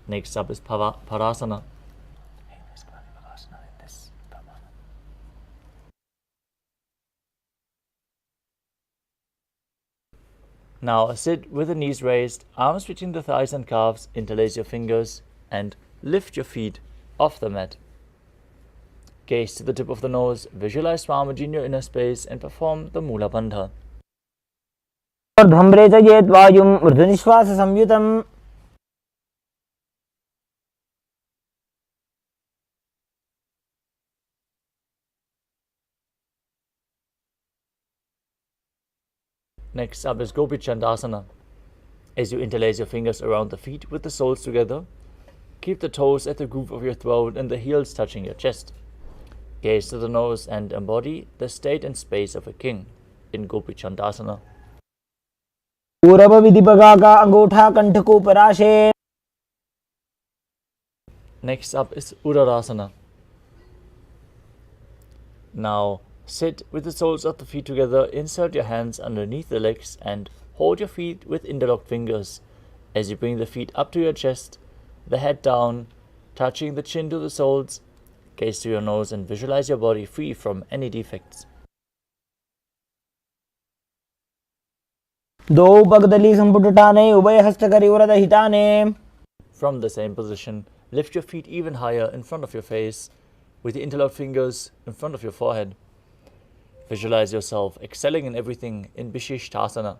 Next up is Parasana. Now sit with the knees raised, arms between the thighs and calves, interlace your fingers and lift your feet off the mat. Gaze to the tip of the nose, visualize Swamiji in your inner space and perform the Mula Bandha. Next up is Gopi Chandasana. As you interlace your fingers around the feet with the soles together, keep the toes at the groove of your throat and the heels touching your chest. Gaze to the nose and embody the state and space of a king in Gopi Chandasana. Next up is Uddarasana. Now sit with the soles of the feet together, insert your hands underneath the legs and hold your feet with interlocked fingers as you bring the feet up to your chest, the head down, touching the chin to the soles. Gaze to your nose and visualize your body free from any defects. From the same position, lift your feet even higher in front of your face with the interlocked fingers in front of your forehead. Visualize yourself excelling in everything in Vishishtasana.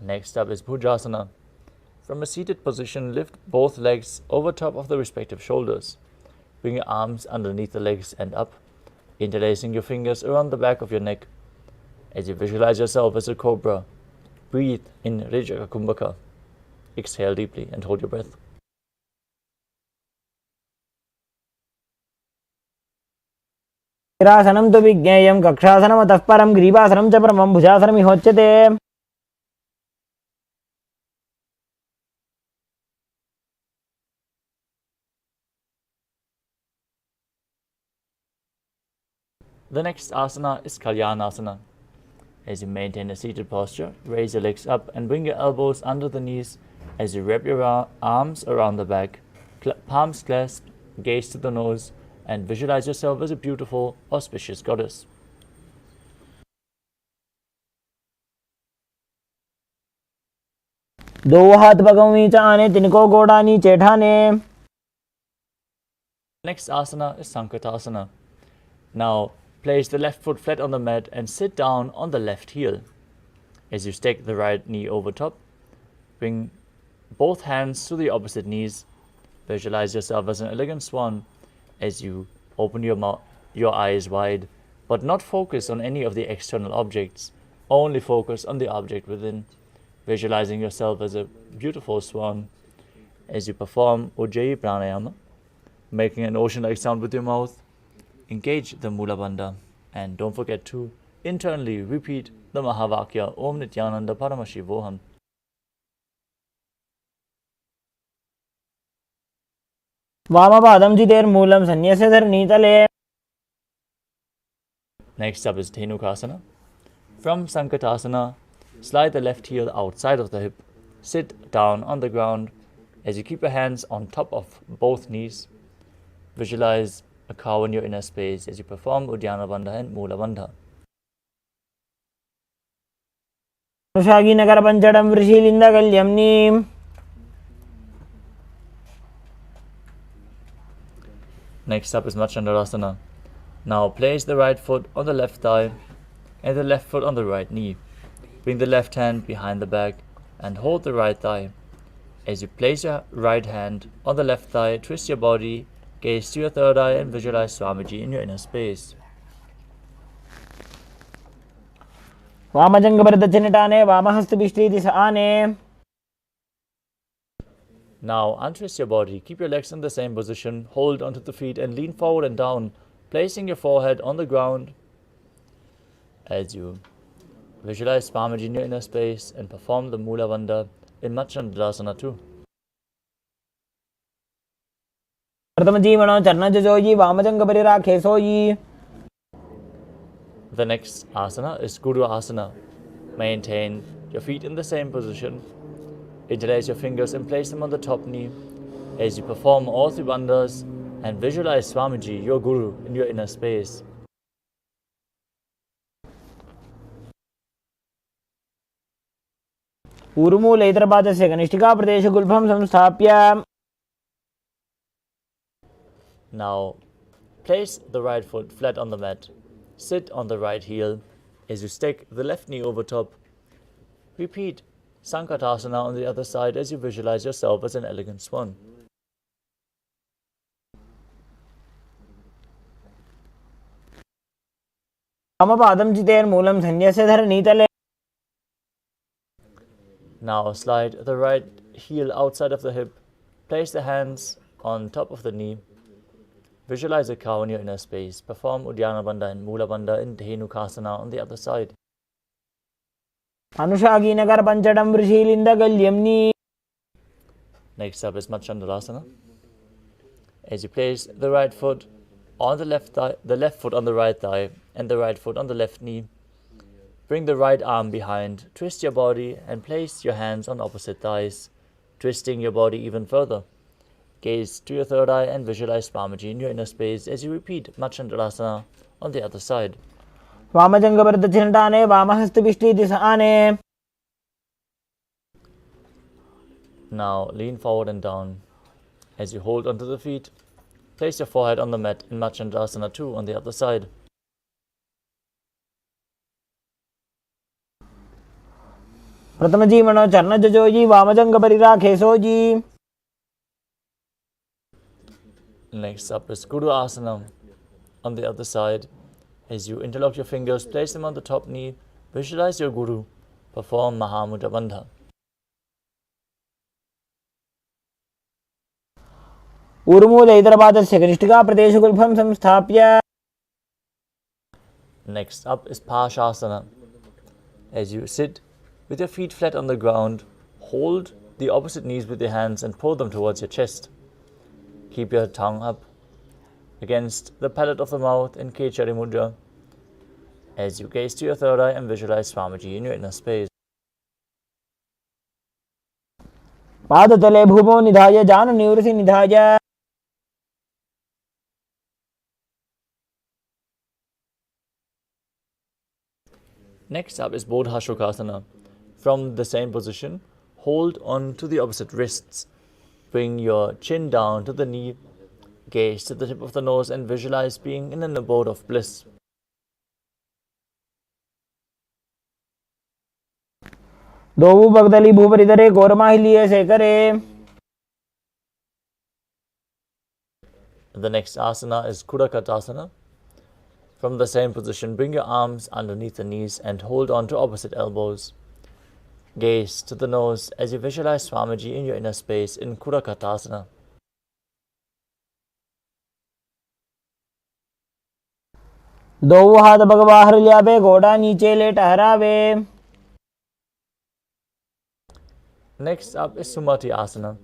Next up is Bhujasana. From a seated position, lift both legs over top of the respective shoulders. Bring your arms underneath the legs and up, interlacing your fingers around the back of your neck. As you visualize yourself as a cobra, breathe in Rajaka Kumbhaka. Exhale deeply and hold your breath. Rasanam tu vignayam kakshasanam atah param grivasanam cha paramam bhujasanam ihochyate. The next asana is Kalyanasana. As you maintain a seated posture, raise your legs up and bring your elbows under the knees as you wrap your arms around the back, palms clasped, gaze to the nose, and visualize yourself as a beautiful, auspicious goddess. Next asana is Sankatasana. Now, place the left foot flat on the mat and sit down on the left heel. As you stack the right knee over top, bring both hands to the opposite knees. Visualize yourself as an elegant swan as you open your eyes wide, but not focus on any of the external objects. Only focus on the object within, visualizing yourself as a beautiful swan. As you perform Ujjayi Pranayama, making an ocean-like sound with your mouth, engage the Mula Bandha, and don't forget to internally repeat the Mahavakya Om Nithyananda Paramashivoham. Next up is Dhenukasana. From Sankatasana, slide the left heel outside of the hip. Sit down on the ground as you keep your hands on top of both knees. Visualize a cow in your inner space as you perform Uddiyana Bandha and Mula Bandha. Next up is Machandarasana. Now place the right foot on the left thigh and the left foot on the right knee. Bring the left hand behind the back and hold the right thigh. As you place your right hand on the left thigh, twist your body, gaze to your third eye and visualize Swamiji in your inner space. Now untwist your body, keep your legs in the same position, hold onto the feet and lean forward and down, placing your forehead on the ground as you visualize Swamiji in your inner space and perform the Mula Bandha in Machandarasana too. The next asana is Guru Asana. Maintain your feet in the same position. Interlace your fingers and place them on the top knee as you perform all three wonders and visualize Swamiji, your Guru, in your inner space. ऊर्मूलैतरपादस्य कनिष्ठिकाप्रदेशगुल्फं संस्थाप्य. Now, place the right foot flat on the mat. Sit on the right heel as you stick the left knee over top. Repeat Sankatasana on the other side as you visualize yourself as an elegant swan. वामपादं चितेर्मूलं सन्न्यस्य धरणीतले. Now slide the right heel outside of the hip. Place the hands on top of the knee. Visualize a cow in your inner space. Perform Uddiyana Bandha and Mula Bandha in Dhenukasana on the other side. अनुषागीनकर पंचडं वृषीलिन्दगल्यम्नि. Next up is Machandalasana. As you place the right foot on the left thigh, the left foot on the right thigh, and the right foot on the left knee, bring the right arm behind, twist your body, and place your hands on opposite thighs, twisting your body even further. Gaze to your third eye and visualize Swamiji in your inner space as you repeat Machandalasana on the other side. वामजङ्गभरदक्षिणटाने वामहस्तपिष्टीति सआने. Now lean forward and down. As you hold onto the feet, place your forehead on the mat in Machandalasana 2 on the other side. प्रथमजी मनो चरणजजोजी वामजङ्गपरिराखेसोजी. Next up is Guru Asana on the other side. As you interlock your fingers, place them on the top knee, visualize your Guru, perform Mahamudra Bandha. ऊर्मूलैतरपादस्य कनिष्ठिकाप्रदेशगुल्फं संस्थाप्य. Next up is Pashasana. As you sit with your feet flat on the ground, hold the opposite knees with your hands and pull them towards your chest. Keep your tongue up against the palate of the mouth in Kechari Mudra as you gaze to your third eye and visualize Swamiji in your inner space. पादतले भूमौ निधाय जाननिवृत्ति निधाय. Next up is Bodhashukasana. From the same position, hold on to the opposite wrists. Bring your chin down to the knee. Gaze to the tip of the nose and visualize being in an abode of bliss. दोवु भगदली भूपरिधरे गौरमाहिलिये शेखरे. The next asana is Kudakatasana. From the same position, bring your arms underneath the knees and hold on to opposite elbows. Gaze to the nose as you visualize Swamiji in your inner space in Kudakatasana. दोवु हाथ भगवाहर ल्यावे घोड़ा नीचे ले ठहरावे. Next up is Sumati Asana.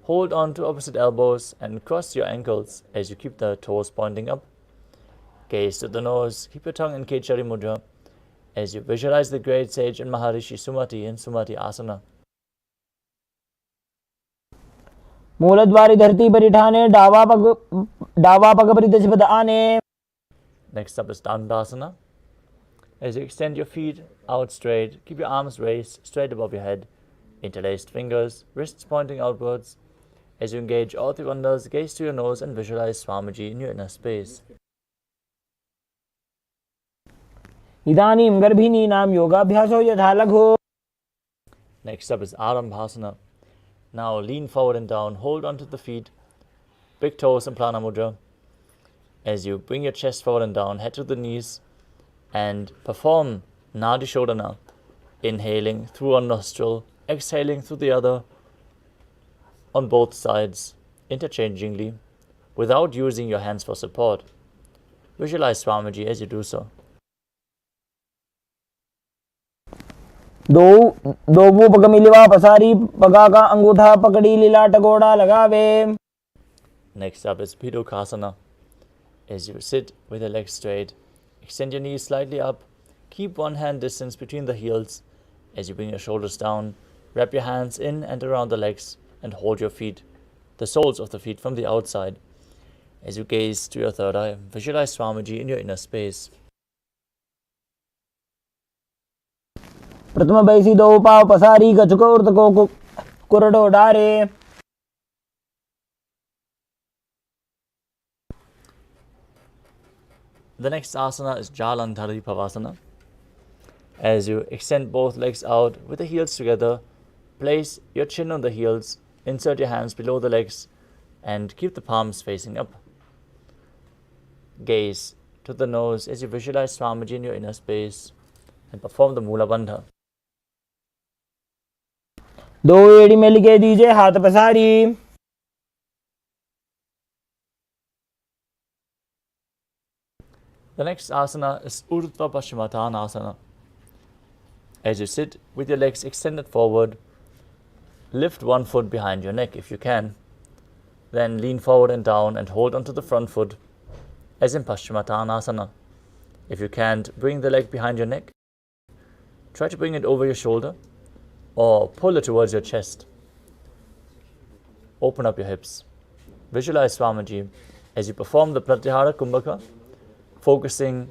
Hold on to opposite elbows and cross your ankles as you keep the toes pointing up. Gaze to the nose, keep your tongue in Kechari Mudra as you visualize the great sage and Maharishi Sumati in Sumati Asana. मूलद्वारी धरती परिठाने डावा पग परिदशपद आने. Next up is Dandasana. As you extend your feet out straight, keep your arms raised straight above your head. Interlaced fingers, wrists pointing outwards. As you engage all three wonders, gaze to your nose and visualize Swamiji in your inner space. इदानीं गर्भिणीनां योगाभ्यासो यथा लघु. Next up is Arambhasana. Now lean forward and down, hold onto the feet, big toes in Prana Mudra. As you bring your chest forward and down, head to the knees, and perform Nadi Shodhana, inhaling through one nostril, exhaling through the other, on both sides, interchangingly, without using your hands for support. Visualize Swamiji as you do so. दोवु पग मिलवा पसारी पगा का अंगूठा पकड़ी लीलाट गोड़ा लगावे. Next up is Pidokasana. As you sit with your legs straight, extend your knees slightly up. Keep one hand distance between the heels. As you bring your shoulders down, wrap your hands in and around the legs and hold your feet, the soles of the feet, from the outside. As you gaze to your third eye, visualize Swamiji in your inner space. प्रथम बैसी दो पाव पसारी कचको उर्तको कुरडो डारे. The next asana is Jalandhari Pavasana. As you extend both legs out with the heels together, place your chin on the heels, insert your hands below the legs, and keep the palms facing up. Gaze to the nose as you visualize Swamiji in your inner space and perform the Mula Bandha. दो एड़ी में लिखे दीजिए हाथ पसारी. The next asana is Urdhva Paschimottanasana. As you sit with your legs extended forward, lift one foot behind your neck if you can. Then lean forward and down and hold onto the front foot as in Paschimottanasana. If you can't bring the leg behind your neck, try to bring it over your shoulder or pull it towards your chest. Open up your hips. Visualize Swamiji as you perform the Pratyahara Kumbhaka, focusing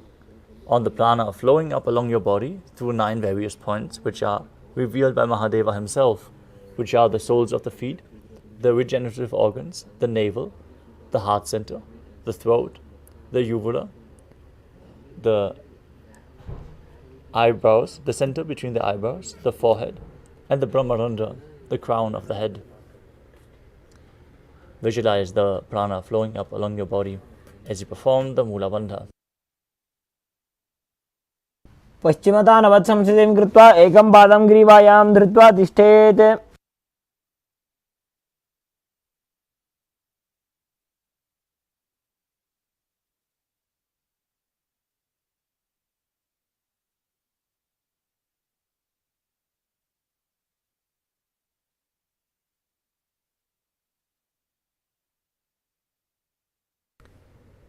on the prana flowing up along your body through 9 various points, which are revealed by Mahadeva himself, which are the soles of the feet, the regenerative organs, the navel, the heart center, the throat, the uvula, the eyebrows, the center between the eyebrows, the forehead, and the Brahmarandra, the crown of the head. Visualize the prana flowing up along your body as you perform the Mula Bandha. पश्चिमतानवत् संस्थितिं कृत्वा एकं पादं ग्रीवायां धृत्वा तिष्ठेत्.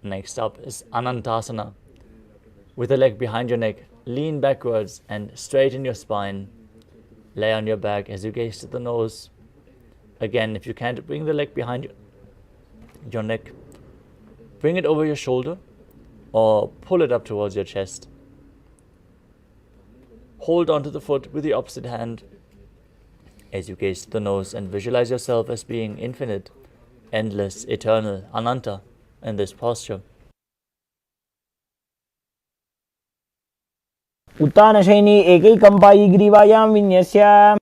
Next up is Anantasana. With the leg behind your neck, lean backwards and straighten your spine. Lay on your back as you gaze to the nose. Again, if you can't bring the leg behind your neck, bring it over your shoulder or pull it up towards your chest. Hold onto the foot with the opposite hand as you gaze to the nose and visualize yourself as being infinite, endless, eternal, Ananta in this posture. उत्तानशयनी एकैकं पायी ग्रीवायां विन्यस्य.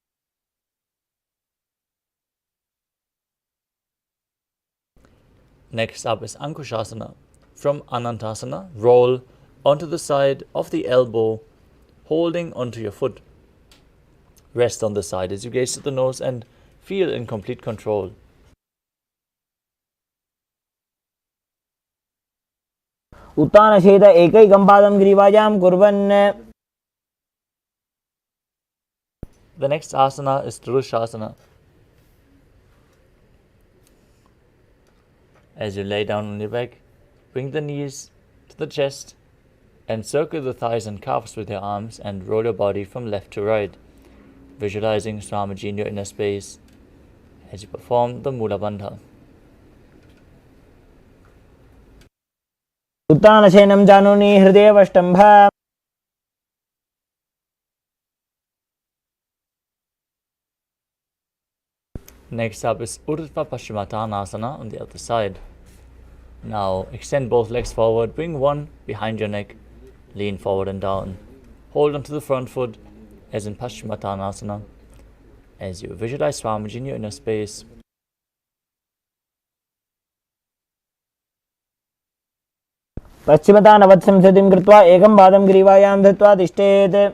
Next up is Ankushasana. From Anantasana, roll onto the side of the elbow, holding onto your foot. Rest on the side as you gaze to the nose and feel in complete control. उत्तानशेत एकैकं पादं ग्रीवायां कुर्वन्. The next asana is Drushasana. As you lay down on your back, bring the knees to the chest, encircle the thighs and calves with your arms and roll your body from left to right, visualizing Swamiji in your inner space as you perform the Mula Bandha. उत्तानशयनं जानुनि हृदयवष्टम्भ. Next up is Urdhva Paschimottanasana on the other side. Now extend both legs forward, bring one behind your neck, lean forward and down. Hold onto the front foot as in Paschimottanasana as you visualize Swamiji in your inner space. पश्चिमतानवत् संस्थितिं कृत्वा एकं पादं ग्रीवायां धृत्वा तिष्ठेत्.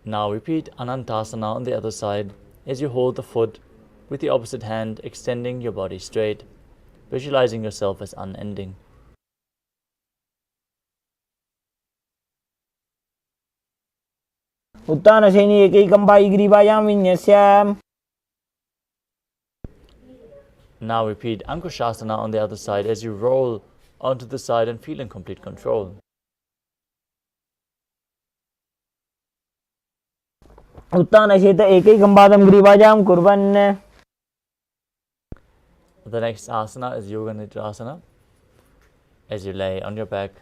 Now repeat Anantasana on the other side as you hold the foot with the opposite hand, extending your body straight, visualizing yourself as unending. उत्तानशयनी एकैकं पायी ग्रीवायां विन्यस्य. Now repeat Ankushasana on the other side as you roll onto the side and feel in complete control. उत्थानशेत एकैकं पादं ग्रीवाजां कुर्वन्. The next asana is Yoga Nidra. As you lay on your back,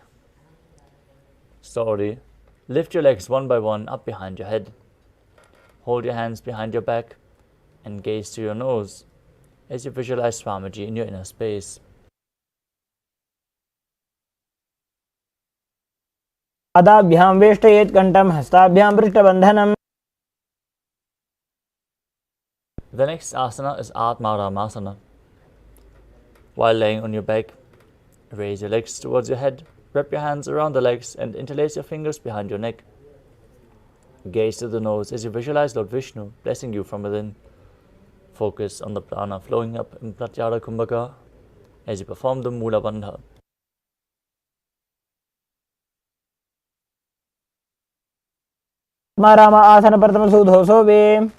slowly lift your legs one by one up behind your head. Hold your hands behind your back and gaze to your nose as you visualize Swamiji in your inner space. पादाभ्यां वेष्टयेत् कण्ठं हस्ताभ्यां पृष्ठबन्धनम्. The next asana is Atmaramasana. While laying on your back, raise your legs towards your head, wrap your hands around the legs and interlace your fingers behind your neck. Gaze to the nose as you visualize Lord Vishnu blessing you from within. Focus on the prana flowing up in Pratyara Kumbhaka as you perform the Mula Bandha. Marama asana prathama sudhoso ve.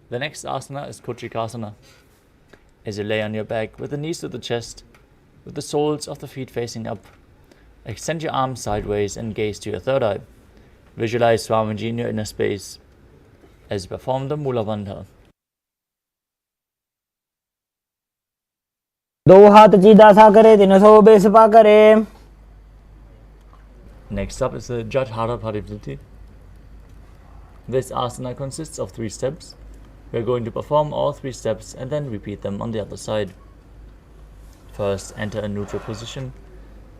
The next asana is Kuchikasana. As you lay on your back with the knees to the chest, with the soles of the feet facing up, extend your arms sideways and gaze to your third eye. Visualize Swamiji in your inner space as you perform the Mula Bandha. दो हाथ सीधा सा करे, 300 बेसपा करे. Next up is the Jadhara Parivriti. This asana consists of 3 steps. We are going to perform all 3 steps and then repeat them on the other side. First, enter a neutral position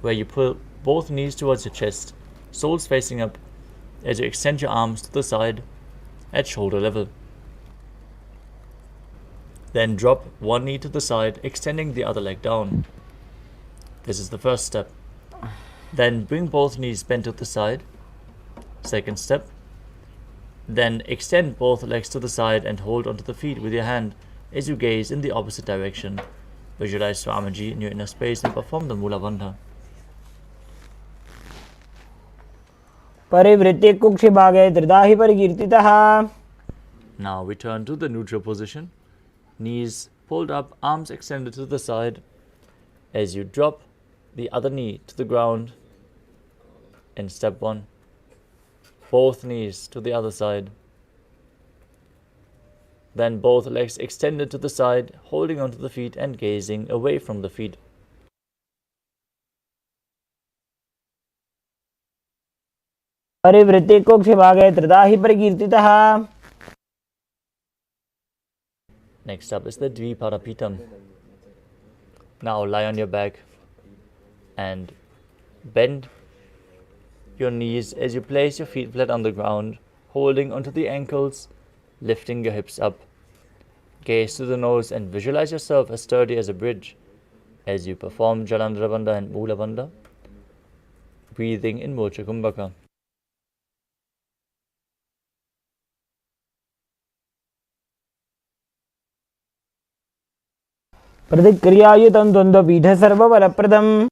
where you pull both knees towards your chest, soles facing up, as you extend your arms to the side at shoulder level. Then drop one knee to the side, extending the other leg down. This is the first step. Then bring both knees bent to the side. Second step. Then extend both legs to the side and hold onto the feet with your hand as you gaze in the opposite direction. Visualize Swamiji in your inner space and perform the Mula Bandha. परिवृत्ति कुक्षि भागे त्रिदाहि परिकीर्तितः. Now we turn to the neutral position. Knees pulled up, arms extended to the side. As you drop the other knee to the ground in step 1. Both knees to the other side. Then both legs extended to the side, holding onto the feet and gazing away from the feet. परिवृत्ति कुक्षि भागे त्रिदाहि परिकीर्तितः. Next up is the Dviparapitam. Now lie on your back and bend your knees as you place your feet flat on the ground, holding onto the ankles, lifting your hips up. Gaze to the nose and visualize yourself as sturdy as a bridge as you perform Jalandhara Bandha and Mula Bandha, breathing in Mocha Kumbhaka. प्रतिक्रियायुतं द्वन्द्वपीठ सर्वबलप्रदम्.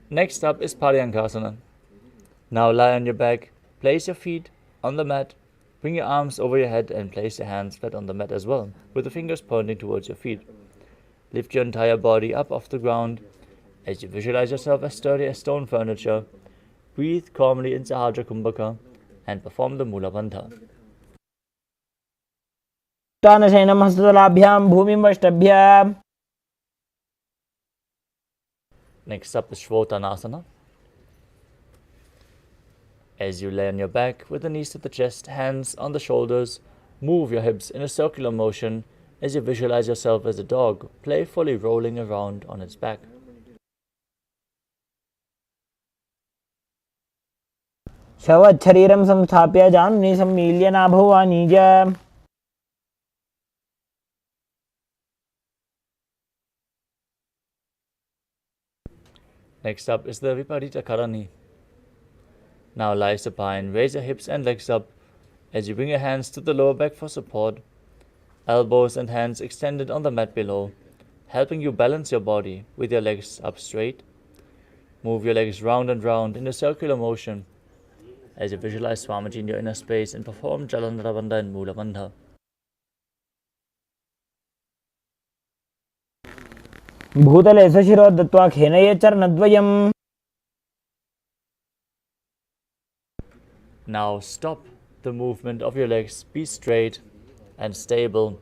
Next up is Paryankasana. Now lie on your back, place your feet on the mat, bring your arms over your head and place your hands flat on the mat as well, with the fingers pointing towards your feet. Lift your entire body up off the ground as you visualize yourself as sturdy as stone furniture. Breathe calmly in Sahajra Kumbhaka and perform the Mula Bandha. उत्थानशयनं हस्ततलाभ्यां भूमिं वष्टभ्य. Next up is Shvotanasana. As you lay on your back with the knees to the chest, hands on the shoulders, move your hips in a circular motion as you visualize yourself as a dog, playfully rolling around on its back. शवच्छरीरं संस्थाप्य जानुनि सम्मील्य नाभो वाणिज. Next up is the Viparita Karani. Now lie supine, raise your hips and legs up as you bring your hands to the lower back for support, elbows and hands extended on the mat below, helping you balance your body with your legs up straight. Move your legs round and round in a circular motion as you visualize Swamiji in your inner space and perform Jalandhara Bandha and Mula Bandha. भूतले सशिरो दत्वा खेनये चरणद्वयम्. Now stop the movement of your legs, be straight and stable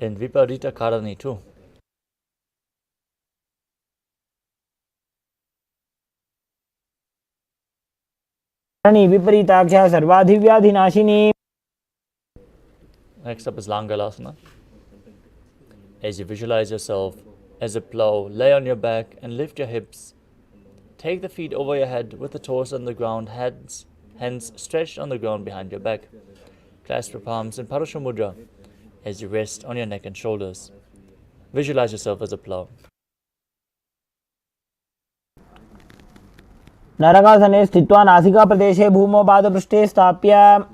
in Viparita Karani too. विपरीताख्या सर्वाधिव्याधिनाशिनी. Next up is Langalasana. As you visualize yourself as a plow, lay on your back and lift your hips. Take the feet over your head with the toes on the ground, hands stretched on the ground behind your back. Clasp your palms in Parasha Mudra as you rest on your neck and shoulders. Visualize yourself as a plow. नरकासने स्थित्वा नासिका प्रदेशे भूमौ पादपृष्ठे स्थाप्य.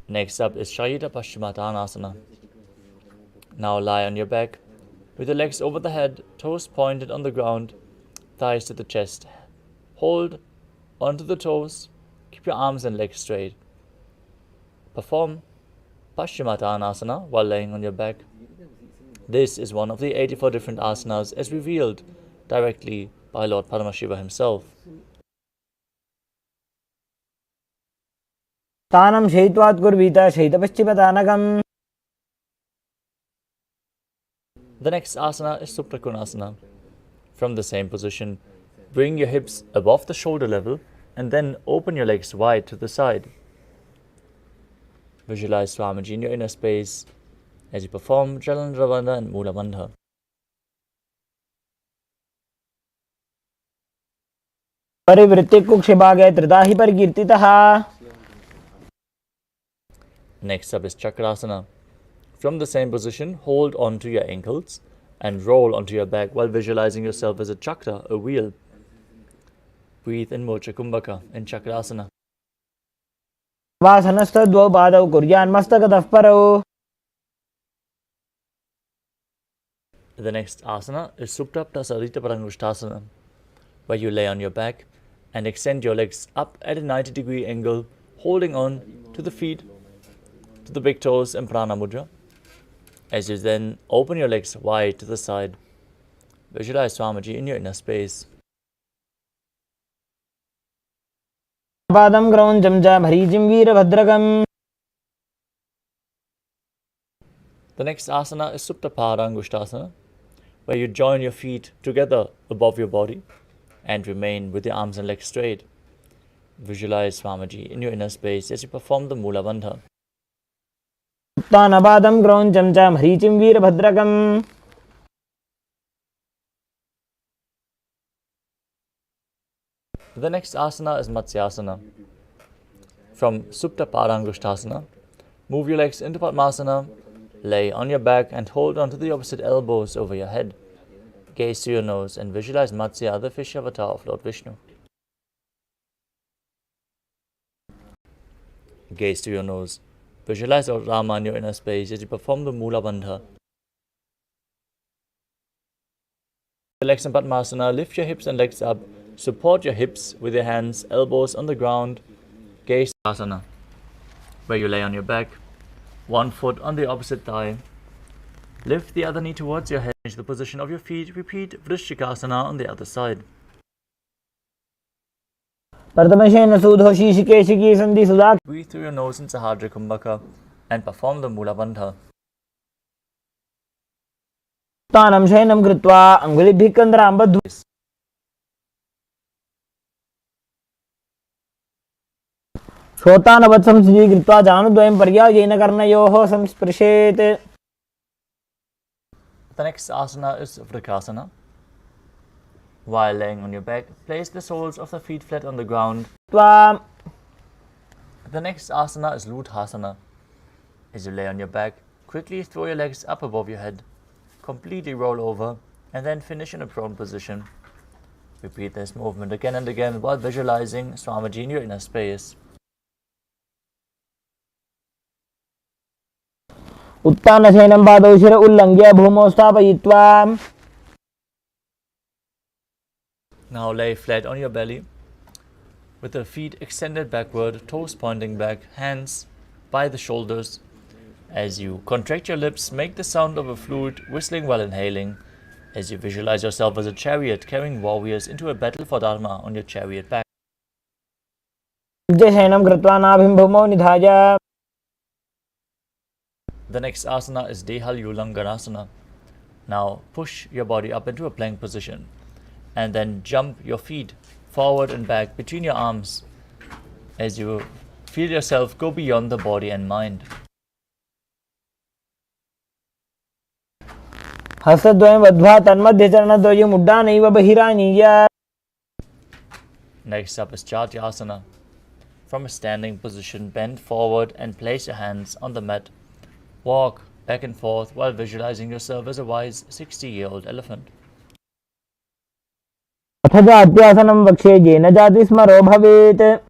Next up is Shayita Paschimottanasana. Now lie on your back with your legs over the head, toes pointed on the ground, thighs to the chest. Hold onto the toes, keep your arms and legs straight. Perform Paschimottanasana while laying on your back. This is one of the 84 different asanas as revealed directly by Lord Paramashiva himself. तानं शयित्वात् कुर्वीत शयितपश्चिमतानकम्. The next asana is Suprakonasana. From the same position, bring your hips above the shoulder level and then open your legs wide to the side. Visualize Swamiji in your inner space as you perform Jalandhara Bandha and Mula Bandha. परिवृत्ति कुक्षिभागे त्रिधा हि परिकीर्तितः. Next up is Chakrasana. From the same position, hold on to your ankles and roll onto your back while visualizing yourself as a chakra, a wheel. Breathe in Mocha Kumbhaka in Chakrasana. वासनस्तद्वौ पादौ कुर्यान् मस्तकतः परौ. The next asana is Suprapta Sarita Parangushtasana, where you lay on your back and extend your legs up at a 90-degree angle, holding on to the feet, to the big toes and Prana Mudra. As you then open your legs wide to the side, visualize Swamiji in your inner space. पादं क्रौञ्चं च भरीजिं वीरभद्रकम्. The next asana is Supta Parangushtasana, where you join your feet together above your body and remain with your arms and legs straight. Visualize Swamiji in your inner space as you perform the Mula Bandha. उत्तानपादं क्रौञ्चं च भरीचिं वीरभद्रकम्. The next asana is Matsyasana. From Supta Parangushtasana, move your legs into Padmasana, lay on your back and hold onto the opposite elbows over your head. Gaze to your nose and visualize Matsya, the fish avatar of Lord Vishnu. Gaze to your nose. Visualize Lord Rama in your inner space as you perform the Mula Bandha. Relax in Padmasana, lift your hips and legs up. Support your hips with your hands, elbows on the ground. Gaze asana, where you lay on your back, one foot on the opposite thigh. Lift the other knee towards your head. Change the position of your feet. Repeat Vrishchikasana on the other side. प्रथमशेन सुधोषी शिकेशिकी सन्धि सुधा. Breathe through your nose in Sahadra Kumbhaka and perform the Mula Bandha. तानं शयनं कृत्वा अङ्गुलिभिः कन्द्रां बद्ध्वा. श्रोतानवत् संस्थितीकृत्वा जानुद्वयं पर्यायेन कर्णयोः संस्पृशेत्. The next asana is Vrikasana. While laying on your back, place the soles of the feet flat on the ground. The next asana is Luthasana. As you lay on your back, quickly throw your legs up above your head, completely roll over, and then finish in a prone position. Repeat this movement again and again while visualizing Swamiji in your inner space. उत्तानशयनं पादौ शिर उल्लङ्घ्य भूमौ स्थापयित्वा. Now lay flat on your belly with the feet extended backward, toes pointing back, hands by the shoulders. As you contract your lips, make the sound of a flute whistling while inhaling, as you visualize yourself as a chariot carrying warriors into a battle for Dharma on your chariot back. शयनं कृत्वा नाभिं भूमौ निधाय. The next asana is Dehalyulanganasana. Now push your body up into a plank position and then jump your feet forward and back between your arms as you feel yourself go beyond the body and mind. हस्तद्वयं बद्ध्वा तन्मध्यचरणद्वयम् उड्डानैव बहिरानीय. Next up is Chatyasana. From a standing position, bend forward and place your hands on the mat. Walk back and forth while visualizing yourself as a wise 60-year-old elephant. अथ जात्यासनं वक्ष्ये येन जाति स्मरो भवेत्.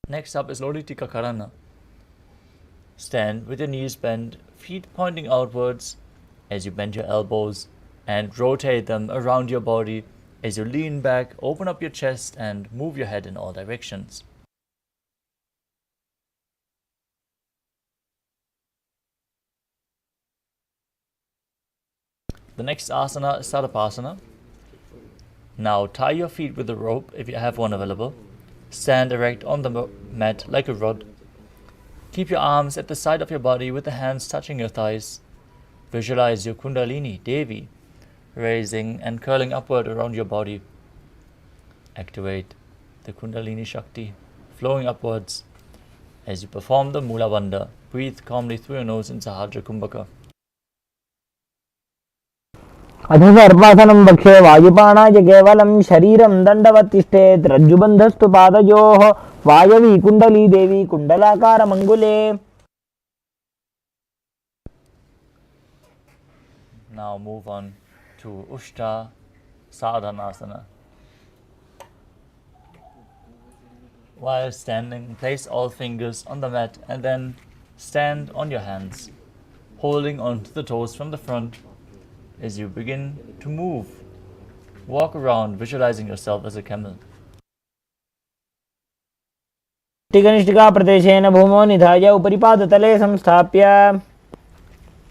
Next up is Loditika Karana. Stand with your knees bent, feet pointing outwards as you bend your elbows and rotate them around your body as you lean back, open up your chest and move your head in all directions. The next asana is Sadapasana. Now tie your feet with a rope if you have one available. Stand erect on the mat like a rod. Keep your arms at the side of your body with the hands touching your thighs. Visualize your Kundalini, Devi, raising and curling upward around your body. Activate the Kundalini Shakti, flowing upwards as you perform the Mula Bandha. Breathe calmly through your nose in Sahajra Kumbhaka. अथ सर्पासनं वक्ष्ये वायुपाणाय केवलं शरीरं दण्डवत् तिष्ठेत्. रज्जुबन्धस्तु पादयोः वायवी कुण्डली देवी कुण्डलाकारमङ्गुले. Now move on to Ushta Sadhanasana. While standing, place all fingers on the mat and then stand on your hands, holding on to the toes from the front as you begin to move. Walk around, visualizing yourself as a camel. टिकनिष्ठिका प्रदेशेन भूमौ निधाय उपरि पादतले संस्थाप्य.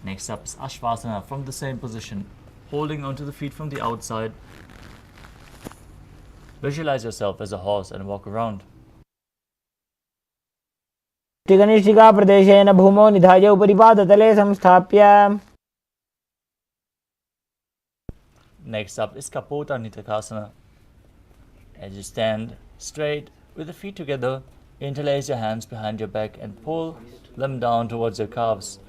Next up is Ashvasana from the same position, holding onto the feet from the outside. Visualize yourself as a horse and walk around. टिकनिष्ठिका प्रदेशेन भूमौ निधाय उपरि पादतले संस्थाप्य. Next up is Kapota Nitakasana. As you stand straight with the feet together, interlace your hands behind your back and pull them down towards your calves,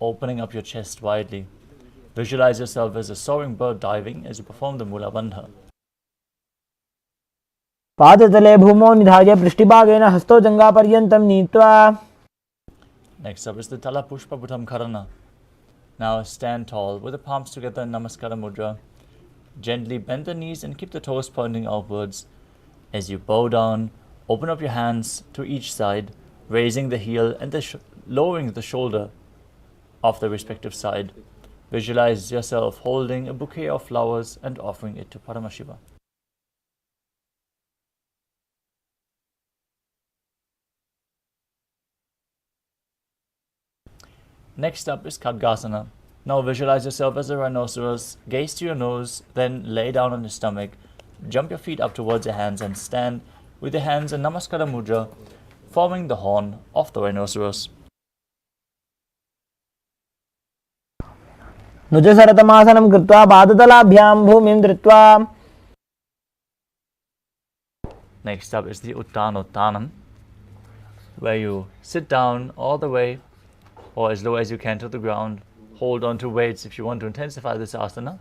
opening up your chest widely. Visualize yourself as a soaring bird diving as you perform the Mula Bandha. पादतले भूमौ निधाय पृष्ठभागेन हस्तो जङ्घापर्यन्तं नीत्वा. Next up is the Tala Pushpa Bhutam Karana. Now stand tall with the palms together in Namaskara Mudra. Gently bend the knees and keep the toes pointing outwards. As you bow down, open up your hands to each side, raising the heel and lowering the shoulder of the respective side. Visualize yourself holding a bouquet of flowers and offering it to Paramashiva. Next up is Khadgasana. Now visualize yourself as a rhinoceros, gaze to your nose, then lay down on your stomach. Jump your feet up towards your hands and stand with your hands in Namaskara Mudra, forming the horn of the rhinoceros. नुजसरतमासनं कृत्वा पादतलाभ्यां भूमिं धृत्वा. Next up is the Uttanottanam, where you sit down all the way or as low as you can to the ground. Hold on to weights if you want to intensify this asana.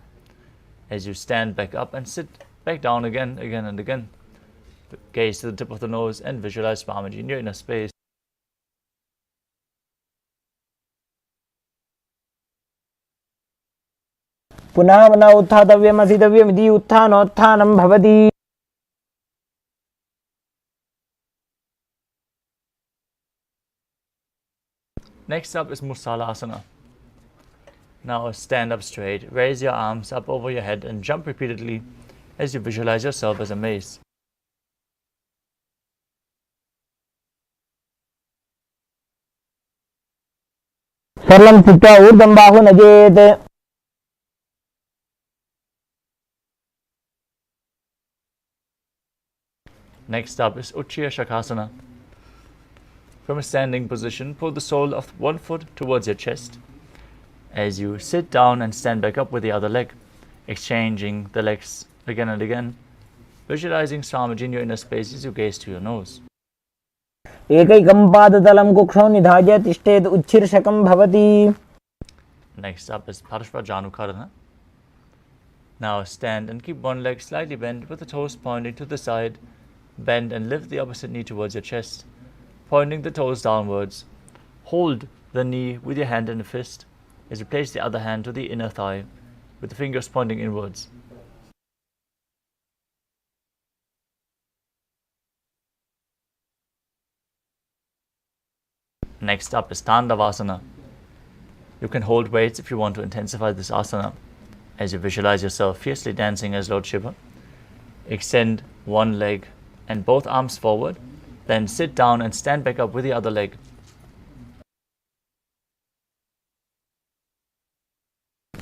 As you stand back up and sit back down again and again. Gaze to the tip of the nose and visualize Swamiji in your inner space. पुनः न उत्थातव्यमसितव्यमिति उत्थानोत्थानं भवति. Next up is Musalasana. Now stand up straight, raise your arms up over your head and jump repeatedly as you visualize yourself as a mace. सरलं स्थित्वा ऊर्ध्वं बाहु नजेत्. Next up is Uchchiya Shakasana. From a standing position, pull the sole of one foot towards your chest. As you sit down and stand back up with the other leg, exchanging the legs again and again, visualizing Swamiji in your inner space as you gaze to your nose. एकैकं पादतलं कुक्षौ निधाय तिष्ठेत् उच्छीर्षकं भवति. Next up is Parashvajanukarana. Now stand and keep one leg slightly bent with the toes pointing to the side. Bend and lift the opposite knee towards your chest, pointing the toes downwards. Hold the knee with your hand in a fist as you place the other hand to the inner thigh with the fingers pointing inwards. Next up is Tandavasana. You can hold weights if you want to intensify this asana. As you visualize yourself fiercely dancing as Lord Shiva, extend one leg and both arms forward, then sit down and stand back up with the other leg.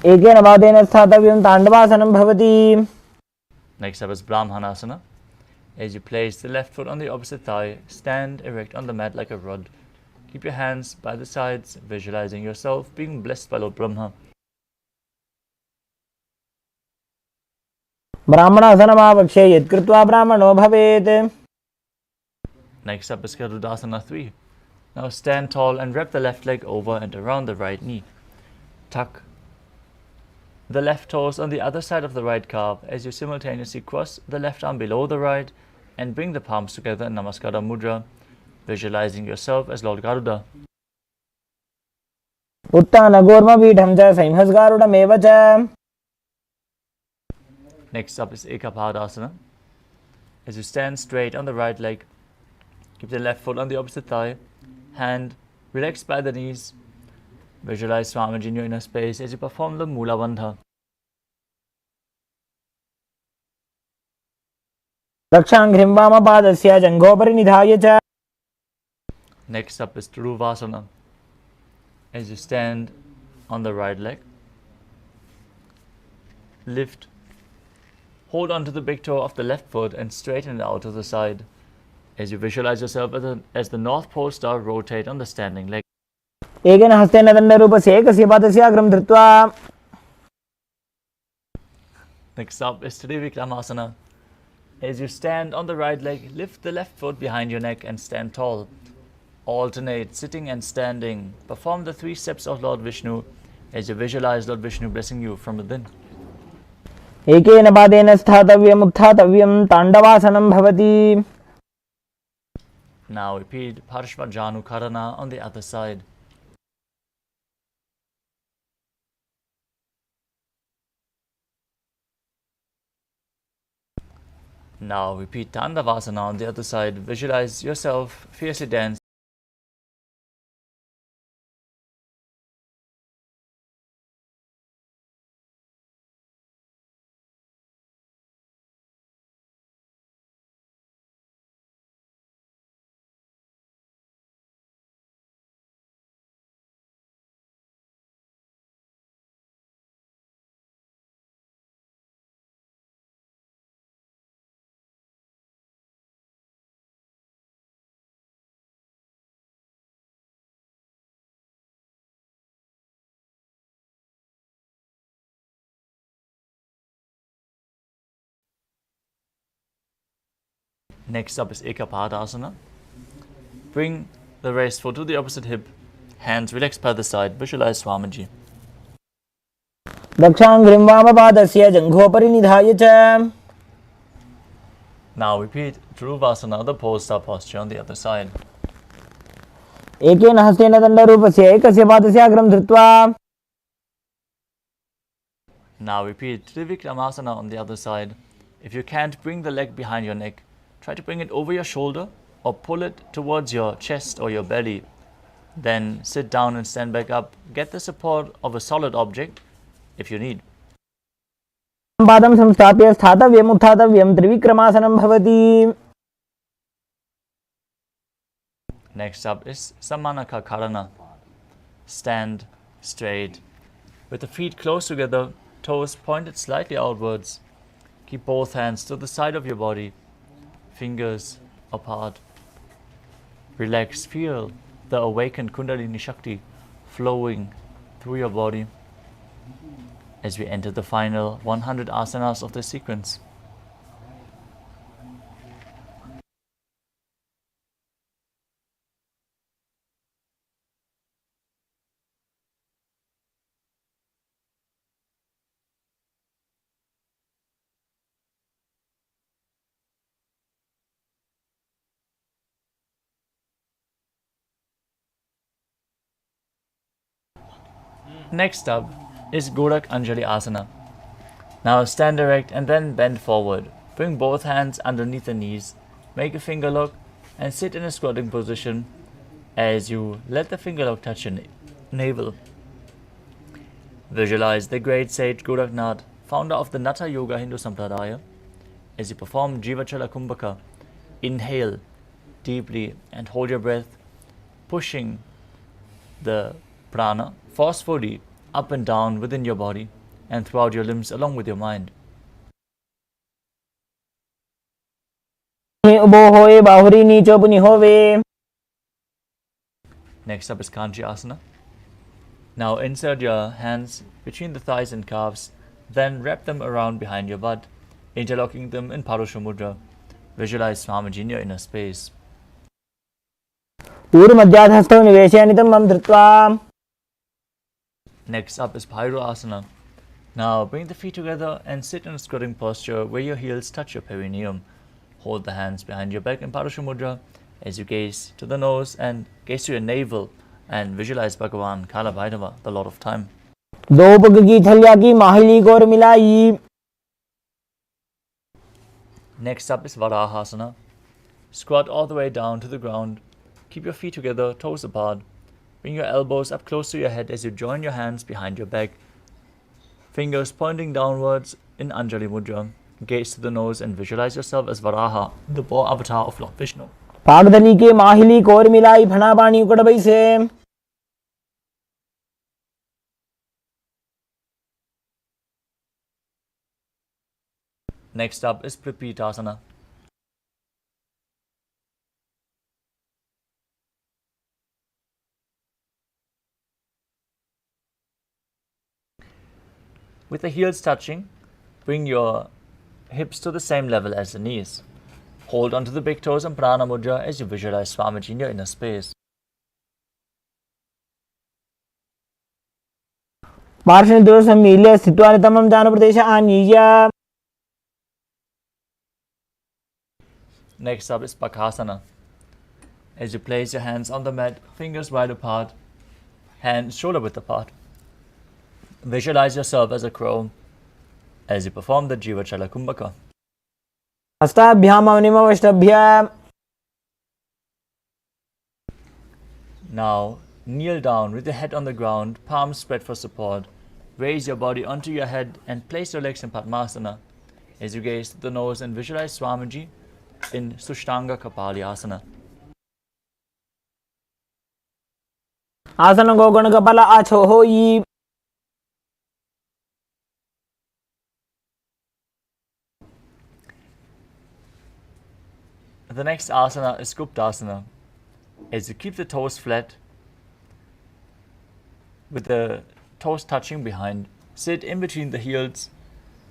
एकेन पादेन स्थातव्यं ताण्डवासनं भवति. Next up is Brahmanasana. As you place the left foot on the opposite thigh, stand erect on the mat like a rod. Keep your hands by the sides, visualizing yourself being blessed by Lord Brahma. ब्राह्मणासनमावक्षे यत्कृत्वा ब्राह्मणो भवेत्. Next up is Garudasana 3. Now stand tall and wrap the left leg over and around the right knee. Tuck the left toes on the other side of the right calf as you simultaneously cross the left arm below the right and bring the palms together in Namaskara Mudra, visualizing yourself as Lord Garuda. उत्तानगोर्मपीठं च संहस्गारुडमेव च. Next up is Ekapadasana. As you stand straight on the right leg, keep the left foot on the opposite thigh, hand relaxed by the knees. Visualize Swamiji in your inner space as you perform the Mula Bandha. दक्षाङ्घ्रिं वामपादस्य जङ्घोपरि निधाय च. Next up is Truvasana. As you stand on the right leg, lift, hold onto the big toe of the left foot and straighten it out to the side. As you visualize yourself as the North Pole star, rotate on the standing leg. एकेन हस्तेन दण्डरूपस्य एकस्य पादस्य अग्रं धृत्वा. Next up is Trivikramasana. As you stand on the right leg, lift the left foot behind your neck and stand tall. Alternate sitting and standing. Perform the 3 steps of Lord Vishnu as you visualize Lord Vishnu blessing you from within. एकेन पादेन स्थातव्यम् उत्थातव्यं ताण्डवासनं भवति. Now repeat Parashvajanukarana on the other side. Now repeat Tandavasana on the other side. Visualize yourself fiercely dance. Next up is Ekapadasana. Bring the raised foot to the opposite hip. Hands relaxed by the side. Visualize Swamiji. दक्षाङ्घ्रिं वामपादस्य जङ्घोपरि निधाय च. Now repeat Dhruvasana, the pole star posture on the other side. एकेन हस्तेन दण्डरूपस्य एकस्य पादस्य अग्रं धृत्वा. Now repeat Trivikramasana on the other side. If you can't bring the leg behind your neck, try to bring it over your shoulder or pull it towards your chest or your belly. Then sit down and stand back up. Get the support of a solid object if you need. पादं संस्थाप्य स्थातव्यम् उत्थातव्यं त्रिविक्रमासनं भवति. Next up is Samanaka Karana. Stand straight with the feet close together, toes pointed slightly outwards. Keep both hands to the side of your body, fingers apart. Relax, feel the awakened Kundalini Shakti flowing through your body as we enter the final 100 asanas of the sequence. Next up is Gorak Anjali Asana. Now stand erect and then bend forward. Bring both hands underneath the knees. Make a finger lock and sit in a squatting position as you let the finger lock touch your navel. Visualize the great sage Goraknath, founder of the Natha Yoga Hindu Sampradaya, as you perform Jivachala Kumbhaka. Inhale deeply and hold your breath, pushing the prana forcefully up and down within your body and throughout your limbs along with your mind. Next up is Kanchi Asana. Now insert your hands between the thighs and calves, then wrap them around behind your butt, interlocking them in Parusha Mudra. Visualize Swamiji in your inner space. Next up is Bhairo Asana. Now bring the feet together and sit in a squatting posture where your heels touch your perineum. Hold the hands behind your back in Parusha Mudra as you gaze to the nose and gaze to your navel and visualize Bhagavan Kalabhairava, the Lord of Time. Next up is Varahasana. Squat all the way down to the ground. Keep your feet together, toes apart. Bring your elbows up close to your head as you join your hands behind your back. Fingers pointing downwards in Anjali Mudra. Gaze to the nose and visualize yourself as Varaha, the boar avatar of Lord Vishnu. Next up is Pripitasana. With the heels touching, bring your hips to the same level as the knees. Hold onto the big toes and Prana Mudra as you visualize Swamiji in your inner space. Next up is Bakasana. As you place your hands on the mat, fingers wide apart, hands shoulder width apart. Visualize yourself as a crow as you perform the Jivachala Kumbhaka. Now kneel down with your head on the ground, palms spread for support. Raise your body onto your head and place your legs in Padmasana as you gaze to the nose and visualize Swamiji in Sushtanga Kapali Asana. Asana Gogana Kapala Acho Hoi. The next asana is Guptasana. As you keep the toes flat, with the toes touching behind, sit in between the heels,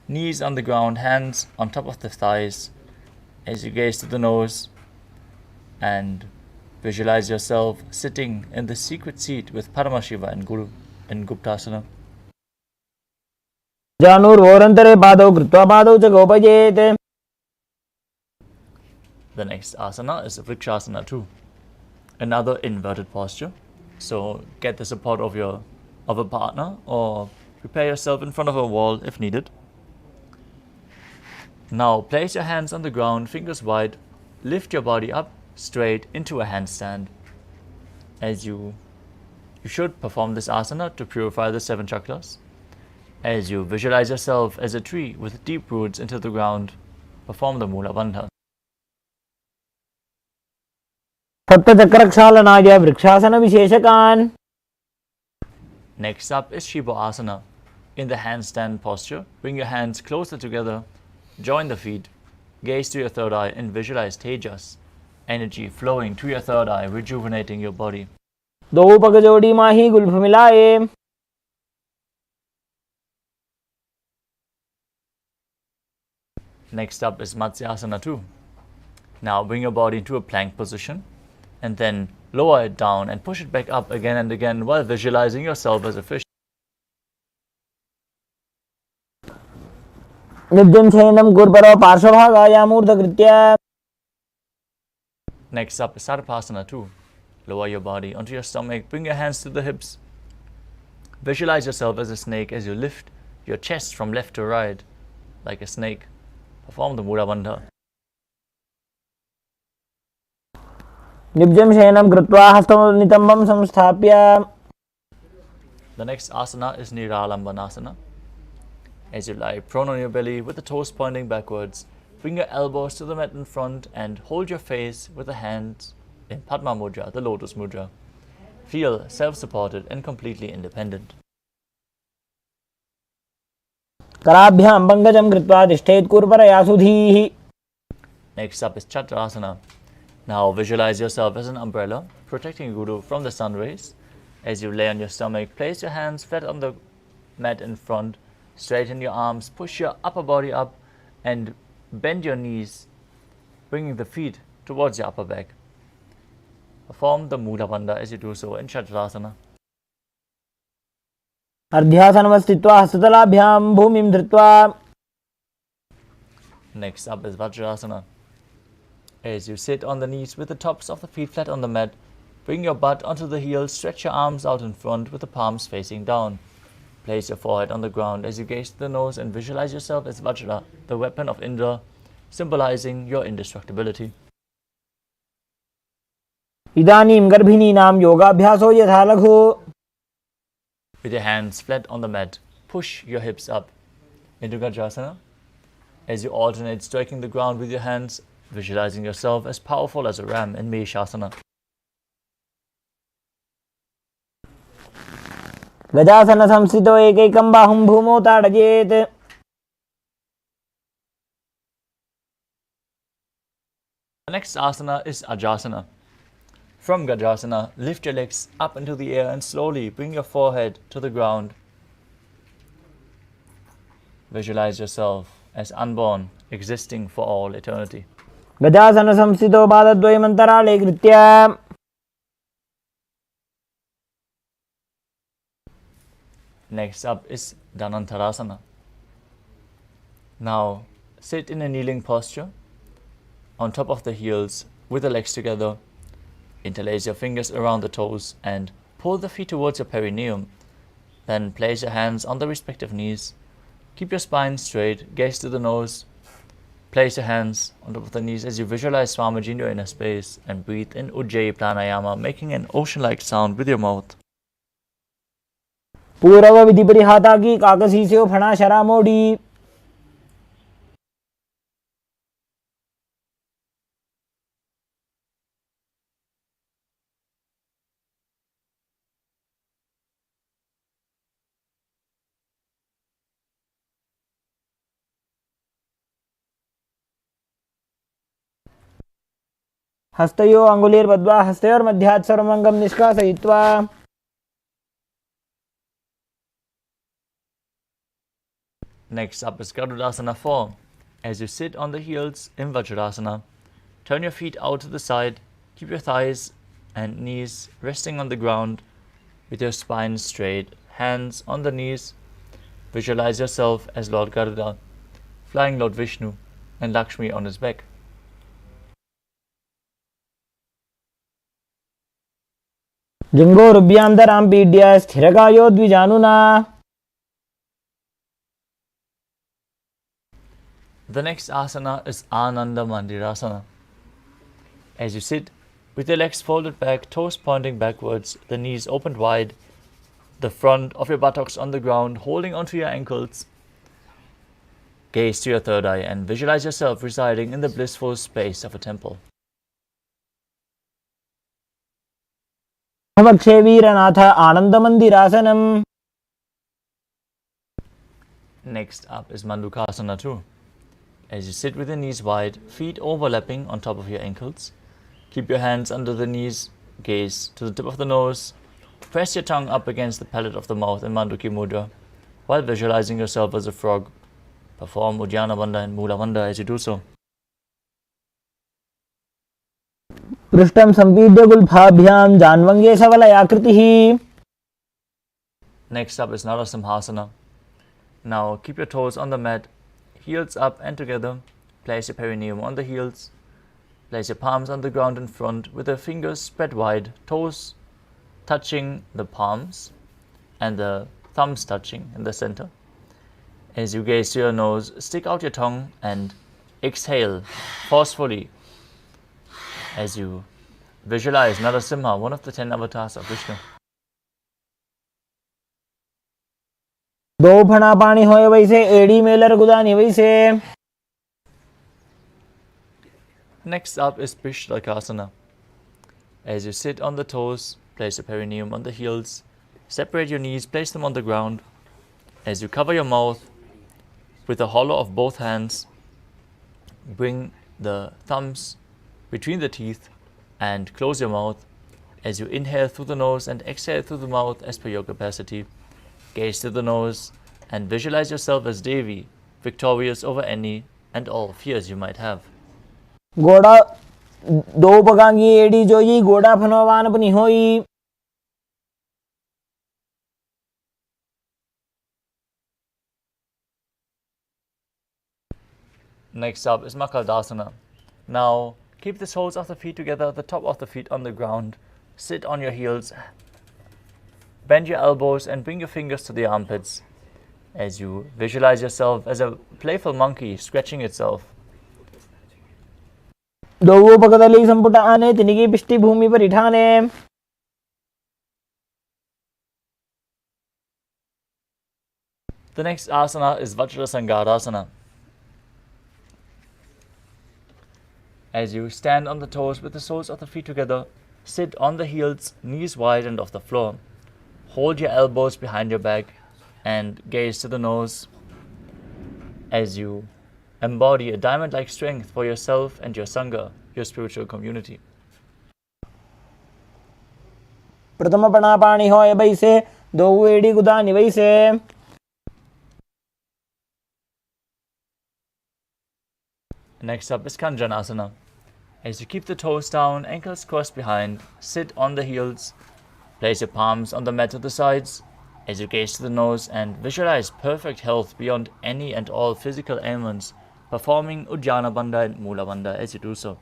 knees on the ground, hands on top of the thighs, as you gaze to the nose and visualize yourself sitting in the secret seat with Paramashiva and Guru in Guptasana. The next asana is Vrikshasana too. Another inverted posture. So get the support of a partner or prepare yourself in front of a wall if needed. Now place your hands on the ground, fingers wide, lift your body up straight into a handstand as you You should perform this asana to purify the 7 chakras. As you visualize yourself as a tree with deep roots into the ground, perform the Mula Bandha. सप्तचक्रक्षालनाय vrikshasana विशेषकान्. Next up is Shiva Asana. In the handstand posture, bring your hands closer together, join the feet, gaze to your third eye and visualize Tejas, energy flowing to your third eye, rejuvenating your body. दो पग जोड़ी माही Gulf मिलाए. Next up is Matsyasana 2. Now bring your body into a plank position and then lower it down and push it back up again and again while visualizing yourself as a fish. नित्यं शयनं गुरुपरो पार्श्वभागायामूर्धकृत्य. Next up is Sarvasana 2. Lower your body onto your stomach, bring your hands to the hips. Visualize yourself as a snake as you lift your chest from left to right like a snake. Perform the Mula Bandha. नित्यं शयनं कृत्वा हस्तनितम्बं संस्थाप्य. The next asana is Niralambanasana. As you lie prone on your belly with the toes pointing backwards, bring your elbows to the mat in front and hold your face with the hands in Padma Mudra, the Lotus Mudra. Feel self-supported and completely independent. कराभ्यां पङ्कजं कृत्वा तिष्ठेत् कुर्परया सुधीः. Next up is Chatrasana. Now visualize yourself as an umbrella, protecting Guru from the sun rays. As you lay on your stomach, place your hands flat on the mat in front, straighten your arms, push your upper body up and bend your knees, bringing the feet towards your upper back. Perform the Mula Bandha as you do so in Chatrasana. अर्ध्यासनमस्थित्वा हस्ततलाभ्यां भूमिं धृत्वा. Next up is Vajrasana. As you sit on the knees with the tops of the feet flat on the mat, bring your butt onto the heels, stretch your arms out in front with the palms facing down. Place your forehead on the ground as you gaze to the nose and visualize yourself as Vajra, the weapon of Indra, symbolizing your indestructibility. इदानीं गर्भिणीनां योगाभ्यासो यथा लघु. With your hands flat on the mat, push your hips up into Gajrasana. As you alternate striking the ground with your hands, visualizing yourself as powerful as a ram in Meshasana. गजासन संस्थितो एकैकं बाहुं भूमौ ताडयेत्. The next asana is Ajasana. From Gajasana, lift your legs up into the air and slowly bring your forehead to the ground. Visualize yourself as unborn, existing for all eternity. गजासन संस्थितो पादद्वयमन्तराळे कृत्य. Next up is Dhanantarasana. Now sit in a kneeling posture on top of the heels with the legs together. Interlace your fingers around the toes and pull the feet towards your perineum. Then place your hands on the respective knees. Keep your spine straight, gaze to the nose. Place your hands on top of the knees as you visualize Swamiji in your inner space and breathe in Ujjayi Pranayama, making an ocean-like sound with your mouth. पूर्व विधि परिहाता की काकसी से फणा शरा मोड़ी. हस्तयो अंगुलीर्बद्ध्वा हस्तयोर्मध्यात् सर्वमङ्गं निष्कासयित्वा. Next up is Garudasana 4. As you sit on the heels in Vajrasana, turn your feet out to the side, keep your thighs and knees resting on the ground with your spine straight, hands on the knees. Visualize yourself as Lord Garuda, flying Lord Vishnu and Lakshmi on his back. जङ्घोरुभ्यान्तरां पीड्य स्थिरकायो द्विजानुना. The next asana is Ananda Mandirasana. As you sit With your legs folded back, toes pointing backwards, the knees opened wide, the front of your buttocks on the ground, holding onto your ankles. Gaze to your third eye and visualize yourself residing in the blissful space of a temple. भवक्षे वीरनाथ आनंदमंदिरासनम. Next up is Mandukasana 2. As you sit with your knees wide, feet overlapping on top of your ankles, keep your hands under the knees, gaze to the tip of the nose, press your tongue up against the palate of the mouth in Manduki Mudra, while visualizing yourself as a frog. Perform Uddiyana Bandha and Mula Bandha as you do so. पृष्ठं संपीड्य गुल्फाभ्यां जान्वंगे सवलयाकृतिः. Next up is Narasimhasana. Now keep your toes on the mat, heels up and together. Place your perineum on the heels. Place your palms on the ground in front with the fingers spread wide, toes touching the palms and the thumbs touching in the center. As you gaze to your nose, stick out your tongue and exhale forcefully as you visualize Narasimha, one of the 10 avatars of Vishnu. दो फणा पानी होए वैसे एड़ी Mailer गुदानी वैसे. Next up is Pishlakasana. As you sit on the toes, place your perineum on the heels, separate your knees, place them on the ground. As you cover your mouth with the hollow of both hands, bring the thumbs between the teeth and close your mouth. As you inhale through the nose and exhale through the mouth as per your capacity, gaze to the nose and visualize yourself as Devi, victorious over any and all fears you might have. घोड़ा दो पगांगी एड़ी जोई घोड़ा फनोवान अपनी होई. Next up is Makaldasana. Now keep the soles of the feet together, the top of the feet on the ground. Sit on your heels. Bend your elbows and bring your fingers to the armpits as you visualize yourself as a playful monkey scratching itself. दो पगदली संपुट आने तिनिकी पिष्टि भूमि पर इठाने. The next asana is Vajrasangadasana. As you stand on the toes with the soles of the feet together, sit on the heels, knees wide and off the floor. Hold your elbows behind your back and gaze to the nose as you embody a diamond-like strength for yourself and your Sangha, your spiritual community. प्रथम पणा पानी होए वैसे दो एड़ी गुदानी वैसे. Next up is Kanjanasana. As you keep the toes down, ankles crossed behind, sit on the heels, place your palms on the mat to the sides, as you gaze to the nose and visualize perfect health beyond any and all physical ailments, performing Uddiyana Bandha and Mula Bandha as you do so.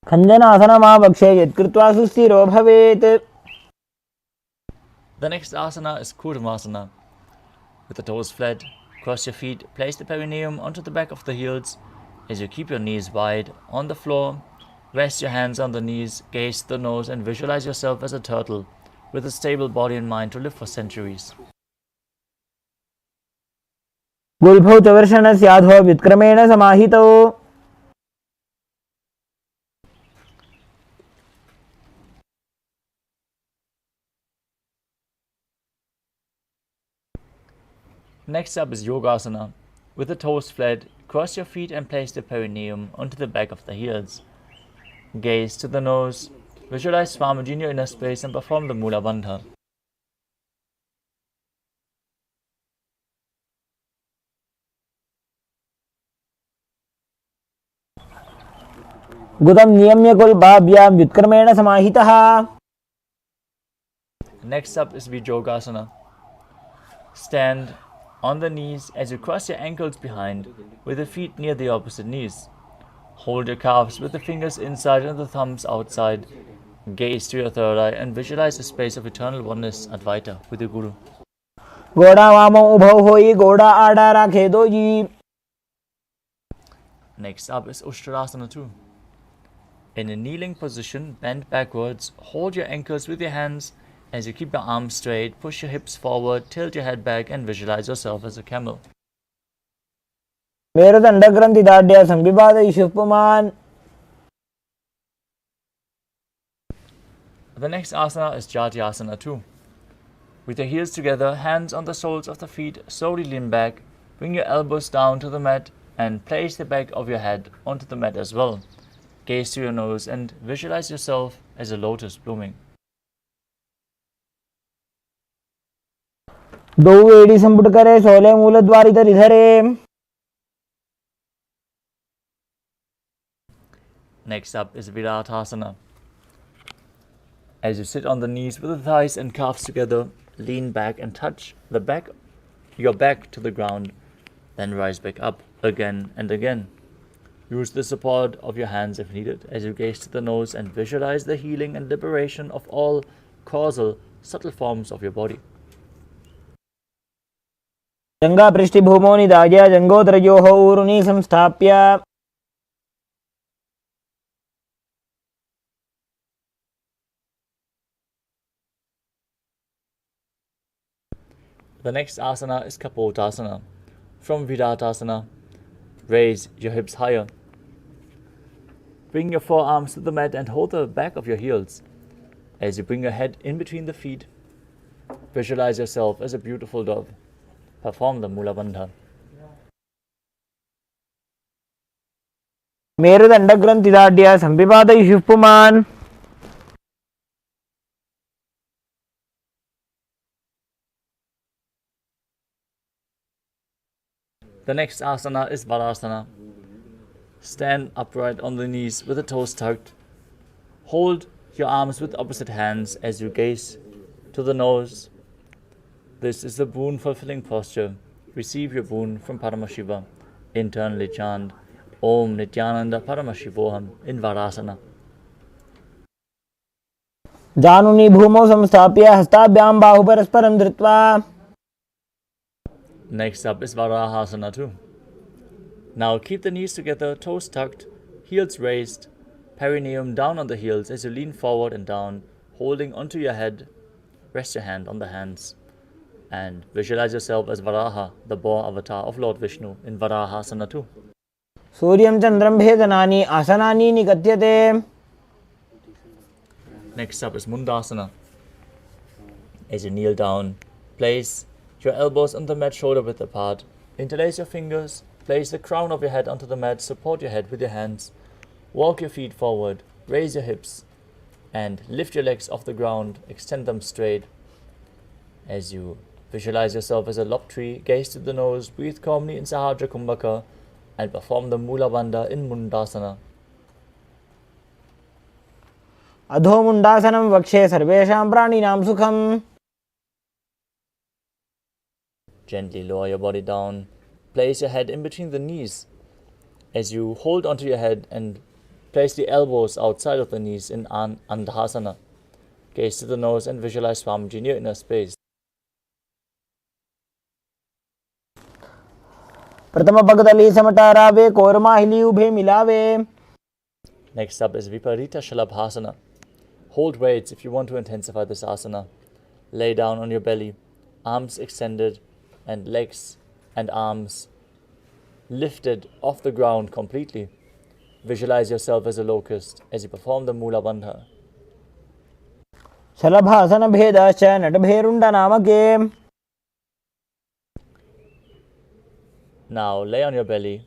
खञ्जनासनमावक्षे यत्कृत्वा सुस्थिरो भवेत्. The next asana is Kurmasana. With the toes flat, cross your feet, place the perineum onto the back of the heels. As you keep your knees wide on the floor, rest your hands on the knees, gaze to the nose and visualize yourself as a turtle with a stable body and mind to live for centuries. गुल्फौ च वर्षणस्याधो व्युत्क्रमेण समाहितौ. Next up is Yogasana. With the toes flat, cross your feet and place the perineum onto the back of the heels. Gaze to the nose, visualize Swamiji in your inner space and perform the Mula Bandha. गुदं नियम्य गुल्फाभ्यां व्युत्क्रमेण समाहितः. Next up is Vijogasana. Stand on the knees as you cross your ankles behind with the feet near the opposite knees. Hold your calves with the fingers inside and the thumbs outside. Gaze to your third eye and visualize a space of eternal oneness, Advaita, with your Guru. घोड़ा वामो उभौ होई घोड़ा आड़ा राखे दोई. Next up is Ushtrasana 2. In a kneeling position, bend backwards, hold your ankles with your hands as you keep your arms straight, push your hips forward, tilt your head back and visualize yourself as a camel. मेरुदण्डग्रन्थि दाढ्या संविपादयिषुः पुमान्. The next asana is Jatyasana 2. With your heels together, hands on the soles of the feet, slowly lean back, bring your elbows down to the mat and place the back of your head onto the mat as well. Gaze to your nose and visualize yourself as a lotus blooming. दो एड़ी संपुट करे सोले मूलद्वारी धरे. Next up is Viratasana. As you sit on the knees with the thighs and calves together, lean back and touch your back to the ground, then rise back up again and again. Use the support of your hands if needed as you gaze to the nose and visualize the healing and liberation of all causal, subtle forms of your body. जंगा पृष्ठभूमो निधाय जंगोत्रयोः ऊरुनी संस्थाप्य. The next asana is Kapotasana. From Viratasana, raise your hips higher. Bring your forearms to the mat and hold the back of your heels. As you bring your head in between the feet, visualize yourself as a beautiful dove. Perform the Mula Bandha. मेरुदण्डग्रन्थि दाढ्या संविपादयिषुः पुमान्. The next asana is Varasana. Stand upright on the knees with the toes tucked. Hold your arms with opposite hands as you gaze to the nose. This is the boon-fulfilling posture. Receive your boon from Paramashiva. Internally chant Om Nithyananda Paramashivoham in Varasana. जानुनी भूमौ संस्थाप्य हस्ताभ्यां बाहु परस्परं धृत्वा. Next up is Varahasana 2. Now keep the knees together, toes tucked, heels raised, perineum down on the heels as you lean forward and down, holding onto your head. Rest your hand on the hands and visualize yourself as Varaha, the boar avatar of Lord Vishnu in Varahasana 2. सूर्यं चन्द्रं भेदनानि आसनानि निगद्यते. Next up is Mundasana. As you kneel down, place your elbows on the mat shoulder width apart. Interlace your fingers, place the crown of your head onto the mat, support your head with your hands. Walk your feet forward, raise your hips, and lift your legs off the ground, extend them straight. As you visualize yourself as a lop tree, gaze to the nose, breathe calmly in Sahajra Kumbhaka, and perform the Mula Bandha in Mundasana. अधो मुण्डासनं वक्षे सर्वेषां प्राणिनां सुखम्. Gently lower your body down. Place your head in between the knees as you hold onto your head and place the elbows outside of the knees in Andhasana. Gaze to the nose and visualize Swamiji in your inner space. प्रथम पगदली समटारावे कोरमाहिली उभे मिलावे. Next up is Viparita Shalabhasana. Hold weights if you want to intensify this asana. Lay down on your belly, arms extended, and legs and arms lifted off the ground completely. Visualize yourself as a locust as you perform the Mula Bandha. शलभासन भेदाश्च नटभेरुण्ड नामके. Now lay on your belly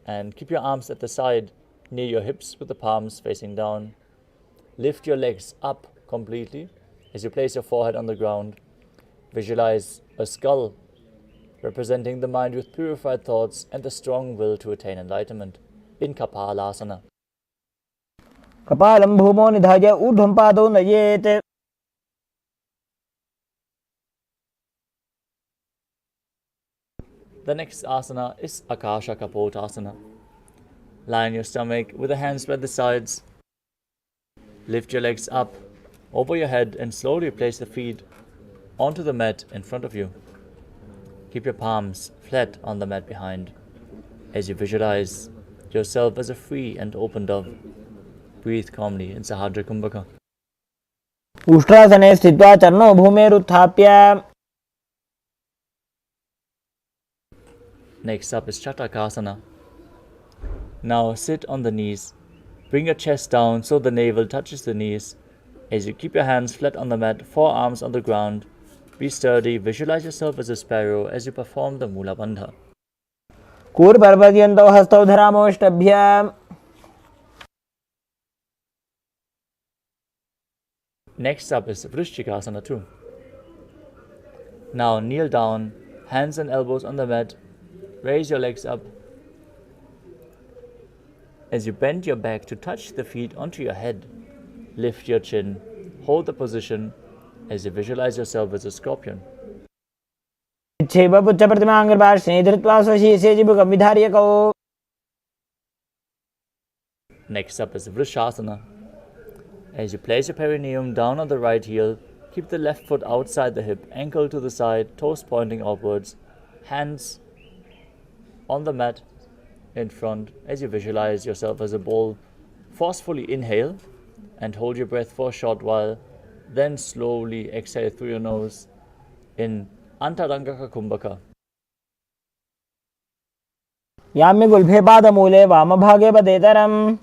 and keep your arms at the side near your hips with the palms facing down. Lift your legs up completely as you place your forehead on the ground. Visualize a skull representing the mind with purified thoughts and the strong will to attain enlightenment in Kapalasana. कपालं भूमौ निधाय ऊर्ध्वं पादौ नयेत्. The next asana is Akasha Kapotasana. Lie on your stomach with the hands by the sides. Lift your legs up over your head and slowly place the feet onto the mat in front of you. Keep your palms flat on the mat behind as you visualize yourself as a free and open dove. breathe calmly in Sahadra Kumbhaka. उष्ट्रासने स्थित्वा चरणौ भूमेरुत्थाप्य Next up is Chatakasana. Now sit on the knees. Bring your chest down so the navel touches the knees. As you keep your hands flat on the mat, forearms on the ground. Be sturdy. Visualize yourself as a sparrow as you perform the Mula Bandha. कूर्पर्पद्यन्तौ हस्तौ धरामोष्टभ्य Next up is Vrishchikasana too. Now kneel down, hands and elbows on the mat. Raise your legs up. As you bend your back to touch the feet onto your head, lift your chin, hold the position as you visualize yourself as a scorpion. Next up is Vrishasana. As you place your perineum down on the right heel, keep the left foot outside the hip, ankle to the side, toes pointing upwards, hands on the mat in front as you visualize yourself as a bull. Forcefully inhale and hold your breath for a short while, then slowly exhale through your nose in Antarangaka Kumbhaka. याम्य गुल्फे पादमूले वामभागे पदेतरम्.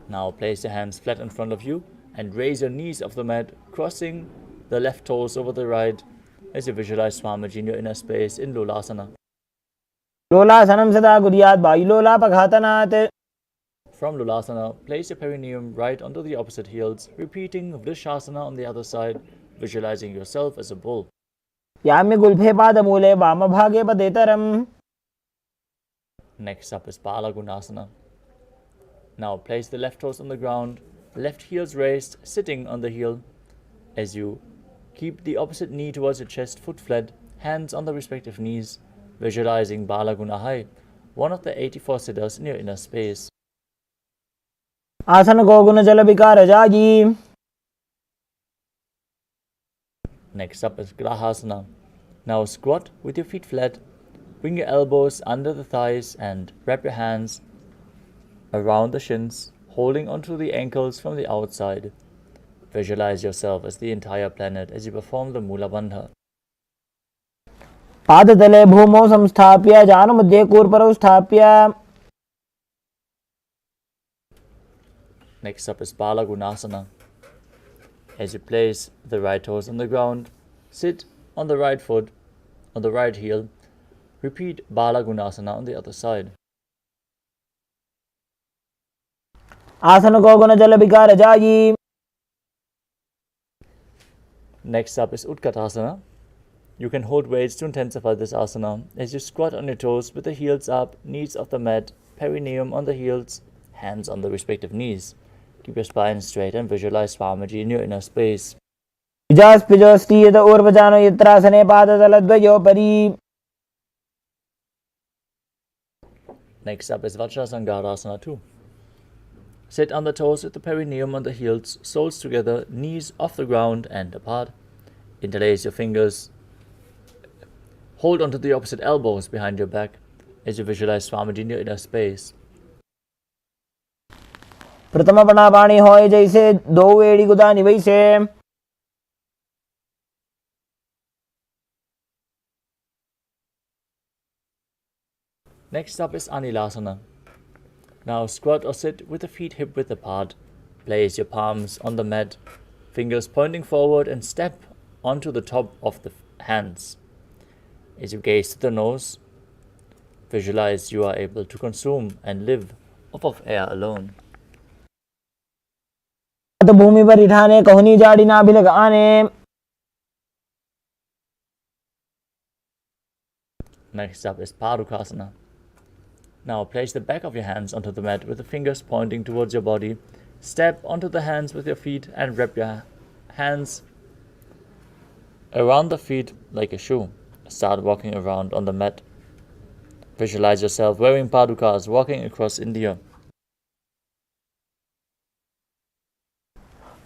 Now place your hands flat in front of you and raise your knees off the mat, crossing the left toes over the right as you visualize Swamiji in your inner space in Lolasana. लोलासनं सदा कुर्यात् वायुलोलापघातनात्. From Lolasana, place your perineum right onto the opposite heels, repeating Vrishasana on the other side, visualizing yourself as a bull. याम्य गुल्फे पादमूले वामभागे पदेतरम्. Next up is Balagunasana. Now place the left toes on the ground, left heels raised, sitting on the heel. As you keep the opposite knee towards your chest, foot flat, hands on the respective knees, visualizing Balagunahai, one of the 84 siddhas in your inner space. आसन को गुण जल विकार जागी. Next up is Grahasana. Now squat with your feet flat, bring your elbows under the thighs and wrap your hands around the shins, holding onto the ankles from the outside. Visualize yourself as the entire planet as you perform the Mula Bandha. पादतले भूमौ संस्थाप्य जानुमध्ये कूर्परौ स्थाप्य. Next up is Balagunasana. As you place the right toes on the ground, sit on the right foot, on the right heel. Repeat Balagunasana on the other side. आसन को गुण जल विकार जागी. Next up is Utkatasana. You can hold weights to intensify this asana as you squat on your toes with the heels up, knees off the mat, perineum on the heels, hands on the respective knees. Keep your spine straight and visualize Swamiji in your inner space. विजास्पिजोस्तीयत ऊर्वजानो यत्रासने पादतलद्वयोपरि. Next up is Vajrasangarasana too. Sit on the toes with the perineum on the heels, soles together, knees off the ground and apart. Interlace your fingers. Hold onto the opposite elbows behind your back as you visualize Swamiji in your inner space. प्रथम पणापाणी होय जैसे दो एड़ी गुदानी वैसे. Next up is Anilasana. Now squat or sit with the feet hip width apart. Place your palms on the mat, fingers pointing forward and step onto the top of the hands. As you gaze to the nose, visualize you are able to consume and live off of air alone. भूमि पर इठाने कहनी जाड़ी ना भी लगाने. Next up is Parukasana. Now place the back of your hands onto the mat with the fingers pointing towards your body. Step onto the hands with your feet and wrap your hands around the feet like a shoe. Start walking around on the mat. Visualize yourself wearing padukas walking across India.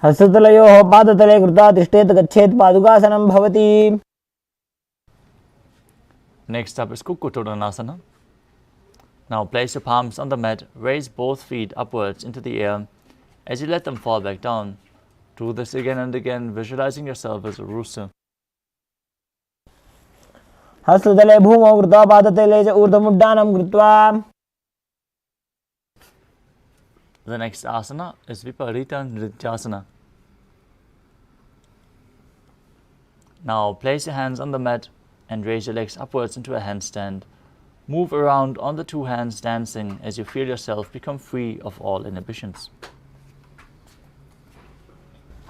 हस्ततलयोः पादतले कृता तिष्ठेत् गच्छेत् पादुकासनं भवति. Next up is Kukkuttanasana. Now place your palms on the mat, raise both feet upwards into the air as you let them fall back down. Do this again and again, visualizing yourself as a rooster. हस्ततले भूमौ कृत्वा पादतले च ऊर्ध्वमुड्डानं कृत्वा. The next asana is Viparita Nrityasana. Now place your hands on the mat and raise your legs upwards into a handstand. Move around on the two hands dancing as you feel yourself become free of all inhibitions.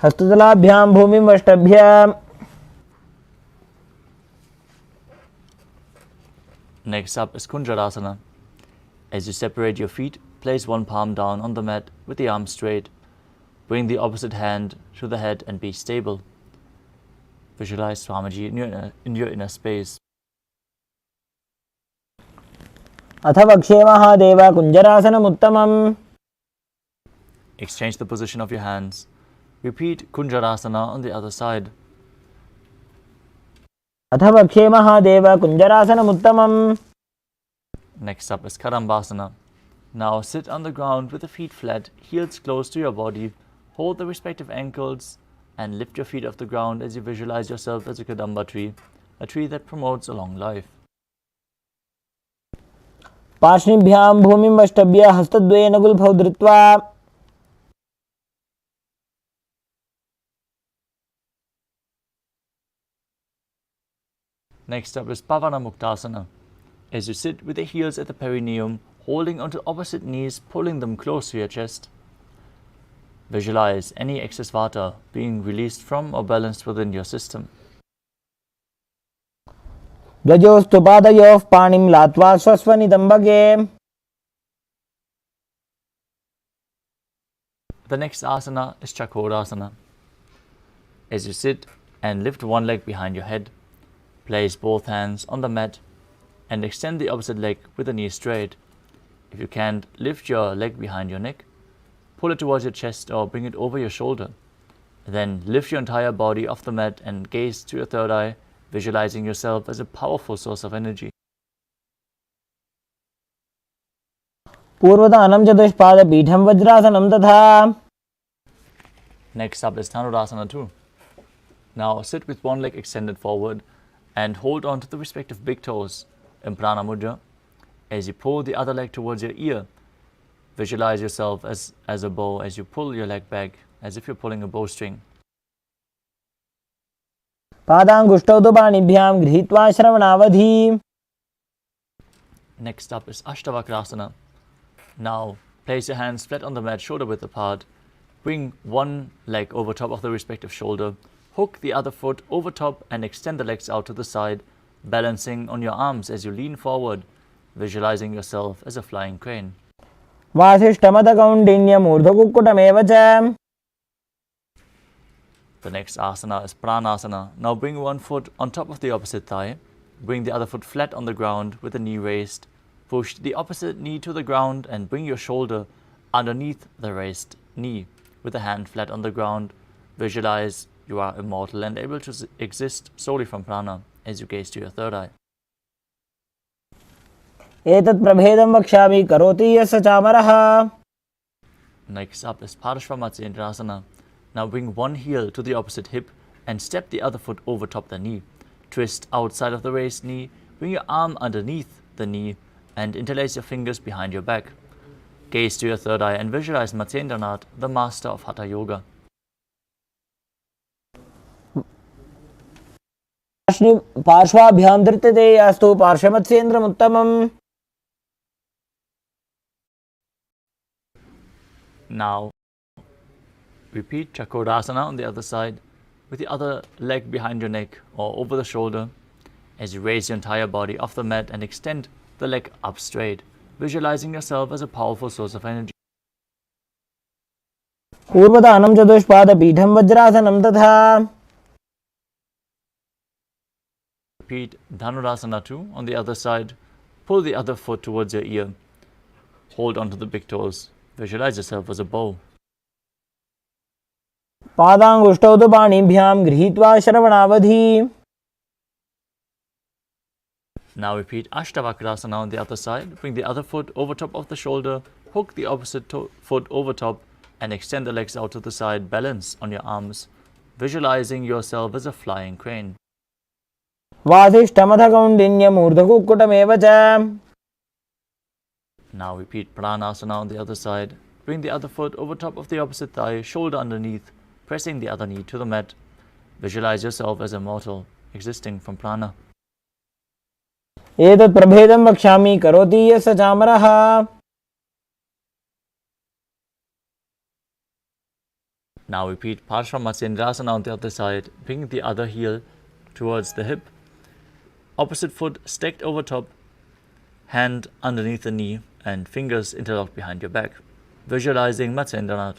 हस्ततलाभ्यां भूमिं वष्टभ्य. Next up is Kunjarasana. As you separate your feet, place one palm down on the mat with the arm straight. Bring the opposite hand to the head and be stable. Visualize Swamiji in your inner space. अथ वक्षे Mahadev कुञ्जरासनमुत्तमम्. Exchange the position of your hands. Repeat Kunjarasana on the other side. अथ वक्षे Mahadev कुञ्जरासनमुत्तमम्. Next up is Kadambasana. Now sit on the ground with the feet flat, heels close to your body. Hold the respective ankles and lift your feet off the ground as you visualize yourself as a Kadamba tree, a tree that promotes a long life. पार्ष्णिभ्यां भूमिं वष्टभ्य हस्तद्वयेन गुल्फौ धृत्वा. Next up is Pavana Muktasana. As you sit with the heels at the perineum, holding onto opposite knees, pulling them close to your chest. Visualize any excess vata being released from or balanced within your system. गजोस्तु पादयोः पाणिं लात्वा स्वस्वनितम्बके. The next asana is Chakorasana. As you sit and lift one leg behind your head, place both hands on the mat and extend the opposite leg with the knee straight. If you can't, lift your leg behind your neck, pull it towards your chest or bring it over your shoulder. Then lift your entire body off the mat and gaze to your third eye, visualizing yourself as a powerful source of energy. पूर्वदानं चतुष्पादपीठं वज्रासनं तथा. Next up is Dhanurasana 2. Now sit with one leg extended forward and hold on to the respective big toes in Prana Mudra. As you pull the other leg towards your ear, visualize yourself as a bow as you pull your leg back as if you're pulling a bowstring. पादाङ्गुष्ठौ तु पाणिभ्यां गृहीत्वा श्रवणावधि. Next up is Ashtavakrasana. Now place your hands flat on the mat, shoulder width apart. Bring one leg over top of the respective shoulder. Hook the other foot over top and extend the legs out to the side, balancing on your arms as you lean forward, visualizing yourself as a flying crane. वासिष्ठमतकौण्डिन्यमूर्ध्वकुक्कुटमेव च. The next asana is Pranasana. Now bring one foot on top of the opposite thigh. Bring the other foot flat on the ground with the knee raised. Push the opposite knee to the ground and bring your shoulder underneath the raised knee with the hand flat on the ground. Visualize you are immortal and able to exist solely from prana as you gaze to your third eye. एतत् प्रभेदं वक्ष्यामि करोति यस्य चामरः. Next up is Parashvamatsyendrasana. Now bring one heel to the opposite hip and step the other foot over top the knee. Twist outside of the raised knee, bring your arm underneath the knee and interlace your fingers behind your back. Gaze to your third eye and visualize Matsyendranath, the master of Hatha Yoga. पार्श्वाभ्यां धृत्यते यास्तु पार्श्वमत्स्येन्द्रमुत्तमम्. Now repeat Chakorasana on the other side with the other leg behind your neck or over the shoulder as you raise your entire body off the mat and extend the leg up straight, visualizing yourself as a powerful source of energy. पूर्वदानं चतुष्पादपीठं वज्रासनं तथा. Repeat Dhanurasana 2 on the other side. Pull the other foot towards your ear. Hold onto the big toes. Visualize yourself as a bow. पादाङ्गुष्ठौ तु पाणिभ्यां गृहीत्वा श्रवणावधि. Now repeat Ashtavakrasana on the other side. Bring the other foot over top of the shoulder, hook the opposite foot over top, and extend the legs out to the side. Balance on your arms, visualizing yourself as a flying crane. वासिष्ठमथ कौण्डिन्यमूर्धकुक्कुटमेव च. Now repeat Pranasana on the other side. Bring the other foot over top of the opposite thigh, shoulder underneath, pressing the other knee to the mat. Visualize yourself as immortal, existing from prana. एतत् प्रभेदं वक्ष्यामि करोति यस्य चामरः. Now repeat Paramashivoham on the other side. Bring the other heel towards the hip. Opposite foot stacked over top, hand underneath the knee, and fingers interlocked behind your back. Visualizing Matsyendranath.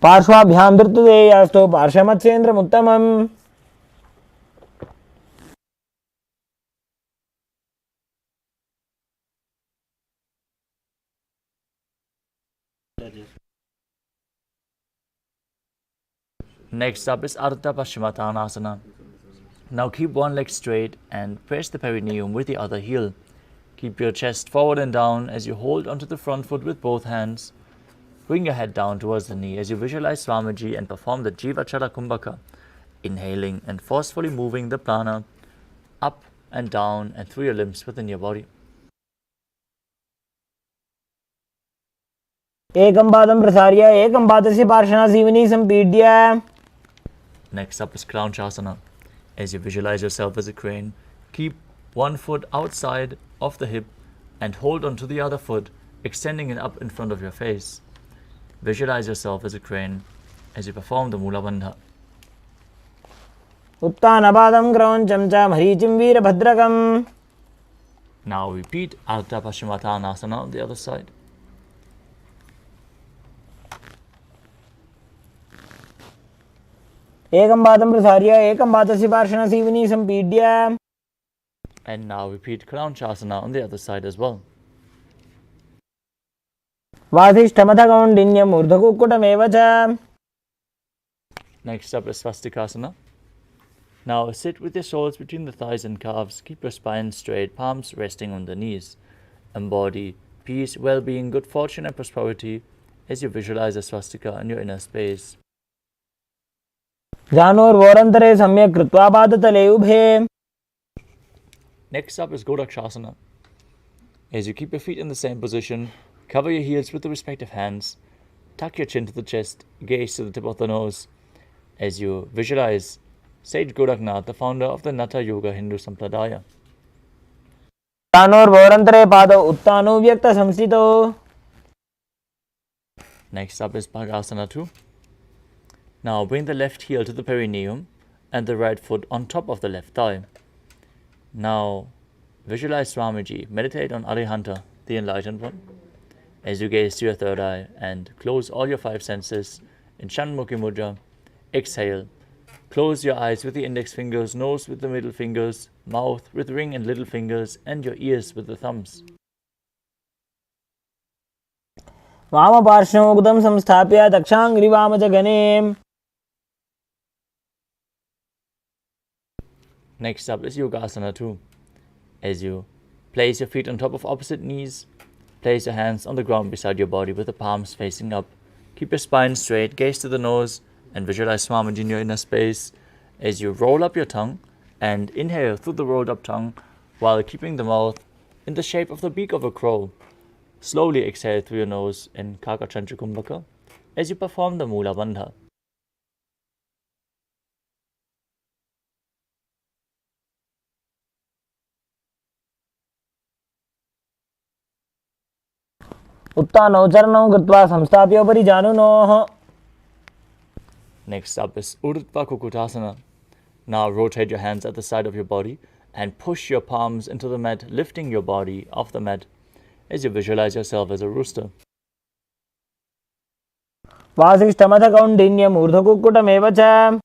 पार्श्वाभ्यां धृतदेयास्तु पार्श्वमत्स्येन्द्रमुत्तमम्. Next up is Ardha Paschimottanasana. Now keep one leg straight and press the perineum with the other heel. Keep your chest forward and down as you hold onto the front foot with both hands. Bring your head down towards the knee as you visualize Swamiji and perform the Jivachala Kumbhaka, inhaling and forcefully moving the prana up and down and through your limbs within your body. एकं पादं प्रसार्य एकं पादस्य पार्श्वनासीवनी सम्पीड्य. Next up is Crown Shasana. As you visualize yourself as a crane, keep one foot outside of the hip and hold onto the other foot, extending it up in front of your face. Visualize yourself as a crane as you perform the Mula Bandha. उत्तानपादं क्रौञ्चं च मरीचिं वीरभद्रकम्. Now repeat Ardha Paschimottanasana on the other side. एकं पादं प्रसार्य एकं पादस्य पार्श्वनासीवनी सम्पीड्य. And now repeat Crown Shasana on the other side as well. वासिष्ठमथ कौण्डिन्यमूर्धकुक्कुटमेव च. Next up is Swastikasana. Now sit with your soles between the thighs and calves. Keep your spine straight, palms resting on the knees. Embody peace, well-being, good fortune and prosperity as you visualize a swastika in your inner space. जानुर्वोरन्तरे सम्यक् कृत्वा पादतले उभे. Next up is Godakshasana. As you keep your feet in the same position, cover your heels with the respective hands, tuck your chin to the chest, gaze to the tip of the nose as you visualize Sage Godaknath, the founder of the Natha Yoga Hindu Sampradaya. जानुर्वोरन्तरे पादौ उत्तानुव्यक्तसंस्थितौ. Next up is Bhagasana 2. Now bring the left heel to the perineum and the right foot on top of the left thigh. Now visualize Swamiji, meditate on Arihanta, the enlightened one, as you gaze to your third eye and close all your five senses in Shanmukhi Mudra. Exhale. Close your eyes with the index fingers, nose with the middle fingers, mouth with ring and little fingers, and your ears with the thumbs. वामपार्श्वमुक्तं संस्थाप्य दक्षाङ्घ्रिवामजगने. Next up is Yogasana 2. As you place your feet on top of opposite knees, place your hands on the ground beside your body with the palms facing up. Keep your spine straight, gaze to the nose, and visualize Swamiji in your inner space as you roll up your tongue and inhale through the rolled up tongue while keeping the mouth in the shape of the beak of a crow. Slowly exhale through your nose in Kakachancha Kumbhaka as you perform the Mula Bandha. उत्तानौ चरणौ कृत्वा संस्थाप्य उपरि जानुनोः. Next up is Urdhva Kukutasana. Now rotate your hands at the side of your body and push your palms into the mat, lifting your body off the mat as you visualize yourself as a rooster. वासिष्ठमथ कौण्डिन्यमूर्धकुक्कुटमेव च.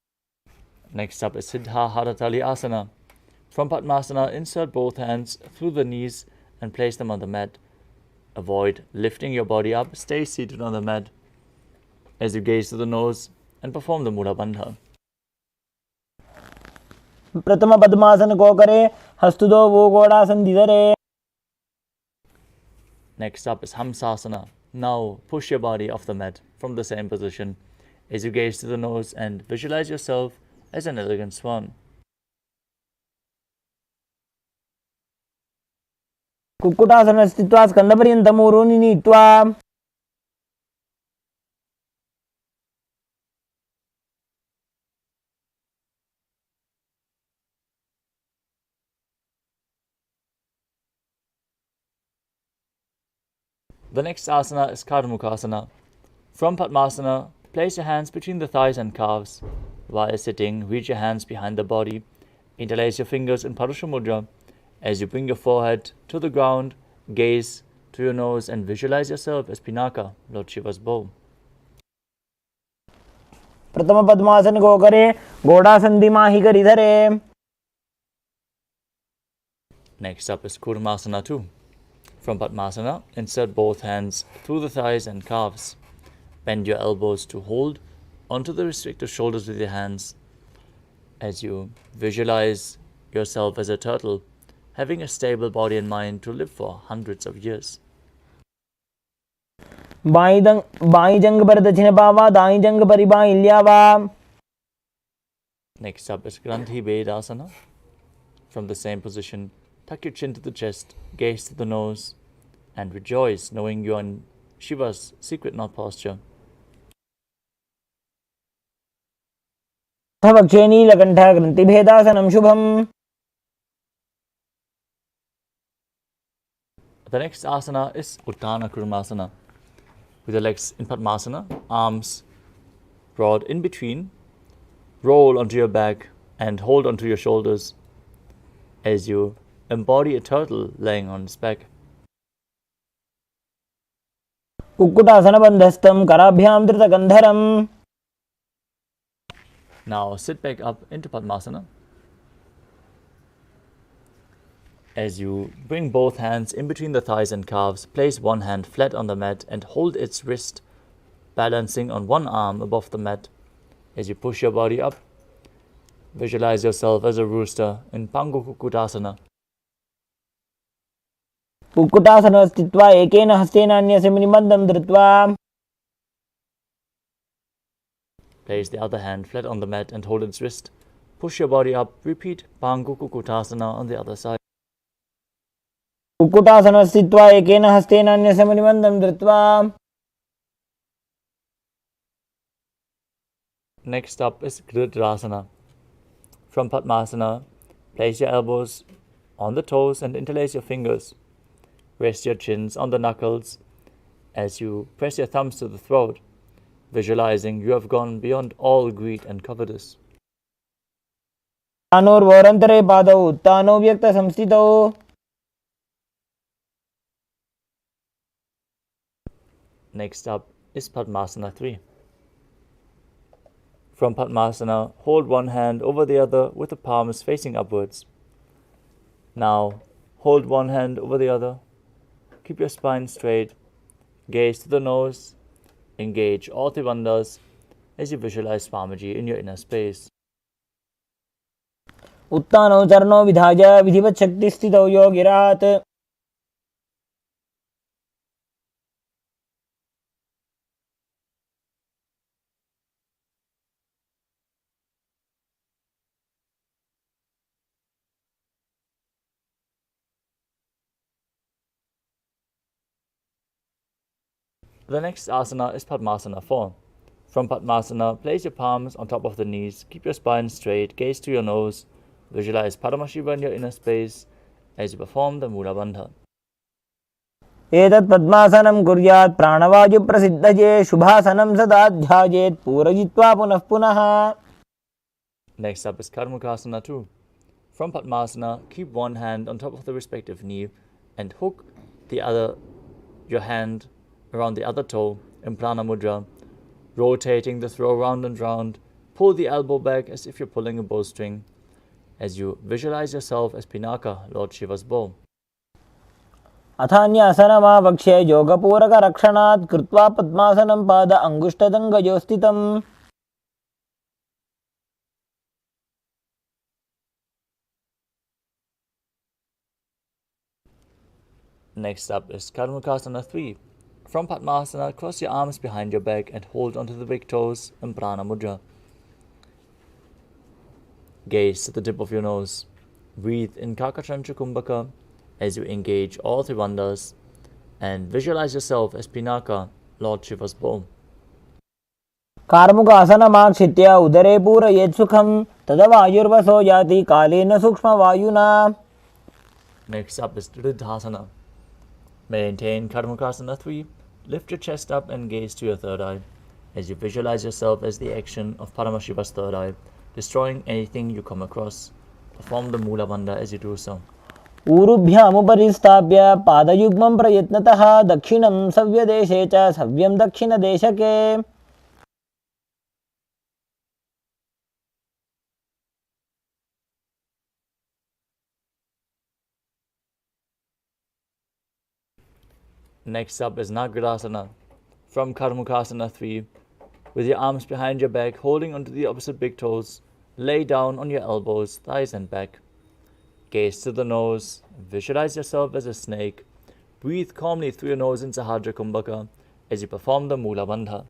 Next up is Siddha Haratali Asana. From Padmasana, insert both hands through the knees and place them on the mat. Avoid lifting your body up, stay seated on the mat as you gaze to the nose and perform the Mula Bandha. प्रथम पद्मासन को करे, हस्तुदो वो गोड़ासन धरे. Next up is Hamsasana. Now push your body off the mat from the same position as you gaze to the nose and visualize yourself as an elegant swan. Kukkutasana स्थित्वा स्कंदपर्यन्तं ऊरूनि नीत्वा. The next asana is Karmukhasana. From Padmasana, place your hands between the thighs and calves. While sitting, reach your hands behind the body. Interlace your fingers in Purusha Mudra. As you bring your forehead to the ground, gaze to your nose and visualize yourself as Pinaka, Lord Shiva's bow. प्रथम पद्मासन को करे, गोड़ासन दिमाही करी धरे. Next up is Kurmasana 2. From Padmasana, insert both hands through the thighs and calves. Bend your elbows to hold onto the restricted shoulders with your hands. As you visualize yourself as a turtle, having a stable body and mind to live for hundreds of years. By जंग पर दक्षिण पावा, दाई जंग पर by ल्यावा. Next up is Grandhi Vedasana. From the same position, tuck your chin to the chest, gaze to the nose, and rejoice knowing you are in Shiva's secret knot posture. भक्षे नीलकंठ ग्रंथि भेदासनम Shubham. The next asana is Uttana Kurmasana. With your legs in Padmasana, arms broad in between, roll onto your back and hold onto your shoulders as you embody a turtle laying on its back. Kukkutasana बंधस्थम कराभ्याम धृतगंधरम. Now sit back up into Padmasana. As you bring both hands in between the thighs and calves, place one hand flat on the mat and hold its wrist, balancing on one arm above the mat. As you push your body up, visualize yourself as a rooster in Pangu Kukkutasana. Kukkutasana स्थित्वा एकेन हस्तेन अन्यस्य मुनिबन्धं धृत्वा. Place the other hand flat on the mat and hold its wrist. Push your body up. Repeat Pangu Kukkutasana on the other side. Kukkutasana स्थित्वा एकेन हस्तेन अन्यस्य मुनिबन्धं धृत्वा. Next up is Gridrasana. From Padmasana, place your elbows on the toes and interlace your fingers. Rest your chins on the knuckles as you press your thumbs to the throat, visualizing you have gone beyond all greed and covetous. तानोर्वोरन्तरे पादौ उत्तानो व्यक्त संस्थितौ. Next up is Padmasana 3. From Padmasana, hold one hand over the other with the palms facing upwards. Now, hold one hand over the other. Keep your spine straight. Gaze to the nose. Engage all Trivandhas as you visualize Swamiji in your inner space. उत्तानो चरणो विधाय विधिवत् शक्ति स्थितौ योगिरात्. The next asana is Padmasana 4. From Padmasana, place your palms on top of the knees, keep your spine straight, gaze to your nose, visualize Paramashiva in your inner space as you perform the Mula Bandha. एतत् पद्मासनं कुर्यात् प्राणवायु प्रसिद्धये शुभासनं सदा ध्यायेत् पूरयित्वा पुनः पुनः. Next up is Karmukhasana 2. From Padmasana, keep one hand on top of the respective knee and hook your hand around the other toe in Prana Mudra, rotating the throw round and round. Pull the elbow back as if you're pulling a bowstring as you visualize yourself as Pinaka, Lord Shiva's bow. अथान्यासनमावक्ष्य योगपूरकरक्षणात् कृत्वा पद्मासनं पाद अङ्गुष्ठदङ्गयो स्थितम्. Next up is Karmakasana 3. From Padmasana, cross your arms behind your back and hold onto the big toes in Prana Mudra. Gaze to the tip of your nose. Breathe in Kakachantra Kumbhaka as you engage all three bandhas and visualize yourself as Pinaka, Lord Shiva's bow. कार्मुकासनमाक्षित्य उदरे पूरयेत् सुखं तदवायुर्वसो याति कालेन सूक्ष्मवायुना. Next up is Riddhasana. Maintain Karmakasana 3. Lift your chest up and gaze to your third eye as you visualize yourself as the action of Paramashiva's third eye, destroying anything you come across. Perform the Mula Bandha as you do so. ऊरुभ्यामुपरिस्थाप्य पादयुग्मं प्रयत्नतः दक्षिणं सव्यदेशे च सव्यं दक्षिणदेशके. Next up is Nagradasana. From Karmakasana 3, with your arms behind your back, holding onto the opposite big toes, lay down on your elbows, thighs and back. Gaze to the nose, visualize yourself as a snake. Breathe calmly through your nose in Sahadra Kumbhaka as you perform the Mula Bandha.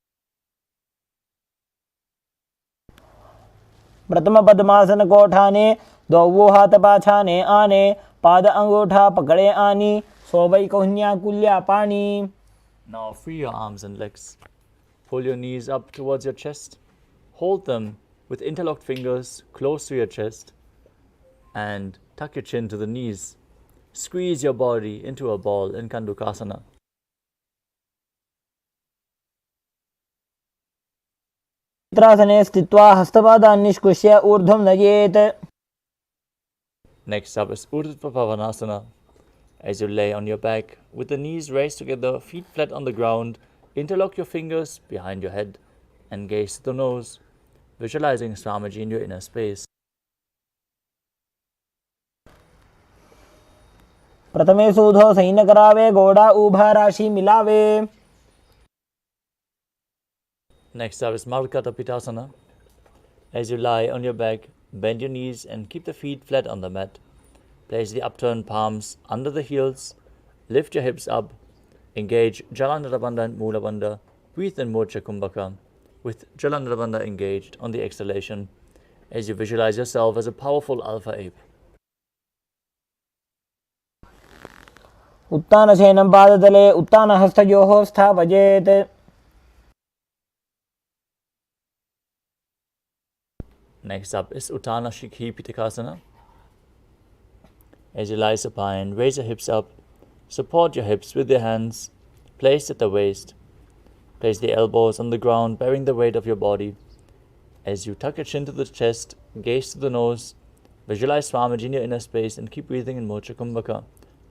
प्रथम पद्मासन कोठाने दो हाथ पाछाने आने पाद अंगूठा पकड़े आनी सोबई कोहन्या कुल्या पानी. Now free your arms and legs. Pull your knees up towards your chest. Hold them with interlocked fingers close to your chest and tuck your chin to the knees. Squeeze your body into a ball in Kandukasana. चित्रासने स्थित्वा हस्तपादान् निष्कृष्य ऊर्ध्वं नयेत्. Next up is Urdhva Pavanasana. As you lay on your back, with the knees raised together, feet flat on the ground, interlock your fingers behind your head and gaze to the nose, visualizing Swamiji in your inner space. प्रथमे सूधो San करावे गोड़ा ऊभा राशि मिलावे. Next up is Markata Pitasana. As you lie on your back, bend your knees and keep the feet flat on the mat. Place the upturned palms under the heels. Lift your hips up. Engage Jalandhara Bandha and Mula Bandha. Breathe in Mocha Kumbhaka with Jalandhara Bandha engaged on the exhalation as you visualize yourself as a powerful alpha ape. उत्तानशयनं पादतले उत्तानहस्तयोः स्थापयेत्. Next up is Uttana Shikhi Pitakasana. As you lie supine, raise your hips up. Support your hips with your hands placed at the waist. Place the elbows on the ground, bearing the weight of your body. As you tuck your chin to the chest, gaze to the nose, visualize Swamiji in your inner space and keep breathing in Mocha Kumbhaka.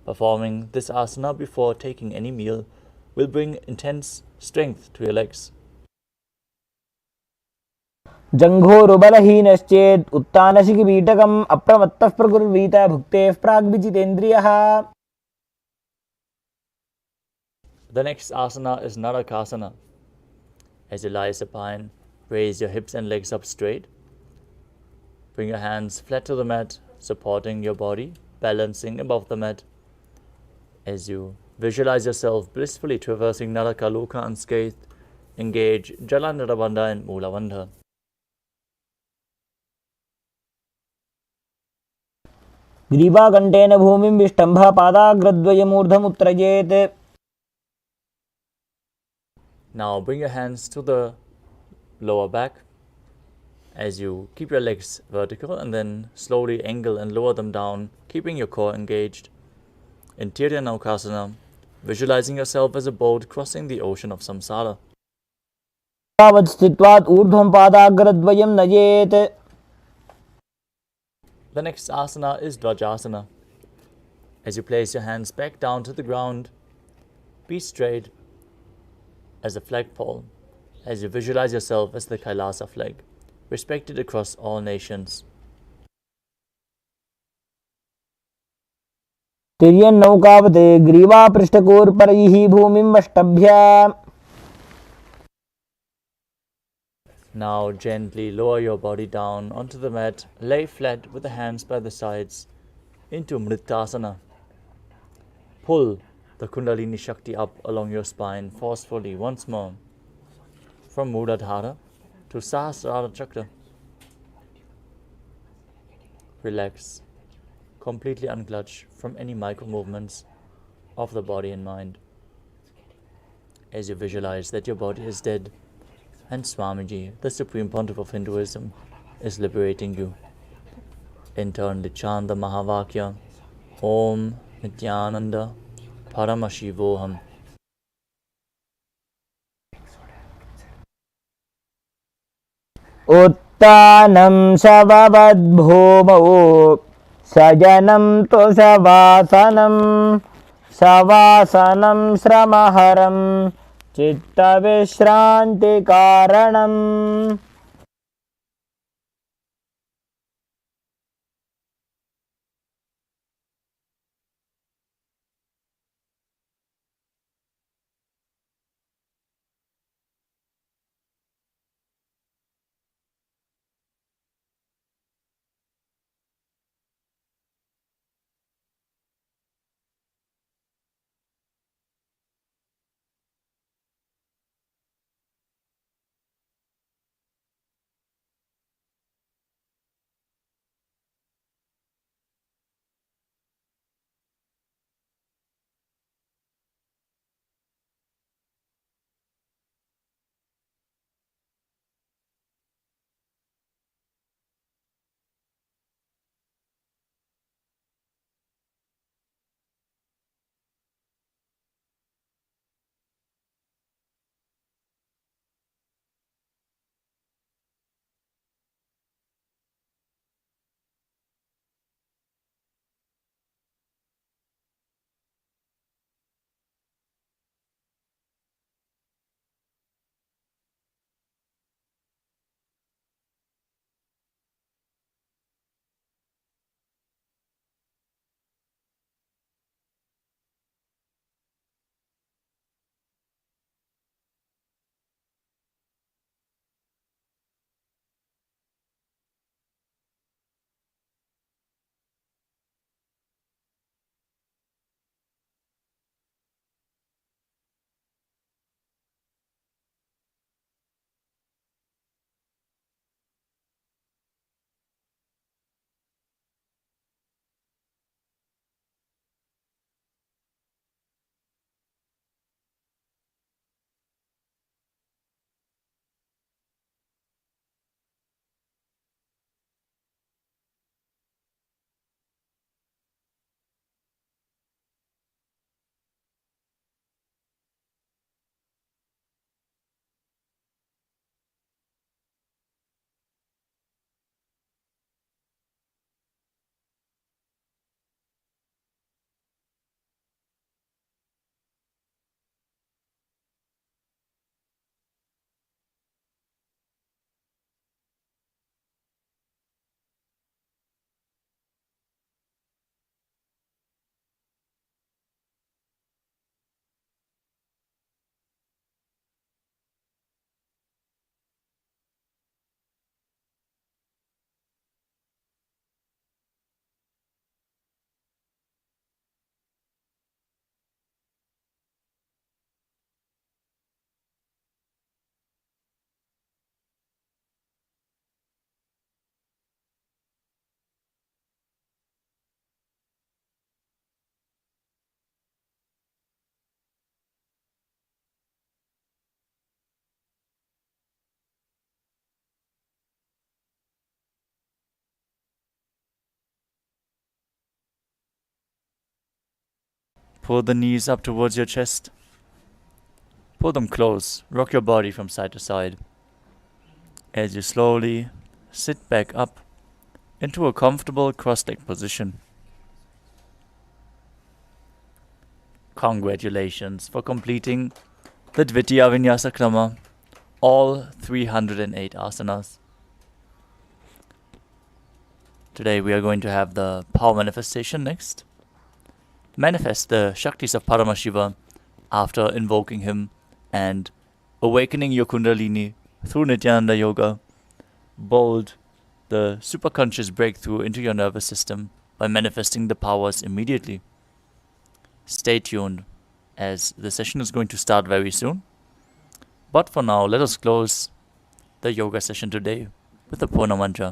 Performing this asana before taking any meal will bring intense strength to your legs. जङ्घोरुबलहीनश्चेत् उत्तानशिखिपीठकम् अप्रमत्तः प्रकुर्वीत भुक्तेः प्राग्विजितेन्द्रियः. The next asana is Narakasana. As you lie supine, raise your hips and legs up straight. Bring your hands flat to the mat, supporting your body, balancing above the mat. As you visualize yourself blissfully traversing Narakaloka unscathed, engage Jalandhara Bandha and Mula Bandha. ग्रीवाकण्ठेन भूमिं विष्टम्भ पादाग्रद्वयमूर्धमुत्त्रयेत्. Now bring your hands to the lower back as you keep your legs vertical and then slowly angle and lower them down, keeping your core engaged. In Tiryanukasana, visualizing yourself as a boat crossing the ocean of samsara. तावत् स्थित्वात् ऊर्ध्वं पादाग्रद्वयं नयेत्. The next asana is Dvajasana. As you place your hands back down to the ground, be straight as a flagpole, as you visualize yourself as the Kailasa flag, respected across all nations. तिर्यन्नौकावते ग्रीवापृष्ठकोर्परैः भूमिं वष्टभ्य. Now gently lower your body down onto the mat, lay flat with the hands by the sides into Mrittasana. Pull the Kundalini Shakti up along your spine forcefully once more, from Muladhara to Sahasrara Chakra. Relax, completely unclutch from any micro movements of the body and mind, as you visualize that your body is dead and Swamiji, the Supreme Pontiff of Hinduism, is liberating you. Internally chant the Mahavakya, Om Nithyananda Paramashivoham. उत्तानं शववद्भूमौ सजनं तु सवासनं श्रमहरं चित्तविश्रान्तिकारणम्. Pull the knees up towards your chest. Pull them close. Rock your body from side to side. As you slowly sit back up into a comfortable cross-legged position. Congratulations for completing the Dvitiya Vinyasa Krama, all 308 asanas. Today we are going to have the power manifestation next. Manifest the Shaktis of Paramashiva after invoking him and awakening your Kundalini through Nithyananda Yoga. Bold the superconscious breakthrough into your nervous system by manifesting the powers immediately. Stay tuned as the session is going to start very soon. But for now, let us close the yoga session today with the Purna mantra.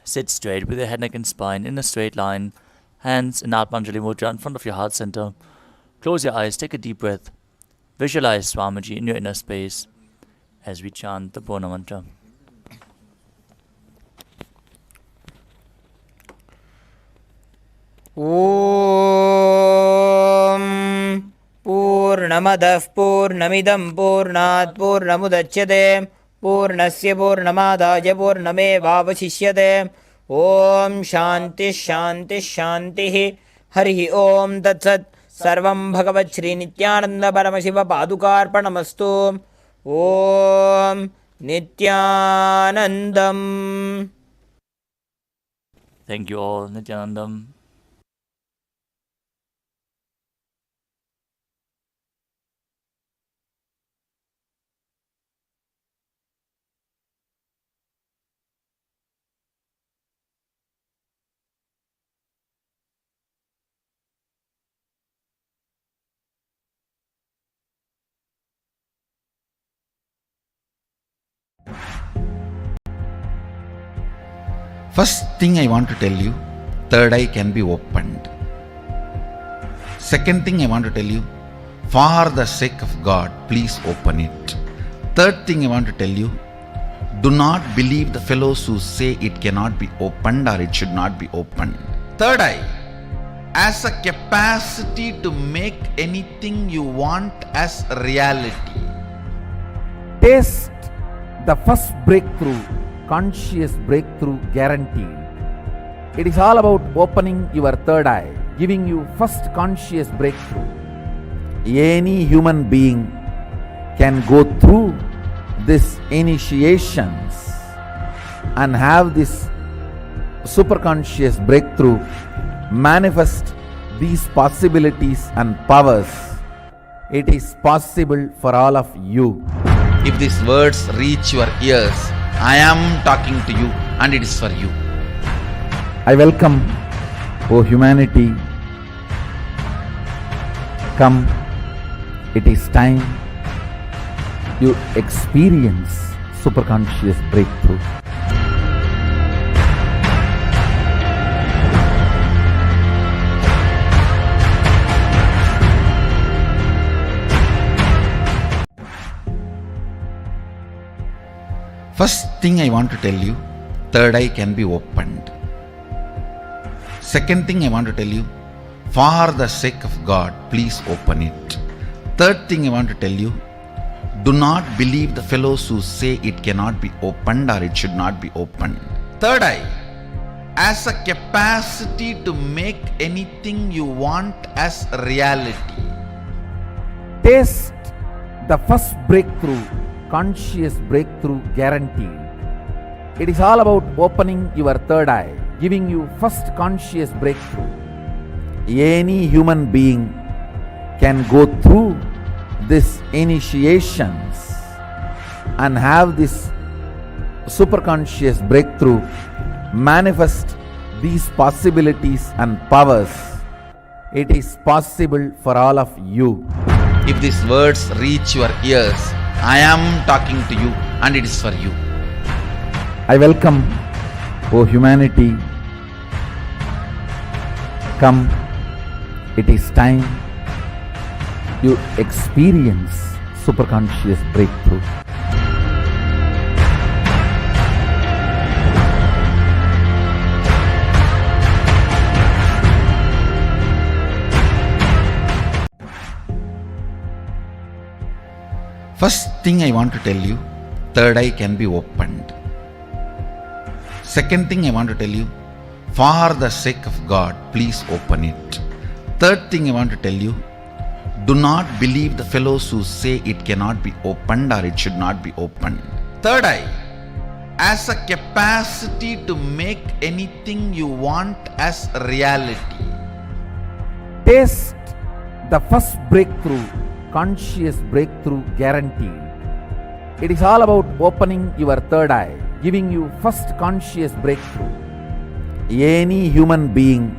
Sit straight with your head, neck and spine in a straight line, hands in Atmanjali Mudra in front of your heart center. Close your eyes, take a deep breath. Visualize Swamiji in your inner space as we chant the Purna mantra. Om Purnamadah Purnamidam Purnat Purnamudachyate Purnasya Purnamadaya Purnamevavasishyate Om Shanti Shanti Shanti Harihi Om Tatsat Sarvam Bhagavat Shri Nithyananda Paramashiva Padukarpanamastu Om Nithyanandam. Thank you all, Nithyanandam. First thing I want to tell you, third eye can be opened. Second thing I want to tell you, for the sake of God, please open it. Third thing I want to tell you, do not believe the fellows who say it cannot be opened or it should not be opened. Third eye has a capacity to make anything you want as reality. Taste the first breakthrough, conscious breakthrough guaranteed. It is all about opening your third eye, giving you first conscious breakthrough. Any human being can go through these initiations and have this superconscious breakthrough, manifest these possibilities and powers. It is possible for all of you. If these words reach your ears, I am talking to you and it is for you. I welcome, O humanity. Come, it is time you experience superconscious breakthrough. First thing I want to tell you, third eye can be opened. Second thing I want to tell you, for the sake of God, please open it. Third thing I want to tell you, do not believe the fellows who say it cannot be opened or it should not be opened. Third eye has a capacity to make anything you want as reality. Taste the first breakthrough, conscious breakthrough guaranteed. It is all about opening your third eye, giving you first conscious breakthrough. Any human being can go through these initiations and have this superconscious breakthrough, manifest these possibilities and powers. It is possible for all of you. If these words reach your ears, I am talking to you and it is for you. I welcome, O humanity. Come, it is time you experience superconscious breakthrough. First thing I want to tell you, third eye can be opened. Second thing I want to tell you, for the sake of God, please open it. Third thing I want to tell you, do not believe the fellows who say it cannot be opened or it should not be opened. Third eye has a capacity to make anything you want as reality. Taste the first breakthrough, conscious breakthrough guaranteed. It is all about opening your third eye, giving you first conscious breakthrough. Any human being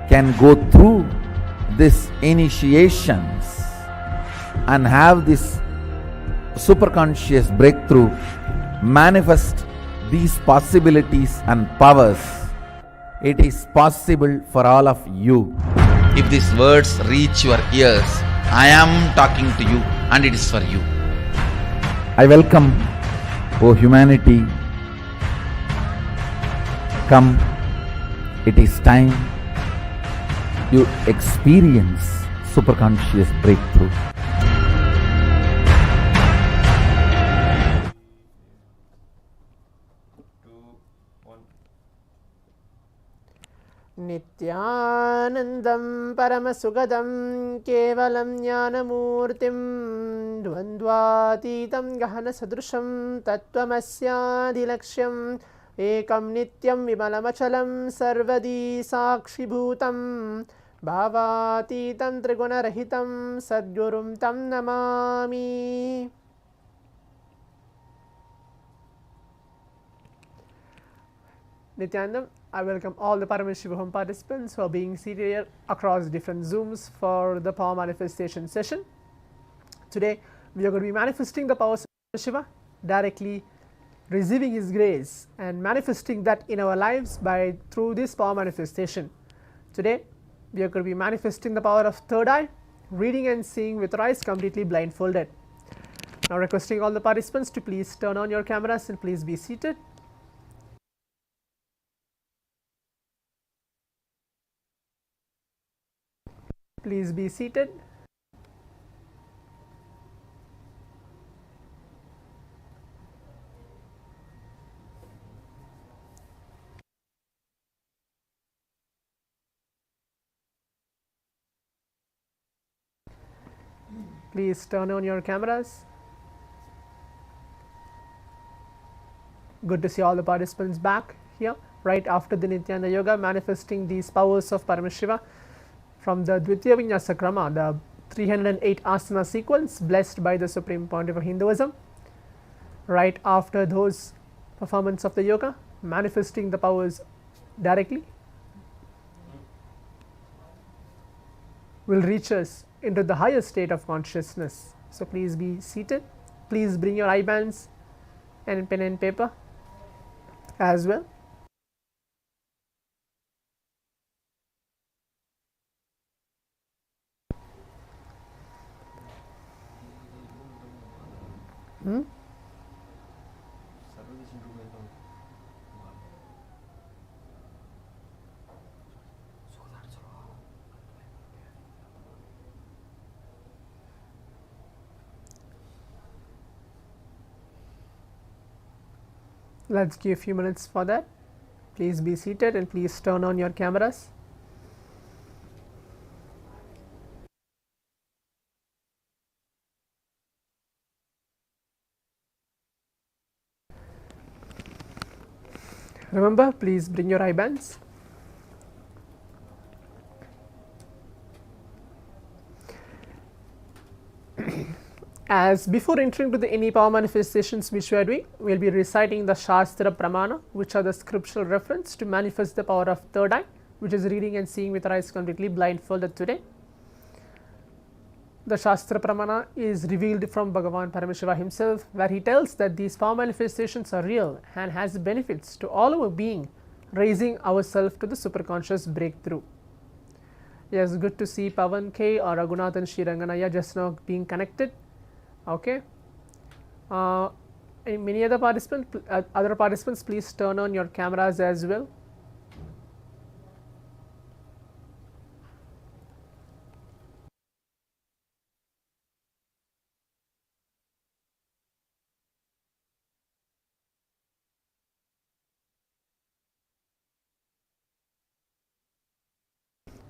can go through this initiations and have this superconscious breakthrough, manifest these possibilities and powers. It is possible for all of you. If these words reach your ears, I am talking to you and it is for you. I welcome, O humanity, come, it is time you experience superconscious breakthrough. Nithyanandam Paramashivoham Kevalam Jnanamurtim Dvandvatitam Gahana Sadrusham Tattvamasyaadilaksham Ekam Nityam Vimalamachalam Sarvadi Sakshibhutam Bhavatitam Trigunarahitam Sadgurum Tam Namami. Nithyanandam, I welcome all the Paramashivoham participants who are being seated here across different Zooms for the power manifestation session. Today, we are going to be manifesting the powers of Shiva, directly receiving his grace and manifesting that in our lives through this power manifestation. Today, we are going to be manifesting the power of third eye, reading and seeing with our eyes completely blindfolded. Now, requesting all the participants to please turn on your cameras and please be seated. Please be seated. Please turn on your cameras. Good to see all the participants back here right after the Nithyananda Yoga, manifesting these powers of Paramashiva from the Dvitiya Vinyasa Krama, the 308 asana sequence blessed by the Supreme Pontiff of Hinduism. Right after those performance of the yoga, manifesting the powers directly will reach us into the higher state of consciousness. So, please be seated. Please bring your eye bands and pen and paper as well. Let's give a few minutes for that. Please be seated and please turn on your cameras. Remember, please bring your eye bands. As before entering to the any power manifestations which we are doing, we will be reciting the Shastra Pramana, which are the scriptural reference to manifest the power of third eye, which is reading and seeing with our eyes completely blindfolded today. The Shastra Pramana is revealed from Bhagavan Paramashivam himself, where he tells that these power manifestations are real and has benefits to all our being, raising ourselves to the superconscious breakthrough. Yes, good to see Pavan K or Raghunathan Shiranganaya just now being connected. Okay. Many other participants, please turn on your cameras as well.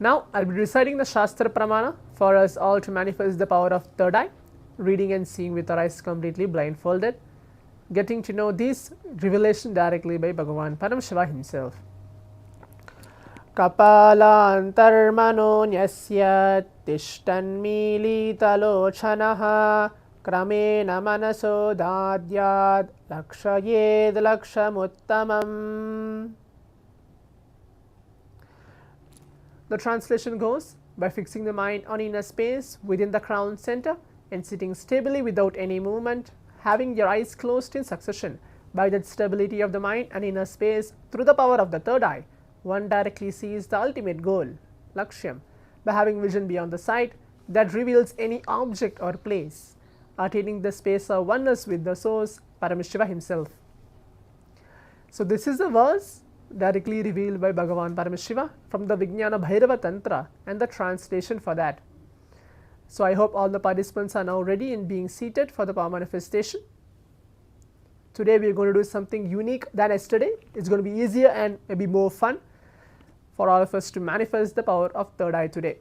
Now, I will be reciting the Shastra Pramana for us all to manifest the power of third eye, reading and seeing with our eyes completely blindfolded, getting to know this revelation directly by Bhagavan Paramashivam himself. Kapalantarmano nyasya tishtanmilitalochanaha kramena manaso dadyad lakshayed lakshamuttamam. The translation goes, by fixing the mind on inner space within the crown center and sitting stably without any movement, having your eyes closed in succession. By that stability of the mind and inner space, through the power of the third eye, one directly sees the ultimate goal, Lakshyam, by having vision beyond the sight that reveals any object or place, attaining the space of oneness with the source, Paramashiva himself. So this is a verse directly revealed by Bhagavan Paramashiva from the Vijnana Bhairava Tantra and the translation for that. So I hope all the participants are now ready in being seated for the power manifestation. Today we are going to do something unique than yesterday. It's going to be easier and maybe more fun for all of us to manifest the power of third eye today.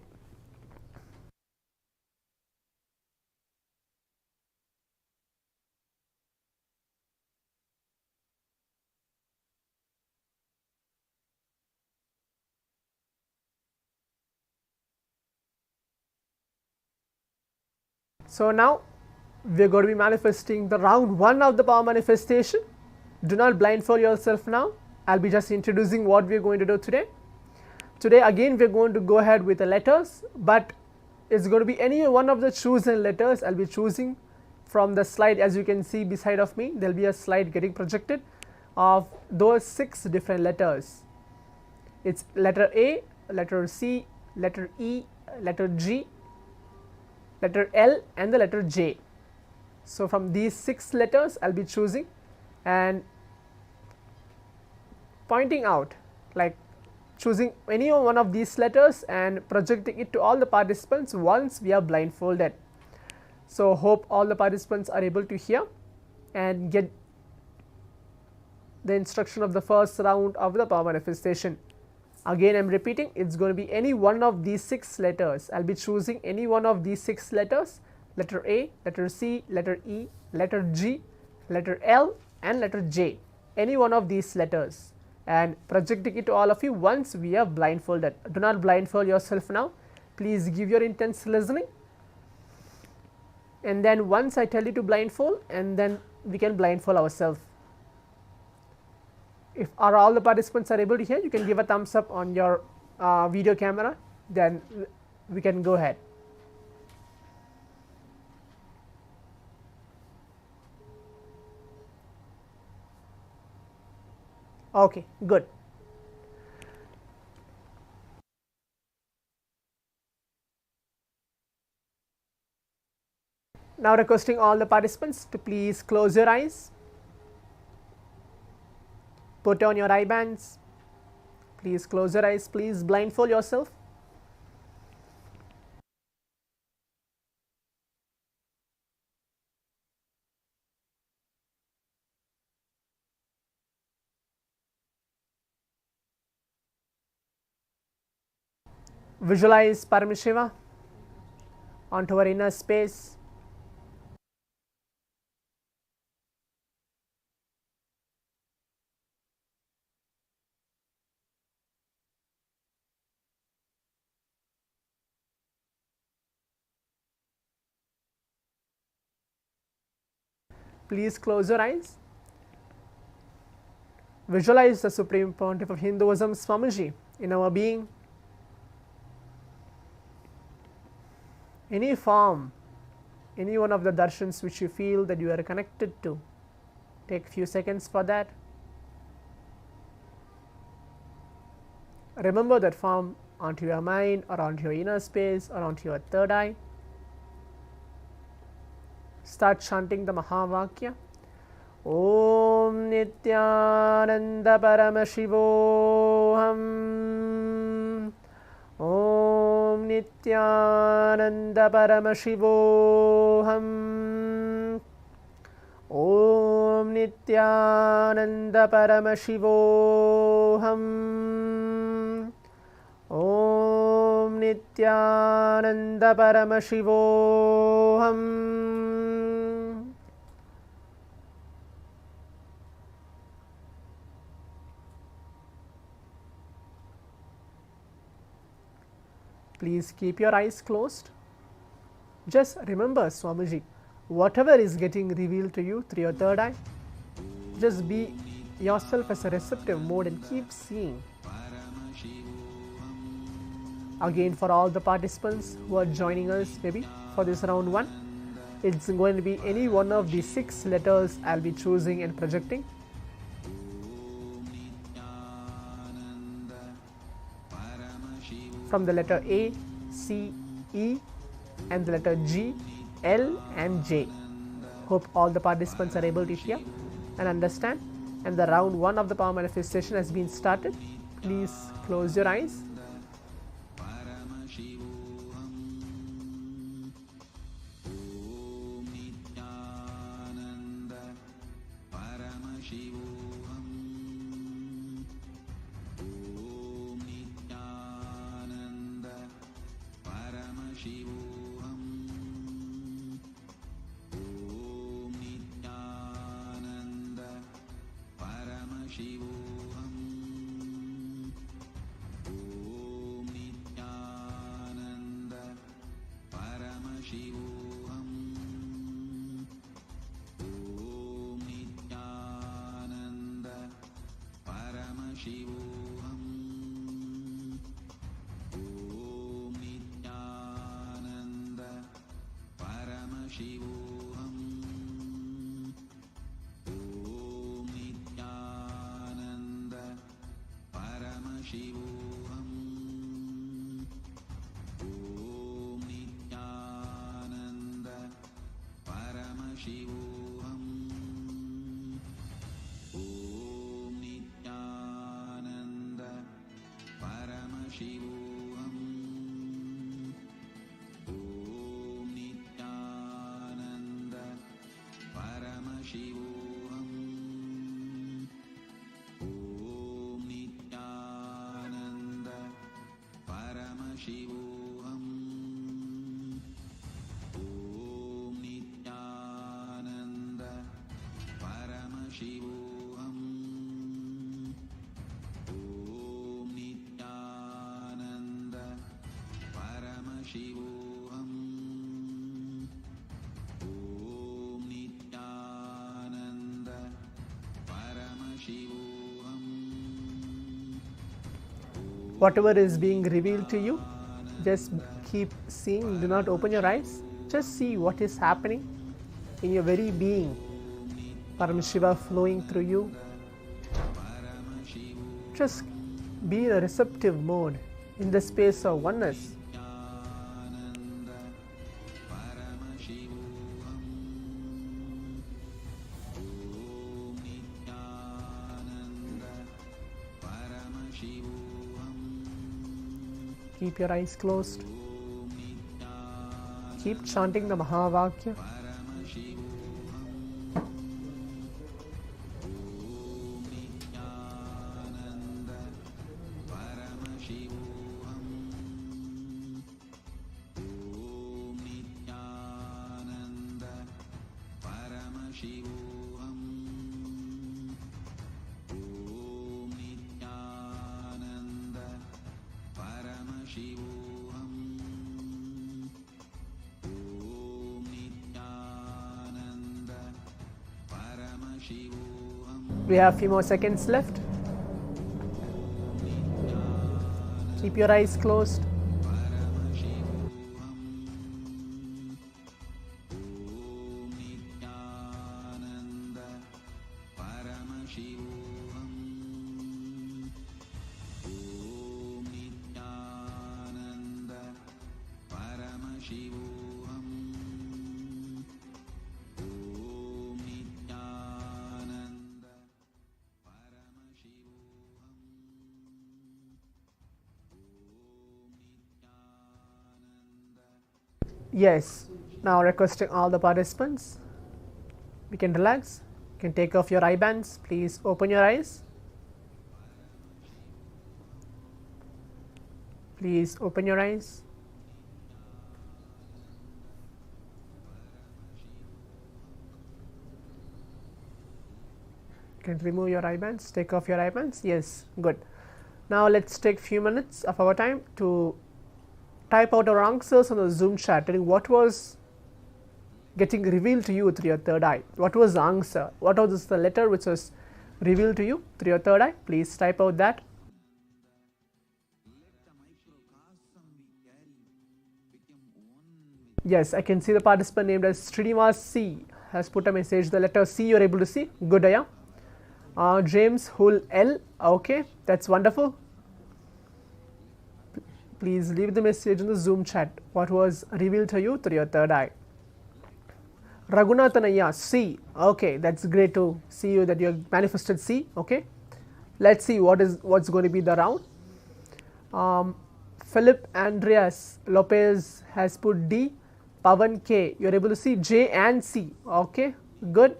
So now we are going to be manifesting the round 1 of the power manifestation. Do not blindfold yourself now. I'll be just introducing what we are going to do today. Today again we are going to go ahead with the letters, but it's going to be any one of the chosen letters. I'll be choosing from the slide. As you can see beside of me, there will be a slide getting projected of those 6 different letters. It's letter A, letter C, letter E, letter G, letter L and the letter J. So from these 6 letters I'll be choosing and pointing out, like choosing any one of these letters and projecting it to all the participants once we are blindfolded. So hope all the participants are able to hear and get the instruction of the first round of the power manifestation. Again I am repeating, it's going to be any one of these 6 letters. I'll be choosing any one of these 6 letters, letter A, letter C, letter E, letter G, letter L and letter J, any one of these letters, and projecting it to all of you once we are blindfolded. Do not blindfold yourself now. Please give your intense listening, and then once I tell you to blindfold, and then we can blindfold ourselves. If all the participants are able to hear, you can give a thumbs up on your video camera, then we can go ahead. Okay, good. Now requesting all the participants to please close your eyes. Put on your eye bands. Please close your eyes. Please blindfold yourself. Visualize Paramashiva onto our inner space. Please close your eyes. Visualize the Supreme Pontiff of Hinduism, Swamiji, in our being. Any form, any one of the darshans which you feel that you are connected to, take few seconds for that. Remember that form onto your mind or onto your inner space or onto your third eye. Start chanting the Mahavakya. Om Nithyananda Paramashivoham. Om Nithyananda Paramashivoham. Om Nithyananda Paramashivoham. Om Nithyananda Paramashivoham. Please keep your eyes closed. Just remember, Swamiji, whatever is getting revealed to you through your third eye, just be yourself as a receptive mode and keep seeing. Again, for all the participants who are joining us maybe for this round 1, it's going to be any one of the 6 letters I'll be choosing and projecting. From the letter A, C, E, and the letter G, L and J. Hope all the participants are able to hear and understand. And the round 1 of the power manifestation has been started. Please close your eyes. Whatever is being revealed to you, just keep seeing. Do not open your eyes. Just see what is happening in your very being. Paramashiva flowing through you. Just be in a receptive mode in the space of oneness. Keep your eyes closed. Keep chanting the Mahavakya. We have a few more seconds left. Keep your eyes closed. Yes, now requesting all the participants, we can relax, you can take off your eye bands, please open your eyes. Please open your eyes. You can remove your eye bands, take off your eye bands. Yes, good. Now let's take few minutes of our time to type out our answers on the Zoom chat, telling what was getting revealed to you through your third eye. What was the answer? What was the letter which was revealed to you through your third eye? Please type out that. Yes, I can see the participant named as Srinivas C has put a message. The letter C you're able to see. Good, Aya. James Hull L. Okay, that's wonderful. Please leave the message in the Zoom chat. What was revealed to you through your third eye? Raghunathanaya C. Okay, that's great to see you that you have manifested C. Okay, let's see what's going to be the round. Philip Andreas Lopez has put D. Pavan K, you're able to see J and C. Okay, good.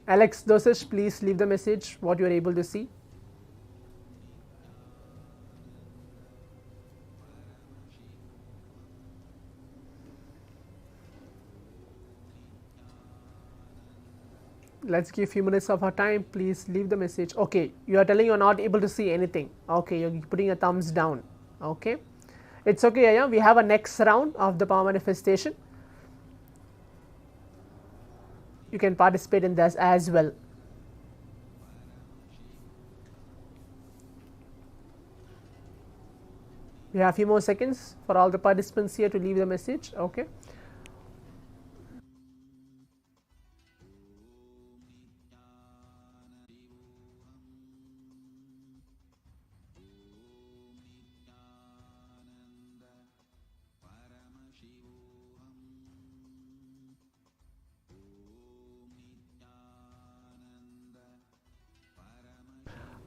Alex Dosish, please leave the message what you are able to see. Let's give a few minutes of our time. Please leave the message. Okay, you are telling you are not able to see anything. Okay, you're putting a thumbs down. Okay, it's okay, Aya. We have a next round of the power manifestation. You can participate in this as well. We have a few more seconds for all the participants here to leave the message. Okay.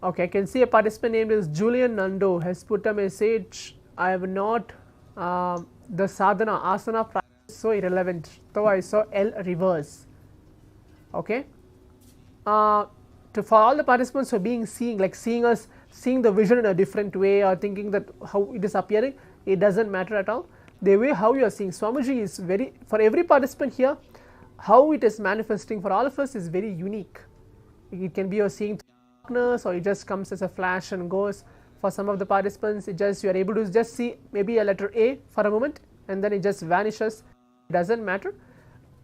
Okay, I can see a participant named as Julian Nando has put a message. I have not the sadhana asana practice so irrelevant, though I saw L reverse. Okay, for all the participants who are seeing the vision in a different way or thinking that how it is appearing, it doesn't matter at all. The way how you are seeing Swamiji is very, for every participant here, how it is manifesting for all of us is very unique. It can be you're seeing darkness, or it just comes as a flash and goes. For some of the participants, it just, you are able to just see maybe a letter A for a moment and then it just vanishes. It doesn't matter.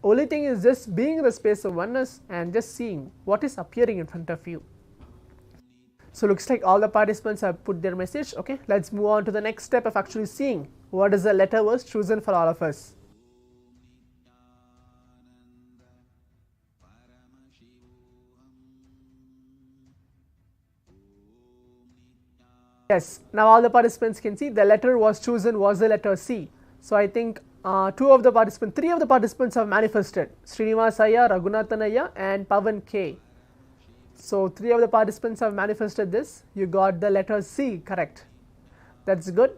Only thing is just being in the space of oneness and just seeing what is appearing in front of you. So looks like all the participants have put their message. Okay, let's move on to the next step of actually seeing what is the letter was chosen for all of us. Yes, now all the participants can see the letter was chosen was the letter C. So I think three of the participants have manifested. Srinivasaya, Raghunathanaya and Pavan K. So 3 of the participants have manifested this. You got the letter C correct. That's good.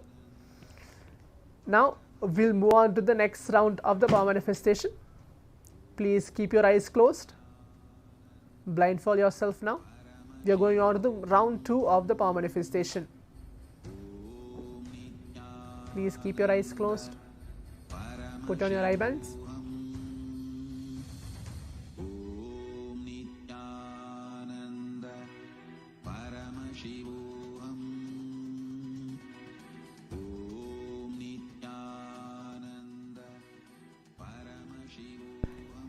Now we'll move on to the next round of the power manifestation. Please keep your eyes closed. Blindfold yourself now. We are going on to the round 2 of the power manifestation. Please keep your eyes closed. Put on your eye bands.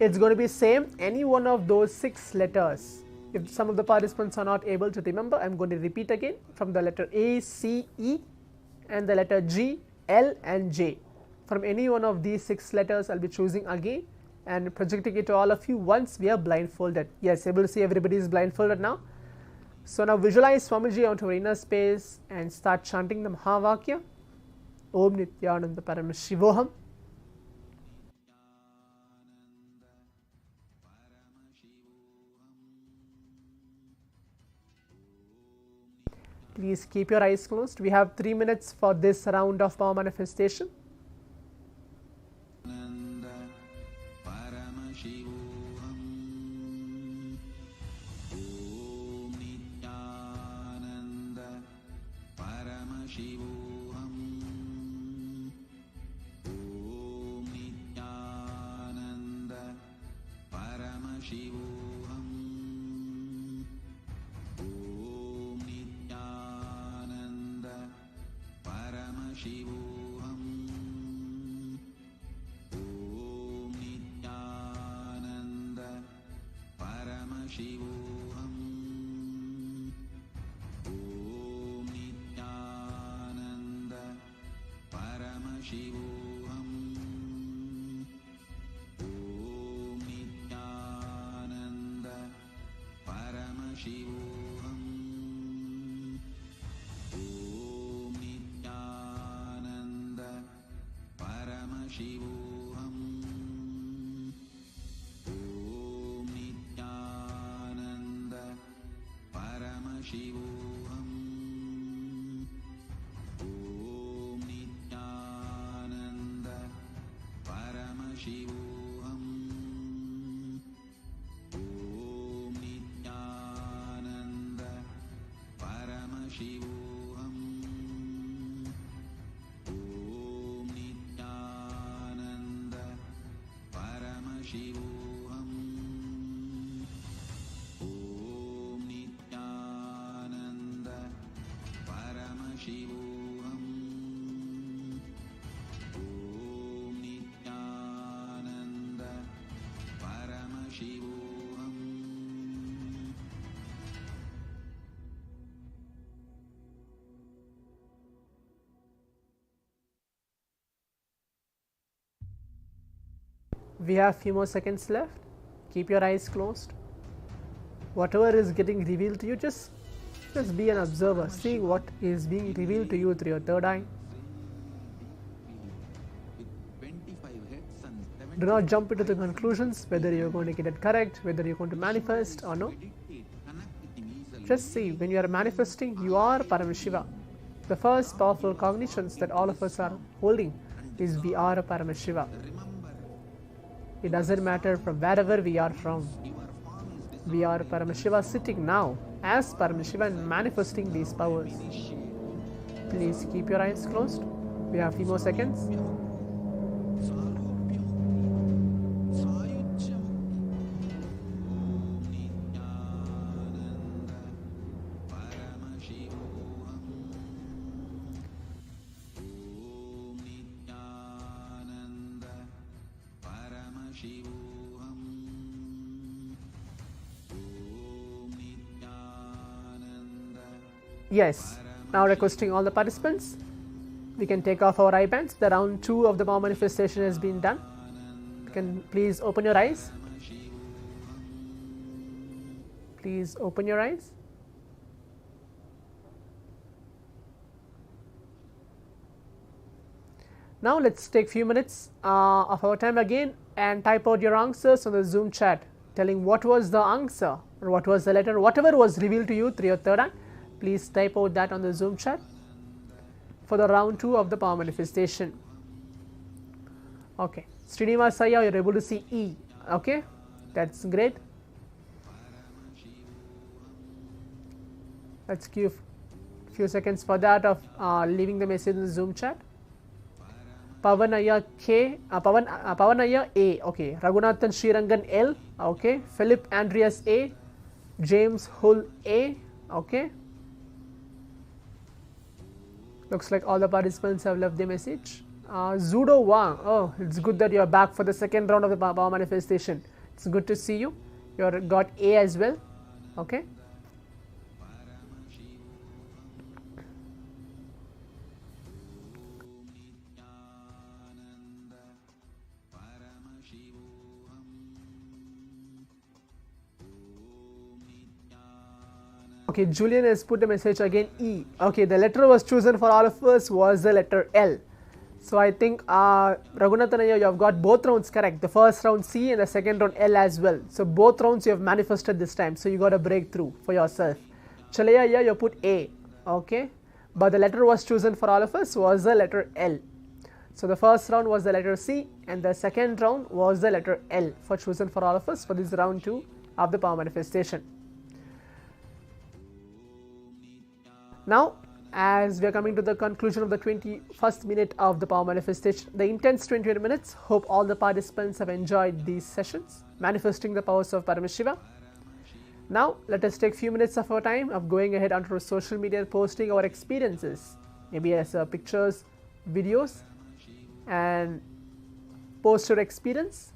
It's going to be same any one of those 6 letters. If some of the participants are not able to remember, I'm going to repeat again from the letter A, C, E and the letter G, L and J. From any one of these 6 letters I'll be choosing again and projecting it to all of you once we are blindfolded. Yes, able to see everybody is blindfolded now. So now visualize Swamiji onto our inner space and start chanting the Mahavakya. Om Nithyananda Paramashivoham. Please keep your eyes closed. We have 3 minutes for this round of power manifestation. Om Nithyananda Paramashivoham. Om Nithyananda Paramashivoham. Om Nithyananda Paramashivoham. Om Nithyananda Paramashivoham. Om Nithyananda Paramashivoham. Om Nithyananda Paramashivoham. Om Nithyananda Paramashivoham. Om Nithyananda Paramashivoham. Om Nithyananda Paramashivoham. We have few more seconds left. Keep your eyes closed. Whatever is getting revealed to you, just be an observer, seeing what is being revealed to you through your third eye. Do not jump into the conclusions whether you're going to get it correct, whether you're going to manifest or no. Just see, when you are manifesting, you are Paramashiva. The first powerful cognitions that all of us are holding is we are a Paramashiva. It doesn't matter from wherever we are from. We are Paramashiva sitting now as Paramashiva and manifesting these powers. Please keep your eyes closed. We have few more seconds. Yes, now requesting all the participants, we can take off our eye bands. The round 2 of the power manifestation has been done. You can please open your eyes. Please open your eyes. Now let's take few minutes of our time again and type out your answers on the Zoom chat, telling what was the answer or what was the letter, whatever was revealed to you through your third eye. Please type out that on the Zoom chat for the round 2 of the power manifestation. Okay, Srinivasaya, you're able to see E. Okay, that's great. Let's give few seconds for that of leaving the message in the Zoom chat. Pavanaya K, Pavanaya A. Okay, Raghunathan Srirangan L. Okay, Philip Andreas A. James Hull A. Okay. Looks like all the participants have left the message. Zudo Wang, oh, it's good that you are back for the second round of the power manifestation. It's good to see you. You got A as well. Okay. Okay, Julian has put a message again, E. Okay, the letter was chosen for all of us was the letter L. So I think Raghunathanaya, you have got both rounds correct. The first round C and the second round L as well. So both rounds you have manifested this time. So you got a breakthrough for yourself. Chalaya, you put A. Okay, but the letter was chosen for all of us was the letter L. So the first round was the letter C and the second round was the letter L for chosen for all of us for this round 2 of the power manifestation. Now, as we are coming to the conclusion of the 21st minute of the power manifestation, the intense 28 minutes, hope all the participants have enjoyed these sessions, manifesting the powers of Paramashiva. Now, let us take few minutes of our time of going ahead onto our social media and posting our experiences, maybe as pictures, videos, and post your experience.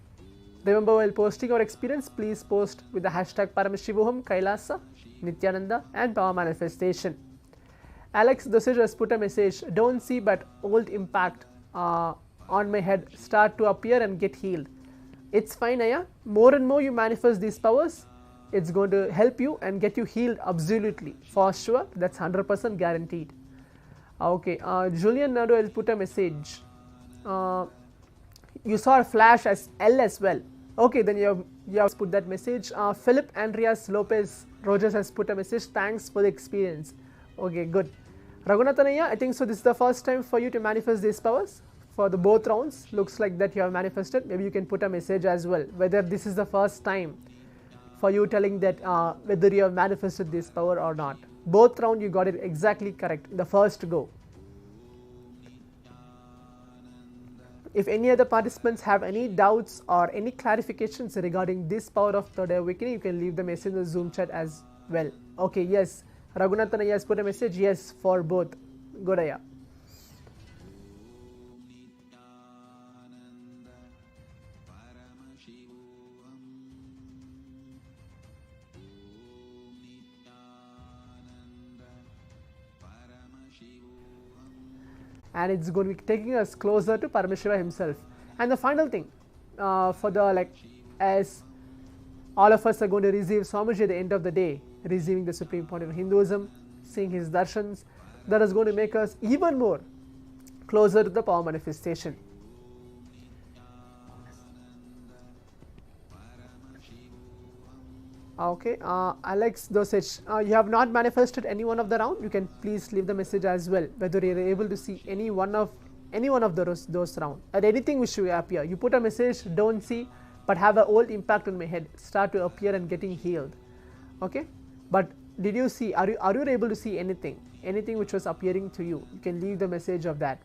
Remember, while posting your experience, please post with the hashtag Paramashivoham, Kailasa, Nithyananda, and Power Manifestation. Alex Dosage has put a message, don't see but old impact on my head start to appear and get healed. It's fine, Aya. More and more you manifest these powers, it's going to help you and get you healed absolutely, for sure. That's 100% guaranteed. Okay, Julian Nado has put a message. You saw a flash as L as well. Okay, then you have put that message. Philip Andreas Lopez Rogers has put a message. Thanks for the experience. Okay, good. Raghunathanaya, I think so. This is the first time for you to manifest these powers for the both rounds. Looks like that you have manifested. Maybe you can put a message as well. Whether this is the first time for you telling that whether you have manifested this power or not. Both round you got it exactly correct. The first go. If any other participants have any doubts or any clarifications regarding this power of third eye awakening, you can leave the message in the Zoom chat as well. Okay, yes. Raghunathan has put a message. Yes, for both. Good, Aya. And it's going to be taking us closer to Paramashiva himself. And the final thing, for the as all of us are going to receive Swamiji at the end of the day, receiving the Supreme Pontiff of Hinduism, seeing his darshans, that is going to make us even more closer to the power manifestation. Okay, Alex Dosage, you have not manifested any one of the round. You can please leave the message as well, whether you are able to see any one of those round, or anything which will appear. You put a message, don't see, but have a old impact on my head, start to appear and getting healed. Okay, but did you see? Are you able to see anything which was appearing to you? You can leave the message of that.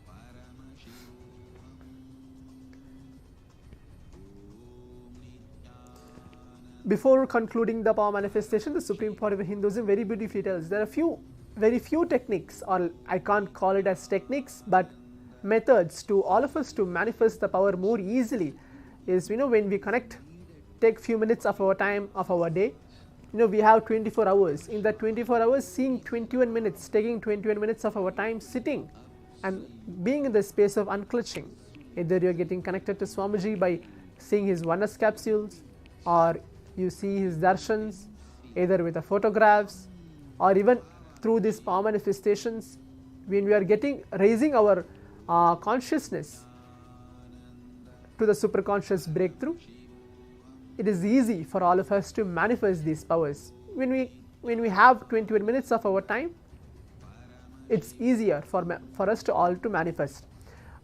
Before concluding the power manifestation, the Supreme Pontiff of Hinduism very beautifully tells there are very few techniques, or I can't call it as techniques, but methods to all of us to manifest the power more easily. Is when we connect, take few minutes of our time of our day. We have 24 hours. In that 24 hours, seeing 21 minutes, taking 21 minutes of our time sitting and being in the space of unclutching. Either you're getting connected to Swamiji by seeing his oneness capsules, or you see his darshans, either with the photographs or even through these power manifestations. When we are raising our consciousness to the superconscious breakthrough, it is easy for all of us to manifest these powers. When we have 21 minutes of our time, it's easier for us to all to manifest.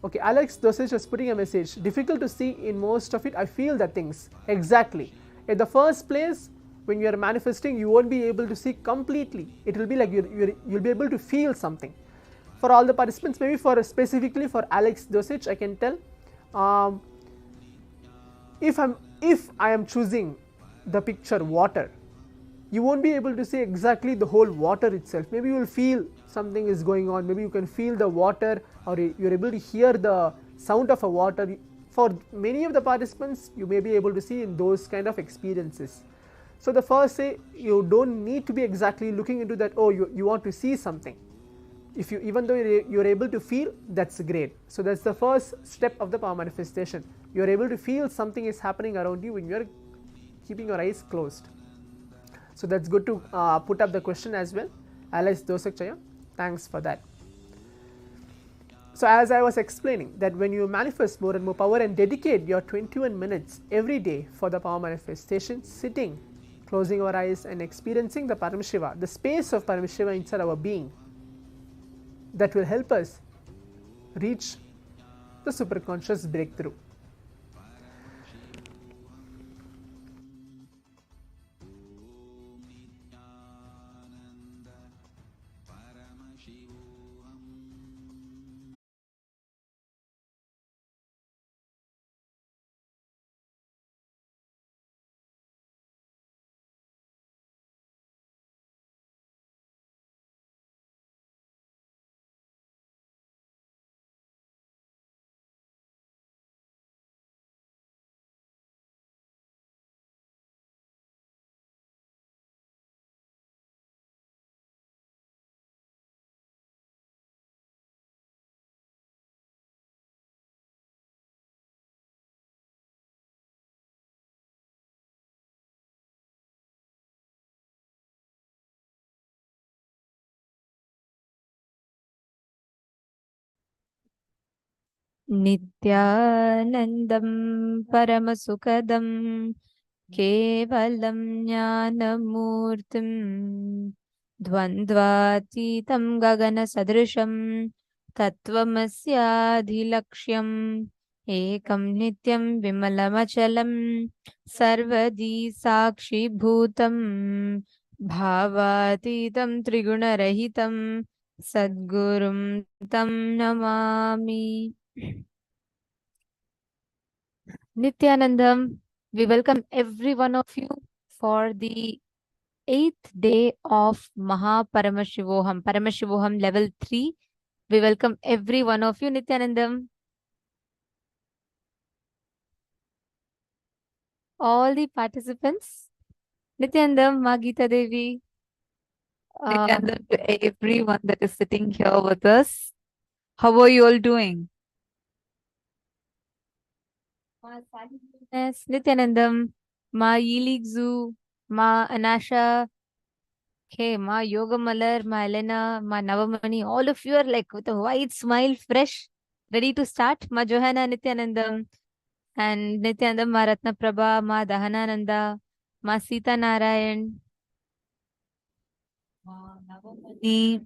Okay, Alex Dosage was putting a message. Difficult to see in most of it. I feel the things exactly. At the first place, when you are manifesting, you won't be able to see completely. It will be like you'll be able to feel something. For all the participants, maybe specifically for Alex Dosage, I can tell. If I am choosing the picture water, you won't be able to see exactly the whole water itself. Maybe you will feel something is going on. Maybe you can feel the water, or you're able to hear the sound of a water. For many of the participants, you may be able to see in those kind of experiences. So the first say, you don't need to be exactly looking into that, oh, you want to see something. If even though you're able to feel, that's great. So that's the first step of the power manifestation. You're able to feel something is happening around you when you're keeping your eyes closed. So that's good to put up the question as well. Alex Dosakchaya, thanks for that. So as I was explaining, that when you manifest more and more power and dedicate your 21 minutes every day for the power manifestation, sitting, closing our eyes and experiencing the Paramashiva, the space of Paramashiva inside our being, that will help us reach the superconscious breakthrough. नित्यानन्दं परमसुखदं केवलं ज्ञानमूर्तिं द्वन्द्वातीतं गगनसदृशं तत्त्वमस्याधिलक्ष्यम् एकं नित्यं विमलमचलं सर्वदी साक्षिभूतं भावातीतं त्रिगुणरहितं सद्गुरुं तं Namami. Nithyanandam, we welcome every one of you for the 8th day of Paramashivoham, Paramashivoham level 3. We welcome every one of you, Nithyanandam. All the participants. Nithyanandam, Magita Devi. Nithyanandam to everyone that is sitting here with us. How are you all doing? Yes, Nithyanandam, Ma Yiligzu, Ma Anasha, hey, Ma Yoga Malar, Ma Elena, Ma Navamani, all of you are like with a wide smile, fresh, ready to start. Ma Johanna Nithyanandam and Nithyanandam, Ma Ratna Prabha, Ma Dahanananda, Ma Sita Narayan, Ma Navamani,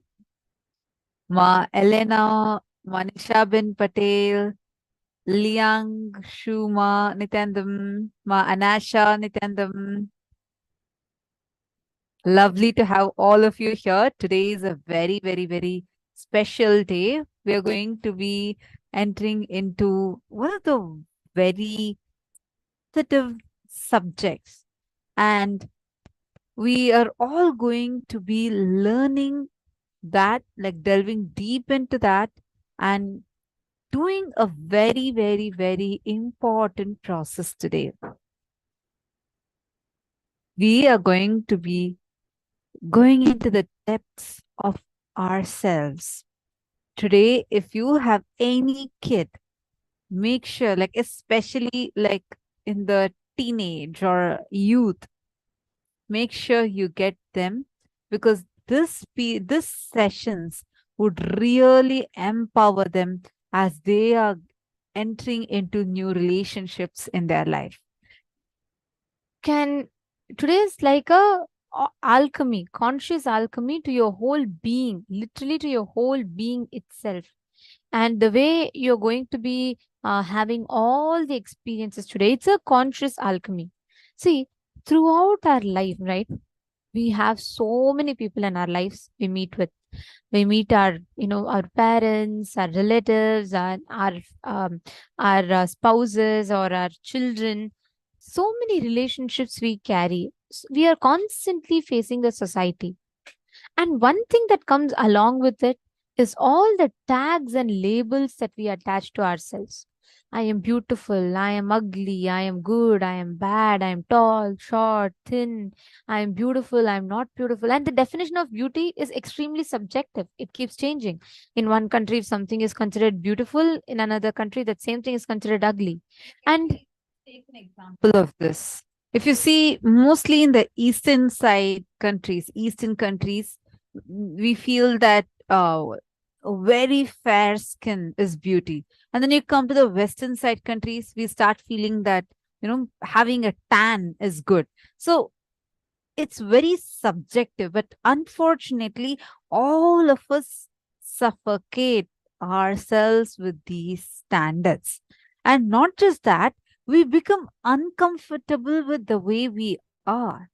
Ma Elena, Manisha bin Patel, Liang Shuma Nithyanandam, Ma Anasha Nithyanandam. Lovely to have all of you here. Today is a very, very, very special day. We are going to be entering into one of the very sensitive subjects. And we are all going to be learning that, like delving deep into that and doing a very, very, very important process today. We are going to be going into the depths of ourselves. Today, if you have any kid, make sure, like, especially like in the teenage or youth, make sure you get them, because this sessions would really empower them as they are entering into new relationships in their life. Today is like a alchemy, conscious alchemy to your whole being, literally to your whole being itself. And the way you're going to be having all the experiences today, it's a conscious alchemy. See, throughout our life, right, we have so many people in our lives we meet with. We meet our, our parents, our relatives, our spouses or our children. So many relationships we carry. We are constantly facing the society. And one thing that comes along with it is all the tags and labels that we attach to ourselves. I am beautiful, I am ugly, I am good, I am bad, I am tall, short, thin, I am beautiful, I am not beautiful. And the definition of beauty is extremely subjective. It keeps changing. In one country, if something is considered beautiful, in another country, that same thing is considered ugly. And take an example of this. If you see, mostly in the eastern countries, we feel that a very fair skin is beauty. And then you come to the western side countries, we start feeling that, having a tan is good. So it's very subjective, but unfortunately, all of us suffocate ourselves with these standards. And not just that, we become uncomfortable with the way we are.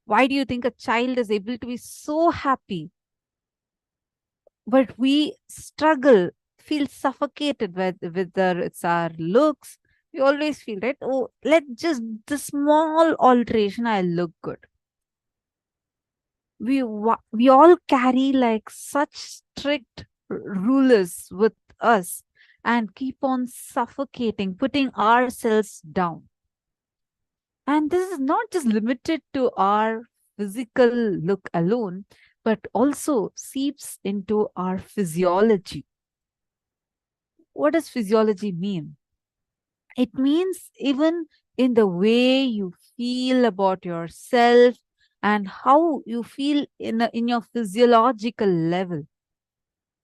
Why do you think a child is able to be so happy? But we struggle, feel suffocated whether it's our looks. We always feel, right? Oh, let just the small alteration, I'll look good. We all carry like such strict rulers with us and keep on suffocating, putting ourselves down. And this is not just limited to our physical look alone, but also seeps into our physiology. What does physiology mean? It means even in the way you feel about yourself and how you feel in your physiological level,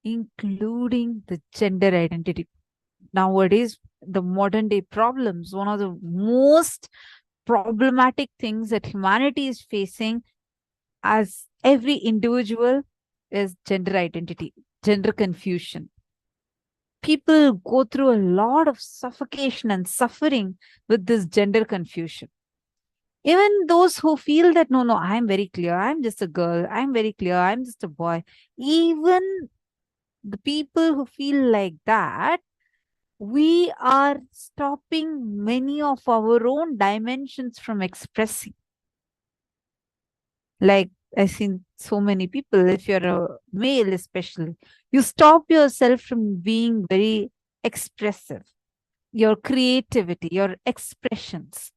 including the gender identity. nowadays, the modern day problems, one of the most problematic things that humanity is facing as every individual is gender identity, gender confusion. People go through a lot of suffocation and suffering with this gender confusion. Even those who feel that, no, I'm very clear, I'm just a girl, I'm very clear, I'm just a boy. Even the people who feel like that, we are stopping many of our own dimensions from expressing. Like, I've seen so many people, if you're a male especially, you stop yourself from being very expressive. Your creativity, your expressions,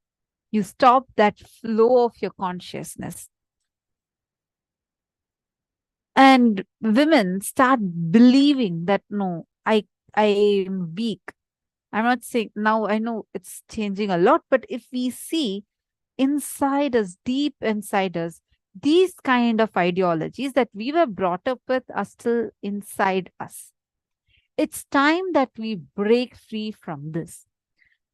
you stop that flow of your consciousness. And women start believing that, no, I am weak. I'm not saying now, I know it's changing a lot, but if we see inside us, deep inside us, these kind of ideologies that we were brought up with are still inside us. It's time that we break free from this.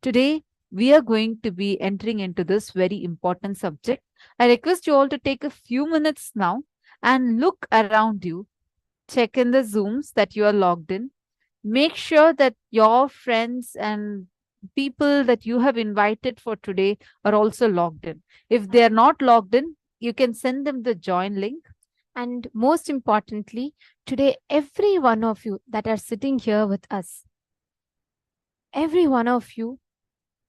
Today, we are going to be entering into this very important subject. I request you all to take a few minutes now and look around you. Check in the Zooms that you are logged in. Make sure that your friends and people that you have invited for today are also logged in. If they are not logged in, you can send them the join link. And most importantly, today, every one of you that are sitting here with us, every one of you,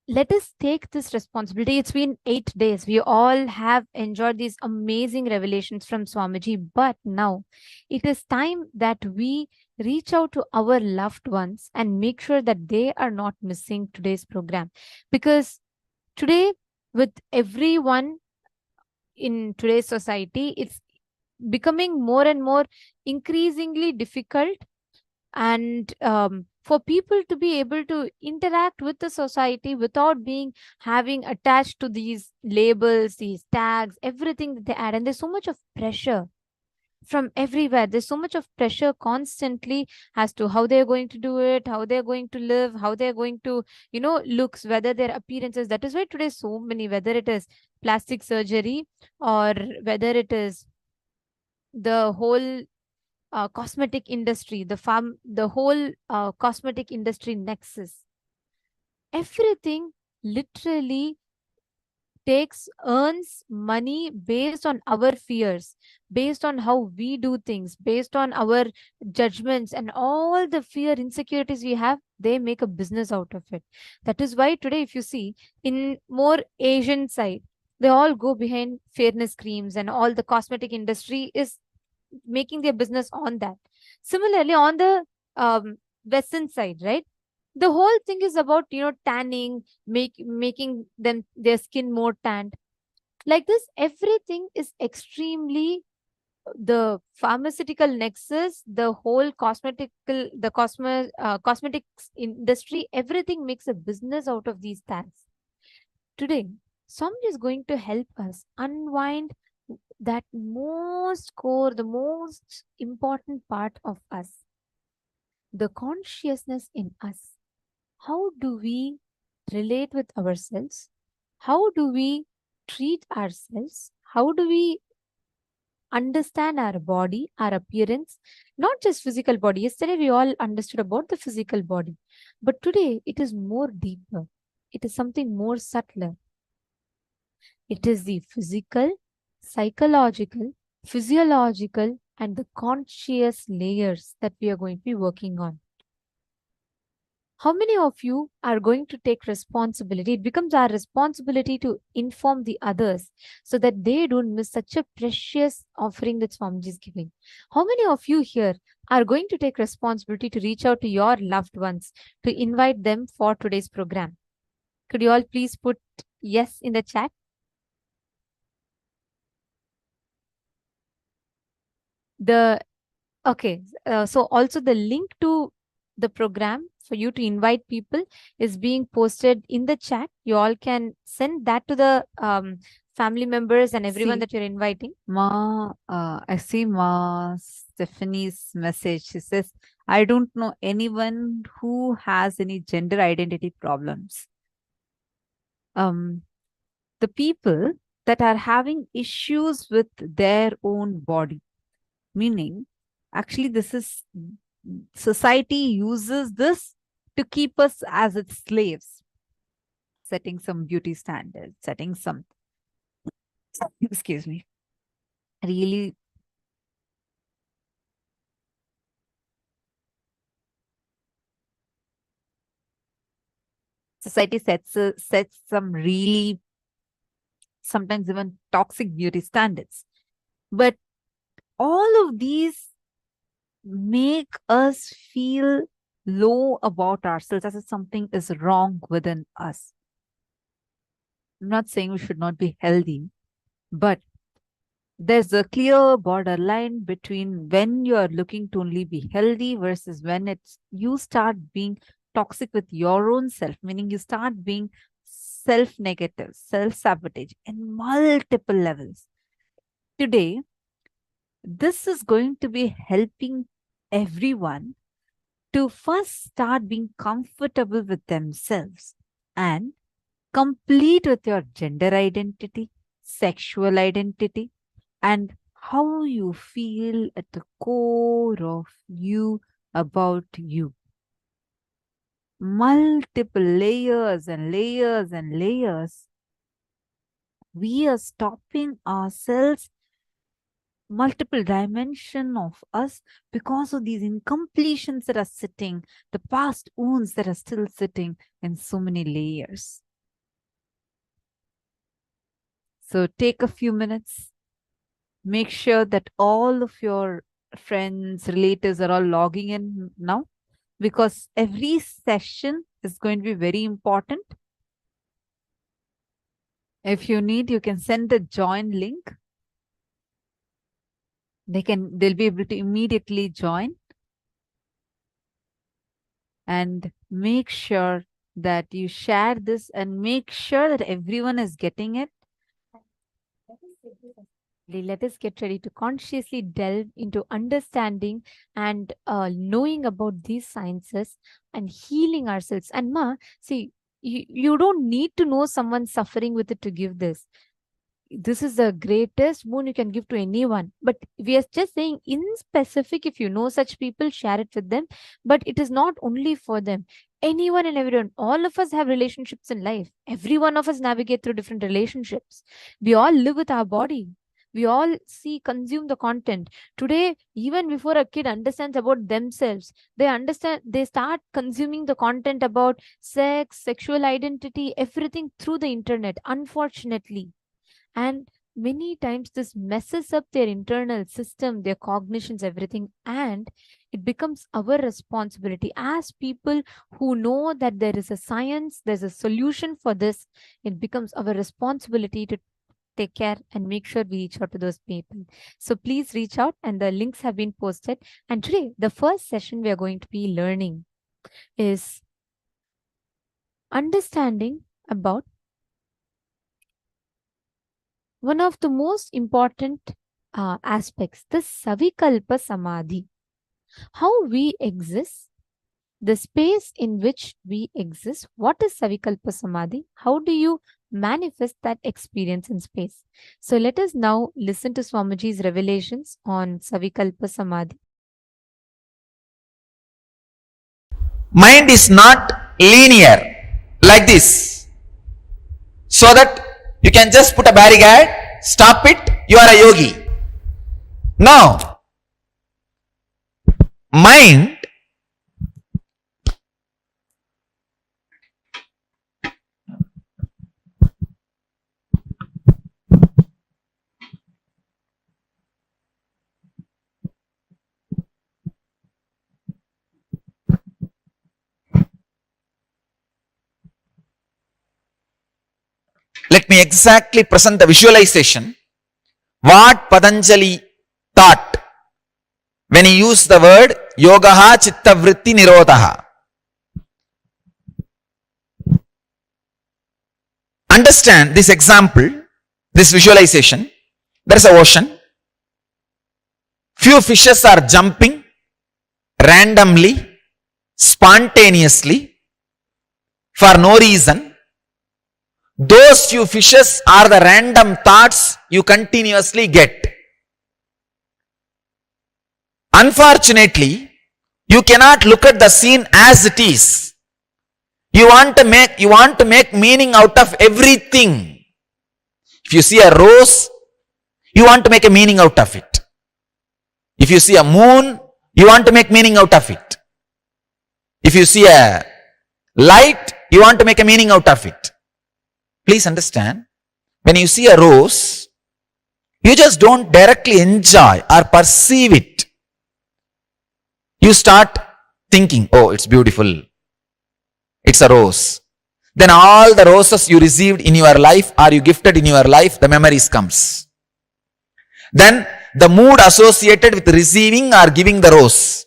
let us take this responsibility. It's been 8 days. We all have enjoyed these amazing revelations from Swamiji. But now it is time that we reach out to our loved ones and make sure that they are not missing today's program. Because today, with everyone in today's society, it's becoming more and more increasingly difficult, and for people to be able to interact with the society without being having attached to these labels, these tags, everything that they add. And there's so much of pressure from everywhere. There's so much of pressure constantly as to how they're going to do it, how they're going to live, how they're going to, looks, whether their appearances. That is why today so many, whether it is plastic surgery or whether it is the whole cosmetic industry, the whole cosmetic industry nexus, everything literally earns money based on our fears, based on how we do things, based on our judgments and all the fear, insecurities we have. They make a business out of it. That is why today, if you see in more Asian side, they all go behind fairness creams, and all the cosmetic industry is making their business on that. Similarly, on the Western side, right? The whole thing is about, tanning, making them their skin more tanned. Like this, everything is extremely the pharmaceutical nexus, the whole cosmetics industry, everything makes a business out of these tags. Today, somebody is going to help us unwind that most core, the most important part of us, the consciousness in us. How do we relate with ourselves? How do we treat ourselves? How do we understand our body, our appearance? Not just physical body. Yesterday we all understood about the physical body. But today it is more deeper. It is something more subtler. It is the physical, psychological, physiological, and the conscious layers that we are going to be working on. How many of you are going to take responsibility? It becomes our responsibility to inform the others so that they don't miss such a precious offering that Swamiji is giving. How many of you here are going to take responsibility to reach out to your loved ones, to invite them for today's program? Could you all please put yes in the chat? So also the link to the program for you to invite people is being posted in the chat. You all can send that to the family members and everyone that you're inviting. I see Ma Stephanie's message. She says, I don't know anyone who has any gender identity problems. The people that are having issues with their own body, meaning actually this is society uses this to keep us as its slaves, setting some beauty standards, setting some, excuse me, really society sets some really sometimes even toxic beauty standards. But all of these make us feel low about ourselves, as if something is wrong within us. I'm not saying we should not be healthy, but there's a clear borderline between when you are looking to only be healthy versus when it's you start being toxic with your own self, meaning you start being self-negative, self-sabotage in multiple levels. Today, this is going to be helping everyone to first start being comfortable with themselves and complete with your gender identity, sexual identity, and how you feel at the core of you about you. Multiple layers and layers and layers. We are stopping ourselves, multiple dimension of us, because of these incompletions that are sitting, the past wounds that are still sitting in so many layers. So take a few minutes, make sure that all of your friends, relatives are all logging in now, because every session is going to be very important. If you need, you can send the join link. They'll be able to immediately join. And make sure that you share this and make sure that everyone is getting it. Let us get ready to consciously delve into understanding and knowing about these sciences and healing ourselves. And see, you don't need to know someone suffering with it to give this. This is the greatest boon you can give to anyone. But we are just saying, in specific, if you know such people, share it with them. But it is not only for them. Anyone and everyone, all of us have relationships in life. Every one of us navigate through different relationships. We all live with our body. We all consume the content. Today, even before a kid understands about themselves, they start consuming the content about sex, sexual identity, everything through the internet, unfortunately. And many times this messes up their internal system, their cognitions, everything. And it becomes our responsibility as people who know that there is a science, there's a solution for this. It becomes our responsibility to take care and make sure we reach out to those people. So please reach out, and the links have been posted. And today, the first session we are going to be learning is understanding about one of the most important aspects, the Savikalpa Samadhi. How we exist, the space in which we exist. What is Savikalpa Samadhi? How do you manifest that experience in space? So let us now listen to Swamiji's revelations on Savikalpa Samadhi. Mind is not linear like this, so that you can just put a barricade, stop it, you are a yogi. No. Mind let me exactly present the visualization what Patanjali taught when he used the word yogaha chitta vritti nirodhaha. Understand this example, this visualization. There is an ocean. Few fishes are jumping randomly, spontaneously, for no reason. Those few fishes are the random thoughts you continuously get. Unfortunately, you cannot look at the scene as it is. You want to make meaning out of everything. If you see a rose, you want to make a meaning out of it. If you see a moon, you want to make meaning out of it. If you see a light, you want to make a meaning out of it. Please understand, when you see a rose, you just don't directly enjoy or perceive it. You start thinking, oh, it's beautiful. It's a rose. Then all the roses you received in your life or you gifted in your life, the memories comes. Then the mood associated with receiving or giving the rose.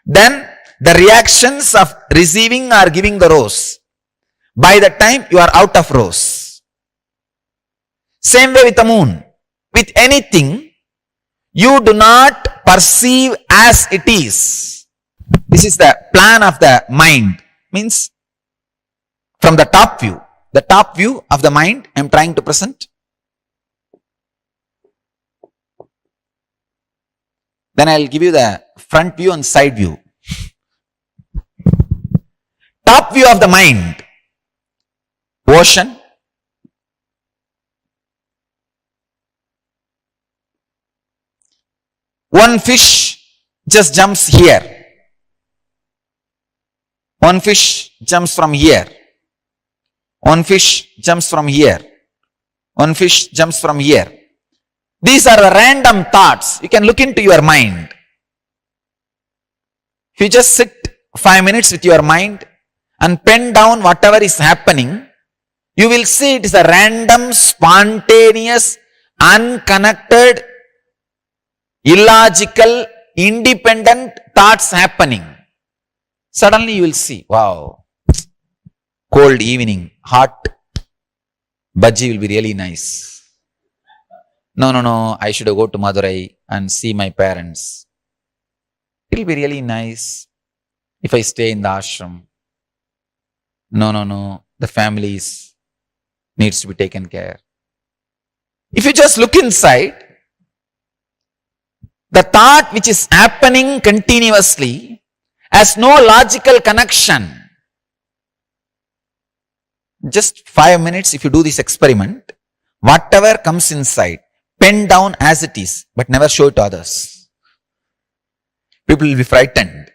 Then the reactions of receiving or giving the rose. By the time you are out of rose. Same way with the moon. With anything, you do not perceive as it is. This is the plan of the mind. Means from the top view. The top view of the mind I am trying to present. Then I will give you the front view and side view. Top view of the mind. Ocean. One fish just jumps here. One fish jumps from here. One fish jumps from here. One fish jumps from here. These are the random thoughts. You can look into your mind. If you just sit 5 minutes with your mind and pen down whatever is happening, you will see it is a random, spontaneous, unconnected, illogical, independent thoughts happening. Suddenly you will see, wow, cold evening, hot bhaji will be really nice. No, I should go to Madurai and see my parents. It will be really nice if I stay in the ashram. No, the families needs to be taken care. If you just look inside, the thought which is happening continuously has no logical connection. Just 5 minutes, if you do this experiment, whatever comes inside, pen down as it is, but never show it to others. People will be frightened.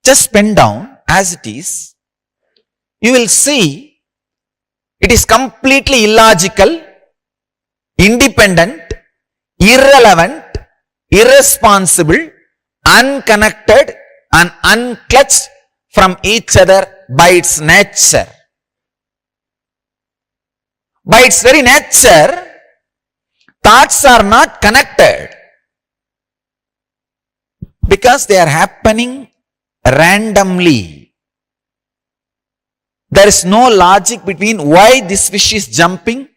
Just pen down as it is. You will see it is completely illogical, independent, irrelevant, irresponsible, unconnected and unclutched from each other by its nature. By its very nature, thoughts are not connected because they are happening randomly. There is no logic between why this fish is jumping,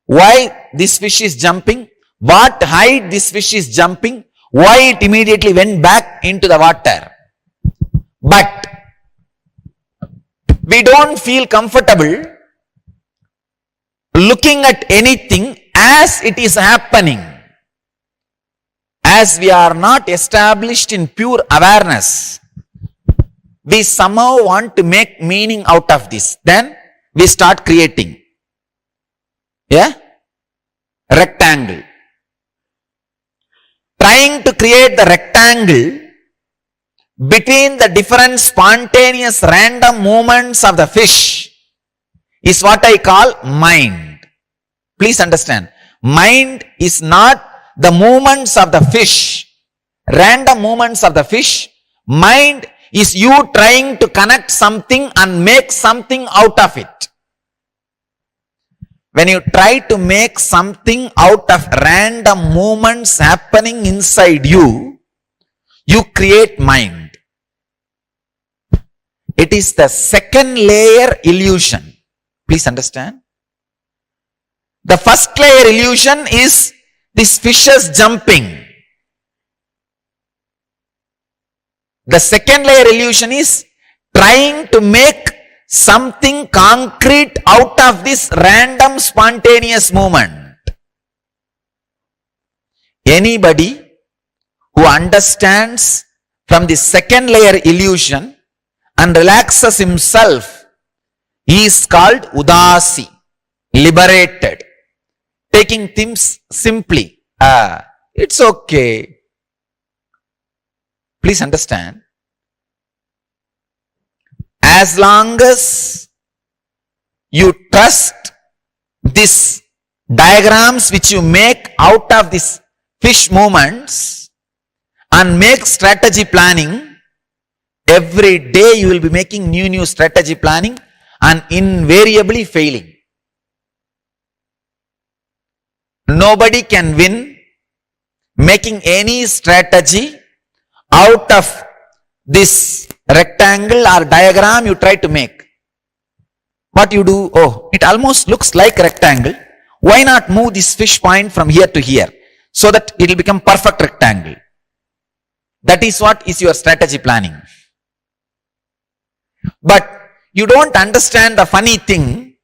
why this fish is jumping, what height this fish is jumping, why it immediately went back into the water. But we don't feel comfortable looking at anything as it is happening. As we are not established in pure awareness, we somehow want to make meaning out of this. Then we start creating a rectangle. Trying to create the rectangle between the different spontaneous random movements of the fish is what I call mind. Please understand, mind is not the movements of the fish, random movements of the fish. Mind is you trying to connect something and make something out of it. When you try to make something out of random movements happening inside you, you create mind. It is the second layer illusion. Please understand. The first layer illusion is this fishes jumping. The second layer illusion is trying to make something concrete out of this random spontaneous movement. Anybody who understands from the second layer illusion and relaxes himself, he is called udasi, liberated, taking things simply. It's okay. Please understand. As long as you trust these diagrams which you make out of these fish movements and make strategy planning, every day you will be making new strategy planning and invariably failing. Nobody can win making any strategy out of this rectangle or diagram you try to make. What you do? Oh, it almost looks like rectangle. Why not move this fish point from here to here so that it will become perfect rectangle? That is what is your strategy planning. But you don't understand the funny thing.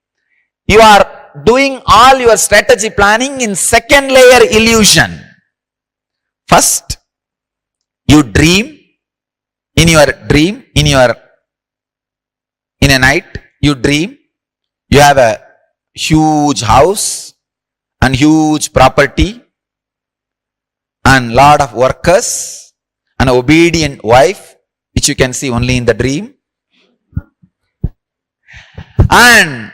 You are doing all your strategy planning in second layer illusion. First, you dream. In your dream, in a night, you dream, you have a huge house and huge property and lot of workers, an obedient wife, which you can see only in the dream. And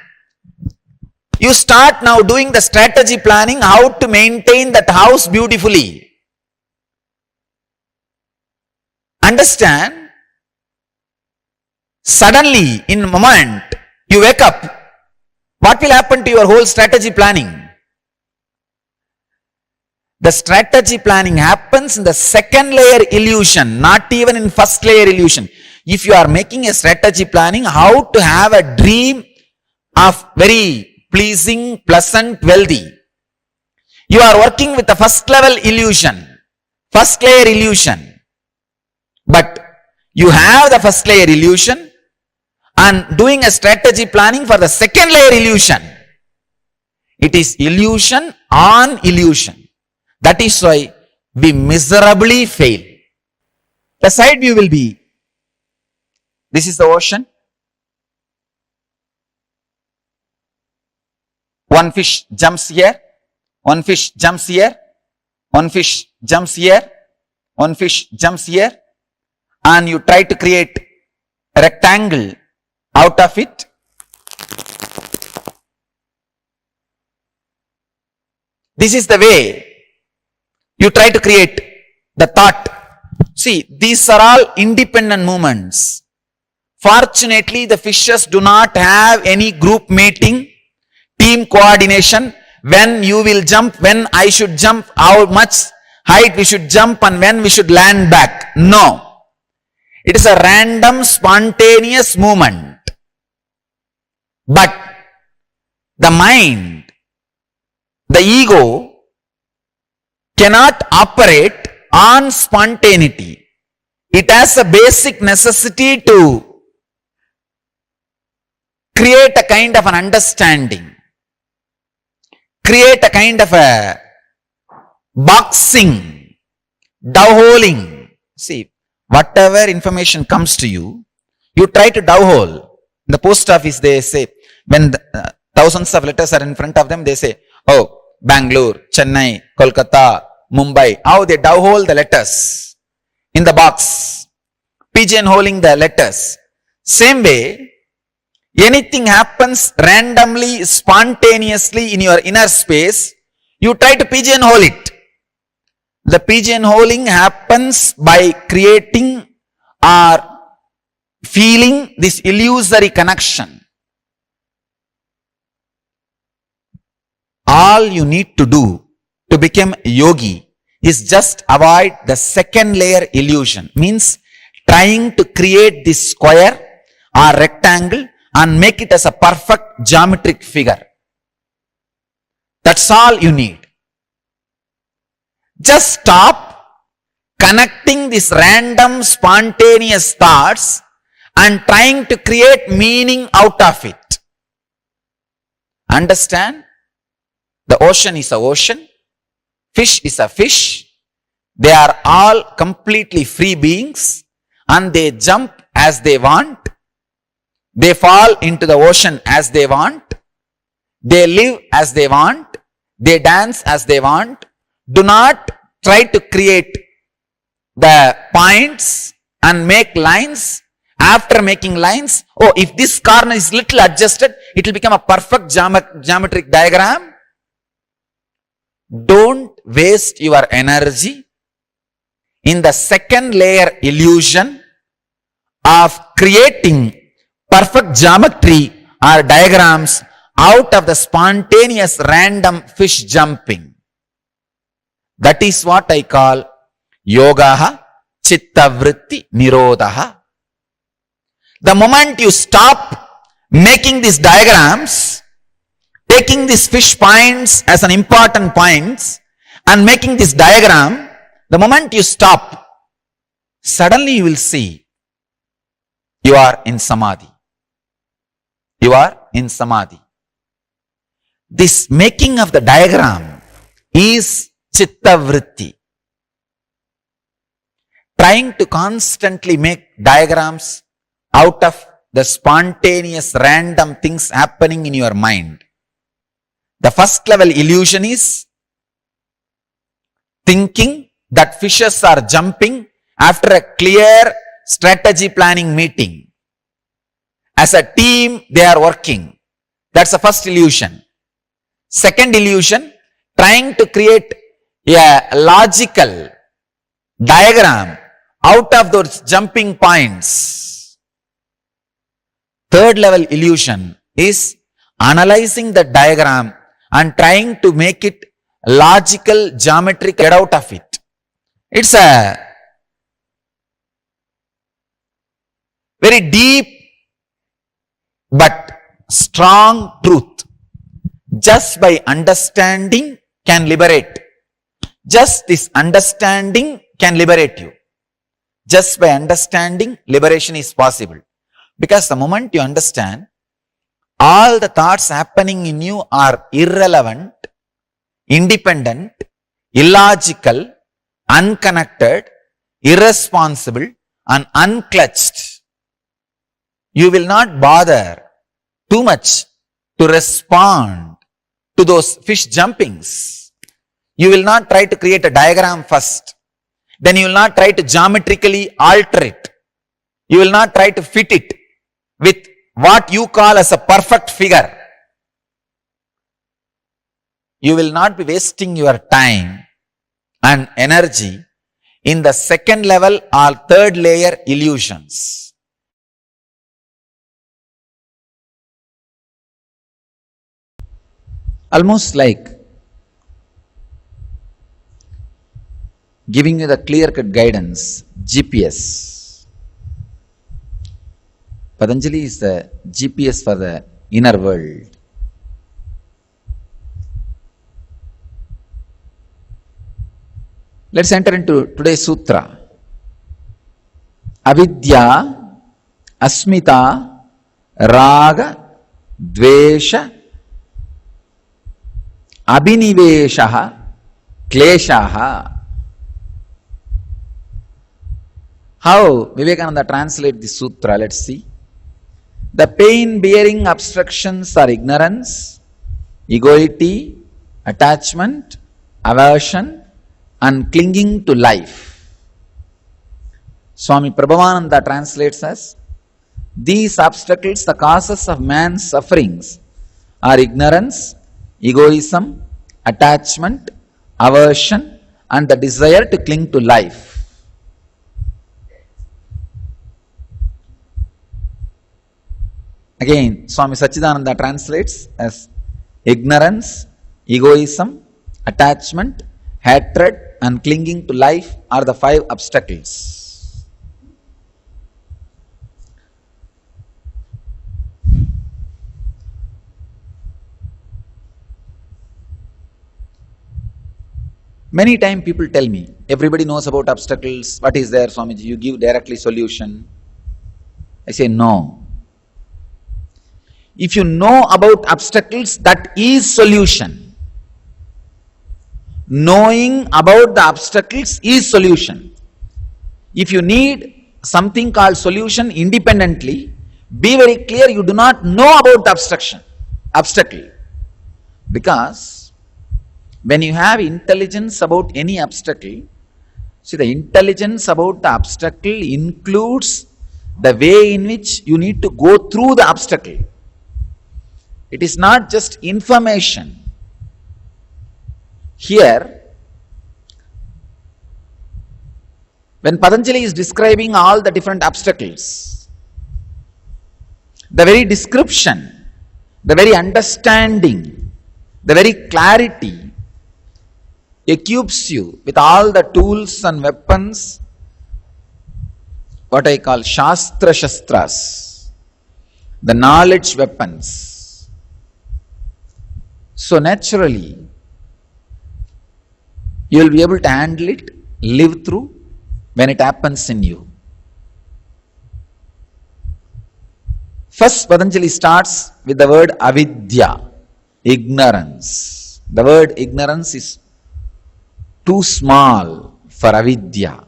you start now doing the strategy planning, how to maintain that house beautifully. Understand? Suddenly, in a moment, you wake up. What will happen to your whole strategy planning? The strategy planning happens in the second layer illusion, not even in first layer illusion. If you are making a strategy planning, how to have a dream of very pleasing, pleasant, wealthy, you are working with the first level illusion, first layer illusion. But you have the first layer illusion and doing a strategy planning for the second layer illusion. It is illusion on illusion. That is why we miserably fail. The side view will be, this is the ocean. One fish jumps here, one fish jumps here, one fish jumps here, one fish jumps here. And you try to create a rectangle out of it. This is the way you try to create the thought. See, these are all independent movements. Fortunately, the fishes do not have any group mating, team coordination, when you will jump, when I should jump, how much height we should jump and when we should land back. No. It is a random, spontaneous movement. But the mind, the ego, cannot operate on spontaneity. It has a basic necessity to create a kind of an understanding, create a kind of a boxing, dowholing. See, whatever information comes to you, you try to dowhole. In the post office, they say, when thousands of letters are in front of them, they say, oh, Bangalore, Chennai, Kolkata, Mumbai. How they dowhole the letters in the box, pigeonholing the letters. Same way, anything happens randomly, spontaneously in your inner space, you try to pigeonhole it. The pigeonholing happens by creating or feeling this illusory connection. All you need to do to become a yogi is just avoid the second layer illusion. Means trying to create this square or rectangle and make it as a perfect geometric figure. That's all you need. Just stop, connecting these random spontaneous thoughts and trying to create meaning out of it. Understand? The ocean is an ocean. Fish is a fish. They are all completely free beings and they jump as they want. They fall into the ocean as they want. They live as they want. They dance as they want. Do not try to create the points and make lines. After making lines, oh, if this corner is little adjusted, it will become a perfect geometric diagram. Don't waste your energy in the second layer illusion of creating perfect geometry or diagrams out of the spontaneous random fish jumping. That is what I call yogaha chitta vritti nirodhaha. The moment you stop making these diagrams, taking these fish points as an important points and making this diagram, the moment you stop, suddenly you will see you are in samadhi. You are in samadhi. This making of the diagram is chitta vritti. Trying to constantly make diagrams out of the spontaneous random things happening in your mind. The first level illusion is thinking that fishes are jumping after a clear strategy planning meeting. As a team, they are working. That's the first illusion. Second illusion, trying to create a logical diagram out of those jumping points. Third level illusion is analyzing the diagram and trying to make it logical, geometric, get out of it. It's a very deep but strong truth. Just by understanding can liberate. Just this understanding can liberate you. Just by understanding, liberation is possible. Because the moment you understand, all the thoughts happening in you are irrelevant, independent, illogical, unconnected, irresponsible, and unclutched. You will not bother too much to respond to those fish jumpings. You will not try to create a diagram first. Then you will not try to geometrically alter it. You will not try to fit it with what you call as a perfect figure. You will not be wasting your time and energy in the second level or third layer illusions. Almost like giving you the clear-cut guidance, GPS. Patanjali is the GPS for the inner world. Let's enter into today's sutra. Avidya, asmita, raga, dvesha, abhiniveshaha, kleshaha. How Vivekananda translates this sutra? Let's see. The pain-bearing obstructions are ignorance, egoity, attachment, aversion, and clinging to life. Swami Prabhavananda translates as, these obstacles, the causes of man's sufferings, are ignorance, egoism, attachment, aversion, and the desire to cling to life. Again, Swami Sachidananda translates as ignorance, egoism, attachment, hatred, and clinging to life are the 5 obstacles. Many times people tell me, everybody knows about obstacles. What is there, Swamiji? You give directly solution. I say, no. If you know about obstacles, that is solution. Knowing about the obstacles is solution. If you need something called solution independently, be very clear you do not know about the obstacle. Because when you have intelligence about any obstacle, see, the intelligence about the obstacle includes the way in which you need to go through the obstacle. It is not just information. Here, when Patanjali is describing all the different obstacles, the very description, the very understanding, the very clarity equips you with all the tools and weapons, what I call Shastra Shastras, the knowledge weapons. So naturally, you will be able to handle it, live through when it happens in you. First, Patanjali starts with the word avidya, ignorance. The word ignorance is too small for avidya.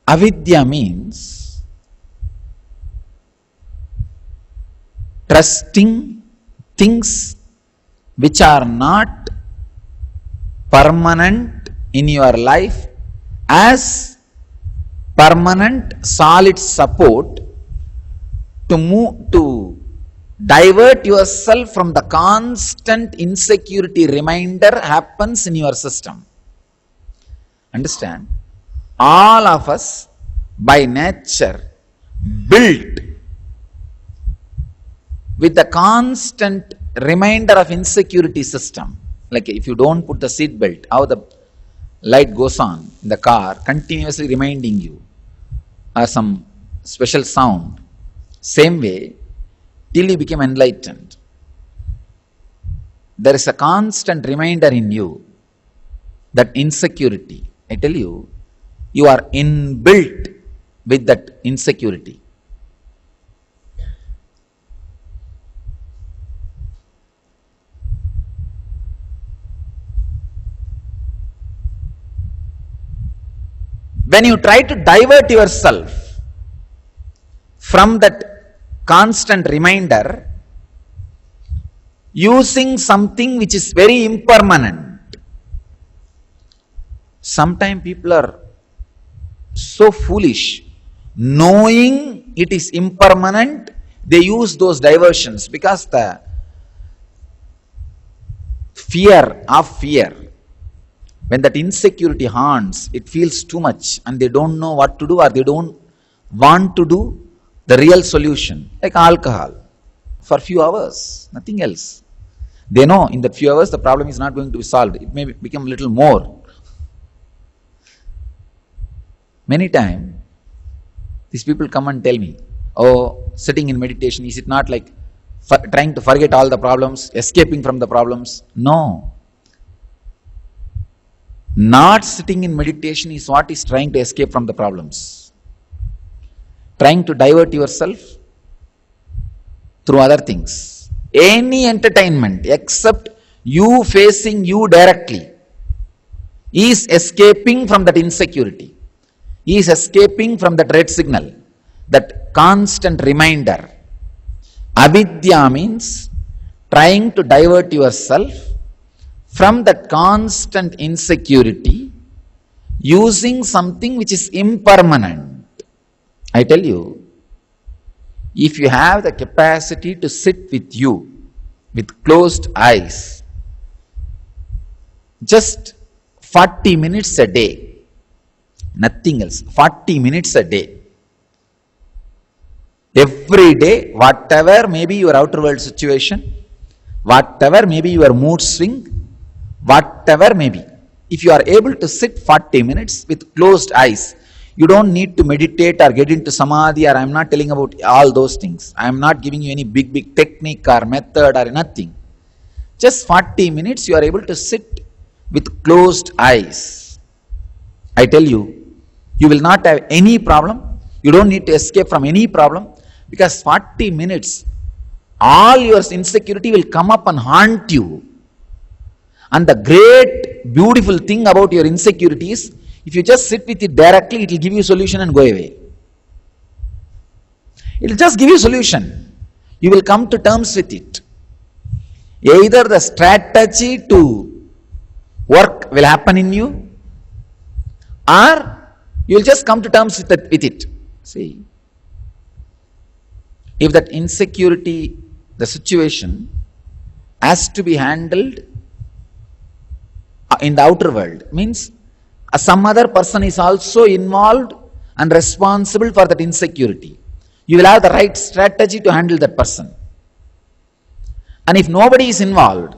Avidya means trusting things which are not permanent in your life as permanent solid support to divert yourself from the constant insecurity reminder happens in your system. Understand? All of us by nature built with the constant reminder of insecurity system. Like if you don't put the seat belt, how the light goes on in the car, continuously reminding you, or some special sound. Same way, till you become enlightened, there is a constant reminder in you that insecurity. I tell you, you are inbuilt with that insecurity. When you try to divert yourself from that constant reminder using something which is very impermanent, sometimes people are so foolish, knowing it is impermanent, they use those diversions because the fear, when that insecurity haunts, it feels too much and they don't know what to do, or they don't want to do the real solution, like alcohol, for few hours, nothing else. They know in that few hours the problem is not going to be solved, it may become a little more. Many times, these people come and tell me, oh, sitting in meditation, is it not like trying to forget all the problems, escaping from the problems? No. Not sitting in meditation is what is trying to escape from the problems. Trying to divert yourself through other things. Any entertainment except you facing you directly is escaping from that insecurity. Is escaping from that red signal, that constant reminder. Avidya means trying to divert yourself from that constant insecurity using something which is impermanent. I tell you, if you have the capacity to sit with you with closed eyes, just 40 minutes a day, nothing else, 40 minutes a day. Every day, whatever may be your outer world situation, whatever may be your mood swing, whatever may be, if you are able to sit 40 minutes with closed eyes, You don't need to meditate or get into samadhi, or I'm not telling about all those things. I'm not giving you any big technique or method or nothing. Just 40 minutes you are able to sit with closed eyes. I tell you, you will not have any problem. You don't need to escape from any problem, because 40 minutes, all your insecurity will come up and haunt you. And the great, beautiful thing about your insecurity is, if you just sit with it directly, it will give you solution and go away. It will just give you solution. You will come to terms with it. Either the strategy to work will happen in you, or you will just come to terms with it. See, if that insecurity, the situation, has to be handled in the outer world, means some other person is also involved and responsible for that insecurity. You will have the right strategy to handle that person. And if nobody is involved,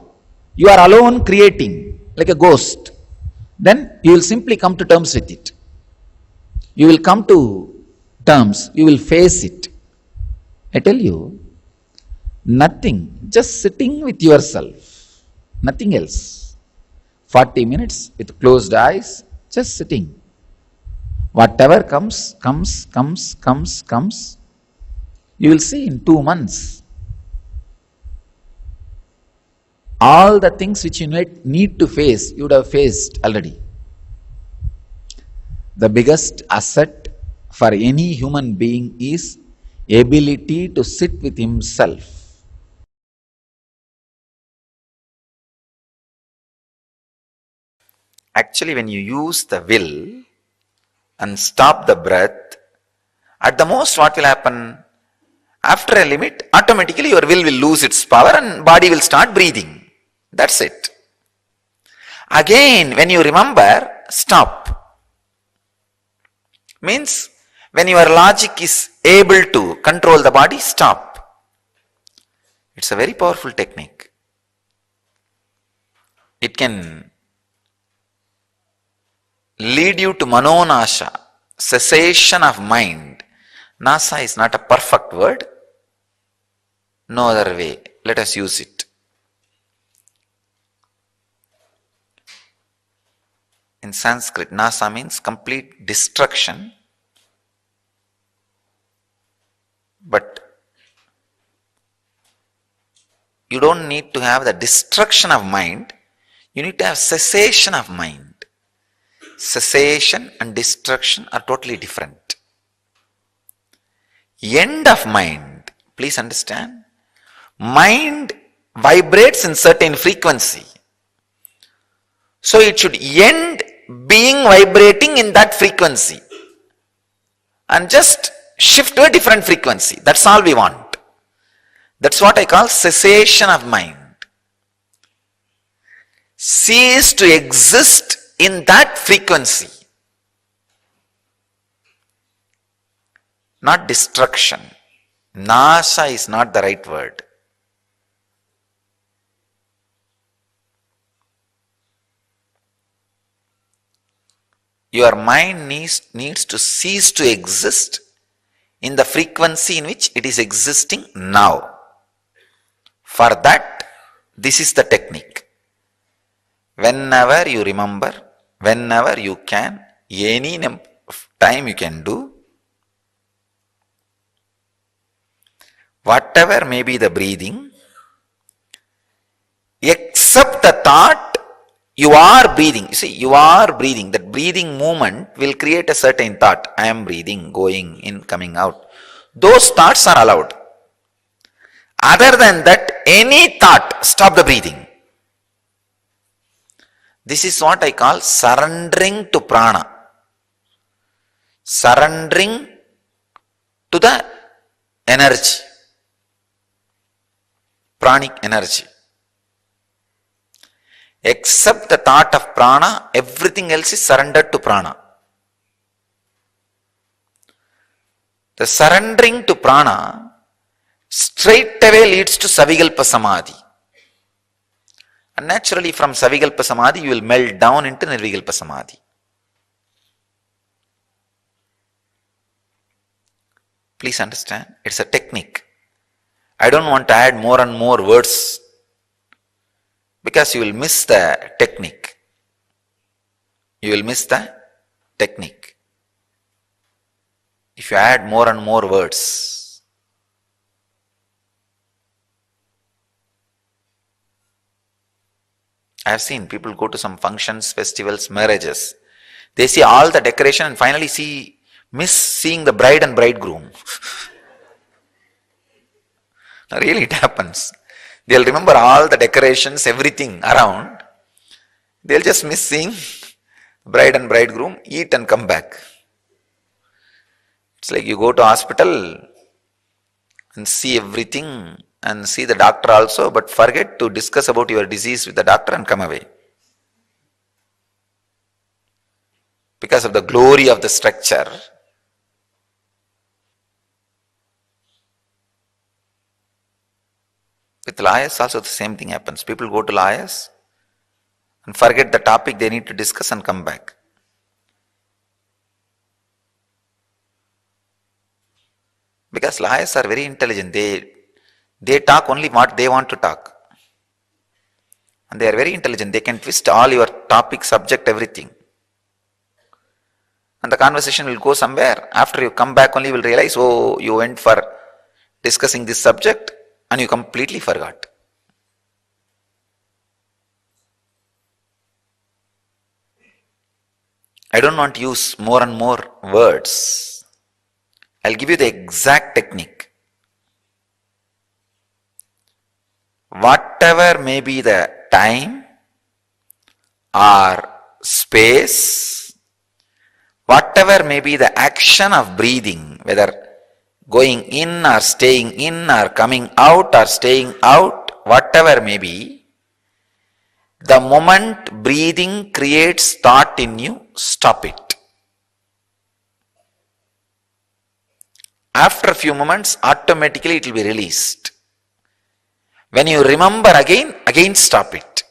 you are alone creating like a ghost, then you will simply come to terms with it. You will come to terms, you will face it. I tell you, nothing, just sitting with yourself, nothing else. 40 minutes with closed eyes, just sitting. Whatever comes. You will see in 2 months. All the things which you need to face, you would have faced already. The biggest asset for any human being is ability to sit with himself. Actually, when you use the will and stop the breath, at the most what will happen? After a limit, automatically your will lose its power and body will start breathing. That's it. Again, when you remember, stop. Means, when your logic is able to control the body, stop. It's a very powerful technique. It can lead you to manonasha, cessation of mind. Nasa is not a perfect word. No other way. Let us use it. In Sanskrit, nasa means complete destruction. But you don't need to have the destruction of mind. You need to have cessation of mind. Cessation and destruction are totally different. End of mind. Please understand. Mind vibrates in certain frequency. So it should end being vibrating in that frequency and just shift to a different frequency. That's all we want. That's what I call cessation of mind. Cease to exist in that frequency. Not destruction. Nasa is not the right word. Your mind needs to cease to exist in the frequency in which it is existing now. For that, this is the technique. Whenever you remember, whenever you can, any time you can do, whatever may be the breathing, except the thought, you are breathing. You see, you are breathing. That breathing movement will create a certain thought. I am breathing, going in, coming out. Those thoughts are allowed. Other than that, any thought, stop the breathing. This is what I call surrendering to prana. Surrendering to the energy. Pranic energy. Except the thought of prana, everything else is surrendered to prana. The surrendering to prana straight away leads to Savikalpa Samadhi. And naturally from Savikalpa Samadhi you will melt down into Nirvikalpa Samadhi. Please understand, it's a technique. I don't want to add more and more words because you will miss the technique. You will miss the technique if you add more and more words. I have seen people go to some functions, festivals, marriages. They see all the decoration and finally miss seeing the bride and bridegroom. Really, it happens. They'll remember all the decorations, everything around. They'll just miss seeing bride and bridegroom, eat and come back. It's like you go to hospital and see everything and see the doctor also, but forget to discuss about your disease with the doctor and come away. Because of the glory of the structure. With lawyers also the same thing happens. People go to lawyers and forget the topic they need to discuss and come back. Because lawyers are very intelligent. They talk only what they want to talk. And they are very intelligent. They can twist all your topic, subject, everything. And the conversation will go somewhere. After you come back only you will realize, oh, you went for discussing this subject and you completely forgot. I don't want to use more and more words. I'll give you the exact technique. Whatever may be the time or space, whatever may be the action of breathing, whether going in or staying in or coming out or staying out, whatever may be, the moment breathing creates thought in you, stop it. After a few moments, automatically it will be released. When you remember again stop it.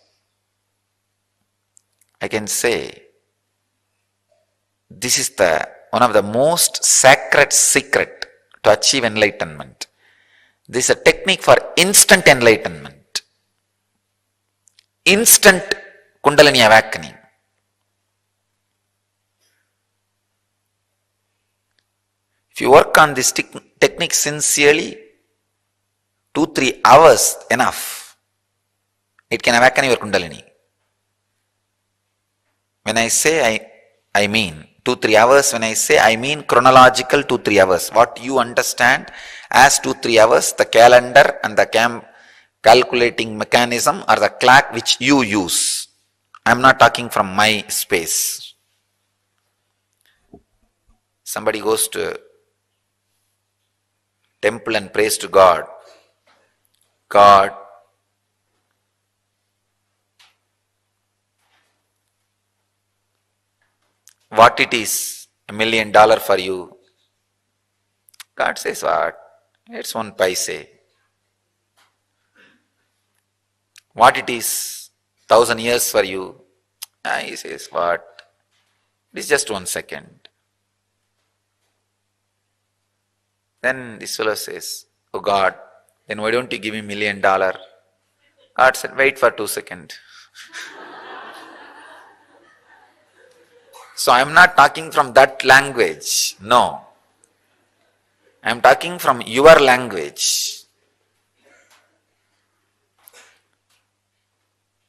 I can say, this is one of the most sacred secret to achieve enlightenment. This is a technique for instant enlightenment. Instant Kundalini awakening. If you work on this technique sincerely, 2-3 hours enough, it can awaken your Kundalini. When I say I mean 2-3 hours, when I say I mean chronological 2-3 hours. What you understand as 2-3 hours, the calendar and the calculating mechanism or the clock which you use. I am not talking from my space. Somebody goes to temple and prays to God. God, what it is, $1 million for you. God says what? It's 1 paise. What it is, 1,000 years for you. He says what? It is just 1 second. Then this fellow says, oh God, then why don't you give me $1 million? God said, wait for 2 seconds. So I am not talking from that language. No. I am talking from your language.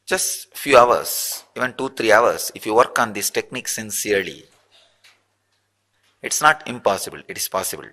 Just few hours, even 2-3 hours, if you work on this technique sincerely, it's not impossible, it is possible.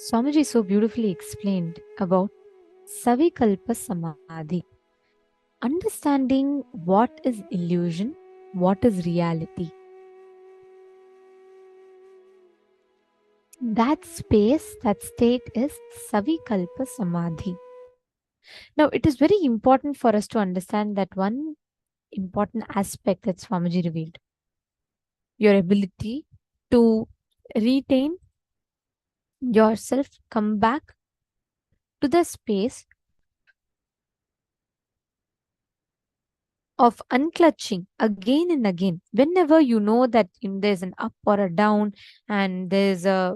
Swamiji so beautifully explained about Savikalpa Samadhi. Understanding what is illusion, what is reality. That space, that state is Savikalpa Samadhi. Now, it is very important for us to understand that one important aspect that Swamiji revealed. Your ability to retain yourself, come back to the space of unclutching again and again. Whenever you know that there's an up or a down and there's a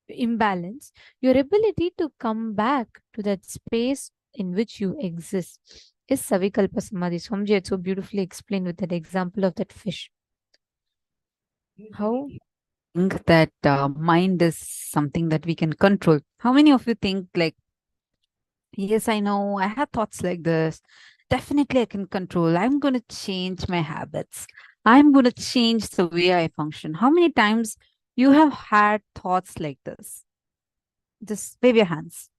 imbalance, your ability to come back to that space in which you exist is Savikalpa Samadhi. Swamiji had so beautifully explained with that example of that fish. How? Think that mind is something that we can control. How many of you think like, yes, I know I have thoughts like this. Definitely I can control. I'm going to change my habits. I'm going to change the way I function. How many times you have had thoughts like this? Just wave your hands.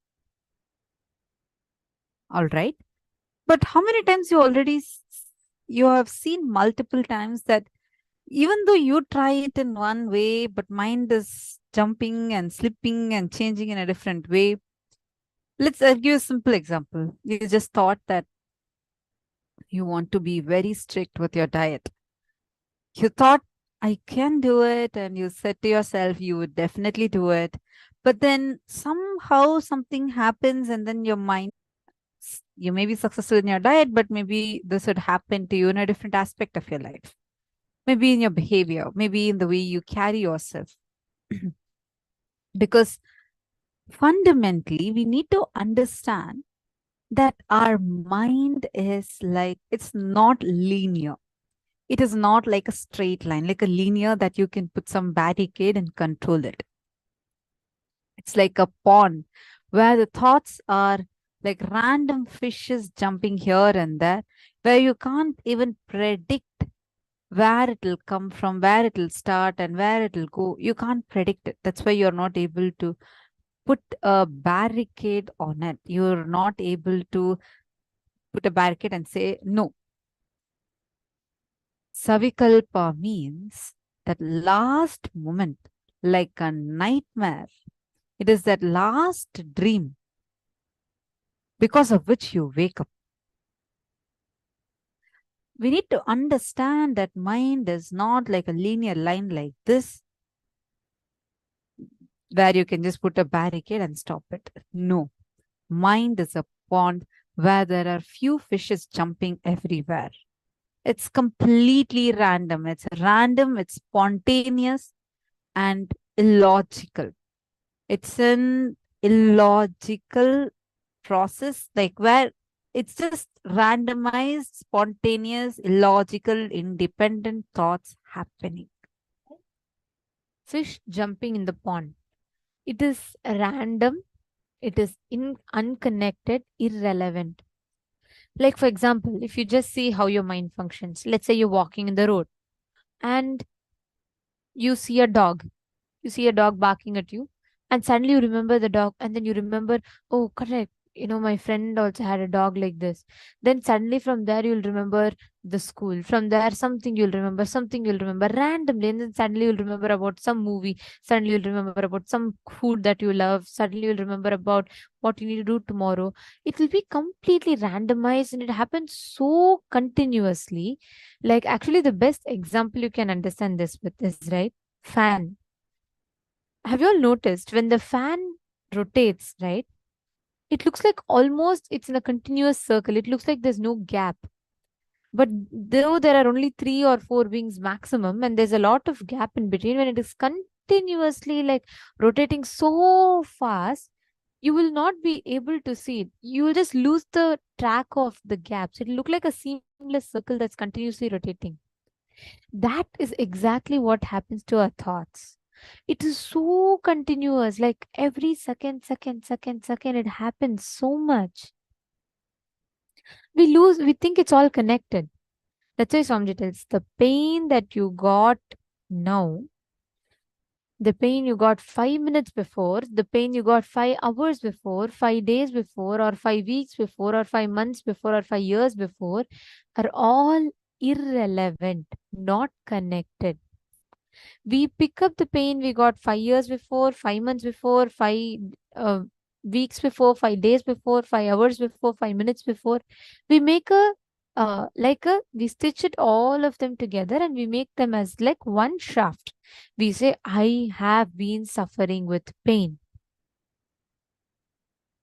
All right. But how many times you have seen multiple times that even though you try it in one way, but mind is jumping and slipping and changing in a different way. Let's give you a simple example. You just thought that you want to be very strict with your diet. You thought, I can do it. And you said to yourself, you would definitely do it. But then somehow something happens and then your mind, you may be successful in your diet, but maybe this would happen to you in a different aspect of your life. Maybe in your behavior, maybe in the way you carry yourself. Because fundamentally, we need to understand that our mind is like, it's not linear. It is not like a straight line, like a linear that you can put some barricade and control it. It's like a pond where the thoughts are like random fishes jumping here and there, where you can't even predict where it will come from, where it will start and where it will go. You can't predict it. That's why you're not able to put a barricade on it. You're not able to put a barricade and say, no. Savikalpa means that last moment, like a nightmare. It is that last dream because of which you wake up. We need to understand that mind is not like a linear line like this, where you can just put a barricade and stop it. No. Mind is a pond where there are few fishes jumping everywhere. It's completely random. It's random, it's spontaneous, and illogical. It's an illogical process, like where it's just randomized, spontaneous, illogical, independent thoughts happening. Fish jumping in the pond. It is random, it is unconnected, irrelevant. Like, for example, if you just see how your mind functions, let's say you're walking in the road and you see a dog. You see a dog barking at you, and suddenly you remember the dog, and then you remember, oh, correct. My friend also had a dog like this. Then suddenly from there, you'll remember the school. From there, something you'll remember randomly. And then suddenly you'll remember about some movie. Suddenly you'll remember about some food that you love. Suddenly you'll remember about what you need to do tomorrow. It will be completely randomized and it happens so continuously. Like, actually, the best example you can understand this with is, right? Fan. Have you all noticed when the fan rotates, right? It looks like almost it's in a continuous circle. It looks like there's no gap. But though there are only 3 or 4 wings maximum, and there's a lot of gap in between, when it is continuously like rotating so fast, you will not be able to see it. You will just lose the track of the gaps. It'll look like a seamless circle that's continuously rotating. That is exactly what happens to our thoughts. It is so continuous, like every second, it happens so much. We think it's all connected. That's why Swamiji tells the pain that you got now The pain you got 5 minutes before, the pain you got 5 hours before, 5 days before, or 5 weeks before, or 5 months before, or 5 years before are all irrelevant, not connected. We pick up the pain we got 5 years before, 5 months before, 5 weeks before, 5 days before, 5 hours before, 5 minutes before. We make we stitch it all of them together and we make them as like one shaft. We say, I have been suffering with pain.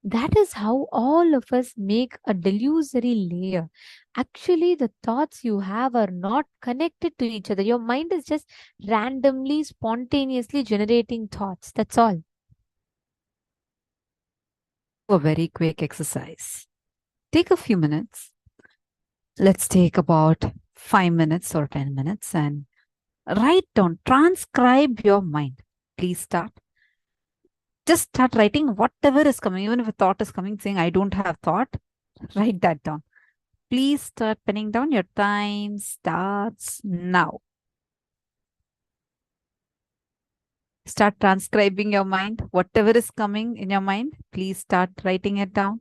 That is how all of us make a delusory layer. Actually, the thoughts you have are not connected to each other. Your mind is just randomly, spontaneously generating thoughts. That's all. A very quick exercise. Take a few minutes. Let's take about 5 minutes or 10 minutes and write down, transcribe your mind. Please start. Just start writing whatever is coming. Even if a thought is coming saying, I don't have thought, write that down. Please start penning down. Your time starts now. Start transcribing your mind. Whatever is coming in your mind, please start writing it down.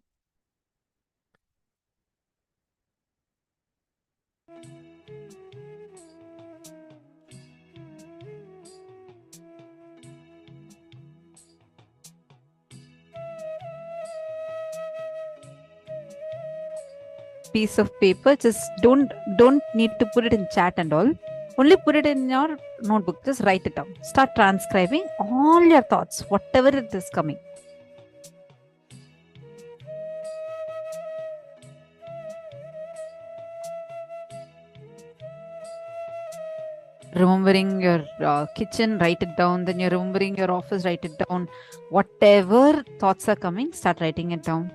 Piece of paper, just don't need to put it in chat and all. Only put it in your notebook. Just write it down. Start transcribing all your thoughts, whatever it is coming. Remembering your kitchen, write it down. Then you're remembering your office, write it down. Whatever thoughts are coming, start writing it down.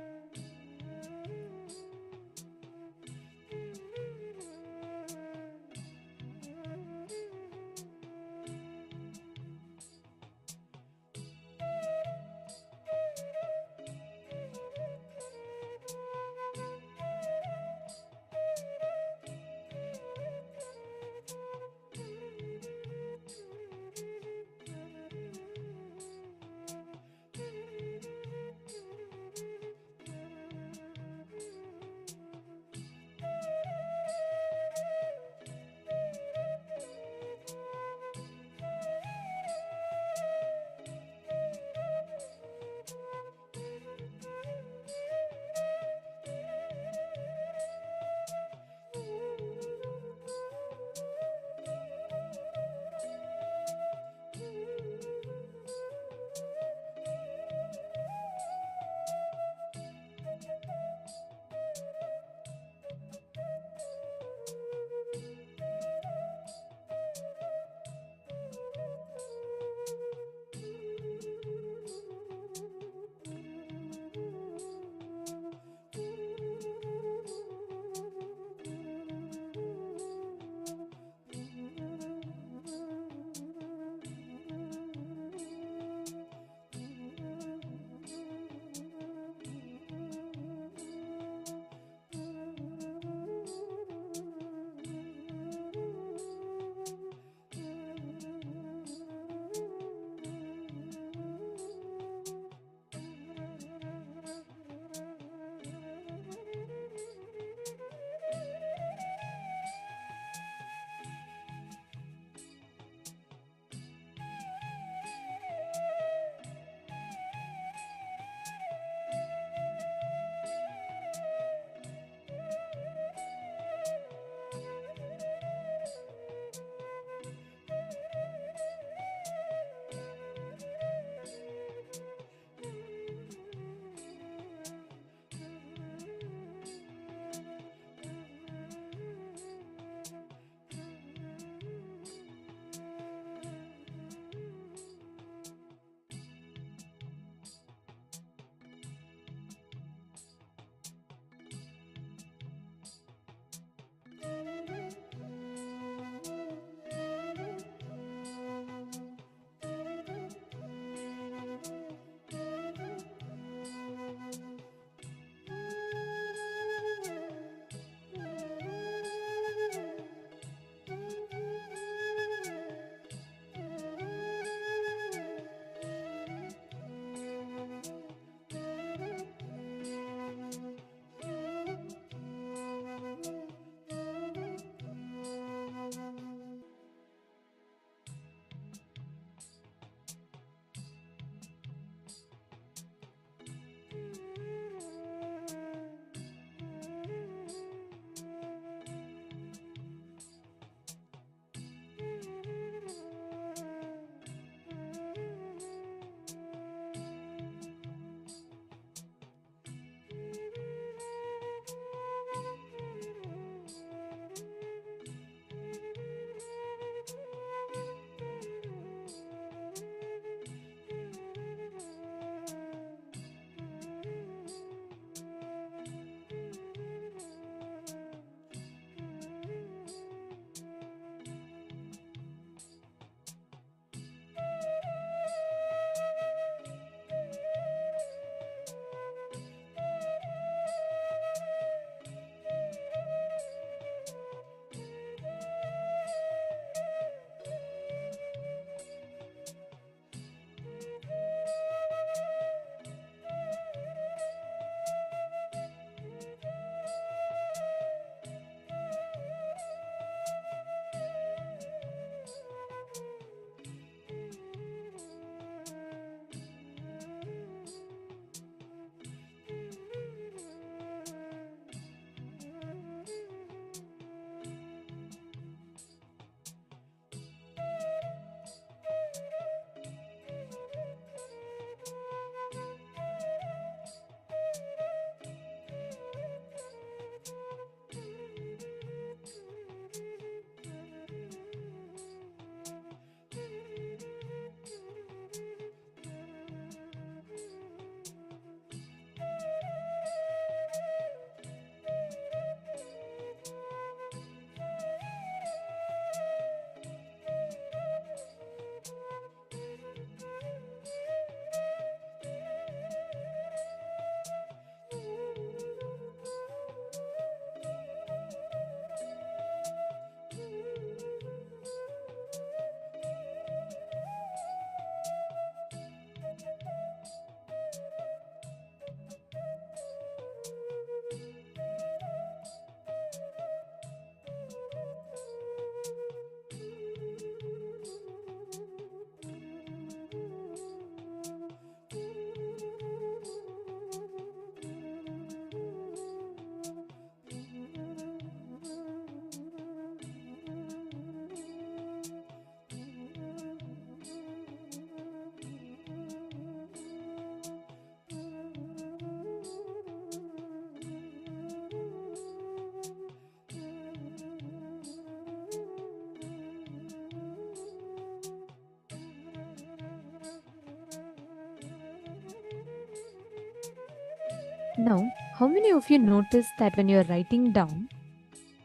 Now, how many of you notice that when you're writing down,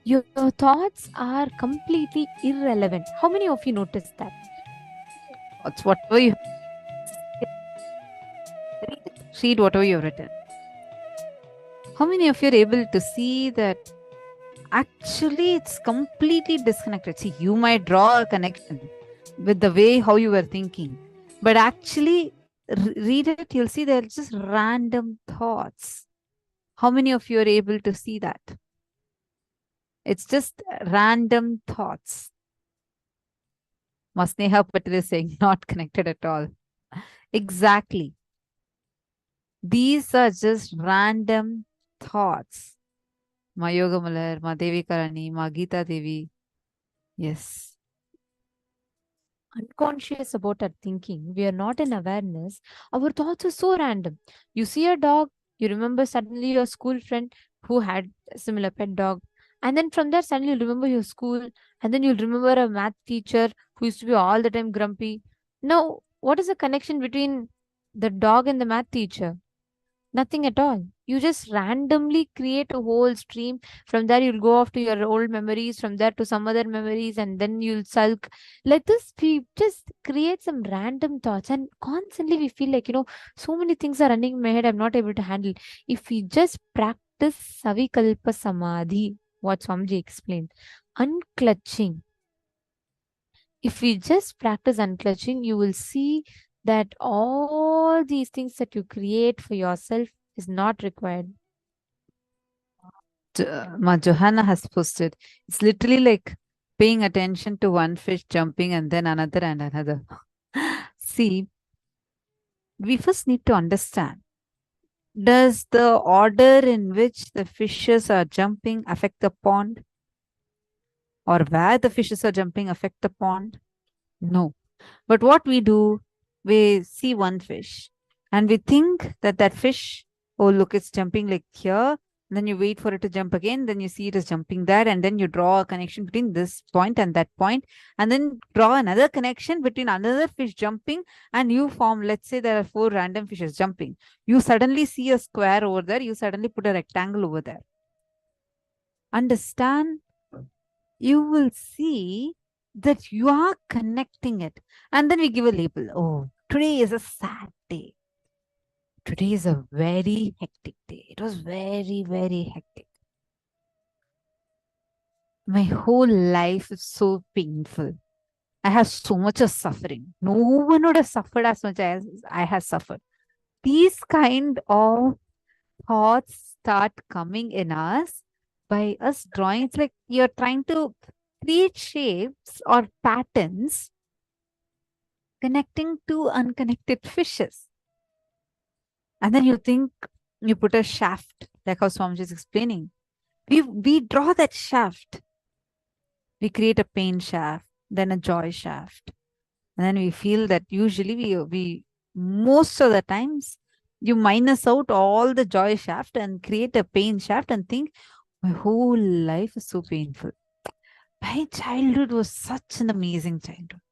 your thoughts are completely irrelevant? How many of you notice that? It's whatever you read, whatever you've written. How many of you are able to see that actually it's completely disconnected? See, you might draw a connection with the way how you were thinking, but actually read it, you'll see they're just random thoughts. How many of you are able to see that? It's just random thoughts. Masneha Patel is saying not connected at all. Exactly. These are just random thoughts. Ma Yoga Malar, Ma Devi Karani, Ma Geeta Devi. Yes. Unconscious about our thinking, we are not in awareness. Our thoughts are so random. You see a dog, you remember suddenly your school friend who had a similar pet dog. And then from there, suddenly you'll remember your school. And then you'll remember a math teacher who used to be all the time grumpy. Now, what is the connection between the dog and the math teacher? Nothing at all. You just randomly create a whole stream. From there, you'll go off to your old memories, from there to some other memories, and then you'll sulk. Like this, we just create some random thoughts, and constantly we feel like, so many things are running in my head, I'm not able to handle. If we just practice Savikalpa Samadhi, what Swamiji explained, unclutching. If we just practice unclutching, you will see that all these things that you create for yourself is not required. Ma Johanna has posted, it's literally like paying attention to one fish jumping and then another and another. See, we first need to understand, does the order in which the fishes are jumping affect the pond? Or where the fishes are jumping affect the pond? No. But what we do, we see one fish and we think that that fish, oh, look, it's jumping like here. Then you wait for it to jump again. Then you see it is jumping there. And then you draw a connection between this point and that point. And then draw another connection between another fish jumping. And you form, let's say there are 4 random fishes jumping. You suddenly see a square over there. You suddenly put a rectangle over there. Understand? You will see that you are connecting it. And then we give a label. Oh, today is a sad day. Today is a very hectic day. It was very, very hectic. My whole life is so painful. I have so much of suffering. No one would have suffered as much as I have suffered. These kind of thoughts start coming in us by us drawing. It's like you're trying to create shapes or patterns connecting two unconnected fishes. And then you think you put a shaft, like how Swamiji is explaining. We draw that shaft. We create a pain shaft, then a joy shaft. And then we feel that usually we most of the times, you minus out all the joy shaft and create a pain shaft and think, my whole life is so painful. My childhood was such an amazing childhood.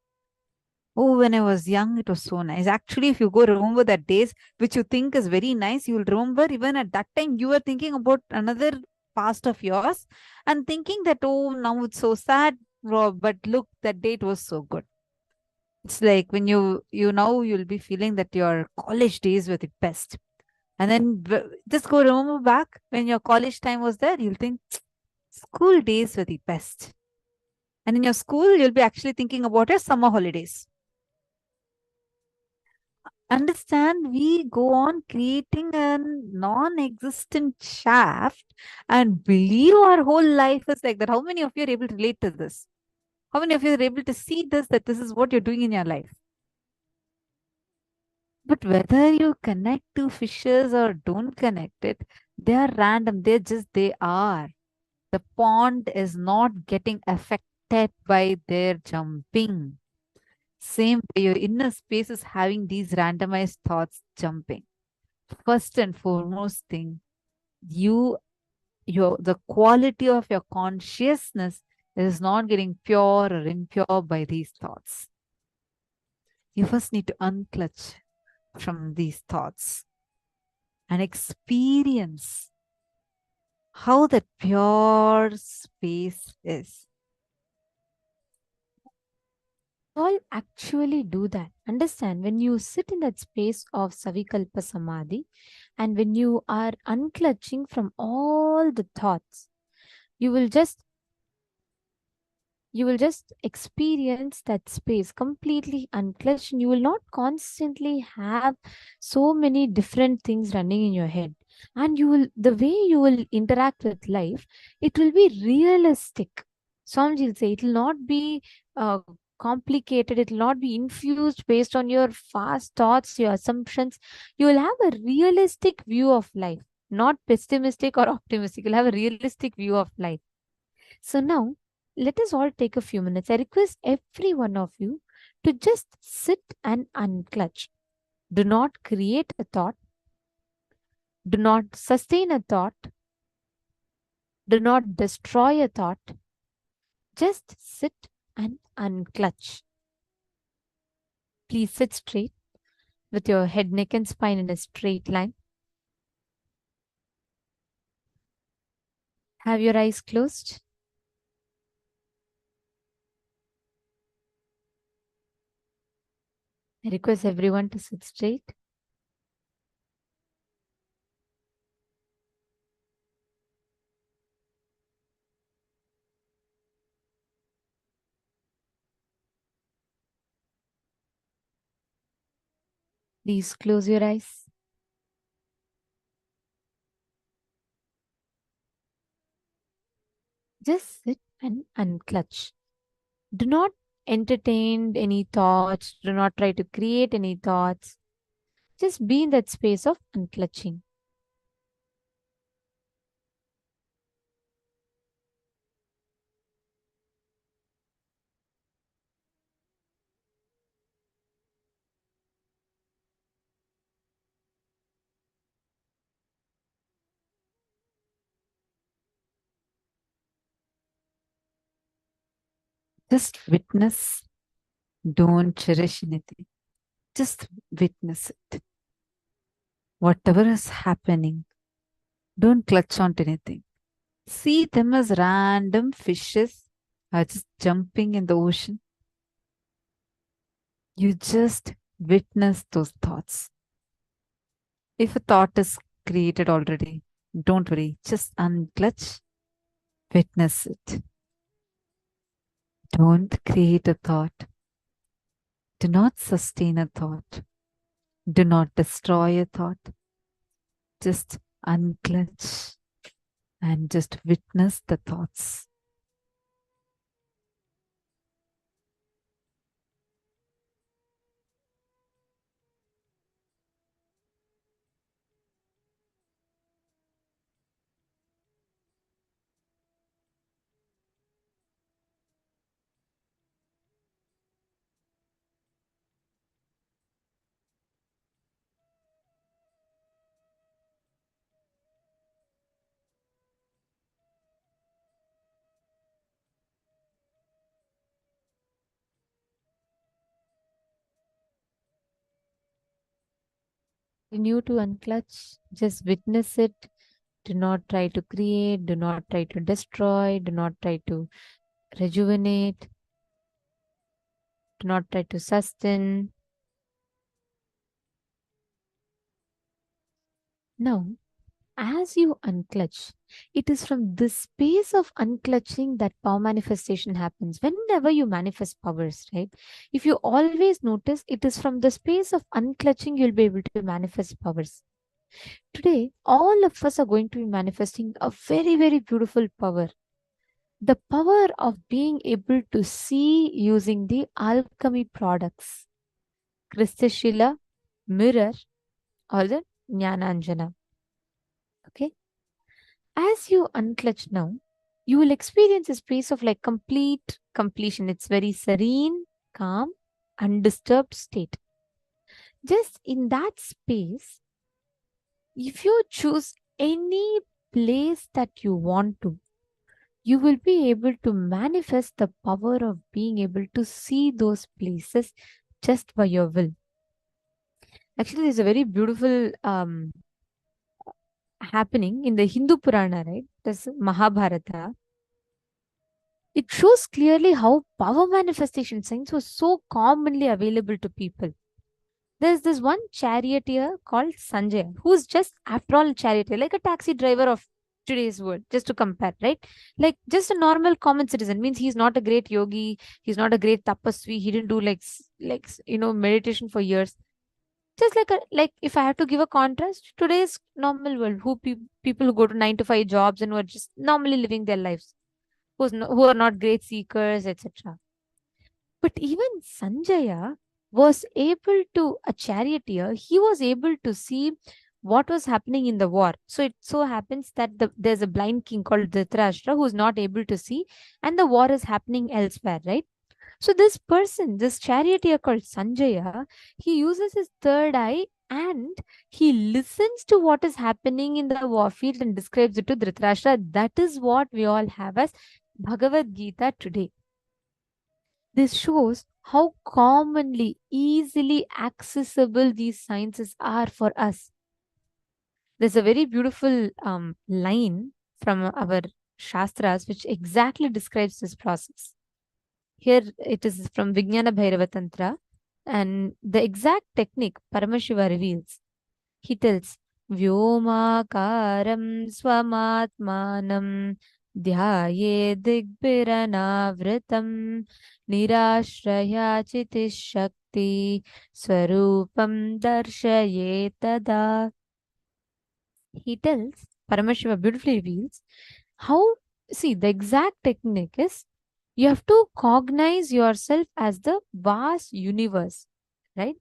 Oh, when I was young, it was so nice. Actually, if you go remember that days, which you think is very nice, you will remember even at that time, you were thinking about another past of yours and thinking that, oh, now it's so sad. But look, that day it was so good. It's like when you now you'll be feeling that your college days were the best. And then just go remember back when your college time was there, you'll think school days were the best. And in your school, you'll be actually thinking about your summer holidays. Understand, we go on creating a non-existent shaft and believe our whole life is like that. How many of you are able to relate to this? How many of you are able to see this, that this is what you're doing in your life? But whether you connect to fishes or don't connect it, they are random. They are. The pond is not getting affected by their jumping. Same way, your inner space is having these randomized thoughts jumping. First and foremost thing, the quality of your consciousness is not getting pure or impure by these thoughts. You first need to unclutch from these thoughts. and experience how that pure space is. All actually do that. Understand, when you sit in that space of Savikalpa Samadhi and when you are unclutching from all the thoughts, you will just experience that space completely unclutched, and you will not constantly have so many different things running in your head. And the way you will interact with life, it will be realistic. Swamiji will say it will not be complicated, it will not be infused based on your fast thoughts, your assumptions. You will have a realistic view of life, not pessimistic or optimistic. You'll have a realistic view of life. So now, let us all take a few minutes. I request every one of you to just sit and unclutch. Do not create a thought. Do not sustain a thought. Do not destroy a thought. Just sit and unclutch. Please sit straight with your head, neck, and spine in a straight line. Have your eyes closed. I request everyone to sit straight. Please close your eyes. Just sit and unclutch. Do not entertain any thoughts. Do not try to create any thoughts. Just be in that space of unclutching. Just witness. Don't cherish anything. Just witness it. Whatever is happening, don't clutch onto anything. See them as random fishes are just jumping in the ocean. You just witness those thoughts. If a thought is created already, don't worry. Just unclutch, witness it. Don't create a thought. Do not sustain a thought. Do not destroy a thought. Just unclutch and just witness the thoughts. Continue to unclutch. Just witness it. Do not try to create. Do not try to destroy. Do not try to rejuvenate. Do not try to sustain. Now, as you unclutch, it is from this space of unclutching that power manifestation happens. Whenever you manifest powers, right? If you always notice, it is from the space of unclutching you'll be able to manifest powers. Today, all of us are going to be manifesting a very, very beautiful power. The power of being able to see using the alchemy products, Kristashila, mirror, or the Jnananjana. Okay? As you unclutch now, you will experience a space of like complete completion. It's very serene, calm, undisturbed state. Just in that space, if you choose any place that you want to, you will be able to manifest the power of being able to see those places just by your will. Actually, there's a very beautiful happening in the Hindu Purana, right? This Mahabharata. It shows clearly how power manifestation science was so commonly available to people. There's this one charioteer called Sanjay, who's just, after all, a charioteer, like a taxi driver of today's world, just to compare, right? Like just a normal common citizen. Means he's not a great yogi, he's not a great tapasvi, he didn't do meditation for years. Just like if I have to give a contrast, today's normal world, people who go to 9 to 5 jobs and who are just normally living their lives, who are not great seekers, etc. But even Sanjaya was able to, a charioteer, he was able to see what was happening in the war. So it so happens that there's a blind king called Dhritarashtra who's not able to see, and the war is happening elsewhere, right? So this person, this charioteer called Sanjaya, he uses his third eye and he listens to what is happening in the war field and describes it to Dhritarashtra. That is what we all have as Bhagavad Gita today. This shows how commonly, easily accessible these sciences are for us. There's a very beautiful line from our Shastras which exactly describes this process. Here it is from Vijnana Bhairava Tantra, and the exact technique Paramashiva reveals. He tells, Vyomakaram swamatmanam dhyaye digbhiranavritam nirashraya chitis shakti swarupam darshaye tada. He tells, Paramashiva beautifully reveals how, see, the exact technique is you have to cognize yourself as the vast universe, right?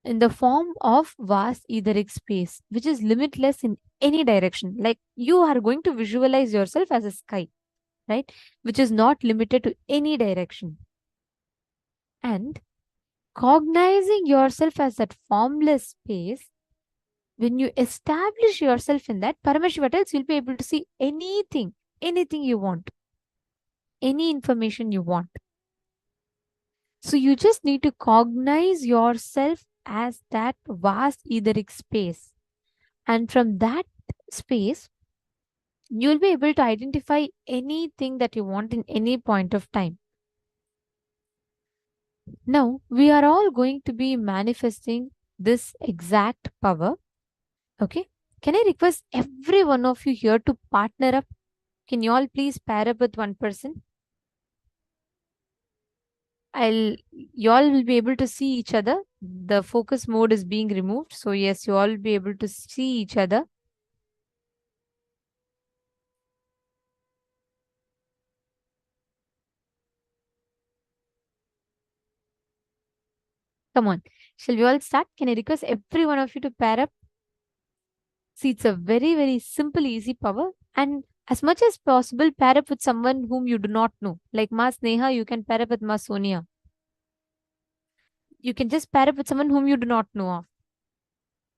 In the form of vast etheric space, which is limitless in any direction. Like you are going to visualize yourself as a sky, right? Which is not limited to any direction. And cognizing yourself as that formless space, when you establish yourself in that, Paramashiva tells you'll be able to see anything you want, any information you want. So you just need to cognize yourself as that vast etheric space. And from that space, you'll be able to identify anything that you want in any point of time. Now, we are all going to be manifesting this exact power. Okay. Can I request every one of you here to partner up? Can you all please pair up with one person? You all will be able to see each other. The focus mode is being removed. So yes, you all will be able to see each other. Come on. Shall we all start? Can I request every one of you to pair up? See, it's a very, very simple, easy power. And as much as possible, pair up with someone whom you do not know. Like Ma Sneha, you can pair up with Ma Sonia. You can just pair up with someone whom you do not know of.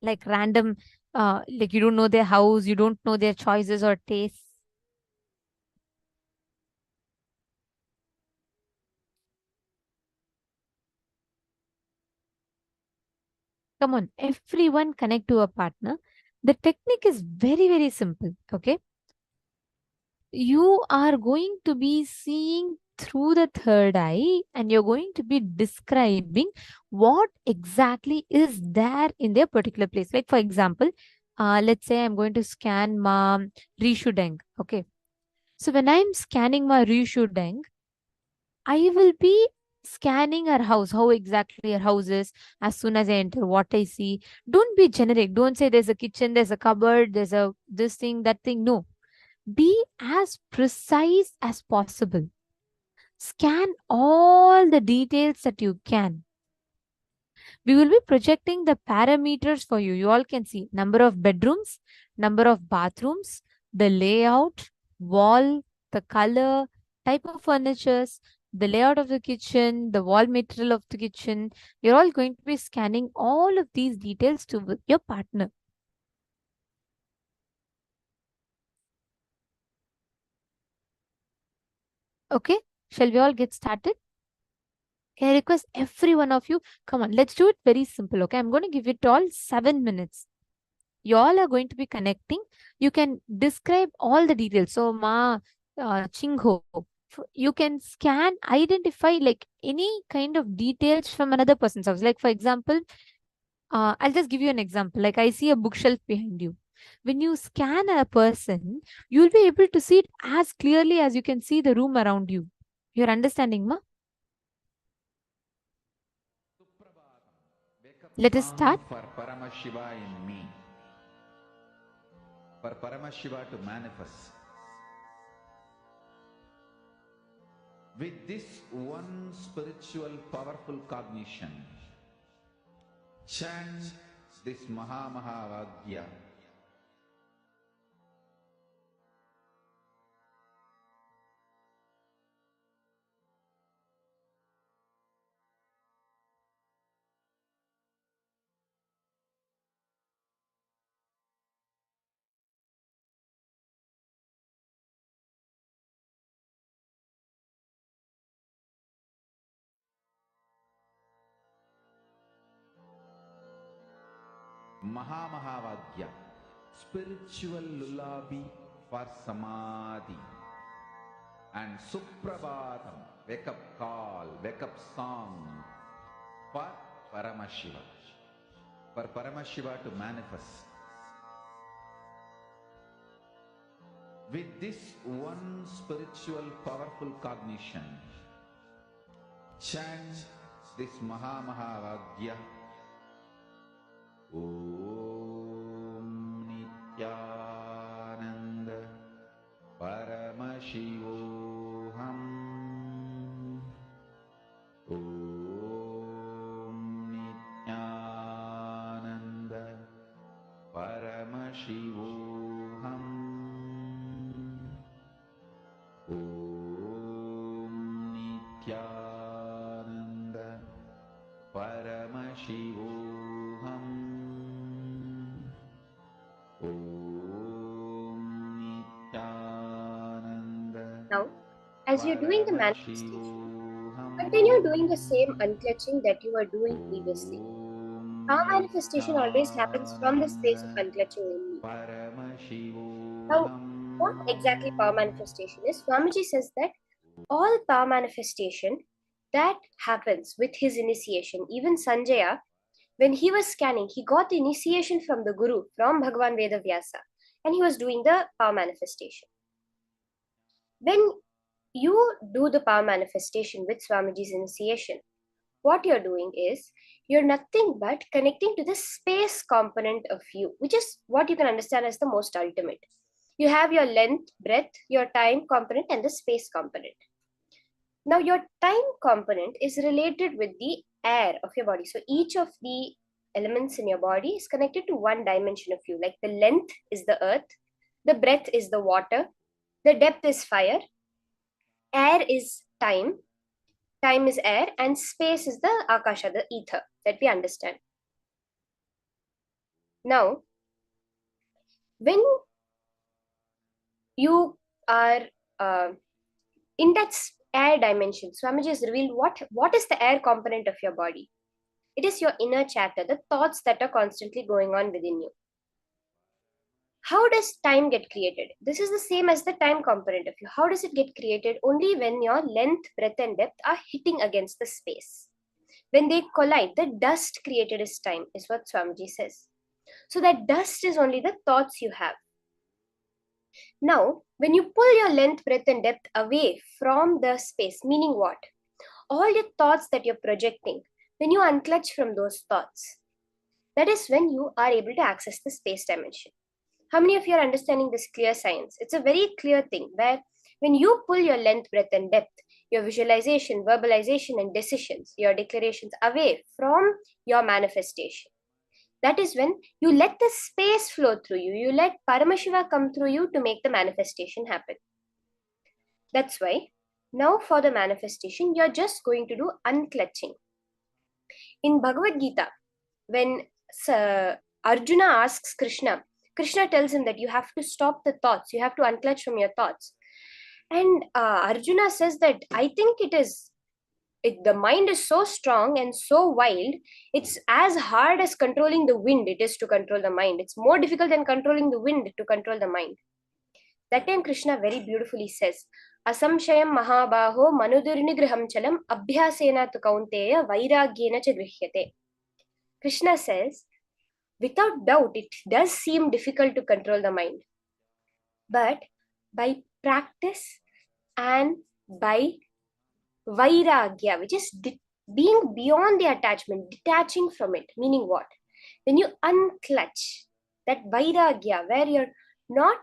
Like random, like you don't know their house, you don't know their choices or tastes. Come on, everyone connect to a partner. The technique is very, very simple. Okay. You are going to be seeing through the third eye and you're going to be describing what exactly is there in their particular place. Like for example, let's say I'm going to scan Ma Rishu Deng. Okay. So when I'm scanning Ma Rishu Deng, I will be scanning her house, how exactly her house is. As soon as I enter, what I see. Don't be generic. Don't say there's a kitchen, there's a cupboard, there's a this thing, that thing. No. Be as precise as possible. Scan all the details that you can. We will be projecting the parameters for you. You all can see number of bedrooms, number of bathrooms, the layout, wall, the color, type of furnitures, the layout of the kitchen, the wall material of the kitchen. You're all going to be scanning all of these details to your partner. Okay, shall we all get started? Can I request every one of you? Come on, let's do it very simple. Okay, I'm going to give it all 7 minutes. you all are going to be connecting, you can describe all the details. So, Ma Chingho, you can scan, identify like any kind of details from another person's house. Like, for example, I'll just give you an example. Like, I see a bookshelf behind you. When you scan a person, you'll be able to see it as clearly as you can see the room around you. You're understanding, Ma? Let us start. For Paramashiva in me, for Paramashiva to manifest. With this one spiritual powerful cognition, chant this Mahavagya. Mahavagya, spiritual lullaby for Samadhi, and Suprabhatam, wake up call, wake up song for Paramashiva, for Paramashiva to manifest. With this one spiritual powerful cognition, chant this Mahavagya. Om Nithyananda Paramashivoham. Om Nithyananda Paramashivoham. Om Nithyananda Paramashivoham. Now, as you're doing the manifestation, continue doing the same unclutching that you were doing previously. Power manifestation always happens from the space of unclutching only. Now, what exactly power manifestation is? Swamiji says that all power manifestation that happens with his initiation, even Sanjaya, when he was scanning, he got the initiation from the Guru, from Bhagavan Vedavyasa, and he was doing the power manifestation. When you do the power manifestation with Swamiji's initiation, what you're doing is, you're nothing but connecting to the space component of you, which is what you can understand as the most ultimate. You have your length, breadth, your time component, and the space component. Now, your time component is related with the air of your body. So each of the elements in your body is connected to one dimension of you. Like the length is the earth, the breadth is the water, the depth is fire, air is time, time is air, and space is the akasha, the ether that we understand. Now, when you are in that air dimension, Swamiji has revealed what is the air component of your body. It is your inner chatter, the thoughts that are constantly going on within you. How does time get created? This is the same as the time component of you. How does it get created? Only when your length, breadth, and depth are hitting against the space. When they collide, the dust created is time, is what Swamiji says. So that dust is only the thoughts you have. Now, when you pull your length, breadth, and depth away from the space, meaning what? All your thoughts that you're projecting, when you unclutch from those thoughts, that is when you are able to access the space dimension. How many of you are understanding this clear science? It's a very clear thing where when you pull your length, breadth, and depth, your visualization, verbalization, and decisions, your declarations away from your manifestation, that is when you let the space flow through you. You let Paramashiva come through you to make the manifestation happen. That's why now for the manifestation, you're just going to do unclutching. In Bhagavad Gita, when Arjuna asks Krishna, Krishna tells him that you have to stop the thoughts, you have to unclutch from your thoughts. And Arjuna says that I think it is the mind is so strong and so wild, it's as hard as controlling the wind it is to control the mind. It's more difficult than controlling the wind to control the mind. That time Krishna very beautifully says, Asamshayam mahabaho manudurnigraham chalam abhyasena tu kaunteya vairagyena cha grihyate. Krishna says, without doubt, it does seem difficult to control the mind. But by practice and by vairagya, which is being beyond the attachment, detaching from it, meaning what? When you unclutch that vairagya, where you're not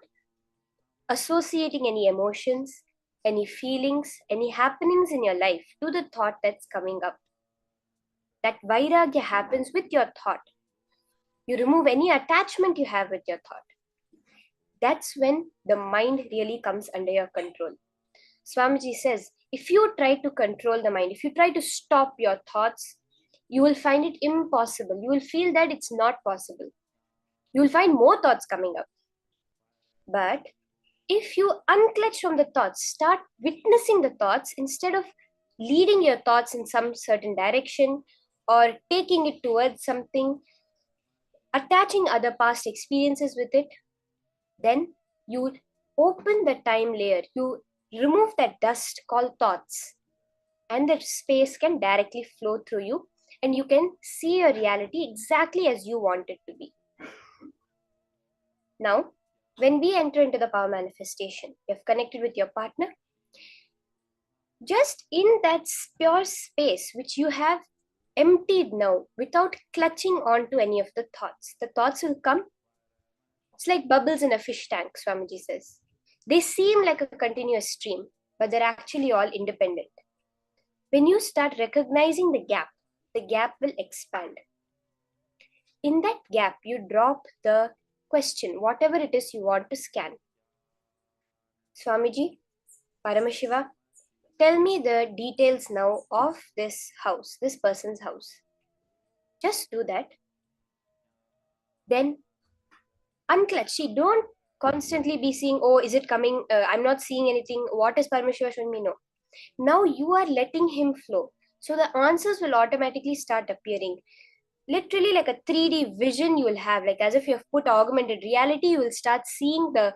associating any emotions, any feelings, any happenings in your life to the thought that's coming up. That vairagya happens with your thought. You remove any attachment you have with your thought. That's when the mind really comes under your control. Swamiji says, if you try to control the mind, if you try to stop your thoughts, you will find it impossible. You will feel that it's not possible. You will find more thoughts coming up. But if you unclutch from the thoughts, start witnessing the thoughts instead of leading your thoughts in some certain direction or taking it towards something, attaching other past experiences with it, then you open the time layer. You remove that dust called thoughts, and that space can directly flow through you, and you can see your reality exactly as you want it to be. Now, when we enter into the power manifestation, you have connected with your partner. Just in that pure space which you have emptied now, without clutching onto any of the thoughts will come. It's like bubbles in a fish tank, Swamiji says. They seem like a continuous stream, but they're actually all independent. When you start recognizing the gap will expand. In that gap, you drop the question, whatever it is you want to scan. Swamiji, Paramashiva, tell me the details now of this house, this person's house. Just do that. Then unclutch. See, don't constantly be seeing, oh, is it coming? I'm not seeing anything. What is Paramashiva showing me? No. Now you are letting him flow. So the answers will automatically start appearing. Literally like a 3D vision you will have, like as if you have put augmented reality, you will start seeing the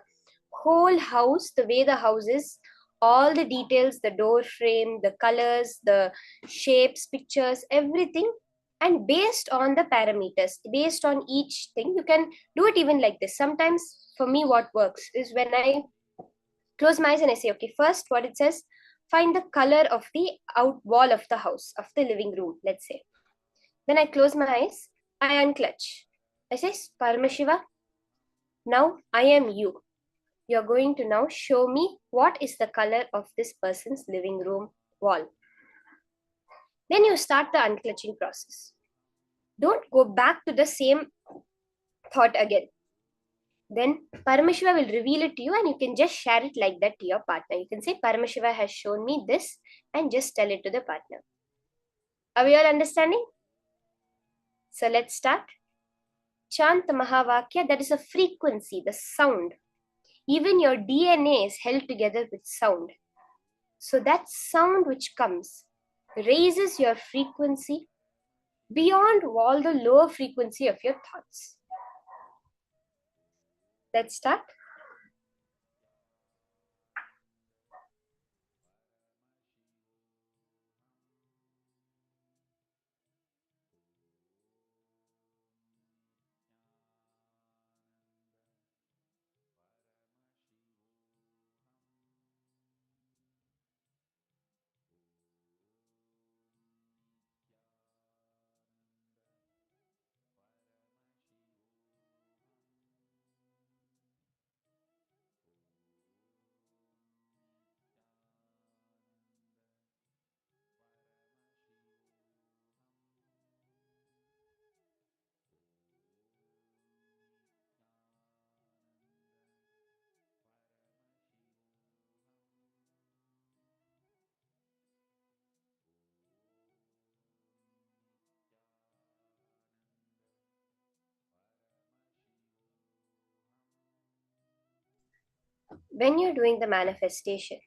whole house, the way the house is, all the details, the door frame, the colors, the shapes, pictures, everything. And based on the parameters, based on each thing, you can do it even like this. Sometimes for me, what works is when I close my eyes and I say, okay, first what it says, find the color of the out wall of the house, of the living room, let's say. Then I close my eyes, I unclutch. I say, Paramashiva, now I am you. You're going to now show me what is the color of this person's living room wall. Then you start the unclutching process. Don't go back to the same thought again. Then Paramashiva will reveal it to you and you can just share it like that to your partner. You can say, Paramashiva has shown me this, and just tell it to the partner. Are we all understanding? So let's start. Chant Mahavakya, that is a frequency, the sound. Even your DNA is held together with sound. So that sound which comes raises your frequency beyond all the lower frequency of your thoughts. Let's start. When you're doing the manifestation,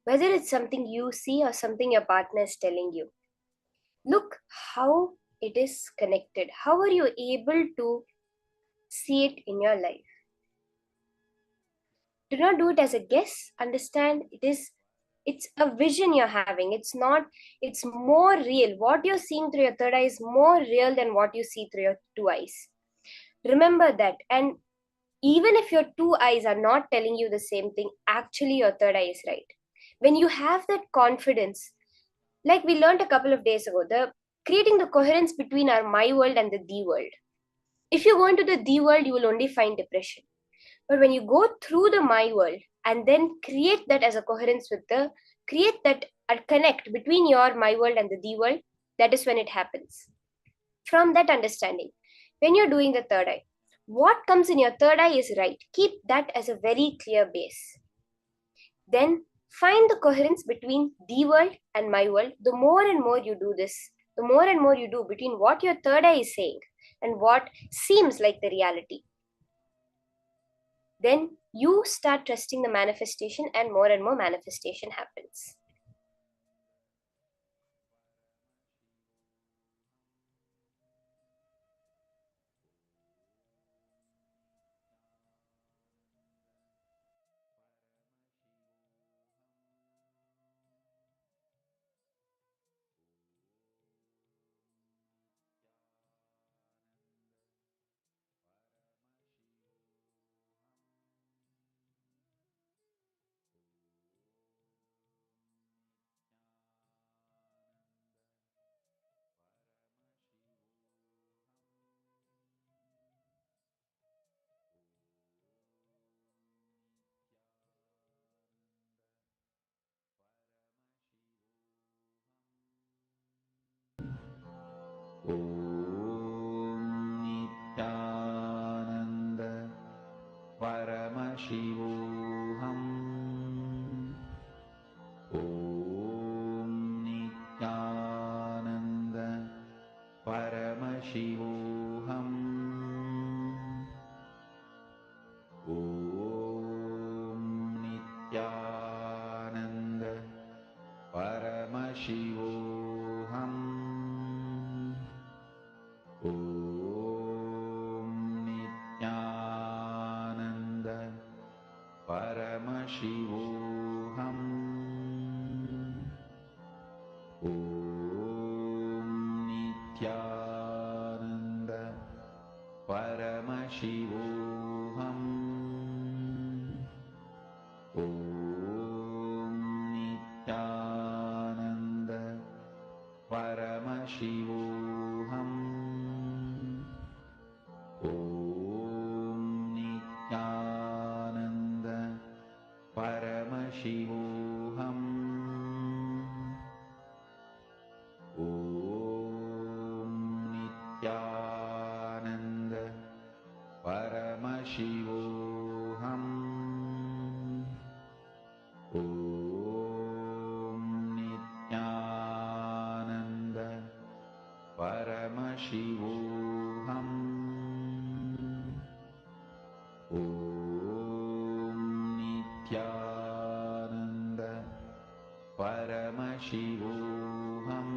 whether it's something you see or something your partner is telling you. Look how it is connected. How are you able to see it in your life? Do not do it as a guess. Understand it's a vision you're having. It's more real. What you're seeing through your third eye is more real than what you see through your two eyes. Remember that. And even if your two eyes are not telling you the same thing, actually your third eye is right. When you have that confidence, like we learned a couple of days ago, the creating the coherence between our my world and the thee world. If you go into the thee world, you will only find depression. But when you go through the my world and then create that as a coherence with the, create that a connect between your my world and the thee world, that is when it happens. From that understanding, when you're doing the third eye, what comes in your third eye is right. Keep that as a very clear base. Then find the coherence between the world and my world. The more and more you do this, the more and more you do between what your third eye is saying and what seems like the reality, then you start trusting the manifestation and more manifestation happens. Nithyananda Paramashivoham. Om Nithyananda Paramashivoham. Om Nithyananda Paramashivoham. Om Nithyananda Paramashivoham. Om Nithyananda Paramashivoham. Om Nithyananda Paramashivoham. Om Nithyananda Paramashivoham. Om Nithyananda Paramashivoham. Om Nithyananda Paramashivoham. Om Nithyananda Paramashivoham. Om Nithyananda Paramashivoham. Om Nithyananda Paramashivoham.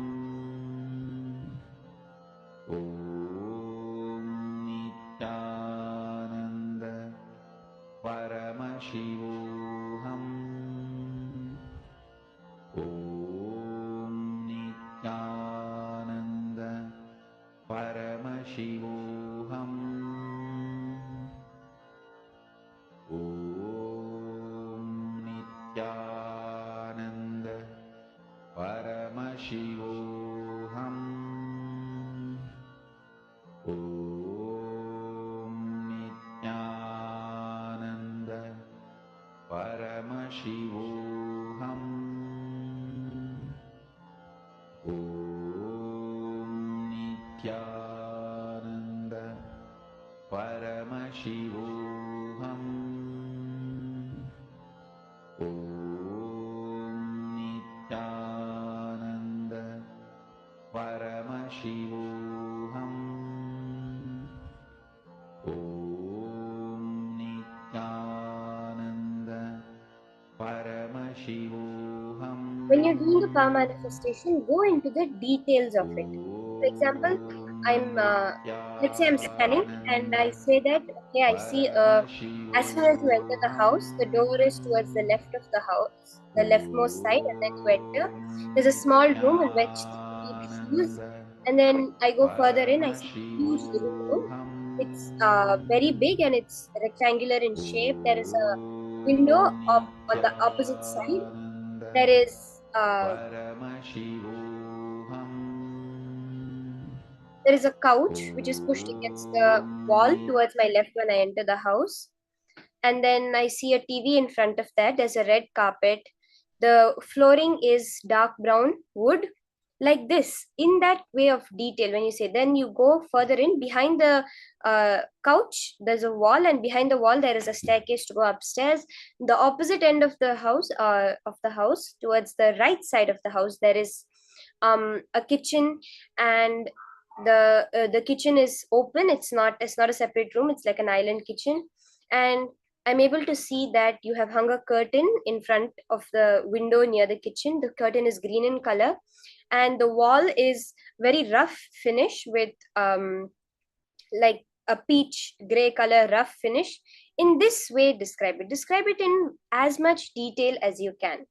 Om Nithyananda Paramashivoham. Om Nithyananda Paramashivoham. Om Nithyananda Paramashivoham. Om Nithyananda Paramashivoham. Om Nithyananda Paramashivoham. when you're doing the power manifestation, go into the details of it. For example, let's say I'm scanning and I say that, okay, I see as soon as you enter the house, the door is towards the left of the house, the leftmost side, and then you enter. There's a small room in which the TV diffuse, and then I go further in, I see a huge living room. It's very big and it's rectangular in shape. There is a window on the opposite side. There is there is a couch which is pushed against the wall towards my left when I enter the house. And then I see a TV in front of that. There's a red carpet. The flooring is dark brown wood, like this, in that way of detail. When you say, then you go further in behind the couch, there's a wall, and behind the wall there is a staircase to go upstairs. The opposite end of the house, towards the right side of the house, there is a kitchen, and the kitchen is open. It's not a separate room. It's like an island kitchen, and I'm able to see that you have hung a curtain in front of the window near the kitchen. The curtain is green in color, and the wall is very rough finish with like a peach gray color rough finish. In this way, describe it in as much detail as you can.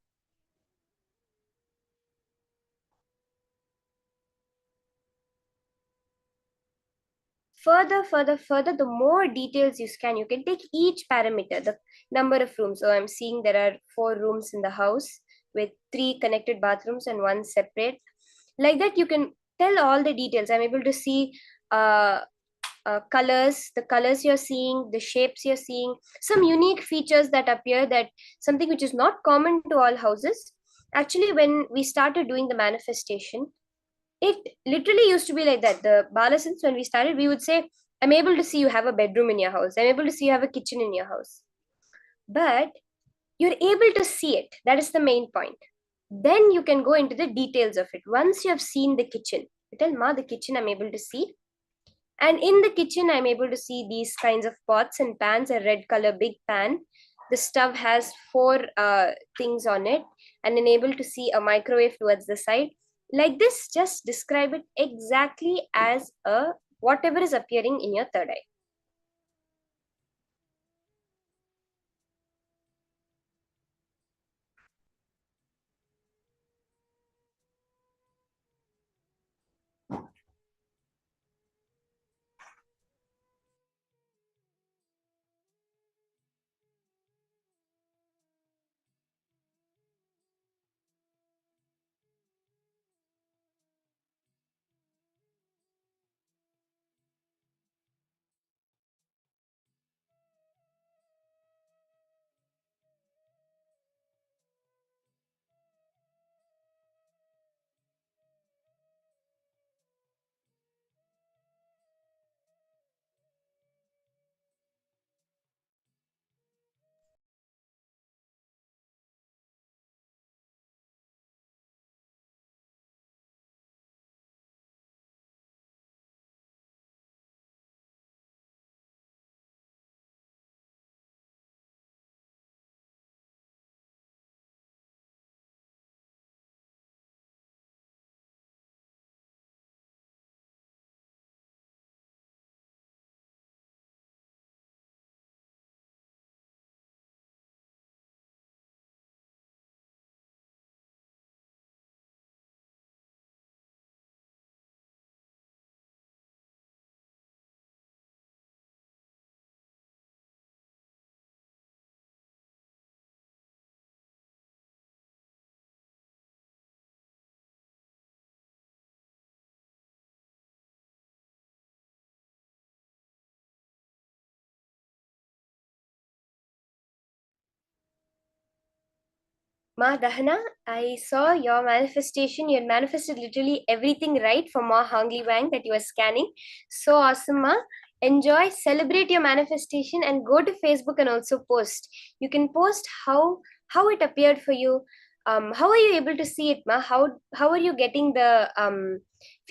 Further, the more details you scan, you can take each parameter, the number of rooms. So I'm seeing there are 4 rooms in the house with 3 connected bathrooms and 1 separate. Like that, you can tell all the details. I'm able to see colors, the colors you're seeing, the shapes you're seeing, some unique features that appear, that something which is not common to all houses. Actually, when we started doing the manifestation, it literally used to be like that. The Balasins, when we started, we would say, I'm able to see you have a bedroom in your house. I'm able to see you have a kitchen in your house. But you're able to see it. That is the main point. Then you can go into the details of it. Once you have seen the kitchen, you tell Ma, the kitchen I'm able to see. And in the kitchen, I'm able to see these kinds of pots and pans, a red color big pan. The stove has 4 things on it, and I'm able to see a microwave towards the side. Like this, just describe it exactly as a whatever is appearing in your third eye. Ma Dahana, I saw your manifestation. You had manifested literally everything right for Ma Hangli Wang that you were scanning. So awesome, Ma. Enjoy, celebrate your manifestation, and go to Facebook and also post. You can post how it appeared for you. How are you able to see it, Ma? How are you getting the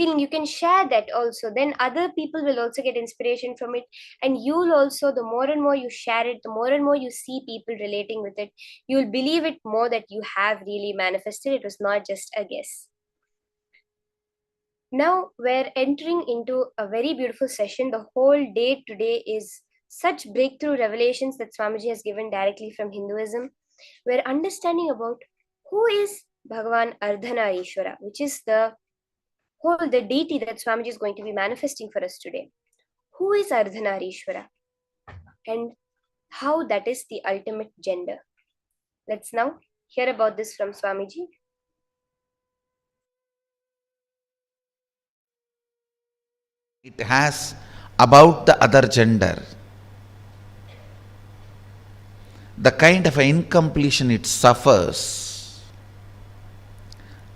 feeling, you can share that also. Then other people will also get inspiration from it. And you'll also, the more and more you share it, the more and more you see people relating with it, you'll believe it more that you have really manifested. It was not just a guess. Now we're entering into a very beautiful session. The whole day today is such breakthrough revelations that Swamiji has given directly from Hinduism. We're understanding about who is Bhagavan Ardhanarishwara, which is the deity that Swamiji is going to be manifesting for us today. Who is Ardhanarishwara and how that is the ultimate gender? Let's now hear about this from Swamiji. It has about the other gender, the kind of incompletion it suffers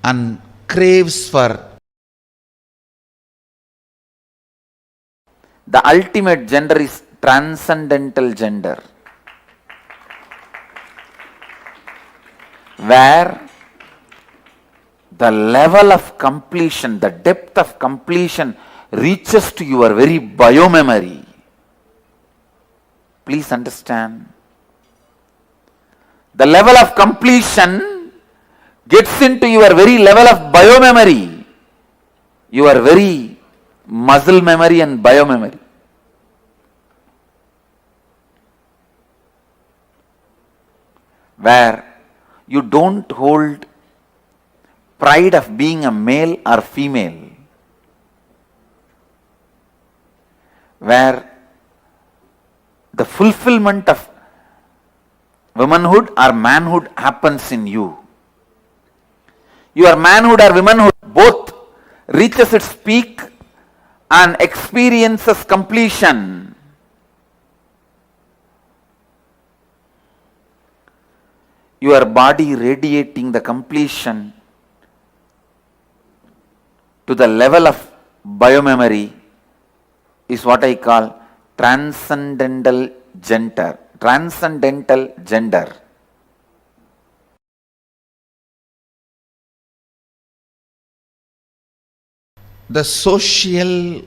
and craves for. The ultimate gender is transcendental gender, where the level of completion, the depth of completion reaches to your very biomemory. Please understand. The level of completion gets into your very level of biomemory, your very muscle memory and biomemory. Where you don't hold pride of being a male or female, where the fulfillment of womanhood or manhood happens in you. Your manhood or womanhood both reaches its peak and experiences completion. Your body radiating the completion to the level of biomemory is what I call transcendental gender. Transcendental gender. The social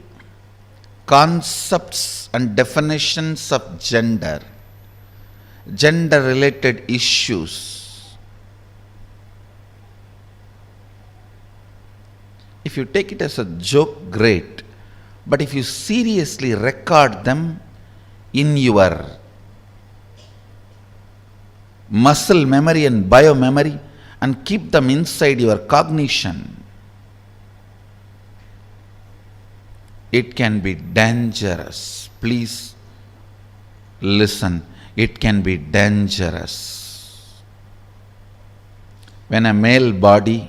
concepts and definitions of gender, gender related issues, if you take it as a joke, great. But if you seriously record them in your muscle memory and biomemory and keep them inside your cognition, it can be dangerous. Please listen. It can be dangerous. When a male body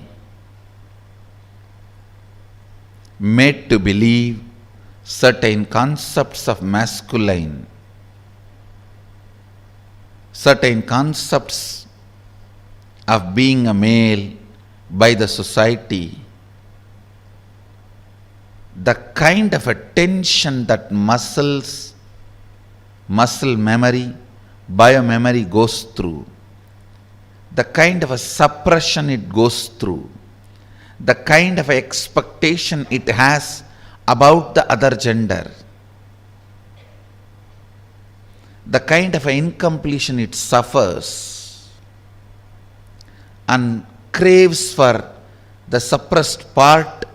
made to believe certain concepts of masculine, certain concepts of being a male by the society, the kind of attention that muscle memory, biomemory goes through, the kind of a suppression it goes through, the kind of expectation it has about the other gender, the kind of incompletion it suffers and craves for the suppressed part,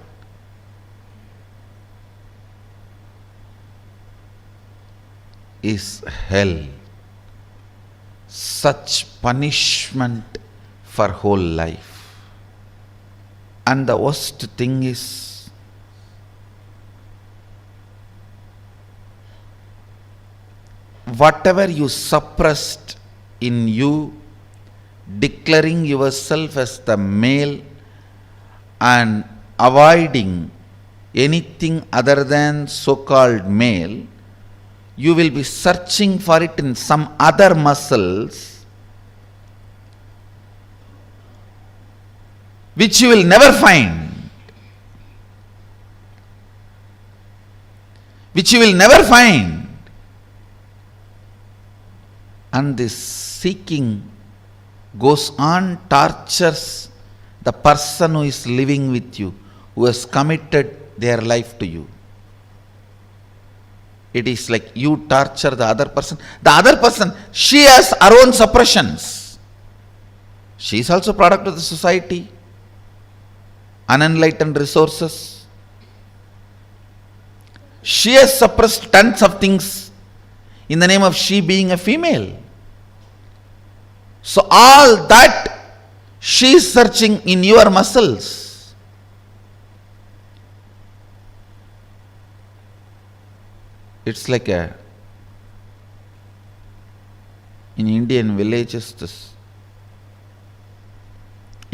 is hell. Such punishment for whole life. And the worst thing is, whatever you suppressed in you, declaring yourself as the male and avoiding anything other than so-called male, you will be searching for it in some other muscles which you will never find. Which you will never find. And this seeking goes on, tortures the person who is living with you, who has committed their life to you. It is like you torture the other person. The other person, she has her own suppressions. She is also product of the society, unenlightened resources. She has suppressed tons of things in the name of she being a female. So all that she is searching in your muscles. It's like in Indian villages, this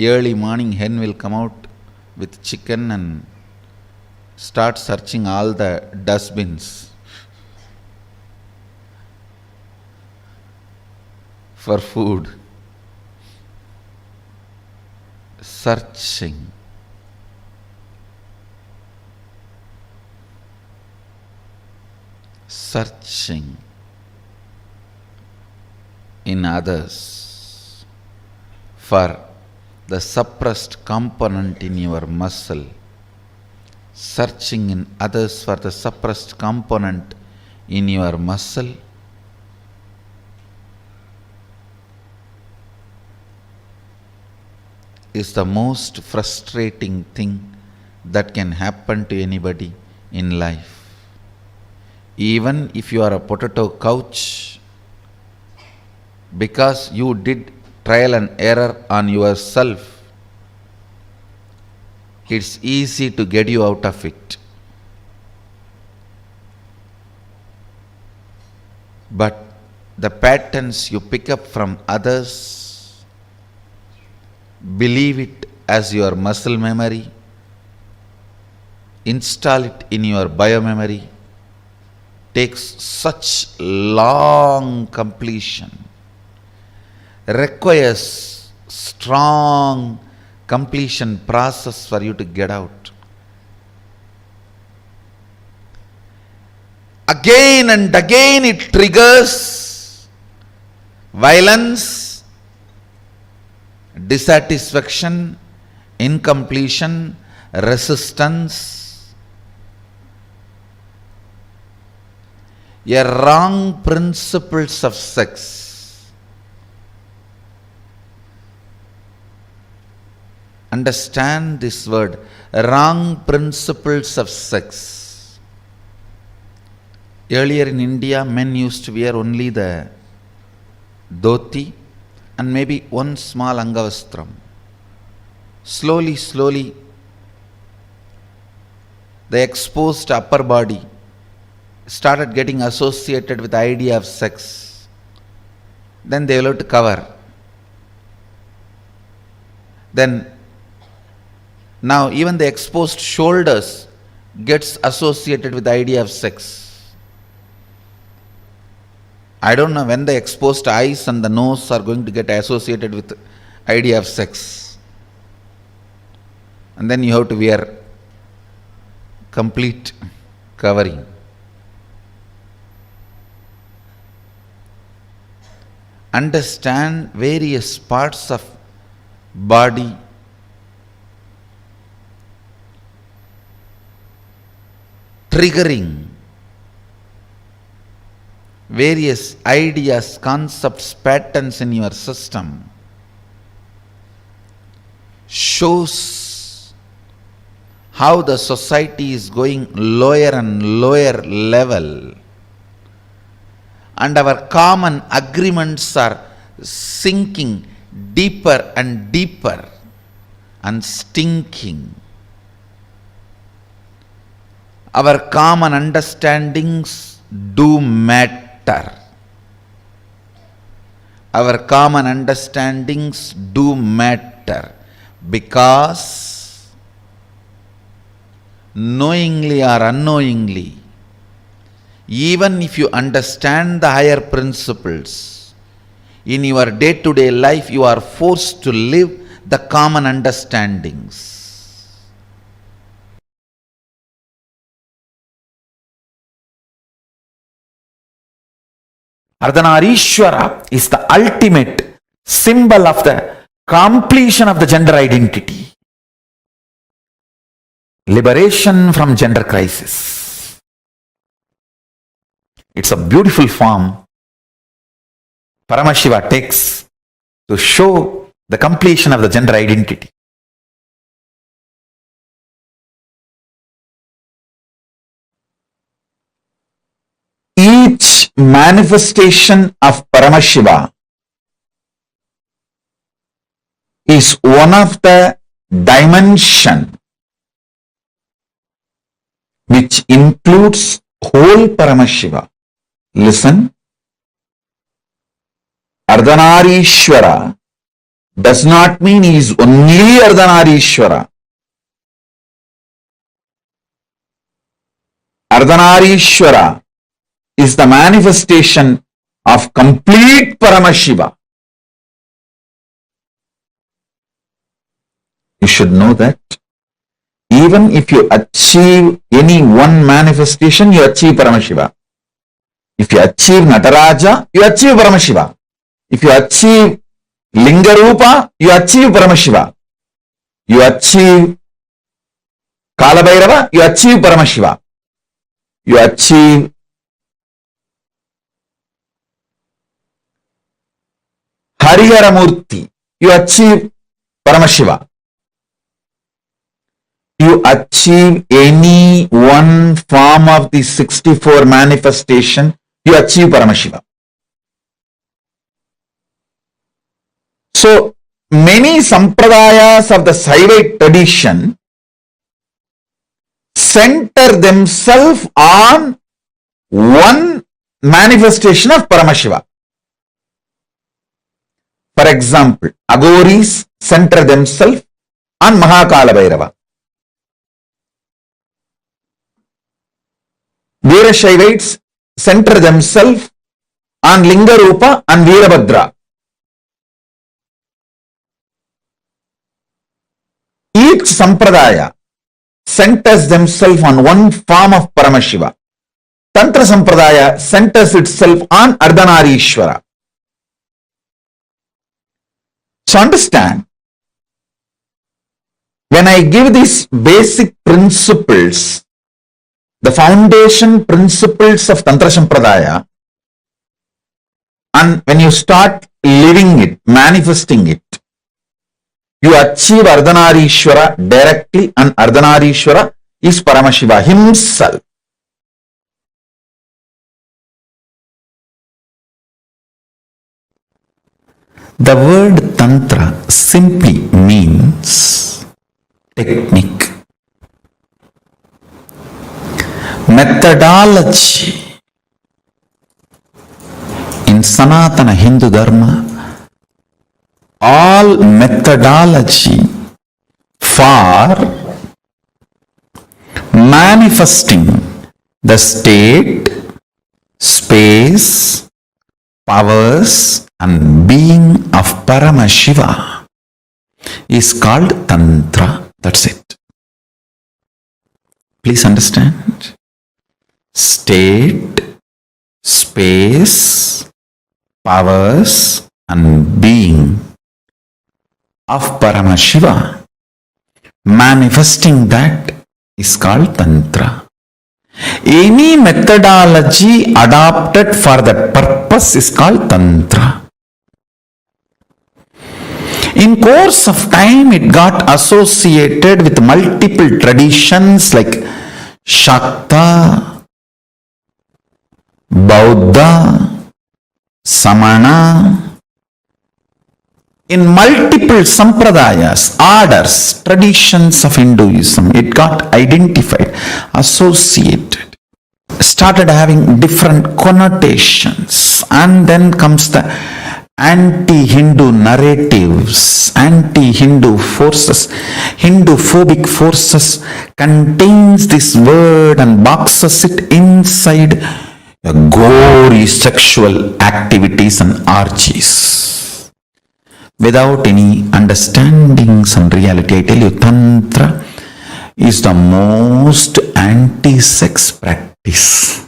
early morning hen will come out with chicken and start searching all the dustbins for food. Searching. Searching in others for the suppressed component in your muscle. Searching in others for the suppressed component in your muscle. Is the most frustrating thing that can happen to anybody in life. Even if you are a potato couch, because you did trial and error on yourself, it's easy to get you out of it. But the patterns you pick up from others, believe it as your muscle memory, install it in your biomemory, takes such long completion, requires strong completion process for you to get out. Again and again it triggers violence, dissatisfaction, incompletion, resistance, a wrong principles of sex. Understand this word, wrong principles of sex. Earlier in India, men used to wear only the dhoti and maybe one small angavastram. Slowly, the exposed upper body started getting associated with the idea of sex. Then they will have to cover. Then now even the exposed shoulders gets associated with the idea of sex. I don't know when the exposed eyes and the nose are going to get associated with the idea of sex. And then you have to wear complete covering. Understand various parts of body triggering various ideas, concepts, patterns in your system shows how the society is going lower and lower level, and our common agreements are sinking deeper and deeper and stinking. Our common understandings do matter. Our common understandings do matter because knowingly or unknowingly, even if you understand the higher principles, in your day-to-day life you are forced to live the common understandings. Ardhanarishwara is the ultimate symbol of the completion of the gender identity. liberation from gender crisis. It's a beautiful form Paramashiva takes to show the completion of the gender identity. Each manifestation of Paramashiva is one of the dimension which includes whole Paramashiva. Listen, Ardhanarishwara does not mean he is only Ardhanarishwara. Ardhanarishwara is the manifestation of complete Paramashiva. You should know that even if you achieve any one manifestation, you achieve Paramashiva. If you achieve Nataraja, you achieve Paramashiva. If you achieve Lingarupa, you achieve Paramashiva. You achieve Kalabhairava, you achieve Paramashiva. You achieve Hariharamurti, you achieve Paramashiva. You achieve any one form of the 64 manifestation, you achieve Paramashiva. So, many sampradayas of the Saivite tradition center themselves on one manifestation of Paramashiva. For example, Aghoris center themselves on Mahakala Bhairava. Veerashaivites center themselves on Lingarupa and Veerabhadra. Each sampradaya centers themselves on one form of Paramashiva. Tantra sampradaya centers itself on Ardhanarishwara. So understand, when I give these basic principles, the foundation principles of Tantra Sampradaya, and when you start living it, manifesting it, you achieve Ardhanarishwara directly, and Ardhanarishwara is Paramashiva himself. The word Tantra simply means technique, methodology. In Sanatana Hindu Dharma, all methodology for manifesting the state, space, powers and being of Paramashiva is called Tantra. That's it. Please understand. State, space, powers and being of Paramashiva, manifesting that is called Tantra. Any methodology adopted for that purpose is called Tantra. In course of time, it got associated with multiple traditions like Shakta, Bauddha, Samana. In multiple sampradayas, orders, traditions of Hinduism, it got identified, associated, started having different connotations, and then comes the anti-Hindu narratives, anti-Hindu forces, Hindu-phobic forces contains this word and boxes it inside gory sexual activities and orgies. Without any understandings and reality, I tell you, Tantra is the most anti-sex practice.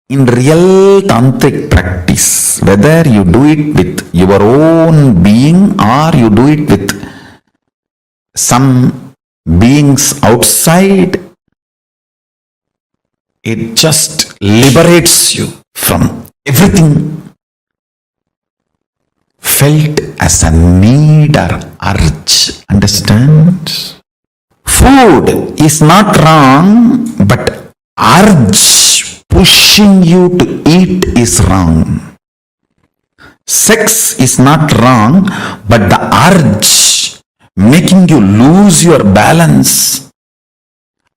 In real tantric practice, whether you do it with your own being or you do it with some beings outside, It just liberates you from everything felt as a need or urge. Understand? Food is not wrong, but urge pushing you to eat is wrong. Sex is not wrong, but the urge making you lose your balance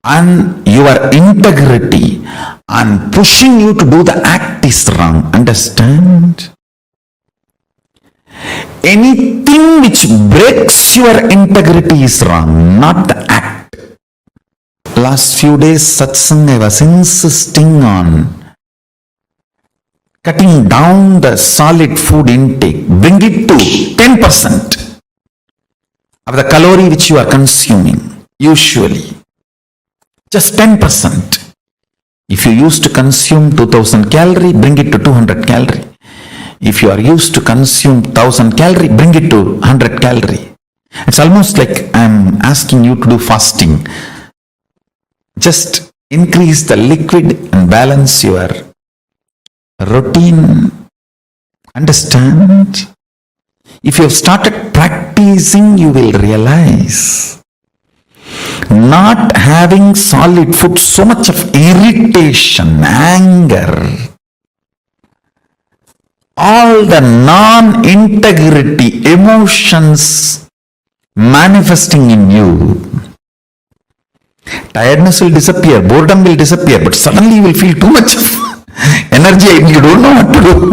and your integrity and pushing you to do the act is wrong. Understand? Anything which breaks your integrity is wrong, not the act. Last few days, satsang, I was insisting on cutting down the solid food intake. Bring it to 10% of the calorie which you are consuming, usually. Just 10%. If you used to consume 2000 calorie, bring it to 200 calorie. If you are used to consume 1000 calorie, bring it to 100 calorie. It's almost like I'm asking you to do fasting. Just increase the liquid and balance your routine. Understand? If you have started practicing, you will realize not having solid food, so much of irritation, anger, all the non-integrity emotions manifesting in you. Tiredness will disappear, boredom will disappear, but suddenly you will feel too much energy and you don't know what to do.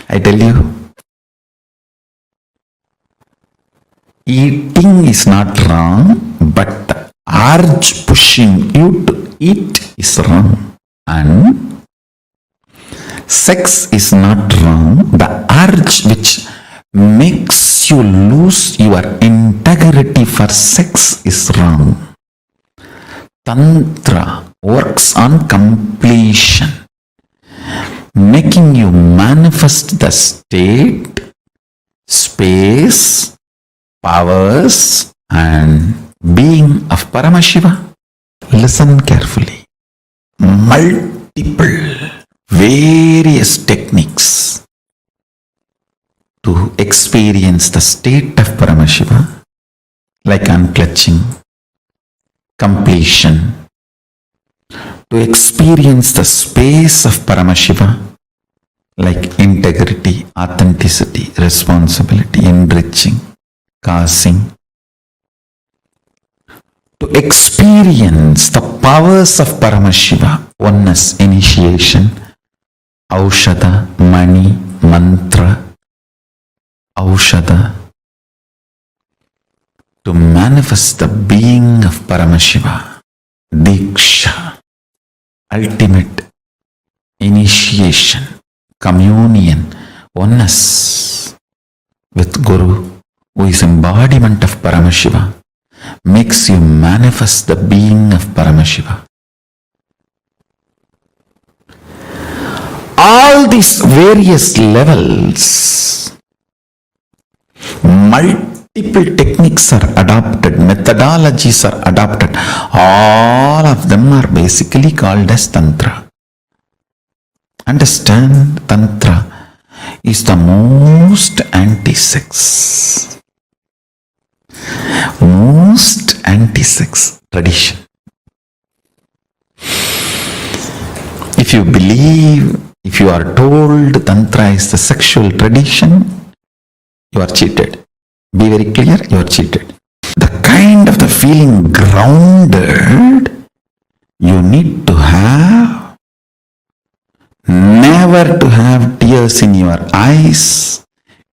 I tell you, eating is not wrong, but the urge pushing you to eat is wrong. And sex is not wrong. The urge which makes you lose your integrity for sex is wrong. Tantra works on completion, making you manifest the state, space, powers and being of Paramashiva. Listen carefully. Multiple various techniques to experience the state of Paramashiva, like unclutching, completion, to experience the space of Paramashiva, like integrity, authenticity, responsibility, enriching, causing, to experience the powers of Paramashiva, oneness, initiation, aushada, mani, mantra, aushada, to manifest the being of Paramashiva, deeksha, ultimate initiation, communion, oneness with Guru, who is embodiment of Paramashiva, makes you manifest the being of Paramashiva. All these various levels, multiple techniques are adopted, methodologies are adopted. All of them are basically called as Tantra. Understand, Tantra is the most anti-sex, most anti-sex tradition. If you believe, if you are told Tantra is the sexual tradition, you are cheated. Be very clear, you are cheated. The kind of the feeling grounded you need to have, never to have tears in your eyes,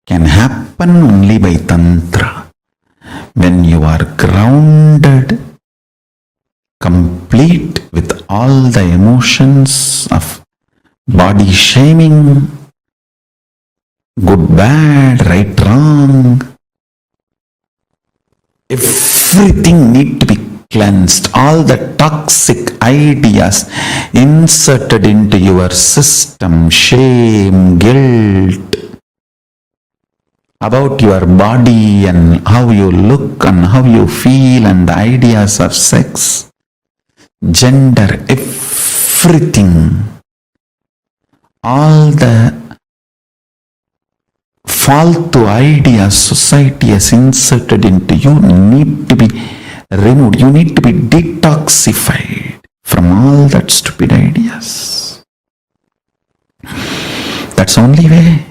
can happen only by Tantra. When you are grounded, complete with all the emotions of body shaming, good, bad, right, wrong, everything need to be cleansed. All the toxic ideas inserted into your system, shame, guilt about your body and how you look and how you feel and the ideas of sex, gender, everything, all the faltu ideas society has inserted into you need to be removed. You need to be detoxified from all that stupid ideas. That's the only way.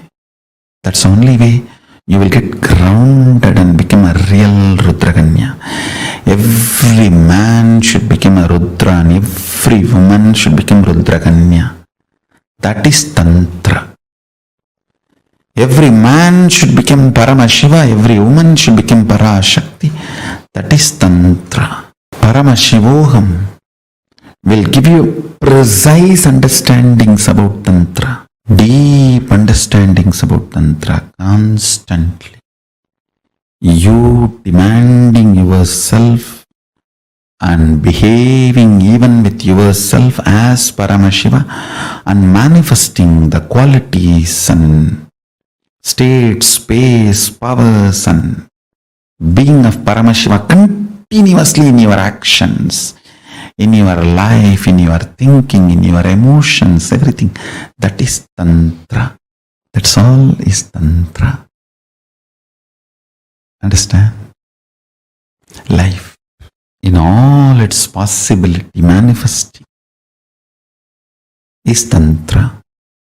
That's the only way you will get grounded and become a real Rudraganya. Every man should become a Rudra and every woman should become Rudraganya. That is Tantra. Every man should become Paramashiva, every woman should become Parashakti. That is Tantra. Paramashivoham will give you precise understandings about Tantra, deep understandings about Tantra constantly. You demanding yourself and behaving even with yourself as Paramashiva and manifesting the qualities and state, space, powers and being of Paramashiva continuously in your actions, in your life, in your thinking, in your emotions, everything. That is Tantra. That's all is Tantra. Understand? Life in all its possibility manifesting is Tantra.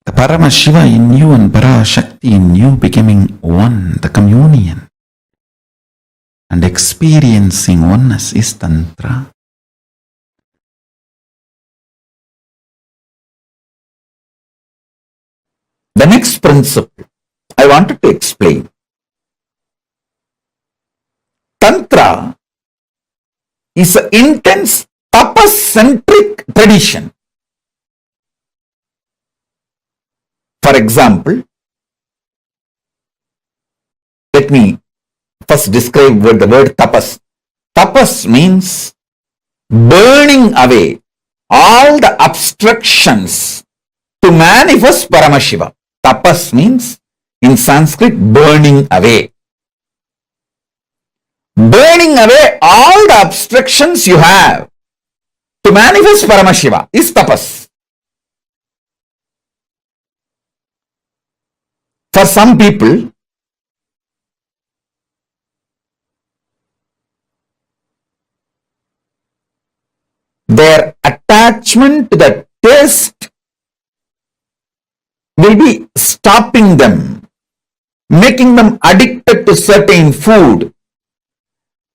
The Paramashiva in you and Parashakti in you becoming one, the communion and experiencing oneness is Tantra. The next principle I wanted to explain. Tantra is an intense tapas-centric tradition. For example, let me first describe the word tapas. Tapas means burning away all the obstructions to manifest Paramashiva. Tapas means in Sanskrit burning away. Burning away all the obstructions you have to manifest Paramashiva is tapas. For some people, their attachment to the taste will be stopping them, making them addicted to certain food,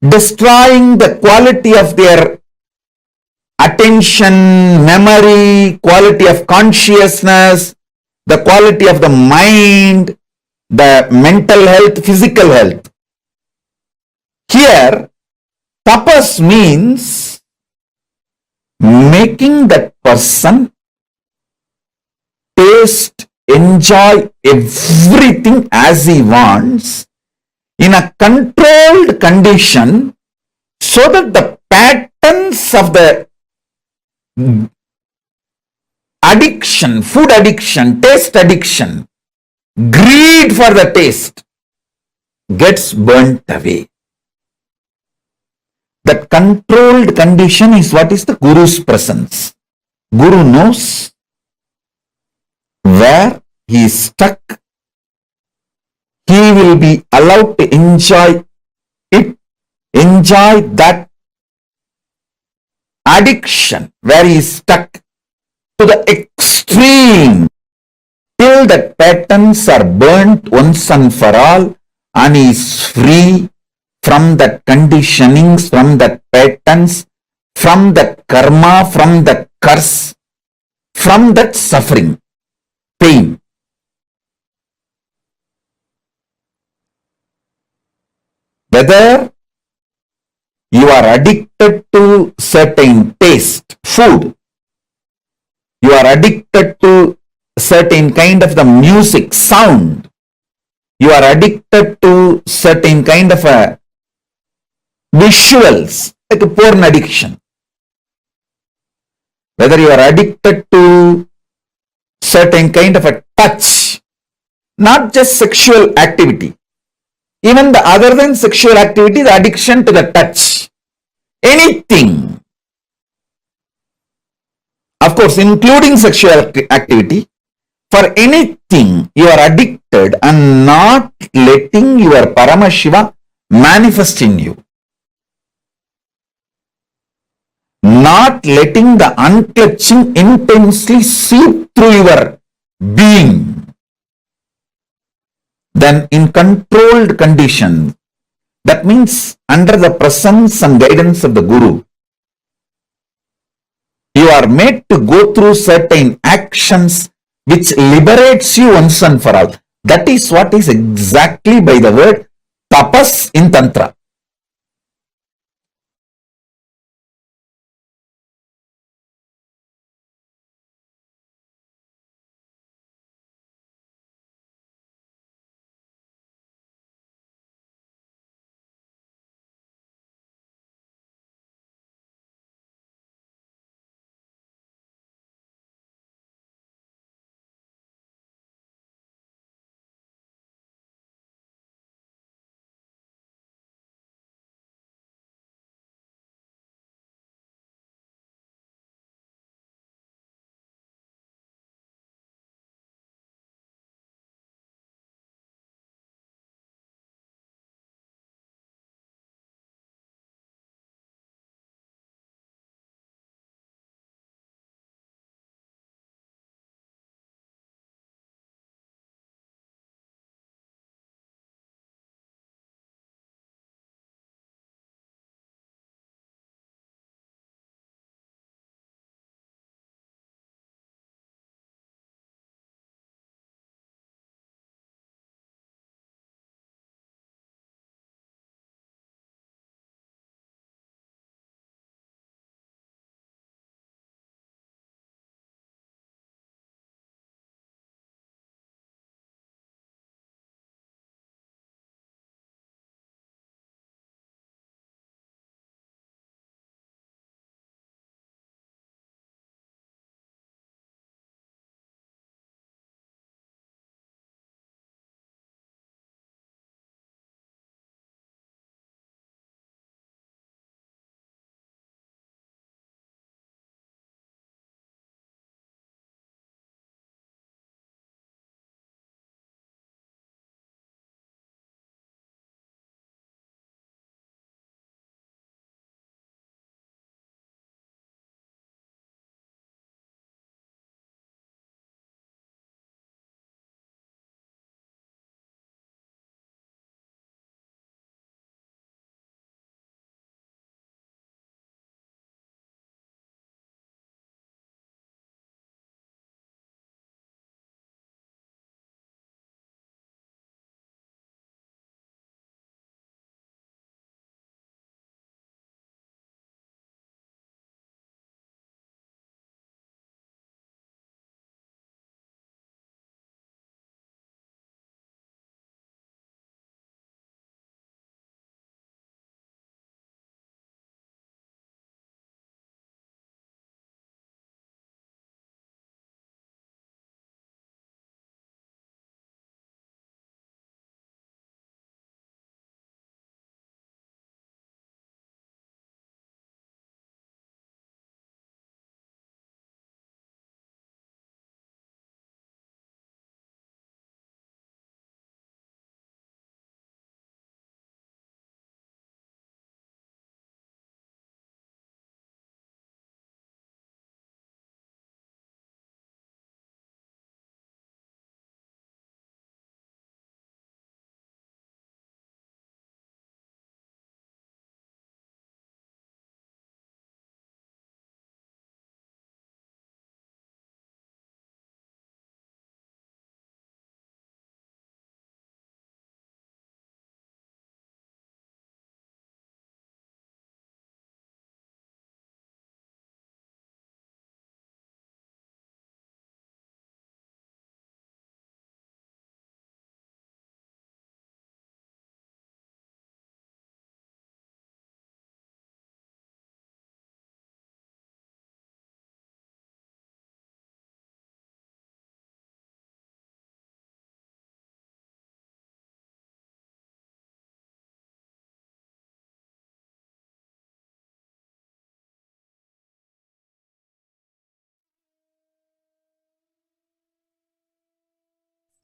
destroying the quality of their attention, memory, quality of consciousness, the quality of the mind, the mental health, physical health. Here, tapas means making that person taste, enjoy everything as he wants in a controlled condition so that the patterns of the addiction, food addiction, taste addiction, greed for the taste gets burnt away. That controlled condition is what is the Guru's presence. Guru knows where he is stuck. He will be allowed to enjoy it, enjoy that addiction where he is stuck to the extreme till the patterns are burnt once and for all and he is free from that conditionings, from that patterns, from that karma, from that curse, from that suffering, pain. Whether you are addicted to certain taste, food, you are addicted to certain kind of the music, sound, you are addicted to certain kind of a visuals, like a porn addiction. Whether you are addicted to certain kind of a touch, not just sexual activity, even the other than sexual activity, the addiction to the touch, anything of course, including sexual activity, for anything you are addicted and not letting your Paramashiva manifest in you. Not letting the unclutching intensely seep through your being. Then in controlled condition, that means under the presence and guidance of the Guru, you are made to go through certain actions which liberates you once and for all. That is what is exactly by the word tapas in Tantra.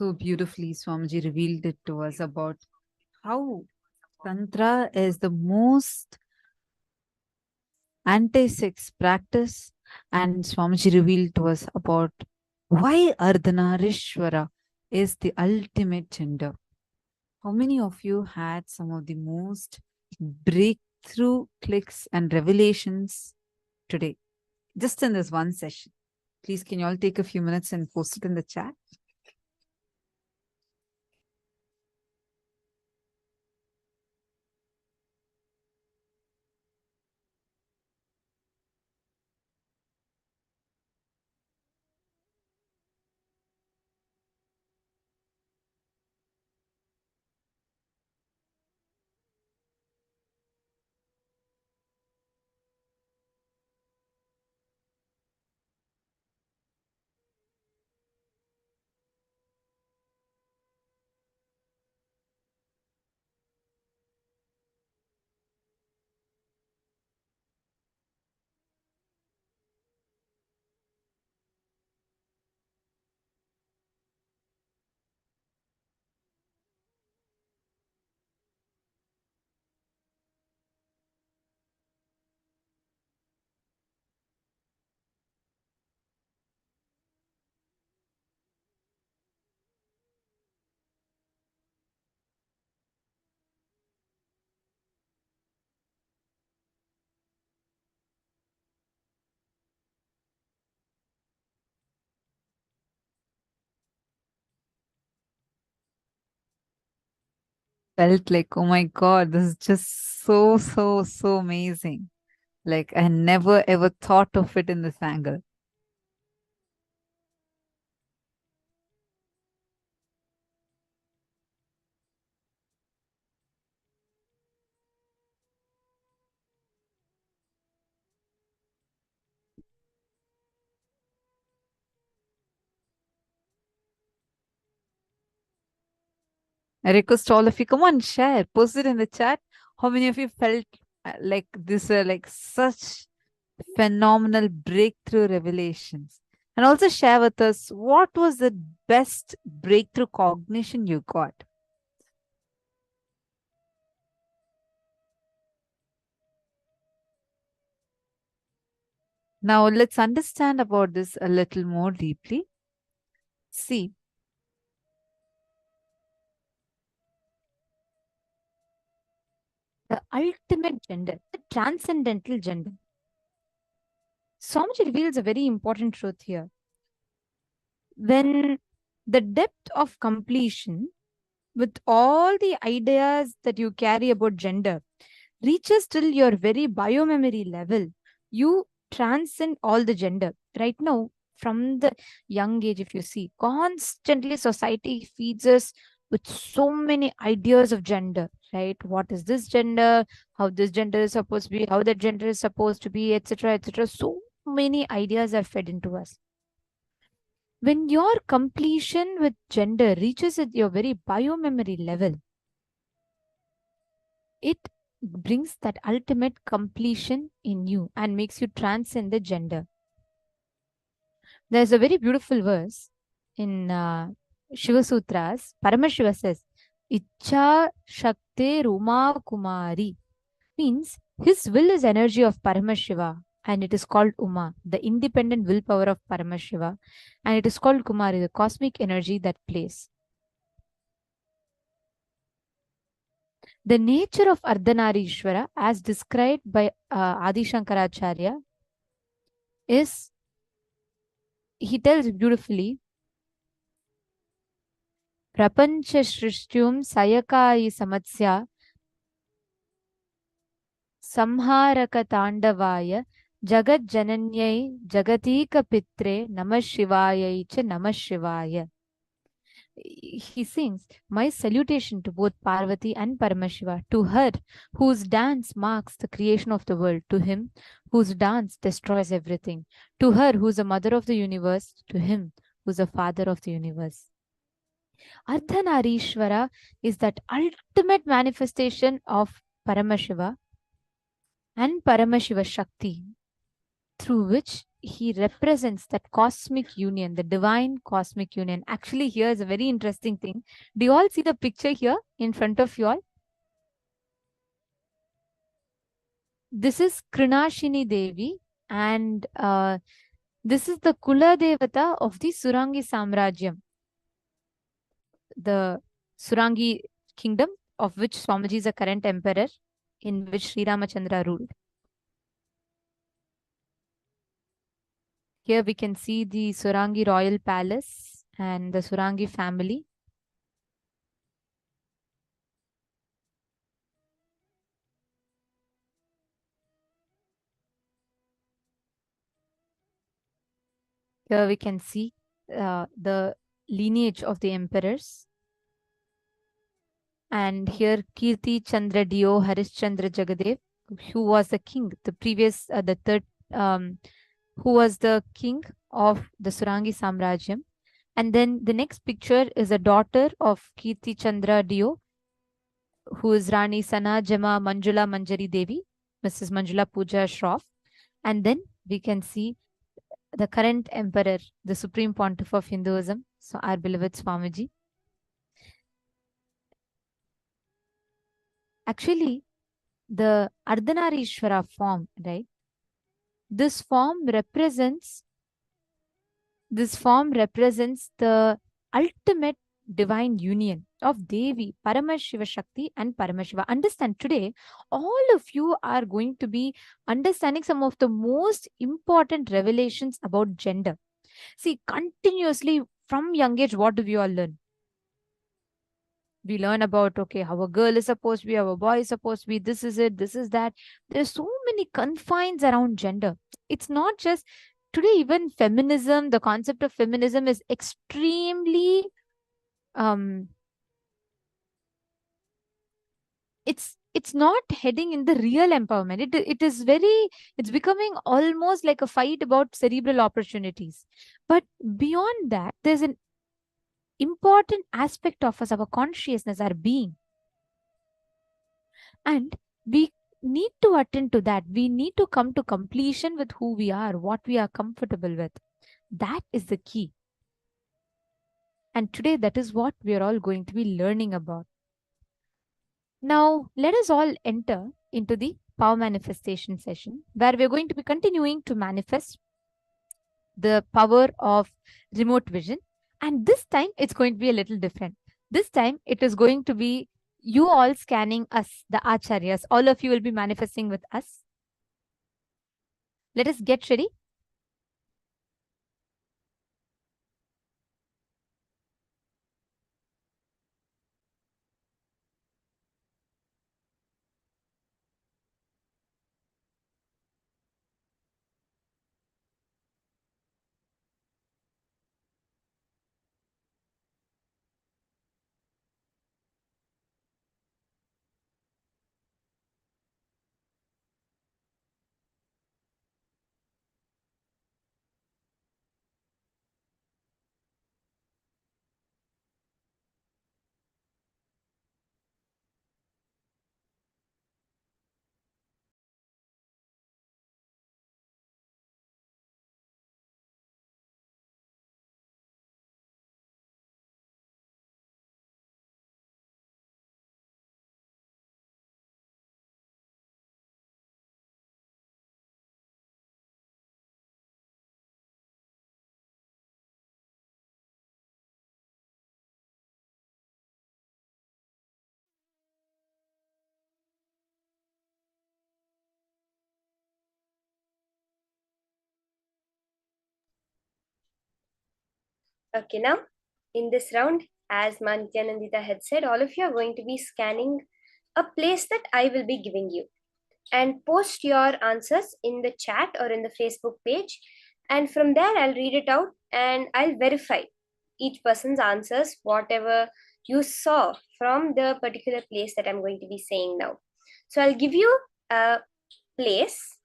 So beautifully, Swamiji revealed it to us about how Tantra is the most anti-sex practice, and Swamiji revealed to us about why Ardhanarishwara is the ultimate gender. How many of you had some of the most breakthrough clicks and revelations today, just in this one session? Please, can you all take a few minutes and post it in the chat? Felt like, oh my God, this is just so amazing. Like, I never ever thought of it in this angle. I request all of you, come on, share, post it in the chat. How many of you felt like this are like such phenomenal breakthrough revelations? And also share with us what was the best breakthrough cognition you got. Now let's understand about this a little more deeply. See, the ultimate gender, the transcendental gender. Swamiji reveals a very important truth here. When the depth of completion with all the ideas that you carry about gender reaches till your very biomemory level, you transcend all the gender. Right now, from the young age, if you see, constantly society feeds us with so many ideas of gender, right? What is this gender? How this gender is supposed to be? How that gender is supposed to be, etc., etc. So many ideas are fed into us. When your completion with gender reaches at your very biomemory level, it brings that ultimate completion in you and makes you transcend the gender. There's a very beautiful verse in Shiva Sutras. Paramashiva says, Icha Shakte Ruma Kumari, means his will is energy of Paramashiva and it is called Uma, the independent willpower of Paramashiva, and it is called Kumari, the cosmic energy that plays. The nature of Ardhanarishwara, as described by Adi Shankaracharya, is, he tells beautifully, Prapancha Shrishtyum Sayakayi Samatsya Samharaka Tandavaya Jagat Jananyai Jagatika Pitre Namah Shivaya cha Namah Shivaya. He sings, my salutation to both Parvati and Paramashiva, to her whose dance marks the creation of the world, to him whose dance destroys everything, to her who's the mother of the universe, to him who's the father of the universe. Ardhanarishwara is that ultimate manifestation of Paramashiva and Paramashiva Shakti, through which he represents that cosmic union, the divine cosmic union. Actually, here's a very interesting thing. Do you all see the picture here in front of you all? This is Krinashini Devi, and this is the Kula Devata of the Surangi Samrajyam, the Surangi kingdom of which Swamiji is the current emperor, in which Sri Ramachandra ruled. Here we can see the Surangi royal palace and the Surangi family. Here we can see the lineage of the emperors. And here Kirti Chandra Dio Harishchandra Jagadev, who was the king, the previous, the third, who was the king of the Surangi Samrajyam. And then the next picture is a daughter of Kirti Chandra Dio, who is Rani Sana Jama Manjula Manjari Devi, Mrs. Manjula Puja Shroff. And then we can see the current emperor, the Supreme Pontiff of Hinduism, so our beloved Swamiji. Actually, the Ardhanarishwara form, right? This form represents the ultimate divine union of Devi, Paramashiva Shakti and Paramashiva. Understand, today, all of you are going to be understanding some of the most important revelations about gender. See, continuously from young age, what do we all learn? We learn about, okay, how a girl is supposed to be, how a boy is supposed to be, this is it, this is that. There's so many confines around gender. It's not just, today even feminism, the concept of feminism is extremely, it's not heading in the real empowerment. It's becoming almost like a fight about cerebral opportunities. But beyond that, there's an important aspect of us, our consciousness, our being. And we need to attend to that. We need to come to completion with who we are, what we are comfortable with. That is the key. And today, that is what we are all going to be learning about. Now, let us all enter into the power manifestation session, where we're going to be continuing to manifest the power of remote vision. And this time, it's going to be a little different. This time, it is going to be you all scanning us, the Acharyas. All of you will be manifesting with us. Let us get ready. Okay, now in this round, as Nithyanandita had said, all of you are going to be scanning a place that I will be giving you, and post your answers in the chat or in the Facebook page. And from there, I'll read it out and I'll verify each person's answers, whatever you saw from the particular place that I'm going to be saying now. So I'll give you a place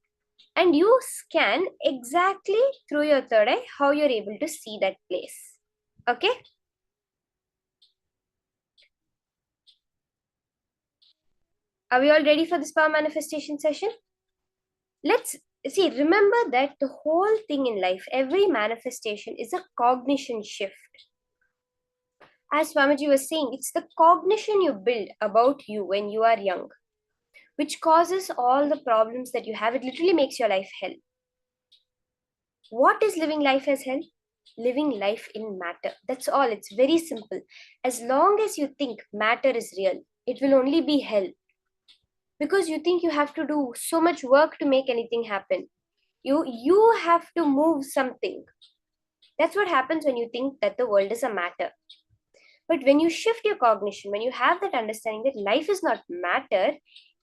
and you scan exactly through your third eye how you're able to see that place. Okay? Are we all ready for this power manifestation session? Let's see, remember that the whole thing in life, every manifestation is a cognition shift. As Swamiji was saying, it's the cognition you build about you when you are young, which causes all the problems that you have. It literally makes your life hell. What is living life as hell? Living life in matter. That's all. It's very simple. As long as you think matter is real, it will only be hell. Because you think you have to do so much work to make anything happen. You have to move something. That's what happens when you think that the world is a matter. But when you shift your cognition, when you have that understanding that life is not matter,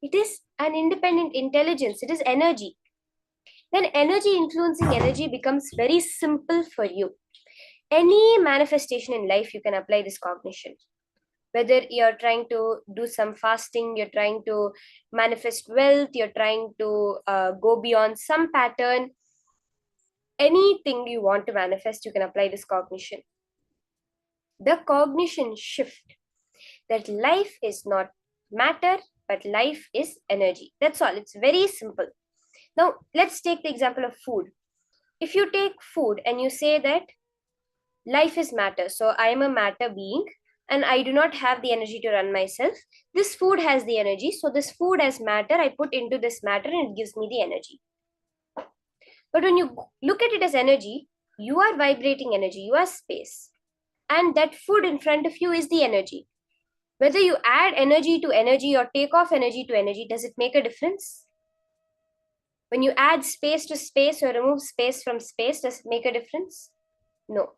it is an independent intelligence, it is energy. Then energy influencing energy becomes very simple for you. Any manifestation in life, you can apply this cognition. Whether you're trying to do some fasting, you're trying to manifest wealth, you're trying to go beyond some pattern, anything you want to manifest, you can apply this cognition. The cognition shift that life is not matter, but life is energy. That's all. It's very simple. Now, let's take the example of food. If you take food and you say that life is matter, so I am a matter being and I do not have the energy to run myself, this food has the energy, so this food as matter, I put into this matter and it gives me the energy. But when you look at it as energy, you are vibrating energy, you are space. And that food in front of you is the energy. Whether you add energy to energy or take off energy to energy, does it make a difference? When you add space to space or remove space from space, does it make a difference? No.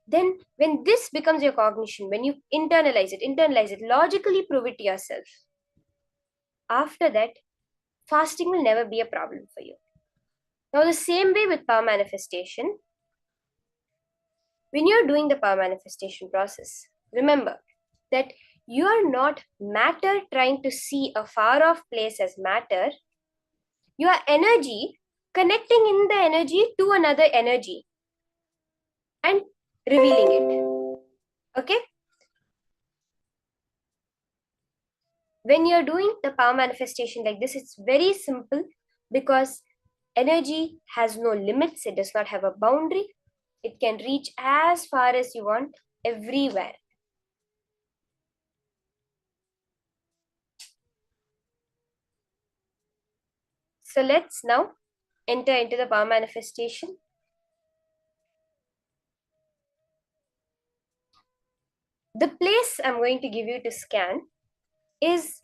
Then when this becomes your cognition, when you internalize it, logically prove it to yourself. After that, fasting will never be a problem for you. Now, the same way with power manifestation, when you're doing the power manifestation process, remember that you are not matter trying to see a far off place as matter. You are energy connecting in the energy to another energy and revealing it. Okay? When you're doing the power manifestation like this, it's very simple because energy has no limits. It does not have a boundary. It can reach as far as you want, everywhere. So let's now enter into the power manifestation. The place I'm going to give you to scan is,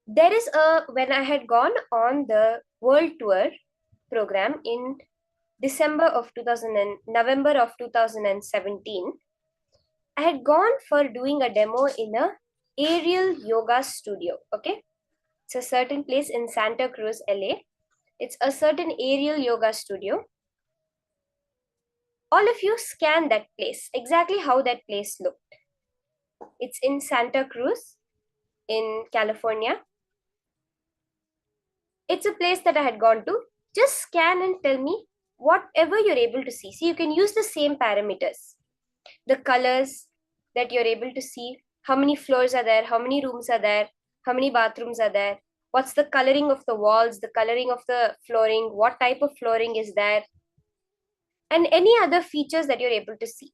when I had gone on the world tour program in November of 2017, I had gone for doing a demo in a aerial yoga studio. Okay, it's a certain place in Santa Cruz, LA. It's a certain aerial yoga studio. All of you scan that place, exactly how that place looked. It's in Santa Cruz in California. It's a place that I had gone to. Just scan and tell me whatever you're able to see. So you can use the same parameters. The colors that you're able to see, how many floors are there, how many rooms are there, how many bathrooms are there, what's the coloring of the walls, the coloring of the flooring, what type of flooring is there, and any other features that you're able to see.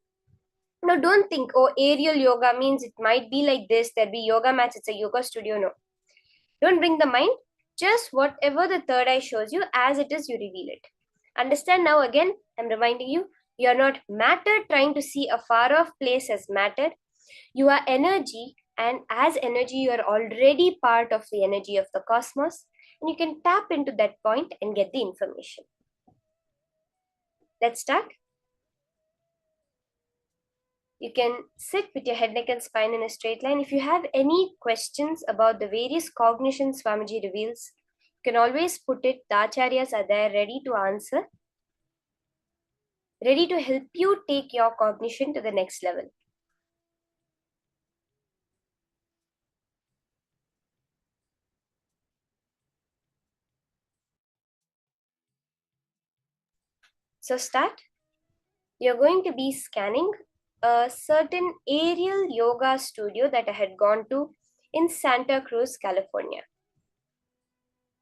Now, don't think, oh, aerial yoga means it might be like this, there'll be yoga mats, it's a yoga studio. No. Don't bring the mind. Just whatever the third eye shows you, as it is, you reveal it. Understand now, again, I'm reminding you, you are not matter trying to see a far off place as matter. You are energy, and as energy, you are already part of the energy of the cosmos, and you can tap into that point and get the information. Let's start. You can sit with your head, neck, and spine in a straight line. If you have any questions about the various cognitions Swamiji reveals, you can always put it. The acharyas are there ready to answer, ready to help you take your cognition to the next level. So start. You're going to be scanning a certain aerial yoga studio that I had gone to in Santa Cruz, California.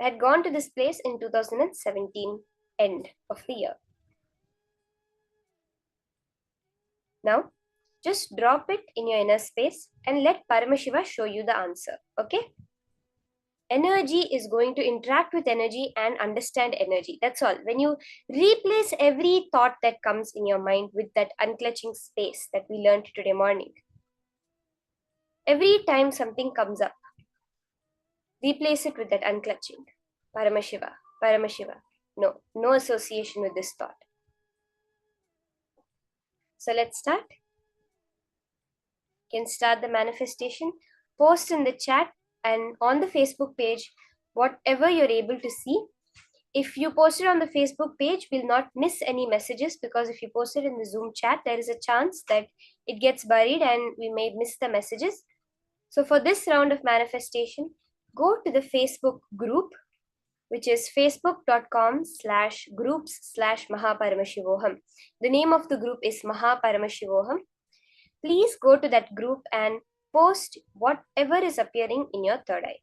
I had gone to this place in 2017 end of the year. Now, just drop it in your inner space and let Paramashiva show you the answer. Okay? Energy is going to interact with energy and understand energy. That's all. When you replace every thought that comes in your mind with that unclutching space that we learned today morning, every time something comes up, replace it with that unclutching. Paramashiva, Paramashiva. No, no association with this thought. So let's start. You can start the manifestation. Post in the chat and on the Facebook page whatever you're able to see. If you post it on the Facebook page, we'll not miss any messages, because if you post it in the Zoom chat, there is a chance that it gets buried and we may miss the messages. So for this round of manifestation, go to the Facebook group, which is facebook.com/groups/Mahaparamashivoham. The name of the group is Mahaparamashivoham. Please go to that group and post whatever is appearing in your third eye.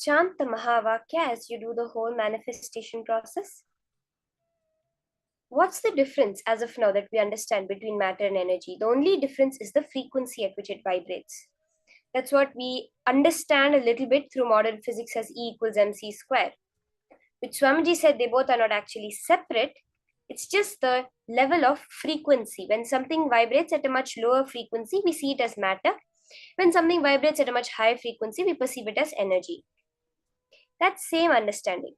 Chant the Mahavakya as you do the whole manifestation process. What's the difference as of now that we understand between matter and energy? The only difference is the frequency at which it vibrates. That's what we understand a little bit through modern physics as E equals mc square, which Swamiji said they both are not actually separate. It's just the level of frequency. When something vibrates at a much lower frequency, we see it as matter. When something vibrates at a much higher frequency, we perceive it as energy. That same understanding.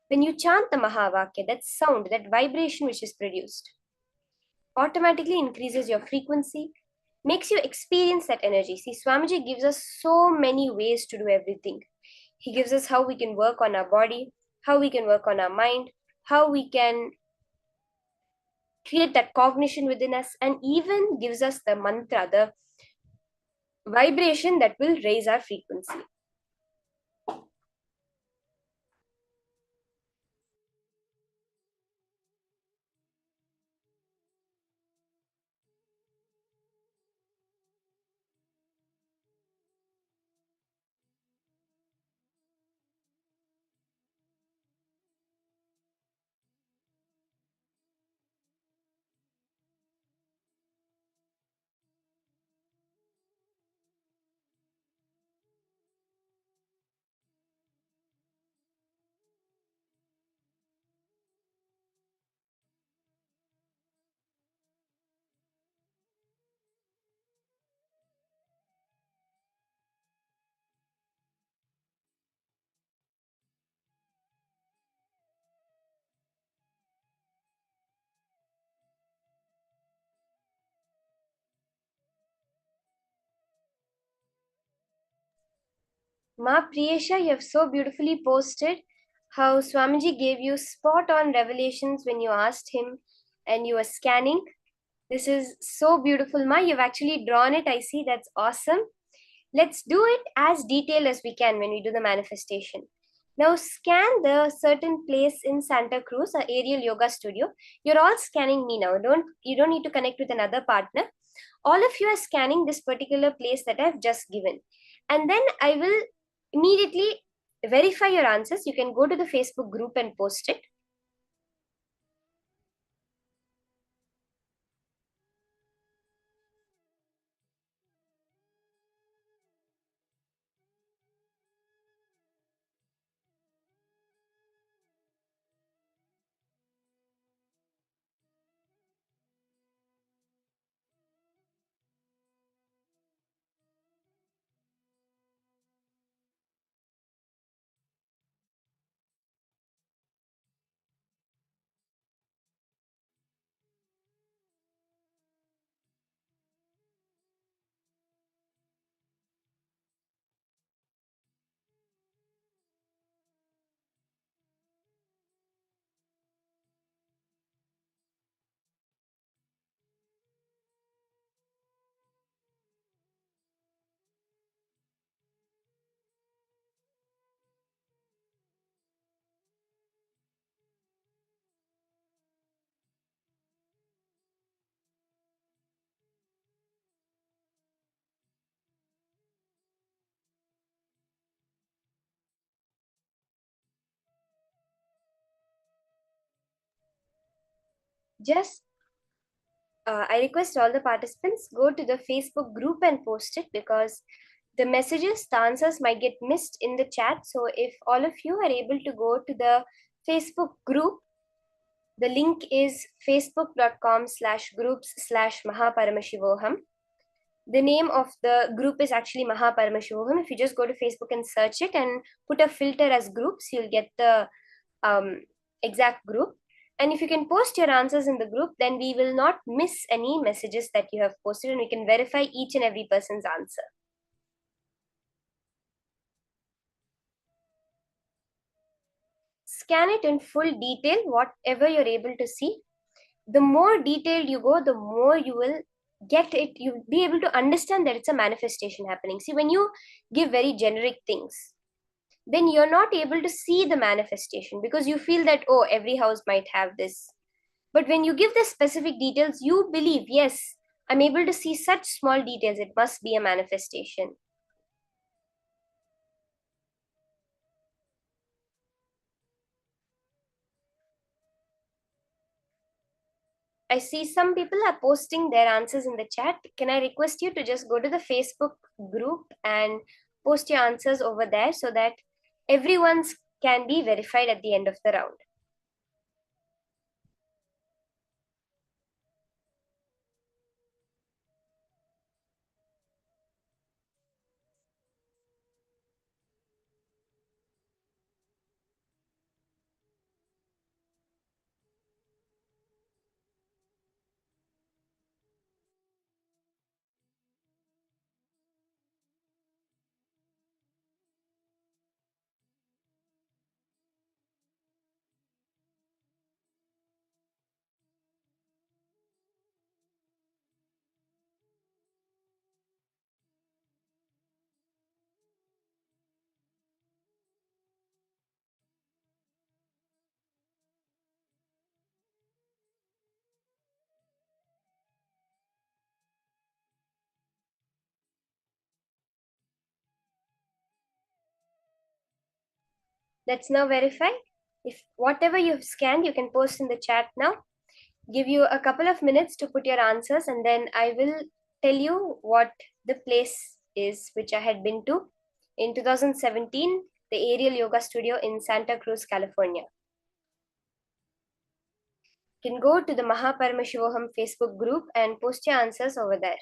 When you chant the Mahavakya, that sound, that vibration which is produced, automatically increases your frequency, makes you experience that energy. See, Swamiji gives us so many ways to do everything. He gives us how we can work on our body, how we can work on our mind, how we can create that cognition within us, and even gives us the mantra, the vibration that will raise our frequency. Ma Priyesha, you have so beautifully posted how Swamiji gave you spot on revelations when you asked him and you were scanning. This is so beautiful, Ma. You've actually drawn it. I see. That's awesome. Let's do it as detailed as we can when we do the manifestation. Now scan the certain place in Santa Cruz, our aerial yoga studio. You're all scanning me now. You don't need to connect with another partner. All of you are scanning this particular place that I've just given. And then I will immediately verify your answers. You can go to the Facebook group and post it. just I request all the participants go to the Facebook group and post it, because the messages, the answers might get missed in the chat. So if all of you are able to go to the Facebook group, the link is facebook.com/groups/Mahaparamashivoham. The name of the group is actually Mahaparamashivoham. If you just go to Facebook and search it and put a filter as groups, you'll get the exact group. And if you can post your answers in the group, then we will not miss any messages that you have posted, and we can verify each and every person's answer. Scan it in full detail, whatever you're able to see. The more detailed you go, the more you will get it. You'll be able to understand that it's a manifestation happening. See, when you give very generic things, then you're not able to see the manifestation, because you feel that, oh, every house might have this. But when you give the specific details, you believe, yes, I'm able to see such small details, it must be a manifestation. I see some people are posting their answers in the chat. Can I request you to just go to the Facebook group and post your answers over there, so that everyone's can be verified at the end of the round? Let's now verify. If whatever you've scanned, you can post in the chat now. Give you a couple of minutes to put your answers, and then I will tell you what the place is which I had been to in 2017, the Aerial Yoga Studio in Santa Cruz, California. You can go to the Mahaparamashivoham Facebook group and post your answers over there.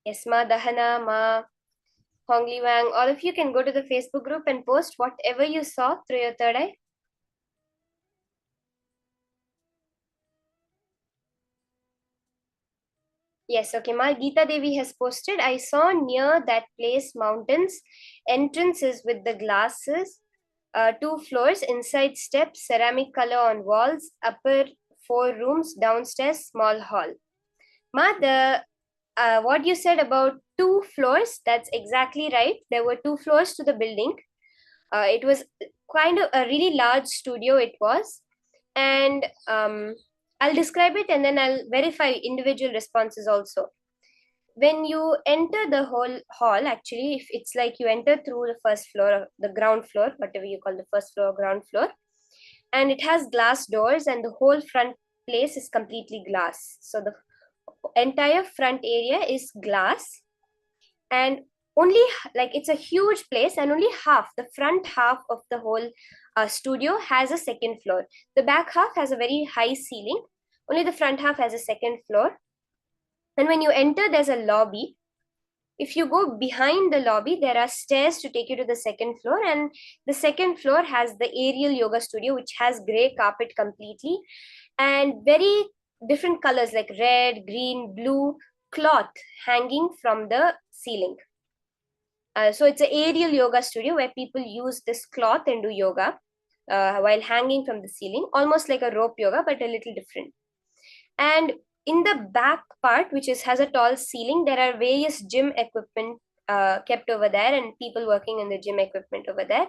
Yes, Ma Dahana, Ma Hongli Wang, all of you can go to the Facebook group and post whatever you saw through your third eye. Yes, okay. Ma Geeta Devi has posted. I saw near that place mountains, entrances with the glasses, 2 floors, inside steps, ceramic color on walls, upper 4 rooms, downstairs small hall. Ma, the what you said about 2 floors, that's exactly right. There were 2 floors to the building. It was kind of a really large studio. It was, and I'll describe it and then I'll verify individual responses also. When you enter the whole hall, actually, if it's like you enter through the first floor or the ground floor, whatever you call the first floor or ground floor, and it has glass doors, and the whole front place is completely glass. So the entire front area is glass, and only like it's a huge place, and only half, the front half of the whole studio has a second floor. The back half has a very high ceiling. Only the front half has a second floor. And when you enter, there's a lobby. If you go behind the lobby, there are stairs to take you to the second floor, and the second floor has the Aerial Yoga Studio, which has gray carpet completely, and very different colors like red, green, blue cloth hanging from the ceiling. So it's an aerial yoga studio where people use this cloth and do yoga while hanging from the ceiling, almost like a rope yoga, but a little different. And in the back part, which has a tall ceiling, there are various gym equipment kept over there, and people working in the gym equipment over there.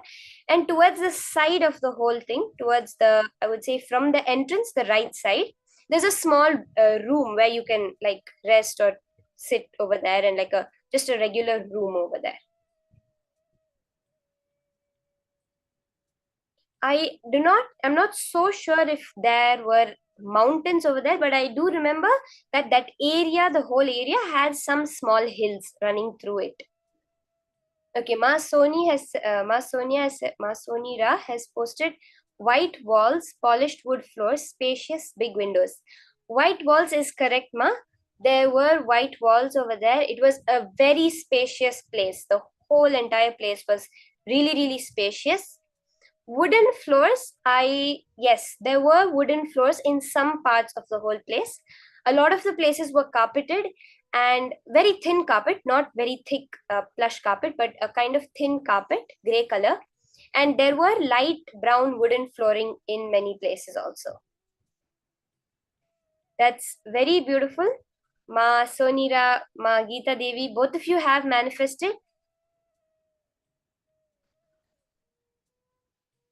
And towards the side of the whole thing, towards the, I would say from the entrance, the right side, there's a small room where you can like rest or sit over there, and like just a regular room over there. I'm not so sure if there were mountains over there, but I do remember that that area, the whole area, has some small hills running through it. Okay, Ma Sonira has posted white walls, polished wood floors, spacious big windows. White walls is correct, Ma. There were white walls over there. It was a very spacious place. The whole entire place was really, really spacious. Wooden floors, yes, there were wooden floors in some parts of the whole place. A lot of the places were carpeted, and very thin carpet, not very thick plush carpet, but a kind of thin carpet, gray color. And there were light brown wooden flooring in many places also. That's very beautiful. Ma Sonira, Ma Geeta Devi, both of you have manifested.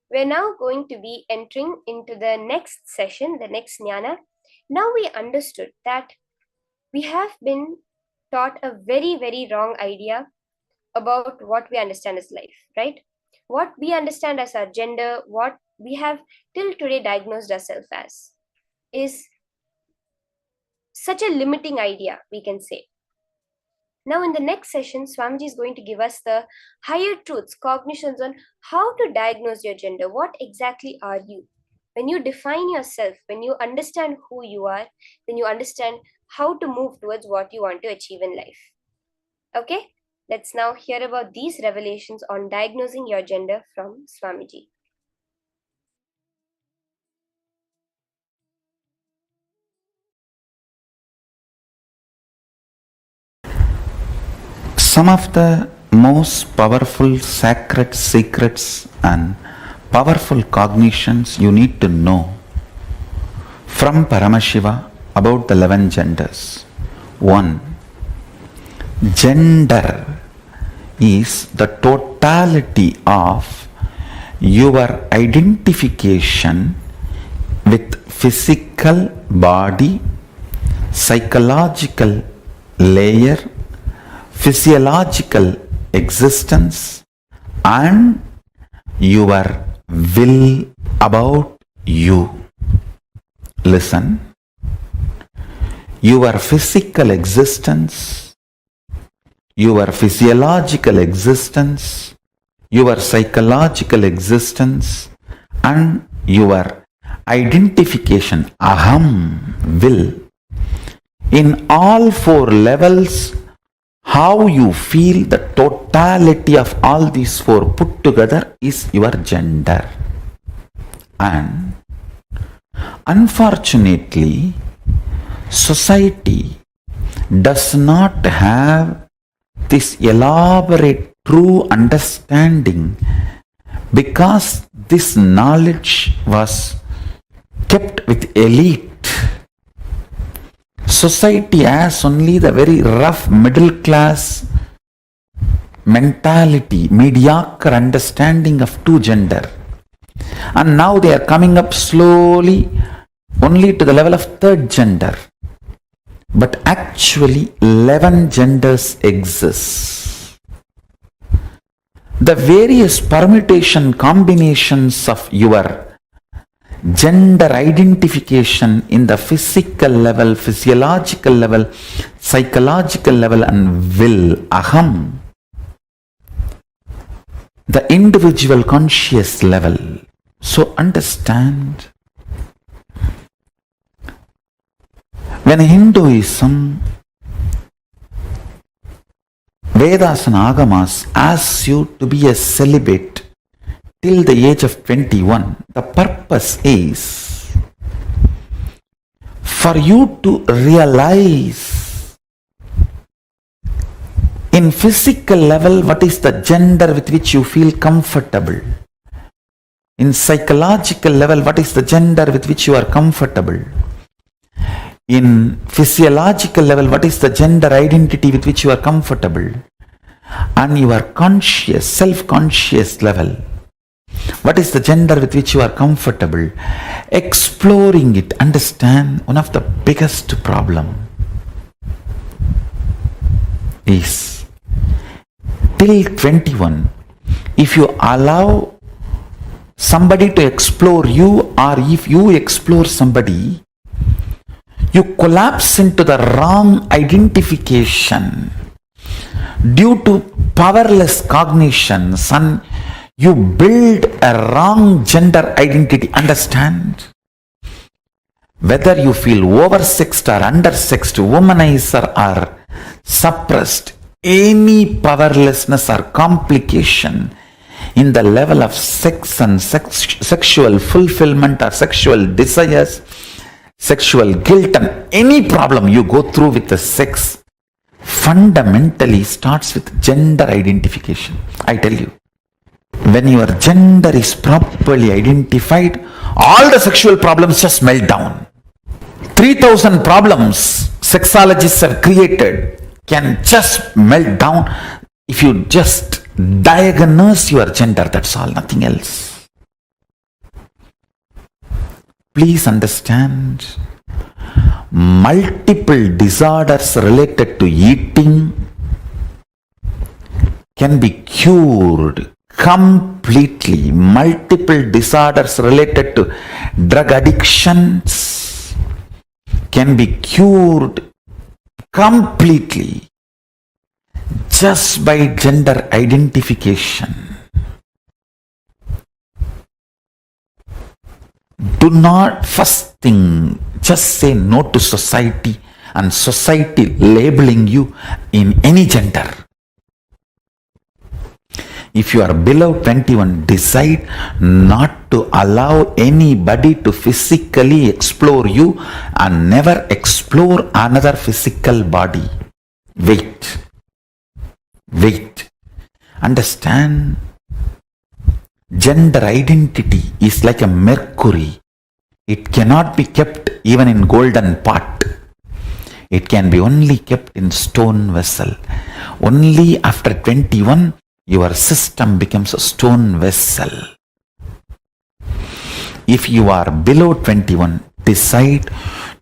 We're now going to be entering into the next session, the next jnana. Now we understood that we have been taught a very, very wrong idea about what we understand as life, right? What we understand as our gender, what we have till today diagnosed ourselves as, is such a limiting idea, we can say. Now, in the next session, Swamiji is going to give us the higher truths, cognitions on how to diagnose your gender. What exactly are you? When you define yourself, when you understand who you are, then you understand how to move towards what you want to achieve in life. Okay, let's now hear about these revelations on diagnosing your gender from Swamiji. Some of the most powerful sacred secrets and powerful cognitions you need to know from Paramashiva about the 11 genders. 1. Gender is the totality of your identification with physical body, psychological layer, physiological existence, and your will about you. Listen. Your physical existence, your physiological existence, your psychological existence, and your identification, aham, will. In all 4 levels, how you feel, the totality of all these 4 put together is your gender. And unfortunately, society does not have this elaborate true understanding because this knowledge was kept with elite. Society has only the very rough middle class mentality, mediocre understanding of 2 gender. And now they are coming up slowly only to the level of 3rd gender. But actually 11 genders exist. The various permutation combinations of your gender identification in the physical level, physiological level, psychological level, and will, aham, the individual conscious level. So understand, when Hinduism, Vedas and Agamas asks you to be a celibate till the age of 21, the purpose is for you to realize in physical level what is the gender with which you feel comfortable. In psychological level, what is the gender with which you are comfortable. In physiological level, what is the gender identity with which you are comfortable. And your conscious, self-conscious level, what is the gender with which you are comfortable. Exploring it, understand, one of the biggest problem is till 21, if you allow somebody to explore you, or if you explore somebody, you collapse into the wrong identification due to powerless cognitions, and you build a wrong gender identity. Understand? Whether you feel oversexed or undersexed, womanizer or suppressed, any powerlessness or complication in the level of sex and sexual fulfillment or sexual desires, sexual guilt, and any problem you go through with the sex fundamentally starts with gender identification. I tell you, when your gender is properly identified, all the sexual problems just melt down. 3,000 problems sexologists have created can just melt down if you just diagnose your gender. That's all, nothing else. Please understand, multiple disorders related to eating can be cured completely. Multiple disorders related to drug addictions can be cured completely just by gender identification. Do not, first thing, just say no to society and society labeling you in any gender. If you are below 21, decide not to allow anybody to physically explore you and never explore another physical body. Wait. Understand, gender identity is like a mercury. It cannot be kept even in golden pot. It can be only kept in stone vessel. Only after 21, your system becomes a stone vessel. If you are below 21, decide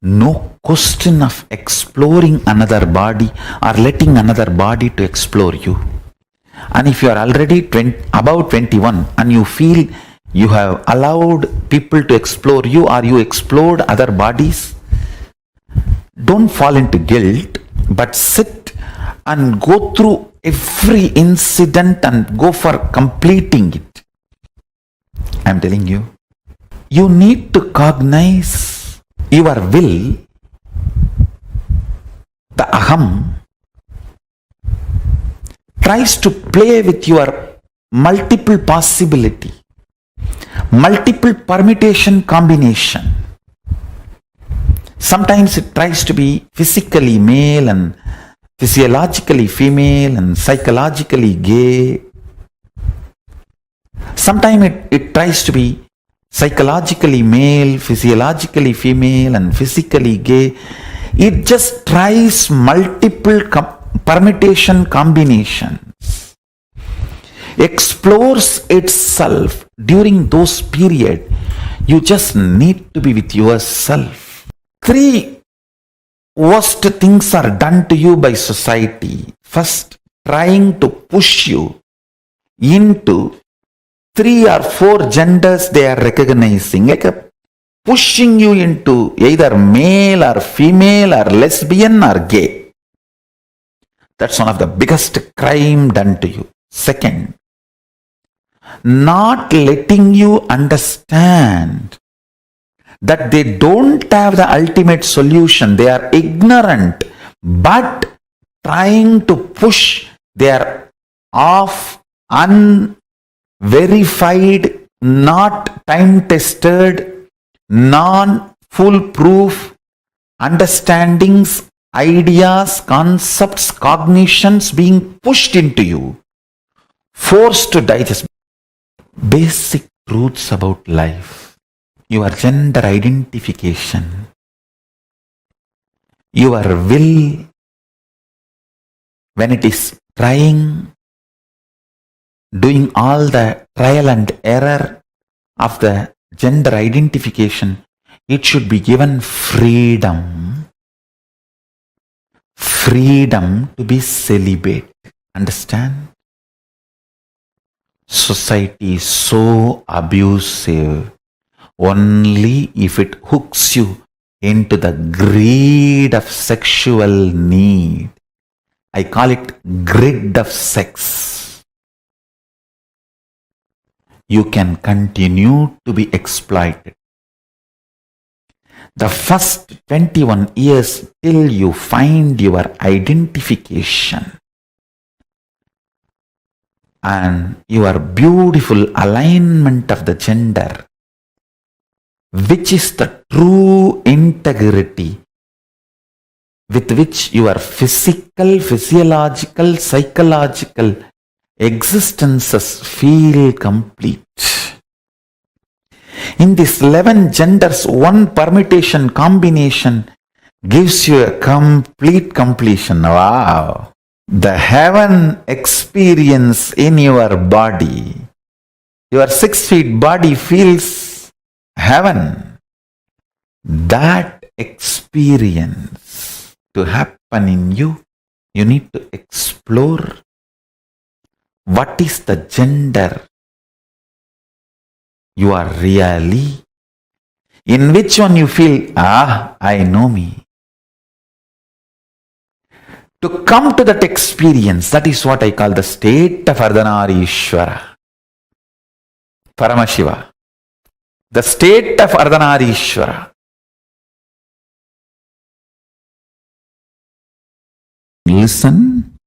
no question of exploring another body or letting another body to explore you. And if you are already above 21 and you feel you have allowed people to explore you or you explored other bodies, don't fall into guilt, but sit and go through every incident and go for completing it. I am telling you, you need to cognize your will, the aham, tries to play with your multiple possibility, multiple permutation combination. Sometimes it tries to be physically male and physiologically female and psychologically gay. Sometimes it tries to be psychologically male, physiologically female and physically gay. It just tries multiple permutation combinations, explores itself. During those periods, you just need to be with yourself. 3 worst things are done to you by society. First, trying to push you into 3 or 4 genders they are recognizing, like pushing you into either male or female or lesbian or gay. That's one of the biggest crime done to you. Second, not letting you understand that they don't have the ultimate solution. They are ignorant, but trying to push their off, unverified, not time-tested, non-foolproof understandings, ideas, concepts, cognitions being pushed into you, forced to digest basic truths about life. Your gender identification, your will, when it is trying, doing all the trial and error of the gender identification, it should be given freedom. Freedom to be celibate. Understand? Society is so abusive only if it hooks you into the greed of sexual need. I call it grid of sex. You can continue to be exploited. The first 21 years till you find your identification and your beautiful alignment of the gender, which is the true integrity with which your physical, physiological, psychological existences feel complete. In these 11 genders, one permutation combination gives you a complete completion. Wow! The heaven experience in your body, your 6 feet body feels heaven. That experience to happen in you, you need to explore what is the gender you are really, in which one you feel, I know me. To come to that experience, that is what I call the state of Ardhanarishwara, Paramashiva. The state of Ardhanarishwara. Listen.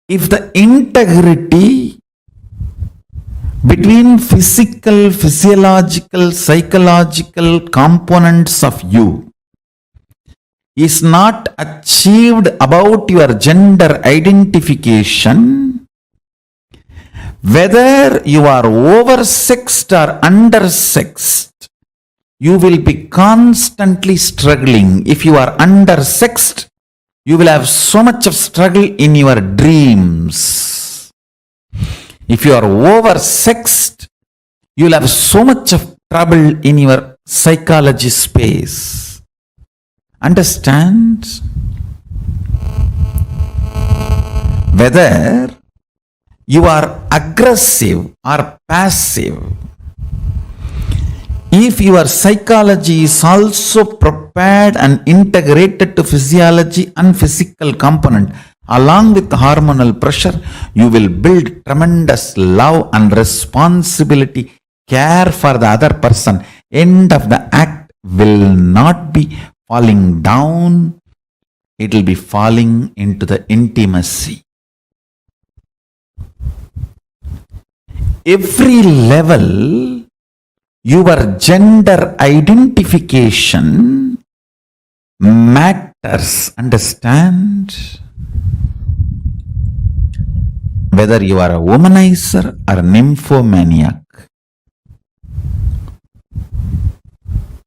If the integrity between physical, physiological, psychological components of you is not achieved about your gender identification, whether you are oversexed or undersexed, you will be constantly struggling. If you are undersexed, you will have so much of struggle in your dreams. If you are oversexed, you will have so much of trouble in your psychology space. Understand? Whether you are aggressive or passive, if your psychology is also prepared and integrated to physiology and physical component, along with hormonal pressure, you will build tremendous love and responsibility, care for the other person. End of the act will not be falling down, it will be falling into the intimacy. Every level, your gender identification matters. Understand? Whether you are a womanizer or a nymphomaniac,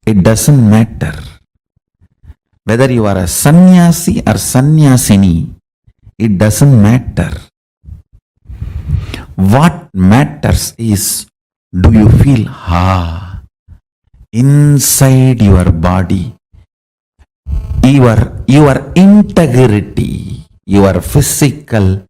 it doesn't matter. Whether you are a sannyasi or sannyasini, it doesn't matter. What matters is, do you feel inside your body, your integrity, your physical,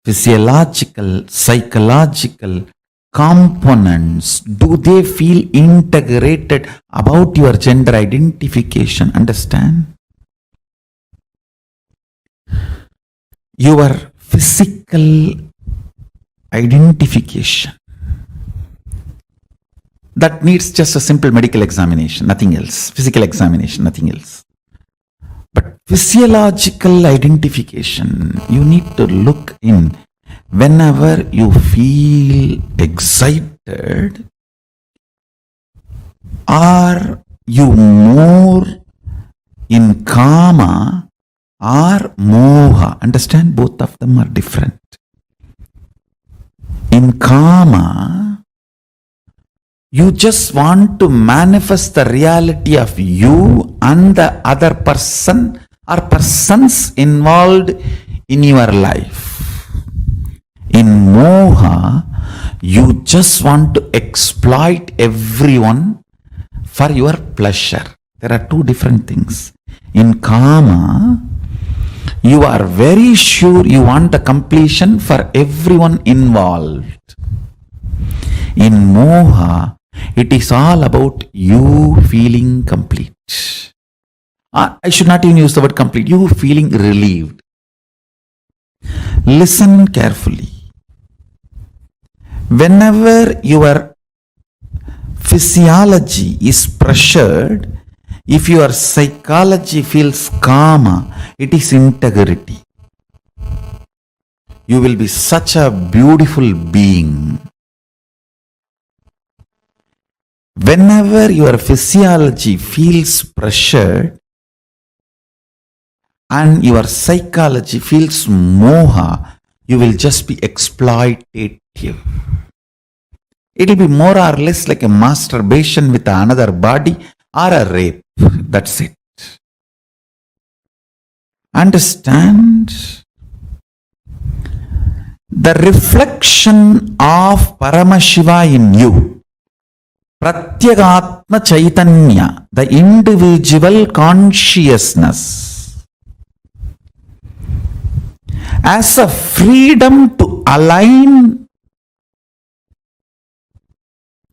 physiological, psychological components, do they feel integrated about your gender identification? Understand? Your physical identification, that needs just a simple medical examination, nothing else. Physical examination, nothing else. But physiological identification, you need to look in. Whenever you feel excited, are you more in kama or moha? Understand, both of them are different. In kama, you just want to manifest the reality of you and the other person or persons involved in your life. In moha, you just want to exploit everyone for your pleasure. There are two different things. In kama, You are very sure you want the completion for everyone involved. In moha, it is all about you feeling complete. I should not even use the word complete. You feeling relieved. Listen carefully. Whenever your physiology is pressured, if your psychology feels calm, it is integrity. You will be such a beautiful being. Whenever your physiology feels pressured and your psychology feels moha, you will just be exploitative. It will be more or less like a masturbation with another body or a rape. That's it. Understand? The reflection of Paramashiva in you, Pratyagatma Chaitanya, the individual consciousness, as a freedom to align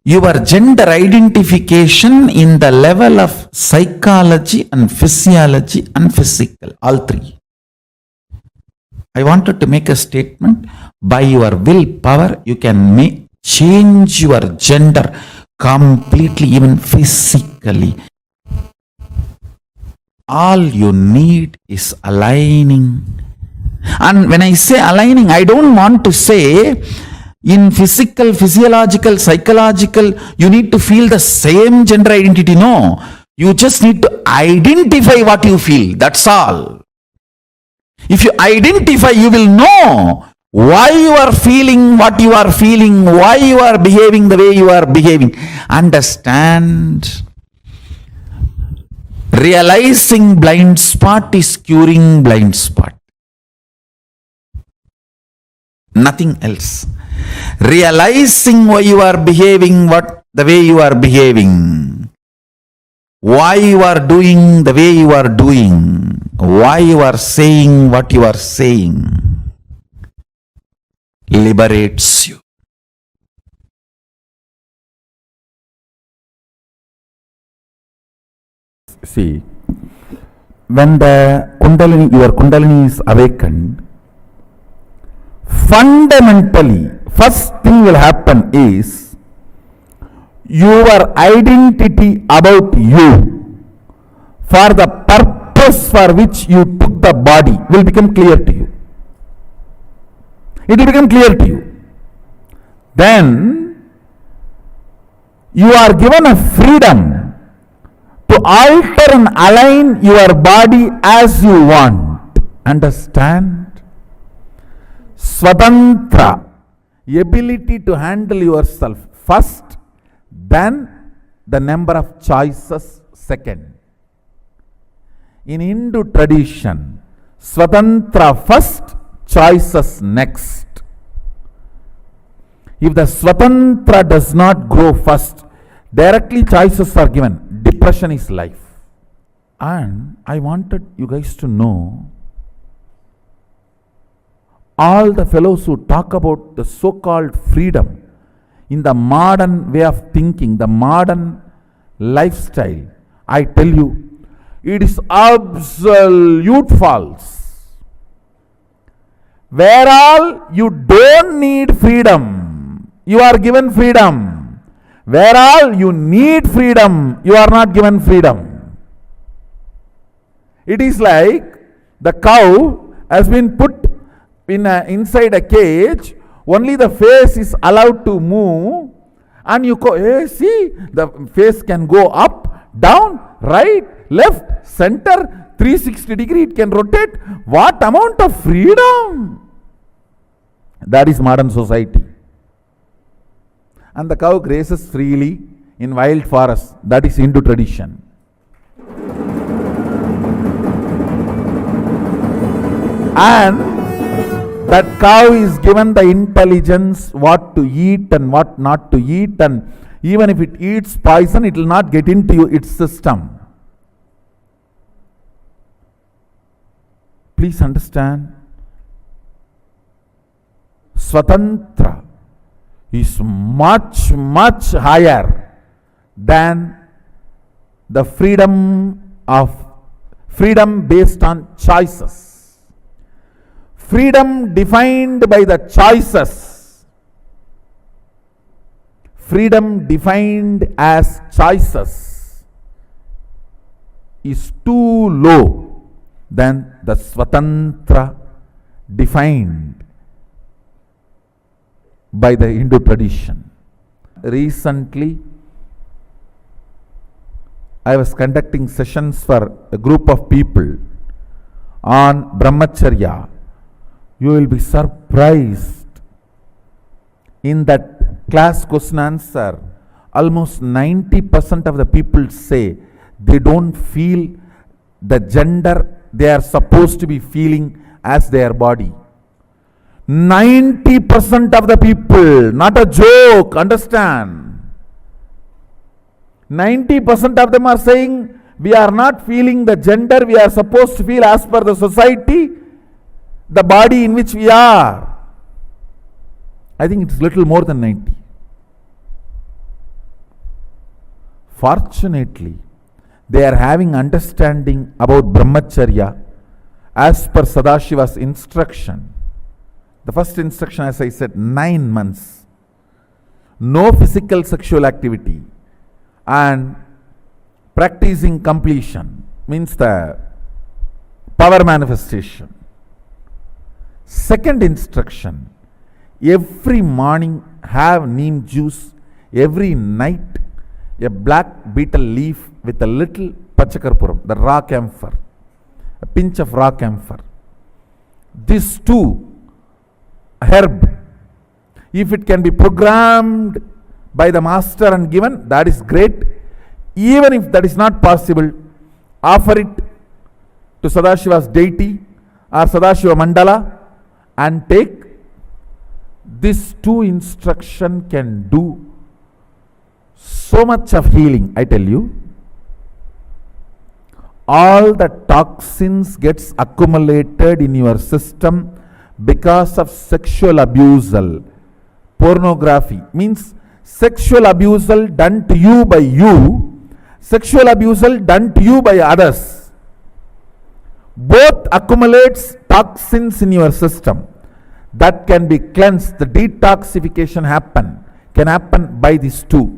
your gender identification in the level of psychology and physiology and physical, all three. I wanted to make a statement. By your willpower, you can change your gender completely, even physically. All you need is aligning. And when I say aligning, I don't want to say in physical, physiological, psychological, you need to feel the same gender identity. No. You just need to identify what you feel. That's all. If you identify, you will know why you are feeling what you are feeling, why you are behaving the way you are behaving. Understand? Realizing blind spot is curing blind spot. Nothing else. Realizing why you are behaving the way you are behaving, why you are doing the way you are doing, why you are saying what you are saying, liberates you. See, when the Kundalini, your Kundalini is awakened, fundamentally, first thing will happen is your identity about you for the purpose for which you took the body will become clear to you. It will become clear to you. Then you are given a freedom to alter and align your body as you want. Understand? Swatantra, ability to handle yourself first, then the number of choices second. In Hindu tradition, Swatantra first, choices next. If the Swatantra does not grow first, directly choices are given. Depression is life. And I wanted you guys to know, all the fellows who talk about the so-called freedom in the modern way of thinking, the modern lifestyle, I tell you, it is absolute false. Where all you don't need freedom, you are given freedom. Where all you need freedom, you are not given freedom. It is like the cow has been put inside a cage, only the face is allowed to move, and you go, hey, see, the face can go up, down, right, left, center, 360 degree, it can rotate. What amount of freedom? That is modern society. And the cow grazes freely in wild forests. That is Hindu tradition. And that cow is given the intelligence what to eat and what not to eat, and even if it eats poison, it will not get into its system. Please understand, Swatantra is much, much higher than the freedom based on choices. Freedom defined by the choices. Freedom defined as choices is too low than the Swatantra defined by the Hindu tradition. Recently, I was conducting sessions for a group of people on Brahmacharya. You will be surprised. In that class question answer, almost 90% of the people say they don't feel the gender they are supposed to be feeling as their body. 90% of the people, not a joke, understand. 90% of them are saying we are not feeling the gender we are supposed to feel as per the society, the body in which we are. I think it's little more than 90. Fortunately, they are having understanding about Brahmacharya as per Sadashiva's instruction. The first instruction, as I said, 9 months. No physical sexual activity. And practicing completion means the power manifestation. Second instruction, every morning have neem juice, every night a black betel leaf with a little pachakarpuram, the raw camphor, a pinch of raw camphor. These two herb, if it can be programmed by the master and given, that is great. Even if that is not possible, offer it to Sadashiva's deity or Sadashiva Mandala and take. This two instruction can do so much of healing, I tell you. All the toxins gets accumulated in your system because of sexual abusal. Pornography means sexual abusal done to you by you, sexual abusal done to you by others. Both accumulates toxins in your system that can be cleansed. The detoxification can happen by these two.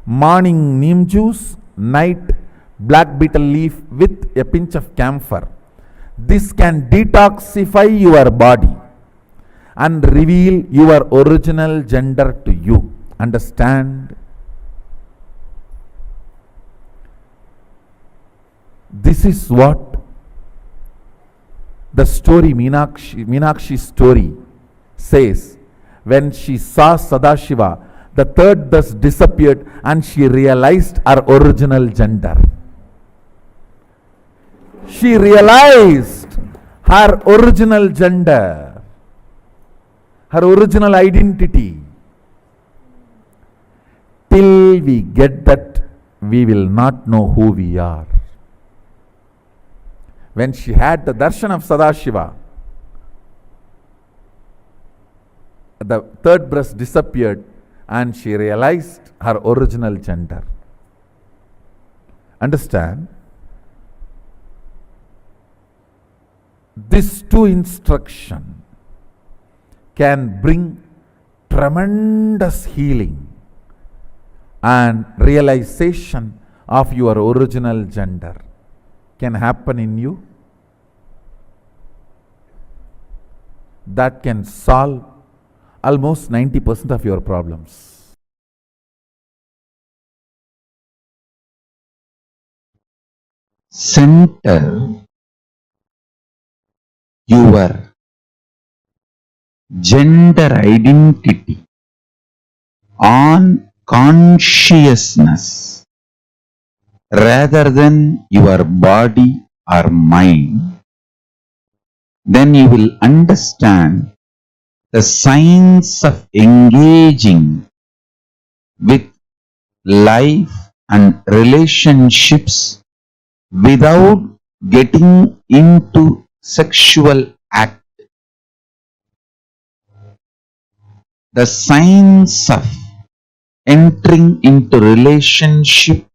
Morning neem juice, night black betel leaf with a pinch of camphor. This can detoxify your body and reveal your original gender to you. Understand? This is what the story, Meenakshi's story says. When she saw Sadashiva, the third thus disappeared and she realized her original gender. She realized her original gender, her original identity. Till we get that, we will not know who we are. When she had the darshan of Sadashiva, the third breast disappeared and she realized her original gender. Understand? This two instruction can bring tremendous healing and realization of your original gender can happen in you. That can solve almost 90% of your problems. Center your gender identity on consciousness rather than your body or mind, then you will understand the science of engaging with life and relationships without getting into sexual act, the signs of entering into relationship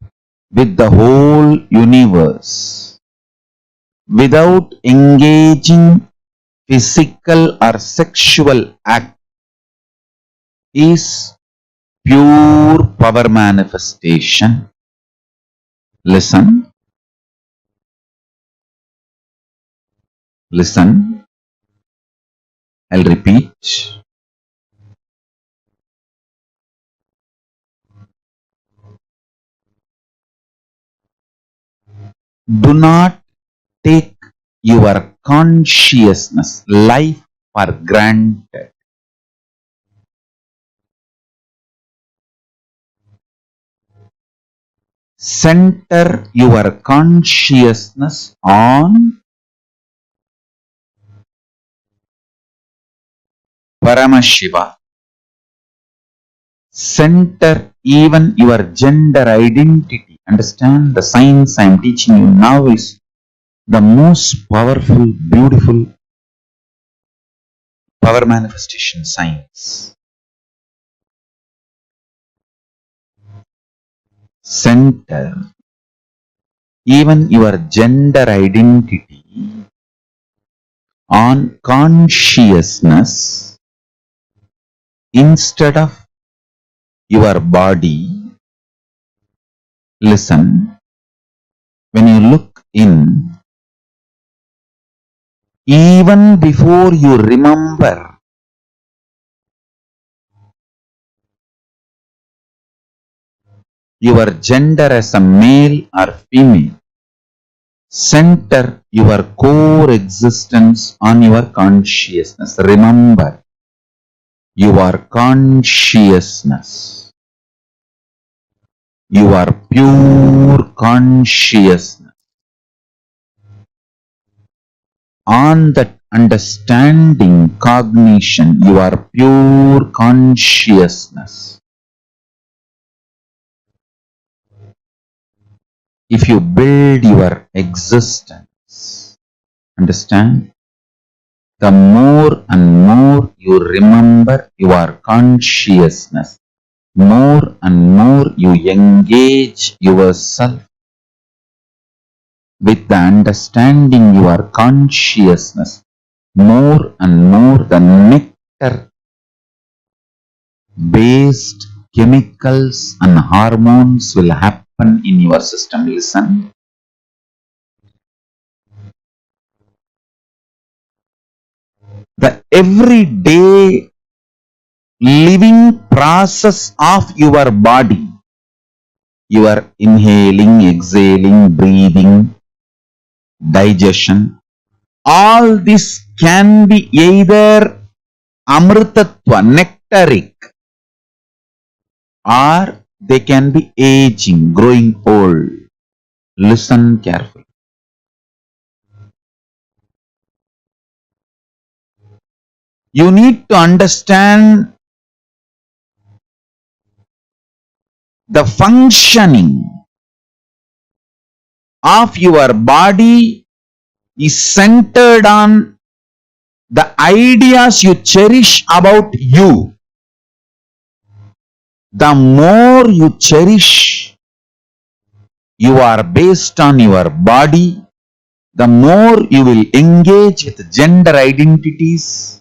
with the whole universe without engaging physical or sexual act is pure power manifestation. Listen. Listen. I'll repeat. Do not take your consciousness, life for granted. Center your consciousness on Paramashiva. Center even your gender identity. Understand, the science I am teaching you now is the most powerful, beautiful power manifestation science. Center even your gender identity on consciousness instead of your body. Listen, when you look in, even before you remember your gender as a male or female, center your core existence on your consciousness. Remember your consciousness, your pure consciousness. On that understanding, cognition, your pure consciousness. If you build your existence, understand, the more and more you remember your consciousness, more and more you engage yourself with the understanding your consciousness, more and more the nectar based chemicals and hormones will happen in your system. Listen. The everyday living process of your body, your inhaling, exhaling, breathing, digestion, all this can be either amritatva, nectaric, or they can be aging, growing old. Listen carefully. You need to understand the functioning of your body is centered on the ideas you cherish about you. The more you cherish you are based on your body, the more you will engage with gender identities.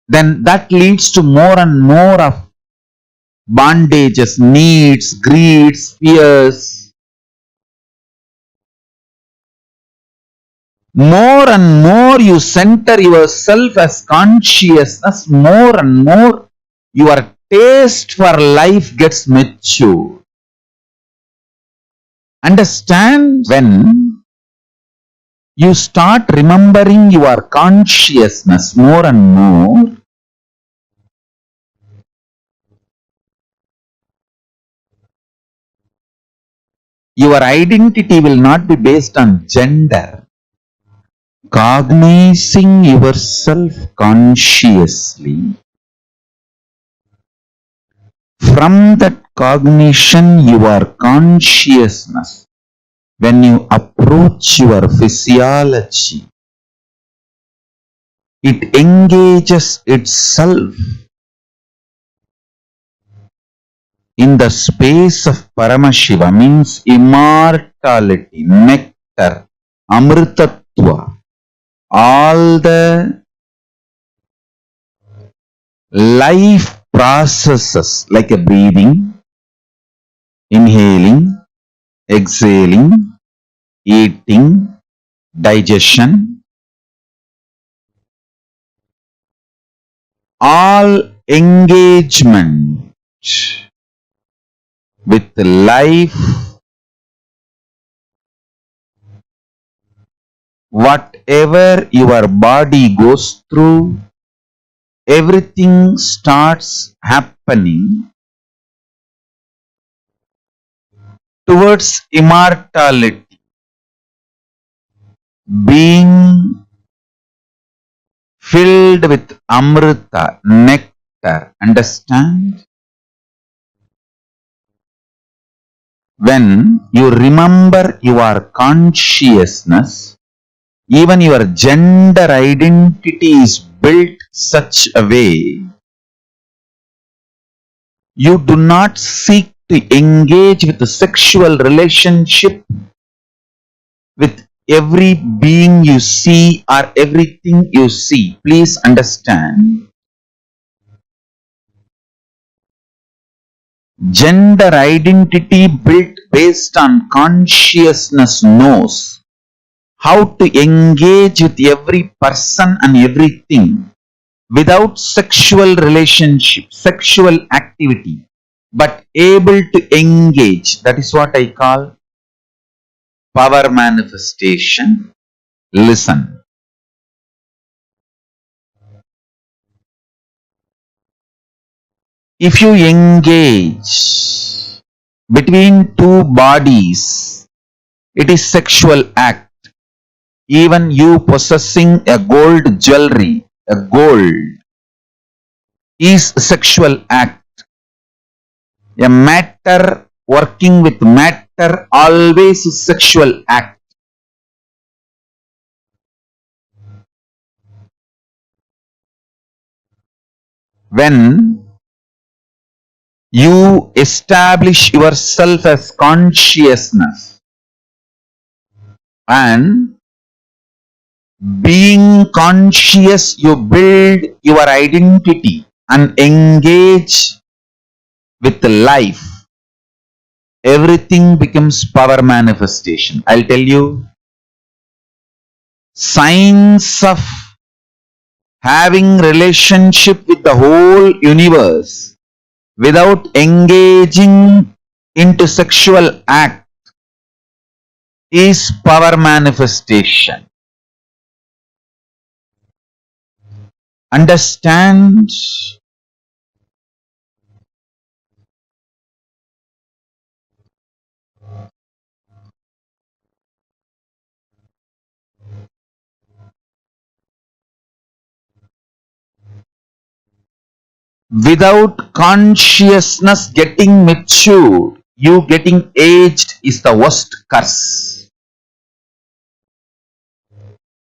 Then that leads to more and more of bondages, needs, greeds, fears. More and more you center yourself as consciousness, more and more your taste for life gets mature. Understand, when you start remembering your consciousness more and more, your identity will not be based on gender. Cognizing yourself consciously, from that cognition, your consciousness when you approach your physiology, it engages itself in the space of Paramashiva, means immortality, nectar, amritatva, all the life processes like a breathing, inhaling, exhaling, eating, digestion, all engagement with life, whatever your body goes through, everything starts happening towards immortality, being filled with amrita, nectar. Understand? When you remember your consciousness, even your gender identity is built such a way you do not seek to engage with a sexual relationship with every being you see or everything you see. Please understand, gender identity built based on consciousness knows how to engage with every person and everything without sexual relationship, sexual activity, but able to engage. That is what I call power manifestation. Listen. If you engage between two bodies, it is sexual act. Even you possessing a gold jewelry, a gold, is sexual act. A matter working with matter always is sexual act. When you establish yourself as consciousness and being conscious, you build your identity and engage with life. Everything becomes power manifestation. I'll tell you, signs of having relationship with the whole universe without engaging into sexual act is power manifestation. Understand? Without consciousness getting matured, you getting aged is the worst curse.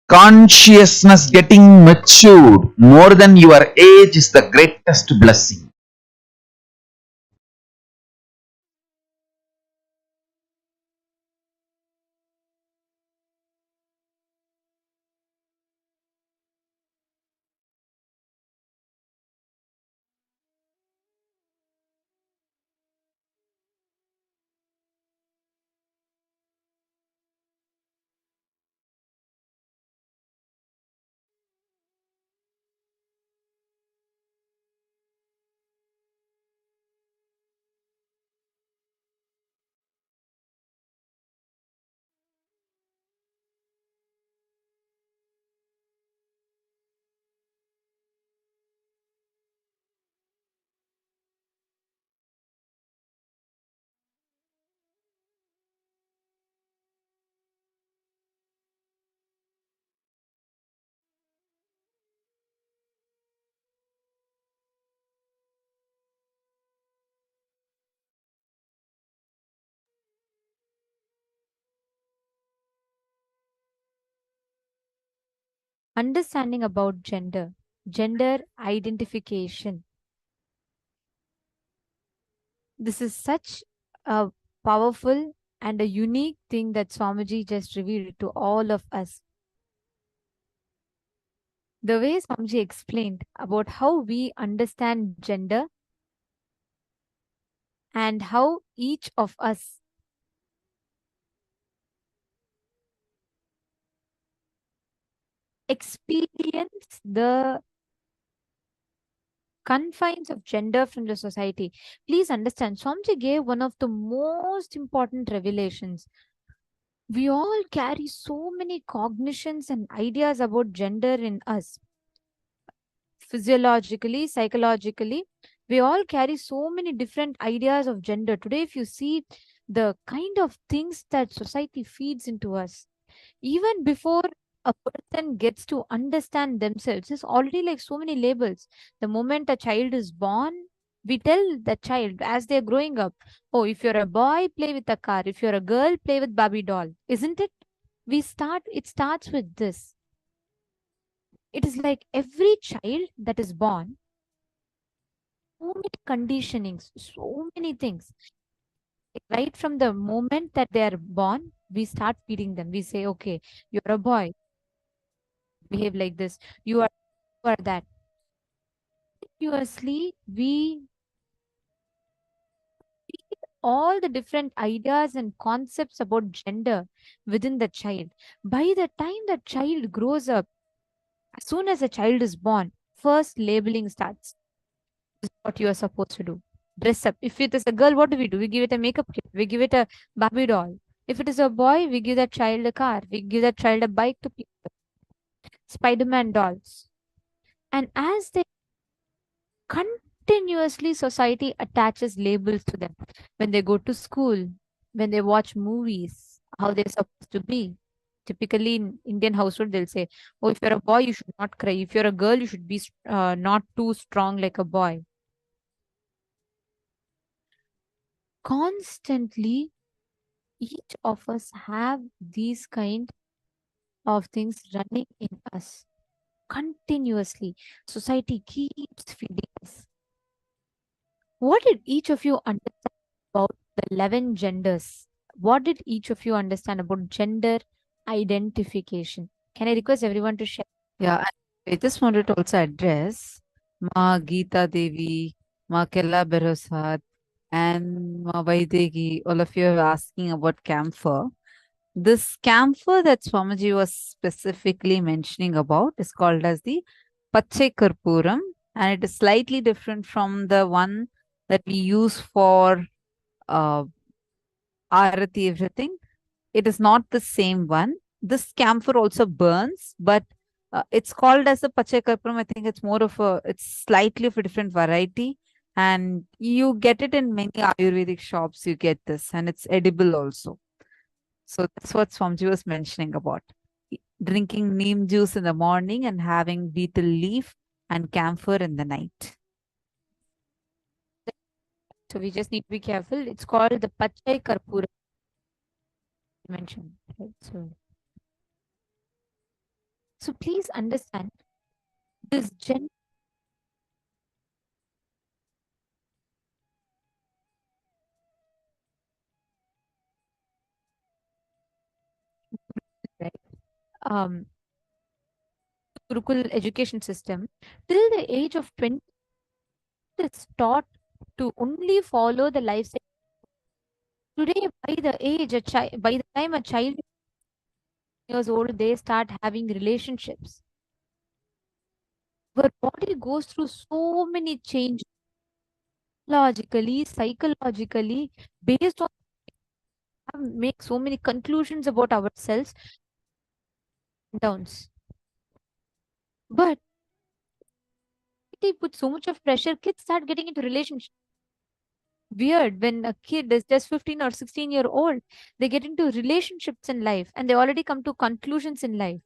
Consciousness getting matured more than your age is the greatest blessing. understanding about gender identification. This is such a powerful and a unique thing that Swamiji just revealed to all of us. The way Swamiji explained about how we understand gender and how each of us experience the confines of gender from the society. Please understand, Swamiji gave one of the most important revelations. We all carry so many cognitions and ideas about gender in us. Physiologically, psychologically, we all carry so many different ideas of gender. Today, if you see the kind of things that society feeds into us, even before a person gets to understand themselves, it's already like so many labels. The moment a child is born, we tell the child as they're growing up, oh, if you're a boy, play with a car. If you're a girl, play with Barbie doll. Isn't it? It starts with this. It is like every child that is born, so many conditionings, so many things. Right from the moment that they are born, we start feeding them. We say, okay, you're a boy, behave like this. You are that. Continuously, we feed all the different ideas and concepts about gender within the child. By the time the child grows up, as soon as a child is born, first labeling starts. This is what you are supposed to do. Dress up. If it is a girl, what do? We give it a makeup kit. We give it a Barbie doll. If it is a boy, we give that child a car. We give that child a bike to play with. Spider-Man dolls. And as they continuously, society attaches labels to them. When they go to school, when they watch movies, how they're supposed to be. Typically in Indian household, they'll say, oh, if you're a boy, you should not cry. If you're a girl, you should be not too strong like a boy. Constantly, each of us have these kind of things running in us. Continuously, society keeps feeding us. What did each of you understand about the 11 genders? What did each of you understand about gender identification? Can I request everyone to share? Yeah, I just wanted to also address Ma Geeta Devi, Ma Kella Berosad, and Ma Vaidegi. All of you are asking about camphor. This camphor that Swamiji was specifically mentioning about is called as the Pache Karpuram, and it is slightly different from the one that we use for uh, Arati, everything. It is not the same one. This camphor also burns, but it's called as a Pache Karpuram. I think it's more of it's slightly of a different variety. And you get it in many Ayurvedic shops. You get this, and it's edible also. So that's what Swamiji was mentioning about. Drinking neem juice in the morning and having betel leaf and camphor in the night. So we just need to be careful. It's called the Pachai Karpura mentioned. Right? So please understand this gender, right? Um, Gurukul education system till the age of 20 is taught to only follow the life cycle. Today, by the time a child is years old, they start having relationships. Our body goes through so many changes, logically, psychologically, based on make so many conclusions about ourselves downs. But they put so much of pressure, kids start getting into relationships. Weird when a kid is just 15 or 16-year old, they get into relationships in life and they already come to conclusions in life.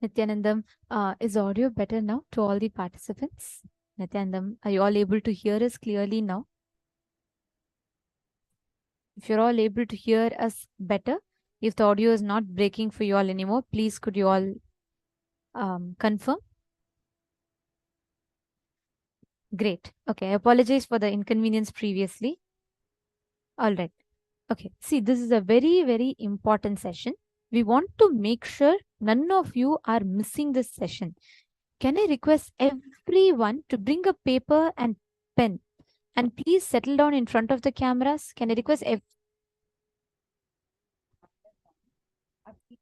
Nithyanandam, is audio better now to all the participants? Nithyanandam, are you all able to hear us clearly now? If you're all able to hear us better, if the audio is not breaking for you all anymore, please could you all confirm? Great. Okay, I apologize for the inconvenience previously. All right. Okay, see, this is a very, very important session. We want to make sure none of you are missing this session. Can I request everyone to bring a paper and pen and please settle down in front of the cameras? Can I request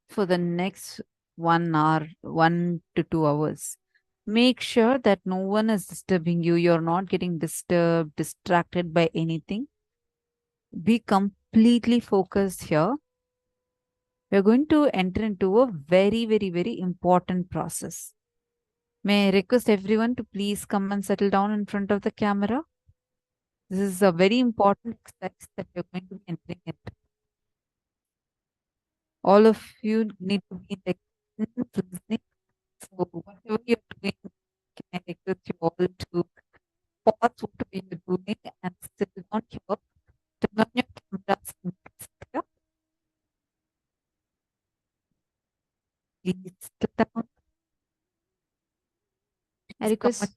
For the next 1 hour, 1 to 2 hours, make sure that no one is disturbing you. You're not getting disturbed, distracted by anything. Be completely focused here. We're going to enter into a very, very, very important process. May I request everyone to please come and settle down in front of the camera? This is a very important exercise that we're going to be entering into. All of you need to be in the listening. So whatever you're doing, can I request you all to pause whatever you're doing and sit down here. Turn on your cameras. Please sit down. I request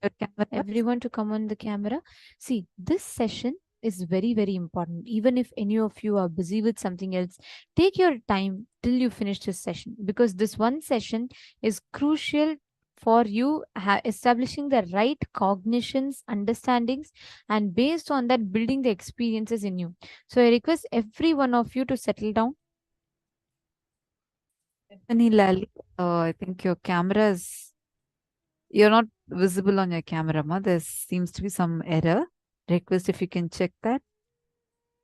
everyone to come on the camera. See, this session is very, very important. Even if any of you are busy with something else, take your time till you finish this session, because this one session is crucial for you establishing the right cognitions, understandings, and based on that, building the experiences in you. So I request every one of you to settle down. Stephanie Lally, I think your camera is, you're not visible on your camera, ma. There seems to be some error. Request if you can check that.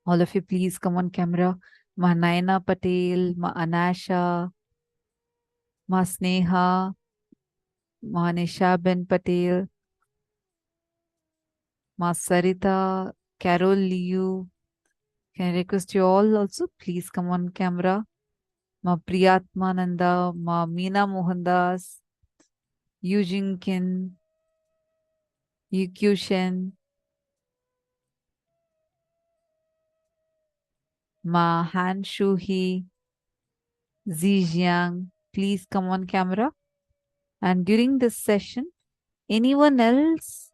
All of you, please come on camera. Ma Naina Patel, Ma Anasha, Ma Sneha, Ma Nisha Ben Patel, Ma Sarita, Carol Liu. Can I request you all also? Please come on camera. Ma Priyatmananda, Ma Meena Mohandas, Eugene Kin, Yu Shen, Ma Han Shu Hee, Zijiang. Please come on camera. And during this session, anyone else?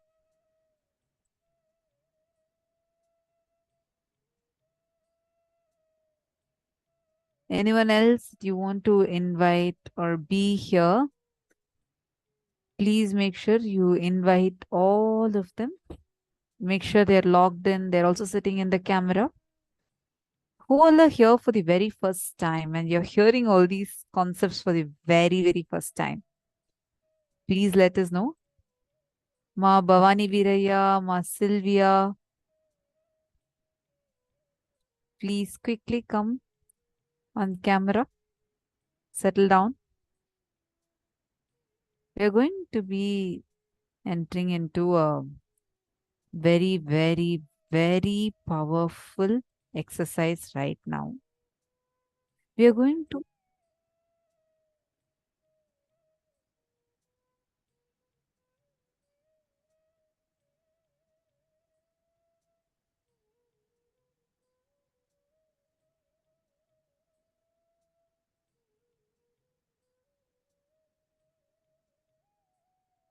Anyone else you want to invite or be here? Please make sure you invite all of them. Make sure they're logged in. They're also sitting in the camera. Who all are here for the very first time and you're hearing all these concepts for the very, very first time? Please let us know. Ma Bhavani Viraya, Ma Sylvia. Please quickly come on camera. Settle down. We're going to be entering into a very, very, very powerful exercise right now. We are going to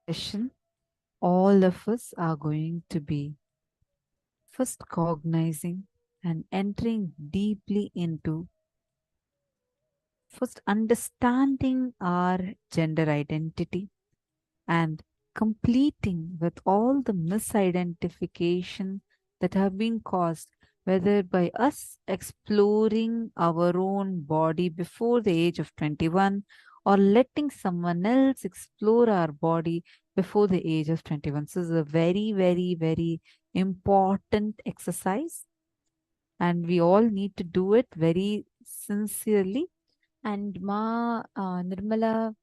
session. All of us are going to be first cognizing and entering deeply into first understanding our gender identity and completing with all the misidentification that have been caused, whether by us exploring our own body before the age of 21 or letting someone else explore our body before the age of 21. So this is a very, very, very important exercise, and we all need to do it very sincerely. And Ma Nirmala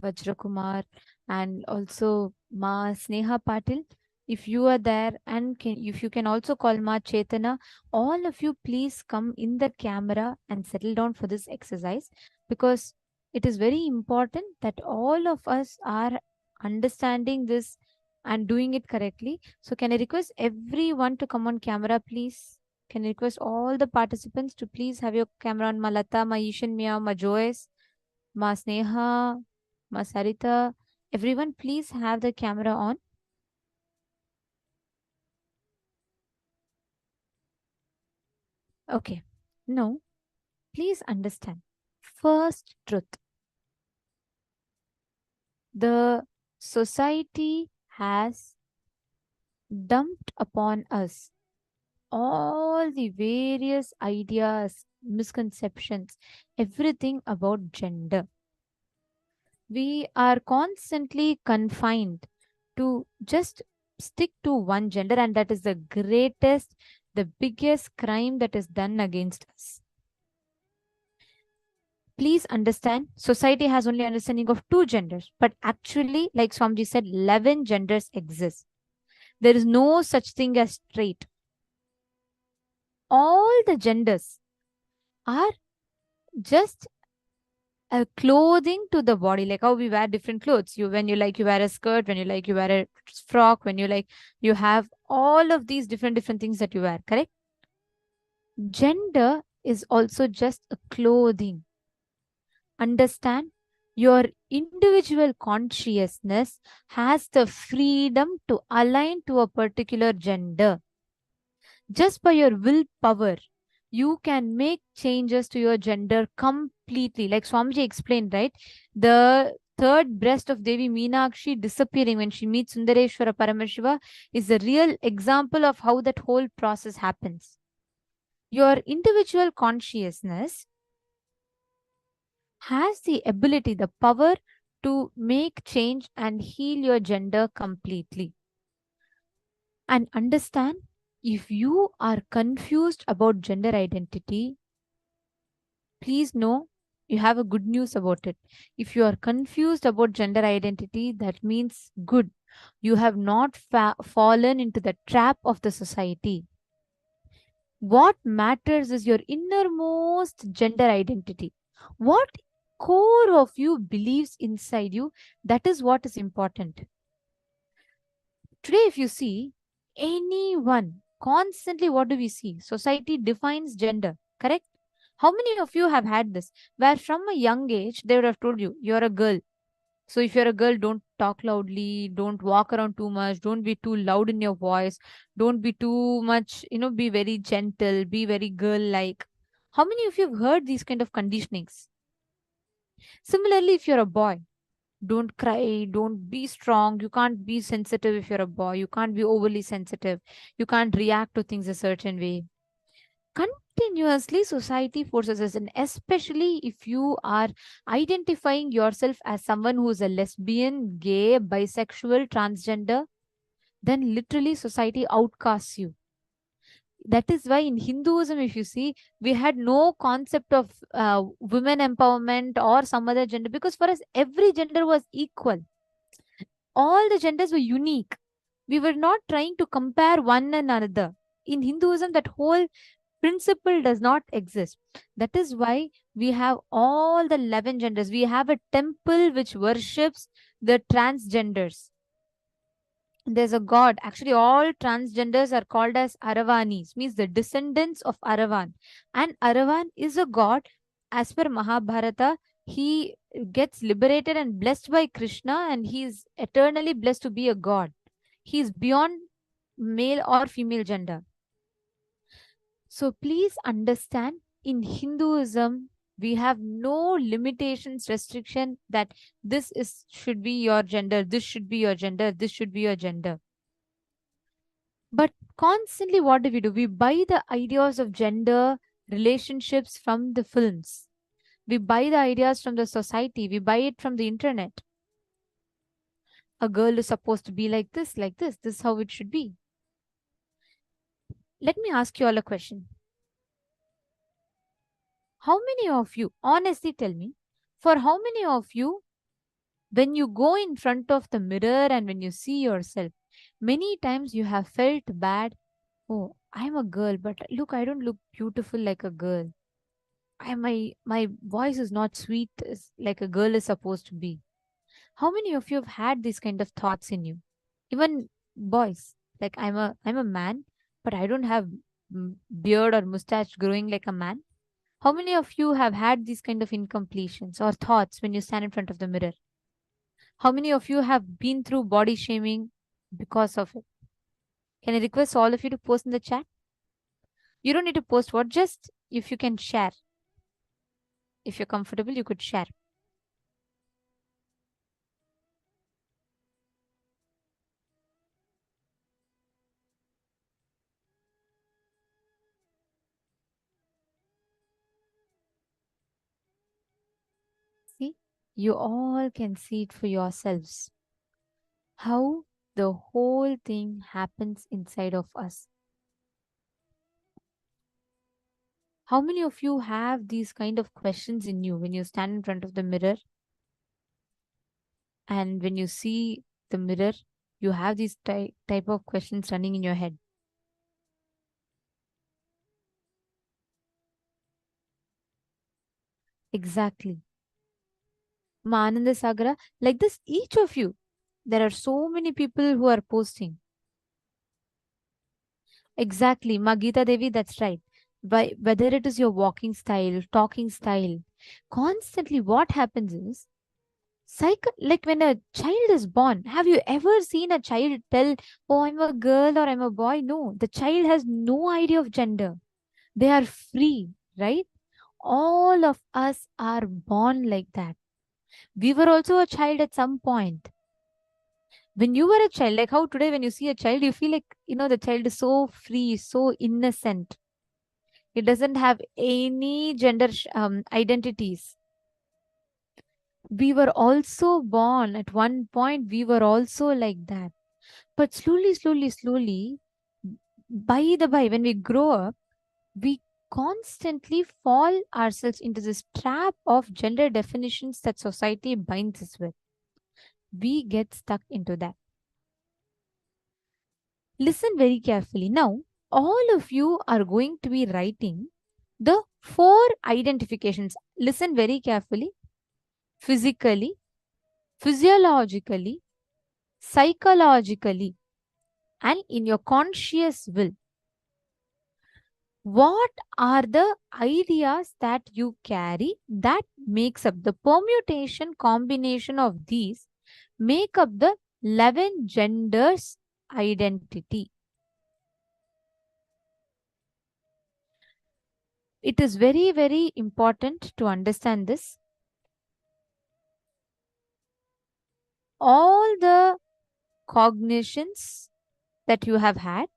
Vajrakumar, and also Ma Sneha Patil, if you are there, and if you can also call Ma Chetana, all of you please come in the camera and settle down for this exercise, because it is very important that all of us are understanding this and doing it correctly. So can I request everyone to come on camera, please? Can I request all the participants to please have your camera on? Malata, Ma Ishan Mia, Ma Joyce, Ma Sneha, Ma Sarita. Everyone, please have the camera on. Okay. Now, please understand. First truth. The society has dumped upon us all the various ideas, misconceptions, everything about gender. We are constantly confined to just stick to one gender, and that is the greatest, the biggest crime that is done against us. Please understand, society has only understanding of two genders, but actually, like Swamiji said, 11 genders exist. There is no such thing as straight. All the genders are just a clothing to the body, like how we wear different clothes. When you like, you wear a skirt. When you like, you wear a frock. When you like, you have all of these different things that you wear, correct? Gender is also just a clothing. Understand, your individual consciousness has the freedom to align to a particular gender. Just by your willpower, you can make changes to your gender completely. Like Swamiji explained, right? The third breast of Devi Meenakshi disappearing when she meets Sundareshwara Paramashiva is a real example of how that whole process happens. Your individual consciousness has the ability, the power to make change and heal your gender completely. And understand, if you are confused about gender identity, please know you have a good news about it. If you are confused about gender identity, that means good. You have not fallen into the trap of the society. What matters is your innermost gender identity. What core of you believes inside you, that is what is important. Today, if you see anyone, constantly what do we see? Society defines gender, correct? How many of you have had this? Where from a young age, they would have told you, you're a girl. So if you're a girl, don't talk loudly, don't walk around too much, don't be too loud in your voice, don't be too much, be very gentle, be very girl-like. How many of you have heard these kind of conditionings? Similarly, if you're a boy, don't cry, don't be strong, you can't be sensitive if you're a boy, you can't be overly sensitive, you can't react to things a certain way. Continuously, society forces us, and especially if you are identifying yourself as someone who is a lesbian, gay, bisexual, transgender, then literally society outcasts you. That is why in Hinduism, if you see, we had no concept of women empowerment or some other gender, because for us, every gender was equal. All the genders were unique. We were not trying to compare one another. In Hinduism, that whole principle does not exist. That is why we have all the 11 genders. We have a temple which worships the transgenders. There's a god. Actually, all transgenders are called as Aravanis, means the descendants of Aravan. And Aravan is a god. As per Mahabharata, he gets liberated and blessed by Krishna, and he is eternally blessed to be a god. He is beyond male or female gender. So please understand, in Hinduism, we have no limitations, restriction that should be your gender, this should be your gender, this should be your gender. But constantly what do? We buy the ideas of gender relationships from the films. We buy the ideas from the society. We buy it from the internet. A girl is supposed to be like this, like this. This is how it should be. Let me ask you all a question. How many of you, honestly tell me, for how many of you, when you go in front of the mirror and when you see yourself, many times you have felt bad, oh, I'm a girl, but look, I don't look beautiful like a girl. my voice is not sweet like a girl is supposed to be. How many of you have had these kind of thoughts in you? Even boys, like I'm a man, but I don't have beard or mustache growing like a man. How many of you have had these kind of incompletions or thoughts when you stand in front of the mirror? How many of you have been through body shaming because of it? Can I request all of you to post in the chat? You don't need to post what, just if you can share. If you're comfortable, you could share. See, you all can see it for yourselves. How the whole thing happens inside of us. How many of you have these kind of questions in you when you stand in front of the mirror? And when you see the mirror, you have these type of questions running in your head. Exactly. Mananda Sagara, like this, each of you, there are so many people who are posting. Exactly. Magita Devi, that's right. But whether it is your walking style, talking style, constantly what happens is, like when a child is born, have you ever seen a child tell, oh, I'm a girl or I'm a boy? No, the child has no idea of gender. They are free, right? All of us are born like that. We were also a child at some point. When you were a child, like how today when you see a child, you feel like, the child is so free, so innocent. It doesn't have any gender identities. We were also born at one point, we were also like that. But slowly, when we grow up, we constantly fall ourselves into this trap of gender definitions that society binds us with. We get stuck into that. Listen very carefully. Now, all of you are going to be writing the 4 identifications. Listen very carefully. Physically, physiologically, psychologically, and in your conscious will. What are the ideas that you carry that makes up the permutation combination of these make up the 11 genders identity? It is very, very important to understand this. All the cognitions that you have had,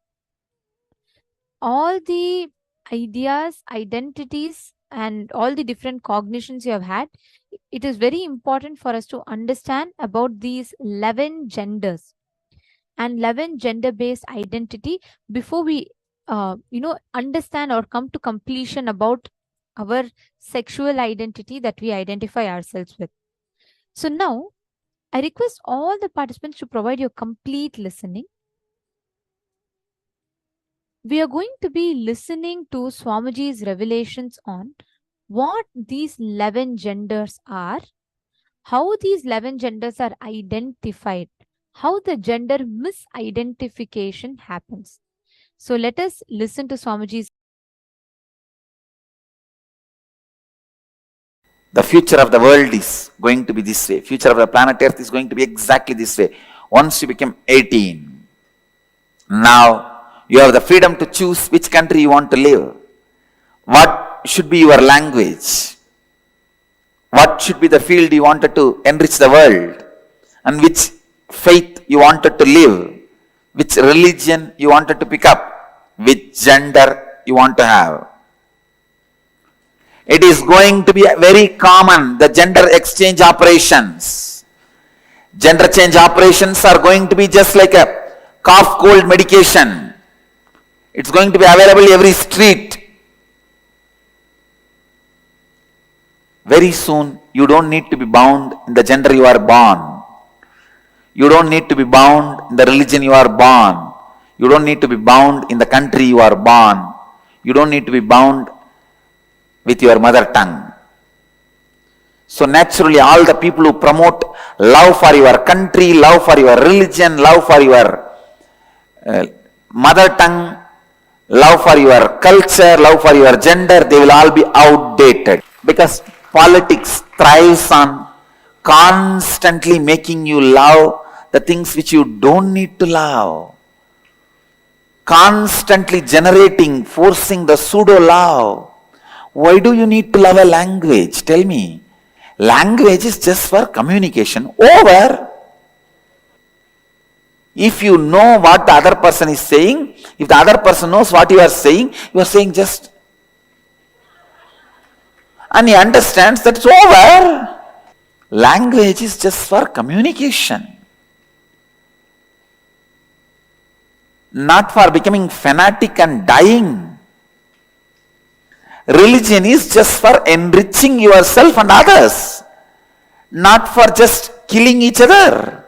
all the ideas, identities, and all the different cognitions you have had, it is very important for us to understand about these 11 genders and 11 gender-based identity before we, understand or come to completion about our sexual identity that we identify ourselves with. So now, I request all the participants to provide your complete listening. We are going to be listening to Swamiji's revelations on what these 11 genders are, how these 11 genders are identified, how the gender misidentification happens. So let us listen to Swamiji's. The future of the world is going to be this way. Future of the planet Earth is going to be exactly this way. Once you become 18, now you have the freedom to choose which country you want to live. What should be your language? What should be the field you wanted to enrich the world? And which faith you wanted to live? Which religion you wanted to pick up? Which gender you want to have? It is going to be very common, the gender exchange operations. Gender change operations are going to be just like a cough cold medication. It's going to be available every street. Very soon, you don't need to be bound in the gender you are born. You don't need to be bound in the religion you are born. You don't need to be bound in the country you are born. You don't need to be bound with your mother tongue. So naturally, all the people who promote love for your country, love for your religion, love for your mother tongue, love for your culture, love for your gender, they will all be outdated. Because politics thrives on constantly making you love the things which you don't need to love. Constantly generating, forcing the pseudo love. Why do you need to love a language? Tell me. Language is just for communication. Over. If you know what the other person is saying, if the other person knows what you are saying just, and he understands that it's over. Language is just for communication. Not for becoming fanatic and dying. Religion is just for enriching yourself and others, not for just killing each other.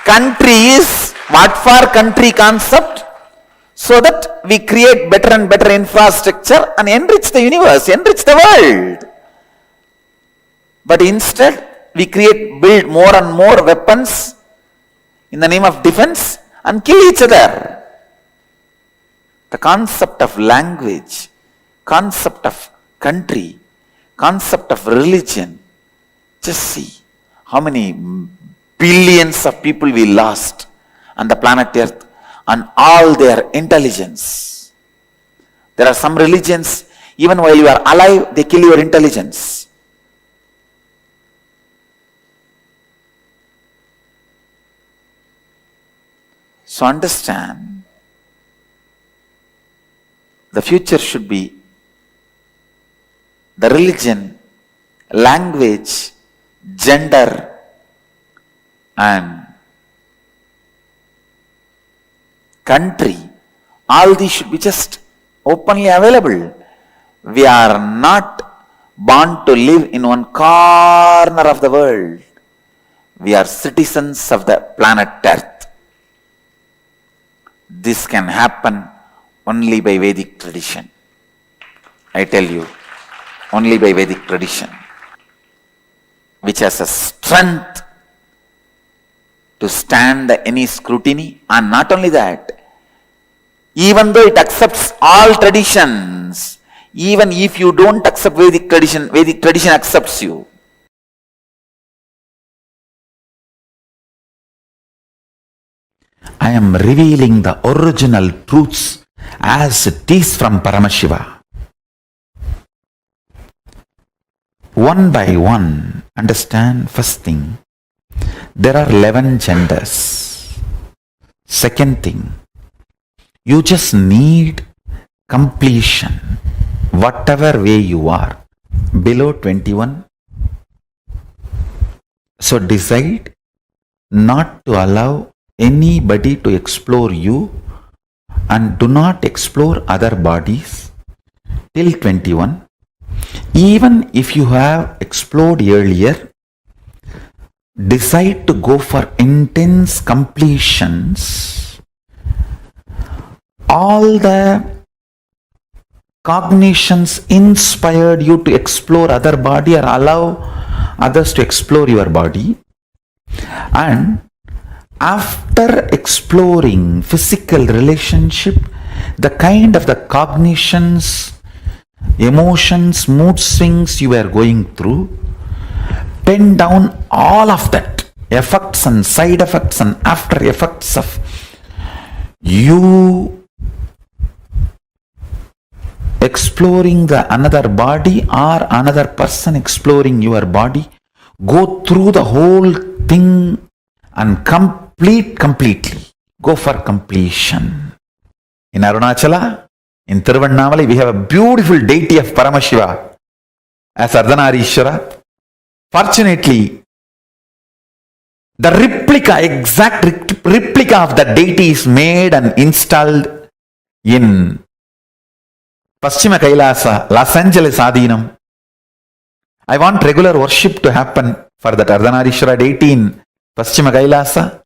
Country is what for country concept? So that we create better and better infrastructure and enrich the universe, enrich the world. But instead, we build more and more weapons in the name of defense and kill each other. The concept of language, concept of country, concept of religion, just see how many billions of people we lost on the planet Earth and all their intelligence. There are some religions, even while you are alive, they kill your intelligence. So understand, the future should be the religion, language, gender, and country. All these should be just openly available. We are not born to live in one corner of the world. We are citizens of the planet Earth. This can happen only by Vedic tradition. I tell you, only by Vedic tradition, which has a strength to stand any scrutiny. And not only that, even though it accepts all traditions, even if you don't accept Vedic tradition accepts you. I am revealing the original truths as it is from Paramashiva. One by one, understand first thing, there are 11 genders. Second thing, you just need completion, whatever way you are, below 21. So decide not to allow anybody to explore you and do not explore other bodies till 21. Even if you have explored earlier, decide to go for intense completions. All the cognitions inspired you to explore other body or allow others to explore your body. And after exploring physical relationship, the kind of the cognitions, emotions, mood swings you are going through, pen down all of that, effects and side effects and after effects of you exploring the another body or another person exploring your body. Go through the whole thing and completely. Go for completion. In Arunachala, in Tiruvannamalai, we have a beautiful deity of Paramashiva as Ardhanarishwara. Fortunately, the exact replica of the deity is made and installed in Paschima Kailasa, Los Angeles Adinam. I want regular worship to happen for that Ardhanarishwara deity in Paschima Kailasa.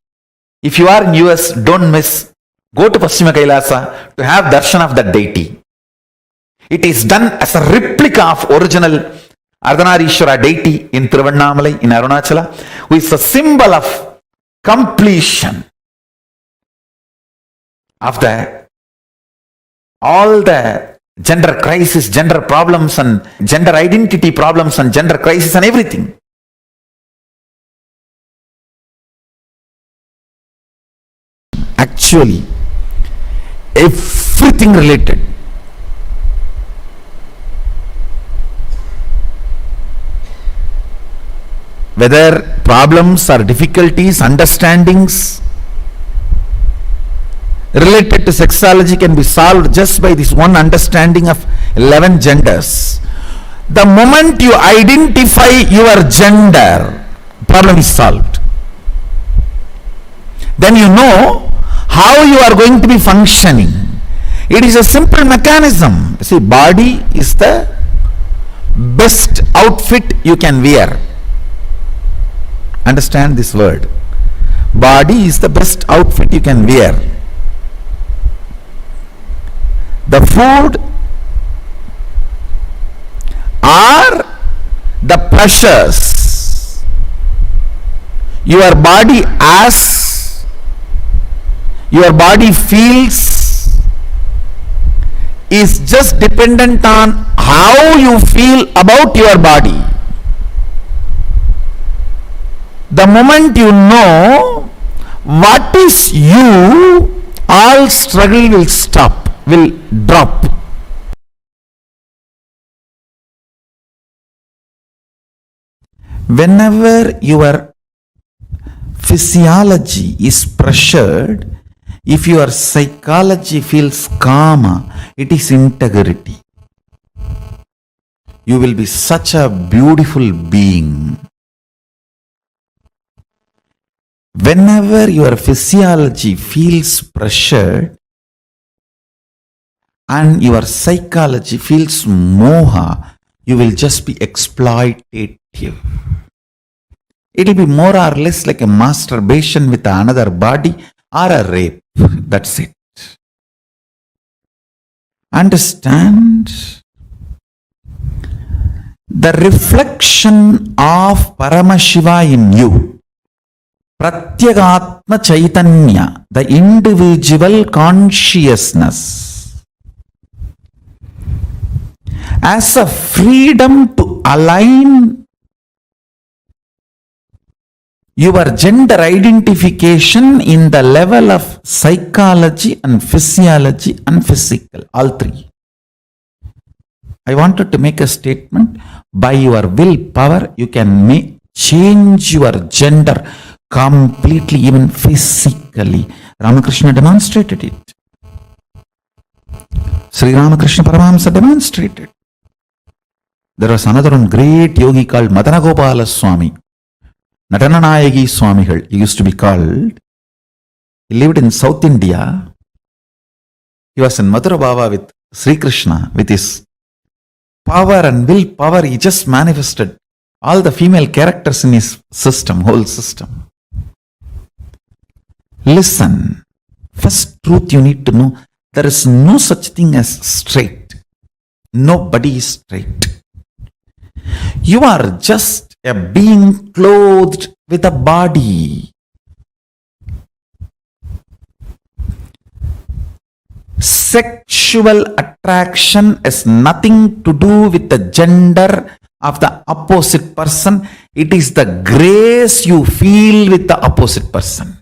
If you are in US, don't miss. Go to Paschima Kailasa to have darshan of that deity. It is done as a replica of original Ardhanarishwara deity in Tiruvannamalai in Arunachala, who is a symbol of completion of all the gender crisis, gender problems and gender identity problems and gender crisis and everything. Actually, everything related. Whether problems or difficulties, understandings related to sexuality can be solved just by this one understanding of 11 genders. The moment you identify your gender, problem is solved. Then you know how you are going to be functioning. It is a simple mechanism. See, body is the best outfit you can wear. Understand this word. Body is the best outfit you can wear. The food or the pressures your body feels is just dependent on how you feel about your body. The moment you know what is you, all struggle will stop, will drop. Whenever your physiology is pressured, if your psychology feels calm, it is integrity. You will be such a beautiful being. Whenever your physiology feels pressured and your psychology feels moha, you will just be exploitative. It will be more or less like a masturbation with another body or a rape. That's it. Understand? The reflection of Paramashiva in you, Pratyagatma Chaitanya, the individual consciousness, as a freedom to align your gender identification in the level of psychology and physiology and physical, all three. I wanted to make a statement. By your willpower, you can change your gender completely, even physically. Ramakrishna demonstrated it. Sri Ramakrishna Paramahamsa demonstrated. There was another one great yogi called Madanagopala Swami. Natananayagi Swamigal, he used to be called. He lived in South India. He was in Mathura Bhava with Sri Krishna. With his power and willpower, he just manifested all the female characters in his system, whole system. Listen, first truth you need to know, there is no such thing as straight. Nobody is straight. You are just a being clothed with a body. Sexual attraction has nothing to do with the gender of the opposite person. It is the grace you feel with the opposite person.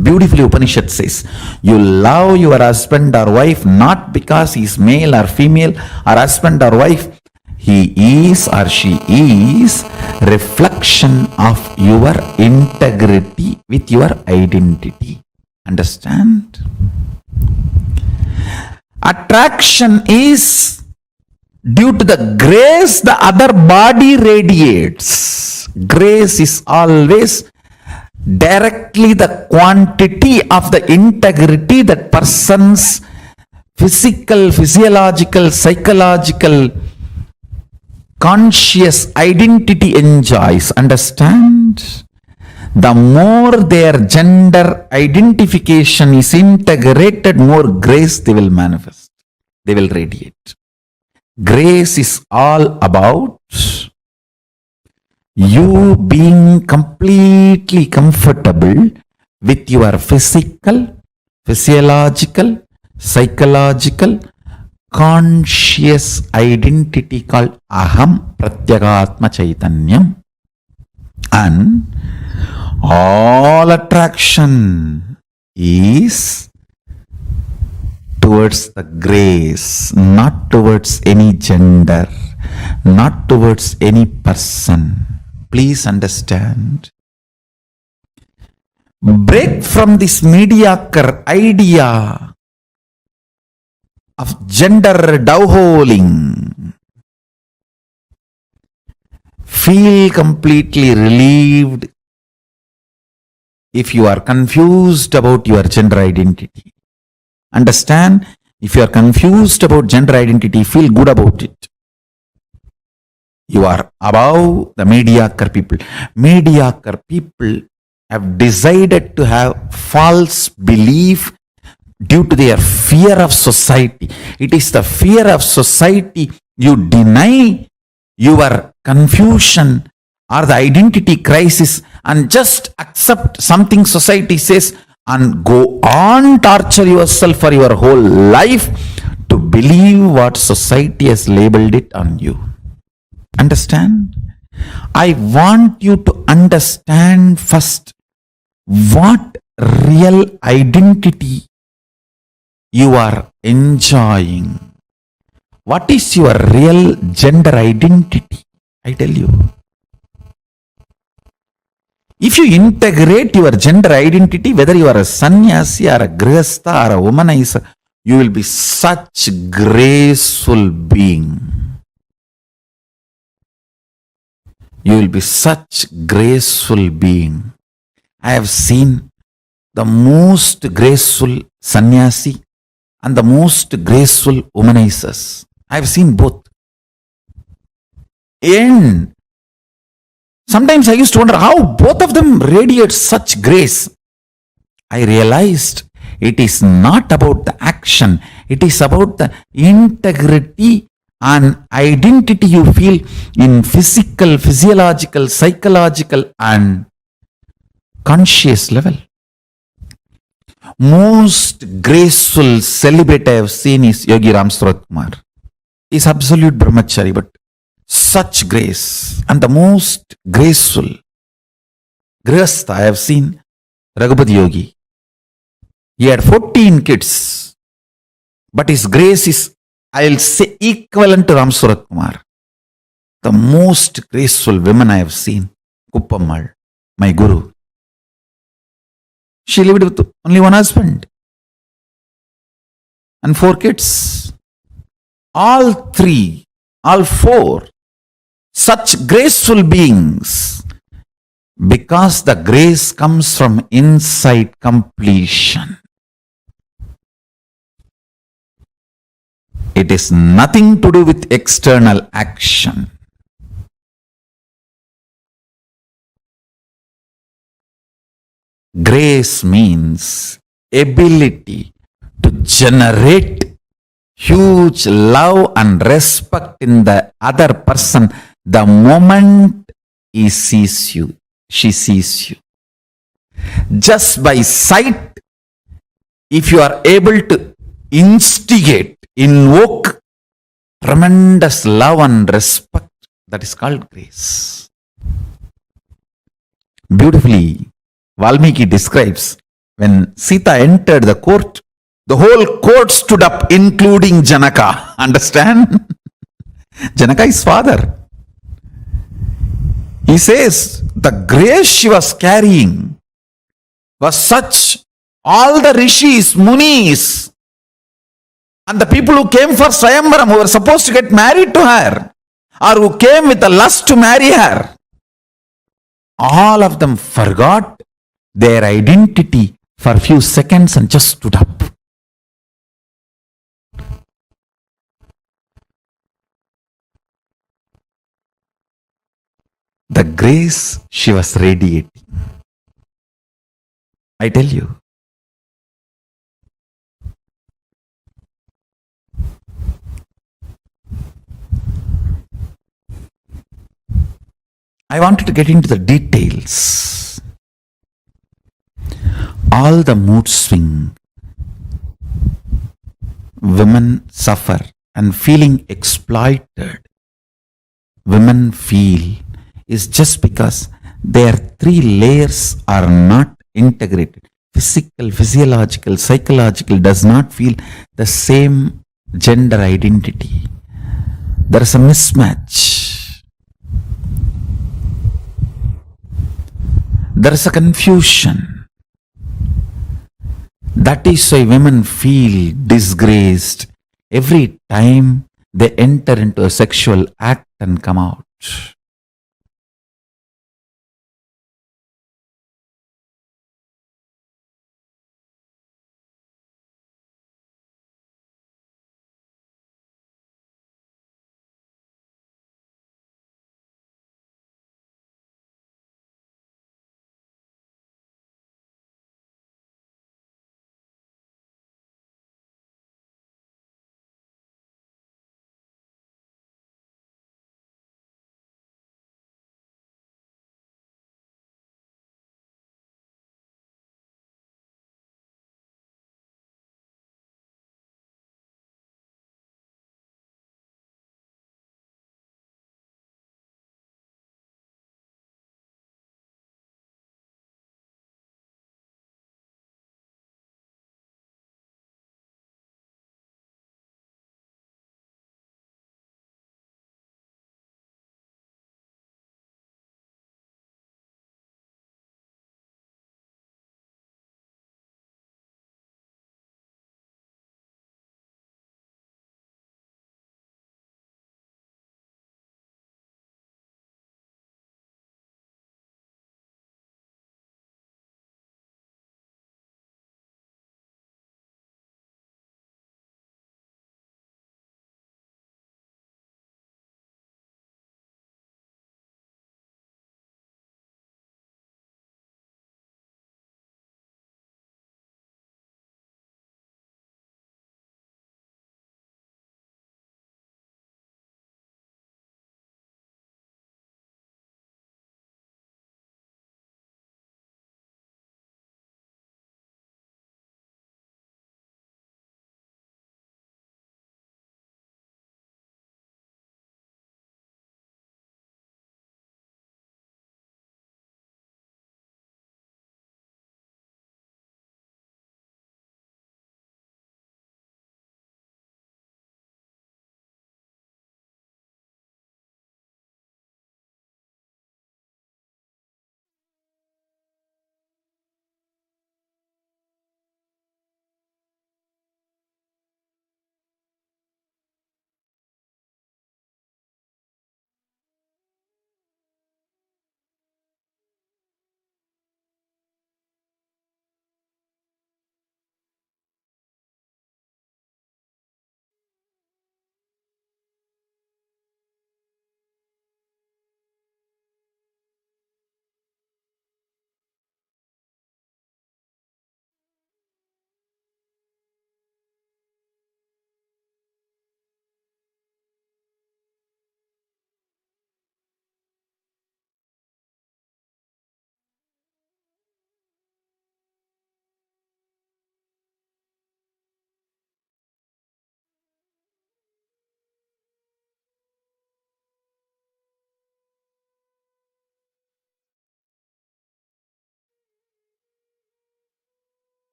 Beautifully Upanishad says, you love your husband or wife not because he is male or female, or husband or wife. He is or she is reflection of your integrity with your identity. Understand? Attraction is due to the grace the other body radiates. Grace is always directly the quantity of the integrity that person's physical, physiological, psychological, conscious identity enjoys. Understand? The more their gender identification is integrated, more grace they will manifest. They will radiate. Grace is all about you being completely comfortable with your physical, physiological, psychological, conscious identity called Aham Pratyagatma Chaitanyam. And all attraction is towards the grace, not towards any gender, not towards any person. Please understand. Break from this mediocre idea of gender doveholing. Feel completely relieved if you are confused about your gender identity. Understand, if you are confused about gender identity, feel good about it. You are above the mediocre people. Mediocre people have decided to have false belief due to their fear of society. It is the fear of society. You deny your confusion or the identity crisis and just accept something society says and go on torture yourself for your whole life to believe what society has labeled it on you. Understand? I want you to understand first what real identity you are enjoying. What is your real gender identity? I tell you. If you integrate your gender identity, whether you are a sannyasi or a grihastha or a womanizer, you will be such graceful being. You will be such graceful being. I have seen the most graceful sannyasi and the most graceful womanizers. I have seen both. And sometimes I used to wonder how both of them radiate such grace. I realized it is not about the action. It is about the integrity and identity you feel in physical, physiological, psychological and conscious level. Most graceful celibate I have seen is Yogi Ram Surat Kumar. He is absolute brahmachari, but such grace. And the most graceful grihastha I have seen Raghupati Yogi. He had 14 kids, but his grace is, I'll say, equivalent to Ram Surat Kumar. The most graceful women I have seen, Kuppammal, my guru. She lived with only one husband and 4 kids. All 4, such graceful beings, because the grace comes from inside completion. It is nothing to do with external action. Grace means ability to generate huge love and respect in the other person the moment he sees you, she sees you. Just by sight, if you are able to instigate, invoke tremendous love and respect, that is called grace. Beautifully, Valmiki describes when Sita entered the court, the whole court stood up, including Janaka. Understand? Janaka is father. He says the grace she was carrying was such, all the rishis, munis, and the people who came for Swayamvaram, who were supposed to get married to her, or who came with a lust to marry her, all of them forgot their identity for a few seconds and just stood up. The grace she was radiating. I tell you. I wanted to get into the details. All the mood swing women suffer and feeling exploited women feel is just because their three layers are not integrated. Physical, physiological, psychological does not feel the same gender identity. There is a mismatch. There is a confusion. That is why women feel disgraced every time they enter into a sexual act and come out.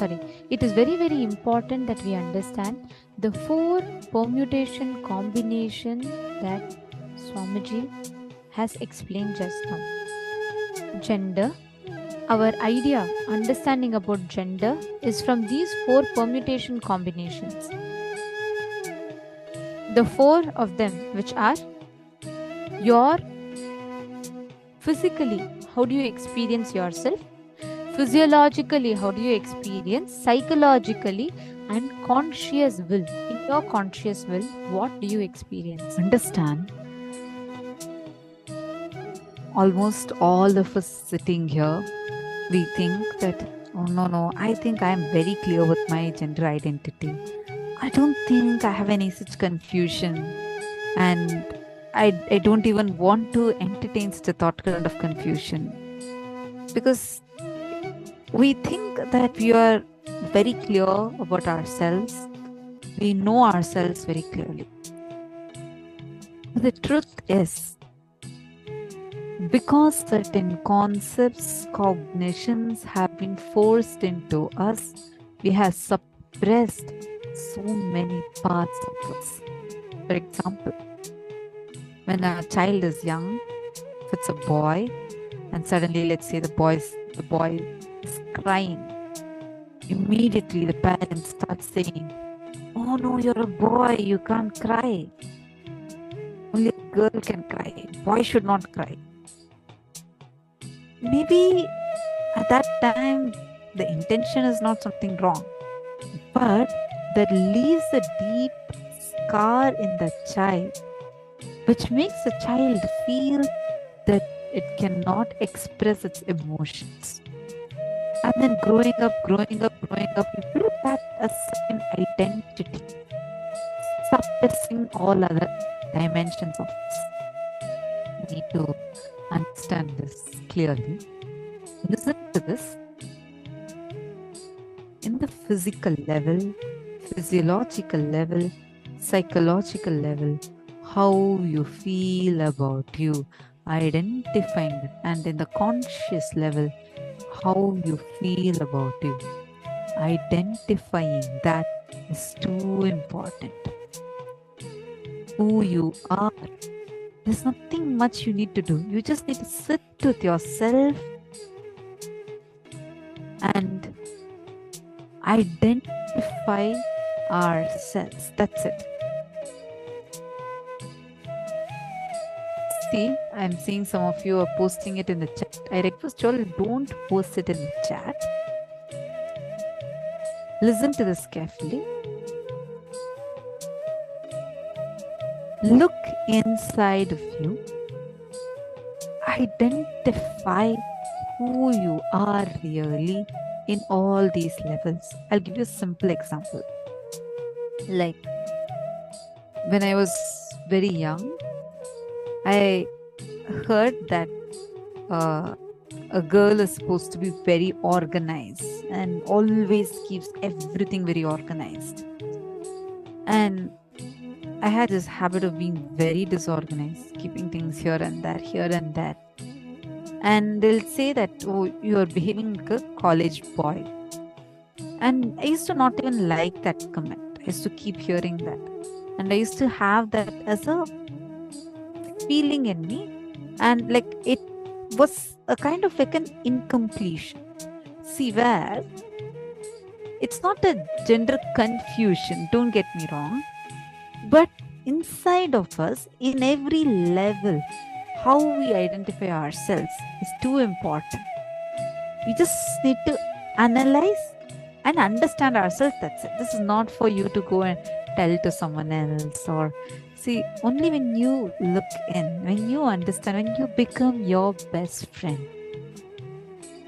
it is very, very important that we understand the 4 permutation combination that Swamiji has explained just now. Gender. Our idea, understanding about gender is from these 4 permutation combinations. The 4 of them, which are your physically, how do you experience yourself? Physiologically, how do you experience? Psychologically, and conscious will. In your conscious will, what do you experience? Understand, almost all of us sitting here, we think that, oh no, I think I am very clear with my gender identity. I don't think I have any such confusion, and I don't even want to entertain such a thought kind of confusion, because we think that we are very clear about ourselves. We know ourselves very clearly. The truth is, because certain concepts, cognitions have been forced into us, we have suppressed so many parts of us. For example, when a child is young, if it's a boy, and suddenly let's say the boy is crying, immediately the parents start saying, oh no, you're a boy, you can't cry. Only a girl can cry. Boy should not cry. Maybe at that time the intention is not something wrong, but that leaves a deep scar in the child, which makes the child feel that it cannot express its emotions. And then growing up, you build that as an identity, suppressing all other dimensions of this. We need to understand this clearly. Listen to this. In the physical level, physiological level, psychological level, how you feel about you, identifying it, and in the conscious level, how you feel about you, identifying that is too important. Who you are, there's nothing much you need to do. You just need to sit with yourself and identify ourselves. That's it. See, I'm seeing some of you are posting it in the chat. I request you all, don't post it in the chat. Listen to this carefully. Look inside of you. Identify who you are really in all these levels. I'll give you a simple example. Like when I was very young, I heard that a girl is supposed to be very organized and always keeps everything very organized. And I had this habit of being very disorganized, keeping things here and there. And they'll say that, oh, you are behaving like a college boy. And I used to not even like that comment. I used to keep hearing that. And I used to have that as a feeling in me. And like it was a kind of like an incompletion. See, where it's not a gender confusion, don't get me wrong. But inside of us, in every level, how we identify ourselves is too important. We just need to analyze and understand ourselves. That's it. This is not for you to go and tell to someone else. Or see, only when you look in, when you understand, when you become your best friend,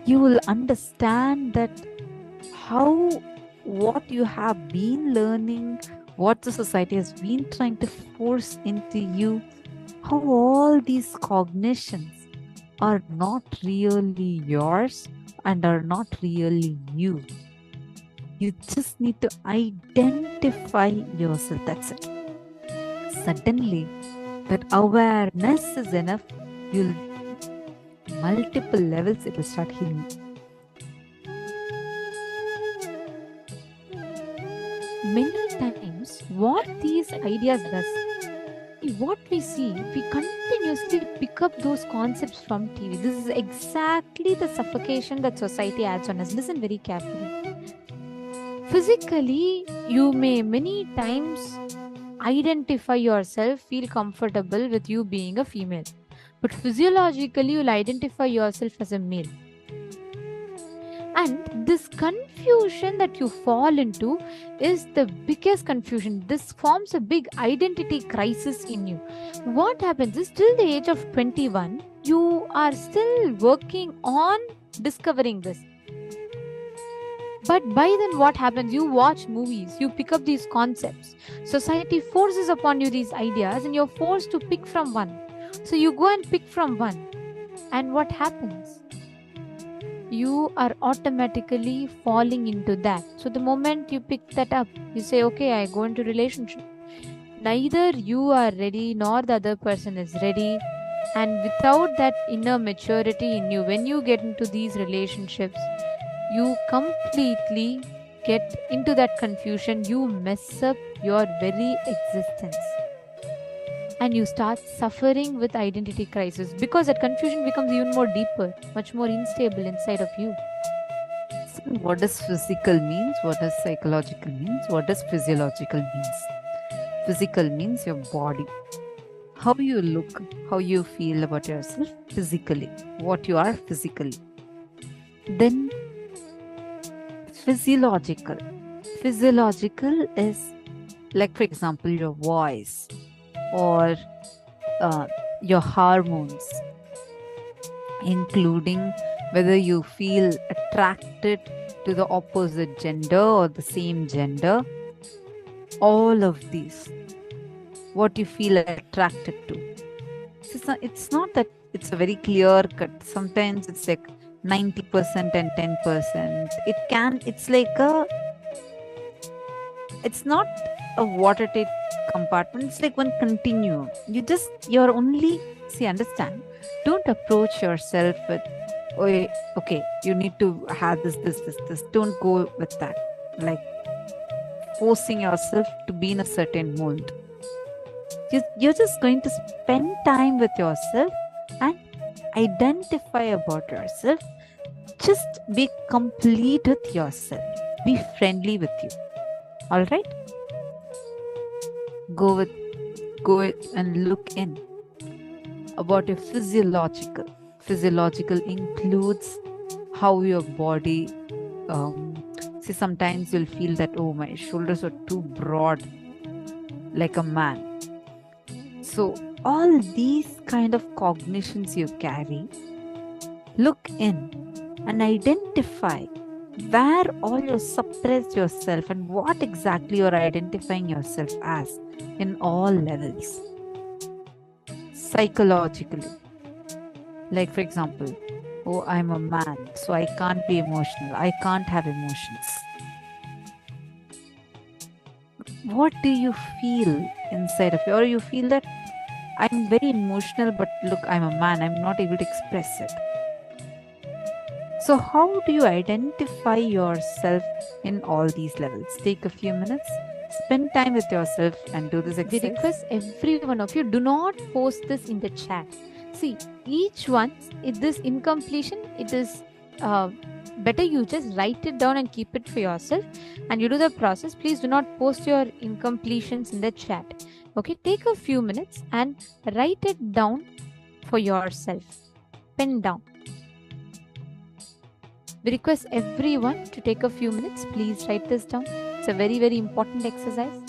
you will understand that what you have been learning, what the society has been trying to force into you, how all these cognitions are not really yours and are not really you. You just need to identify yourself. That's it. Suddenly, that awareness is enough. You'll multiple levels, it will start healing. many times what these ideas does, what we see, we continuously pick up those concepts from TV. This is exactly the suffocation that society adds on us. Listen very carefully. Physically, you may many times identify yourself, feel comfortable with you being a female, but physiologically, you'll identify yourself as a male. And this confusion that you fall into is the biggest confusion. This forms a big identity crisis in you. What happens is, till the age of 21, you are still working on discovering this. But by then, what happens? You watch movies, you pick up these concepts. Society forces upon you these ideas, and you're forced to pick from one. So you go and pick from one. And what happens? You are automatically falling into that. So the moment you pick that up, you say, okay, I go into relationship. Neither you are ready nor the other person is ready. And without that inner maturity in you, when you get into these relationships, you completely get into that confusion. You mess up your very existence. And you start suffering with identity crisis, because that confusion becomes even more deeper, much more unstable inside of you. So what does physical means? What does psychological means? What does physiological means? Physical means your body. How you look, how you feel about yourself physically, what you are physically. Then physiological. Physiological is, like, for example, your voice or your hormones, including whether you feel attracted to the opposite gender or the same gender. All of these, what you feel attracted to. It's not that it's a very clear cut. Sometimes it's like 90% and 10%. It's not a watertight compartment. It's like one continuum. You're only, understand, don't approach yourself with, okay, you need to have this. Don't go with that. Like forcing yourself to be in a certain mold. You're just going to spend time with yourself and identify about yourself. Just be complete with yourself. Be friendly with you. All right? Go and look in about your physiological. Physiological includes how your body. Sometimes you'll feel that, oh, my shoulders are too broad, like a man. So all these kind of cognitions you carry, look in and identify where all you suppress yourself and what exactly you're identifying yourself as in all levels. Psychologically, like for example, oh, I'm a man, so I can't be emotional. I can't have emotions. What do you feel inside of you? Or you feel that I'm very emotional, but look, I'm a man. I'm not able to express it. So how do you identify yourself in all these levels? Take a few minutes, spend time with yourself and do this exercise. We request every one of you, do not post this in the chat. See, each one, if this incompletion, it is better you just write it down and keep it for yourself, and you do the process. Please do not post your incompletions in the chat. Okay, take a few minutes and write it down for yourself. Pen down. We request everyone to take a few minutes. Please write this down. It's a very, very important exercise.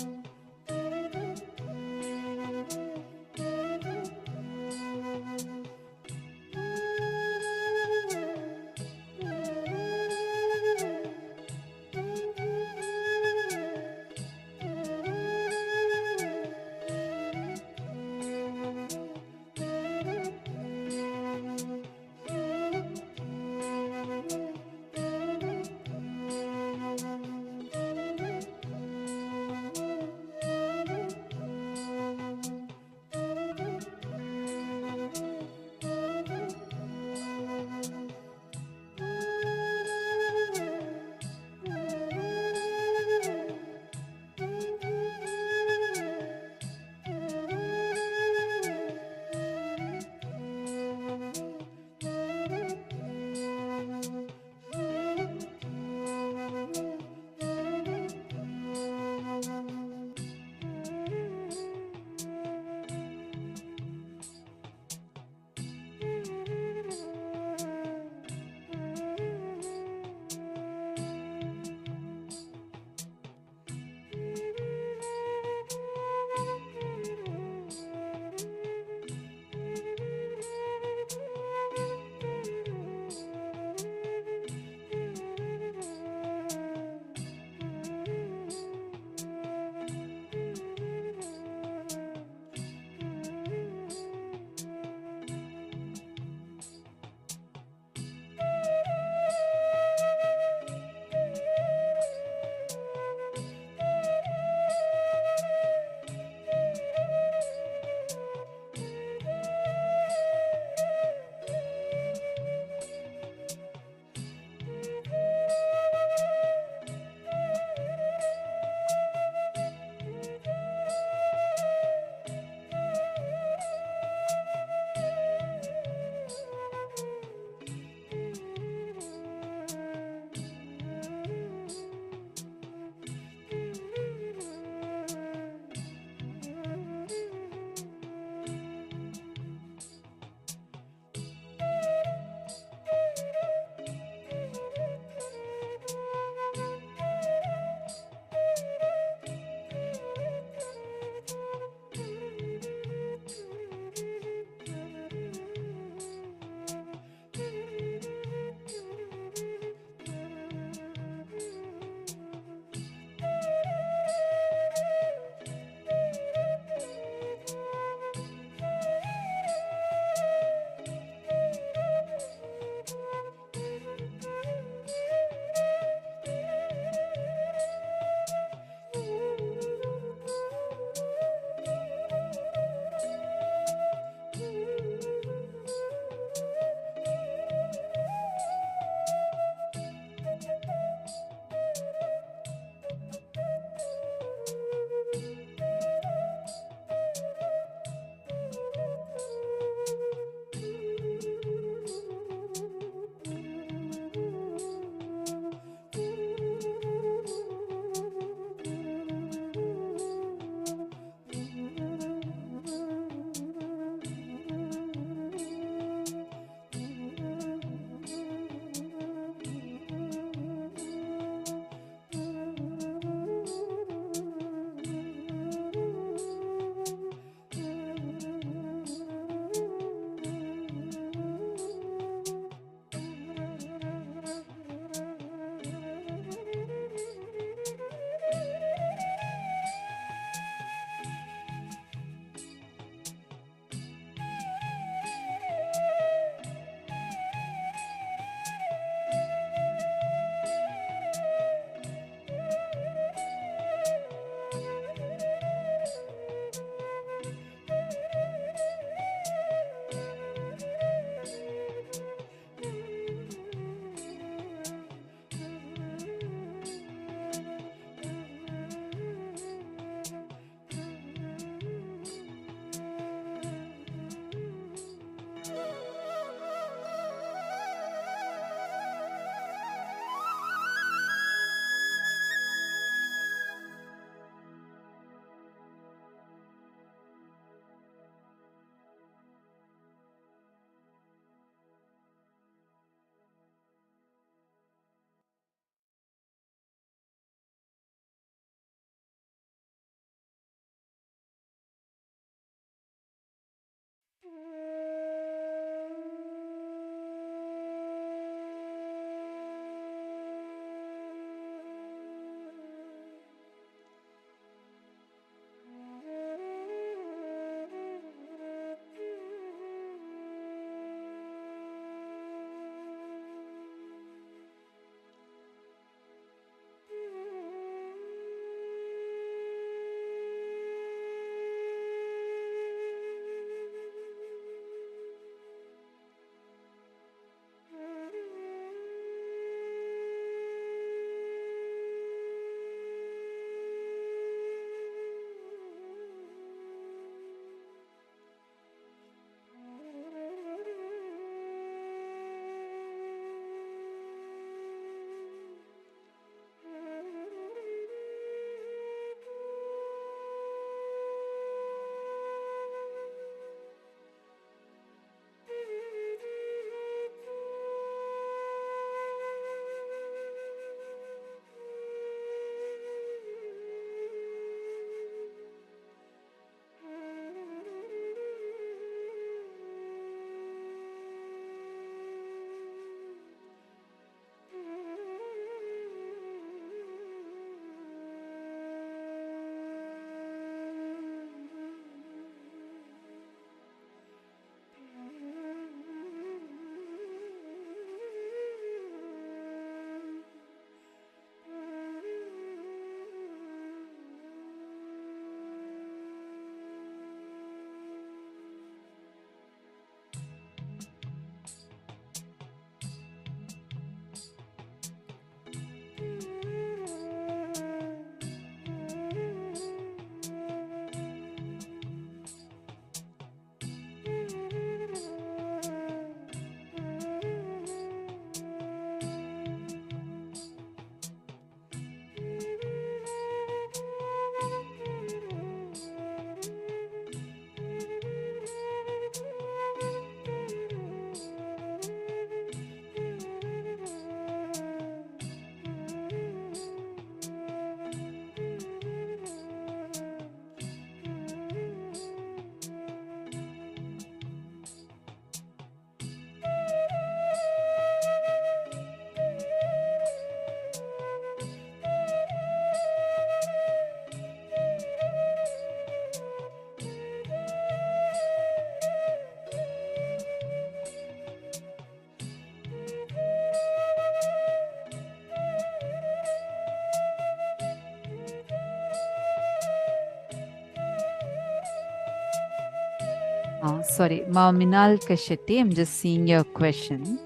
Sorry, Minal Kasheti, I'm just seeing your question.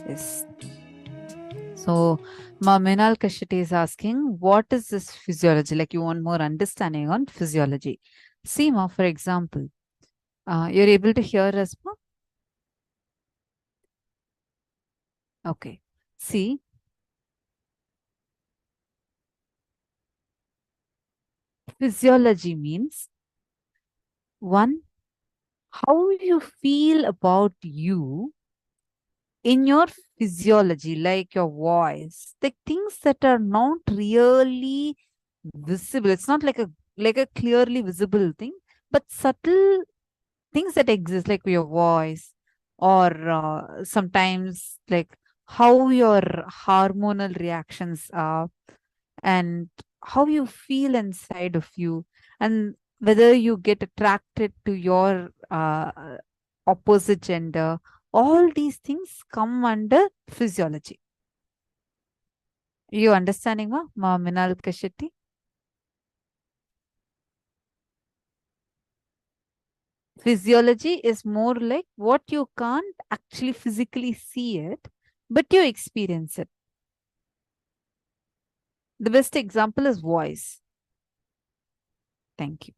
Yes. So, Minal Kasheti is asking, what is this physiology? Like, you want more understanding on physiology. See, Ma, for example, you're able to hear us, Ma? Okay. See, physiology means one, how you feel about you in your physiology, like your voice, the things that are not really visible. It's not like a clearly visible thing, but subtle things that exist, like your voice, or sometimes like how your hormonal reactions are, and how you feel inside of you, and whether you get attracted to your opposite gender. All these things come under physiology. You understanding, ma Minal Kashetti? Physiology is more like what you can't actually physically see it, but you experience it. The best example is voice. Thank you.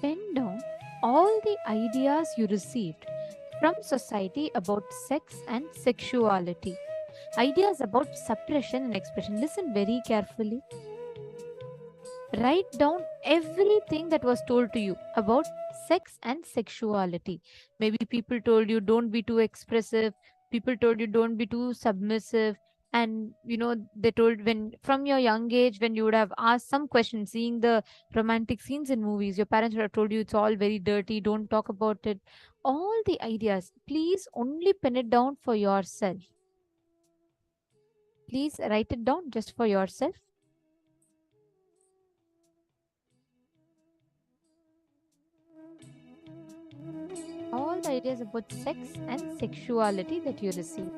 pen down all the ideas you received from society about sex and sexuality. Ideas about suppression and expression. Listen very carefully. Write down everything that was told to you about sex and sexuality. Maybe people told you don't be too expressive, people told you don't be too submissive, and they told, when from your young age, when you would have asked some questions, seeing the romantic scenes in movies, your parents would have told you it's all very dirty, don't talk about it. All the ideas, please only pen it down for yourself. Please write it down just for yourself. All the ideas about sex and sexuality that you receive.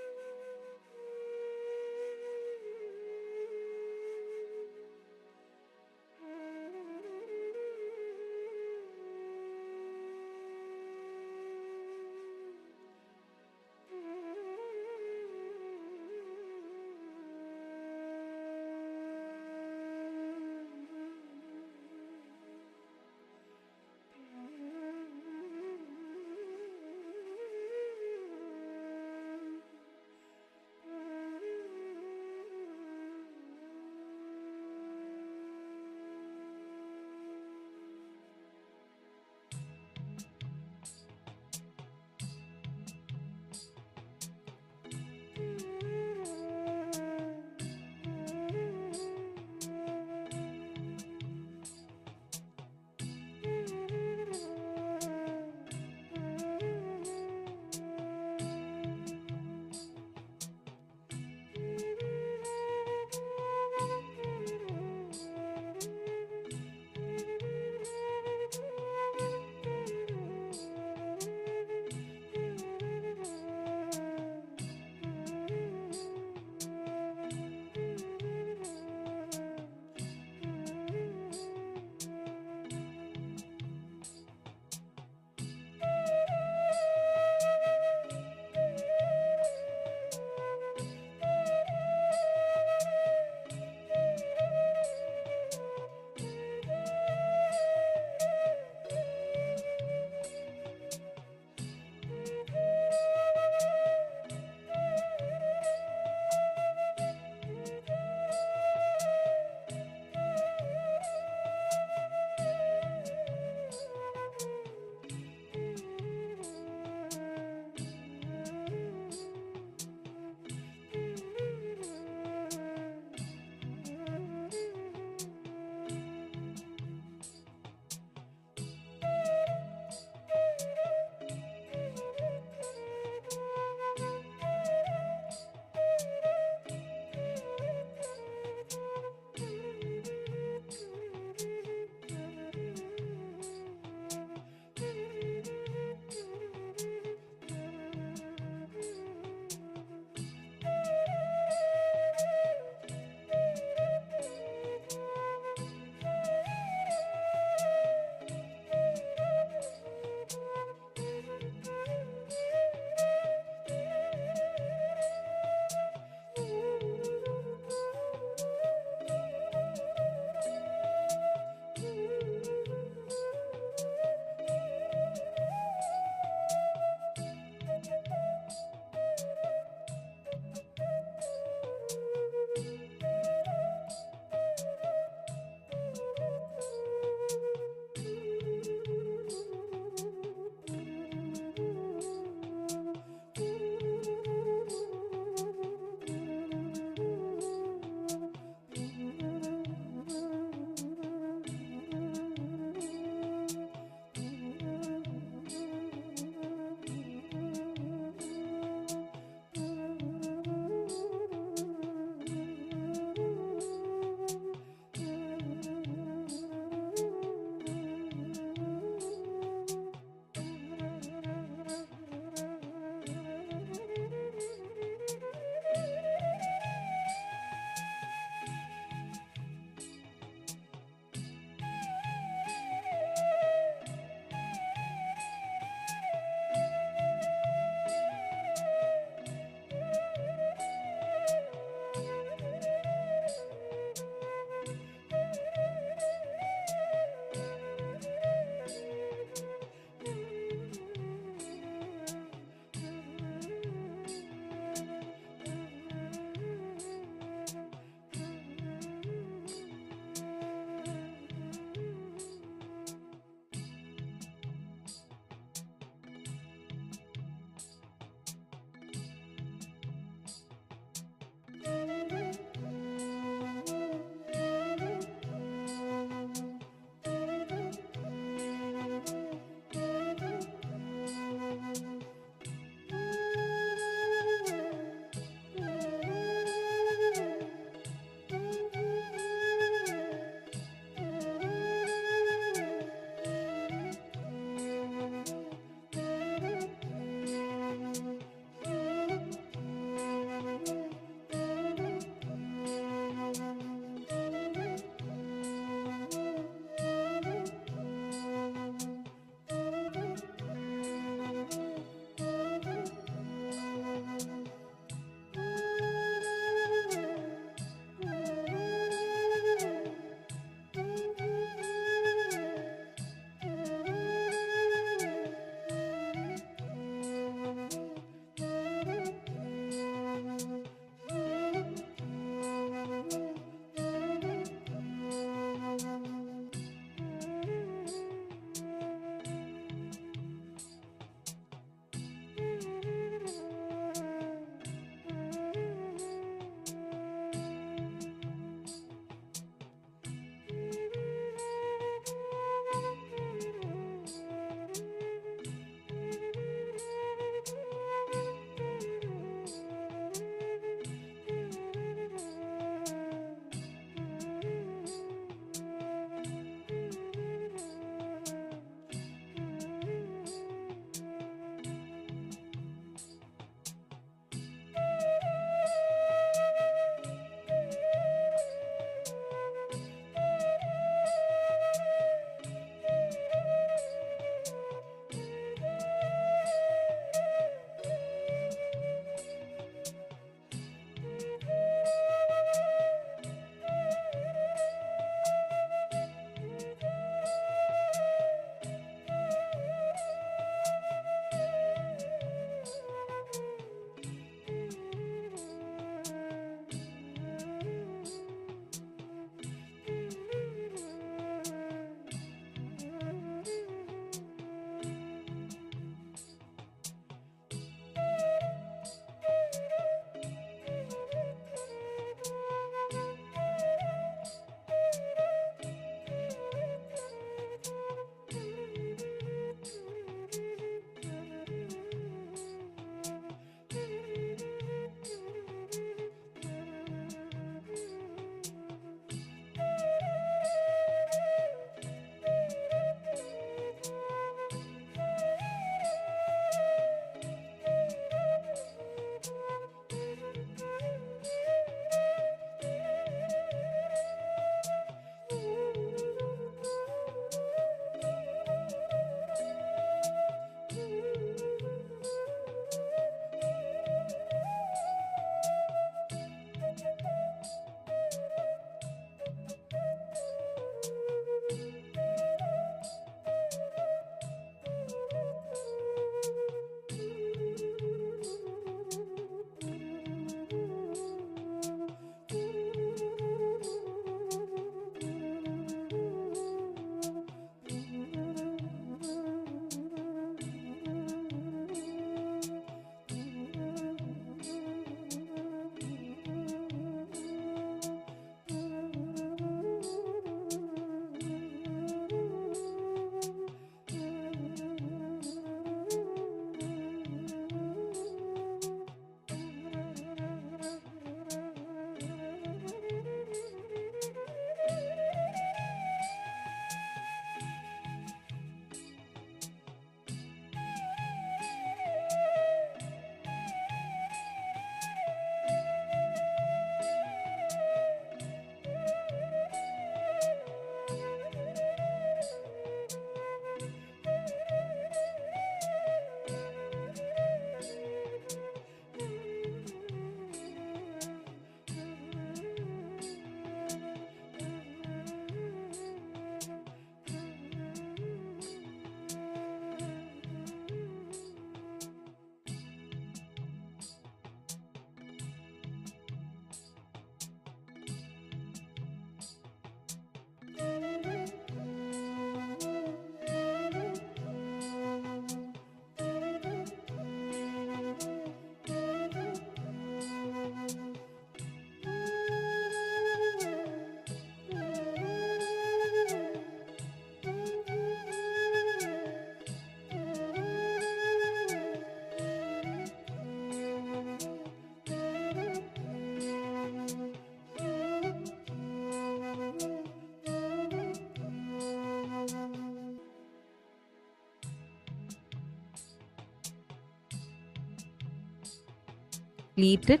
completed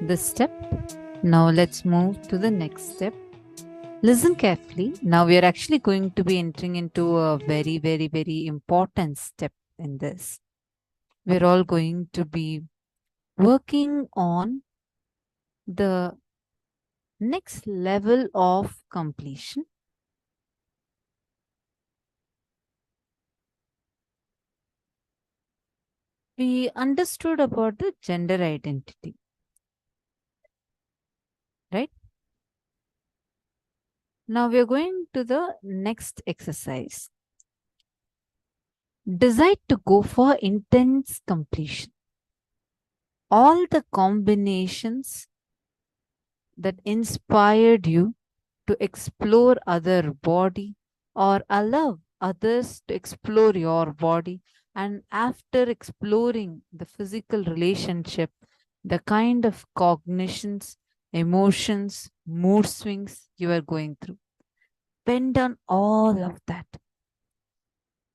this step. Now let's move to the next step. Listen carefully. Now we are actually going to be entering into a very, very, very important step in this. We're all going to be working on the next level of completion. We understood about the gender identity, right? Now we are going to the next exercise. Decide to go for intense completion. All the combinations that inspired you to explore other body or allow others to explore your body, and after exploring the physical relationship, the kind of cognitions, emotions, mood swings you are going through. Bend on all of that,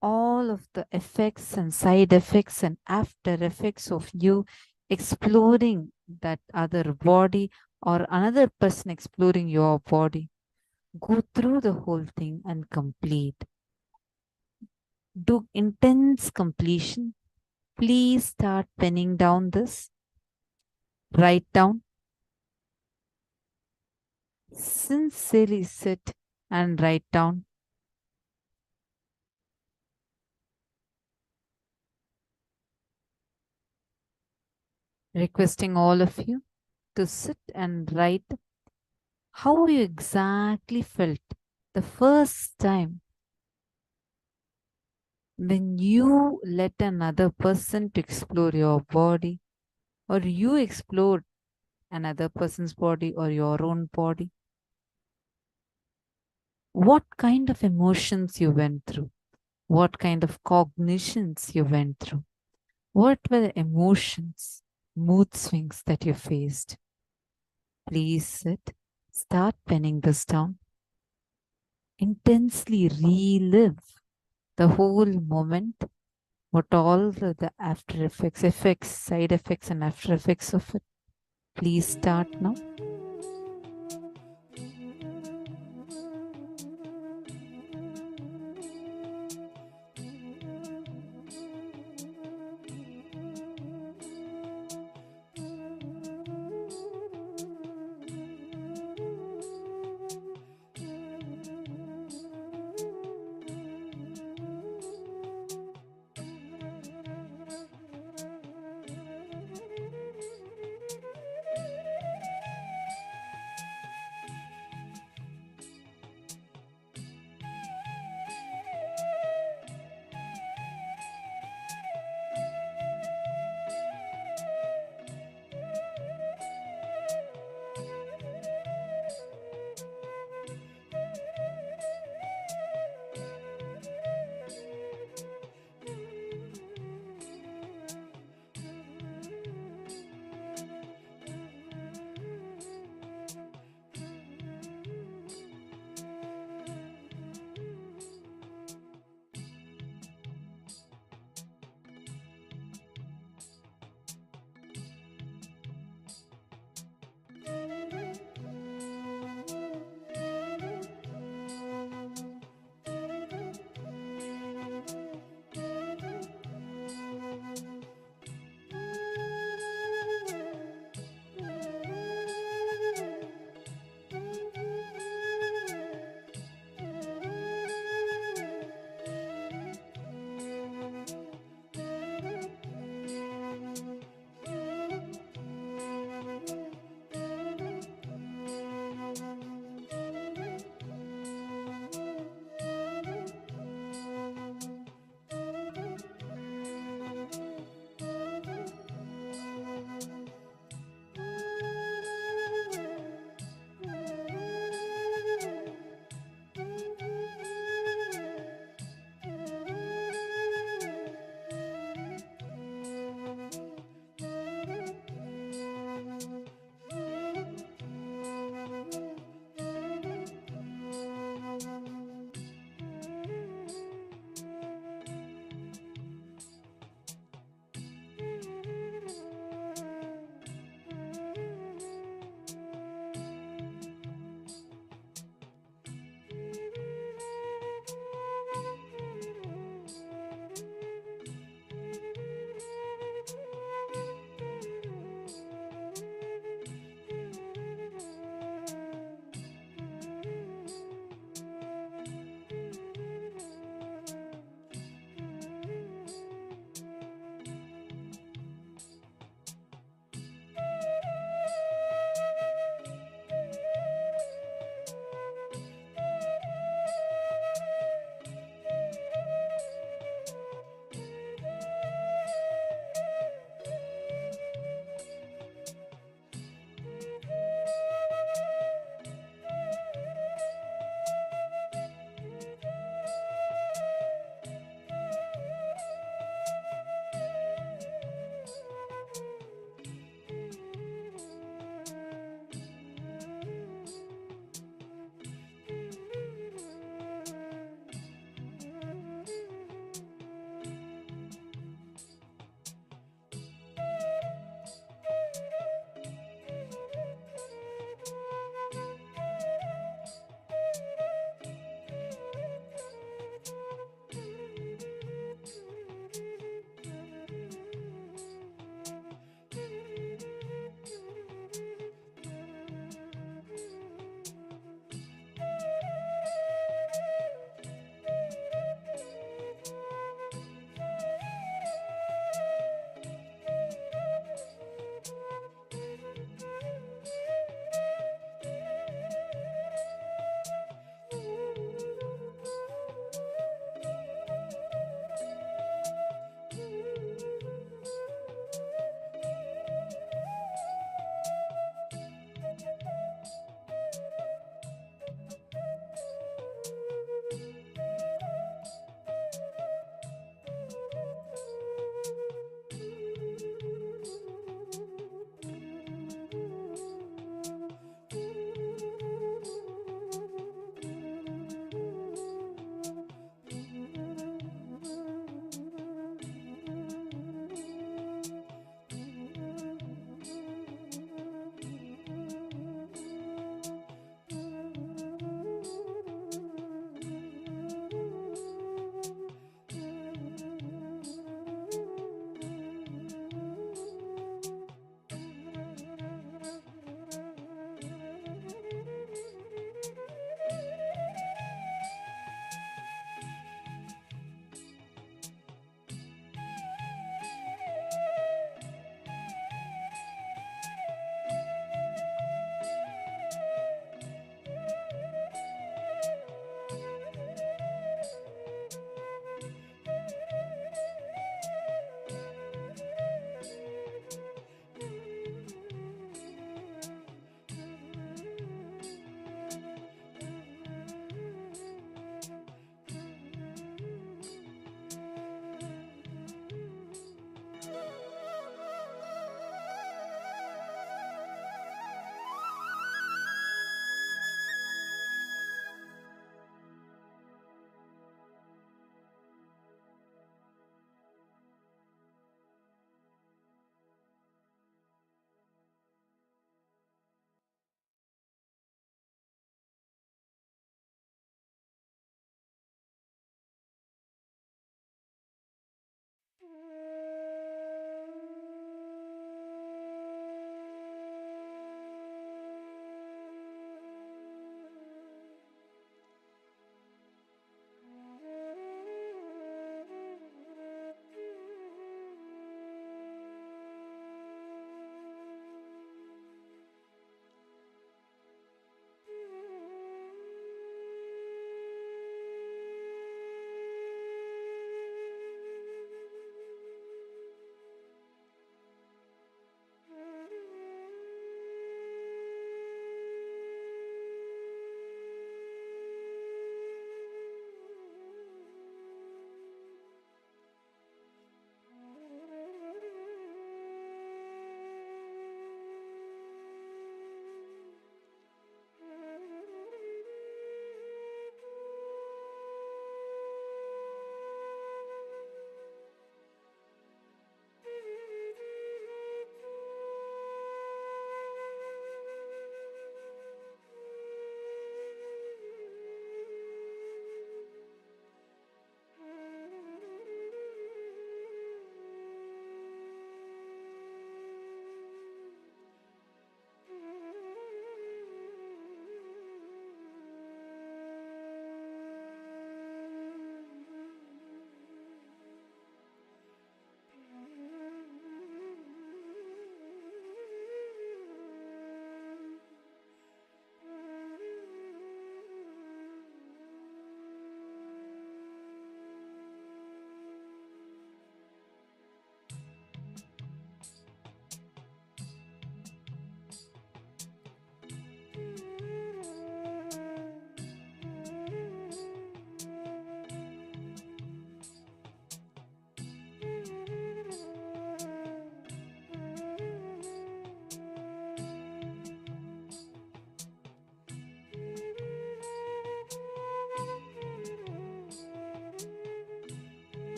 all of the effects and side effects and after effects of you exploring that other body or another person exploring your body. Go through the whole thing and complete. Do intense completion. Please start penning down this. Write down. Sincerely sit and write down. Requesting all of you to sit and write how you exactly felt the first time when you let another person to explore your body, or you explored another person's body or your own body. What kind of emotions you went through, what kind of cognitions you went through, what were the emotions, mood swings that you faced. Please sit, start penning this down. Intensely relive the whole moment, what all the after effects, side effects, and after effects of it. Please start now.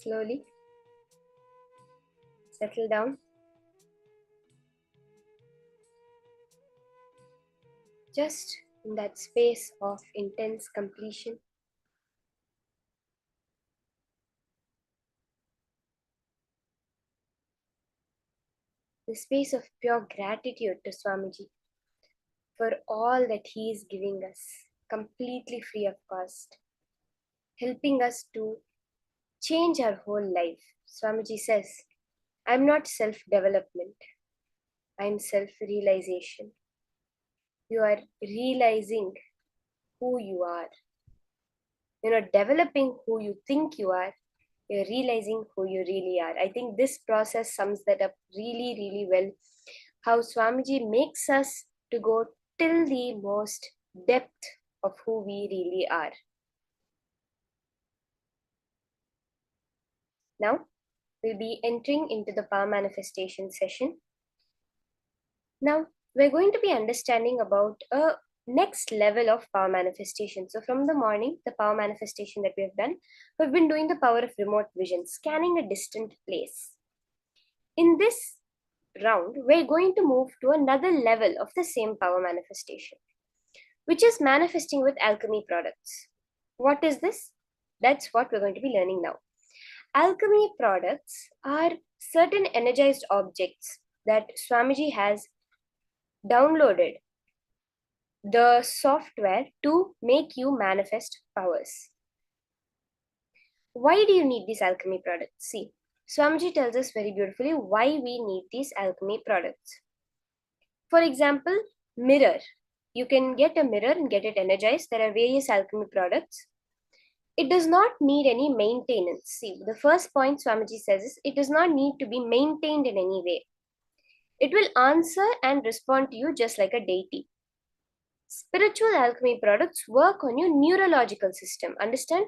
Slowly settle down. Just in that space of intense completion. The space of pure gratitude to Swamiji for all that he is giving us, completely free of cost, helping us to change our whole life. Swamiji says, I'm not self-development, I'm self-realization. You are realizing who you are. You're not developing who you think you are, you're realizing who you really are. I think this process sums that up really, really well. How Swamiji makes us to go till the most depth of who we really are. Now, we'll be entering into the power manifestation session. Now, we're going to be understanding about a next level of power manifestation. So from the morning, the power manifestation that we have done, we've been doing the power of remote vision, scanning a distant place. In this round, we're going to move to another level of the same power manifestation, which is manifesting with alchemy products. What is this? That's what we're going to be learning now. Alchemy products are certain energized objects that Swamiji has downloaded the software to make you manifest powers. Why do you need these alchemy products? See, Swamiji tells us very beautifully why we need these alchemy products. For example, mirror. You can get a mirror and get it energized. There are various alchemy products. It does not need any maintenance. See, the first point Swamiji says is it does not need to be maintained in any way. It will answer and respond to you just like a deity. Spiritual alchemy products work on your neurological system. Understand?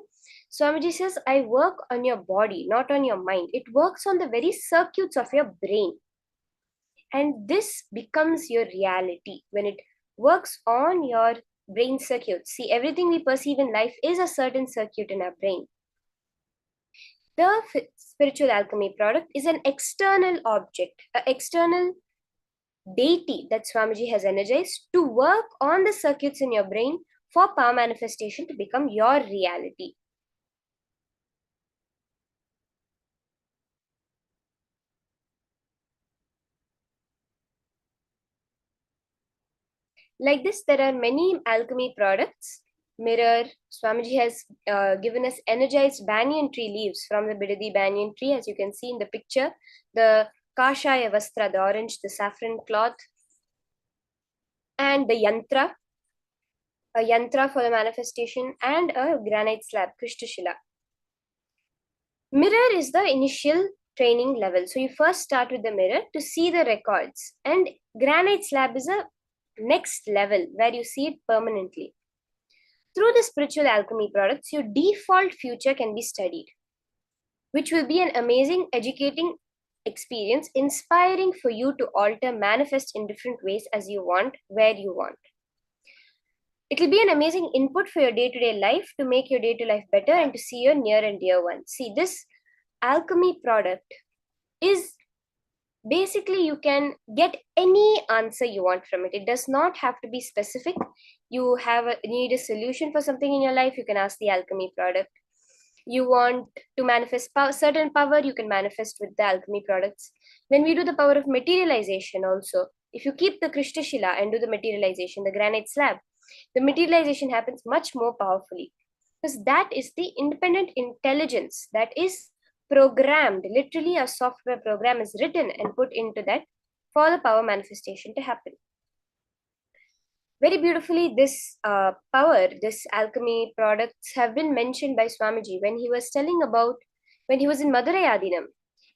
Swamiji says, I work on your body, not on your mind. It works on the very circuits of your brain. And this becomes your reality when it works on your brain circuits. See, everything we perceive in life is a certain circuit in our brain. The spiritual alchemy product is an external object, an external deity that Swamiji has energized to work on the circuits in your brain for power manifestation to become your reality. Like this, there are many alchemy products. Mirror, Swamiji has given us energized banyan tree leaves from the Bidadi banyan tree, as you can see in the picture. The Kashaya Vastra, the orange, the saffron cloth, and the yantra, a yantra for the manifestation, and a granite slab, Krishtashila. Mirror is the initial training level. So you first start with the mirror to see the records, and granite slab is a next level where you see it permanently. Through the spiritual alchemy products, your default future can be studied, which will be an amazing educating experience, inspiring for you to alter, manifest in different ways as you want, where you want. It will be an amazing input for your day-to-day life to make your day-to-day life better and to see your near and dear ones. See, this alchemy product is basically you can get any answer you want from it. It does not have to be specific. You need a solution for something in your life, you can ask the alchemy product. You want to manifest certain power, you can manifest with the alchemy products. When we do the power of materialization also, if you keep the Krishtashila and do the materialization, the granite slab, the materialization happens much more powerfully, because that is the independent intelligence that is programmed. Literally, a software program is written and put into that for the power manifestation to happen. Very beautifully, this power, this alchemy products have been mentioned by Swamiji when he was telling about when he was in Madurai Adinam.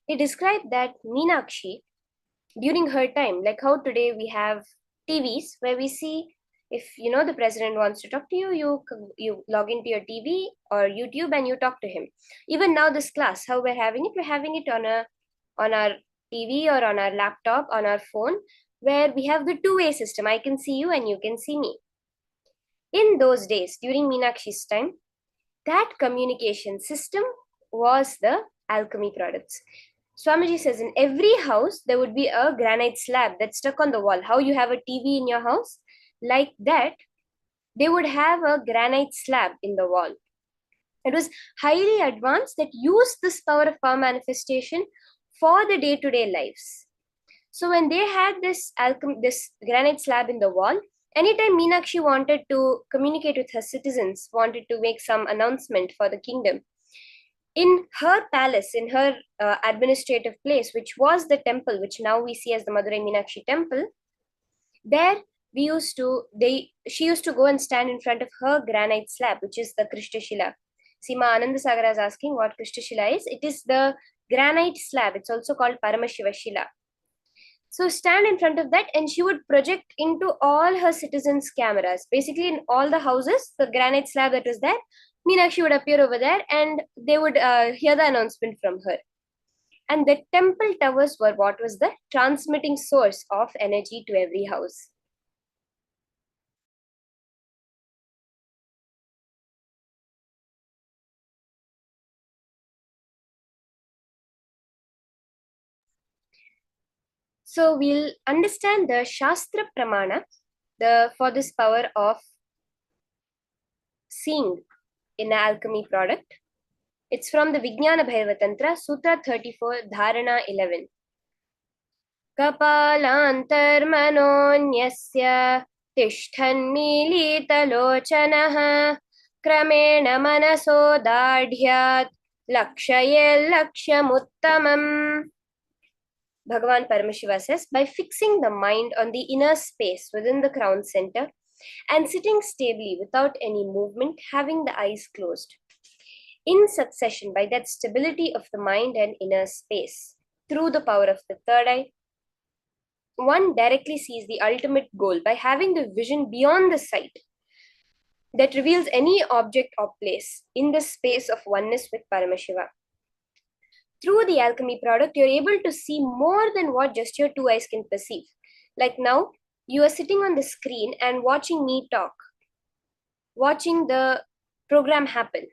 He described that Meenakshi, during her time, like how today we have TVs where we see, if you know the president wants to talk to you, you log into your TV or YouTube and you talk to him. Even now this class, how we're having it on our TV or on our laptop, on our phone, where we have the two-way system. I can see you and you can see me. In those days, during Meenakshi's time, that communication system was the alchemy products. Swamiji says in every house there would be a granite slab that's stuck on the wall. How you have a TV in your house, like that, they would have a granite slab in the wall. It was highly advanced that used this power of power manifestation for the day-to-day lives. So when they had this granite slab in the wall, anytime Meenakshi wanted to communicate with her citizens, wanted to make some announcement for the kingdom, in her palace, in her administrative place, which was the temple, which now we see as the Madurai Meenakshi temple, there she used to go and stand in front of her granite slab, which is the Krishtashila. Seema Anandasagara is asking what Krishtashila is. It is the granite slab. It's also called Paramashivashila. So stand in front of that, and she would project into all her citizens' cameras. Basically, in all the houses, the granite slab that was there, Meenakshi would appear over there, and they would hear the announcement from her. And the temple towers were what was the transmitting source of energy to every house. So we'll understand the Shastra Pramana for this power of seeing in an alchemy product. It's from the Vijnana Bhairava Tantra, Sutra 34, Dharana 11. Kapalantarmanonyasya tishthanmilitalochanaha kramena manaso dadhyat lakshayel lakshyamuttamam. Bhagavan Paramashiva says, by fixing the mind on the inner space within the crown center and sitting stably without any movement, having the eyes closed, in succession, by that stability of the mind and inner space, through the power of the third eye, one directly sees the ultimate goal by having the vision beyond the sight that reveals any object or place in the space of oneness with Paramashiva. Through the alchemy product, you're able to see more than what just your two eyes can perceive. Like now, you are sitting on the screen and watching me talk, watching the program happen.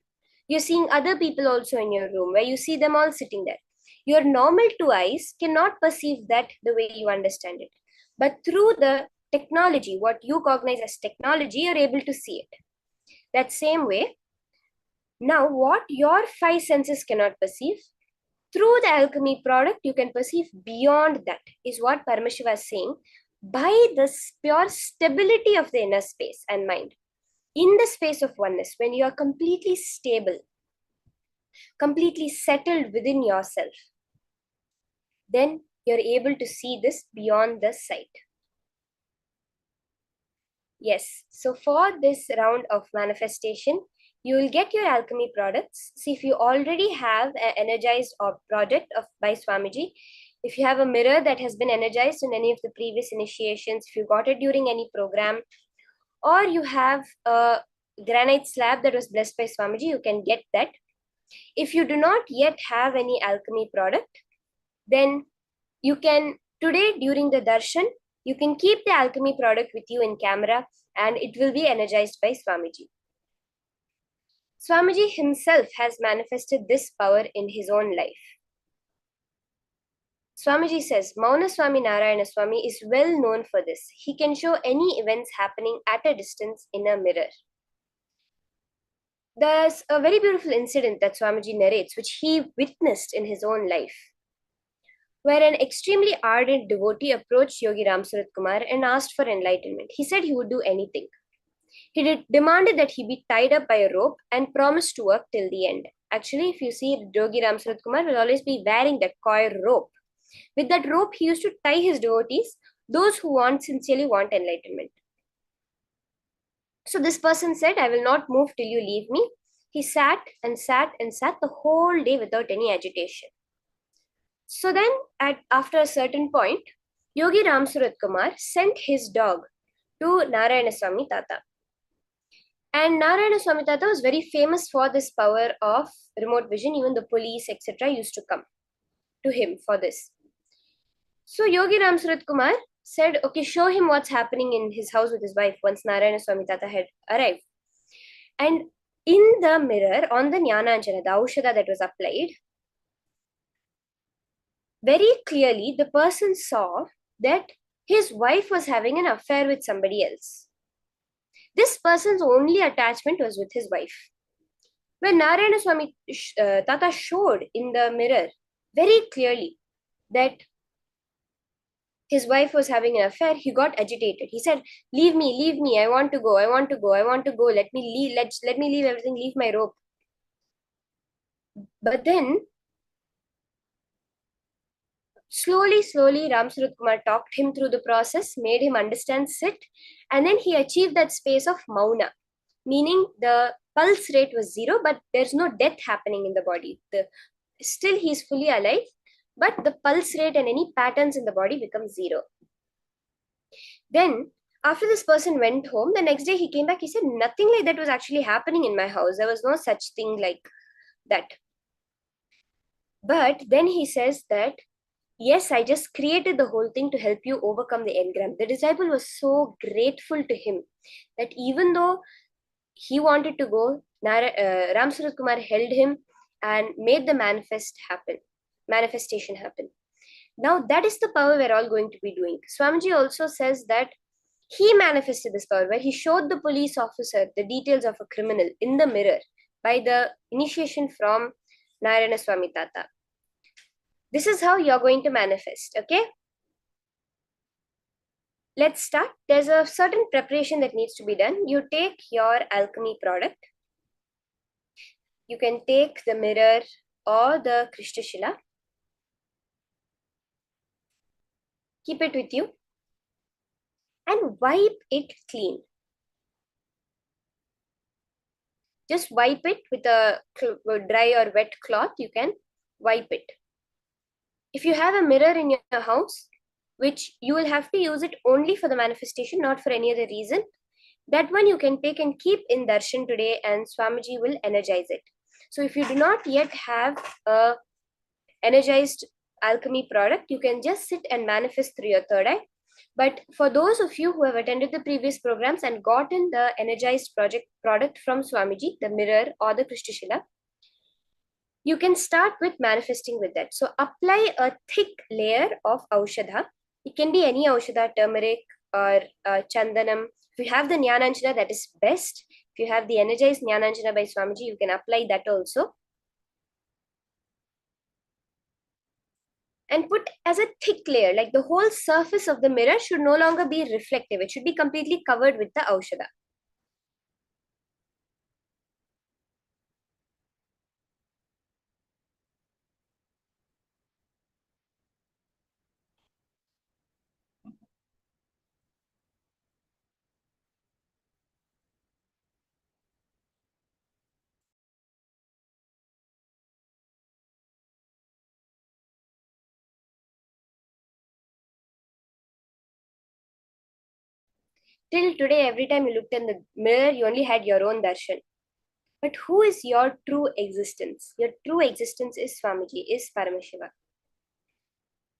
You're seeing other people also in your room where you see them all sitting there. Your normal two eyes cannot perceive that the way you understand it. But through the technology, what you cognize as technology, you're able to see it. That same way, now what your five senses cannot perceive, through the alchemy product, you can perceive beyond that, is what Paramashiva is saying, by the pure stability of the inner space and mind. In the space of oneness, when you are completely stable, completely settled within yourself, then you're able to see this beyond the sight. Yes, so for this round of manifestation, you will get your alchemy products. See, if you already have an energized project by Swamiji, if you have a mirror that has been energized in any of the previous initiations, if you got it during any program, or you have a granite slab that was blessed by Swamiji, you can get that. If you do not yet have any alchemy product, then you can, today during the darshan, you can keep the alchemy product with you in camera and it will be energized by Swamiji. Swamiji himself has manifested this power in his own life. Swamiji says, Mauna Swami Narayana Swami is well known for this. He can show any events happening at a distance in a mirror. There's a very beautiful incident that Swamiji narrates, which he witnessed in his own life, where an extremely ardent devotee approached Yogi Ram Surat Kumar and asked for enlightenment. He said he would do anything. He demanded that he be tied up by a rope and promised to work till the end. Actually, if you see, Yogi Ram Surat Kumar will always be wearing that coir rope. With that rope, he used to tie his devotees, those who sincerely want enlightenment. So this person said, I will not move till you leave me. He sat and sat and sat the whole day without any agitation. So then, after a certain point, Yogi Ram Surat Kumar sent his dog to Narayana Swami Tata. And Narayana Swami Tata was very famous for this power of remote vision. Even the police, etc. used to come to him for this. So Yogi Ram Surat Kumar said, okay, show him what's happening in his house with his wife once Narayana Swami Tata had arrived. And in the mirror, on the Jnana Anjana, the Aushadha that was applied, very clearly the person saw that his wife was having an affair with somebody else. This person's only attachment was with his wife. When Narayana Swami Tata showed in the mirror very clearly that his wife was having an affair, he got agitated. He said, leave me, I want to go, let me leave, let me leave everything, leave my rope. But then, slowly, Ram Surat Kumar talked him through the process, made him understand, sit, and then he achieved that space of mauna, meaning the pulse rate was 0, but there's no death happening in the body. Still he's fully alive, but the pulse rate and any patterns in the body become 0. Then, after this person went home, the next day he came back, he said, nothing like that was actually happening in my house. There was no such thing like that. But then he says that, yes, I just created the whole thing to help you overcome the engram. The disciple was so grateful to him that even though he wanted to go, Ram Surat Kumar held him and made the manifestation happen. Now that is the power we're all going to be doing. Swamiji also says that he manifested this power where he showed the police officer the details of a criminal in the mirror by the initiation from Narayana Swami Tata. This is how you're going to manifest, okay? Let's start. There's a certain preparation that needs to be done. You take your alchemy product. You can take the mirror or the Krishna Shila. Keep it with you and wipe it clean. Just wipe it with a dry or wet cloth. You can wipe it. If you have a mirror in your house, which you will have to use it only for the manifestation, not for any other reason, that one you can take and keep in darshan today and Swamiji will energize it. So if you do not yet have a energized alchemy product, you can just sit and manifest through your third eye. But for those of you who have attended the previous programs and gotten the energized product from Swamiji, the mirror or the Krishna Shila, you can start with manifesting with that. So apply a thick layer of Aushadha. It can be any Aushadha, turmeric or Chandanam. If you have the Jnananjana, that is best. If you have the energized Jnananjana by Swamiji, you can apply that also. And put as a thick layer, like the whole surface of the mirror should no longer be reflective. It should be completely covered with the Aushadha. Till today, every time you looked in the mirror, you only had your own darshan. But who is your true existence? Your true existence is Swamiji, is Paramashiva.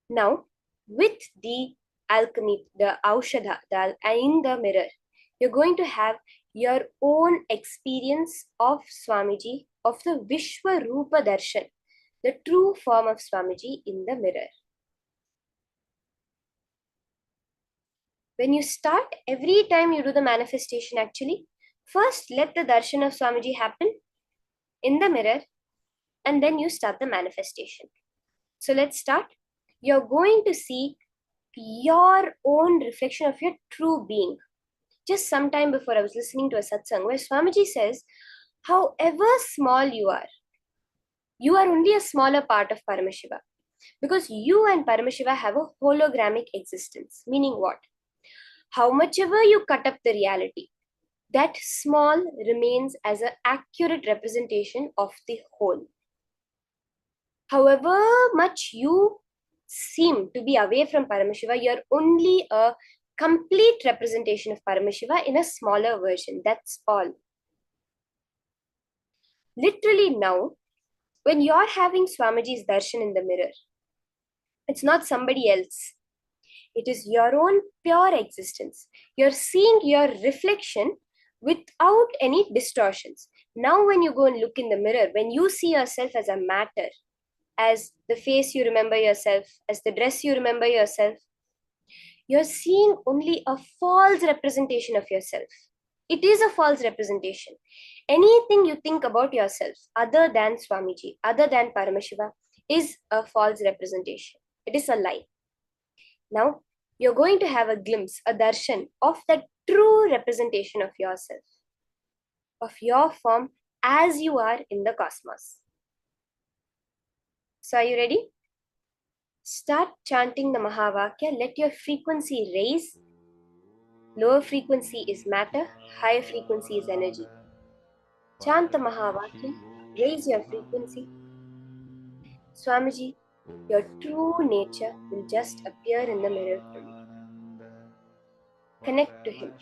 Now, with the alchemy, the Aushadha, in the mirror, you're going to have your own experience of Swamiji, of the Vishwa Rupa Darshan, the true form of Swamiji in the mirror. When you start, every time you do the manifestation, actually, first let the darshan of Swamiji happen in the mirror, and then you start the manifestation. So let's start. You're going to see your own reflection of your true being. Just some time before, I was listening to a satsang where Swamiji says, however small you are only a smaller part of Paramashiva. Because you and Paramashiva have a hologramic existence. Meaning what? How much ever you cut up the reality, that small remains as an accurate representation of the whole. However much you seem to be away from Paramashiva, you're only a complete representation of Paramashiva in a smaller version. That's all. Literally now, when you're having Swamiji's darshan in the mirror, it's not somebody else. It is your own pure existence. You're seeing your reflection without any distortions. Now when you go and look in the mirror, when you see yourself as a matter, as the face you remember yourself, as the dress you remember yourself, you're seeing only a false representation of yourself. It is a false representation. Anything you think about yourself other than Swamiji, other than Paramashiva, is a false representation. It is a lie. Now, you're going to have a glimpse, a darshan of that true representation of yourself, of your form as you are in the cosmos. So, are you ready? Start chanting the Mahavakya. Let your frequency raise. Lower frequency is matter, higher frequency is energy. Chant the Mahavakya. Raise your frequency. Swamiji, your true nature will just appear in the mirror for you. Connect to him.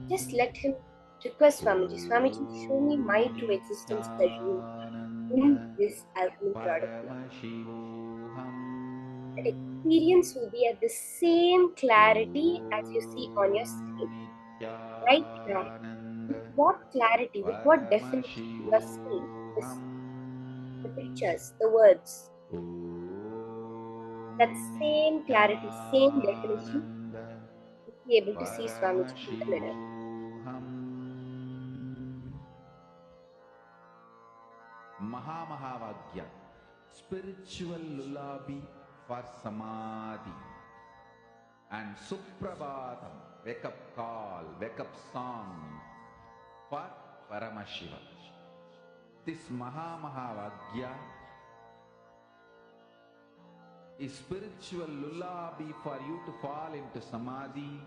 Just let him request Swamiji. Swamiji, show me my true existence present in this alchemy product now. The experience will be at the same clarity as you see on your screen. Right now, with what clarity, with what definition you are seeing this, the pictures, the words. That same clarity, same definition, you'll be able to see Swamiji in the mirror. Mahavagya, spiritual lullaby for samadhi, and Suprabhatam, wake up call, wake up song for Paramashiva. This Mahavagya is spiritual lullaby for you to fall into samadhi.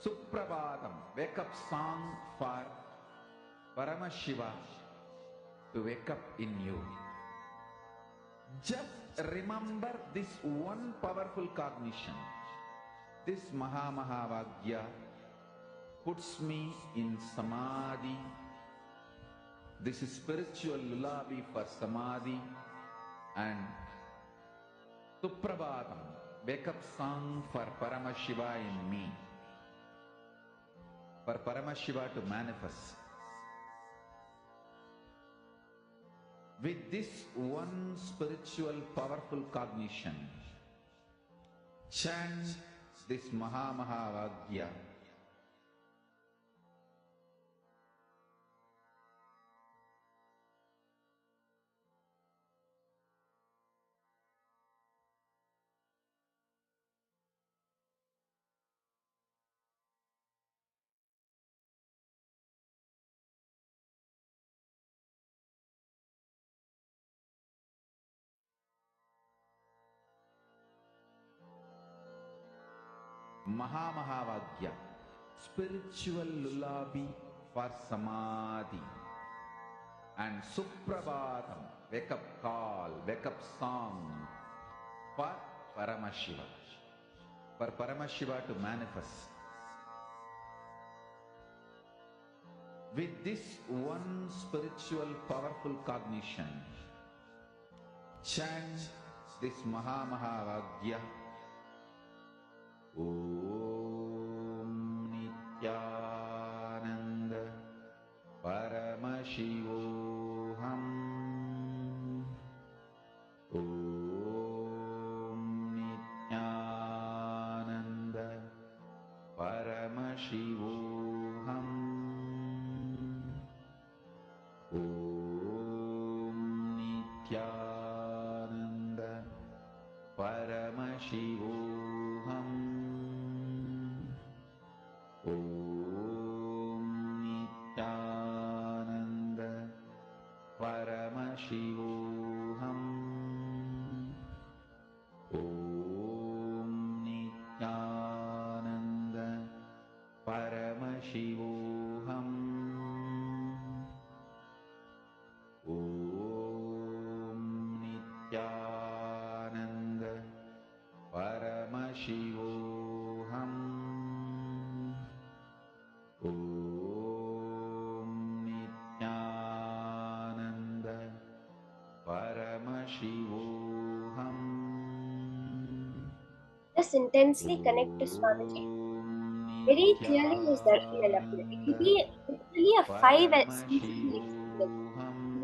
Suprabhatam, wake up song for Paramashiva to wake up in you. Just remember this one powerful cognition. This Mahavagya puts me in samadhi. This is spiritual lullaby for samadhi, and Suprabhatam, wake up song for Paramashiva in me, for Paramashiva to manifest. With this one spiritual powerful cognition, chant this Mahavagya. Mahavagya, spiritual lullaby for samadhi, and Suprabhatam, wake up call, wake up song for Paramashiva, for Paramashiva to manifest. With this one spiritual powerful cognition, chant this Mahavagya. Om Nithyananda Paramashivoham. Om Nithyananda Paramashivoham. Om Nithyananda Paramashivoham. Om Nithyananda Paramashivoham. Om Nithyananda Paramashivoham. Om Nithyananda Paramashivoham. Om Nithyananda Paramashivoham. Just intensely connect to Swamiji. Very clearly his darshan will appear. It will be literally a 5 sensory experience. You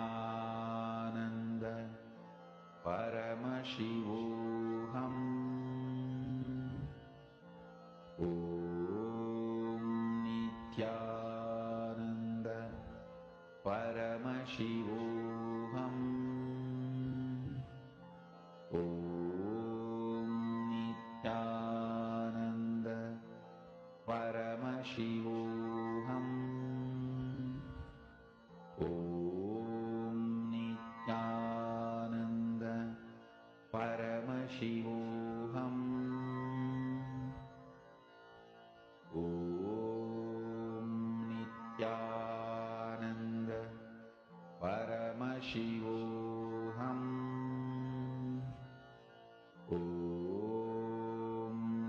Paramashivoham. Om Nithyananda Paramashivoham. Om Nithyananda Paramashivoham. Om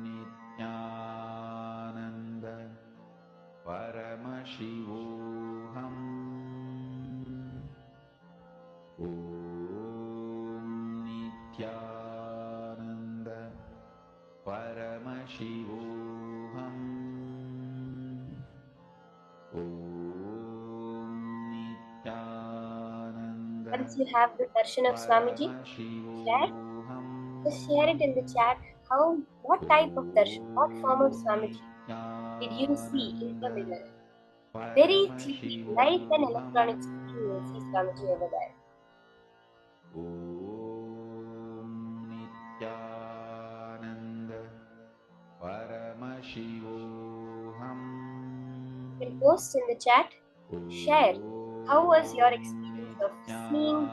Nithyananda Paramashivoham. Om Nithyananda Paramashivoham. Om Nithyananda Once you have the darshan of Swamiji, share. Just share it in the chat. What type of darshan, what form of Swamiji did you see in the mirror? Very clearly, like an electronic screen, you will see Swamiji over there. Om Nithyananda Paramashivoham. You can post in the chat, share. How was your experience of seeing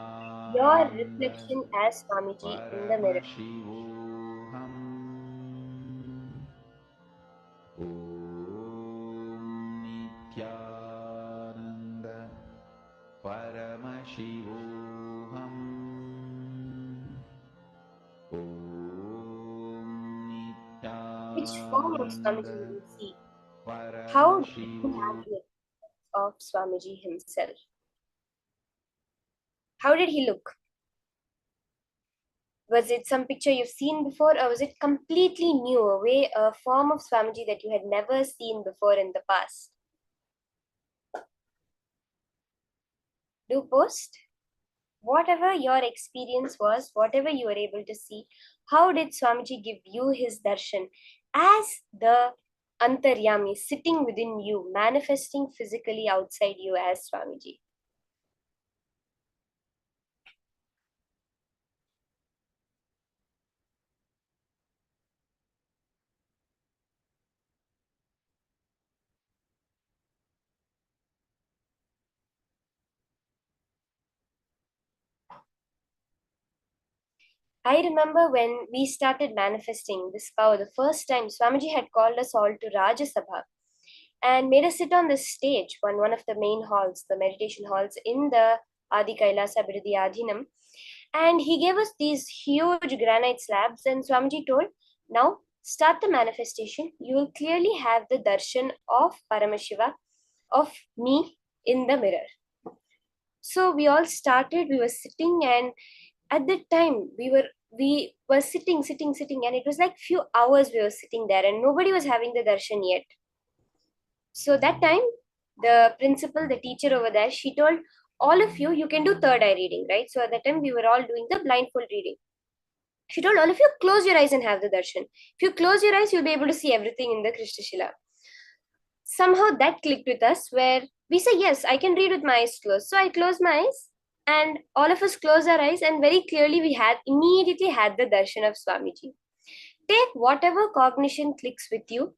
your reflection as Swamiji in the mirror? Paramashivoham. Om Nithyananda Paramashivoham. Om Which form of Swamiji Nithyananda you will see? How did you have Paramashivoham. the experience of Swamiji himself? How did he look? Was it some picture you've seen before, or was it completely new, a form of Swamiji that you had never seen before in the past? Do post. Whatever your experience was, whatever you were able to see, how did Swamiji give you his darshan as the Antaryami sitting within you, manifesting physically outside you as Swamiji? I remember when we started manifesting this power, the first time Swamiji had called us all to Rajya Sabha and made us sit on the stage, one of the main halls, the meditation halls in the Adi Kailasa Birdhi Adhinam. And he gave us these huge granite slabs, and Swamiji told, now start the manifestation. You will clearly have the darshan of Paramashiva, of me in the mirror. So we all started, we were sitting, and at that time we were sitting, and it was like few hours we were sitting there, and nobody was having the darshan yet. So that time, the principal, the teacher over there, she told all of you, you can do third eye reading, right? So at that time, we were all doing the blindfold reading. She told all of you, close your eyes and have the darshan. If you close your eyes, you'll be able to see everything in the Krishna Shila. Somehow that clicked with us, where we say, yes, I can read with my eyes closed. So I closed my eyes, and all of us closed our eyes, and very clearly we had immediately had the darshan of Swamiji. Take whatever cognition clicks with you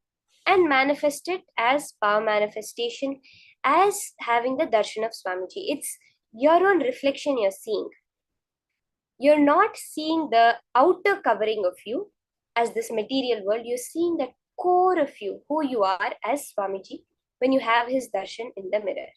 and manifest it as power manifestation, as having the darshan of Swamiji. It's your own reflection you're seeing. You're not seeing the outer covering of you as this material world. You're seeing the core of you, who you are as Swamiji, when you have his darshan in the mirror.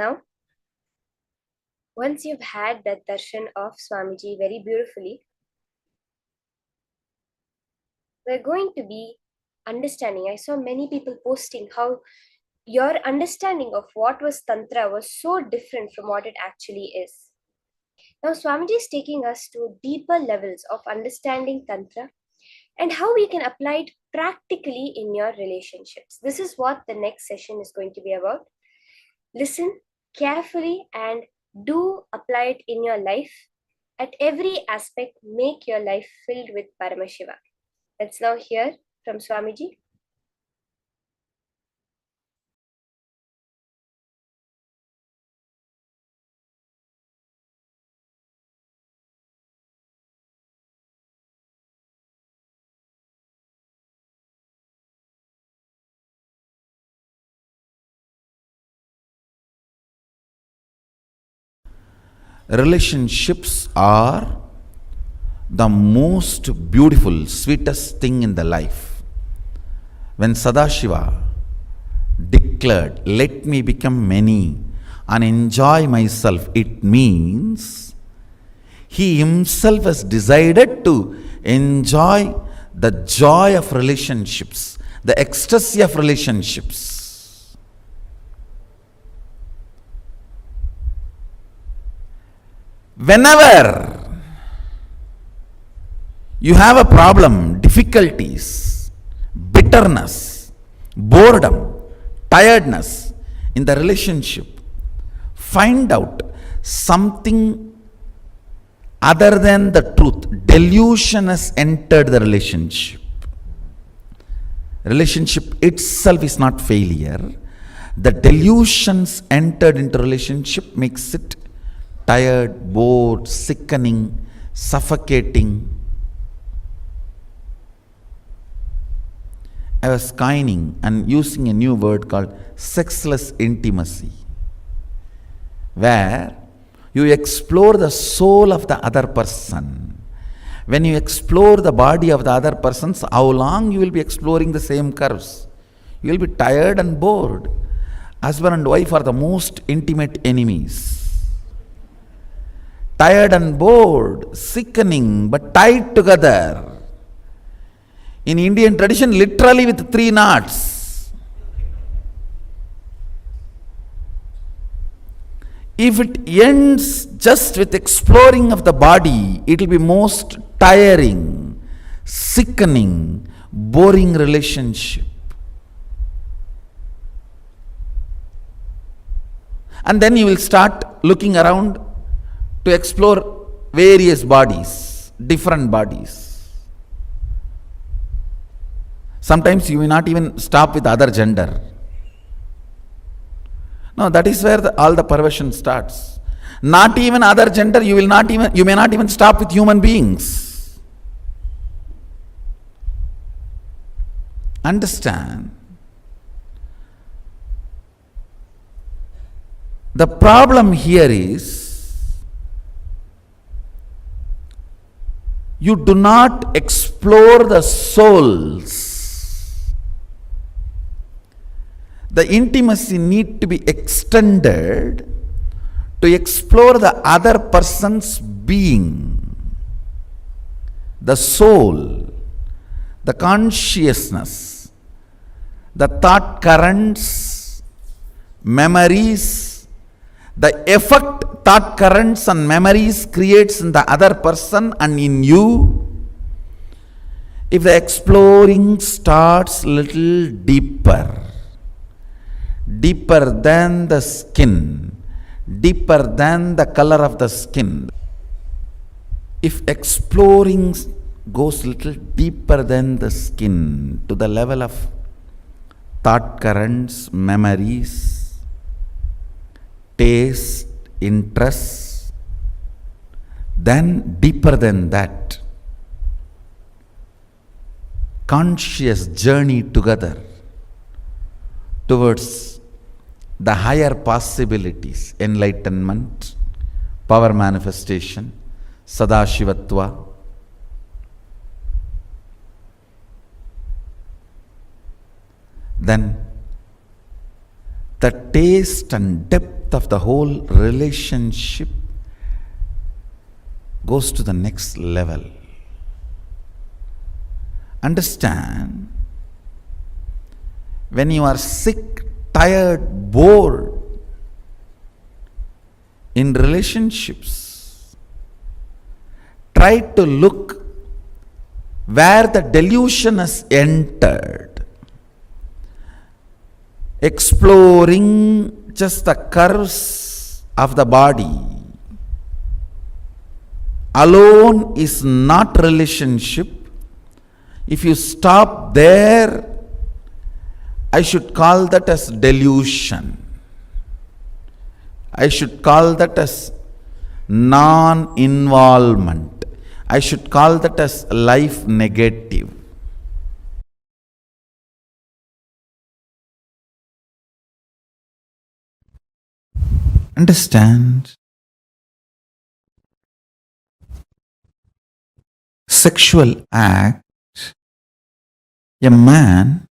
Now, once you've had that darshan of Swamiji very beautifully, we're going to be understanding. I saw many people posting how your understanding of what was Tantra was so different from what it actually is. Now, Swamiji is taking us to deeper levels of understanding Tantra and how we can apply it practically in your relationships. This is what the next session is going to be about. Listen carefully and do apply it in your life. At every aspect, make your life filled with Paramashiva. Let's now hear from Swamiji. Relationships are the most beautiful, sweetest thing in the life. When Sadashiva declared, "Let me become many and enjoy myself," it means he himself has decided to enjoy the joy of relationships, the ecstasy of relationships. Whenever you have a problem, difficulties, bitterness, boredom, tiredness in the relationship, find out something other than the truth. Delusion has entered the relationship. Relationship itself is not failure. The delusions entered into relationship makes it tired, bored, sickening, suffocating. I was coining and using a new word called sexless intimacy, where you explore the soul of the other person. When you explore the body of the other person, how long you will be exploring the same curves? You will be tired and bored. Husband and wife are the most intimate enemies. Tired and bored, sickening, but tied together. In Indian tradition, literally with 3 knots. If it ends just with exploring of the body, it will be most tiring, sickening, boring relationship. And then you will start looking around to explore various bodies, different bodies. Sometimes you may not even stop with other gender. No, that is where all the perversion starts. Not even other gender, you may not even stop with human beings. Understand? The problem here is, you do not explore the souls. The intimacy need to be extended to explore the other person's being, the soul, the consciousness, the thought currents, memories, the effect thought currents and memories creates in the other person and in you. If the exploring starts little deeper, deeper than the skin, deeper than the color of the skin. If exploring goes little deeper than the skin to the level of thought currents, memories, taste, interests, then deeper than that, conscious journey together towards the higher possibilities, enlightenment, power manifestation, Sadashivatva. Then the taste and depth depth of the whole relationship goes to the next level. Understand, when you are sick, tired, bored in relationships, try to look where the delusion has entered, exploring just the curves of the body. Alone is not relationship. If you stop there, I should call that as delusion. I should call that as non-involvement. I should call that as life negative. Understand? Sexual act, a man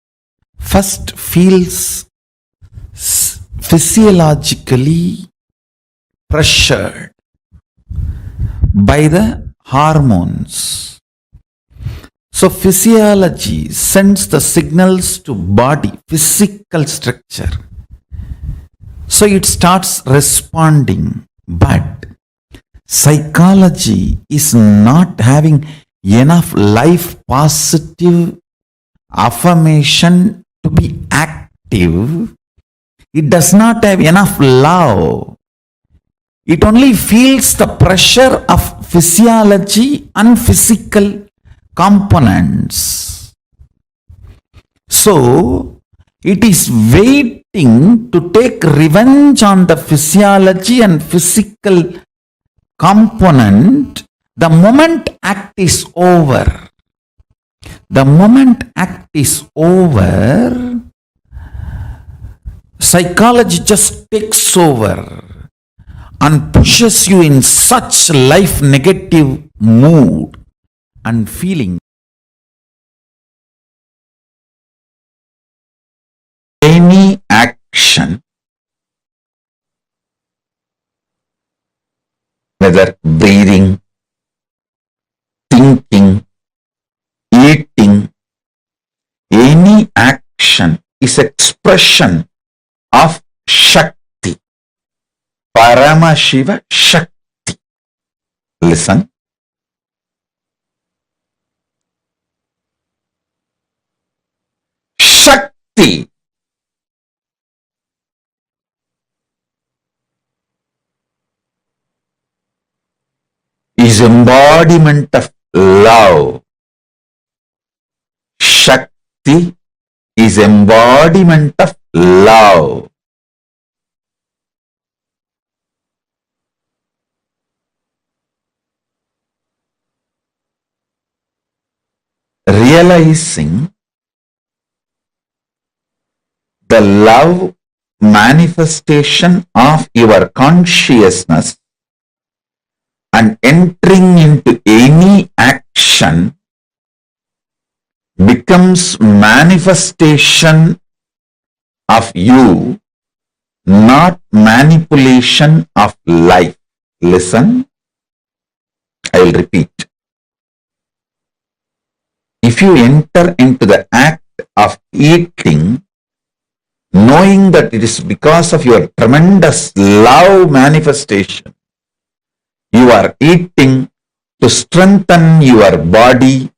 first feels physiologically pressured by the hormones. So physiology sends the signals to body, physical structure. So it starts responding, but psychology is not having enough life positive affirmation to be active. It does not have enough love. It only feels the pressure of physiology and physical components. So it is waiting to take revenge on the physiology and physical component the moment act is over. The moment act is over, psychology just takes over and pushes you in such life negative mood and feeling. Any action, whether breathing, thinking, eating, any action is expression of Shakti. Paramashiva Shakti. Listen. Shakti is embodiment of love. Shakti is embodiment of love. Realizing the love manifestation of your consciousness and entering into any action becomes manifestation of you, not manipulation of life. Listen, I will repeat. If you enter into the act of eating, knowing that it is because of your tremendous love manifestation, you are eating to strengthen your body,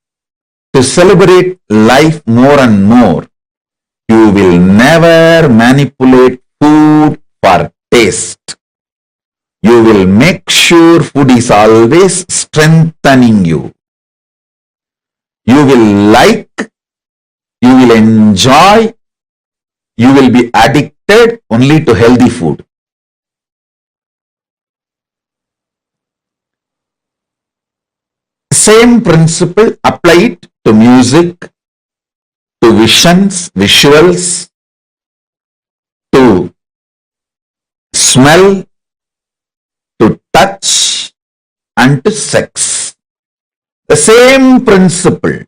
to celebrate life more and more. You will never manipulate food for taste. You will make sure food is always strengthening you. You will like, you will enjoy, you will be addicted only to healthy food. Same principle, apply it to music, to visions, visuals, to smell, to touch, and to sex. The same principle.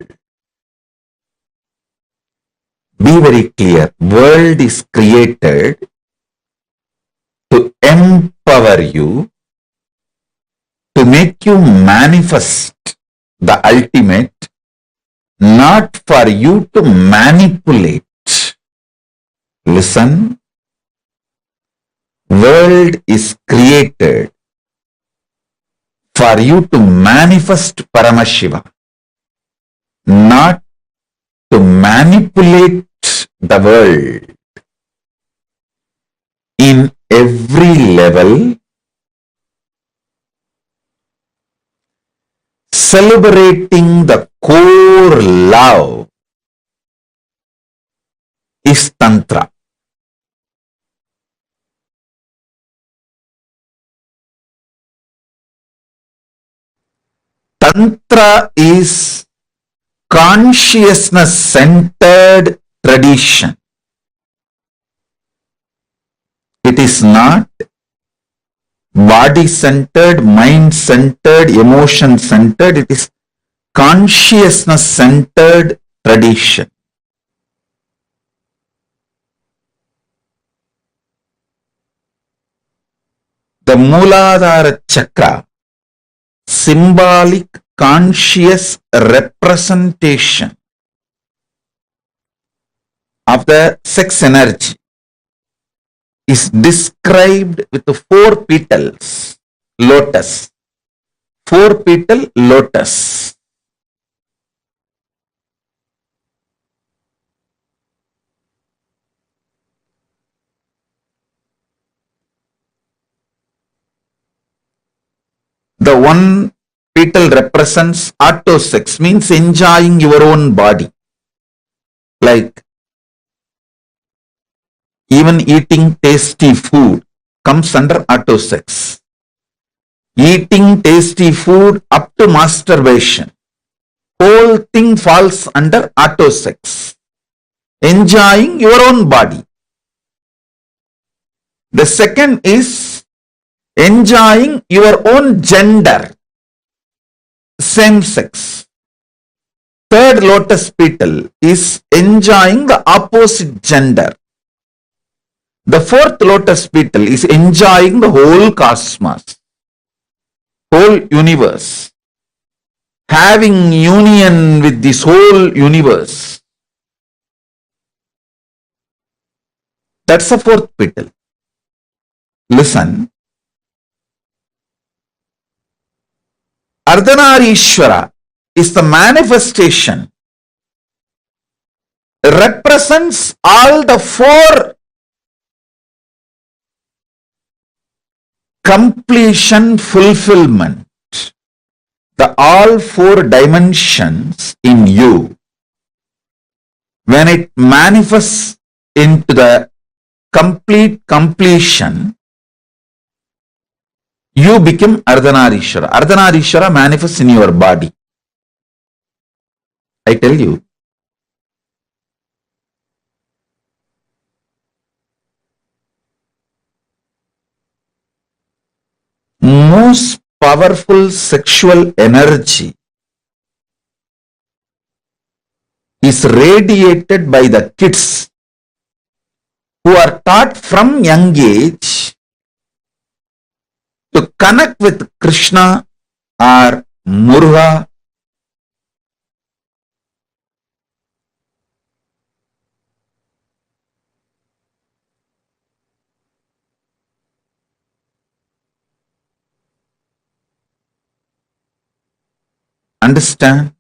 Be very clear. World is created to empower you, to make you manifest the ultimate, not for you to manipulate. Listen, world is created for you to manifest Paramashiva, not to manipulate the world. In every level, celebrating the core love is Tantra. Tantra is consciousness-centered tradition. It is not body-centered, mind-centered, emotion-centered. It is consciousness-centered tradition. The Mooladhara Chakra, symbolic conscious representation of the sex energy, is described with the 4 petals, lotus. 4-petal lotus. The 1 petal represents autosex, means enjoying your own body. Like even eating tasty food comes under autosex. Eating tasty food up to masturbation, whole thing falls under autosex. Enjoying your own body. The second is enjoying your own gender, same sex. Third lotus petal is enjoying the opposite gender. The 4th lotus petal is enjoying the whole cosmos, whole universe, having union with this whole universe. That's the 4th petal. Listen. Ardhanarishwara is the manifestation, represents all the 4 completion, fulfillment, the all 4 dimensions in you. When it manifests into the complete completion, you become Ardhanarishwara. Ardhanarishwara manifests in your body. I tell you. Most powerful sexual energy is radiated by the kids who are taught from young age to connect with Krishna or Muruga. Understand?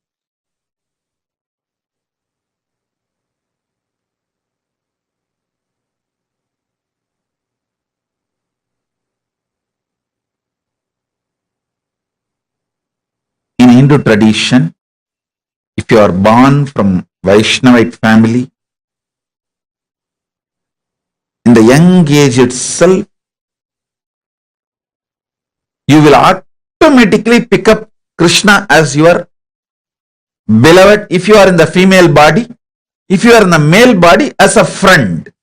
In Hindu tradition, if you are born from Vaishnavite family, in the young age itself, you will automatically pick up Krishna as your beloved if you are in the female body, if you are in the male body as a friend.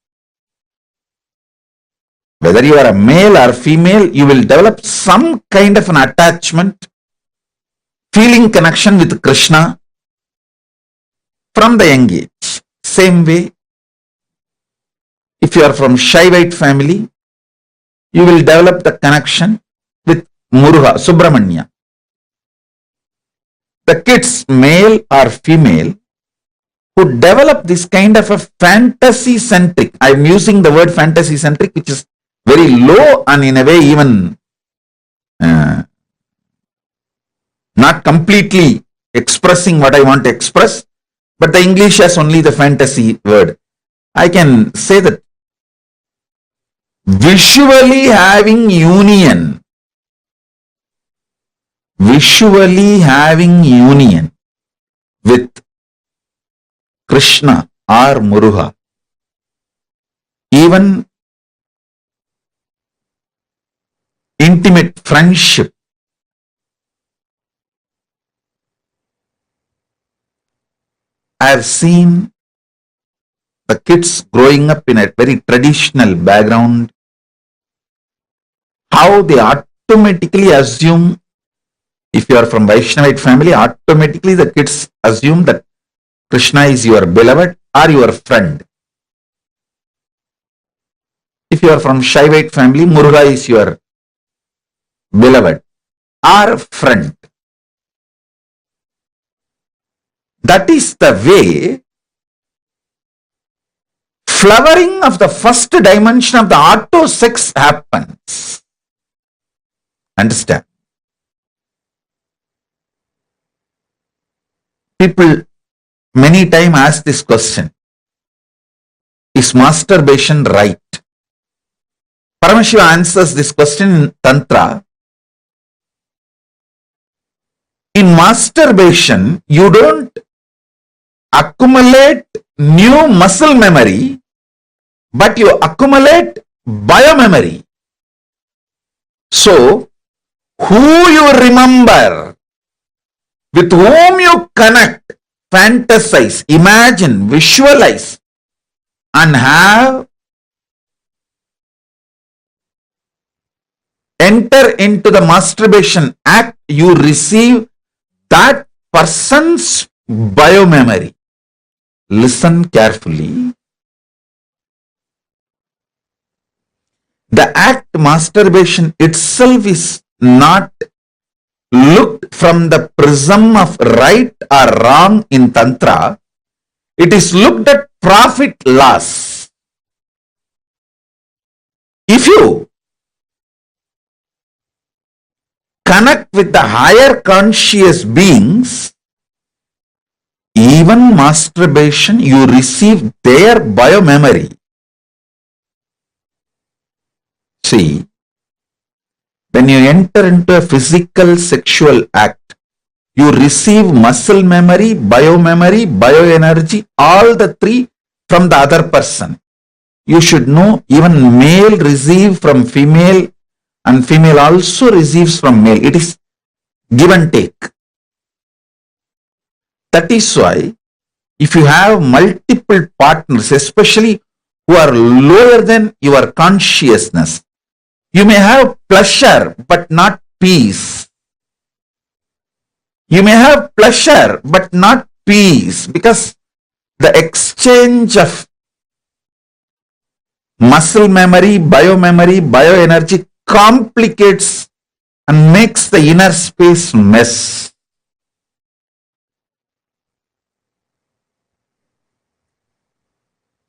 Whether you are a male or female, you will develop some kind of an attachment, feeling connection with Krishna from the young age. Same way, if you are from Shaivite family, you will develop the connection with Muruga, Subramanya. The kids, male or female, who develop this kind of a fantasy centric, I'm using the word fantasy centric, which is very low and in a way even not completely expressing what I want to express, but the English has only the fantasy word. I can say that visually having union with Krishna or Muruga, even intimate friendship, I have seen the kids growing up in a very traditional background, how they automatically assume, if you are from Vaishnavite family, automatically the kids assume that Krishna is your beloved or your friend. If you are from Shaivite family, Muruga is your beloved or friend. That is the way flowering of the first dimension of the auto sex happens. Understand? People many times ask this question: is masturbation right? Paramashiva answers this question in Tantra. In masturbation, you don't accumulate new muscle memory, but you accumulate biomemory. So, who you remember, with whom you connect, fantasize, imagine, visualize, and have enter into the masturbation act, you receive that person's biomemory. Listen carefully. The act masturbation itself is not looked from the prism of right or wrong in Tantra. It is looked at profit loss. If you connect with the higher conscious beings, even masturbation, you receive their biomemory. See, when you enter into a physical sexual act, you receive muscle memory, biomemory, bioenergy, all the three from the other person. You should know, even male receive from female and female also receives from male. It is give and take. That is why if you have multiple partners, especially who are lower than your consciousness, you may have pleasure but not peace. You may have pleasure but not peace, because the exchange of muscle memory, bioenergy complicates and makes the inner space mess.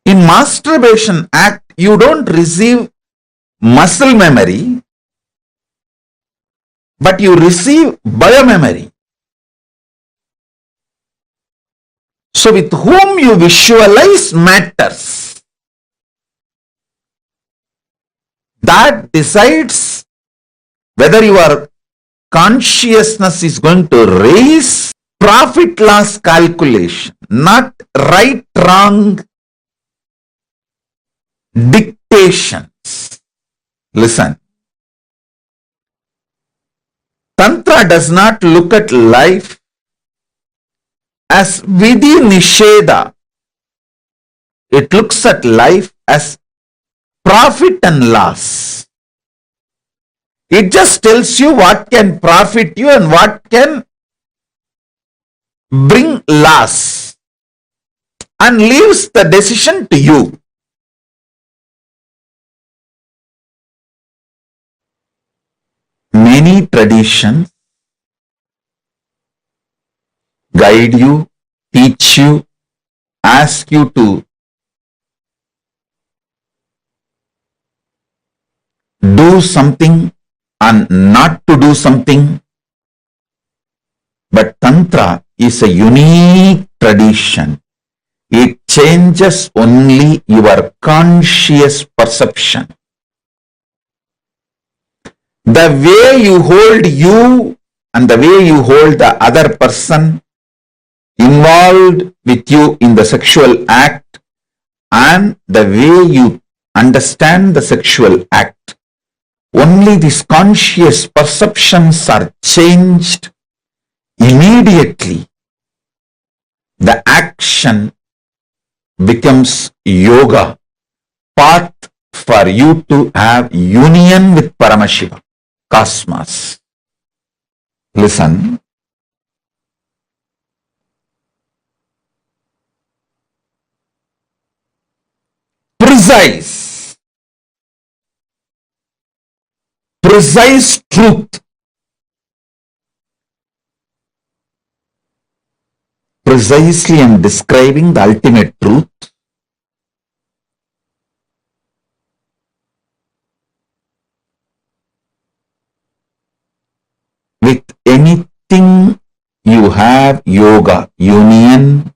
In masturbation act, you don't receive muscle memory, but you receive biomemory. So with whom you visualize matters. That decides whether your consciousness is going to raise. Profit loss calculation, not right wrong dictations. Listen. Tantra does not look at life as vidhi nisheda. It looks at life as profit and loss. It just tells you what can profit you and what can bring loss, and leaves the decision to you. many traditions guide you, teach you, ask you to do something and not to do something. But Tantra is a unique tradition. It changes only your conscious perception. The way you hold you and the way you hold the other person involved with you in the sexual act and the way you understand the sexual act, only these conscious perceptions are changed. Immediately, the action becomes yoga, path for you to have union with Paramashiva, cosmos. Listen. Precise truth. Precisely I am describing the ultimate truth. With anything you have yoga, union,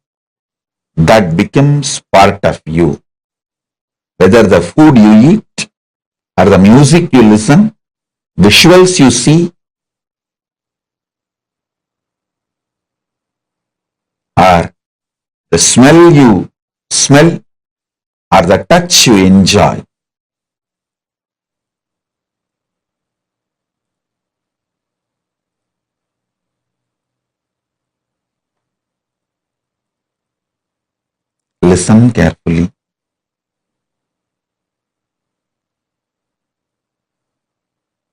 that becomes part of you. Whether the food you eat or the music you listen, visuals you see, or the smell you smell, or the touch you enjoy. Listen carefully.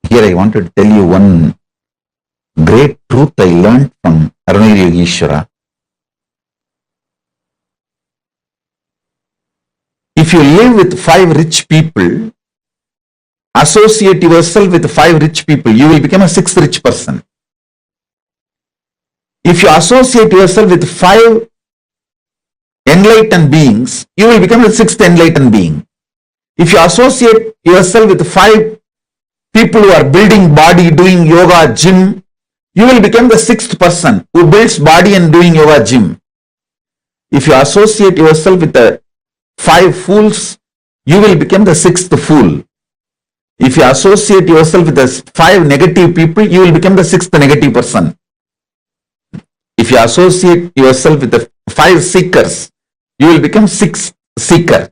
Here I want to tell you one great truth I learned from Arunagiri Yogeshwara. If you live with 5 rich people, associate yourself with 5 rich people, you will become a 6th rich person. If you associate yourself with 5 enlightened beings, you will become the 6th enlightened being. If you associate yourself with 5 people who are building body, doing yoga, gym, you will become the 6th person who builds body and doing yoga, gym. If you associate yourself with the 5 fools, you will become the 6th fool. If you associate yourself with the 5 negative people, you will become the 6th negative person. If you associate yourself with the 5 seekers, you will become 6th seeker.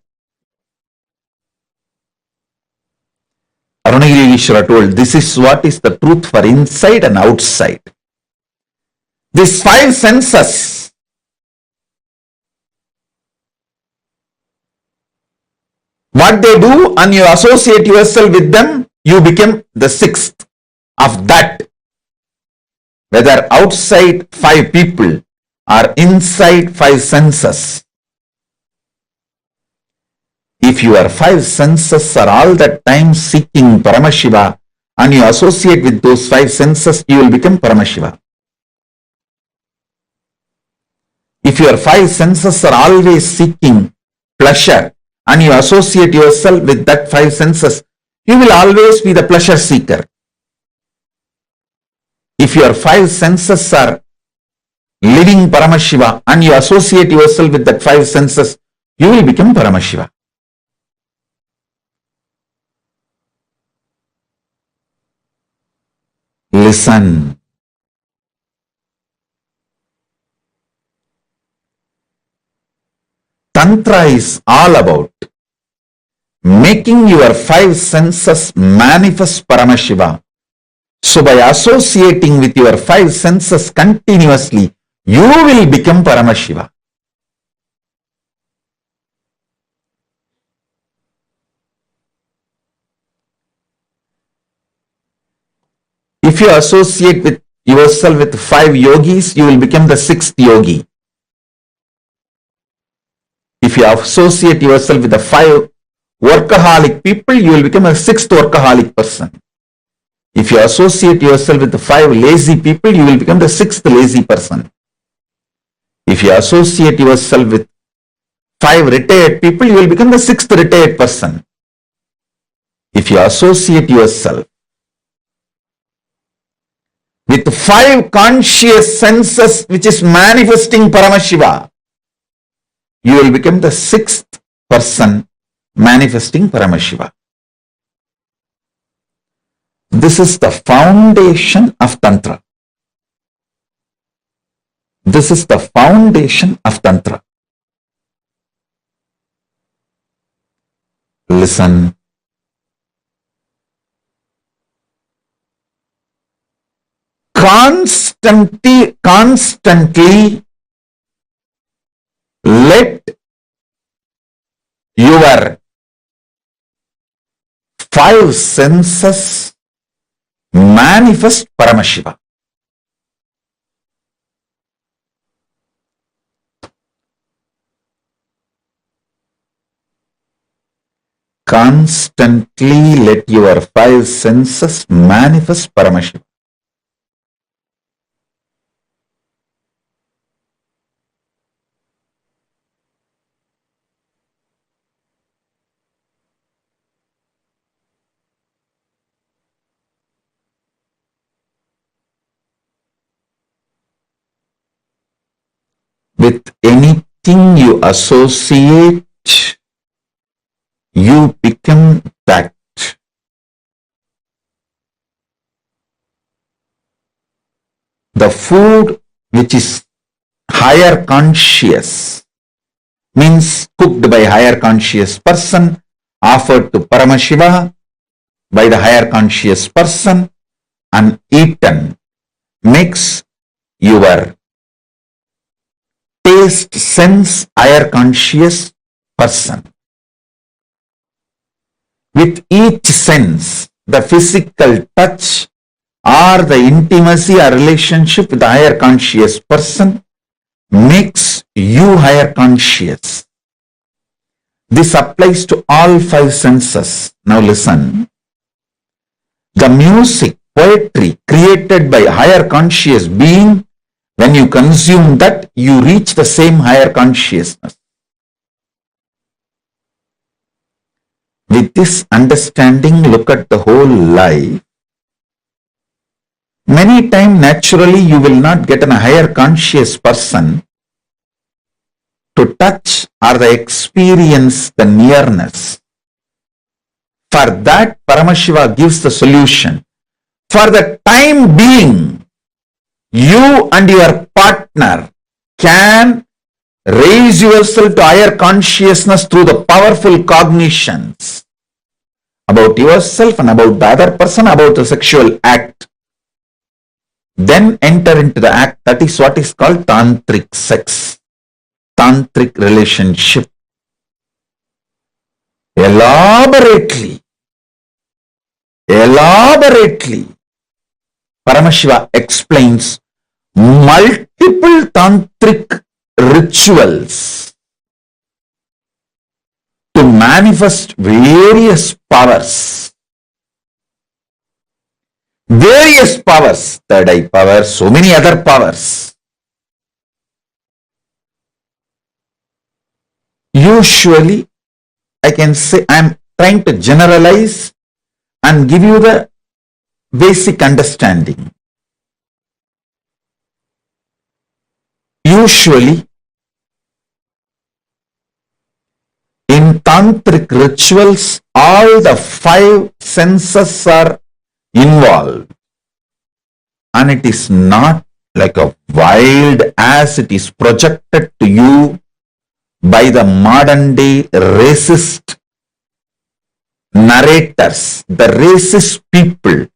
Arunagiri Yogeshwara told, this is what is the truth for inside and outside. These 5 senses, what they do and you associate yourself with them, you become the 6th of that. Whether outside 5 people or inside 5 senses. If your 5 senses are all the time seeking Paramashiva and you associate with those 5 senses, you will become Paramashiva. If your 5 senses are always seeking pleasure and you associate yourself with that 5 senses, you will always be the pleasure seeker. If your 5 senses are living Paramashiva and you associate yourself with that 5 senses, you will become Paramashiva. Listen. Tantra is all about making your 5 senses manifest Paramashiva. So by associating with your 5 senses continuously, you will become Paramashiva. If you associate with yourself with 5 yogis, you will become the 6th yogi. If you associate yourself with the 5 workaholic people, you will become a 6th workaholic person. If you associate yourself with 5 lazy people, you will become the 6th lazy person. If you associate yourself with 5 retired people, you will become the 6th retired person. If you associate yourself with 5 conscious senses which is manifesting Paramashiva, you will become the 6th person manifesting Paramashiva. This is the foundation of Tantra. This is the foundation of Tantra. Listen. Constantly let your 5 senses manifest Paramashiva. Constantly let your 5 senses manifest Paramashiva. With anything you associate, you become that. The food which is higher conscious, means cooked by higher conscious person, offered to Paramashiva by the higher conscious person and eaten, makes your taste sense higher conscious person. With each sense, the physical touch or the intimacy or relationship with the higher conscious person makes you higher conscious. This applies to all 5 senses. Now listen. The music, poetry created by higher conscious being, when you consume that, you reach the same higher consciousness. With this understanding, look at the whole life. Many times, naturally, you will not get a higher conscious person to touch or the experience the nearness. For that, Paramashiva gives the solution. For the time being, you and your partner can raise yourself to higher consciousness through the powerful cognitions about yourself and about the other person, about the sexual act. Then enter into the act. That is what is called tantric sex, tantric relationship. Elaborately, Paramashiva explains multiple tantric rituals to manifest various powers. Various powers, third eye power, so many other powers. Usually, I can say, I am trying to generalize and give you the basic understanding. Usually, in tantric rituals, all the 5 senses are involved, and it is not like a wild as it is projected to you by the modern day racist narrators, the racist people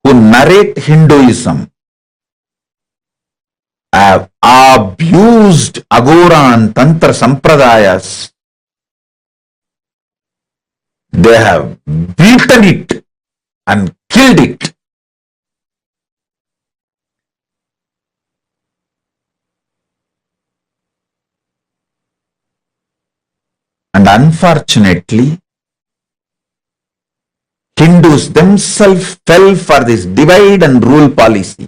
who narrate Hinduism have abused Agora and Tantra Sampradayas. They have beaten it and killed it. And unfortunately, Hindus themselves fell for this divide and rule policy.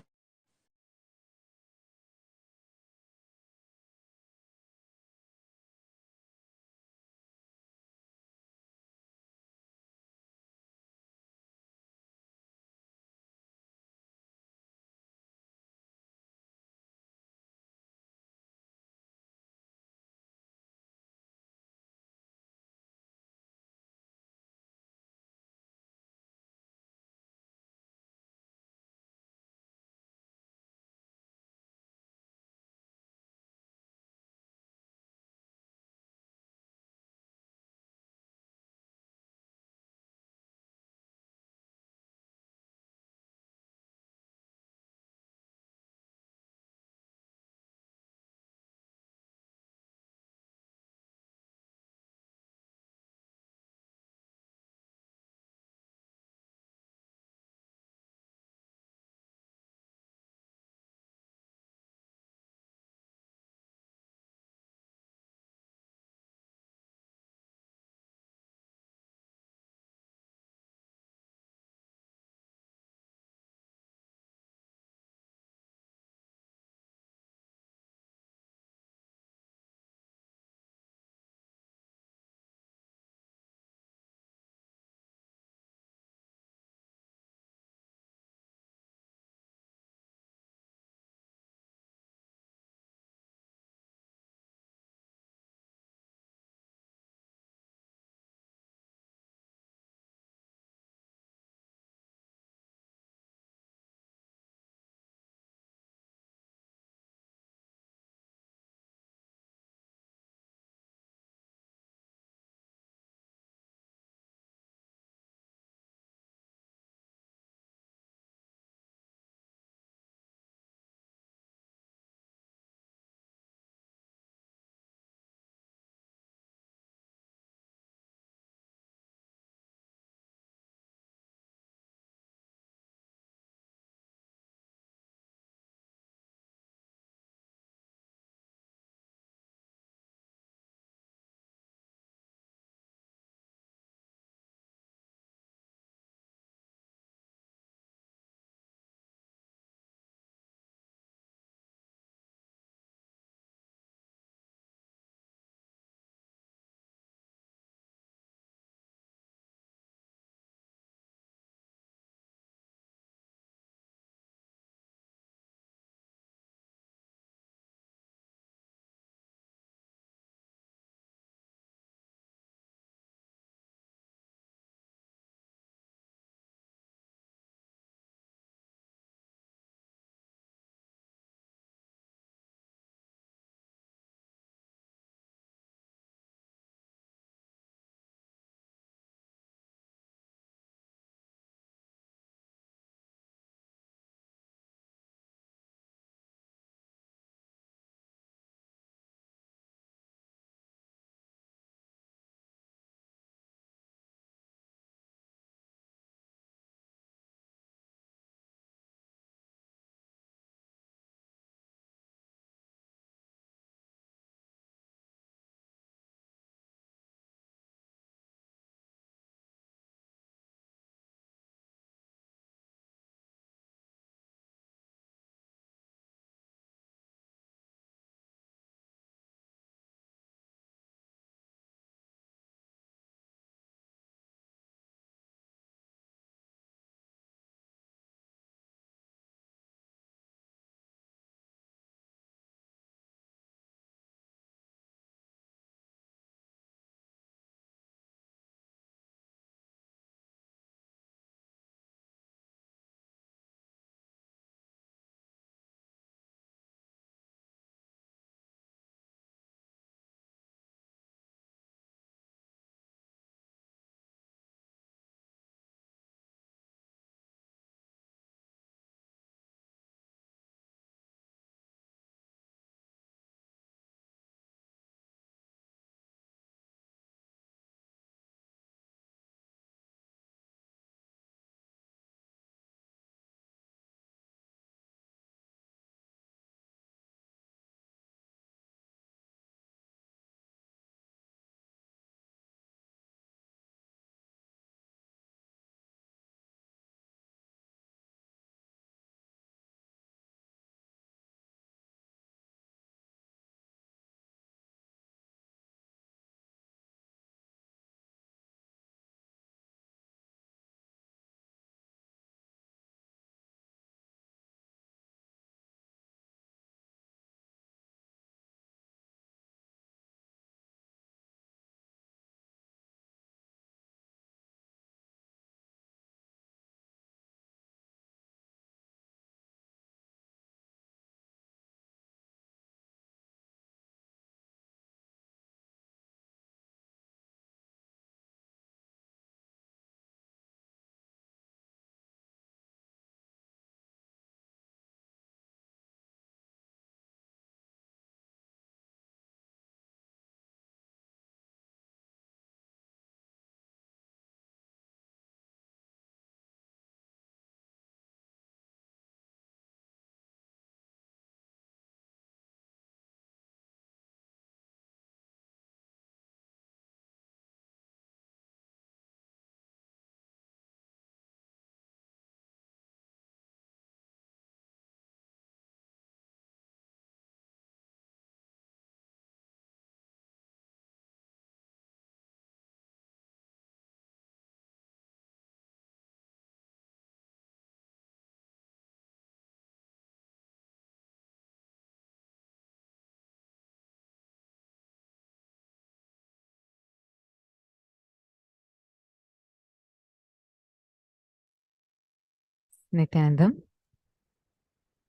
Nithyanandam.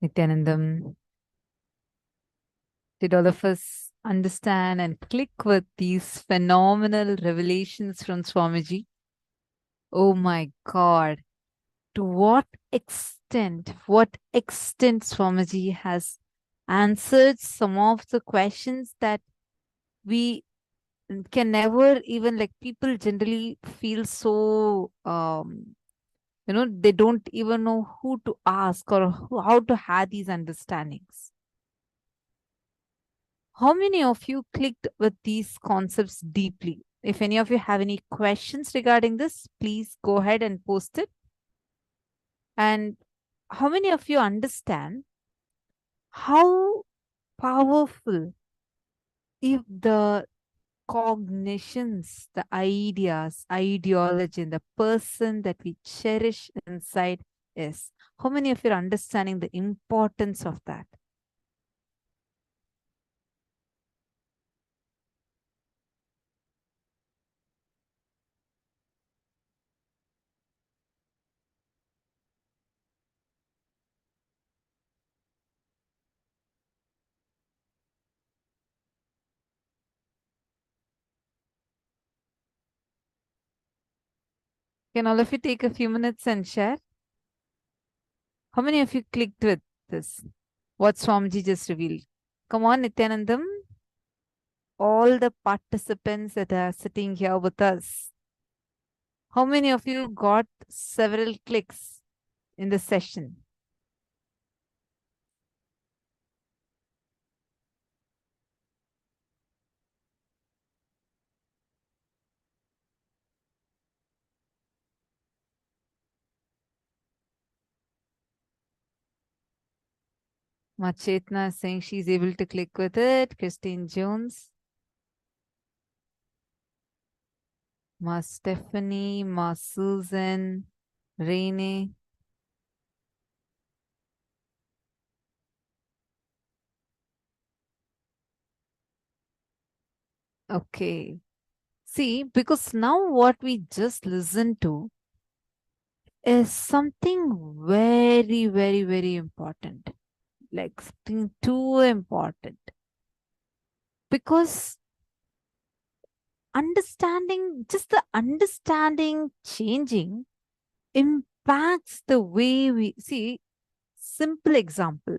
Nithyanandam. Did all of us understand and click with these phenomenal revelations from Swamiji? Oh my God. To what extent Swamiji has answered some of the questions that we can never even, like, people generally feel so they don't even know who to ask or how to have these understandings. How many of you clicked with these concepts deeply? If any of you have any questions regarding this, please go ahead and post it. And how many of you understand how powerful if the cognitions, the ideas, ideology, and the person that we cherish inside is? How many of you are understanding the importance of that? Can all of you take a few minutes and share? How many of you clicked with this? What Swamiji just revealed? Come on, Nithyanandam. All the participants that are sitting here with us. How many of you got several clicks in the session? Machetna is saying she's able to click with it. Christine Jones. Ma Stephanie, Ma Susan, Rainy. Okay. See, because now what we just listened to is something very, very, very important. Like something too important. Because just the understanding changing impacts the way we see. Simple example.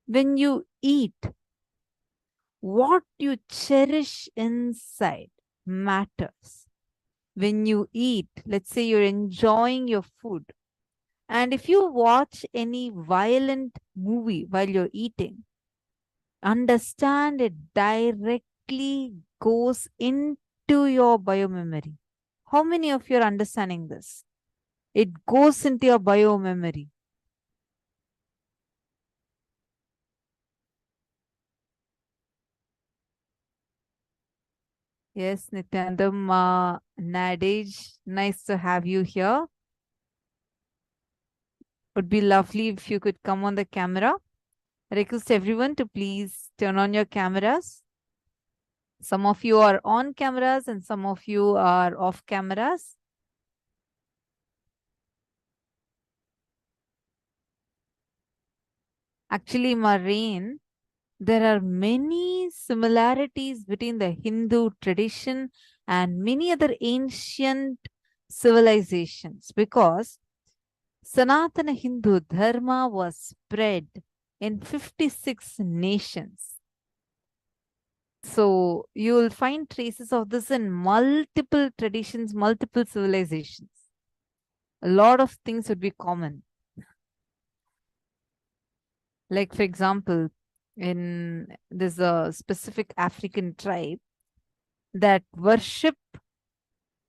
When you eat, what you cherish inside matters. When you eat, let's say you're enjoying your food, and if you watch any violent movie while you're eating, understand it directly goes into your biomemory. How many of you are understanding this? It goes into your biomemory. Yes, Nithyanandam, Nadej, nice to have you here. Would be lovely if you could come on the camera. I request everyone to please turn on your cameras. Some of you are on cameras and some of you are off cameras. Actually, Marine, there are many similarities between the Hindu tradition and many other ancient civilizations, because Sanatana Hindu Dharma was spread in 56 nations. So you will find traces of this in multiple traditions, multiple civilizations. A lot of things would be common. Like, for example, there's a specific African tribe that worship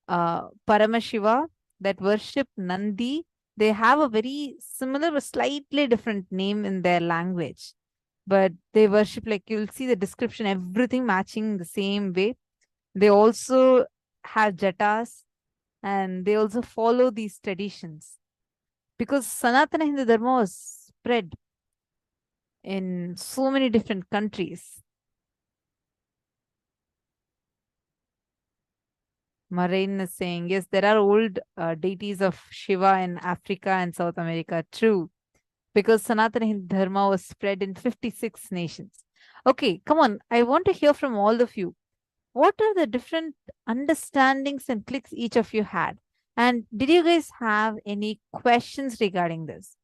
Paramashiva, that worship Nandi. They have a very similar but slightly different name in their language. But they worship, like, you'll see the description, everything matching the same way. They also have jatas and they also follow these traditions. Because Sanatana Hindu Dharma was spread in so many different countries. Marine is saying, yes, there are old deities of Shiva in Africa and South America. True. Because Sanatana Hindu Dharma was spread in 56 nations. Okay, come on. I want to hear from all of you. What are the different understandings and clicks each of you had? And did you guys have any questions regarding this?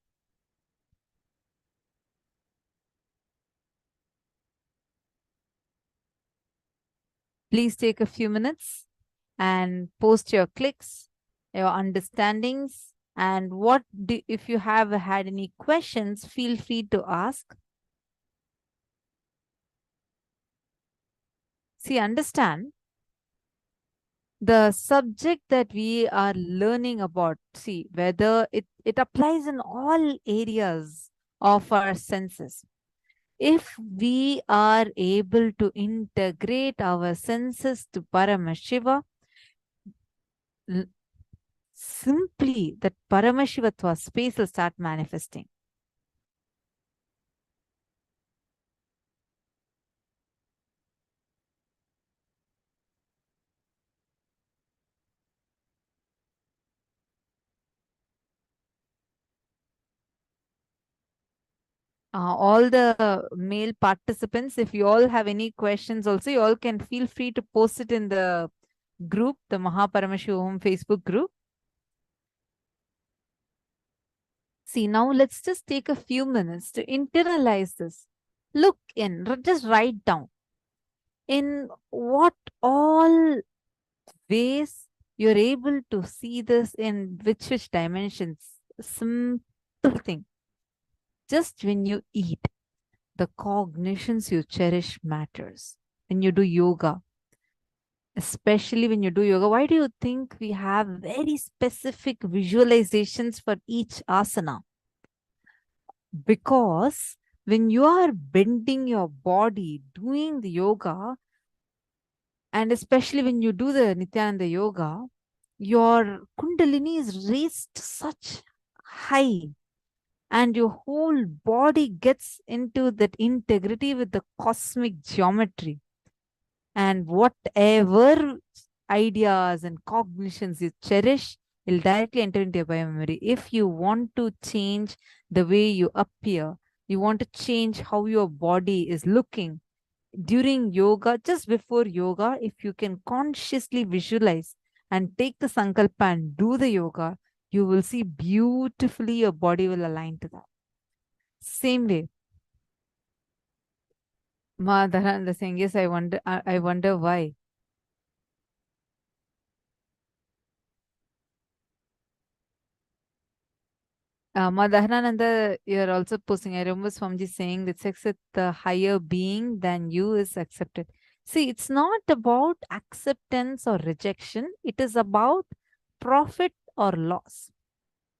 Please take a few minutes and post your clicks, your understandings, and if you have had any questions, feel free to ask. See, understand the subject that we are learning about, see, whether it applies in all areas of our senses. If we are able to integrate our senses to Paramashiva, simply that Paramashivatva space will start manifesting. All the male participants, if you all have any questions also, you all can feel free to post it in the group, the Paramashivoham Facebook group. See, now let's just take a few minutes to internalize this. Look in, just write down in what all ways you're able to see this, in which dimensions. Simple thing. Just when you eat, the cognitions you cherish matters. When you do yoga, especially when you do yoga, why do you think we have very specific visualizations for each asana? Because when you are bending your body, doing the yoga, and especially when you do the Nithyananda yoga, your kundalini is raised such high, and your whole body gets into that integrity with the cosmic geometry. And whatever ideas and cognitions you cherish will directly enter into your biomemory. If you want to change the way you appear, you want to change how your body is looking, during yoga, just before yoga, if you can consciously visualize and take the sankalpa and do the yoga, you will see beautifully your body will align to that. Same way. Madharananda saying, yes, I wonder why. Madharananda, you're also posting. I remember Swamiji saying that sex with the higher being than you is accepted. See, it's not about acceptance or rejection. It is about profit or loss.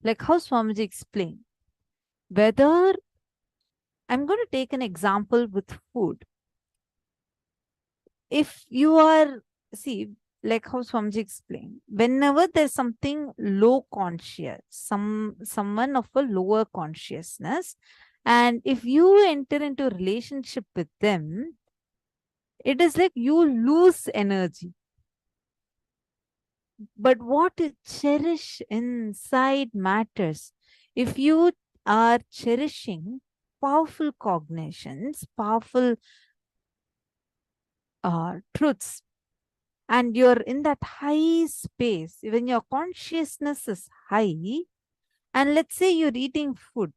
Like how Swamiji explained. Whether, I'm going to take an example with food. If you are, see, like how Swamiji explained, whenever there's something low conscious, someone of a lower consciousness, and if you enter into a relationship with them, it is like you lose energy. But what you cherish inside matters. If you are cherishing powerful cognitions, powerful truths, and you're in that high space, when your consciousness is high, and let's say you're eating food,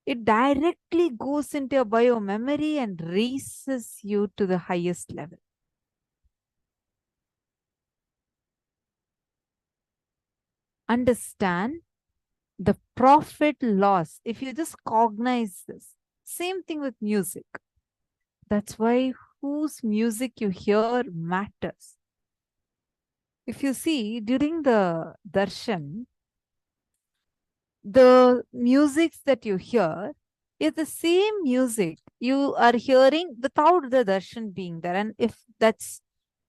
it directly goes into your biomemory and raises you to the highest level. Understand the profit loss. If you just cognize this, same thing with music. That's why whose music you hear matters. If you see during the darshan, the musics that you hear is the same music you are hearing without the darshan being there. And if that's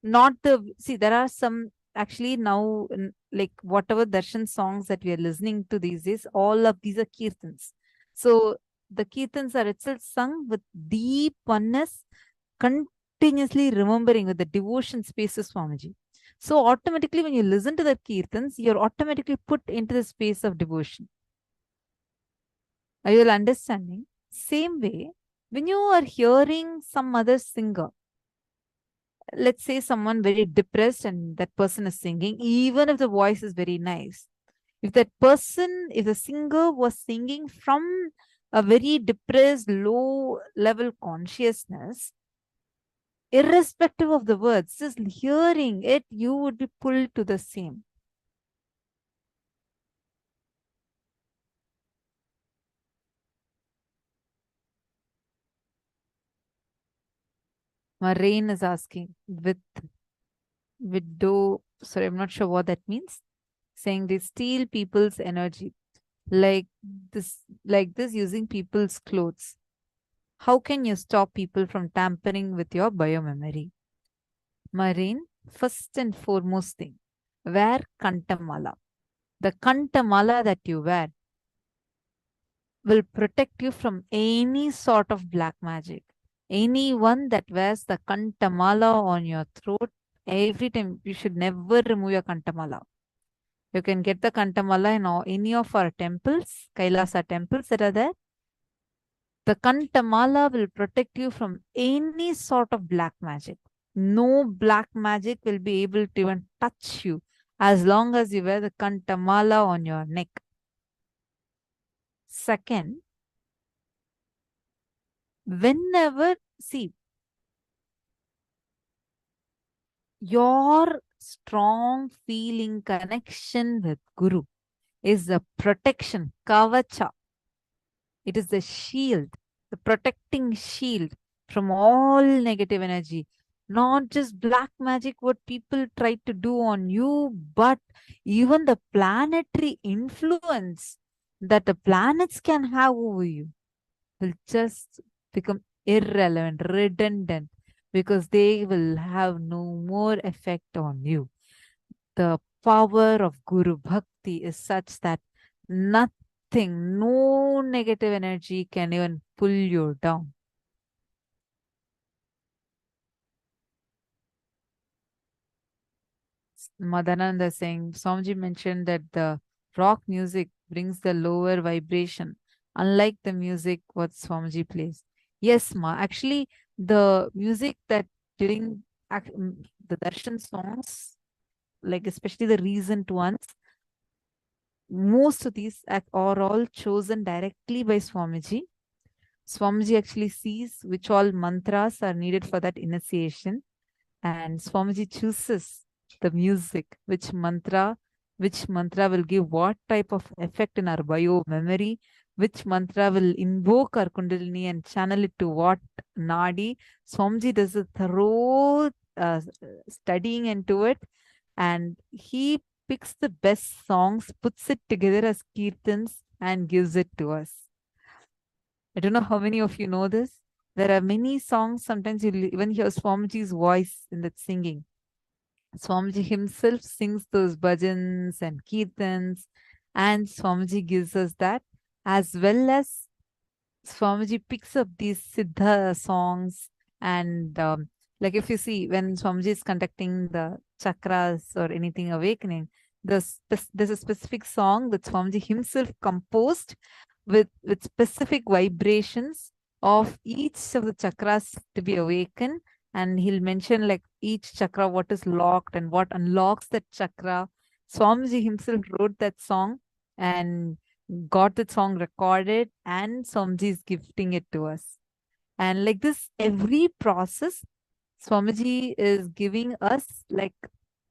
not the, see, there are some actually now, like whatever darshan songs that we are listening to these days, all of these are kirtans. So the kirtans are itself sung with deep oneness, continuously remembering with the devotion spaces, Swamiji. So automatically when you listen to the kirtans, you're automatically put into the space of devotion. Are you all understanding? Same way, when you are hearing some other singer, let's say someone very depressed and that person is singing, even if the voice is very nice, if that person, if the singer was singing from a very depressed, low level consciousness, irrespective of the words, just hearing it, you would be pulled to the same. Rain is asking with sorry, I'm not sure what that means. Saying they steal people's energy like this using people's clothes. How can you stop people from tampering with your biomemory? Marine, first and foremost thing, wear kantamala. The kantamala that you wear will protect you from any sort of black magic. Anyone that wears the kantamala on your throat, every time you should never remove your kantamala. You can get the kantamala in any of our temples, Kailasa temples that are there. The kantamala will protect you from any sort of black magic. No black magic will be able to even touch you as long as you wear the kantamala on your neck. Second, whenever, see, your strong feeling connection with Guru is the protection, kavacha. It is the shield, the protecting shield from all negative energy. Not just black magic, what people try to do on you, but even the planetary influence that the planets can have over you will just become irrelevant, redundant, because they will have no more effect on you. The power of Guru Bhakti is such that nothing, no negative energy can even pull you down. Madananda saying, Swamiji mentioned that the rock music brings the lower vibration, unlike the music what Swamiji plays. Yes, Ma. Actually, the music that during the darshan songs, like especially the recent ones, most of these are all chosen directly by Swamiji. Swamiji actually sees which all mantras are needed for that initiation, and Swamiji chooses the music, which mantra will give what type of effect in our bio memory, which mantra will invoke our kundalini and channel it to what nadi. Swamiji does a thorough studying into it, and he picks the best songs, puts it together as kirtans, and gives it to us. I don't know how many of you know this. There are many songs, sometimes you even hear Swamiji's voice in that singing. Swamiji himself sings those bhajans and kirtans, and Swamiji gives us that, as well as Swamiji picks up these Siddha songs. And like if you see, when Swamiji is conducting the chakras or anything awakening, there's a specific song that Swamiji himself composed with specific vibrations of each of the chakras to be awakened. And he'll mention like each chakra, what is locked and what unlocks that chakra. Swamiji himself wrote that song and got the song recorded, and Swamiji is gifting it to us. And like this, every process, Swamiji is giving us like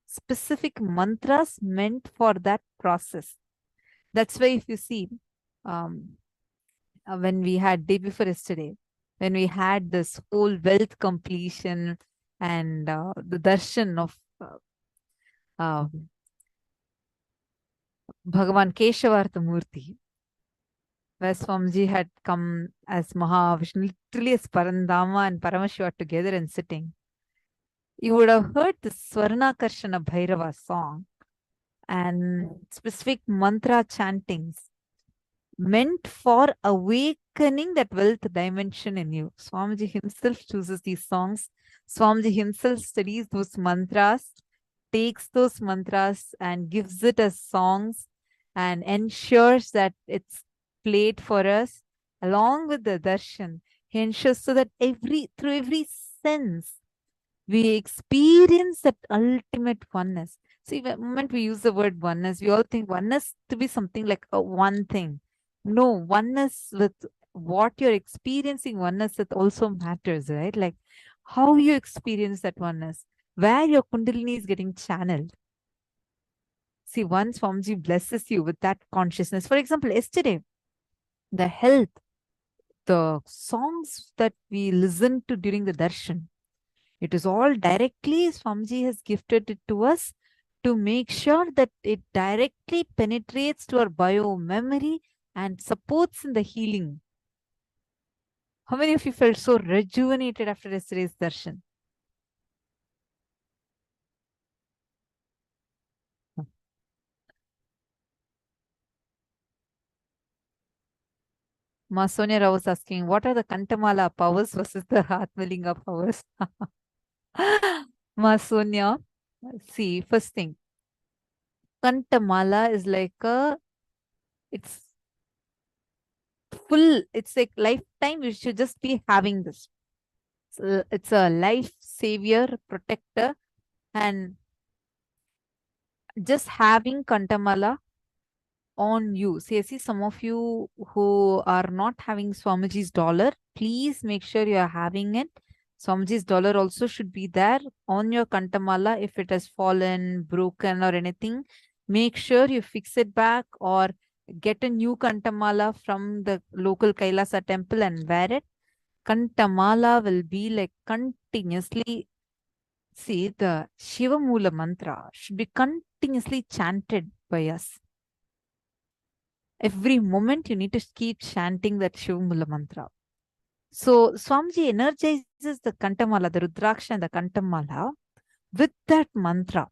specific mantras meant for that process. That's why if you see, when we had day before yesterday, when we had this whole wealth completion and the darshan of Bhagavan Keshavarthamurti, where Swamiji had come as Mahavishnu, literally as Parandama and Paramashiva together and sitting. You would have heard the Swarnakarshana Bhairava song and specific mantra chantings meant for awakening that wealth dimension in you. Swamiji himself chooses these songs. Swamiji himself studies those mantras takes those mantras and gives it as songs and ensures that it's played for us along with the darshan. He ensures so that through every sense we experience that ultimate oneness. See, the moment we use the word oneness, we all think oneness to be something like a one thing. No, oneness with what you're experiencing, oneness that also matters, right? Like how you experience that oneness, where your kundalini is getting channeled. See, once Swamiji blesses you with that consciousness. For example, yesterday, the health, the songs that we listened to during the darshan, it is all directly Swamiji has gifted it to us to make sure that it directly penetrates to our bio memory and supports in the healing. How many of you felt so rejuvenated after yesterday's darshan? Ma Sonia Rao was asking, what are the Kantamala powers versus the Atmalinga powers? Ma Sonia, see, first thing, Kantamala is like it's full, it's like lifetime, you should just be having this. It's a life savior, protector, and just having Kantamala on you. See, I see some of you who are not having Swamiji's dollar. Please make sure you are having it. Swamiji's dollar also should be there on your Kantamala. If it has fallen, broken or anything, make sure you fix it back or get a new Kantamala from the local Kailasa temple and wear it. Kantamala will be like continuously. See, the Shiva Mula mantra should be continuously chanted by us. Every moment you need to keep chanting that Shiva Mula mantra. So Swamiji energizes the Kantamala, the Rudraksha and the Kantamala with that mantra.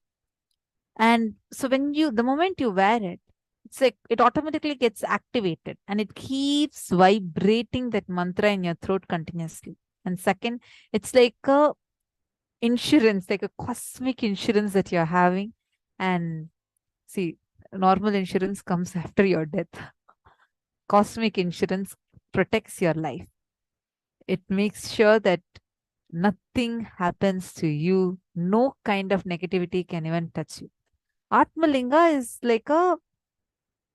And so when the moment you wear it, it's like it automatically gets activated and it keeps vibrating that mantra in your throat continuously. And second, it's like a insurance, like a cosmic insurance that you're having. And see, normal insurance comes after your death. Cosmic insurance protects your life. It makes sure that nothing happens to you. No kind of negativity can even touch you. Atmalinga is like a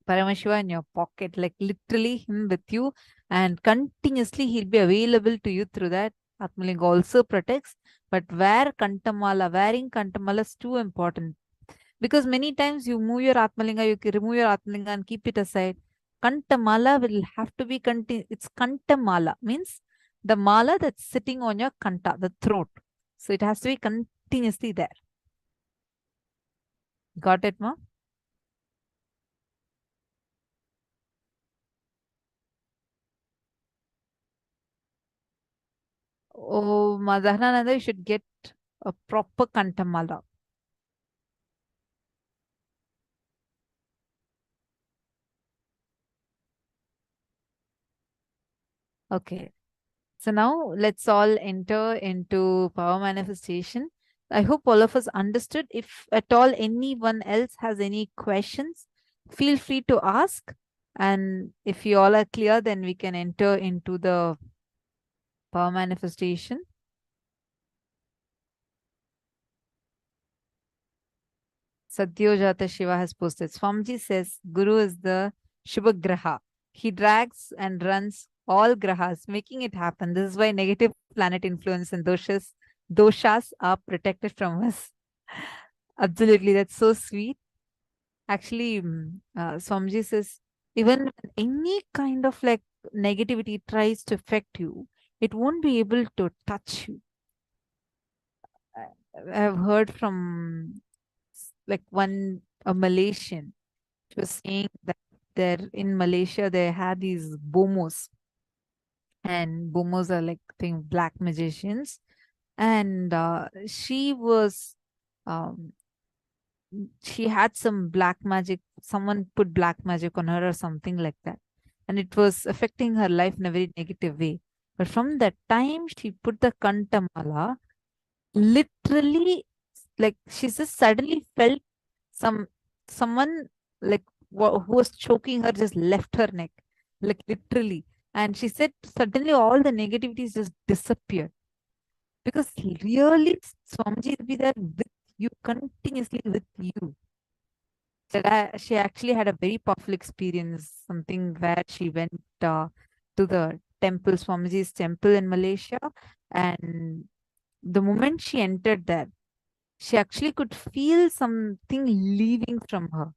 Paramashiva in your pocket, like literally him with you, and continuously he'll be available to you through that. Atmalinga also protects, but wearing Kantamala is too important. Because many times you move your Atmalinga, you can remove your Atmalinga and keep it aside. Kantamala will have to be it's Kantamala, means the mala that's sitting on your Kanta, the throat. So it has to be continuously there. Got it, ma? Oh, Madhanananda, you should get a proper Kantamala. Okay. So now let's all enter into power manifestation. I hope all of us understood. If at all anyone else has any questions, feel free to ask. And if you all are clear, then we can enter into the power manifestation. Satyojata Shiva has posted. Swamiji says Guru is the Shubhagraha. He drags and runs all grahas, making it happen. This is why negative planet influence and doshas are protected from us. Absolutely, that's so sweet. Actually, Swamiji says, even when any kind of like negativity tries to affect you, it won't be able to touch you. I've heard from like a Malaysian, she was saying that there in Malaysia they had these bomos, and bomos are like black magicians, and she had some black magic. Someone put black magic on her or something like that, and it was affecting her life in a very negative way. But from that time she put the Kantamala, literally like she just suddenly felt someone like who was choking her just left her neck, like literally. And she said suddenly all the negativities just disappeared. Because really, Swamiji will be there with you, continuously with you. She actually had a very powerful experience, something where she went to the temple, Swamiji's temple in Malaysia. And the moment she entered there, she actually could feel something leaving from her.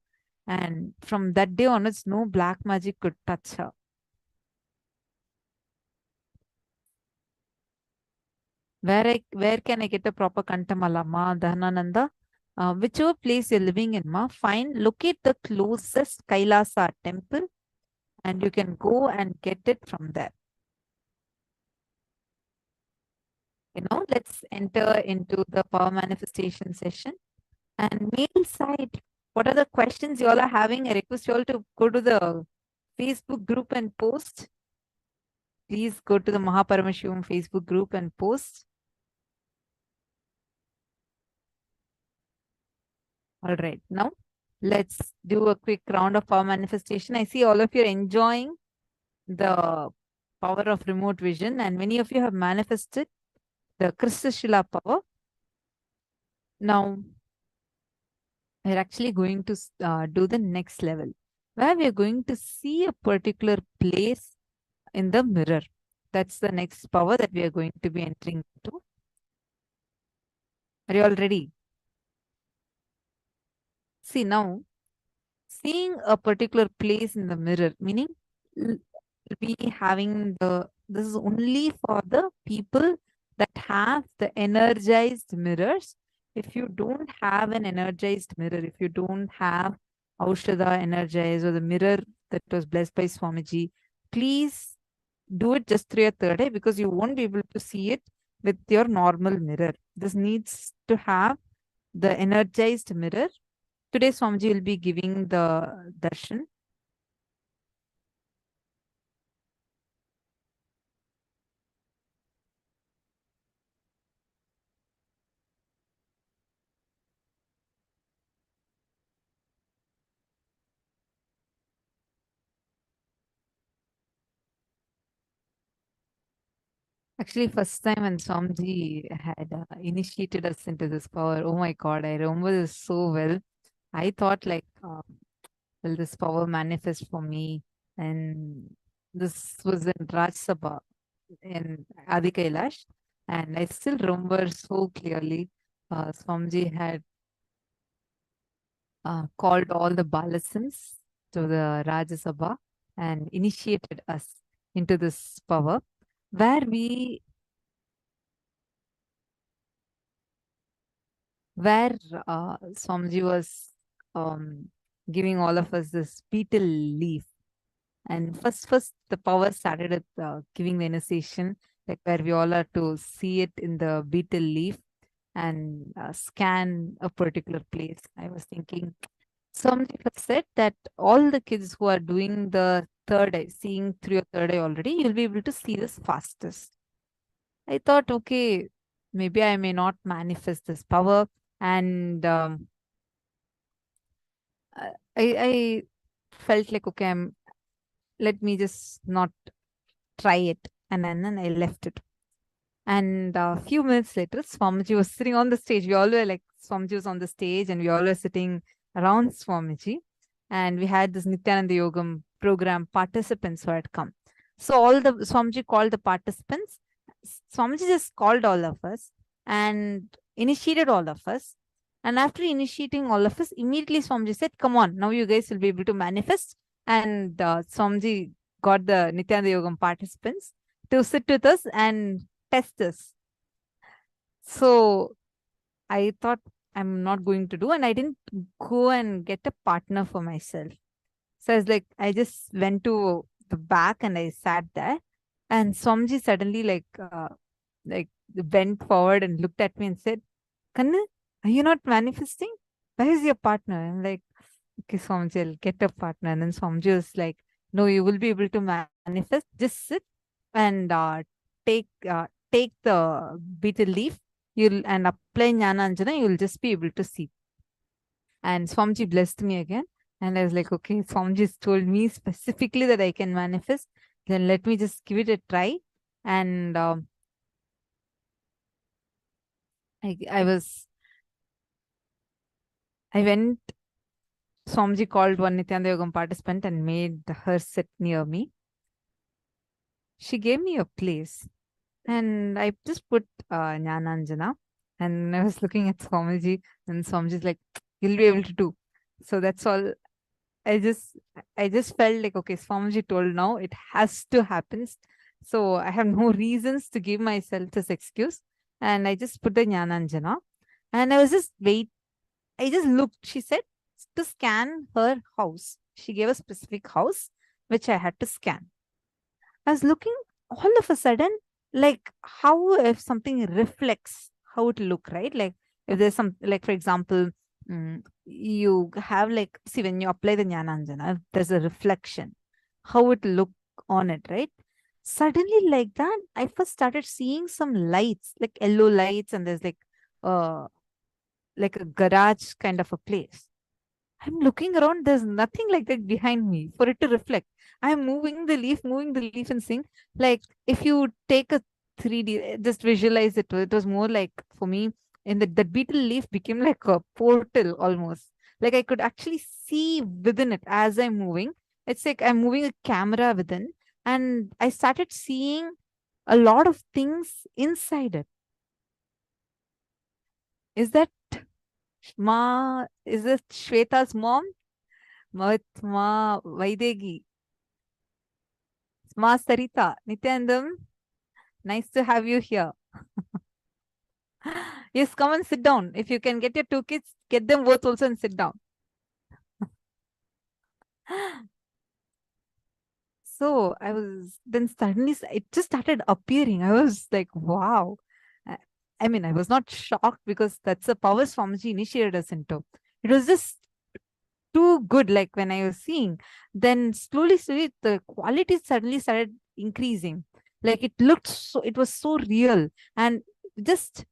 And from that day onwards, no black magic could touch her. Where can I get a proper Kantamala, Ma Dhanananda? Whichever place you're living in, Ma, locate the closest Kailasa temple and you can go and get it from there. Let's enter into the power manifestation session. And male side, what are the questions you all are having? I request you all to go to the Facebook group and post. Please go to the Paramashivam Facebook group and post. All right, now let's do a quick round of power manifestation. I see all of you are enjoying the power of remote vision, and many of you have manifested the Krista Shila power. Now, we're actually going to do the next level, where we're going to see a particular place in the mirror. That's the next power that we are going to be entering into. Are you all ready? See, now, seeing a particular place in the mirror, meaning be having this is only for the people that have the energized mirrors. If you don't have an energized mirror, if you don't have Aushadha energized or the mirror that was blessed by Swamiji, please do it just through your third eye, because you won't be able to see it with your normal mirror. This needs to have the energized mirror. Today, Swamiji will be giving the darshan. Actually, first time when Swamiji had initiated us into this power, oh my God, I remember this so well. I thought like, will this power manifest for me? And this was in Raj Sabha in Adi Kailash. And I still remember so clearly, Swamiji had called all the Balasins to the Rajya Sabha and initiated us into this power, where Swamiji was giving all of us this beetle leaf. And first the power started at giving the initiation, like where we all are to see it in the beetle leaf and scan a particular place. I was thinking, Swamiji said that all the kids who are doing the third eye, seeing through your third eye already, you'll be able to see this fastest. I thought, okay, maybe I may not manifest this power. And I felt like, okay, let me just not try it. And then I left it. And a few minutes later, Swamiji was sitting on the stage. We all were like, Swamiji was on the stage and we all were sitting around Swamiji. And we had this Nithyananda Yogam program participants who had come. So Swamiji called the participants. Swamiji just called all of us and initiated all of us. And after initiating all of us, immediately Swamiji said, come on, now you guys will be able to manifest. And Swamiji got the Nithyananda Yogam participants to sit with us and test us. So I thought I'm not going to do, and I didn't go and get a partner for myself. So I was like, I just went to the back and I sat there, and Swamiji suddenly bent forward and looked at me and said, Kanna, are you not manifesting? Where is your partner? I'm like, okay, Swamiji, I'll get a partner. And then Swamiji was like, no, you will be able to manifest. Just sit and take the beetle leaf you'll and apply Jnana Anjana, you'll just be able to see. And Swamiji blessed me again. And I was like, okay, Swamiji's told me specifically that I can manifest. Then let me just give it a try. And I went, Swamiji called one Nithyananda Yogam participant and made her sit near me. She gave me a place. And I just put Jnana Anjana. And I was looking at Swamiji, and Swamiji's like, you'll be able to do. So that's all. I just felt like, okay, Swamiji told now, it has to happen. So I have no reasons to give myself this excuse. And I just put the Jnana Anjana. And I was just I just looked. She said to scan her house. She gave a specific house, which I had to scan. I was looking, all of a sudden, like how if something reflects, how it look, right? Like if there's some, like for example, you have like, see, when you apply the Jnana Anjana, there's a reflection, how it look on it, right? Suddenly like that, I first started seeing some lights, like yellow lights, and there's like a garage kind of a place. I'm looking around, there's nothing like that behind me for it to reflect. I'm moving the leaf and seeing, like if you take a 3D, just visualize it. It was more like, for me, in that beetle leaf became like a portal almost. Like I could actually see within it as I'm moving. It's like I'm moving a camera within, and I started seeing a lot of things inside it. Is that is it Shweta's mom? Ma Vaidegi. Ma Sarita. Nityanandam, nice to have you here. Yes, come and sit down. If you can get your two kids, get them both also and sit down. So I was, then suddenly it just started appearing. I was like, wow. I mean, I was not shocked because that's the power Swamiji initiated us into. It was just too good. Like when I was seeing, then slowly, the quality suddenly started increasing. Like it looked so, it was so real. And just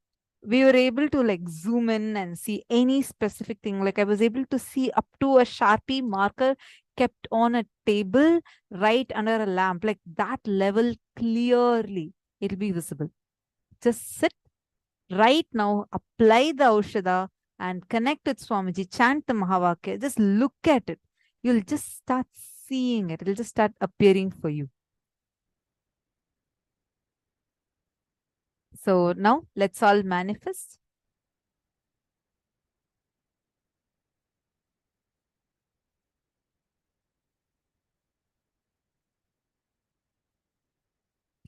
we were able to like zoom in and see any specific thing. Like I was able to see up to a Sharpie marker kept on a table right under a lamp, like that level clearly. It'll be visible. Just sit right now, apply the Aushadha and connect with Swamiji, chant the Mahavakya, just look at it. You'll just start seeing it. It'll just start appearing for you. So now let's all manifest.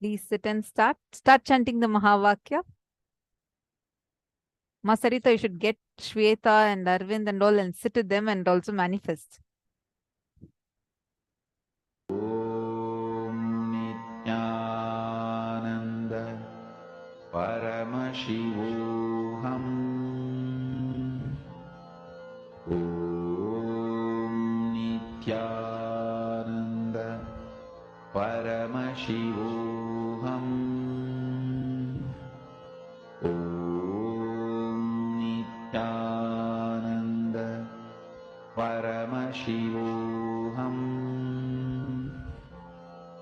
Please sit and start chanting the Mahavakya. Masarita, you should get Shweta and Arvind and all and sit with them and also manifest. Om Nithyananda Paramashivoham. Om Nithyananda Paramashivoham. Om Nithyananda Paramashivoham.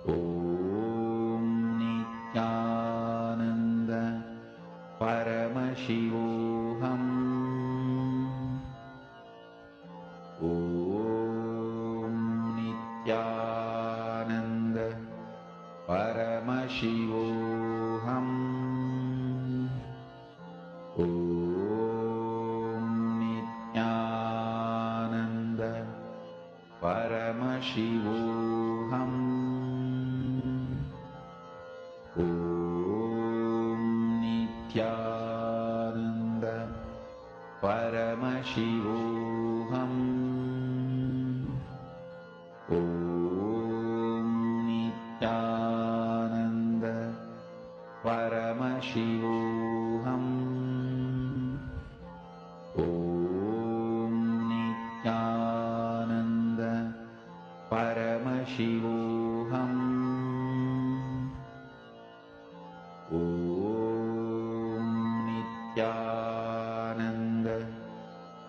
Om Nithyananda Paramashivoham. Om Nithyananda Paramashivoham. Om Nithyananda Paramashivoham. Om Nithyananda Paramashivoham. Om Nithyananda Paramashivoham. Om Nithyananda Paramashivoham. Om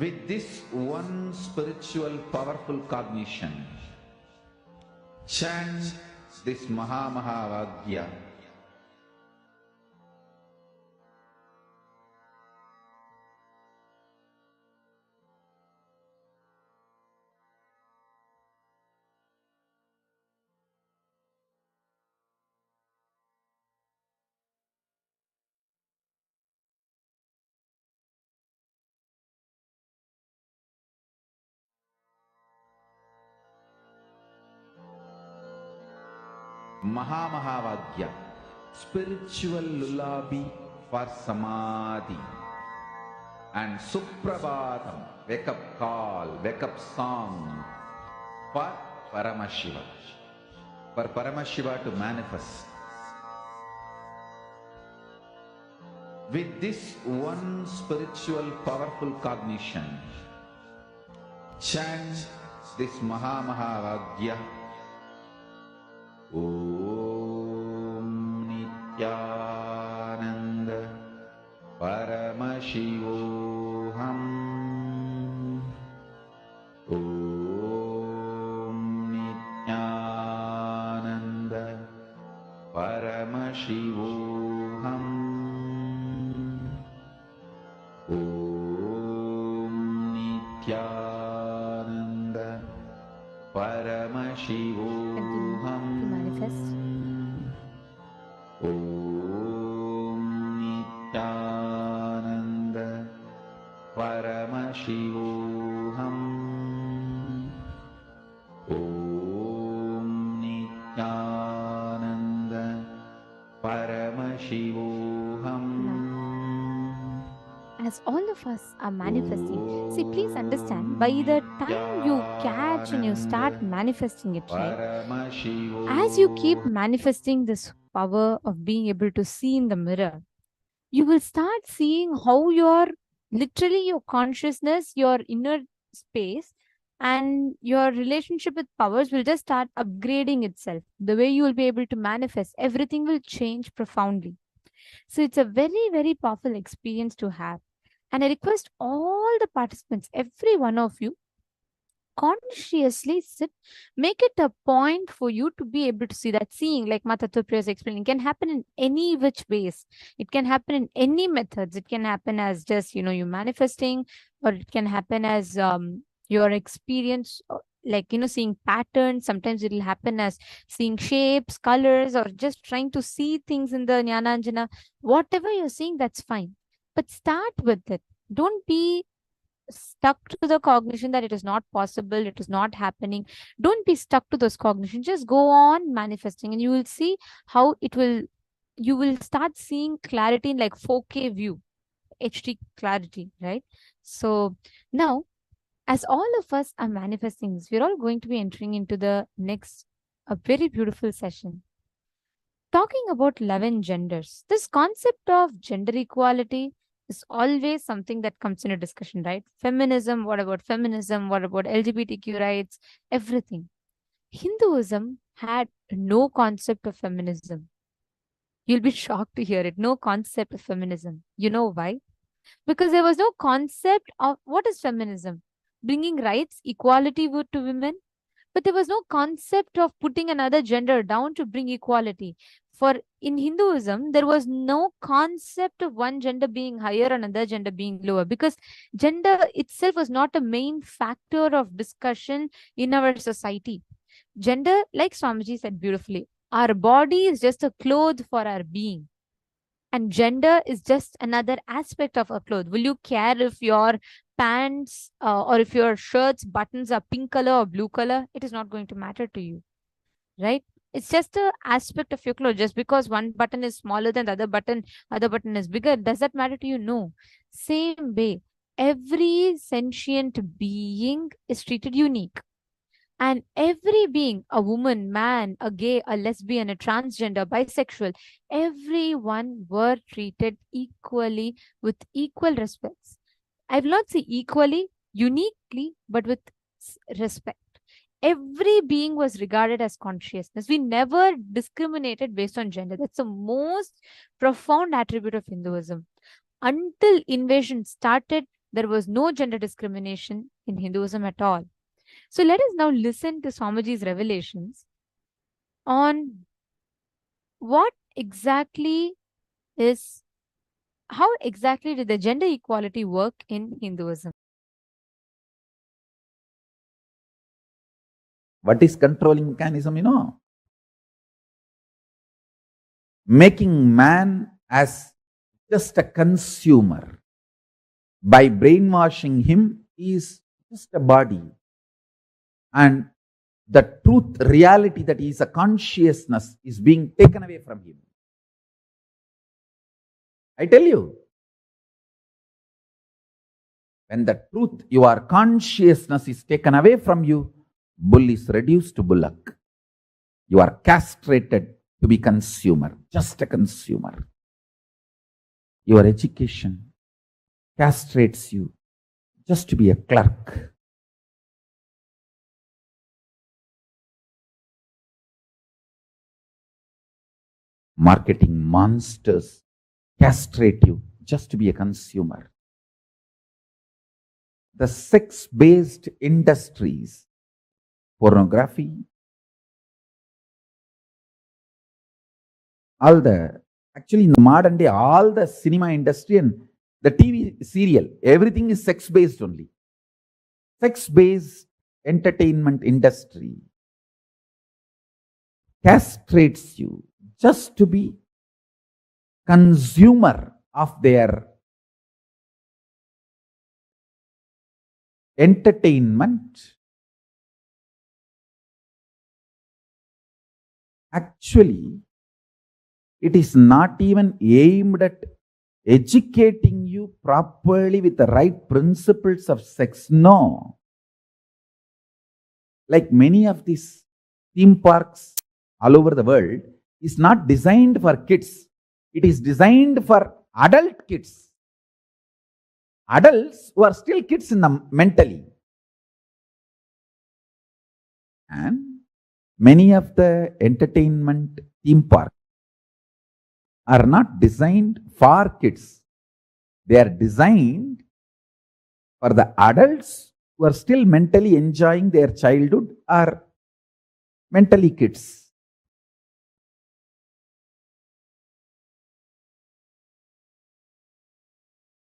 With this one spiritual powerful cognition, chant this Mahamahavagyā. Mahamahavagyā, spiritual lullaby for samadhi, and Suprabhatam, wake up call, wake up song for Paramashiva, for Paramashiva to manifest. With this one spiritual powerful cognition, chant this Mahamahavagyā. Om Nithyananda Paramashivoham. Om Nithyananda Paramashivoham. Om Nithyananda Paramashivoham. Om Nithyananda Paramashivoham. Om Nithyananda Paramashivoham. As all of us are manifesting, see, please understand, by the time you catch and you start manifesting it, right? As you keep manifesting this power of being able to see in the mirror, you will start seeing how your consciousness, your inner space, and your relationship with powers will just start upgrading itself. The way you will be able to manifest, everything will change profoundly. So it's a very, very powerful experience to have. And I request all the participants, every one of you, consciously sit, make it a point for you to be able to see that. Seeing, like Matattva Priya is explaining, can happen in any which ways. It can happen in any methods. It can happen as just, you manifesting, or it can happen as your experience, like, seeing patterns. Sometimes it will happen as seeing shapes, colors, or just trying to see things in the Jnananjana. Whatever you're seeing, that's fine. But start with it. Don't be stuck to the cognition that it is not possible, it is not happening. Don't be stuck to those cognitions. Just go on manifesting, and you will see how you will start seeing clarity in like 4K view, HD clarity, right? So now, as all of us are manifesting, we're all going to be entering into the next, a very beautiful session. Talking about 11 genders, this concept of gender equality is always something that comes in a discussion, right? Feminism, what about feminism? What about LGBTQ rights? Everything. Hinduism had no concept of feminism. You'll be shocked to hear it. No concept of feminism. You know why? Because there was no concept of what is feminism? Bringing rights, equality to women. But there was no concept of putting another gender down to bring equality. For in Hinduism, there was no concept of one gender being higher and another gender being lower, because gender itself was not a main factor of discussion in our society. Gender, like Swamiji said beautifully, our body is just a cloth for our being. And gender is just another aspect of a cloth. Will you care if your pants or if your shirt's buttons are pink color or blue color? It is not going to matter to you, right? It's just an aspect of your clothes. Just because one button is smaller than the other button is bigger, does that matter to you? No. Same way, every sentient being is treated unique. And every being, a woman, man, a gay, a lesbian, a transgender, bisexual, everyone were treated equally with equal respects. I will not say equally, uniquely, but with respect. Every being was regarded as consciousness. We never discriminated based on gender. That's the most profound attribute of Hinduism. Until invasion started, there was no gender discrimination in Hinduism at all. So let us now listen to Swamiji's revelations on what exactly is, how exactly did the gender equality work in Hinduism? What is controlling mechanism, Making man as just a consumer. By brainwashing him, he is just a body. And the truth, reality that he is a consciousness is being taken away from him. I tell you, when the truth, your consciousness is taken away from you, bull is reduced to bullock. You are castrated to be consumer, just a consumer. Your education castrates you just to be a clerk. Marketing monsters castrate you just to be a consumer. The sex-based industries, pornography, actually in the modern day, all the cinema industry and the TV serial, everything is sex-based only. Sex-based entertainment industry castrates you just to be consumer of their entertainment. Actually, it is not even aimed at educating you properly with the right principles of sex. No. Like many of these theme parks all over the world is not designed for kids. It is designed for adult kids. Adults who are still kids mentally. And many of the entertainment theme parks are not designed for kids. They are designed for the adults who are still mentally enjoying their childhood or mentally kids.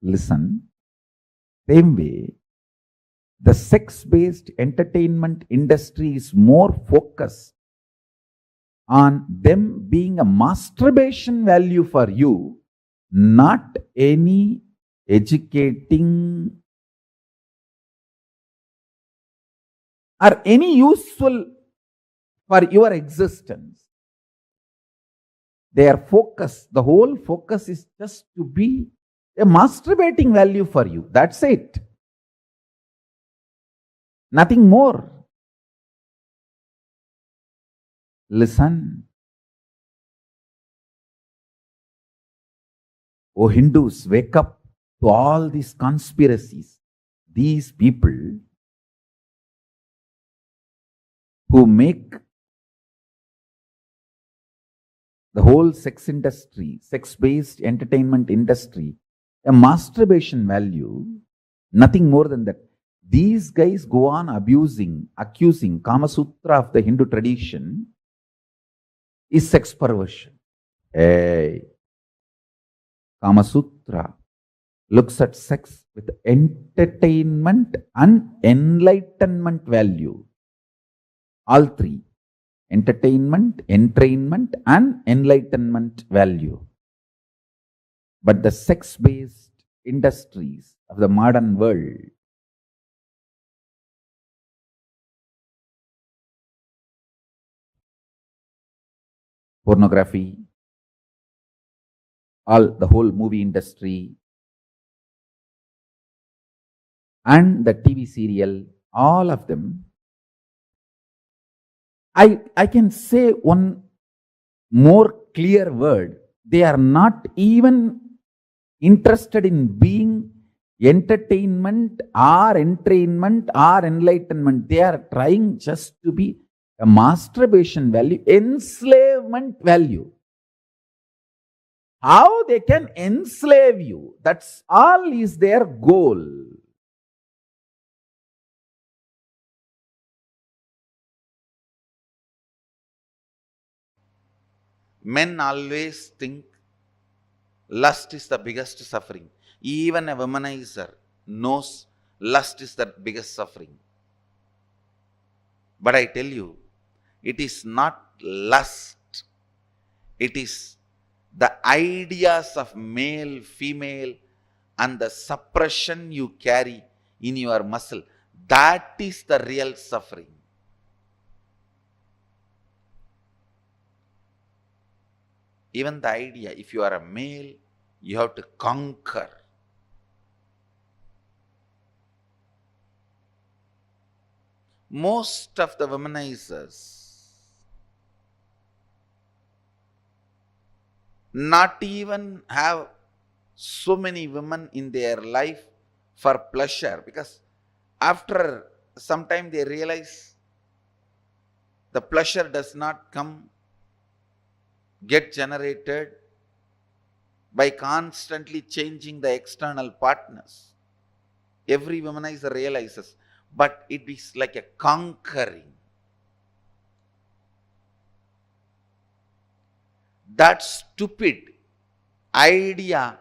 Listen, same way, the sex-based entertainment industry is more focused on them being a masturbation value for you, not any educating or any useful for your existence. Their focus, the whole focus is just to be a masturbating value for you. That's it. Nothing more. Listen. Oh Hindus, wake up to all these conspiracies. These people who make the whole sex industry, sex-based entertainment industry, a masturbation value, nothing more than that. These guys go on accusing Kama Sutra of the Hindu tradition is sex perversion. Hey, Kama Sutra looks at sex with entertainment and enlightenment value. All three. Entertainment, entrainment, and enlightenment value. But the sex-based industries of the modern world pornography, the whole movie industry, and the TV serial, all of them, I can say one more clear word. They are not even interested in being entertainment or entrainment or enlightenment. They are trying just to be a masturbation value, enslavement value. How they can enslave you, that's all is their goal. Men always think lust is the biggest suffering. Even a womanizer knows lust is the biggest suffering. But I tell you, it is not lust. It is the ideas of male, female, and the suppression you carry in your muscle. That is the real suffering. Even the idea, if you are a male, you have to conquer. Most of the womanizers not even have so many women in their life for pleasure, because after some time they realize the pleasure does not get generated by constantly changing the external partners. Every womanizer realizes, but it is like a conquering. That stupid idea,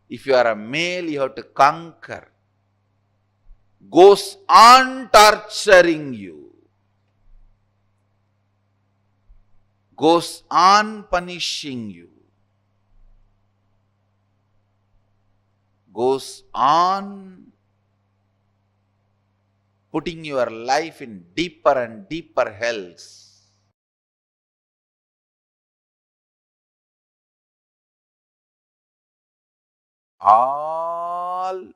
if you are a male, you have to conquer, goes on torturing you, goes on punishing you, goes on putting your life in deeper and deeper hells. All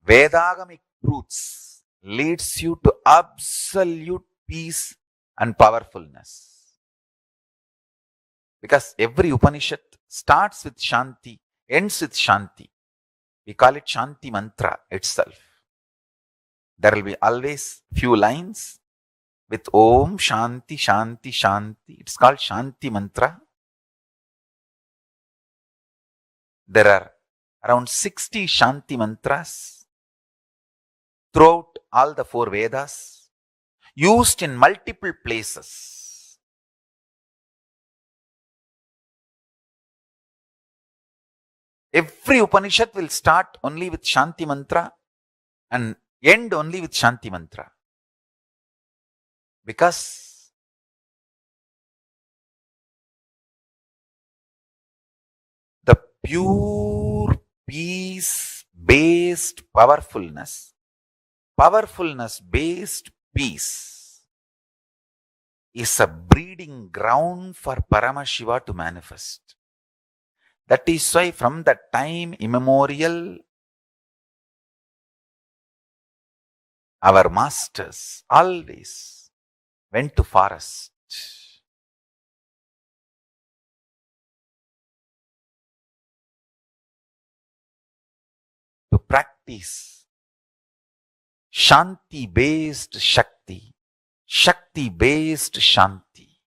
Vedagamic truths leads you to absolute peace and powerfulness. Because every Upanishad starts with Shanti, ends with Shanti. We call it Shanti mantra itself. There will be always few lines with Om Shanti Shanti Shanti. It's called Shanti mantra. There are around 60 Shanti mantras throughout all the 4 Vedas, used in multiple places. Every Upanishad will start only with Shanti mantra and end only with Shanti mantra. Because the pure peace-based powerfulness-based peace is a breeding ground for Paramashiva to manifest. That is why from the time immemorial, our masters always went to forest to practice Shanti-based Shakti, Shakti-based Shanti.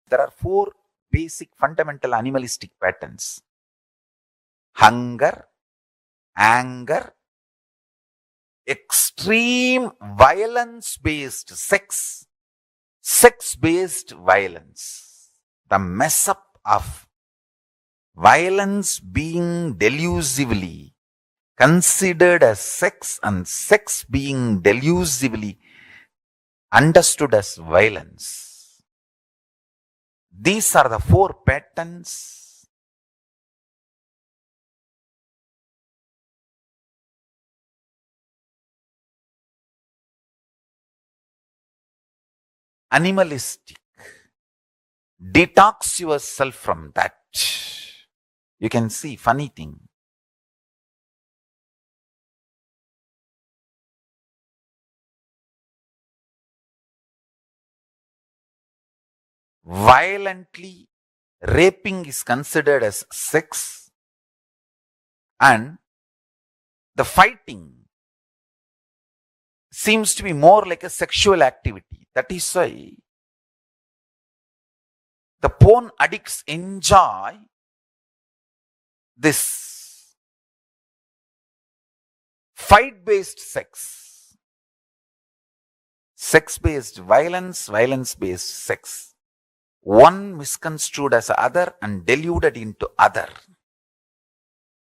There are 4 basic fundamental animalistic patterns: hunger, anger, extreme violence-based sex, sex-based violence. The mess up of violence being delusively considered as sex and sex being delusively understood as violence. These are the 4 patterns animalistic. Detox yourself from that. You can see funny thing. Violently raping is considered as sex, and the fighting seems to be more like a sexual activity. That is why the porn addicts enjoy this fight-based sex, sex-based violence, violence-based sex. one misconstrued as other and deluded into other,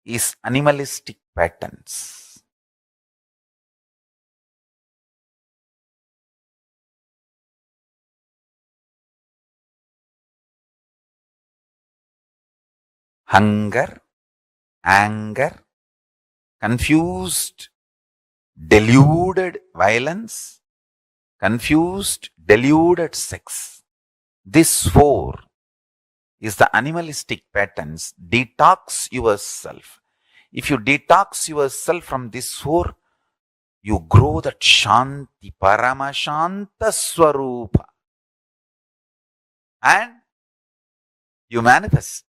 is animalistic patterns. Hunger, anger, confused, deluded violence, confused, deluded sex. This four is the animalistic patterns. Detox yourself. If you detox yourself from this four, you grow that Shanti, Paramashanta Swarupa, and you manifest.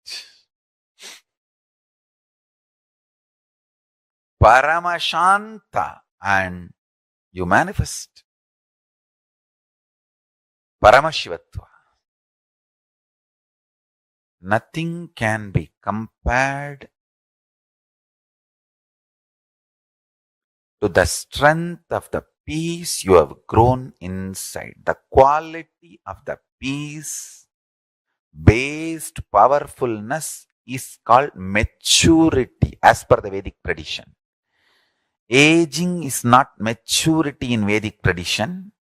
Paramashanta, and you manifest. Paramashivatva. Nothing can be compared to the strength of the peace you have grown inside. The quality of the peace-based powerfulness is called maturity as per the Vedic tradition. Aging is not maturity in Vedic tradition.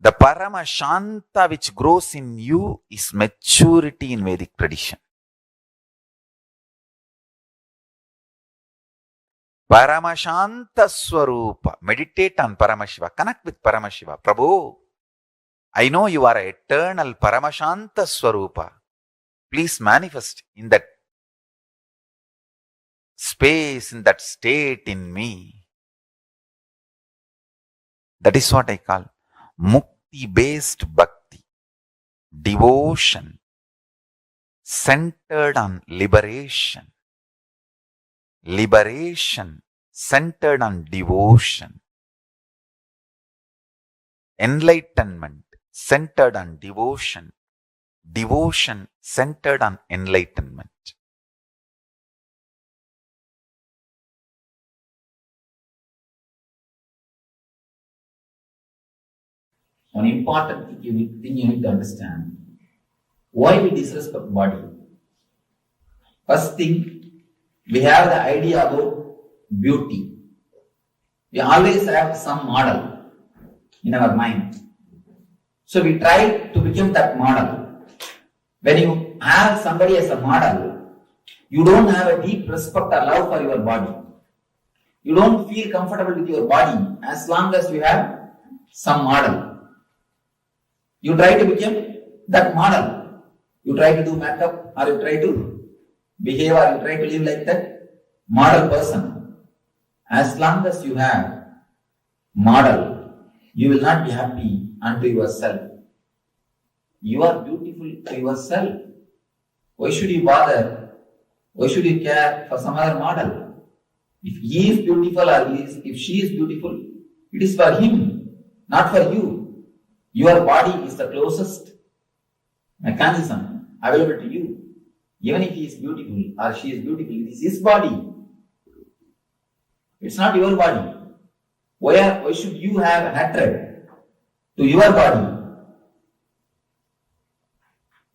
The Paramashanta which grows in you is maturity in Vedic tradition. Paramashanta Swarupa. Meditate on Paramashiva. Connect with Paramashiva. Prabhu, I know you are an eternal Paramashanta Swarupa. Please manifest in that space, in that state in me. That is what I call Mukti-based Bhakti. Devotion centered on liberation. Liberation centered on devotion. Enlightenment centered on devotion. Devotion centered on enlightenment. One important thing you need to understand. Why we disrespect body? First thing, we have the idea about beauty. We always have some model in our mind. So we try to become that model. When you have somebody as a model, you don't have a deep respect or love for your body. You don't feel comfortable with your body as long as you have some model. You try to become that model. You try to do makeup, or you try to behave, or you try to live like that model person. As long as you have model, you will not be happy unto yourself. You are beautiful to yourself. Why should you bother? Why should you care for some other model? If he is beautiful or if she is beautiful, it is for him, not for you. Your body is the closest mechanism available to you. Even if he is beautiful or she is beautiful, it is his body. It's not your body. Why should you have hatred to your body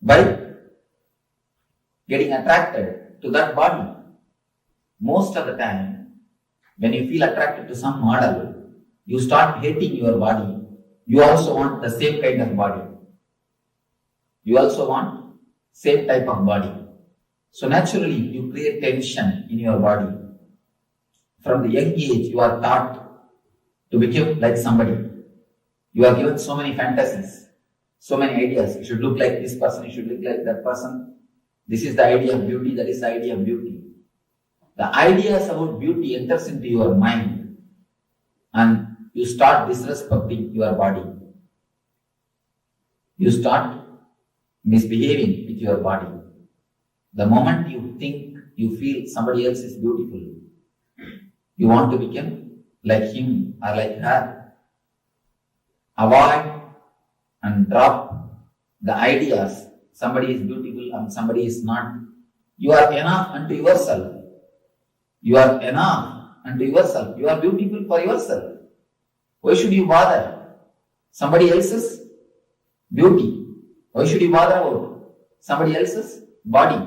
by getting attracted to that body? Most of the time, when you feel attracted to some model, you start hating your body. You also want the same kind of body. You also want same type of body. So naturally, you create tension in your body. From the young age, you are taught to become like somebody. You are given so many fantasies, so many ideas. You should look like this person, you should look like that person. This is the idea of beauty, that is the idea of beauty. The ideas about beauty enters into your mind and you start disrespecting your body. You start misbehaving with your body. The moment you think, you feel somebody else is beautiful, you want to become like him or like her. Avoid and drop the ideas somebody is beautiful and somebody is not. You are enough unto yourself. You are enough unto yourself. You are beautiful for yourself. Why should you bother somebody else's Beauty. Why should you bother about somebody else's body?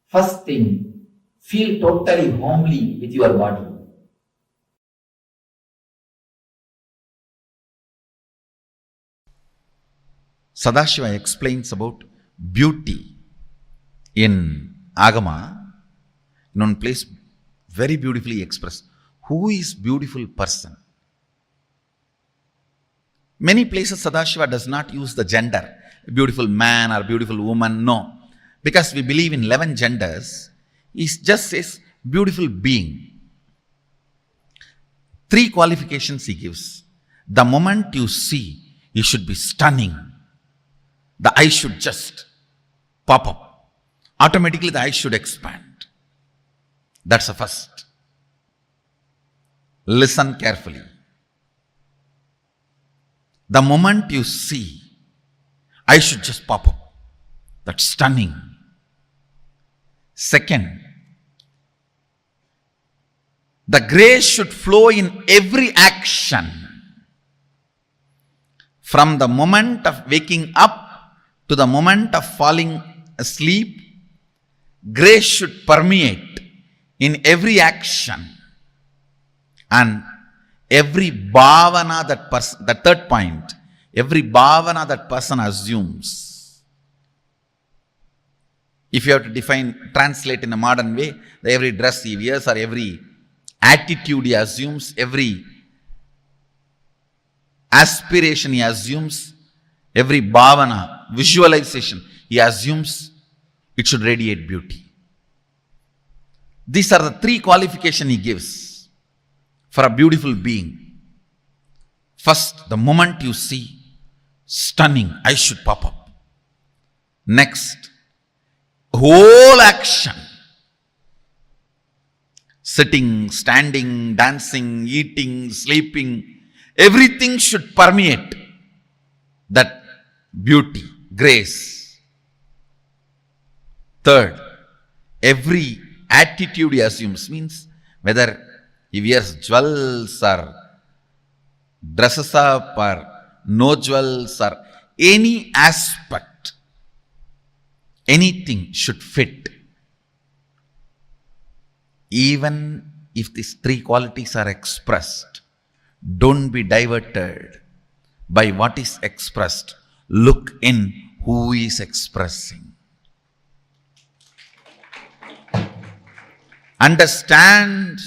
First thing, feel totally homely with your body. Sadashiva explains about beauty in Agama, in one place very beautifully expressed. Who is beautiful person? Many places Sadashiva does not use the gender, beautiful man or beautiful woman, no. Because we believe in 11 genders, he just says beautiful being. 3 qualifications he gives. The moment you see, you should be stunning. The eye should just pop up. Automatically the eye should expand. That's the first. Listen carefully. The moment you see, eye should just pop up. That's stunning. Second, the grace should flow in every action. From the moment of waking up to the moment of falling asleep, grace should permeate in every action. And every bhavana that person, the third point, every bhavana that person assumes. If you have to translate in a modern way, every dress he wears or every attitude he assumes, every aspiration he assumes, every bhavana, visualization he assumes, it should radiate beauty. These are the 3 qualifications he gives for a beautiful being. First, the moment you see, stunning, eye should pop up. Next, whole action, sitting, standing, dancing, eating, sleeping, everything should permeate that beauty, grace. Third, every attitude he assumes, means whether he wears jewels or dresses up or no jewels or any aspect, anything should fit. Even if these 3 qualities are expressed, don't be diverted by what is expressed. Look in who is expressing. Understand.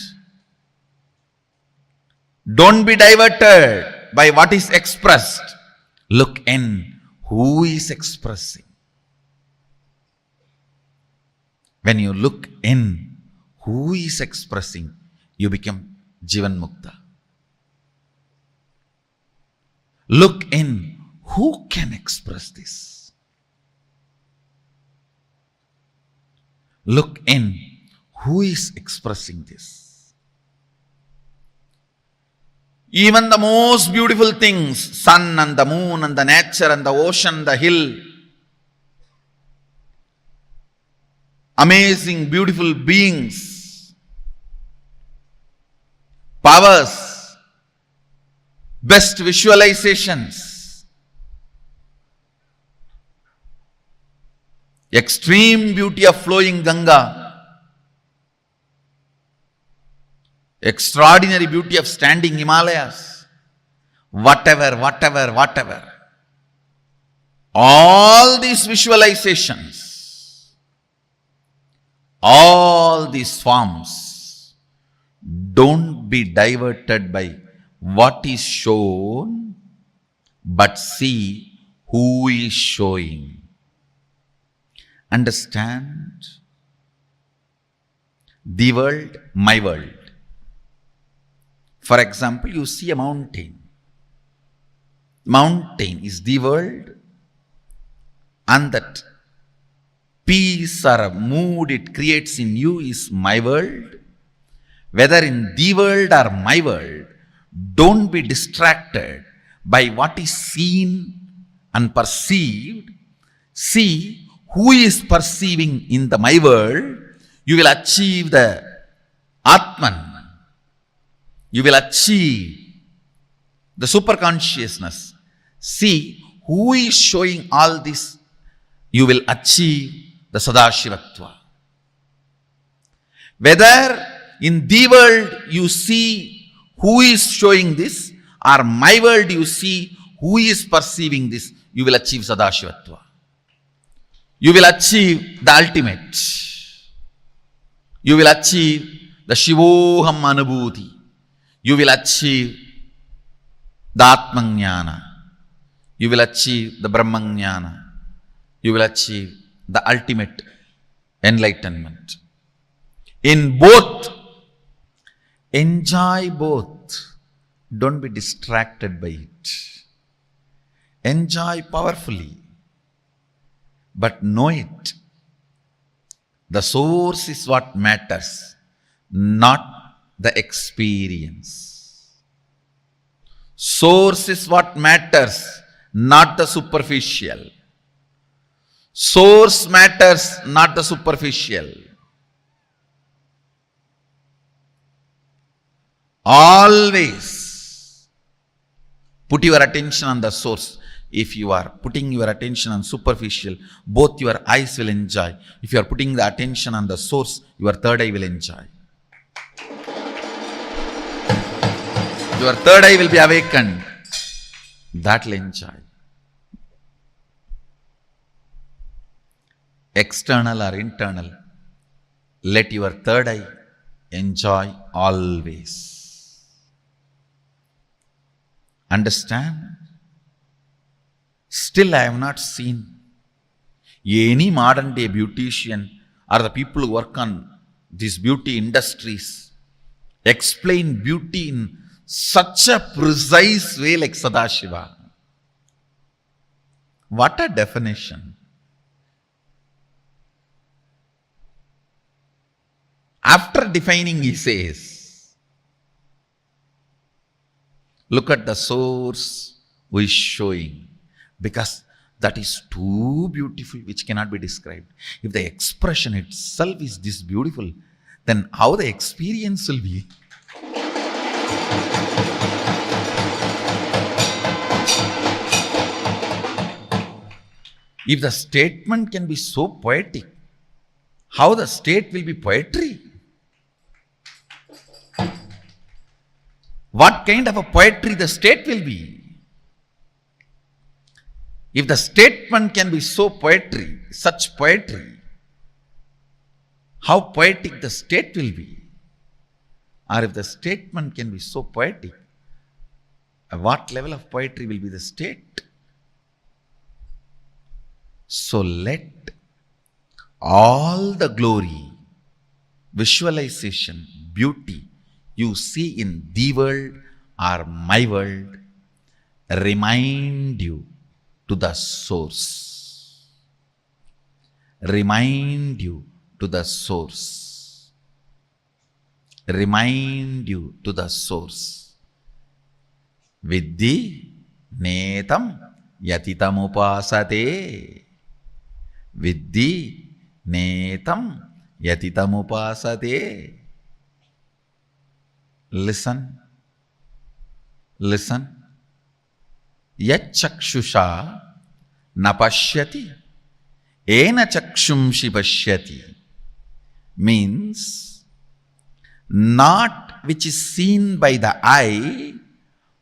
Don't be diverted by what is expressed. Look in who is expressing. When you look in who is expressing, you become Jivan Mukta. Look in who can express this. Look in who is expressing this. Even the most beautiful things, sun and the moon and the nature and the ocean, the hill, amazing, beautiful beings, powers, best visualizations, extreme beauty of flowing Ganga, extraordinary beauty of standing Himalayas, whatever. All these visualizations, all these forms, don't be diverted by what is shown, but see who is showing. Understand? The world, my world. For example, you see a mountain. Mountain is the world, and that peace or a mood it creates in you is my world. Whether in the world or my world, don't be distracted by what is seen and perceived. See who is perceiving in the my world. You will achieve the Atman. You will achieve the super consciousness. See who is showing all this, you will achieve the Sadashivatva. Whether in the world you see who is showing this, or my world you see who is perceiving this, you will achieve Sadashivatva. You will achieve the ultimate. You will achieve the Shivoham Anubhuti. You will achieve the Atmajnana. You will achieve the Brahmajnana. You will achieve the ultimate enlightenment. In both, enjoy both. Don't be distracted by it. Enjoy powerfully, but know it. The source is what matters, not the experience. Source is what matters, not the superficial. Source matters, not the superficial. Always put your attention on the source. If you are putting your attention on superficial, both your eyes will enjoy. If you are putting the attention on the source, your third eye will enjoy. Your third eye will be awakened. That will enjoy. External or internal, let your third eye enjoy always. Understand? Still I have not seen any modern day beautician or the people who work on these beauty industries explain beauty in such a precise way like Sadashiva. What a definition. After defining, he says, look at the source who is showing. Because that is too beautiful, which cannot be described. If the expression itself is this beautiful, then how the experience will be? If the statement can be so poetic, how the state will be poetry? What kind of a poetry the state will be? If the statement can be so poetry, such poetry, how poetic the state will be? Or if the statement can be so poetic, at what level of poetry will be the state? So let all the glory, visualization, beauty you see in the world or my world remind you to the source. Remind you to the source. Remind you to the source. Viddhi netam yatitam upasate. Viddhi netam yatitam upasate. Listen. Listen. Yat chakshusha napashyati ena chakshumshi pashyati means not which is seen by the eye,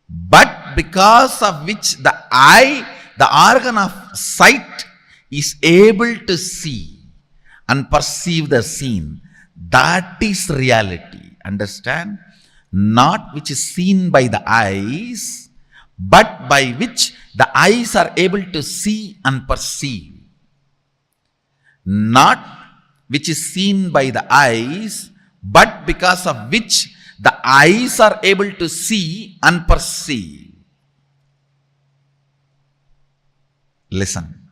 but because of which the eye, the organ of sight, is able to see and perceive the scene. That is reality. Understand? Not which is seen by the eyes, but by which the eyes are able to see and perceive. Not which is seen by the eyes, but because of which the eyes are able to see and perceive. Listen,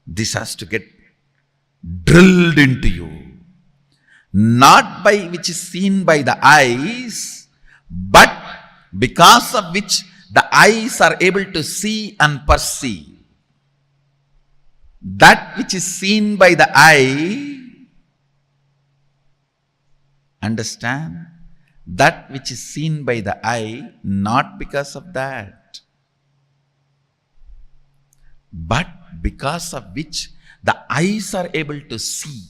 this has to get drilled into you. Not by which is seen by the eyes, but because of which the eyes are able to see and perceive. That which is seen by the eye, understand? That which is seen by the eye, not because of that. but because of which the eyes are able to see.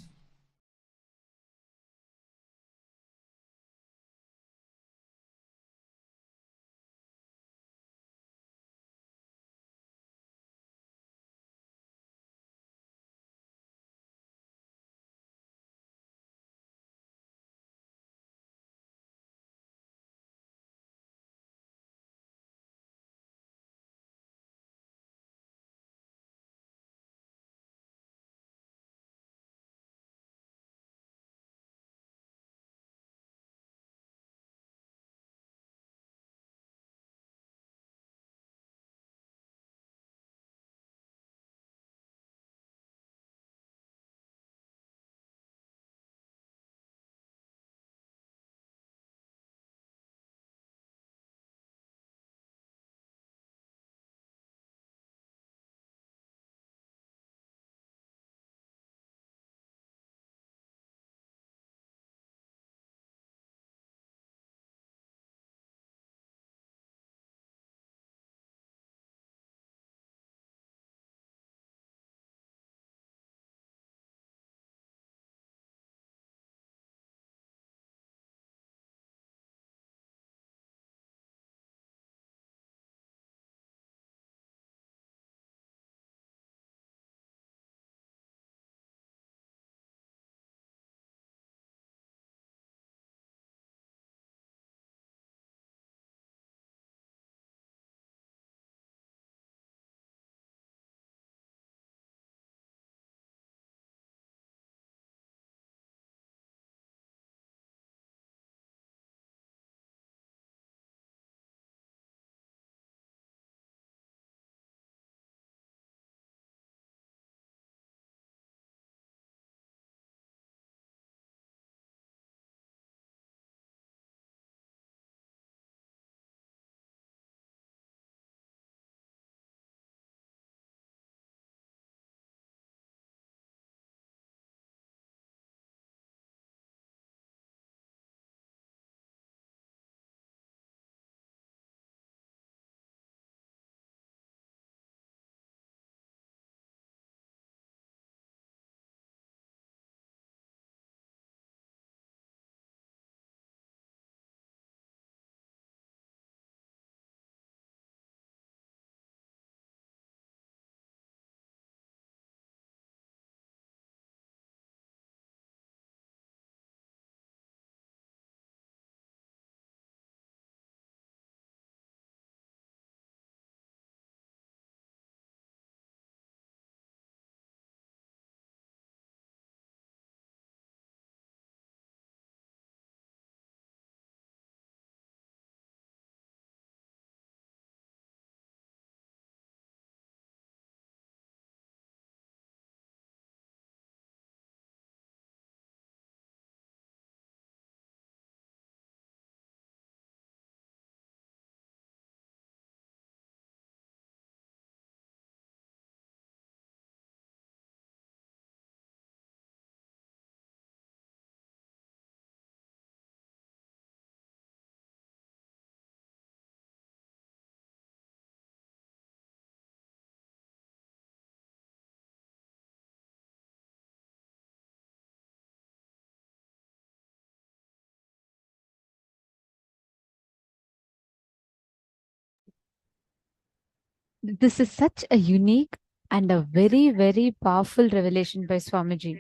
This is such a unique and a very, very powerful revelation by Swamiji.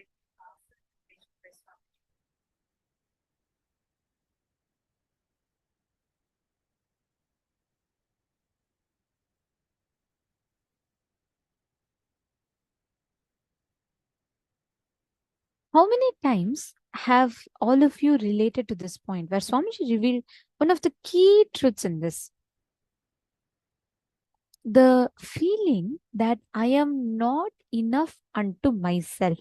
How many times have all of you related to this point where Swamiji revealed one of the key truths in this? The feeling that I am not enough unto myself.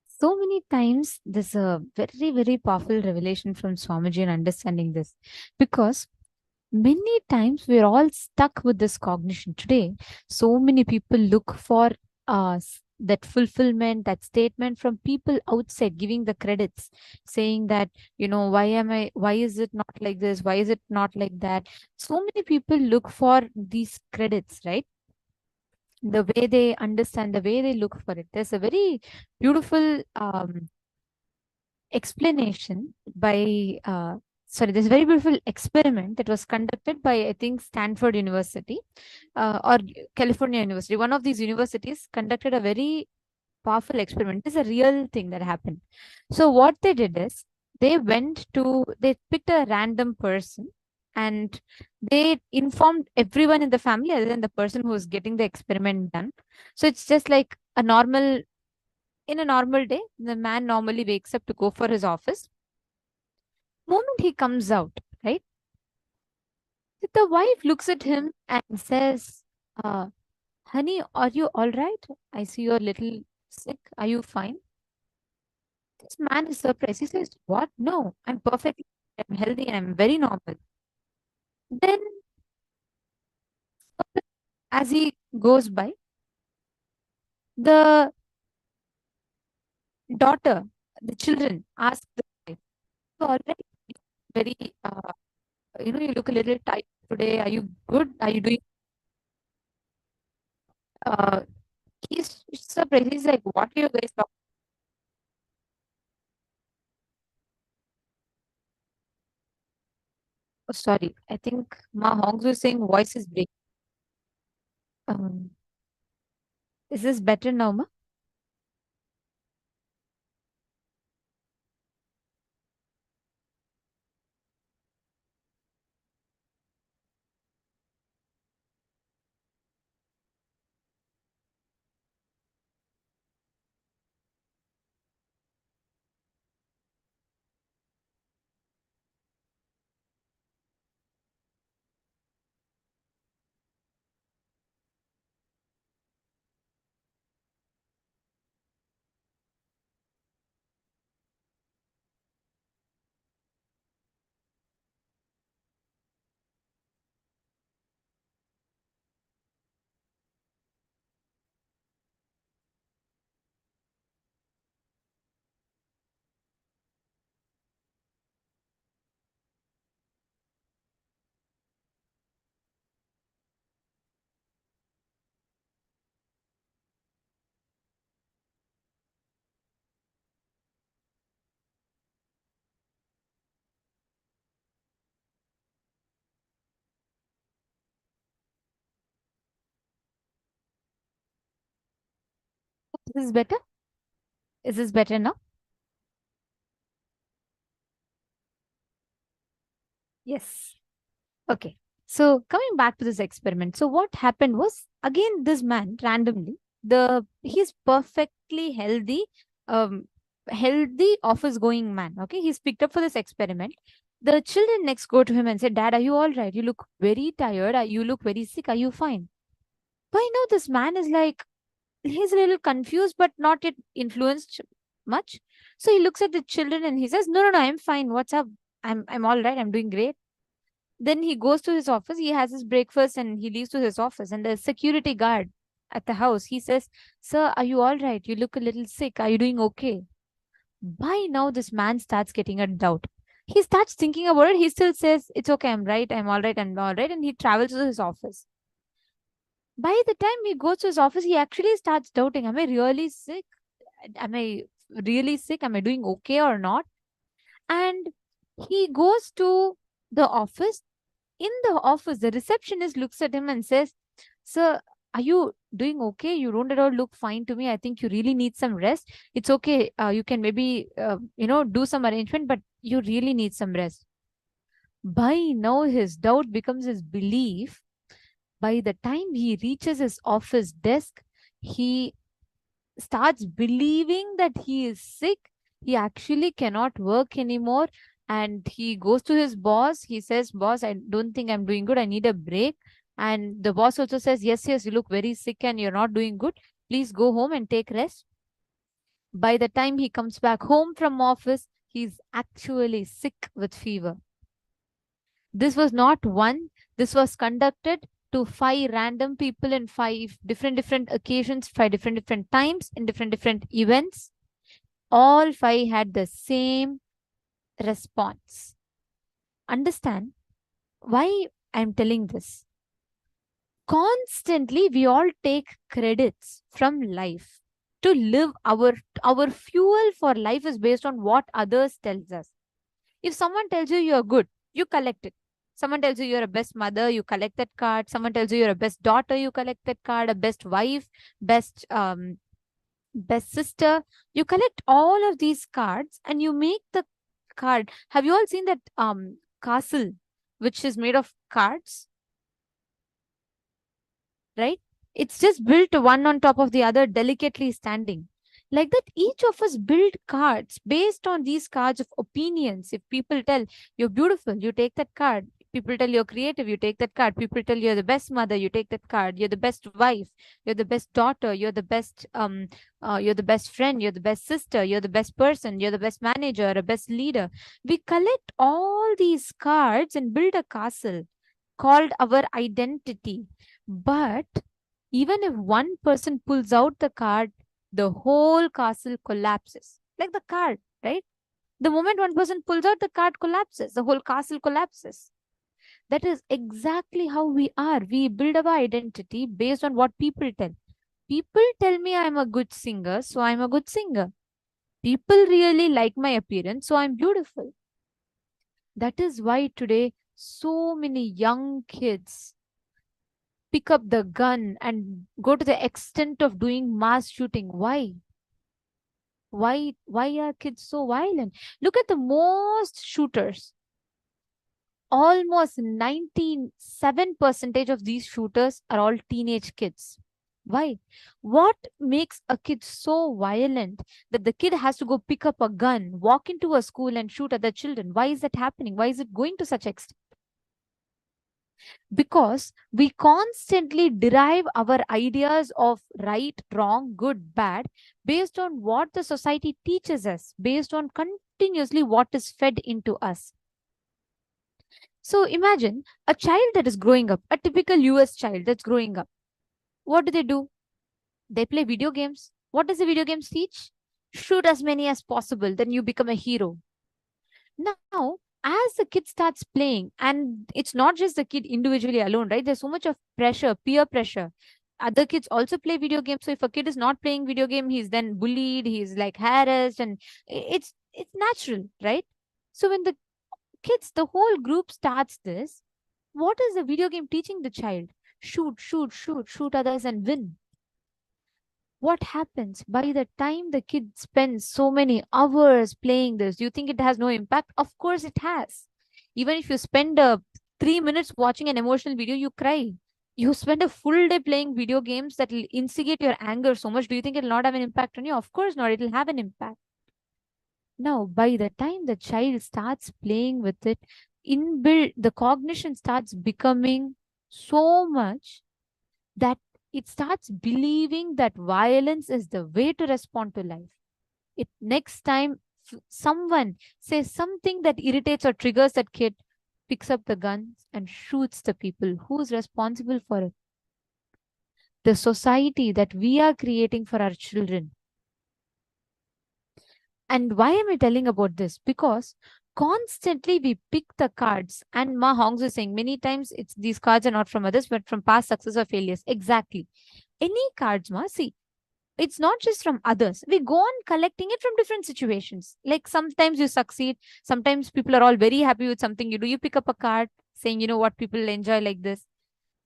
So many times, there's a very, very powerful revelation from Swamiji in understanding this, because many times we're all stuck with this cognition today. So many people look for that fulfillment, that statement from people outside giving the credits, saying that, why is it not like this? Why is it not like that? So many people look for these credits, right? The way they understand, the way they look for it. There's a very beautiful explanation by, there's a very beautiful experiment that was conducted by, I think, Stanford University or California University. One of these universities conducted a very powerful experiment. It's a real thing that happened. So what they did is they picked a random person and they informed everyone in the family other than the person who was getting the experiment done. So it's just like in a normal day, the man normally wakes up to go for his office. Moment he comes out, right? The wife looks at him and says, honey, are you all right? I see you're a little sick. Are you fine? This man is surprised. He says, what? No, I'm perfectly, I'm healthy and I'm very normal. Then, as he goes by, the daughter, the children ask the wife, "You all right? Very, you look a little tired today. Are you good? Are you doing?" He's surprised. He's like, what are you guys talking? Oh, sorry. I think Ma Hongs was saying voice is breaking. Um, is this better now, Ma? Is this better? Is this better now? Yes. Okay. So coming back to this experiment. So what happened was, again, this man randomly, he's perfectly healthy office going man. Okay. He's picked up for this experiment. The children next go to him and say, Dad, are you all right? You look very tired. You look very sick. Are you fine? By now, this man is like, he's a little confused, but not yet influenced much. So he looks at the children and he says, no, I'm fine. What's up? I'm all right. I'm doing great. Then he goes to his office. He has his breakfast and he leaves to his office. And the security guard at the house, he says, Sir, are you all right? You look a little sick. Are you doing okay? By now, this man starts getting a doubt. He starts thinking about it. He still says, it's okay. I'm right. I'm all right. I'm all right. And he travels to his office. By the time he goes to his office, he actually starts doubting, am I really sick? Am I really sick? Am I doing okay or not? And he goes to the office. In the office, the receptionist looks at him and says, Sir, are you doing okay? You don't at all look fine to me. I think you really need some rest. It's okay. You can maybe, do some arrangement, but you really need some rest. By now, his doubt becomes his belief. By the time he reaches his office desk, he starts believing that he is sick. He actually cannot work anymore. And he goes to his boss. He says, Boss, I don't think I'm doing good. I need a break. And the boss also says, yes, you look very sick and you're not doing good. Please go home and take rest. By the time he comes back home from office, he's actually sick with fever. This was not one. This was conducted to 5 random people in 5 different occasions, 5 different times, in different events. All 5 had the same response. Understand why I'm telling this? Constantly, we all take credits from life. To live, our fuel for life is based on what others tells us. If someone tells you you're good, you collect it. Someone tells you you're a best mother, you collect that card. Someone tells you you're a best daughter, you collect that card. A best wife, best sister, you collect all of these cards and you make the card. Have you all seen that castle which is made of cards? Right? It's just built one on top of the other, delicately standing. Like that, each of us build cards based on these cards of opinions. If people tell you're beautiful, you take that card. People tell you're creative, you take that card. People tell you're the best mother, you take that card. You're the best wife, you're the best daughter, you're the best you're the best friend, you're the best sister, you're the best person, you're the best manager, a best leader. We collect all these cards and build a castle called our identity. But even if one person pulls out the card, the whole castle collapses. Like the card, right? The moment one person pulls out, the card collapses, the whole castle collapses. That is exactly how we are. We build our identity based on what people tell. People tell me I'm a good singer, so I'm a good singer. People really like my appearance, so I'm beautiful. That is why today so many young kids pick up the gun and go to the extent of doing mass shooting. Why? Why are kids so violent? Look at the most shooters. Almost 97% of these shooters are all teenage kids. Why? What makes a kid so violent that the kid has to go pick up a gun, walk into a school and shoot other children? Why is that happening? Why is it going to such extent? Because we constantly derive our ideas of right, wrong, good, bad based on what the society teaches us, based on continuously what is fed into us. So imagine a child that is growing up, a typical US child that's growing up. What do? They play video games. What does the video games teach? Shoot as many as possible, then you become a hero. Now, as the kid starts playing, and it's not just the kid individually alone, right? There's so much of pressure, peer pressure. Other kids also play video games. So if a kid is not playing video game, he's then bullied, he's like harassed, and it's natural, right? So when the kids, the whole group starts this, what is the video game teaching the child? Shoot, shoot, shoot, shoot others and win. What happens by the time the kid spends so many hours playing this? Do you think it has no impact? Of course it has. Even if you spend 3 minutes watching an emotional video, you cry. You spend a full day playing video games that will instigate your anger so much. Do you think it will not have an impact on you? Of course not. It will have an impact. Now, by the time the child starts playing with it, inbuilt, the cognition starts becoming so much that it starts believing that violence is the way to respond to life. It next time someone says something that irritates or triggers that kid, picks up the guns and shoots the people. Who's responsible for it? The society that we are creating for our children. And why am I telling about this? Because constantly we pick the cards, and Ma Hongs is saying many times it's these cards are not from others but from past success or failures. Exactly. Any cards, Ma, see, it's not just from others. We go on collecting it from different situations. Like sometimes you succeed, sometimes people are all very happy with something you do. You pick up a card saying, you know what, people enjoy like this.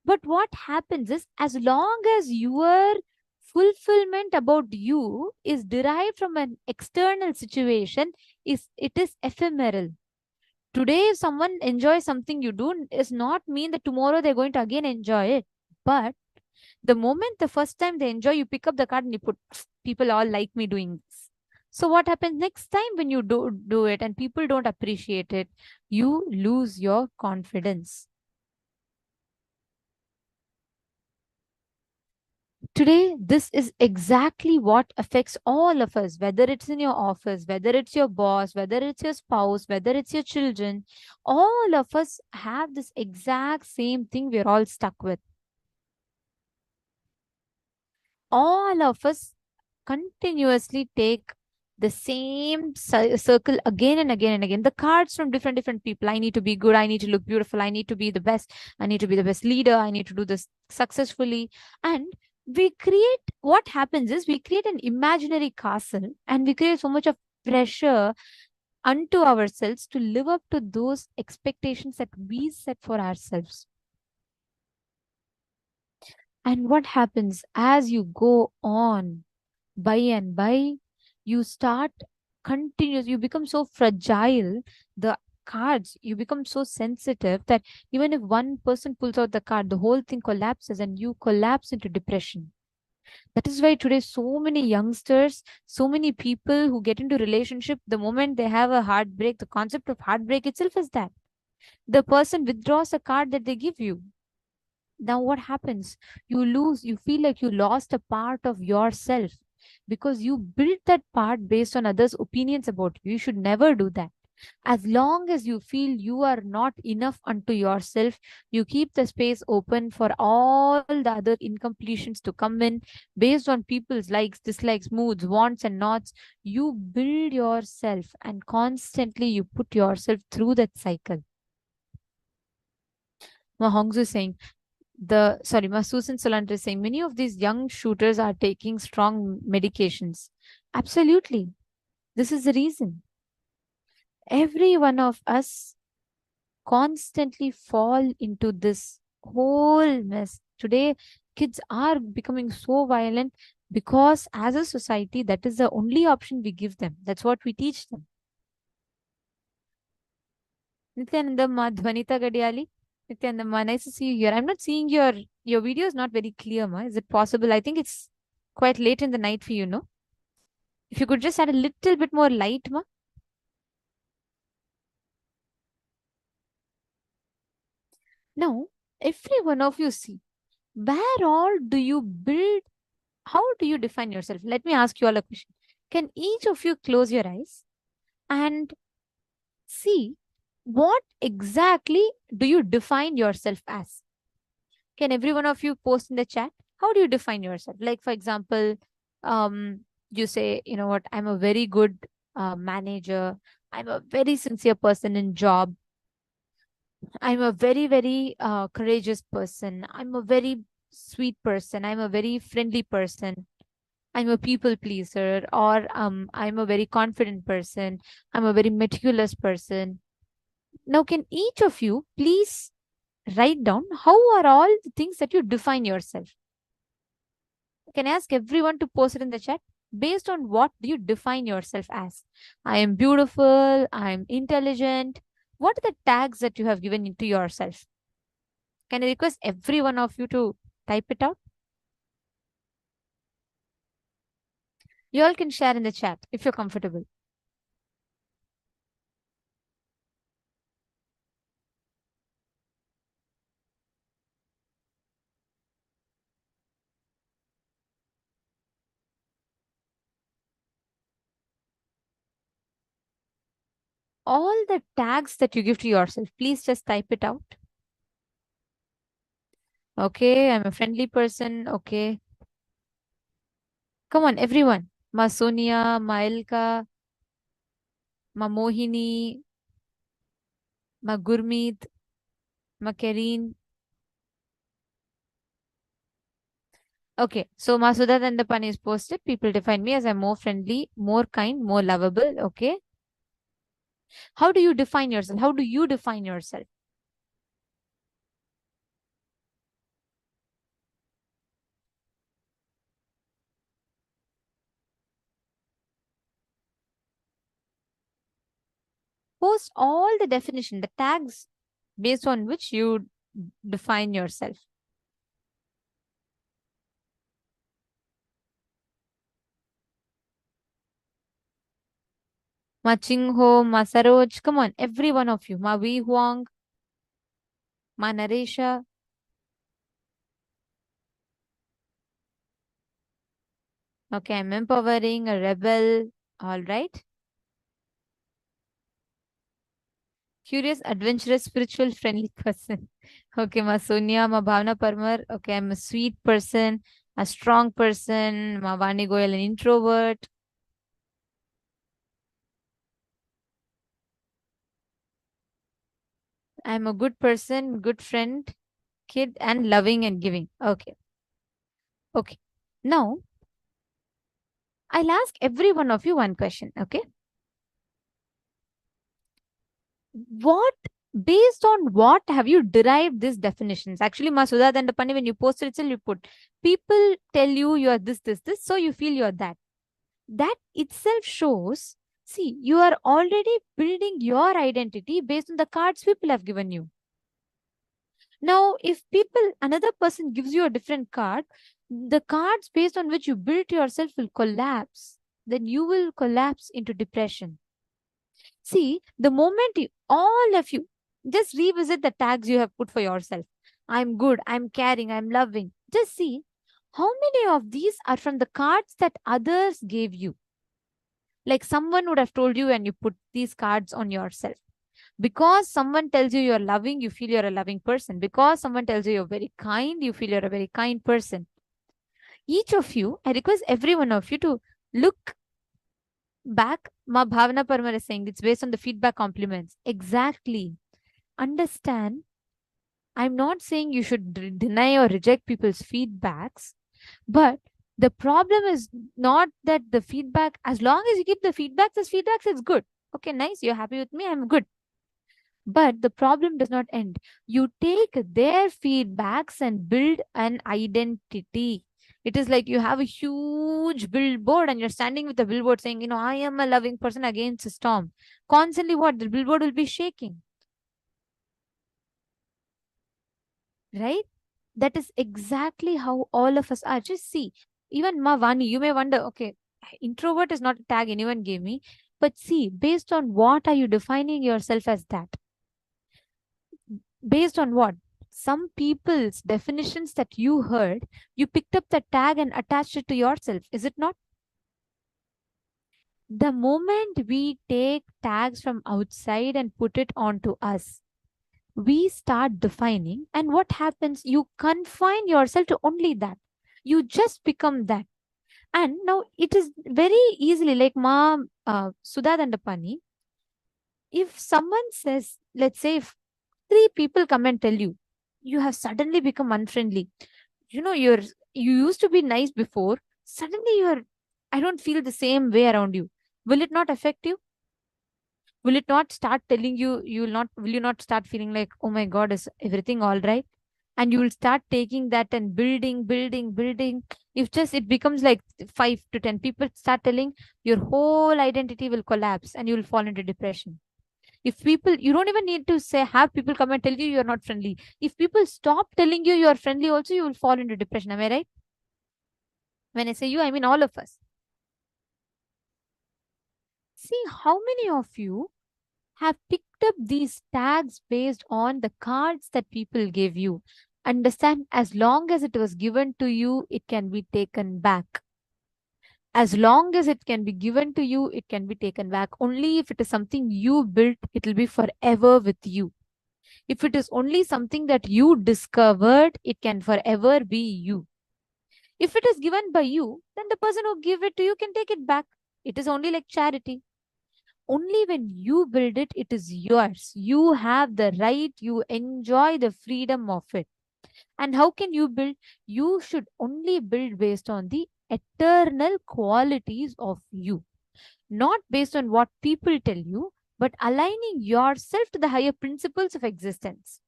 But what happens is, as long as your fulfillment about you is derived from an external situation, it is ephemeral. Today, if someone enjoys something you do, does not mean that tomorrow they're going to again enjoy it. But the moment the first time they enjoy, you pick up the card and you put, people all like me doing this. So what happens next time when you do it and people don't appreciate it? You lose your confidence. Today, this is exactly what affects all of us, whether it's in your office, whether it's your boss, whether it's your spouse, whether it's your children. All of us have this exact same thing we're all stuck with. all of us continuously take the same circle again and again and again. The cards from different people. I need to be good. I need to look beautiful. I need to be the best. I need to be the best leader. I need to do this successfully. And we create, what happens is we create an imaginary castle and we create so much of pressure unto ourselves to live up to those expectations that we set for ourselves. And what happens as you go on by and by, you start you become so fragile, the cards, you become so sensitive that even if one person pulls out the card, the whole thing collapses and you collapse into depression. That is why today so many youngsters, so many people who get into relationship, the moment they have a heartbreak, the concept of heartbreak itself is that the person withdraws a card that they give you. Now what happens? You feel like you lost a part of yourself because you built that part based on others' opinions about you. You should never do that. As long as you feel you are not enough unto yourself, you keep the space open for all the other incompletions to come in based on people's likes, dislikes, moods, wants, and nots. You build yourself and constantly you put yourself through that cycle. Mahongzu is saying, Susan Solanter is saying, many of these young shooters are taking strong medications. Absolutely. This is the reason. Every one of us constantly fall into this whole mess. Today, kids are becoming so violent because as a society, that is the only option we give them. That's what we teach them. Nithyananda Ma, Dhvanita Gadiali. Nithyananda Ma, nice to see you here. I'm not seeing your video is not very clear, Ma. Is it possible? I think it's quite late in the night for you, no? If you could just add a little bit more light, Ma. Now, every one of you see, where all do you build? How do you define yourself? Let me ask you all a question. Can each of you close your eyes and see what exactly do you define yourself as? Can every one of you post in the chat? How do you define yourself? Like, for example, you say, you know what, I'm a very good manager. I'm a very sincere person in job. I'm a very, very courageous person. I'm a very sweet person. I'm a very friendly person. I'm a people pleaser, or I'm a very confident person. I'm a very meticulous person. Now, can each of you please write down how are all the things that you define yourself? Can I ask everyone to post it in the chat? Based on what do you define yourself as? I am beautiful. I'm intelligent. What are the tags that you have given into yourself? Can I request every one of you to type it out? You all can share in the chat if you're comfortable. All the tags that you give to yourself, please just type it out. Okay, I'm a friendly person. Okay. Come on, everyone. Ma Sonia, Ma Ilka, Ma Mohini, Ma Gurmeet, Ma Kareen. Okay, so Masuda Dandapan is posted. People define me as I'm more friendly, more kind, more lovable. Okay. How do you define yourself? How do you define yourself? Post all the definition, the tags based on which you define yourself. Ma Chingho, Ma Saroj, come on, every one of you. Ma Wei Huang, Ma Naresha. Okay, I'm empowering, a rebel. All right. Curious, adventurous, spiritual, friendly person. Okay, Ma Sonia, Ma Bhavna Parmar. Okay, I'm a sweet person. a strong person, Vani Goyal, an introvert. I'm a good person, good friend, kid, and loving and giving. Okay. Okay. Now, I'll ask every one of you one question. Okay. Based on what have you derived these definitions? Actually, Masuda and Pani, when you posted itself, you put people tell you are this, so you feel you're that. That itself shows, see, you are already building your identity based on the cards people have given you. Now, if another person gives you a different card, the cards based on which you built yourself will collapse. Then you will collapse into depression. See, the moment all of you just revisit the tags you have put for yourself. I'm good, I'm caring, I'm loving. Just see how many of these are from the cards that others gave you. Like someone would have told you and you put these cards on yourself. Because someone tells you you're loving, you feel you're a loving person. Because someone tells you you're very kind, you feel you're a very kind person. Each of you, I request every one of you to look back. Ma Bhavana Parmar is saying it's based on the feedback compliments. Exactly. Understand, I'm not saying you should deny or reject people's feedbacks, but the problem is not that the feedback, as long as you keep the feedbacks as feedbacks, it's good. Okay, nice. You're happy with me. I'm good. But the problem does not end. You take their feedbacks and build an identity. It is like you have a huge billboard and you're standing with the billboard saying, I am a loving person against a storm. Constantly what? The billboard will be shaking. Right? That is exactly how all of us are. Just see, even Ma Vani, you may wonder, okay, introvert is not a tag anyone gave me. But see, based on what are you defining yourself as that? Based on what? Some people's definitions that you heard, you picked up the tag and attached it to yourself. Is it not? The moment we take tags from outside and put it onto us, we start defining, and what happens? You confine yourself to only that. You just become that. And now it is very easily like Sudha Dandapani. If someone says, let's say, if 3 people come and tell you, you have suddenly become unfriendly. You used to be nice before. Suddenly I don't feel the same way around you. Will it not affect you? Will it not start telling you, will you not start feeling like, oh my God, is everything all right? And you will start taking that and building. If just it becomes like 5 to 10 people start telling, your whole identity will collapse and you will fall into depression. If people, you don't even need to have people come and tell you you're not friendly. If people stop telling you you're friendly also, you will fall into depression. Am I right? When I say you, I mean all of us. See how many of you have picked up these tags based on the cards that people gave you. Understand, as long as it was given to you, it can be taken back. As long as it can be given to you, it can be taken back. Only if it is something you built, it will be forever with you. If it is only something that you discovered, it can forever be you. If it is given by you, then the person who gave it to you can take it back. It is only like charity. Only when you build it, it is yours. You have the right, you enjoy the freedom of it. And how can you build? You should only build based on the eternal qualities of you. Not based on what people tell you, but aligning yourself to the higher principles of existence.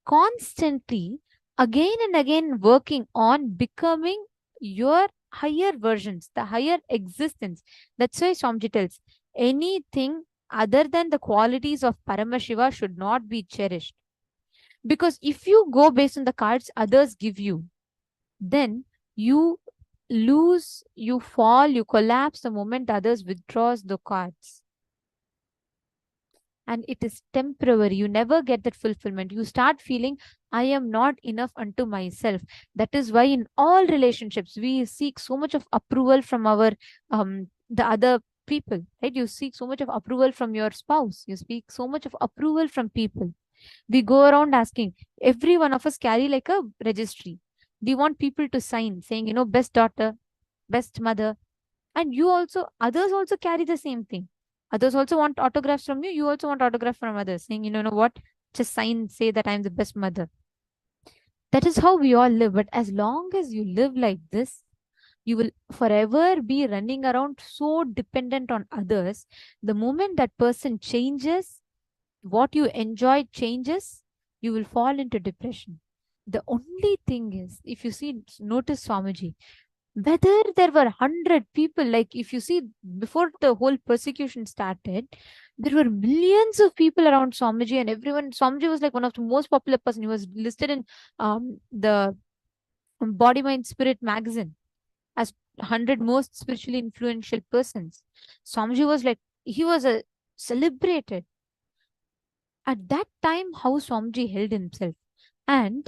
Constantly, again and again, working on becoming your higher versions, the higher existence. That's why Swamiji tells, anything other than the qualities of Paramashiva should not be cherished. Because if you go based on the cards others give you, then you lose, you fall, you collapse the moment others withdraws the cards. And it is temporary. You never get that fulfillment. You start feeling, I am not enough unto myself. That is why in all relationships, we seek so much of approval from our the other people, right? You seek so much of approval from your spouse. You seek so much of approval from people. We go around asking, every one of us carry like a registry. We want people to sign saying, best daughter, best mother. And others also carry the same thing. Others also want autographs from you. You also want autograph from others saying, what? Just sign, say that I'm the best mother. That is how we all live. But as long as you live like this, you will forever be running around so dependent on others. The moment that person changes, what you enjoy changes, you will fall into depression. The only thing is, if you notice Swamiji, whether there were 100 people, like if you see before the whole persecution started, there were millions of people around Swamiji, and Swamiji was like one of the most popular person. He was listed in the Body, Mind, Spirit magazine as 100 most spiritually influential persons. Swamiji was like, he was a celebrated. At that time, how Swamiji held himself. And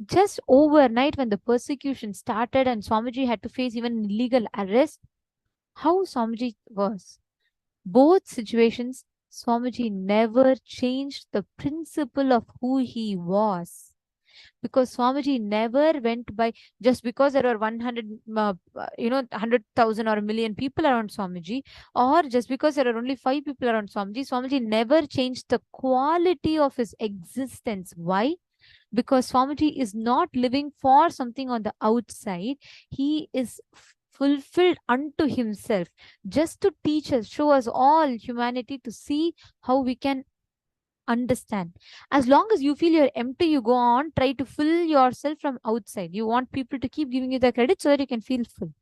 just overnight, when the persecution started and Swamiji had to face even illegal arrest, how Swamiji was. Both situations, Swamiji never changed the principle of who he was. Because Swamiji never went by, just because there were 100,000 or a million people around Swamiji, or just because there are only 5 people around Swamiji, Swamiji never changed the quality of his existence. Why? Because Swamiji is not living for something on the outside. He is fulfilled unto himself, just to teach us, show us all humanity to see how we can understand. As long as you feel you're empty, you go on, try to fill yourself from outside. You want people to keep giving you the credit so that you can feel full.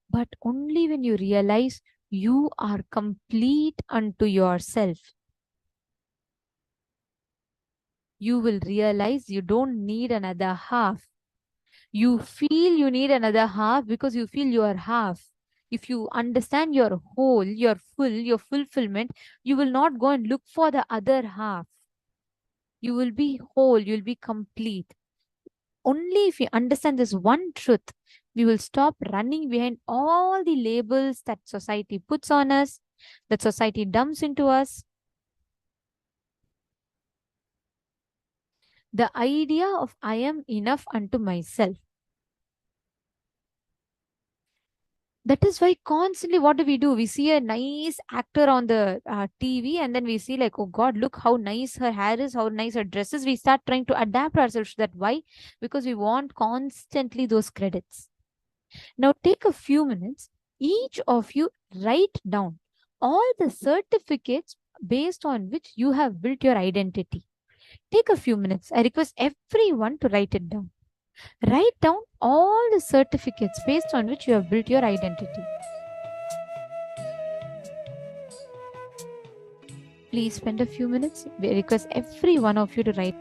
But only when you realize you are complete unto yourself, you will realize you don't need another half. You feel you need another half because you feel you are half. If you understand your whole, your full, your fulfillment, you will not go and look for the other half. You will be whole, you'll be complete. Only if we understand this one truth, we will stop running behind all the labels that society puts on us, that society dumps into us. The idea of I am enough unto myself. That is why constantly what do? We see a nice actor on the TV, and then we see like, oh God, look how nice her hair is, how nice her dress is. We start trying to adapt ourselves to that. Why? Because we want constantly those credits. Now take a few minutes, each of you write down all the certificates based on which you have built your identity. Take a few minutes. I request everyone to write it down. Write down all the certificates based on which you have built your identity. Please spend a few minutes. We request every one of you to write.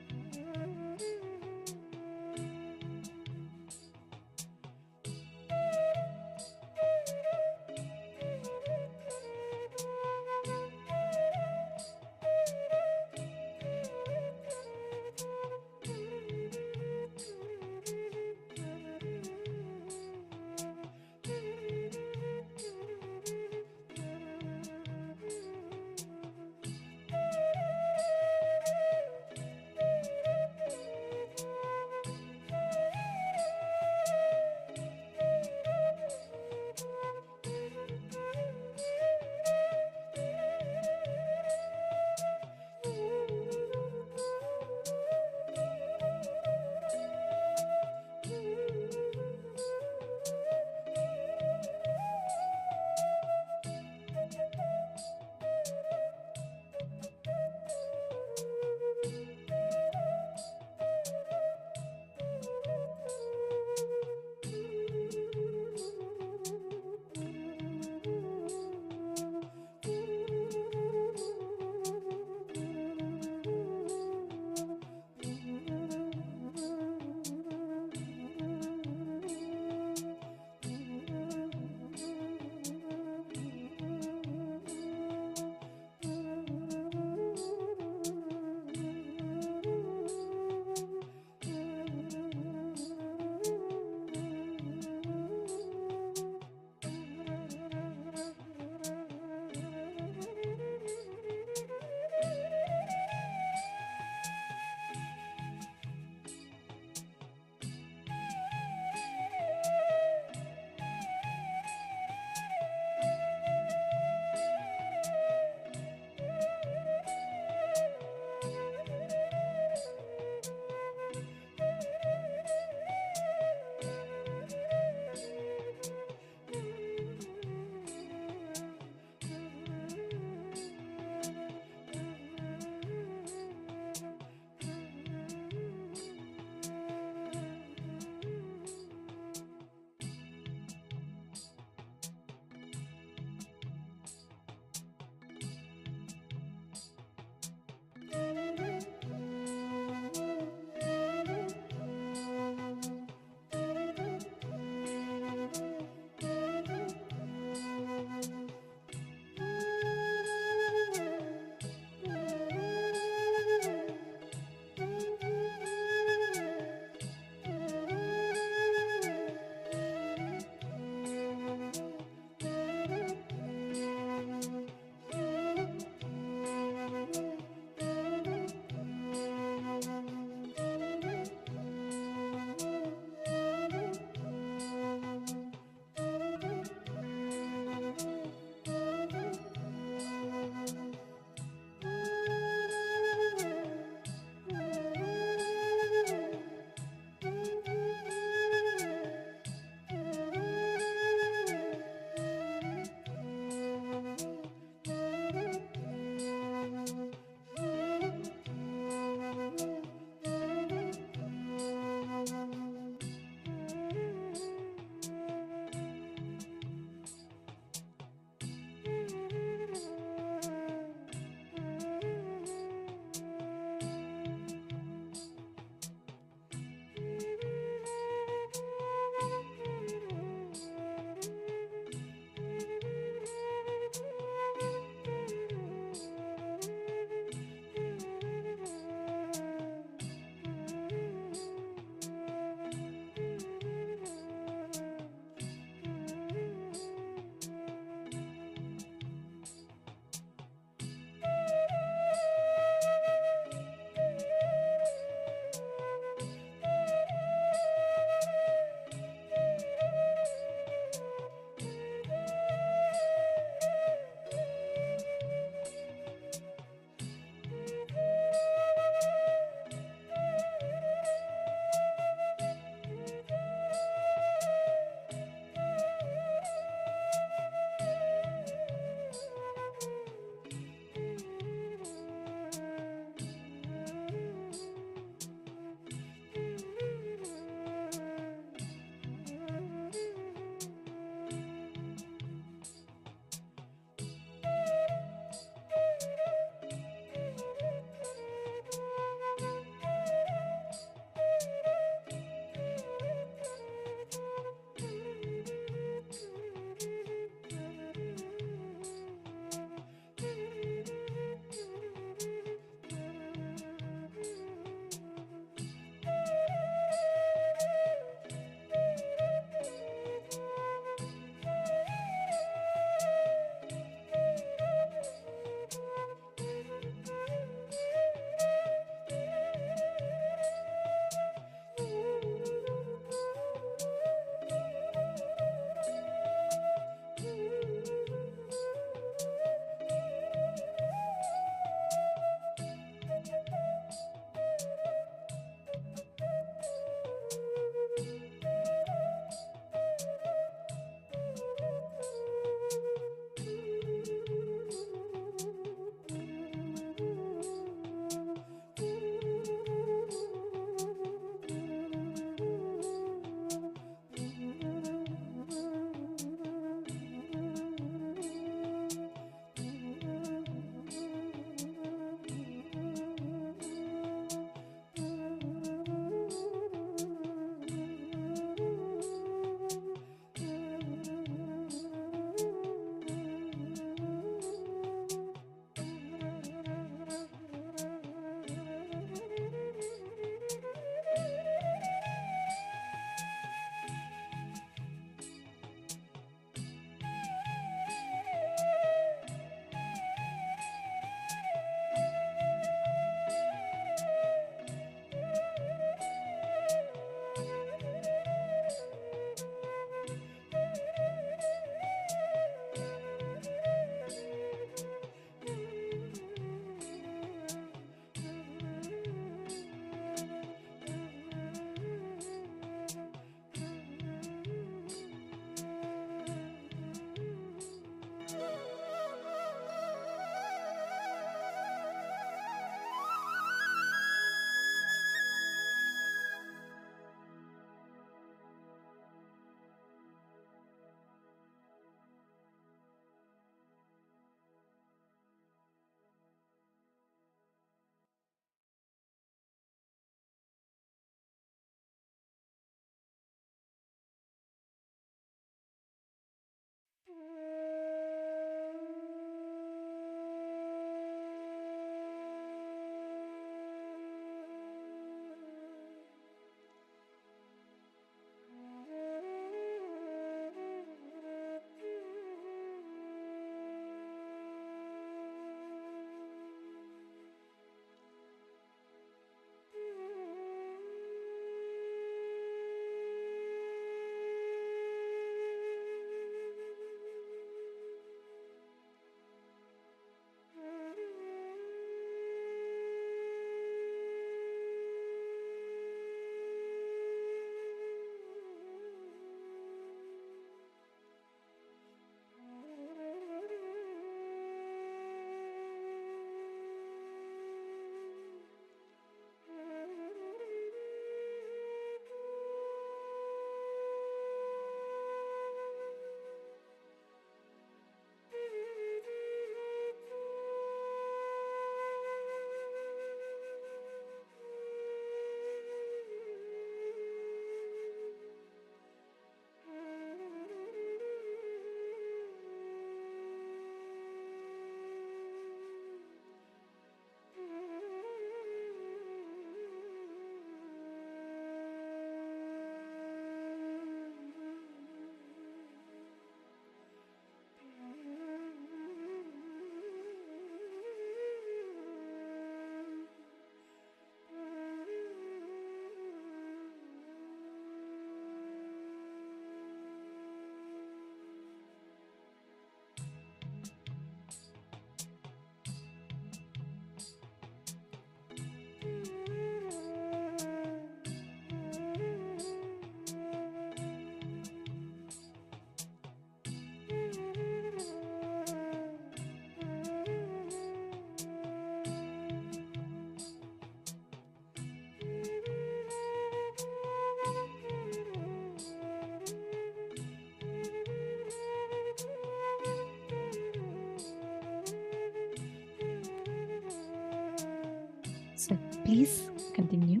So please continue.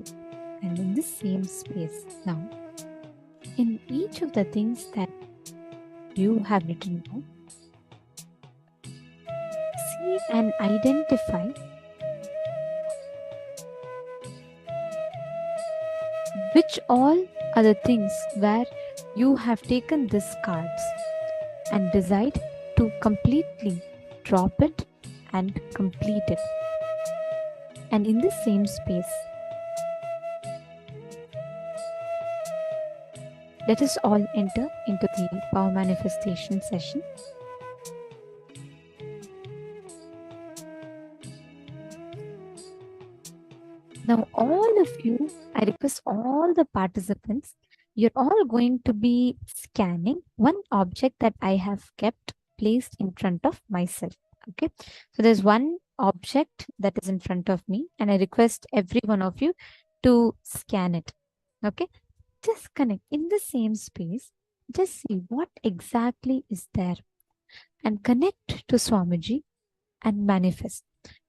And in the same space now, in each of the things that you have written down, see and identify which all are the things where you have taken these cards and decide to completely drop it and complete it. And in the same space, let us all enter into the power manifestation session. Now, all of you, I request all the participants, you're all going to be scanning one object that I have kept placed in front of myself. Okay, so there's one object that is in front of me, and I request every one of you to scan it. Okay, just connect in the same space, just see what exactly is there, and connect to Swamiji and manifest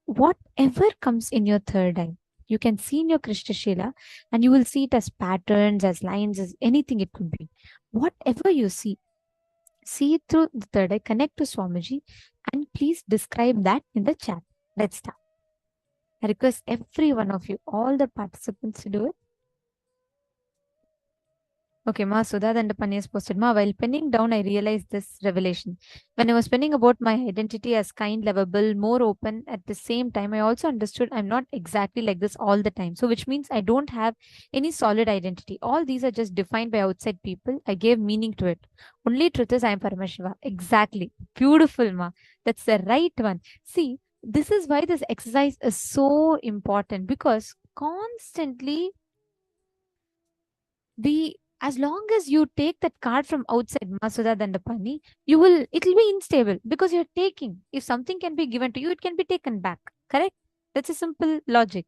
whatever comes in your third eye. You can see in your Krishna Shila, and you will see it as patterns, as lines, as anything it could be. Whatever you see it through the third eye, connect to Swamiji, and please describe that in the chat. Let's start. I request every one of you, all the participants, to do it. Okay, Ma, Sudha Dandapani has posted, Ma, while penning down, I realized this revelation. When I was penning about my identity as kind, lovable, more open, at the same time, I also understood I'm not exactly like this all the time. So, which means I don't have any solid identity. All these are just defined by outside people. I gave meaning to it. Only truth is I am Paramashiva. Exactly. Beautiful, Ma. That's the right one. See, this is why this exercise is so important, because constantly as long as you take that card from outside, Masuda Dandapani, it'll be unstable because you're taking. If something can be given to you, it can be taken back. Correct? That's a simple logic.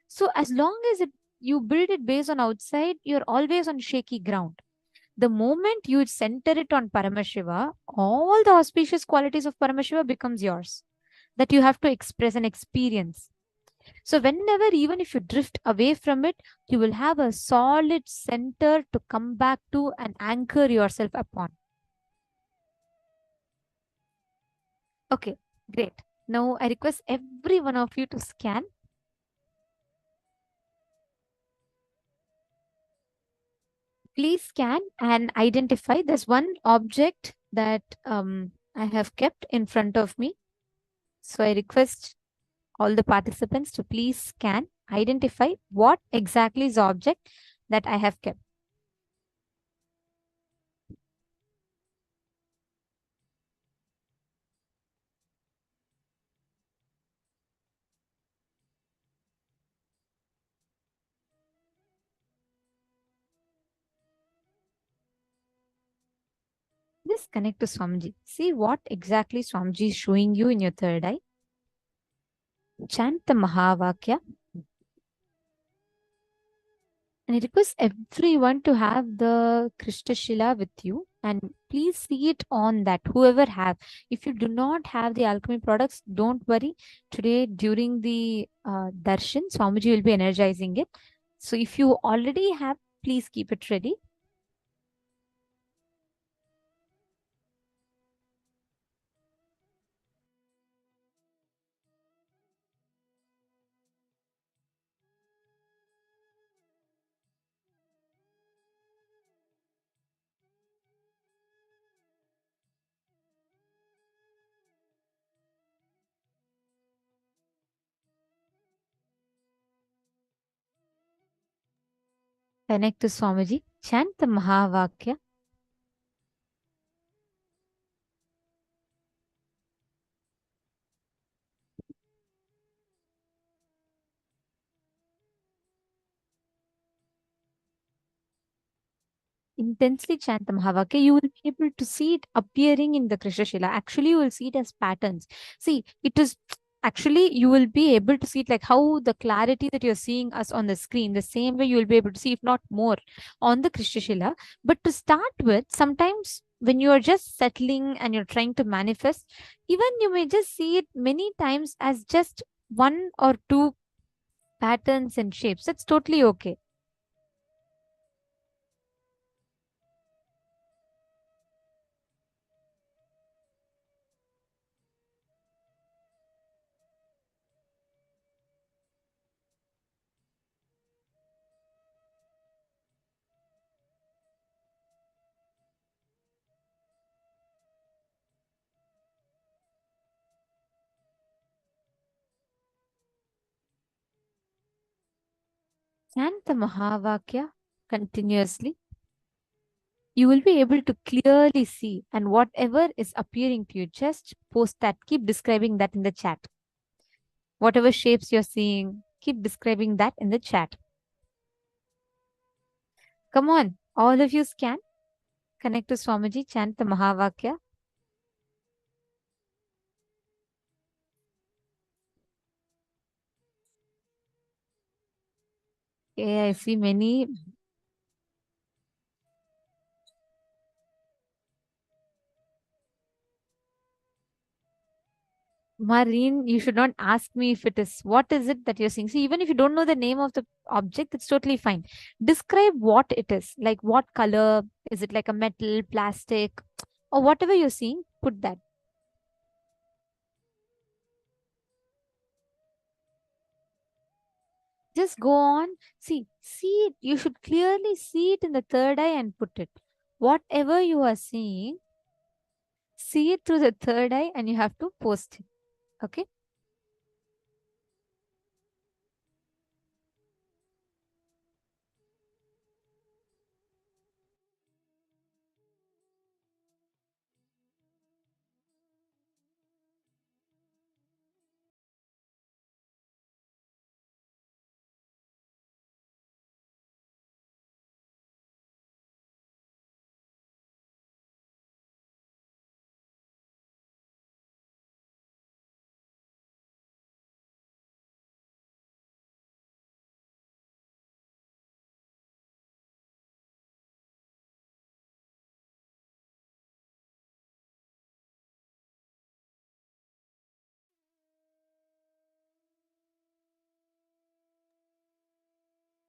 So as long as you build it based on outside, you're always on shaky ground. The moment you center it on Paramashiva, all the auspicious qualities of Paramashiva becomes yours, that you have to express and experience. So whenever, even if you drift away from it, you will have a solid center to come back to and anchor yourself upon. Okay, great. Now I request every one of you to scan. Please scan and identify. There's one object that I have kept in front of me. So I request all the participants to please scan, identify what exactly is the object that I have kept. Just connect to Swamiji. See what exactly Swamiji is showing you in your third eye. Chant the Mahavakya. And I request everyone to have the Krishna Shila with you, and please see it on that, whoever have. If you do not have the alchemy products, don't worry. Today during the darshan, Swamiji will be energizing it. So if you already have, please keep it ready. Connect to Swamiji. Chant the Mahavakya. Intensely chant the Mahavakya, you will be able to see it appearing in the Krishna Shila. Actually, you will see it as patterns. See, it is actually, you will be able to see it like how the clarity that you're seeing us on the screen, the same way you will be able to see, if not more, on the Krishna Shila. But to start with, sometimes when you are just settling and you're trying to manifest, even you may just see it many times as just one or two patterns and shapes. That's totally okay. Chant the Mahavakya continuously. You will be able to clearly see, and whatever is appearing to you, just post that. Keep describing that in the chat. Whatever shapes you're seeing, keep describing that in the chat. Come on, all of you scan. Connect to Swamiji, chant the Mahavakya. Okay, I see many. Marine, you should not ask me if it is, what is it that you're seeing? See, even if you don't know the name of the object, it's totally fine. Describe what it is, like what color, is it like a metal, plastic, or whatever you're seeing, put that. Just go on. See it. You should clearly see it in the third eye and put it. Whatever you are seeing, see it through the third eye and you have to post it. Okay.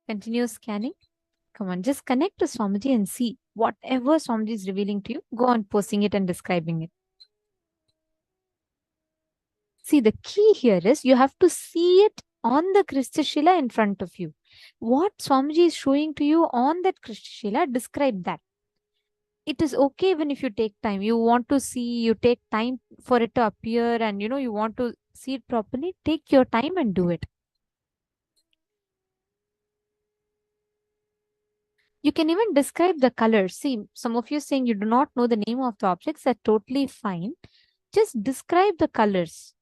Continue scanning. Come on, just connect to Swamiji and see whatever Swamiji is revealing to you. Go on posting it and describing it. See, the key here is you have to see it on the Kristashila in front of you. What Swamiji is showing to you on that Kristashila, describe that. It is okay even if you take time. You want to see, you take time for it to appear, and you want to see it properly, take your time and do it. You can even describe the colors. See, some of you saying you do not know the name of the objects. That's totally fine. Just describe the colors.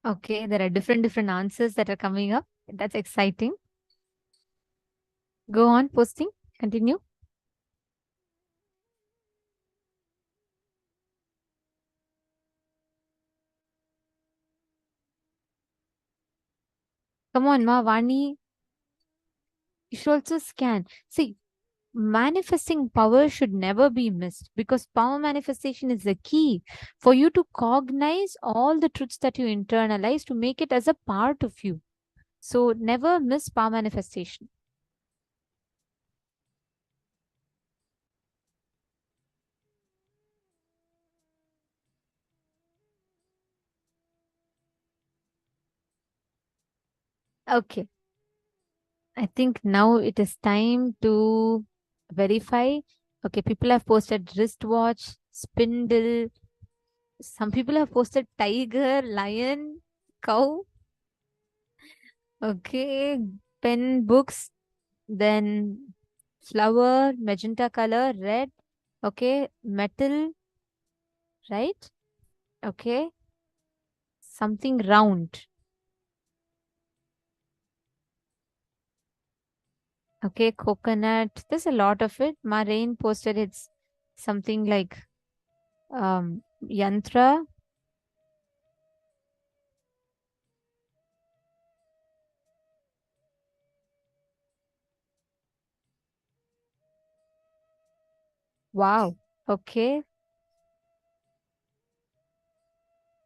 Okay, there are different answers that are coming up. That's exciting. Go on posting. Continue. Come on, Ma Vani. You should also scan. See, manifesting power should never be missed, because power manifestation is the key for you to cognize all the truths that you internalize to make it as a part of you. So never miss power manifestation. Okay. I think now it is time to verify. Okay, people have posted wristwatch, spindle. Some people have posted tiger, lion, cow. Okay, pen, books, then flower, magenta color, red. Okay, metal, right? Okay, something round. Okay, coconut. There's a lot of it. Rain posted it's something like yantra. Wow. Okay.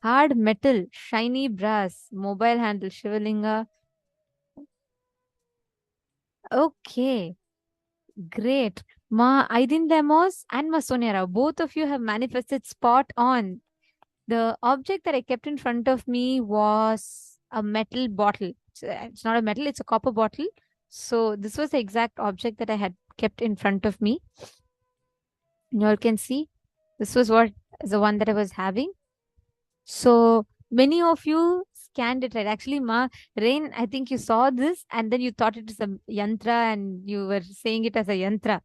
Hard metal, shiny brass, mobile handle, Shivalinga. Okay. Great. Ma Aidin Lemos and Ma Sonia Rao, both of you have manifested spot on. The object that I kept in front of me was a metal bottle. It's not a metal, it's a copper bottle. So this was the exact object that I had kept in front of me. You all can see this was the one that I was having. So many of you scanned it right. Actually, Ma Rain, I think you saw this and then you thought it is a yantra and you were saying it as a yantra.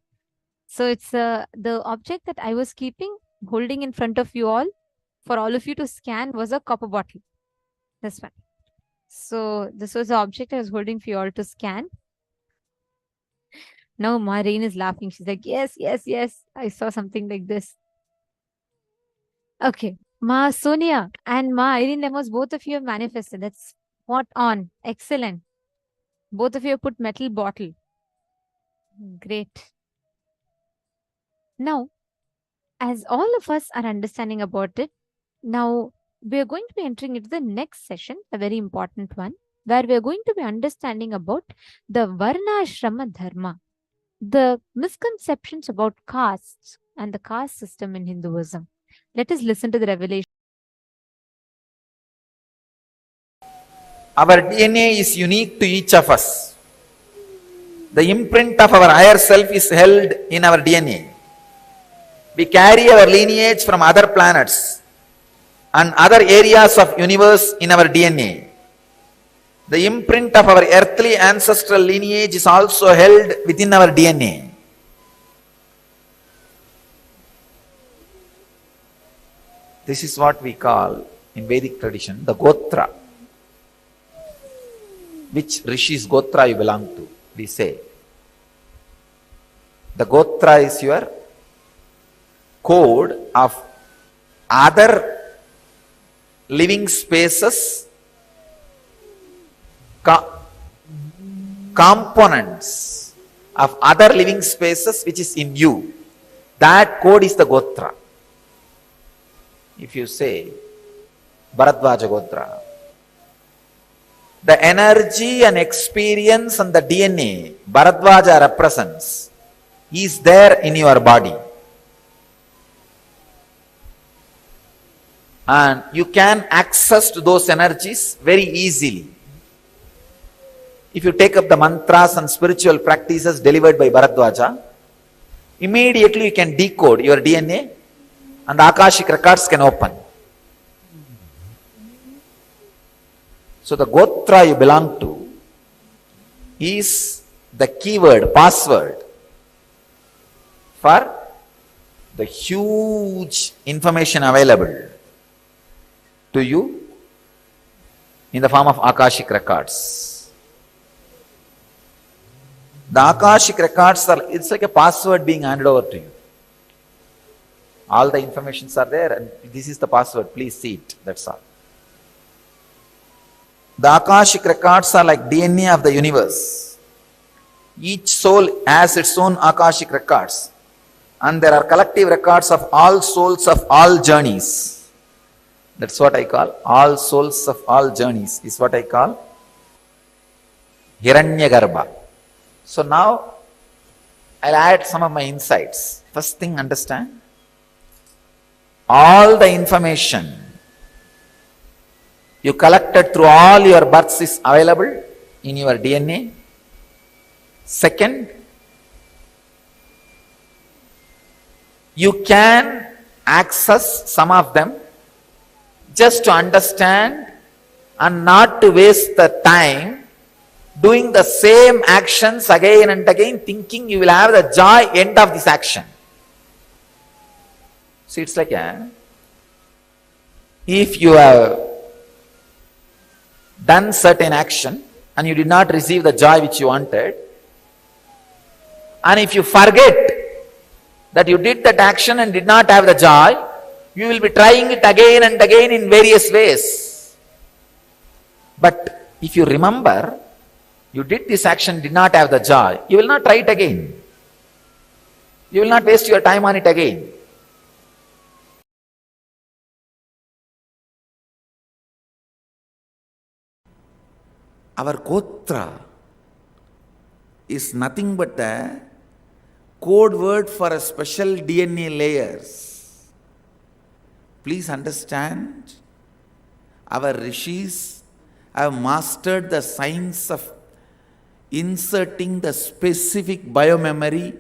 So it's the object that I was keeping, holding in front of you all, for all of you to scan, was a copper bottle. This one. So this was the object I was holding for you all to scan. Now Ma Rain is laughing. She's like, yes, yes, yes. I saw something like this. Okay. Ma Sonia and Ma Irene Lemos, both of you have manifested. That's spot on. Excellent. Both of you have put metal bottle. Great. Now, as all of us are understanding about it, now we are going to be entering into the next session, a very important one, where we are going to be understanding about the Varna Ashrama Dharma, the misconceptions about castes and the caste system in Hinduism. Let us listen to the revelation. Our DNA is unique to each of us. The imprint of our higher self is held in our DNA. We carry our lineage from other planets and other areas of universe in our DNA. The imprint of our earthly ancestral lineage is also held within our DNA. This is what we call in Vedic tradition the Gotra. Which Rishi's Gotra you belong to, we say. The Gotra is your code of other living spaces components of other living spaces which is in you. That code is the Gotra. If you say Bharadvaja Gotra, the energy and experience and the DNA Bharadvaja represents is there in your body. And you can access to those energies very easily. If you take up the mantras and spiritual practices delivered by Bharadvaja, immediately you can decode your DNA and the Akashic records can open. So the Gotra you belong to is the keyword, password for the huge information available to you in the form of Akashic records. The Akashic records are, it's like a password being handed over to you. All the informations are there and this is the password, please see it, that's all. The Akashic records are like DNA of the universe. Each soul has its own Akashic records. And there are collective records of all souls of all journeys. That's what I call, all souls of all journeys is what I call Hiranyagarbha. So now, I'll add some of my insights. First thing, understand, all the information you collected through all your births is available in your DNA. Second, you can access some of them just to understand and not to waste the time doing the same actions again and again, thinking you will have the joy end of this action. See, it's like if you have done certain action and you did not receive the joy which you wanted, and if you forget that you did that action and did not have the joy, you will be trying it again and again in various ways. But if you remember, you did this action, did not have the joy, you will not try it again. You will not waste your time on it again. Our Gotra is nothing but a code word for a special DNA layers. Please understand, our rishis have mastered the science of inserting the specific biomemory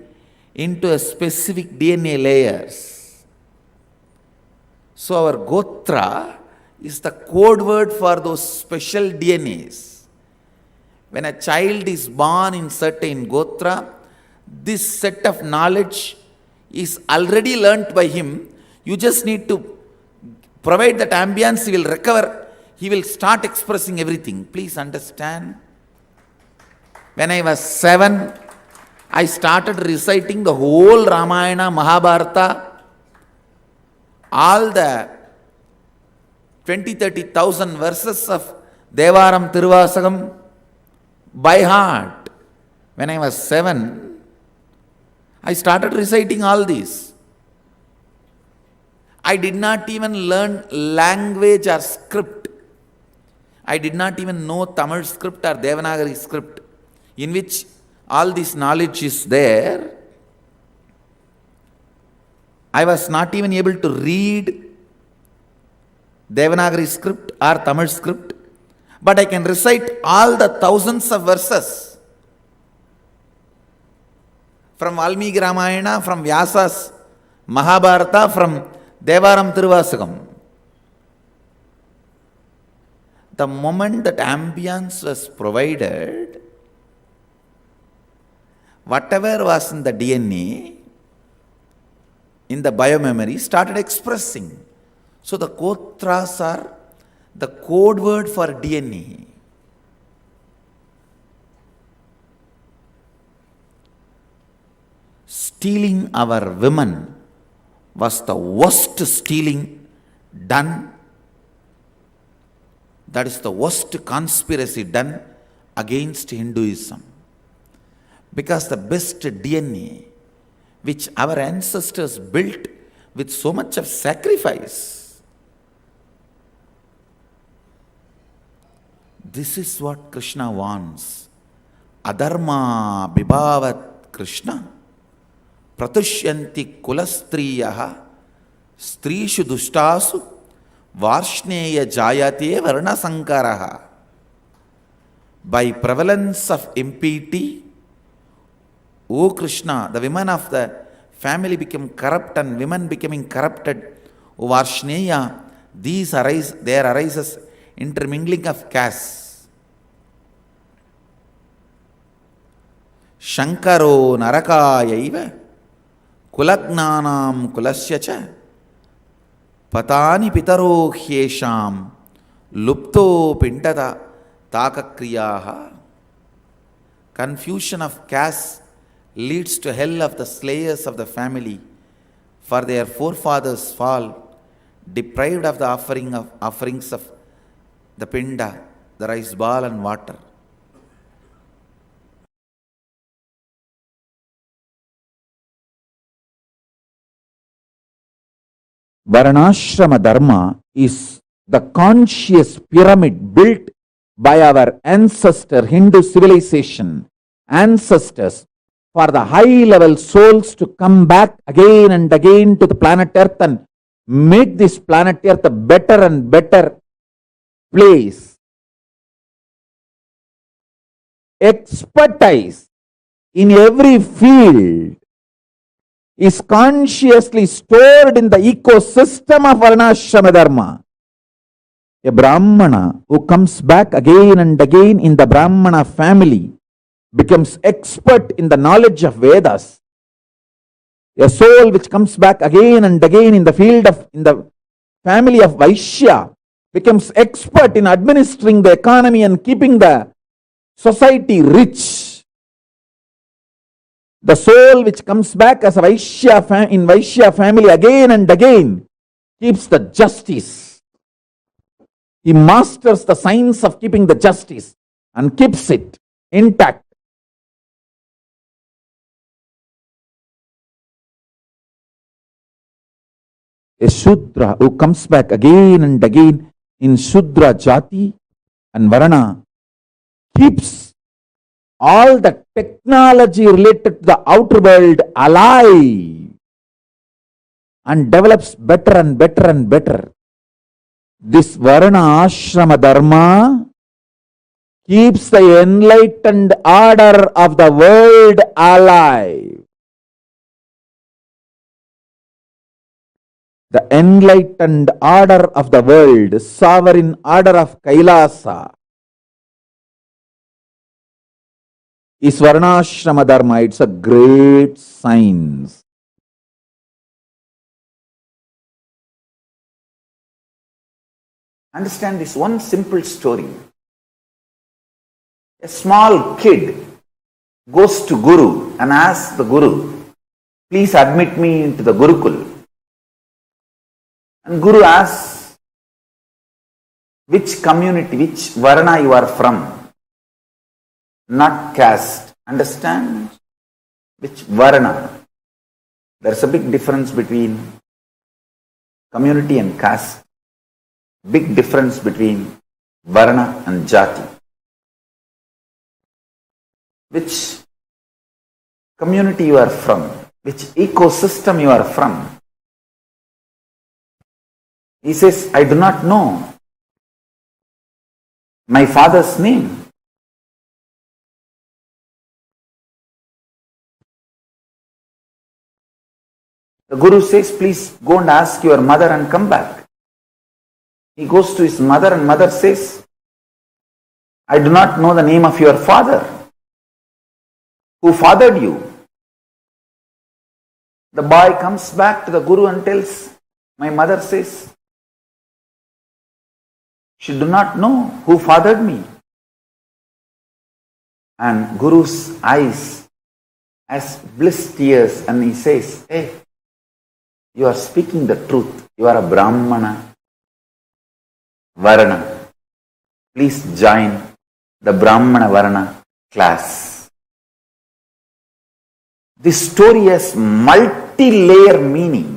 into a specific DNA layers. So our Gotra is the code word for those special DNAs. When a child is born in certain Gotra, this set of knowledge is already learnt by him. You just need to provide that ambience, he will recover, he will start expressing everything. Please understand. When I was 7, I started reciting the whole Ramayana, Mahabharata, all the 20,000-30,000 verses of Devaram Tiruvasagam by heart. When I was 7, I started reciting all these. I did not even learn language or script. I did not even know Tamil script or Devanagari script, in which all this knowledge is there. I was not even able to read Devanagari script or Tamil script, but I can recite all the thousands of verses from Valmiki Ramayana, from Vyasa's Mahabharata, from Devaram Tiruvasagam. The moment that ambience was provided, whatever was in the DNA, in the biomemory, started expressing. So the Gotras are the code word for DNA. Stealing our women was the worst stealing done. That is the worst conspiracy done against Hinduism. because the best DNA which our ancestors built with so much of sacrifice. This is what Krishna wants. Adharma bibhavat Krishna pratushyanti kulastriyaha strishu dushtasu varshneya jayate varna sankaraha. By prevalence of impurity, O Krishna, the women of the family become corrupt and women becoming corrupted. O Varshneya, there arises intermingling of castes. Shankaro narakayaiva kulagnanam kulasya cha patani pitaro hyesham lupto pindata takakriyaha. Confusion of caste leads to hell of the slayers of the family, for their forefathers fall, deprived of the offerings of the pinda, the rice ball and water. Varnashrama Dharma is the conscious pyramid built by our ancestor Hindu civilization, ancestors, for the high-level souls to come back again and again to the planet Earth and make this planet Earth a better and better place. Expertise in every field is consciously stored in the ecosystem of Varnashrama Dharma. A Brahmana who comes back again and again in the Brahmana family becomes expert in the knowledge of Vedas. A soul which comes back again and again in the family of Vaishya becomes expert in administering the economy and keeping the society rich. The soul which comes back as a Vaishya in Vaishya family again and again keeps the justice. He masters the science of keeping the justice and keeps it intact. A Shudra who comes back again and again in Shudra Jati and Varana keeps all the technology related to the outer world alive and develops better and better and better. This Varna Ashrama Dharma keeps the enlightened order of the world alive. The enlightened order of the world, sovereign order of Kailasa, is Varnashrama Dharma. It's a great science. Understand this one simple story. A small kid goes to Guru and asks the Guru, please admit me into the Gurukul. And Guru asks, which community, which Varna you are from? Not caste. Understand? Which Varna? There's a big difference between community and caste. Big difference between Varna and Jati. Which community you are from? Which ecosystem you are from? He says, I do not know my father's name. The Guru says, please go and ask your mother and come back. He goes to his mother and mother says, I do not know the name of your father. Who fathered you? The boy comes back to the Guru and tells, my mother says, she do not know who fathered me. And Guru's eyes as bliss tears and he says, hey, you are speaking the truth. You are a Brahmana Varna. Please join the Brahmana Varna class. This story has multi-layer meaning.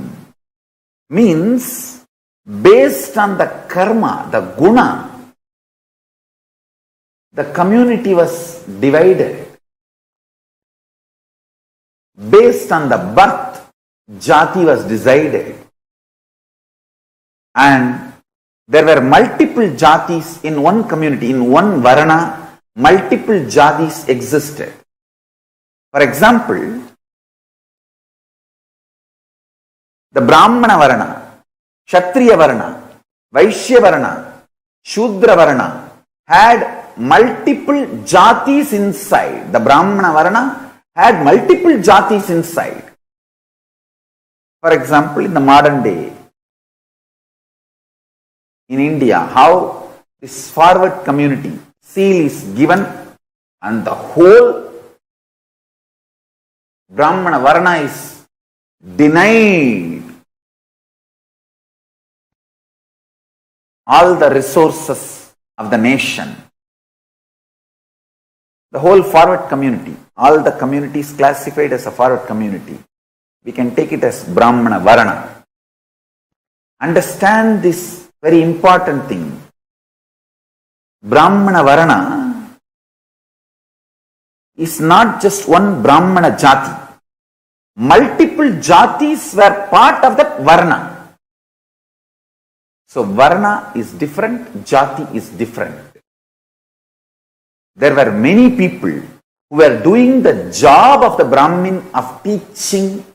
Means based on the karma, the guna, the community was divided. Based on the birth, jati was decided. And there were multiple jatis in one community, in one varana, multiple jatis existed. For example, the Brahmana varana, Kshatriya varana, Vaishya varana, Shudra varana had multiple jatis inside. The Brahmana varana had multiple jatis inside. For example, in the modern day, in India, how this forward community seal is given and the whole Brahmana varana is denied all the resources of the nation. The whole forward community, all the communities classified as a forward community, we can take it as Brahmana varana. Understand this very important thing. Brahmana varana is not just one Brahmana jati. Multiple jatis were part of that varna. So varna is different, jati is different. There were many people who were doing the job of the Brahmin of teaching.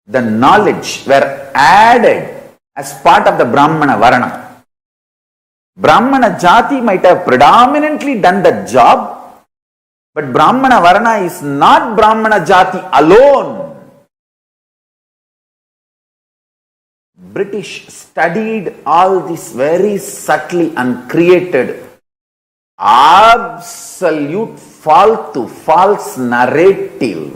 The knowledge were added as part of the Brahmana varana. Brahmana jati might have predominantly done the job, but Brahmana varana is not Brahmana jati alone. British studied all this very subtly and created absolute false narrative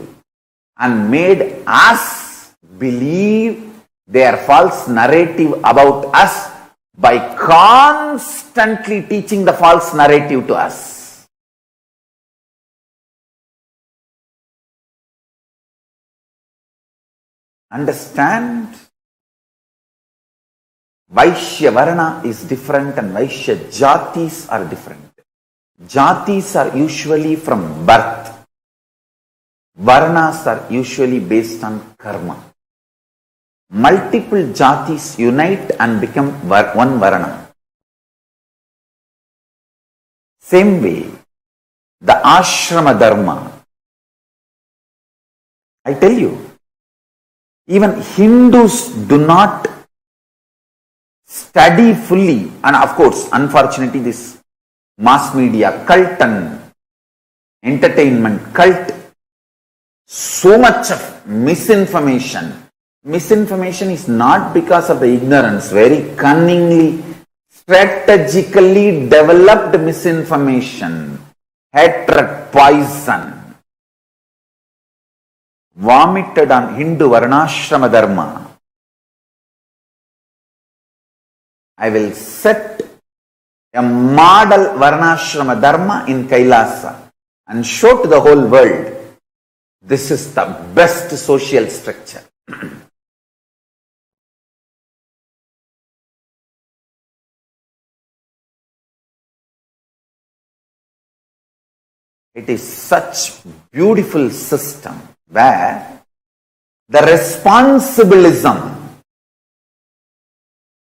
and made us believe their false narrative about us by constantly teaching the false narrative to us. Understand? Vaishya varana is different and Vaishya jatis are different. Jatis are usually from birth. Varnas are usually based on karma. Multiple jatis unite and become one varana. Same way, the ashrama dharma. I tell you, even Hindus do not study fully, and of course, unfortunately, this mass media cult and entertainment cult, so much of misinformation. Misinformation is not because of the ignorance, very cunningly, strategically developed misinformation, hatred, poison, vomited on Hindu varnashrama dharma. I will set a model varnashrama dharma in Kailasa and show to the whole world this is the best social structure. It is such beautiful system where the responsibilism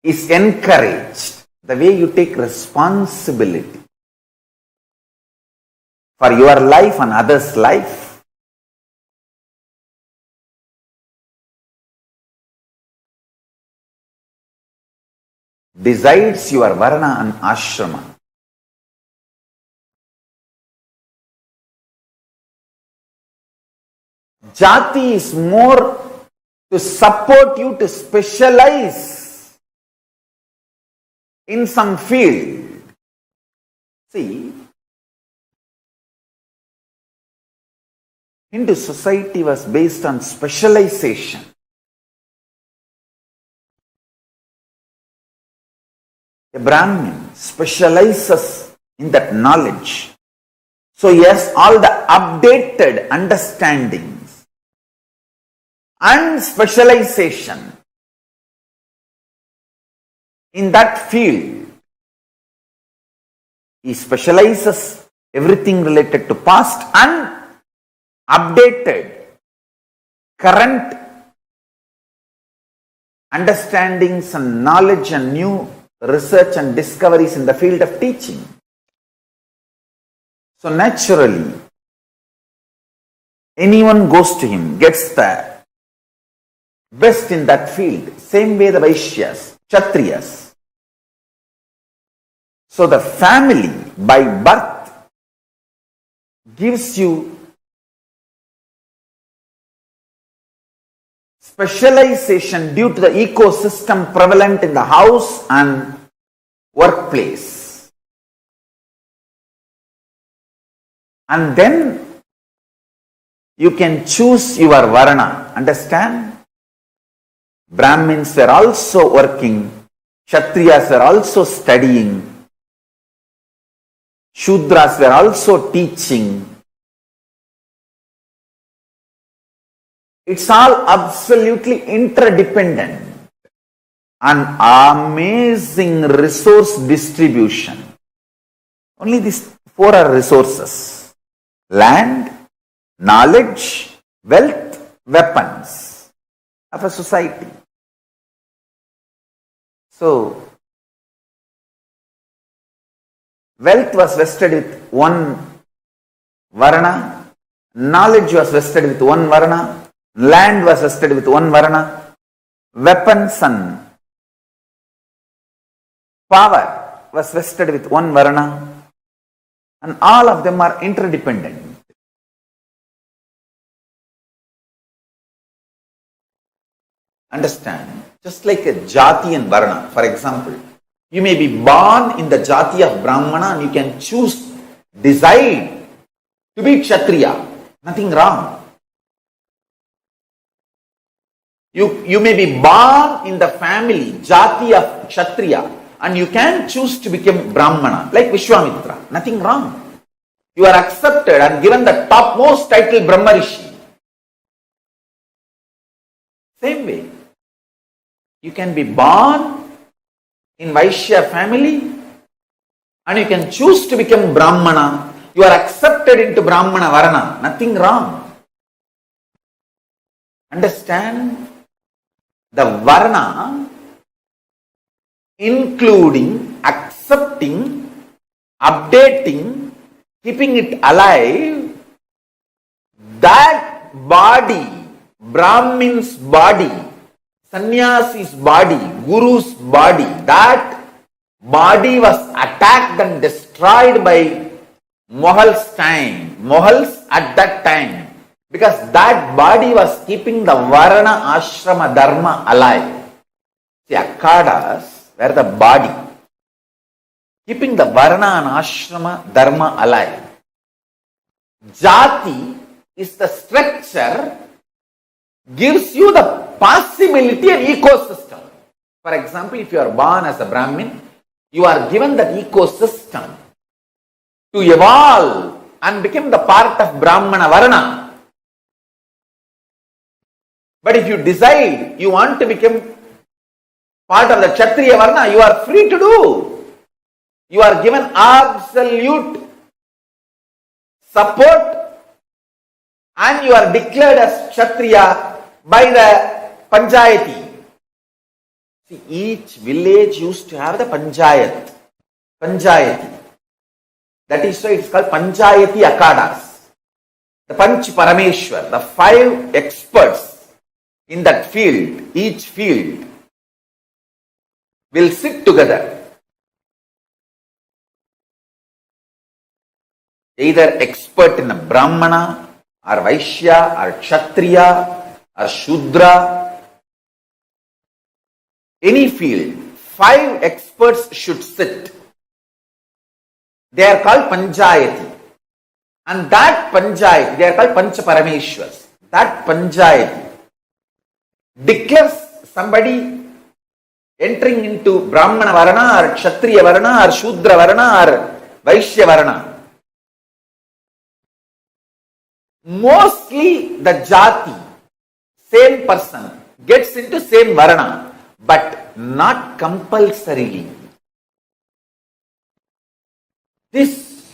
is encouraged. The way you take responsibility for your life and others' life. Decides your varna and ashrama. Jati is more to support you to specialize in some field. See, Hindu society was based on specialization. A Brahmin specializes in that knowledge. So yes, all the updated understandings and specialization in that field, he specializes everything related to past and updated current understandings and knowledge and new research and discoveries in the field of teaching. So naturally, anyone goes to him, gets the best in that field. Same way the Vaishyas, Kshatriyas. So the family by birth gives you specialization due to the ecosystem prevalent in the house and workplace. And then you can choose your varna. Understand? Brahmins were also working, Kshatriyas were also studying, Shudras were also teaching. It's all absolutely interdependent. An amazing resource distribution. Only these four are resources: land, knowledge, wealth, weapons of a society. So, wealth was vested with one varna, knowledge was vested with one varna, land was vested with one varna, weapons and power was vested with one varna, and all of them are interdependent. Understand? Just like a jati and varna, for example, you may be born in the jati of Brahmana and you can choose, decide to be Kshatriya. Nothing wrong. You may be born in the family, jati of Kshatriya, and you can choose to become Brahmana, like Vishwamitra. Nothing wrong. You are accepted and given the topmost title Brahmarishi. Same way, you can be born in Vaishya family and you can choose to become Brahmana. You are accepted into Brahmana Varana. Nothing wrong. Understand? The Varna, including, accepting, updating, keeping it alive, that body, Brahmin's body, Sannyasi's body, Guru's body, that body was attacked and destroyed by Mughals at that time, because that body was keeping the Varna Ashrama Dharma alive. The Akhadas were the body, keeping the Varna and Ashrama Dharma alive. Jati is the structure, gives you the possibility of ecosystem. For example, if you are born as a Brahmin, you are given that ecosystem to evolve and become the part of Brahmana Varna. But if you decide you want to become part of the Kshatriya Varna, you are free to do. You are given absolute support and you are declared as Kshatriya by the Panchayati. See, each village used to have the Panchayati. That is why it's called Panchayati Akhadas. The Panch Parameshwar, the 5 experts in that field, each field, will sit together. Either expert in a Brahmana, or Vaishya, or Kshatriya, or Shudra, any field, 5 experts should sit. They are called Panchayati. And that Panchayati, they are called Pancha Parameshwars. That Panchayati declares somebody entering into Brahmana Varana, or Kshatriya Varana, or Shudra Varana, or Vaishya Varana. mostly the jati, same person, gets into same varana, but not compulsorily. This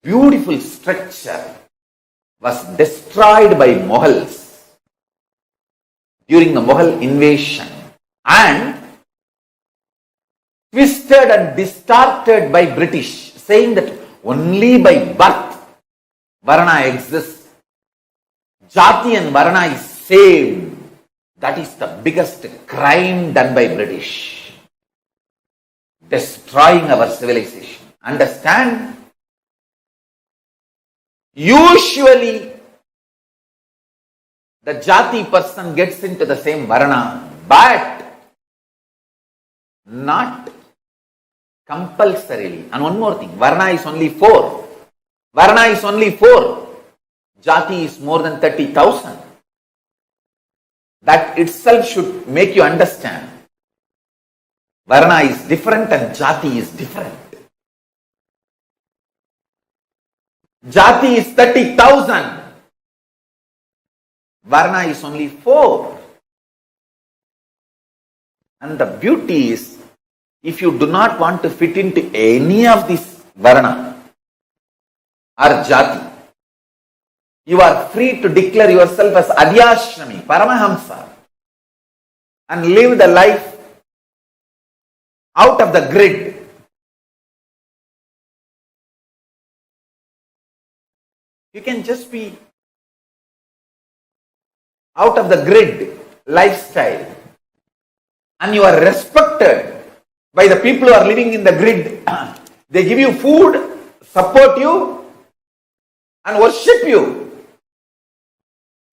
beautiful structure was destroyed by Mughals during the Mughal invasion and twisted and distorted by British, saying that only by birth varana exists. Jati and varana is same. That is the biggest crime done by British, destroying our civilization. Understand? Usually, the jati person gets into the same varana, but not compulsorily. And one more thing, varna is only 4. Varna is only 4. Jati is more than 30,000. That itself should make you understand. Varna is different and jati is different. Jati is 30,000. Varna is only 4. And the beauty is, if you do not want to fit into any of this varna or jati, you are free to declare yourself as Adhyashrami, Paramahamsa, and live the life out of the grid. You can just be out of the grid lifestyle, and you are respected by the people who are living in the grid. They give you food, support you, and worship you.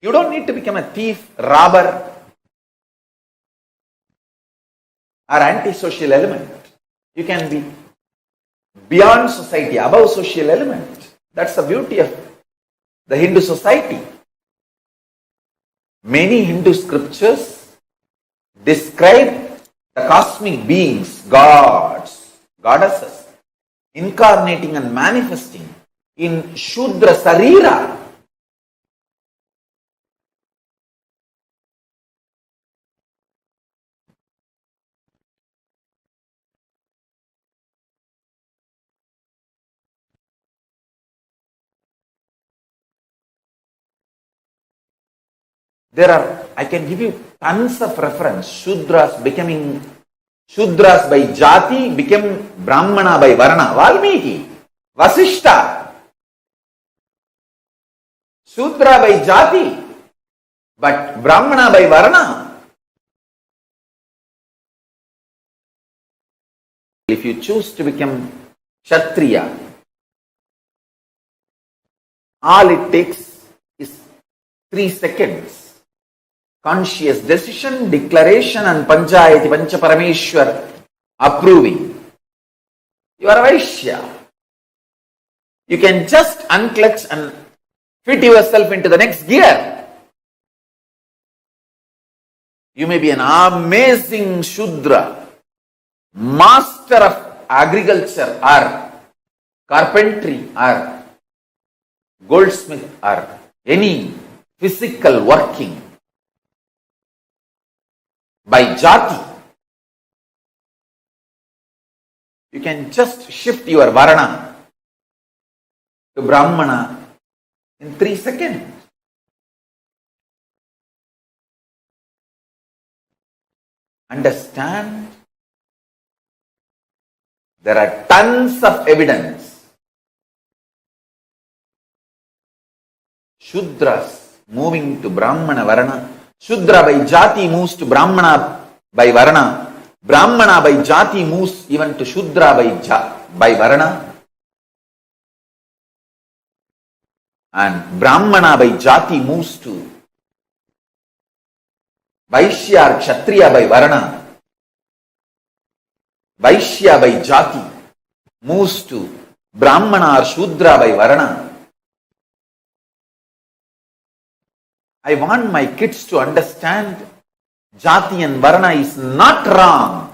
You don't need to become a thief, robber, or antisocial element. You can be beyond society, above social element. That's the beauty of the Hindu society. Many Hindu scriptures describe the cosmic beings, gods, goddesses, incarnating and manifesting in Shudra Sarira. I can give you tons of reference. Shudras by jati became Brahmana by varna. Valmiki, Vasishta, Shudra by jati, but Brahmana by varna. If you choose to become Kshatriya, all it takes is 3 seconds. Conscious decision, declaration, and Panchayati Pancha Parameshwar approving. You are a Vaishya. You can just unclutch and fit yourself into the next gear. You may be an amazing Shudra, master of agriculture or carpentry or goldsmith or any physical working. By jati, you can just shift your varana to Brahmana in 3 seconds. Understand? There are tons of evidence. Shudras moving to Brahmana varana. Shudra by jati moves to Brahmana by varana. Brahmana by jati moves even to Shudra by varana. And Brahmana by jati moves to Vaishya or Kshatriya by varana. Vaishya by jati moves to Brahmana or Shudra by varana. I want my kids to understand jati and varna is not wrong.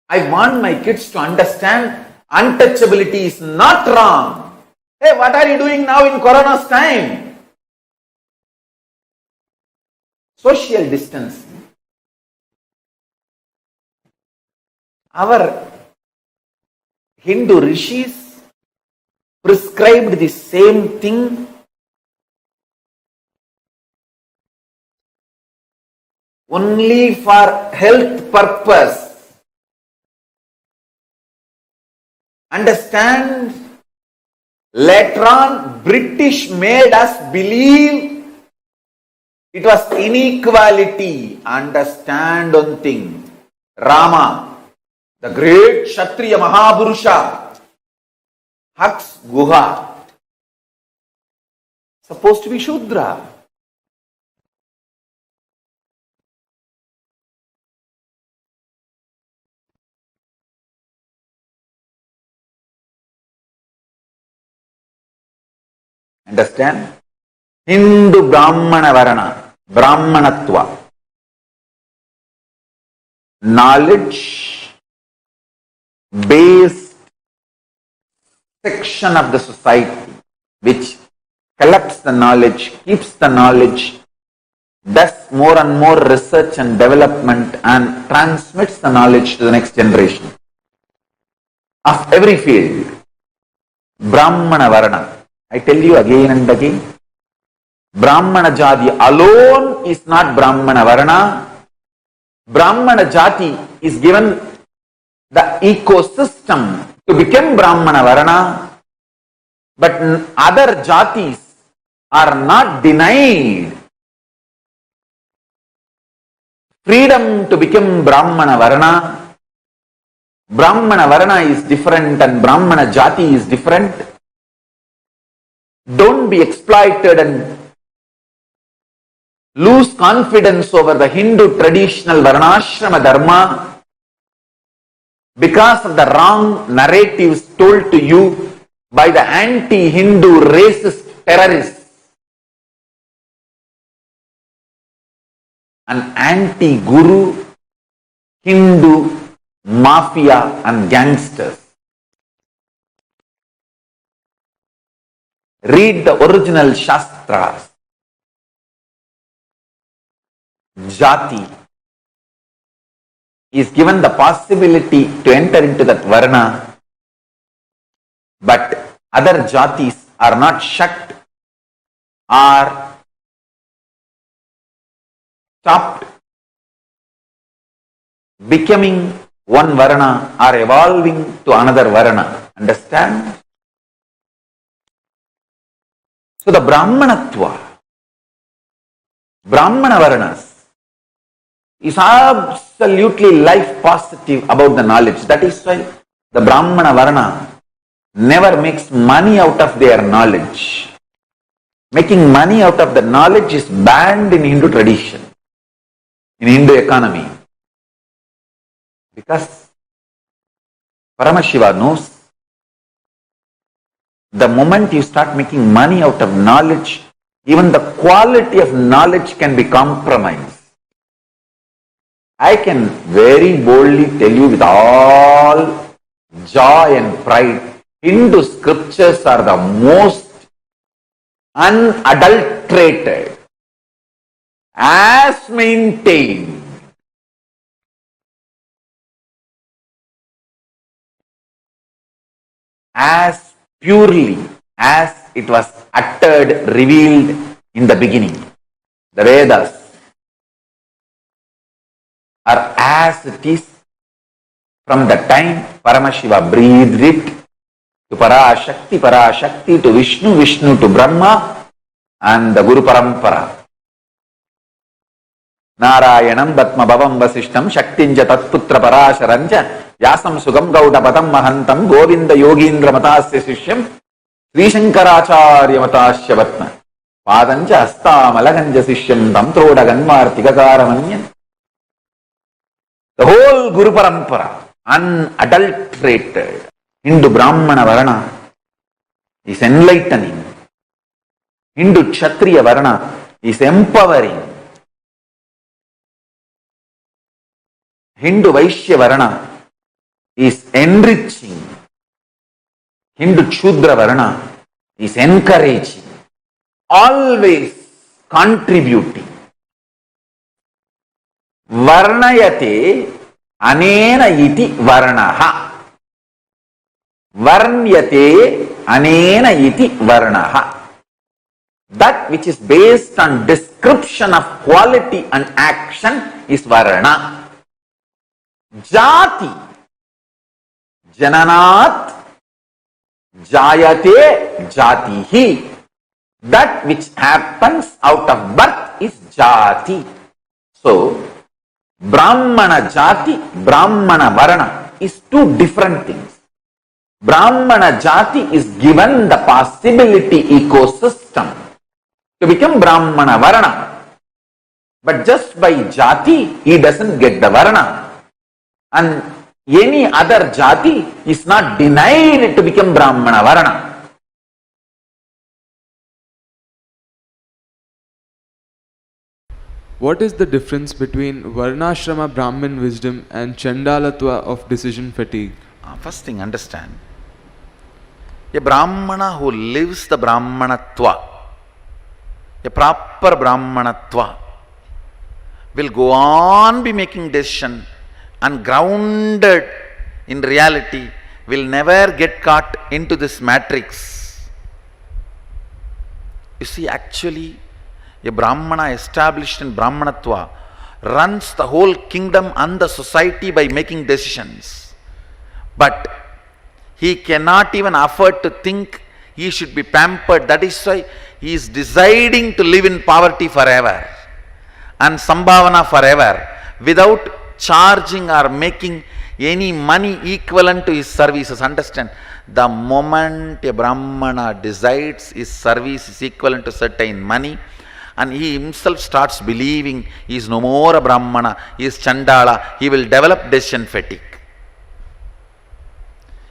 I want my kids to understand Untouchability is not wrong. Hey, what are you doing now in Corona's time? Social distancing. Our Hindu rishis prescribed the same thing only for health purpose. Understand? Later on, British made us believe it was inequality. Understand one thing. Rama, the great Kshatriya Mahaburusha, hugs Guha, supposed to be Shudra. Understand? Hindu Brahmana Varana, Brahmanatva. Knowledge based section of the society which collects the knowledge, keeps the knowledge, does more and more research and development and transmits the knowledge to the next generation of every field. Brahmana Varana. I tell you again and again, Brahmana Jati alone is not Brahmana Varana. Brahmana Jati is given the ecosystem to become Brahmana Varana, but other Jatis are not denied freedom to become Brahmana Varana. Brahmana Varana is different and Brahmana Jati is different. Don't be exploited and lose confidence over the Hindu traditional Varnashrama Dharma because of the wrong narratives told to you by the anti-Hindu racist terrorists and anti-Guru Hindu mafia and gangsters. Read the original Shastras. Jati is given the possibility to enter into that Varna, but other Jatis are not shut or stopped becoming one Varna or evolving to another Varna. Understand? So the Brahmanatva, Brahmana Varanas is absolutely life positive about the knowledge. That is why the Brahmana Varana never makes money out of their knowledge. Making money out of the knowledge is banned in Hindu tradition, in Hindu economy. Because Paramashiva knows the moment you start making money out of knowledge, even the quality of knowledge can be compromised. I can very boldly tell you with all joy and pride, Hindu scriptures are the most unadulterated, as maintained, as purely as it was uttered, revealed in the beginning. The Vedas are as it is from the time Paramashiva breathed it to Parashakti to Vishnu, Vishnu to Brahma and the Guru Parampara. Narayanam Batma Bhavam Vasishtam Shaktinja Tatputra Parasharanja Yasam Sugam Gauda Padam Mahantam Govinda Yogindra Matasya Sishyam Sri Shankaracharya Matasya Vatna Padanja Asta Malaganja Sishyam Tamtroda Ganmartikakaramanyan. The whole Guru Parampara, unadulterated, Hindu Brahmana Varana is enlightening. Hindu Kshatriya Varana is empowering. Hindu Vaishya Varana is enriching. Hindu Shudra Varna is encouraging, always contributing. Varnayate anena iti varnaha. Varnyate anena iti varnaha. That which is based on description of quality and action is varna. Jati. Jananat jayate jatihi. That which happens out of birth is jati. So, Brahmana jati, Brahmana varna is two different things. Brahmana jati is given the possibility ecosystem to become Brahmana varna. But just by jati, he doesn't get the varna. And any other jati is not denied to become Brahmana varna. What is the difference between Varnashrama Brahmin wisdom and Chandalatva of decision fatigue? First thing, understand. A Brahmana who lives the Brahmanatva, a proper Brahmanatva, will go on be making decision and grounded in reality, will never get caught into this matrix. You see, actually, a Brahmana established in Brahmanatva runs the whole kingdom and the society by making decisions. But he cannot even afford to think he should be pampered. That is why he is deciding to live in poverty forever and sambhavana forever without charging or making any money equivalent to his services. Understand? The moment a Brahmana decides his service is equivalent to certain money, and he himself starts believing he is no more a Brahmana, he is Chandala, he will develop decision fatigue.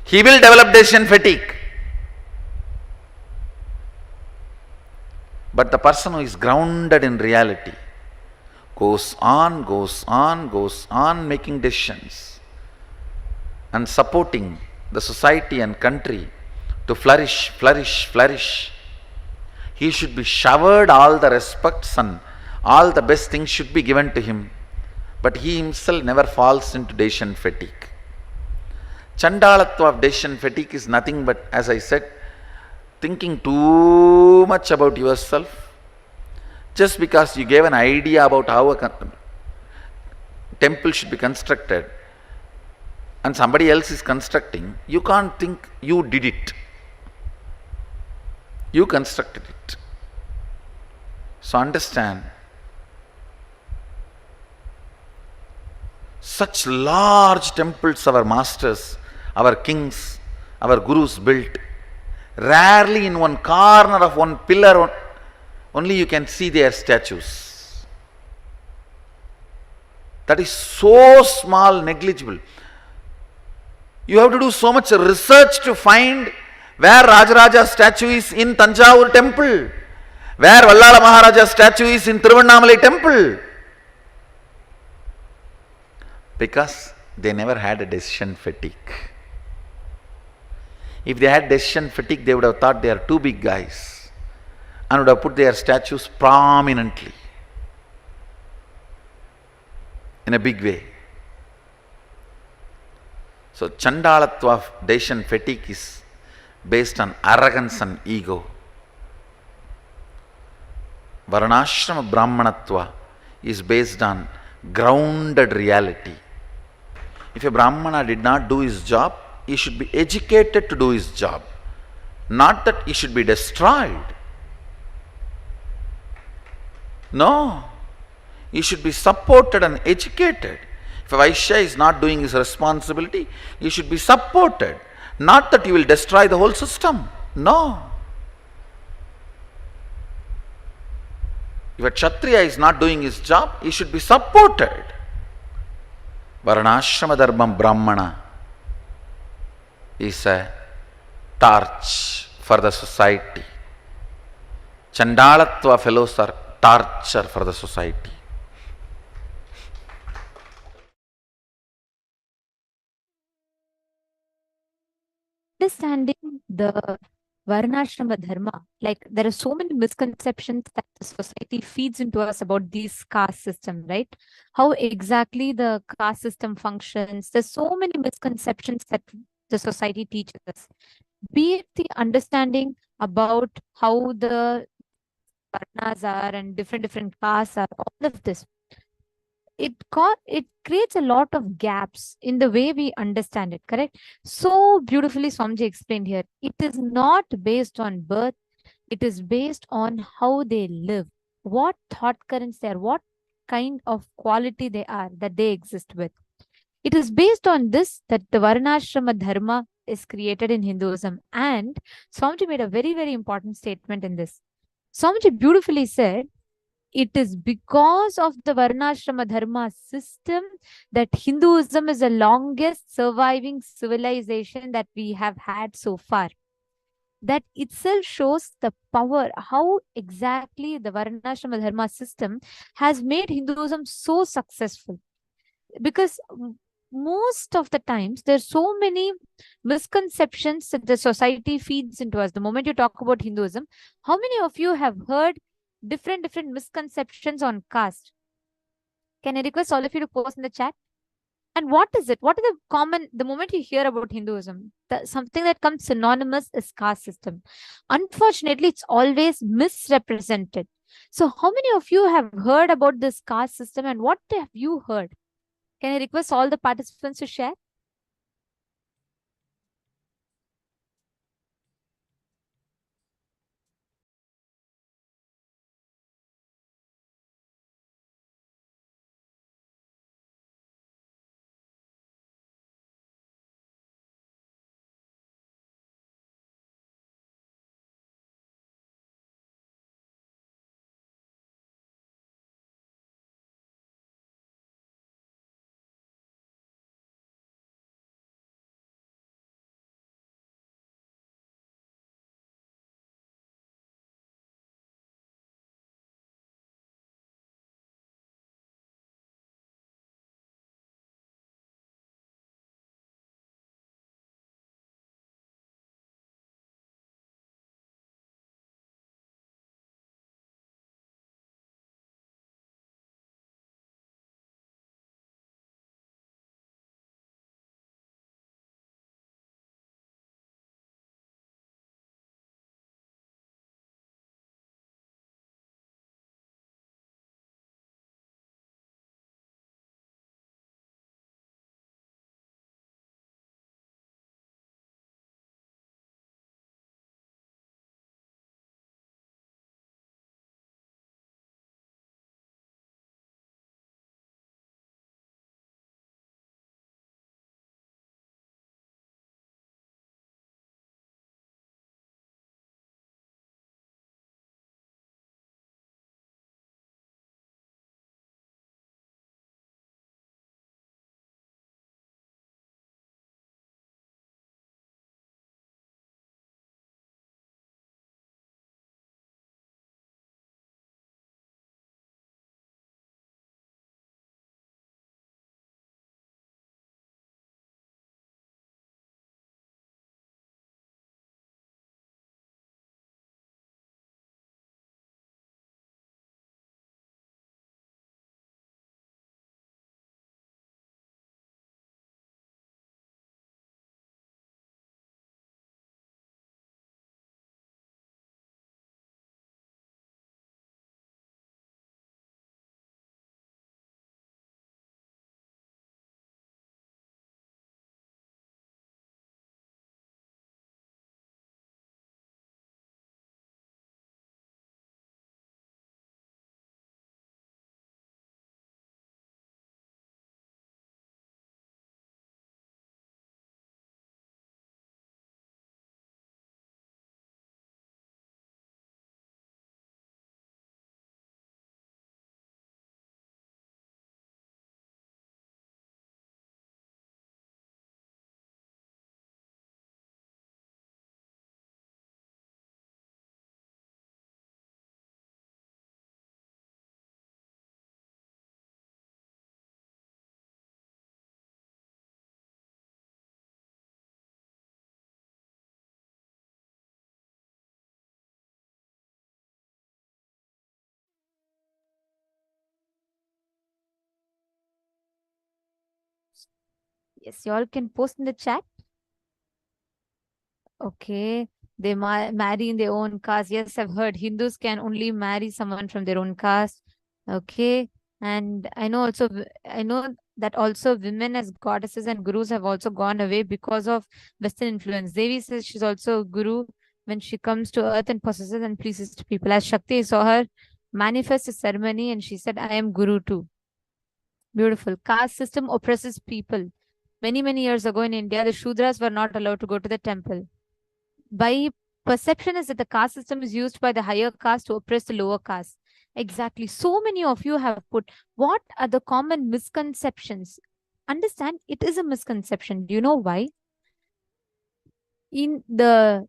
He will develop decision fatigue. But the person who is grounded in reality goes on making decisions and supporting the society and country to flourish. He should be showered all the respects and all the best things should be given to him. But he himself never falls into decision fatigue. Chandalatva of decision fatigue is nothing but, as I said, thinking too much about yourself. Just because you gave an idea about how a temple should be constructed and somebody else is constructing, you can't think you did it. You constructed it. So understand, such large temples our masters, our kings, our gurus built, rarely in one corner of one pillar only you can see their statues. That is so small, negligible. You have to do so much research to find where Rajaraja's statue is in Tanjavur temple, where Vallala Maharaja's statue is in Tiruvannamalai temple. Because they never had a decision fatigue. If they had decision fatigue, they would have thought they are too big guys and would have put their statues prominently in a big way. So Chandalatva of decision fatigue is based on arrogance and ego. Varnashrama Brahmanatva is based on grounded reality. If a Brahmana did not do his job, he should be educated to do his job, not that he should be destroyed. No, he should be supported and educated. If a Vaishya is not doing his responsibility, he should be supported, not that he will destroy the whole system. No. If a Kshatriya is not doing his job, he should be supported. Varnashrama Dharma Brahmana is a torch for the society. Chandalatva fellows are torture for the society. understanding the Varnashrama Dharma, like there are so many misconceptions that the society feeds into us about this caste system, right? How exactly the caste system functions. There's so many misconceptions that the society teaches us. Be it the understanding about how the varnas are and different castes are, all of this. It creates a lot of gaps in the way we understand it, correct? So beautifully Swamiji explained here. It is not based on birth, it is based on how they live, what thought currents they are, what kind of quality they are that they exist with. It is based on this that the Varnashrama Dharma is created in Hinduism. And Swamiji made a very important statement in this. Swamiji beautifully said, it is because of the Varnashrama Dharma system that Hinduism is the longest surviving civilization that we have had so far. That itself shows the power, how exactly the Varnashrama Dharma system has made Hinduism so successful. Because most of the times there's so many misconceptions that the society feeds into us. The moment you talk about Hinduism, how many of you have heard different misconceptions on caste? Can I request all of you to post in the chat? And what is it? What are the common, the moment you hear about Hinduism, something that comes synonymous is caste system. Unfortunately, it's always misrepresented. So how many of you have heard about this caste system and what have you heard? Can I request all the participants to share? Yes, you all can post in the chat. Okay. They marry in their own caste. Yes, I've heard Hindus can only marry someone from their own caste. Okay. And I know also, I know that also women as goddesses and gurus have also gone away because of Western influence. Devi says she's also a guru when she comes to earth and possesses and pleases people. As Shakti saw her manifest a ceremony and she said, I am guru too. Beautiful. Caste system oppresses people. Many, many years ago in India, the Shudras were not allowed to go to the temple. By perception is that the caste system is used by the higher caste to oppress the lower caste. Exactly. So many of you have put, what are the common misconceptions? Understand, it is a misconception. Do you know why? In the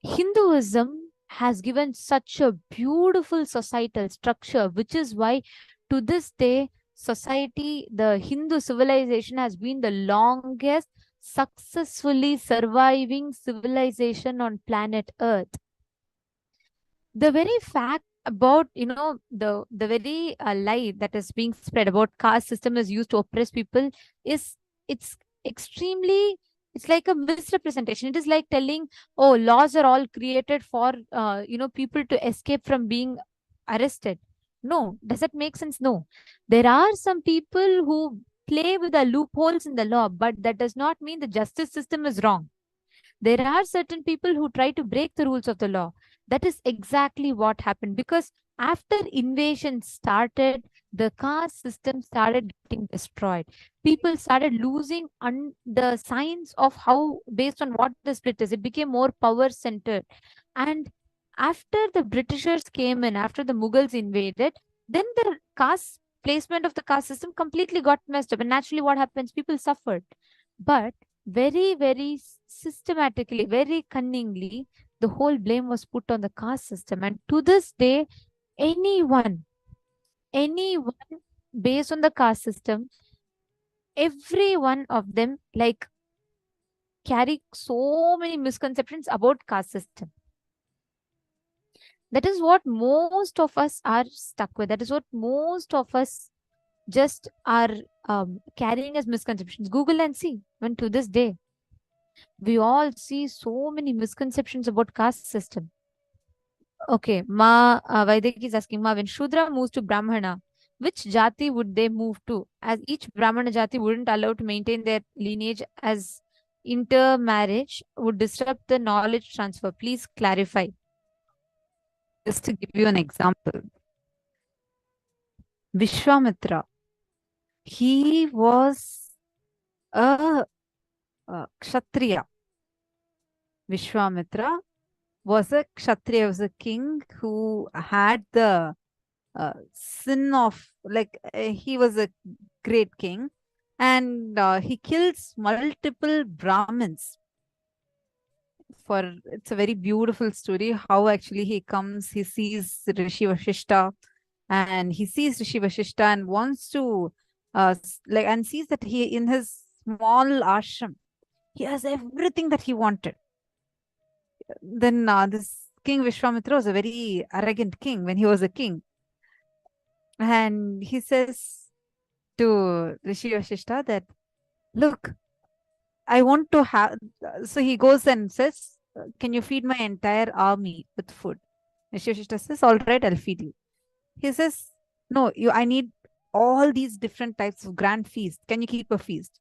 Hinduism has given such a beautiful societal structure, which is why to this day, society, the Hindu civilization has been the longest successfully surviving civilization on planet Earth. The very fact about, you know, the very lie that is being spread about caste system is used to oppress people is, it's extremely, it's like a misrepresentation. It is like telling, oh, laws are all created for you know, people to escape from being arrested. No. Does that make sense? No. There are some people who play with the loopholes in the law, but that does not mean the justice system is wrong. There are certain people who try to break the rules of the law. That is exactly what happened, because after invasion started, the caste system started getting destroyed. People started losing the signs of how, based on what the split is. It became more power centered. And after the Britishers came in, after the Mughals invaded, then the caste placement of the caste system completely got messed up. And naturally, what happens? People suffered. But very, very systematically, very cunningly, the whole blame was put on the caste system. And to this day, anyone based on the caste system, every one of them like carry so many misconceptions about caste system. That is what most of us are stuck with. That is what most of us just are carrying as misconceptions. Google and see. When to this day, we all see so many misconceptions about caste system. Okay, Vaideki is asking, Ma, when Shudra moves to Brahmana, which jati would they move to? As each Brahmana jati wouldn't allow to maintain their lineage, as intermarriage would disrupt the knowledge transfer. Please clarify. Just to give you an example, Vishwamitra, he was a Kshatriya. Vishwamitra was a Kshatriya, was a king who had the sin of, like, he was a great king, and he kills multiple Brahmins. It's a very beautiful story how actually he comes, he sees Rishi Vashishta, and he sees Rishi Vashishta and wants to and sees that he, in his small ashram, he has everything that he wanted. Then this King Vishwamitra was a very arrogant king when he was a king. And he says to Rishi Vashishta that, look, I want to have, so he goes and says, can you feed my entire army with food? Rishi Vashishta says, all right, I'll feed you. He says, no, I need all these different types of grand feast. Can you keep a feast?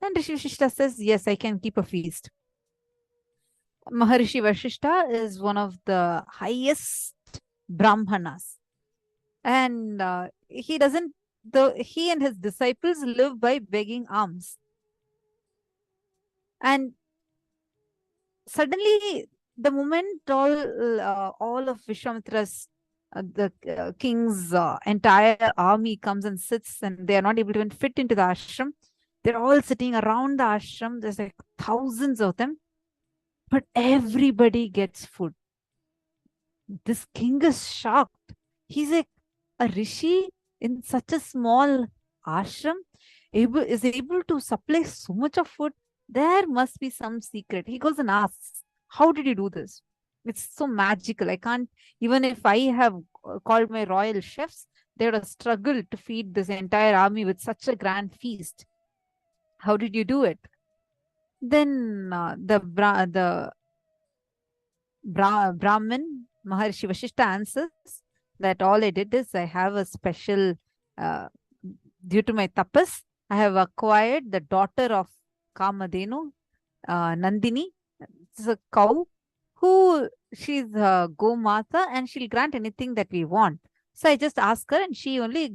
And Rishi Vashishta says, yes, I can keep a feast. Maharishi Vashishta is one of the highest Brahmanas. And he and his disciples live by begging alms. And suddenly, the moment all of Vishwamitra's, the king's entire army comes and sits, and they are not able to even fit into the ashram, they're all sitting around the ashram. There's like thousands of them, but everybody gets food. This king is shocked. He's like, a rishi in such a small ashram is able to supply so much of food. There must be some secret. He goes and asks, how did you do this? It's so magical. I can't, even if I have called my royal chefs, they would have struggled to feed this entire army with such a grand feast. How did you do it? Then Brahmin Maharshi Vashishta answers that all I did is I have a special, due to my tapas, I have acquired the daughter of Kamadenu, Nandini. It's a cow who she's a Gomata and she'll grant anything that we want. So I just asked her and she only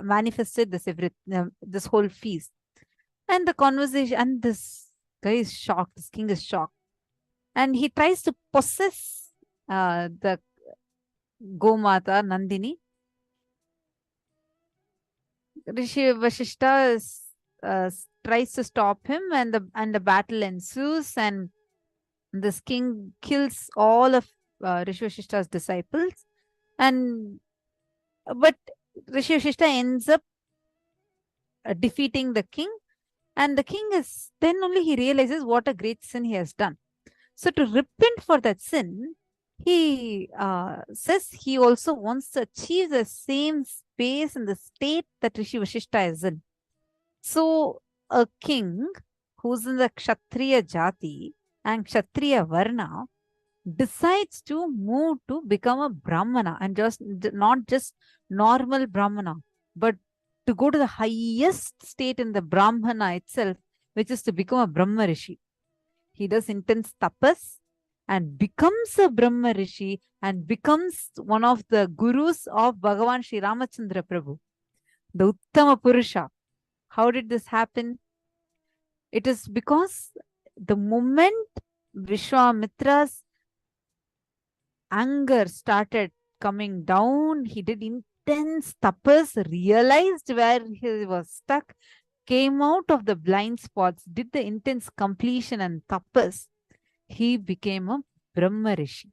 manifested this whole feast. And the conversation, and this guy is shocked, this king is shocked. And he tries to possess the Gomata Nandini. Rishi Vashishta tries to stop him, and the battle ensues, and this king kills all of Rishi Vashishta's disciples. But Rishi Vashishta ends up defeating the king, and the king is then only he realizes what a great sin he has done. So to repent for that sin, he says he also wants to achieve the same space in the state that Rishi Vashishta is in. So a king who's in the Kshatriya Jati and Kshatriya Varna decides to move to become a Brahmana, and not just normal Brahmana, but to go to the highest state in the Brahmana itself, which is to become a Brahma Rishi. He does intense tapas and becomes a Brahma Rishi and becomes one of the gurus of Bhagavan Sri Ramachandra Prabhu, the Uttama Purusha. How did this happen? It is because the moment Vishwamitra's anger started coming down, he did intense tapas, realized where he was stuck, came out of the blind spots, did the intense completion and tapas, he became a Brahma Rishi.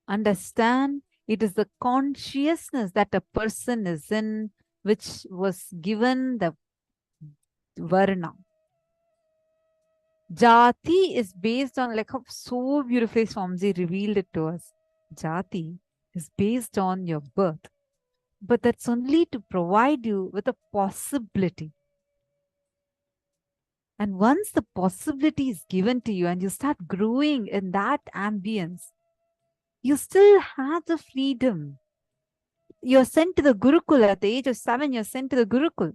Understand, it is the consciousness that a person is in which was given the Varna. Jati is based on, like how so beautifully Swamiji revealed it to us. Jati is based on your birth. But that's only to provide you with a possibility. And once the possibility is given to you and you start growing in that ambience, you still have the freedom. You're sent to the Gurukul at the age of 7, you're sent to the Gurukul.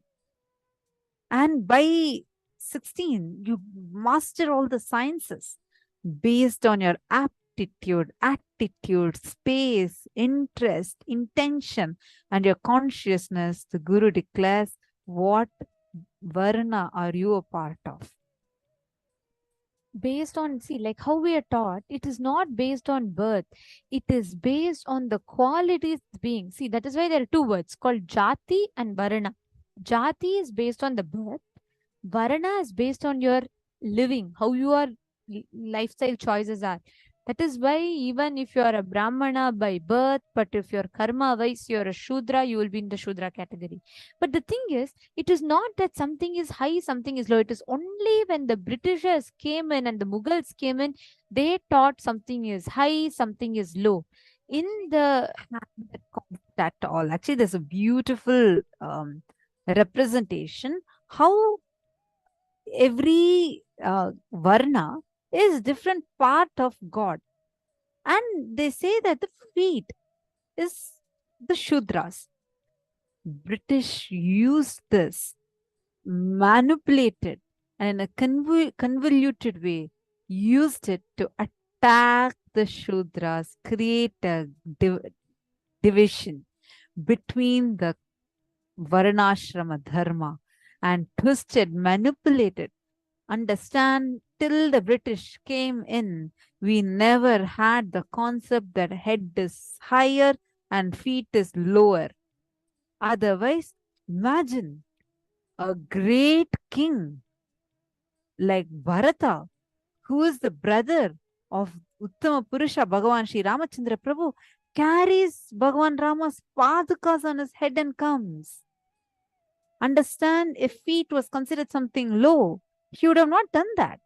And by 16, you master all the sciences based on your aptitude, attitude, space, interest, intention, and your consciousness. The Guru declares, what Varna are you a part of? Based on, see, like how we are taught, it is not based on birth. It is based on the qualities being. See, that is why there are two words called Jati and Varna. Jati is based on the birth. Varna is based on your living, how your lifestyle choices are. That is why even if you are a Brahmana by birth, but if your karma wise you are a Shudra, you will be in the Shudra category. But the thing is, it is not that something is high, something is low. It is only when the Britishers came in and the Mughals came in, they taught something is high, something is low. In the that all, actually, there's a beautiful representation how every Varna is different part of God. And they say that the feet is the Shudras. British used this, manipulated, and in a convoluted way, used it to attack the Shudras, create a division between the Varnashrama Dharma, and twisted, manipulated. Understand, till the British came in, we never had the concept that head is higher and feet is lower. Otherwise, imagine a great king like Bharata, who is the brother of Uttama Purusha, Bhagavan Sri Ramachandra Prabhu, carries Bhagavan Rama's padukas on his head and comes. Understand, if feet was considered something low, he would have not done that.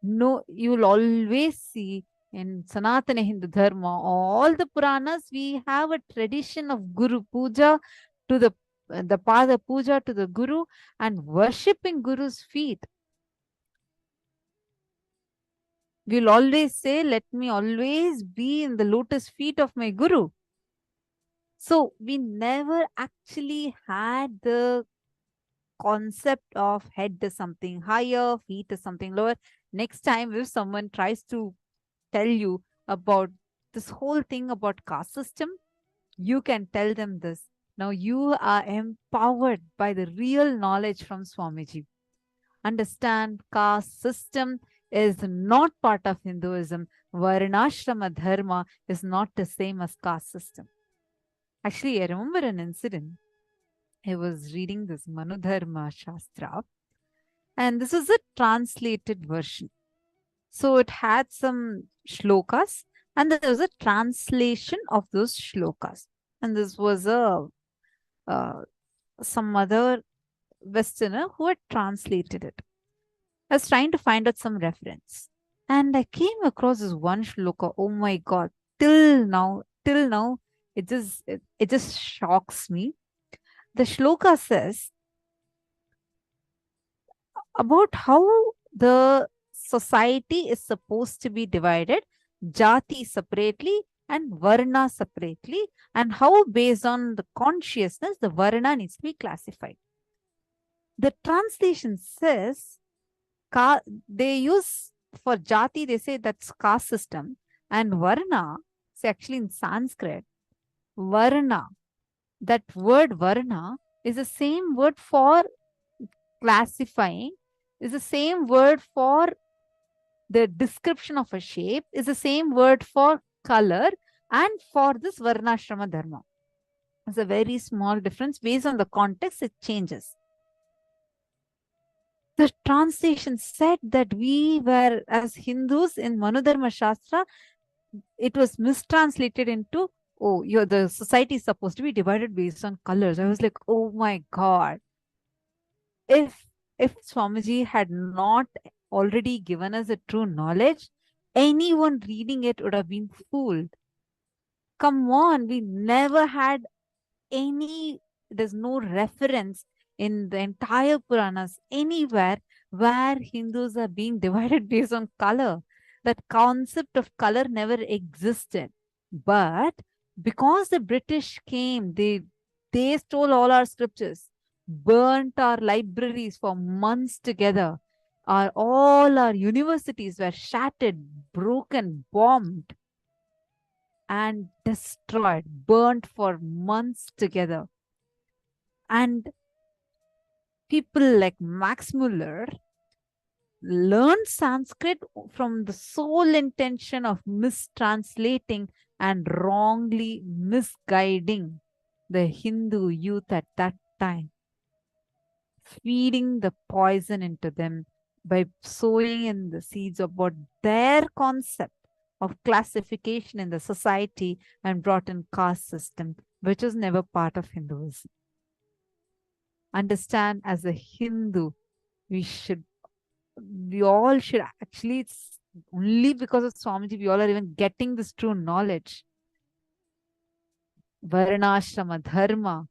No, you will always see in Sanatana Hindu Dharma, all the Puranas, we have a tradition of Guru Puja to the the pada puja to the Guru and worshipping Guru's feet. We'll always say, let me always be in the lotus feet of my Guru. So we never actually had the concept of head is something higher, feet is something lower. Next time, if someone tries to tell you about this whole thing about caste system, you can tell them this. Now you are empowered by the real knowledge from Swamiji. Understand, caste system is not part of Hinduism. Varnashrama dharma is not the same as caste system. Actually, I remember an incident. I was reading this Manudharma Shastra, and this is a translated version. So it had some shlokas, and there was a translation of those shlokas. And this was some other Westerner who had translated it. I was trying to find out some reference, and I came across this one shloka. Oh my God! Till now, it just shocks me. The shloka says about how the society is supposed to be divided, jati separately and varna separately, and how based on the consciousness, the varna needs to be classified. The translation says, they use for jati, they say that's caste system, and varna, say actually in Sanskrit, varna, that word varna is the same word for classifying, is the same word for the description of a shape, is the same word for color, and for this varnashrama dharma. It's a very small difference. Based on the context, it changes. The translation said that we were, as Hindus in Manudharma Shastra, it was mistranslated into, oh, the society is supposed to be divided based on colors. I was like, oh my God. If Swamiji had not already given us a true knowledge, anyone reading it would have been fooled. Come on, we never had there's no reference in the entire Puranas anywhere where Hindus are being divided based on color. That concept of color never existed. But because the British came, they stole all our scriptures, burnt our libraries for months together. All our universities were shattered, broken, bombed, and destroyed, burnt for months together. And people like Max Muller learned Sanskrit from the sole intention of mistranslating and wrongly misguiding the Hindu youth at that time, feeding the poison into them by sowing in the seeds about their concept of classification in the society, and brought in caste system, which was never part of Hinduism. Understand, as a Hindu, we all should actually, it's only because of Swamiji we all are even getting this true knowledge. Varnashrama dharma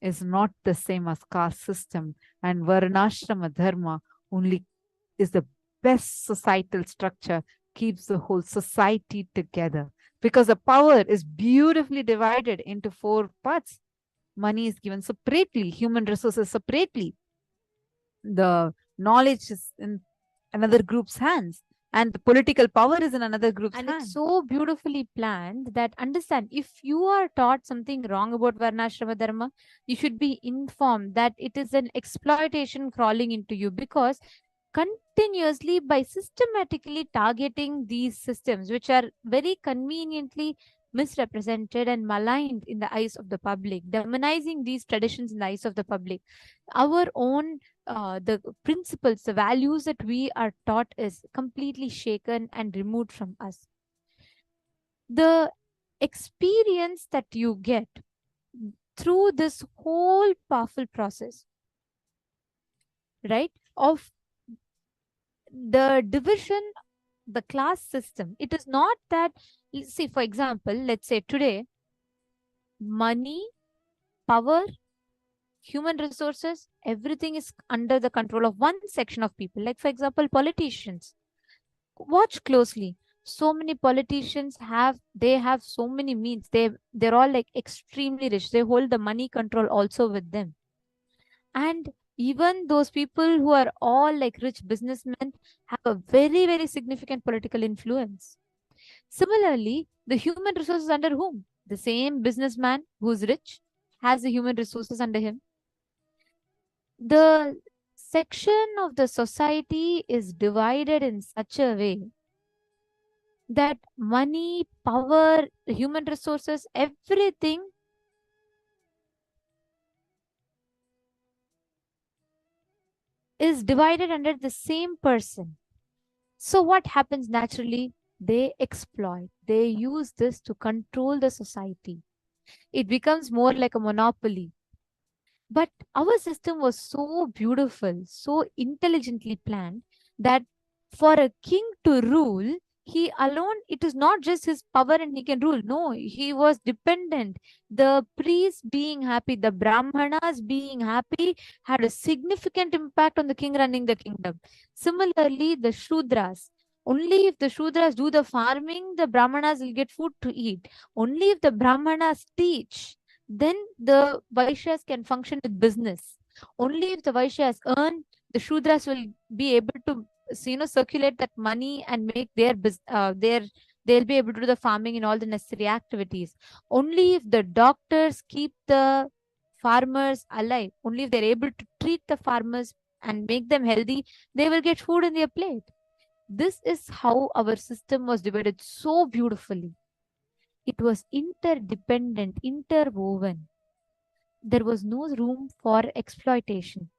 is not the same as caste system, and Varnashrama dharma only is the best societal structure, keeps the whole society together, because the power is beautifully divided into 4 parts. Money is given separately, human resources separately, the knowledge is in another group's hands, and the political power is in another group's hands. And it's so beautifully planned that, understand, if you are taught something wrong about Varnashrama Dharma, you should be informed that it is an exploitation crawling into you, because continuously, by systematically targeting these systems, which are very conveniently misrepresented and maligned in the eyes of the public, demonizing these traditions in the eyes of the public, our own the principles, the values that we are taught is completely shaken and removed from us. The experience that you get through this whole powerful process, right, of the division, the class system, it is not that, see, for example, let's say today, money, power, human resources, everything is under the control of one section of people. Like, for example, politicians. Watch closely. So many politicians have so many means. They're all like extremely rich. They hold the money control also with them. And even those people who are all like rich businessmen have a very, very significant political influence. Similarly, the human resources under whom? The same businessman who's rich has the human resources under him. The section of the society is divided in such a way that money, power, human resources, everything is divided under the same person. So what happens naturally? They exploit. They use this to control the society. It becomes more like a monopoly. But our system was so beautiful, so intelligently planned that for a king to rule, he alone, it is not just his power and he can rule. No, he was dependent. The priests being happy, the Brahmanas being happy had a significant impact on the king running the kingdom. Similarly, the Shudras. Only if the Shudras do the farming, the Brahmanas will get food to eat. Only if the Brahmanas teach, then the Vaishyas can function with business. Only if the Vaishyas earn, the Shudras will be able to circulate that money and make they'll be able to do the farming and all the necessary activities. Only if the doctors keep the farmers alive, only if they're able to treat the farmers and make them healthy, they will get food in their plate. This is how our system was divided so beautifully. It was interdependent, interwoven. There was no room for exploitation.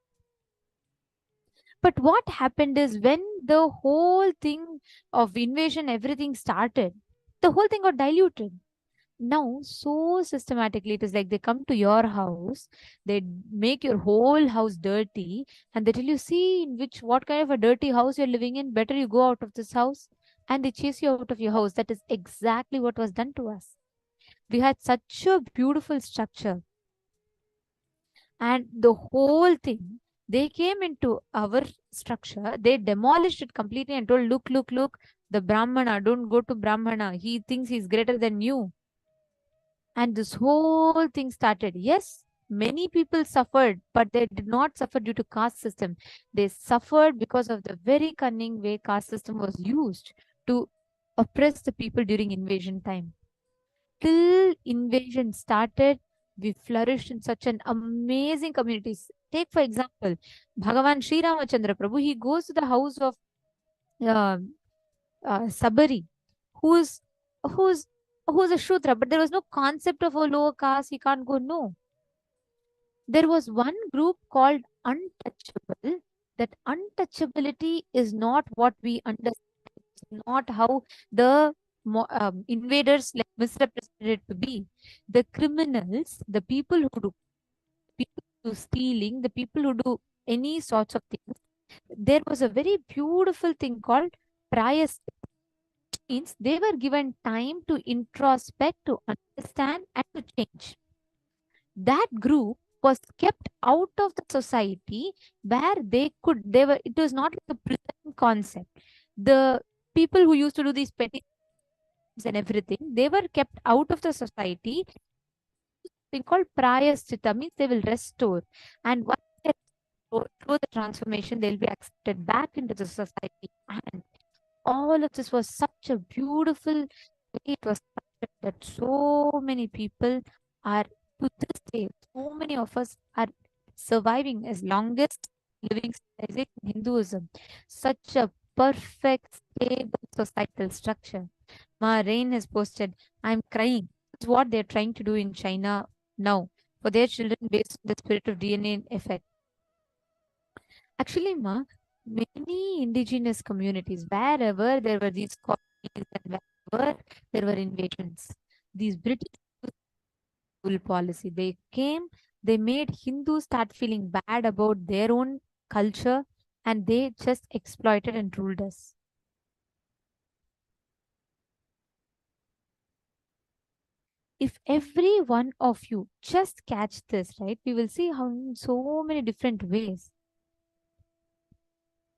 But what happened is when the whole thing of invasion, everything started, the whole thing got diluted. Now, so systematically, it is like they come to your house, they make your whole house dirty, and they tell you, see, in what kind of a dirty house you're living in, better you go out of this house, and they chase you out of your house. That is exactly what was done to us. We had such a beautiful structure, and the whole thing, they came into our structure, they demolished it completely and told, look, the Brahmana, don't go to Brahmana, he thinks he's greater than you. And this whole thing started. Yes, many people suffered, but they did not suffer due to caste system. They suffered because of the very cunning way caste system was used to oppress the people during invasion time. Till invasion started, we flourished in such an amazing communities. Take for example, Bhagavan Sri Ramachandra Prabhu, he goes to the house of uh, Sabari, who's a Shudra, but there was no concept of a lower caste, he can't go, no. There was one group called untouchable. That untouchability is not what we understand. It's not how the invaders like misrepresented it to be. The criminals, the people who do stealing, the people who do any sorts of things, there was a very beautiful thing called prayas. Means they were given time to introspect, to understand, and to change. That group was kept out of the society where it was not like a prison concept. The people who used to do these petty and everything, they were kept out of the society. Thing called prayasthita means they will restore, and once they go through the transformation, they'll be accepted back into the society. And all of this was such a beautiful way it was structured that so many people are, to this day, so many of us are surviving as longest living civilization in Hinduism. Such a perfect, stable societal structure. Ma Rain has posted, I'm crying. It's what they're trying to do in China now for their children based on the spirit of DNA effect. Actually, Ma, many indigenous communities, wherever there were these colonies and wherever there were invasions, these British rule policy, they came, they made Hindus start feeling bad about their own culture, and they just exploited and ruled us. If every one of you just catch this, right, we will see how in so many different ways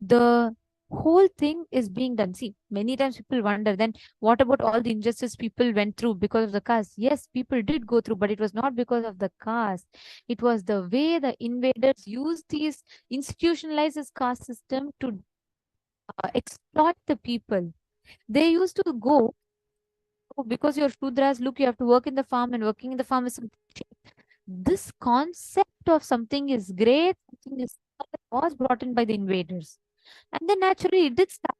the whole thing is being done. See, many times people wonder, then what about all the injustice people went through because of the caste? Yes, people did go through, but it was not because of the caste. It was the way the invaders used these institutionalized this caste system to exploit the people. They used to go, oh, because you're Shudras, look, you have to work in the farm, and working in the farm is something. This concept of something is great, something is was brought in by the invaders. And then naturally it did start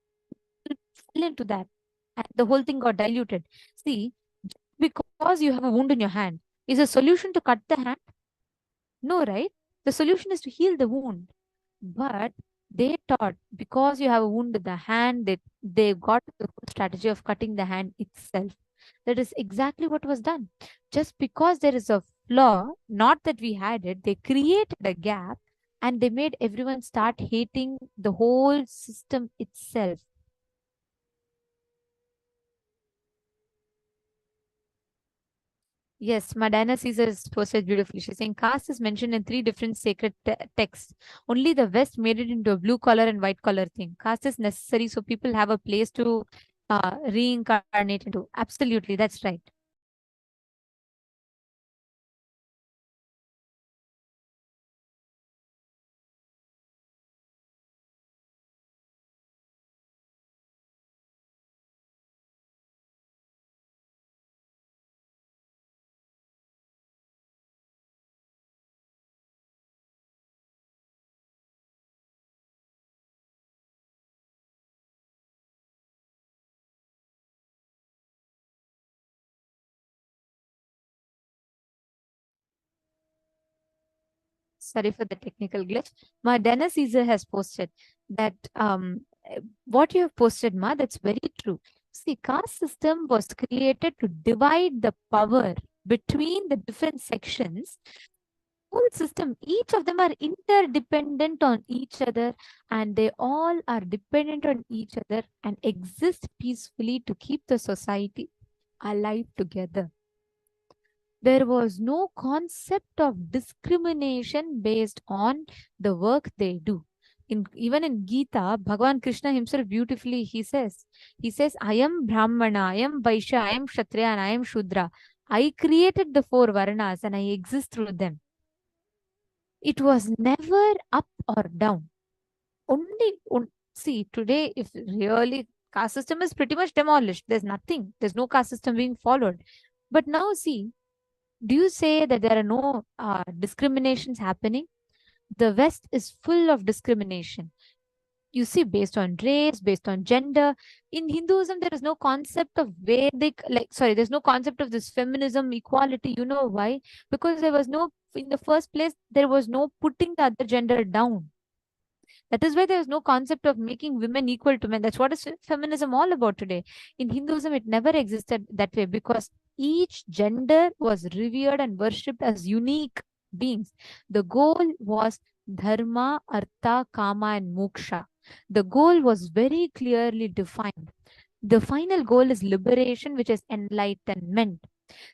to fall into that. And the whole thing got diluted. See, because you have a wound in your hand, is a solution to cut the hand? No, right? The solution is to heal the wound. But they thought because you have a wound in the hand, they got the strategy of cutting the hand itself. That is exactly what was done. Just because there is a flaw, not that we had it, they created a gap and they made everyone start hating the whole system itself. Yes, Madonna Caesar is posted beautifully. She's saying caste is mentioned in 3 different sacred texts. Only the West made it into a blue collar and white collar thing. Caste is necessary so people have a place to reincarnate into. Absolutely, that's right. Sorry for the technical glitch. Ma Dennis Caesar has posted that what you have posted, Ma, that's very true. See, caste system was created to divide the power between the different sections. Whole system, each of them are interdependent on each other, and they all are dependent on each other and exist peacefully to keep the society alive together. There was no concept of discrimination based on the work they do. Even in Gita, Bhagavan Krishna himself beautifully, he says, I am Brahmana, I am Vaishya, I am Kshatriya, and I am Shudra. I created the 4 Varnas and I exist through them. It was never up or down. See, today, if really caste system is pretty much demolished, there's nothing, there's no caste system being followed. But now see, do you say that there are no discriminations happening? The West is full of discrimination. You see, based on race, based on gender. In Hinduism, there is no concept of Vedic, there's no concept of this feminism, equality. You know why? Because there was no, in the first place, there was no putting the other gender down. That is why there is no concept of making women equal to men. That's what is feminism all about today. In Hinduism, it never existed that way because each gender was revered and worshipped as unique beings. The goal was dharma, artha, kama, and moksha. The goal was very clearly defined. The final goal is liberation, which is enlightenment.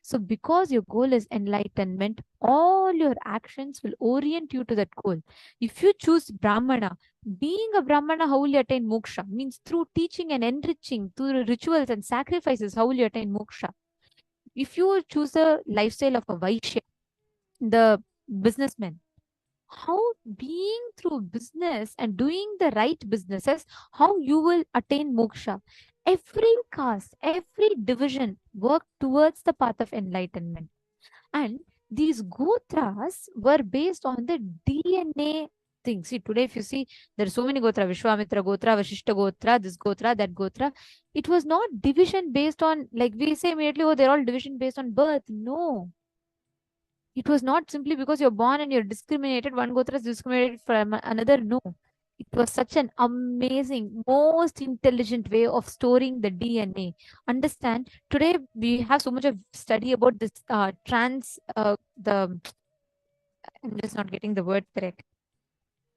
So because your goal is enlightenment, all your actions will orient you to that goal. If you choose Brahmana, being a Brahmana, how will you attain moksha? Means through teaching and enriching, through rituals and sacrifices, how will you attain moksha? If you choose the lifestyle of a Vaishya, the businessman, how being through business and doing the right businesses, how you will attain moksha. Every caste, every division work towards the path of enlightenment. And these gotras were based on the DNA thing. See, today if you see, there are so many gotra, Vishwamitra Gotra, Vashishta Gotra, this Gotra, that Gotra. It was not division based on, like we say immediately, oh, they're all division based on birth. No. It was not simply because you're born and you're discriminated, one gotra is discriminated from another. No. It was such an amazing, most intelligent way of storing the DNA. Understand, today we have so much of study about this I'm just not getting the word correct,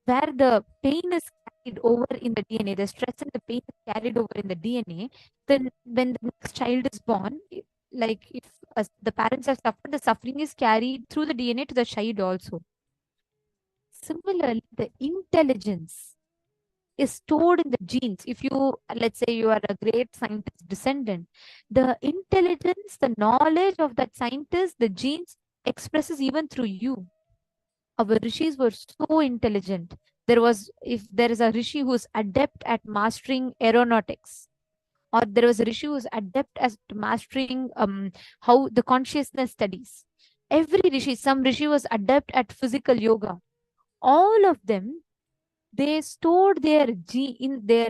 where the pain is carried over in the DNA, the stress and the pain is carried over in the DNA. Then when the next child is born, like if the parents have suffered, the suffering is carried through the DNA to the child also. Similarly, the intelligence is stored in the genes. If you, let's say you are a great scientist descendant, the intelligence, the knowledge of that scientist, the genes expresses even through you. Our rishis were so intelligent. If there is a rishi who is adept at mastering aeronautics, or there was a rishi who is adept at mastering how the consciousness studies. Every rishi, some rishi was adept at physical yoga. All of them, they stored their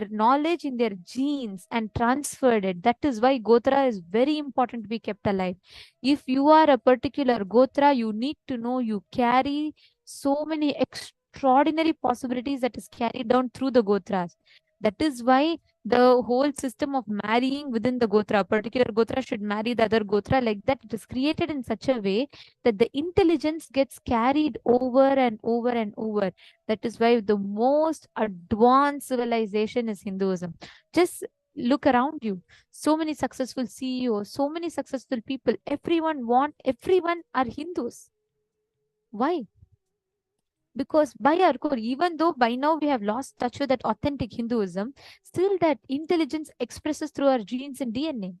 knowledge in their genes and transferred it. That is why Gotra is very important to be kept alive. If you are a particular Gotra, you need to know you carry so many extraordinary possibilities that is carried down through the Gotras. That is why the whole system of marrying within the Gotra, particular Gotra should marry the other Gotra, like that, it is created in such a way that the intelligence gets carried over and over and over. That is why the most advanced civilization is Hinduism. Just look around you. So many successful CEOs, so many successful people, everyone are Hindus. Why? Because by our core, even though by now we have lost touch with that authentic Hinduism, still that intelligence expresses through our genes and DNA.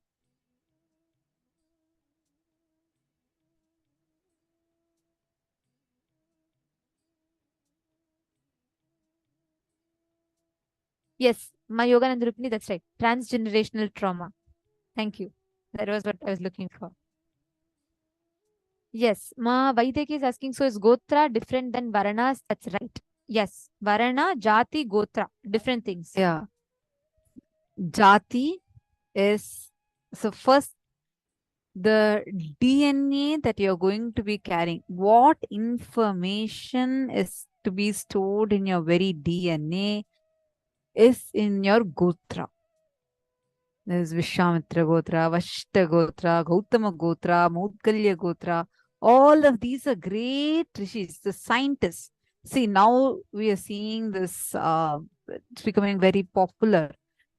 Yes, my Yogananda Rupini, that's right. Transgenerational trauma. Thank you. That was what I was looking for. Yes, Ma Vaideki is asking, so is Gotra different than Varanas? That's right. Yes, Varana, Jati, Gotra, different things. Yeah. Jati is, so first, the DNA that you're going to be carrying, what information is to be stored in your very DNA is in your Gotra. There's Vishwamitra Gotra, Vashta Gotra, Gautama Gotra, Maudgalya Gotra. All of these are great rishis, the scientists. See, now we are seeing this, it's becoming very popular,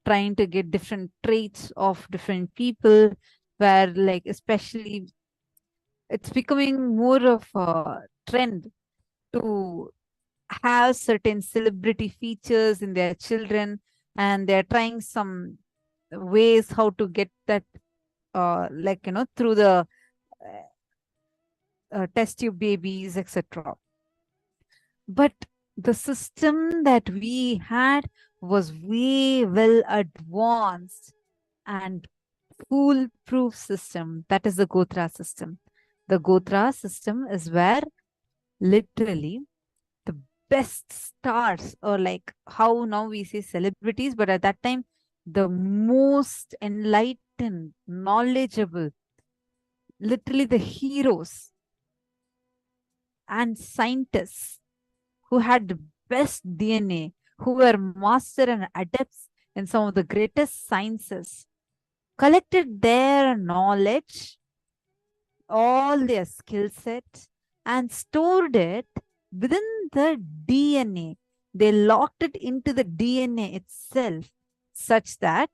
trying to get different traits of different people, where like, especially, it's becoming more of a trend to have certain celebrity features in their children, and they're trying some ways how to get that, like, through the test tube babies, etc. But the system that we had was way well advanced and foolproof system. That is the Gotra system. The Gotra system is where literally the best stars, or like how now we say celebrities, but at that time, the most enlightened, knowledgeable, literally the heroes and scientists who had the best DNA, who were master and adepts in some of the greatest sciences, collected their knowledge, all their skill set, and stored it within the DNA. They locked it into the DNA itself, such that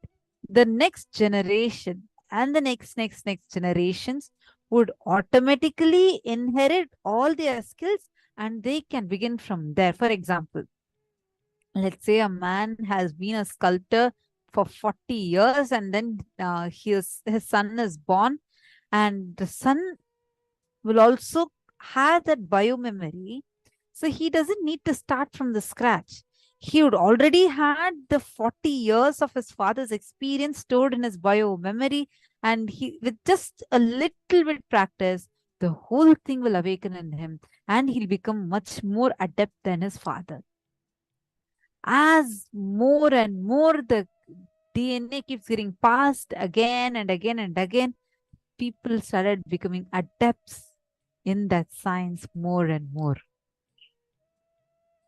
the next generation and the next generations would automatically inherit all their skills, and they can begin from there. For example, let's say a man has been a sculptor for 40 years, and then his son is born, and the son will also have that biomemory. So he doesn't need to start from the scratch. He would already had the 40 years of his father's experience stored in his biomemory, and he, with just a little bit practice, the whole thing will awaken in him, and he'll become much more adept than his father. As more and more the DNA keeps getting passed again and again and again, people started becoming adepts in that science more and more.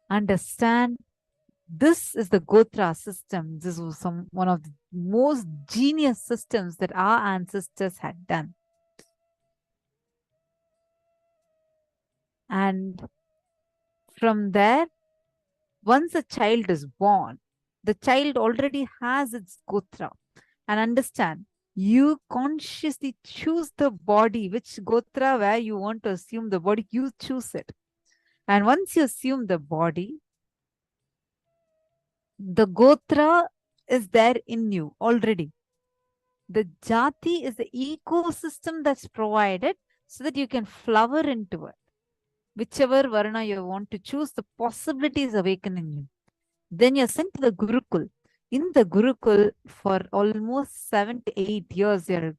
Understand, this is the Gotra system. This was one of the most genius systems that our ancestors had done. And from there, once a child is born, the child already has its Gotra. And understand, You consciously choose the body, which gotra where you want to assume the body, you choose it. And once you assume the body, the gotra is there in you already. The jati is the ecosystem that's provided so that you can flower into it. Whichever varna you want to choose, the possibilities awaken in you. Then you're sent to the Gurukul. In the Gurukul, for almost 7 to 8 years, you're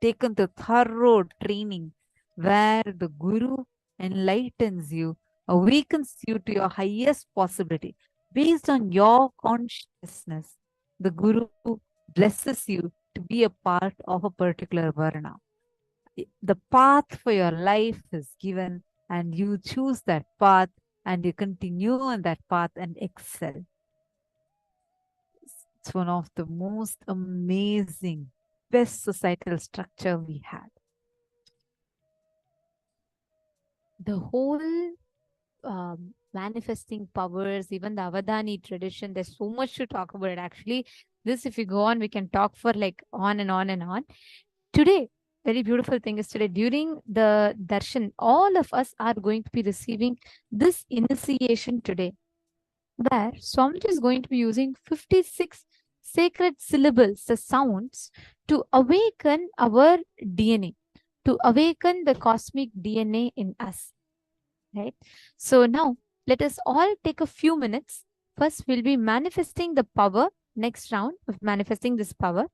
taken to thorough training where the Guru enlightens you, awakens you to your highest possibility. Based on your consciousness, the Guru blesses you to be a part of a particular varna. The path for your life is given, and you choose that path and you continue on that path and excel. It's one of the most amazing, best societal structure we had. The whole manifesting powers, even the Avadani tradition, there's so much to talk about it. Actually, this, if we go on, we can talk for like on and on and on. Today, very beautiful thing is today, during the darshan, all of us are going to be receiving this initiation today, where Swamiji is going to be using 56 sacred syllables, the sounds, to awaken our DNA, to awaken the cosmic DNA in us. Right? So now let us all take a few minutes. First, we'll be manifesting the power. Next round of manifesting this power.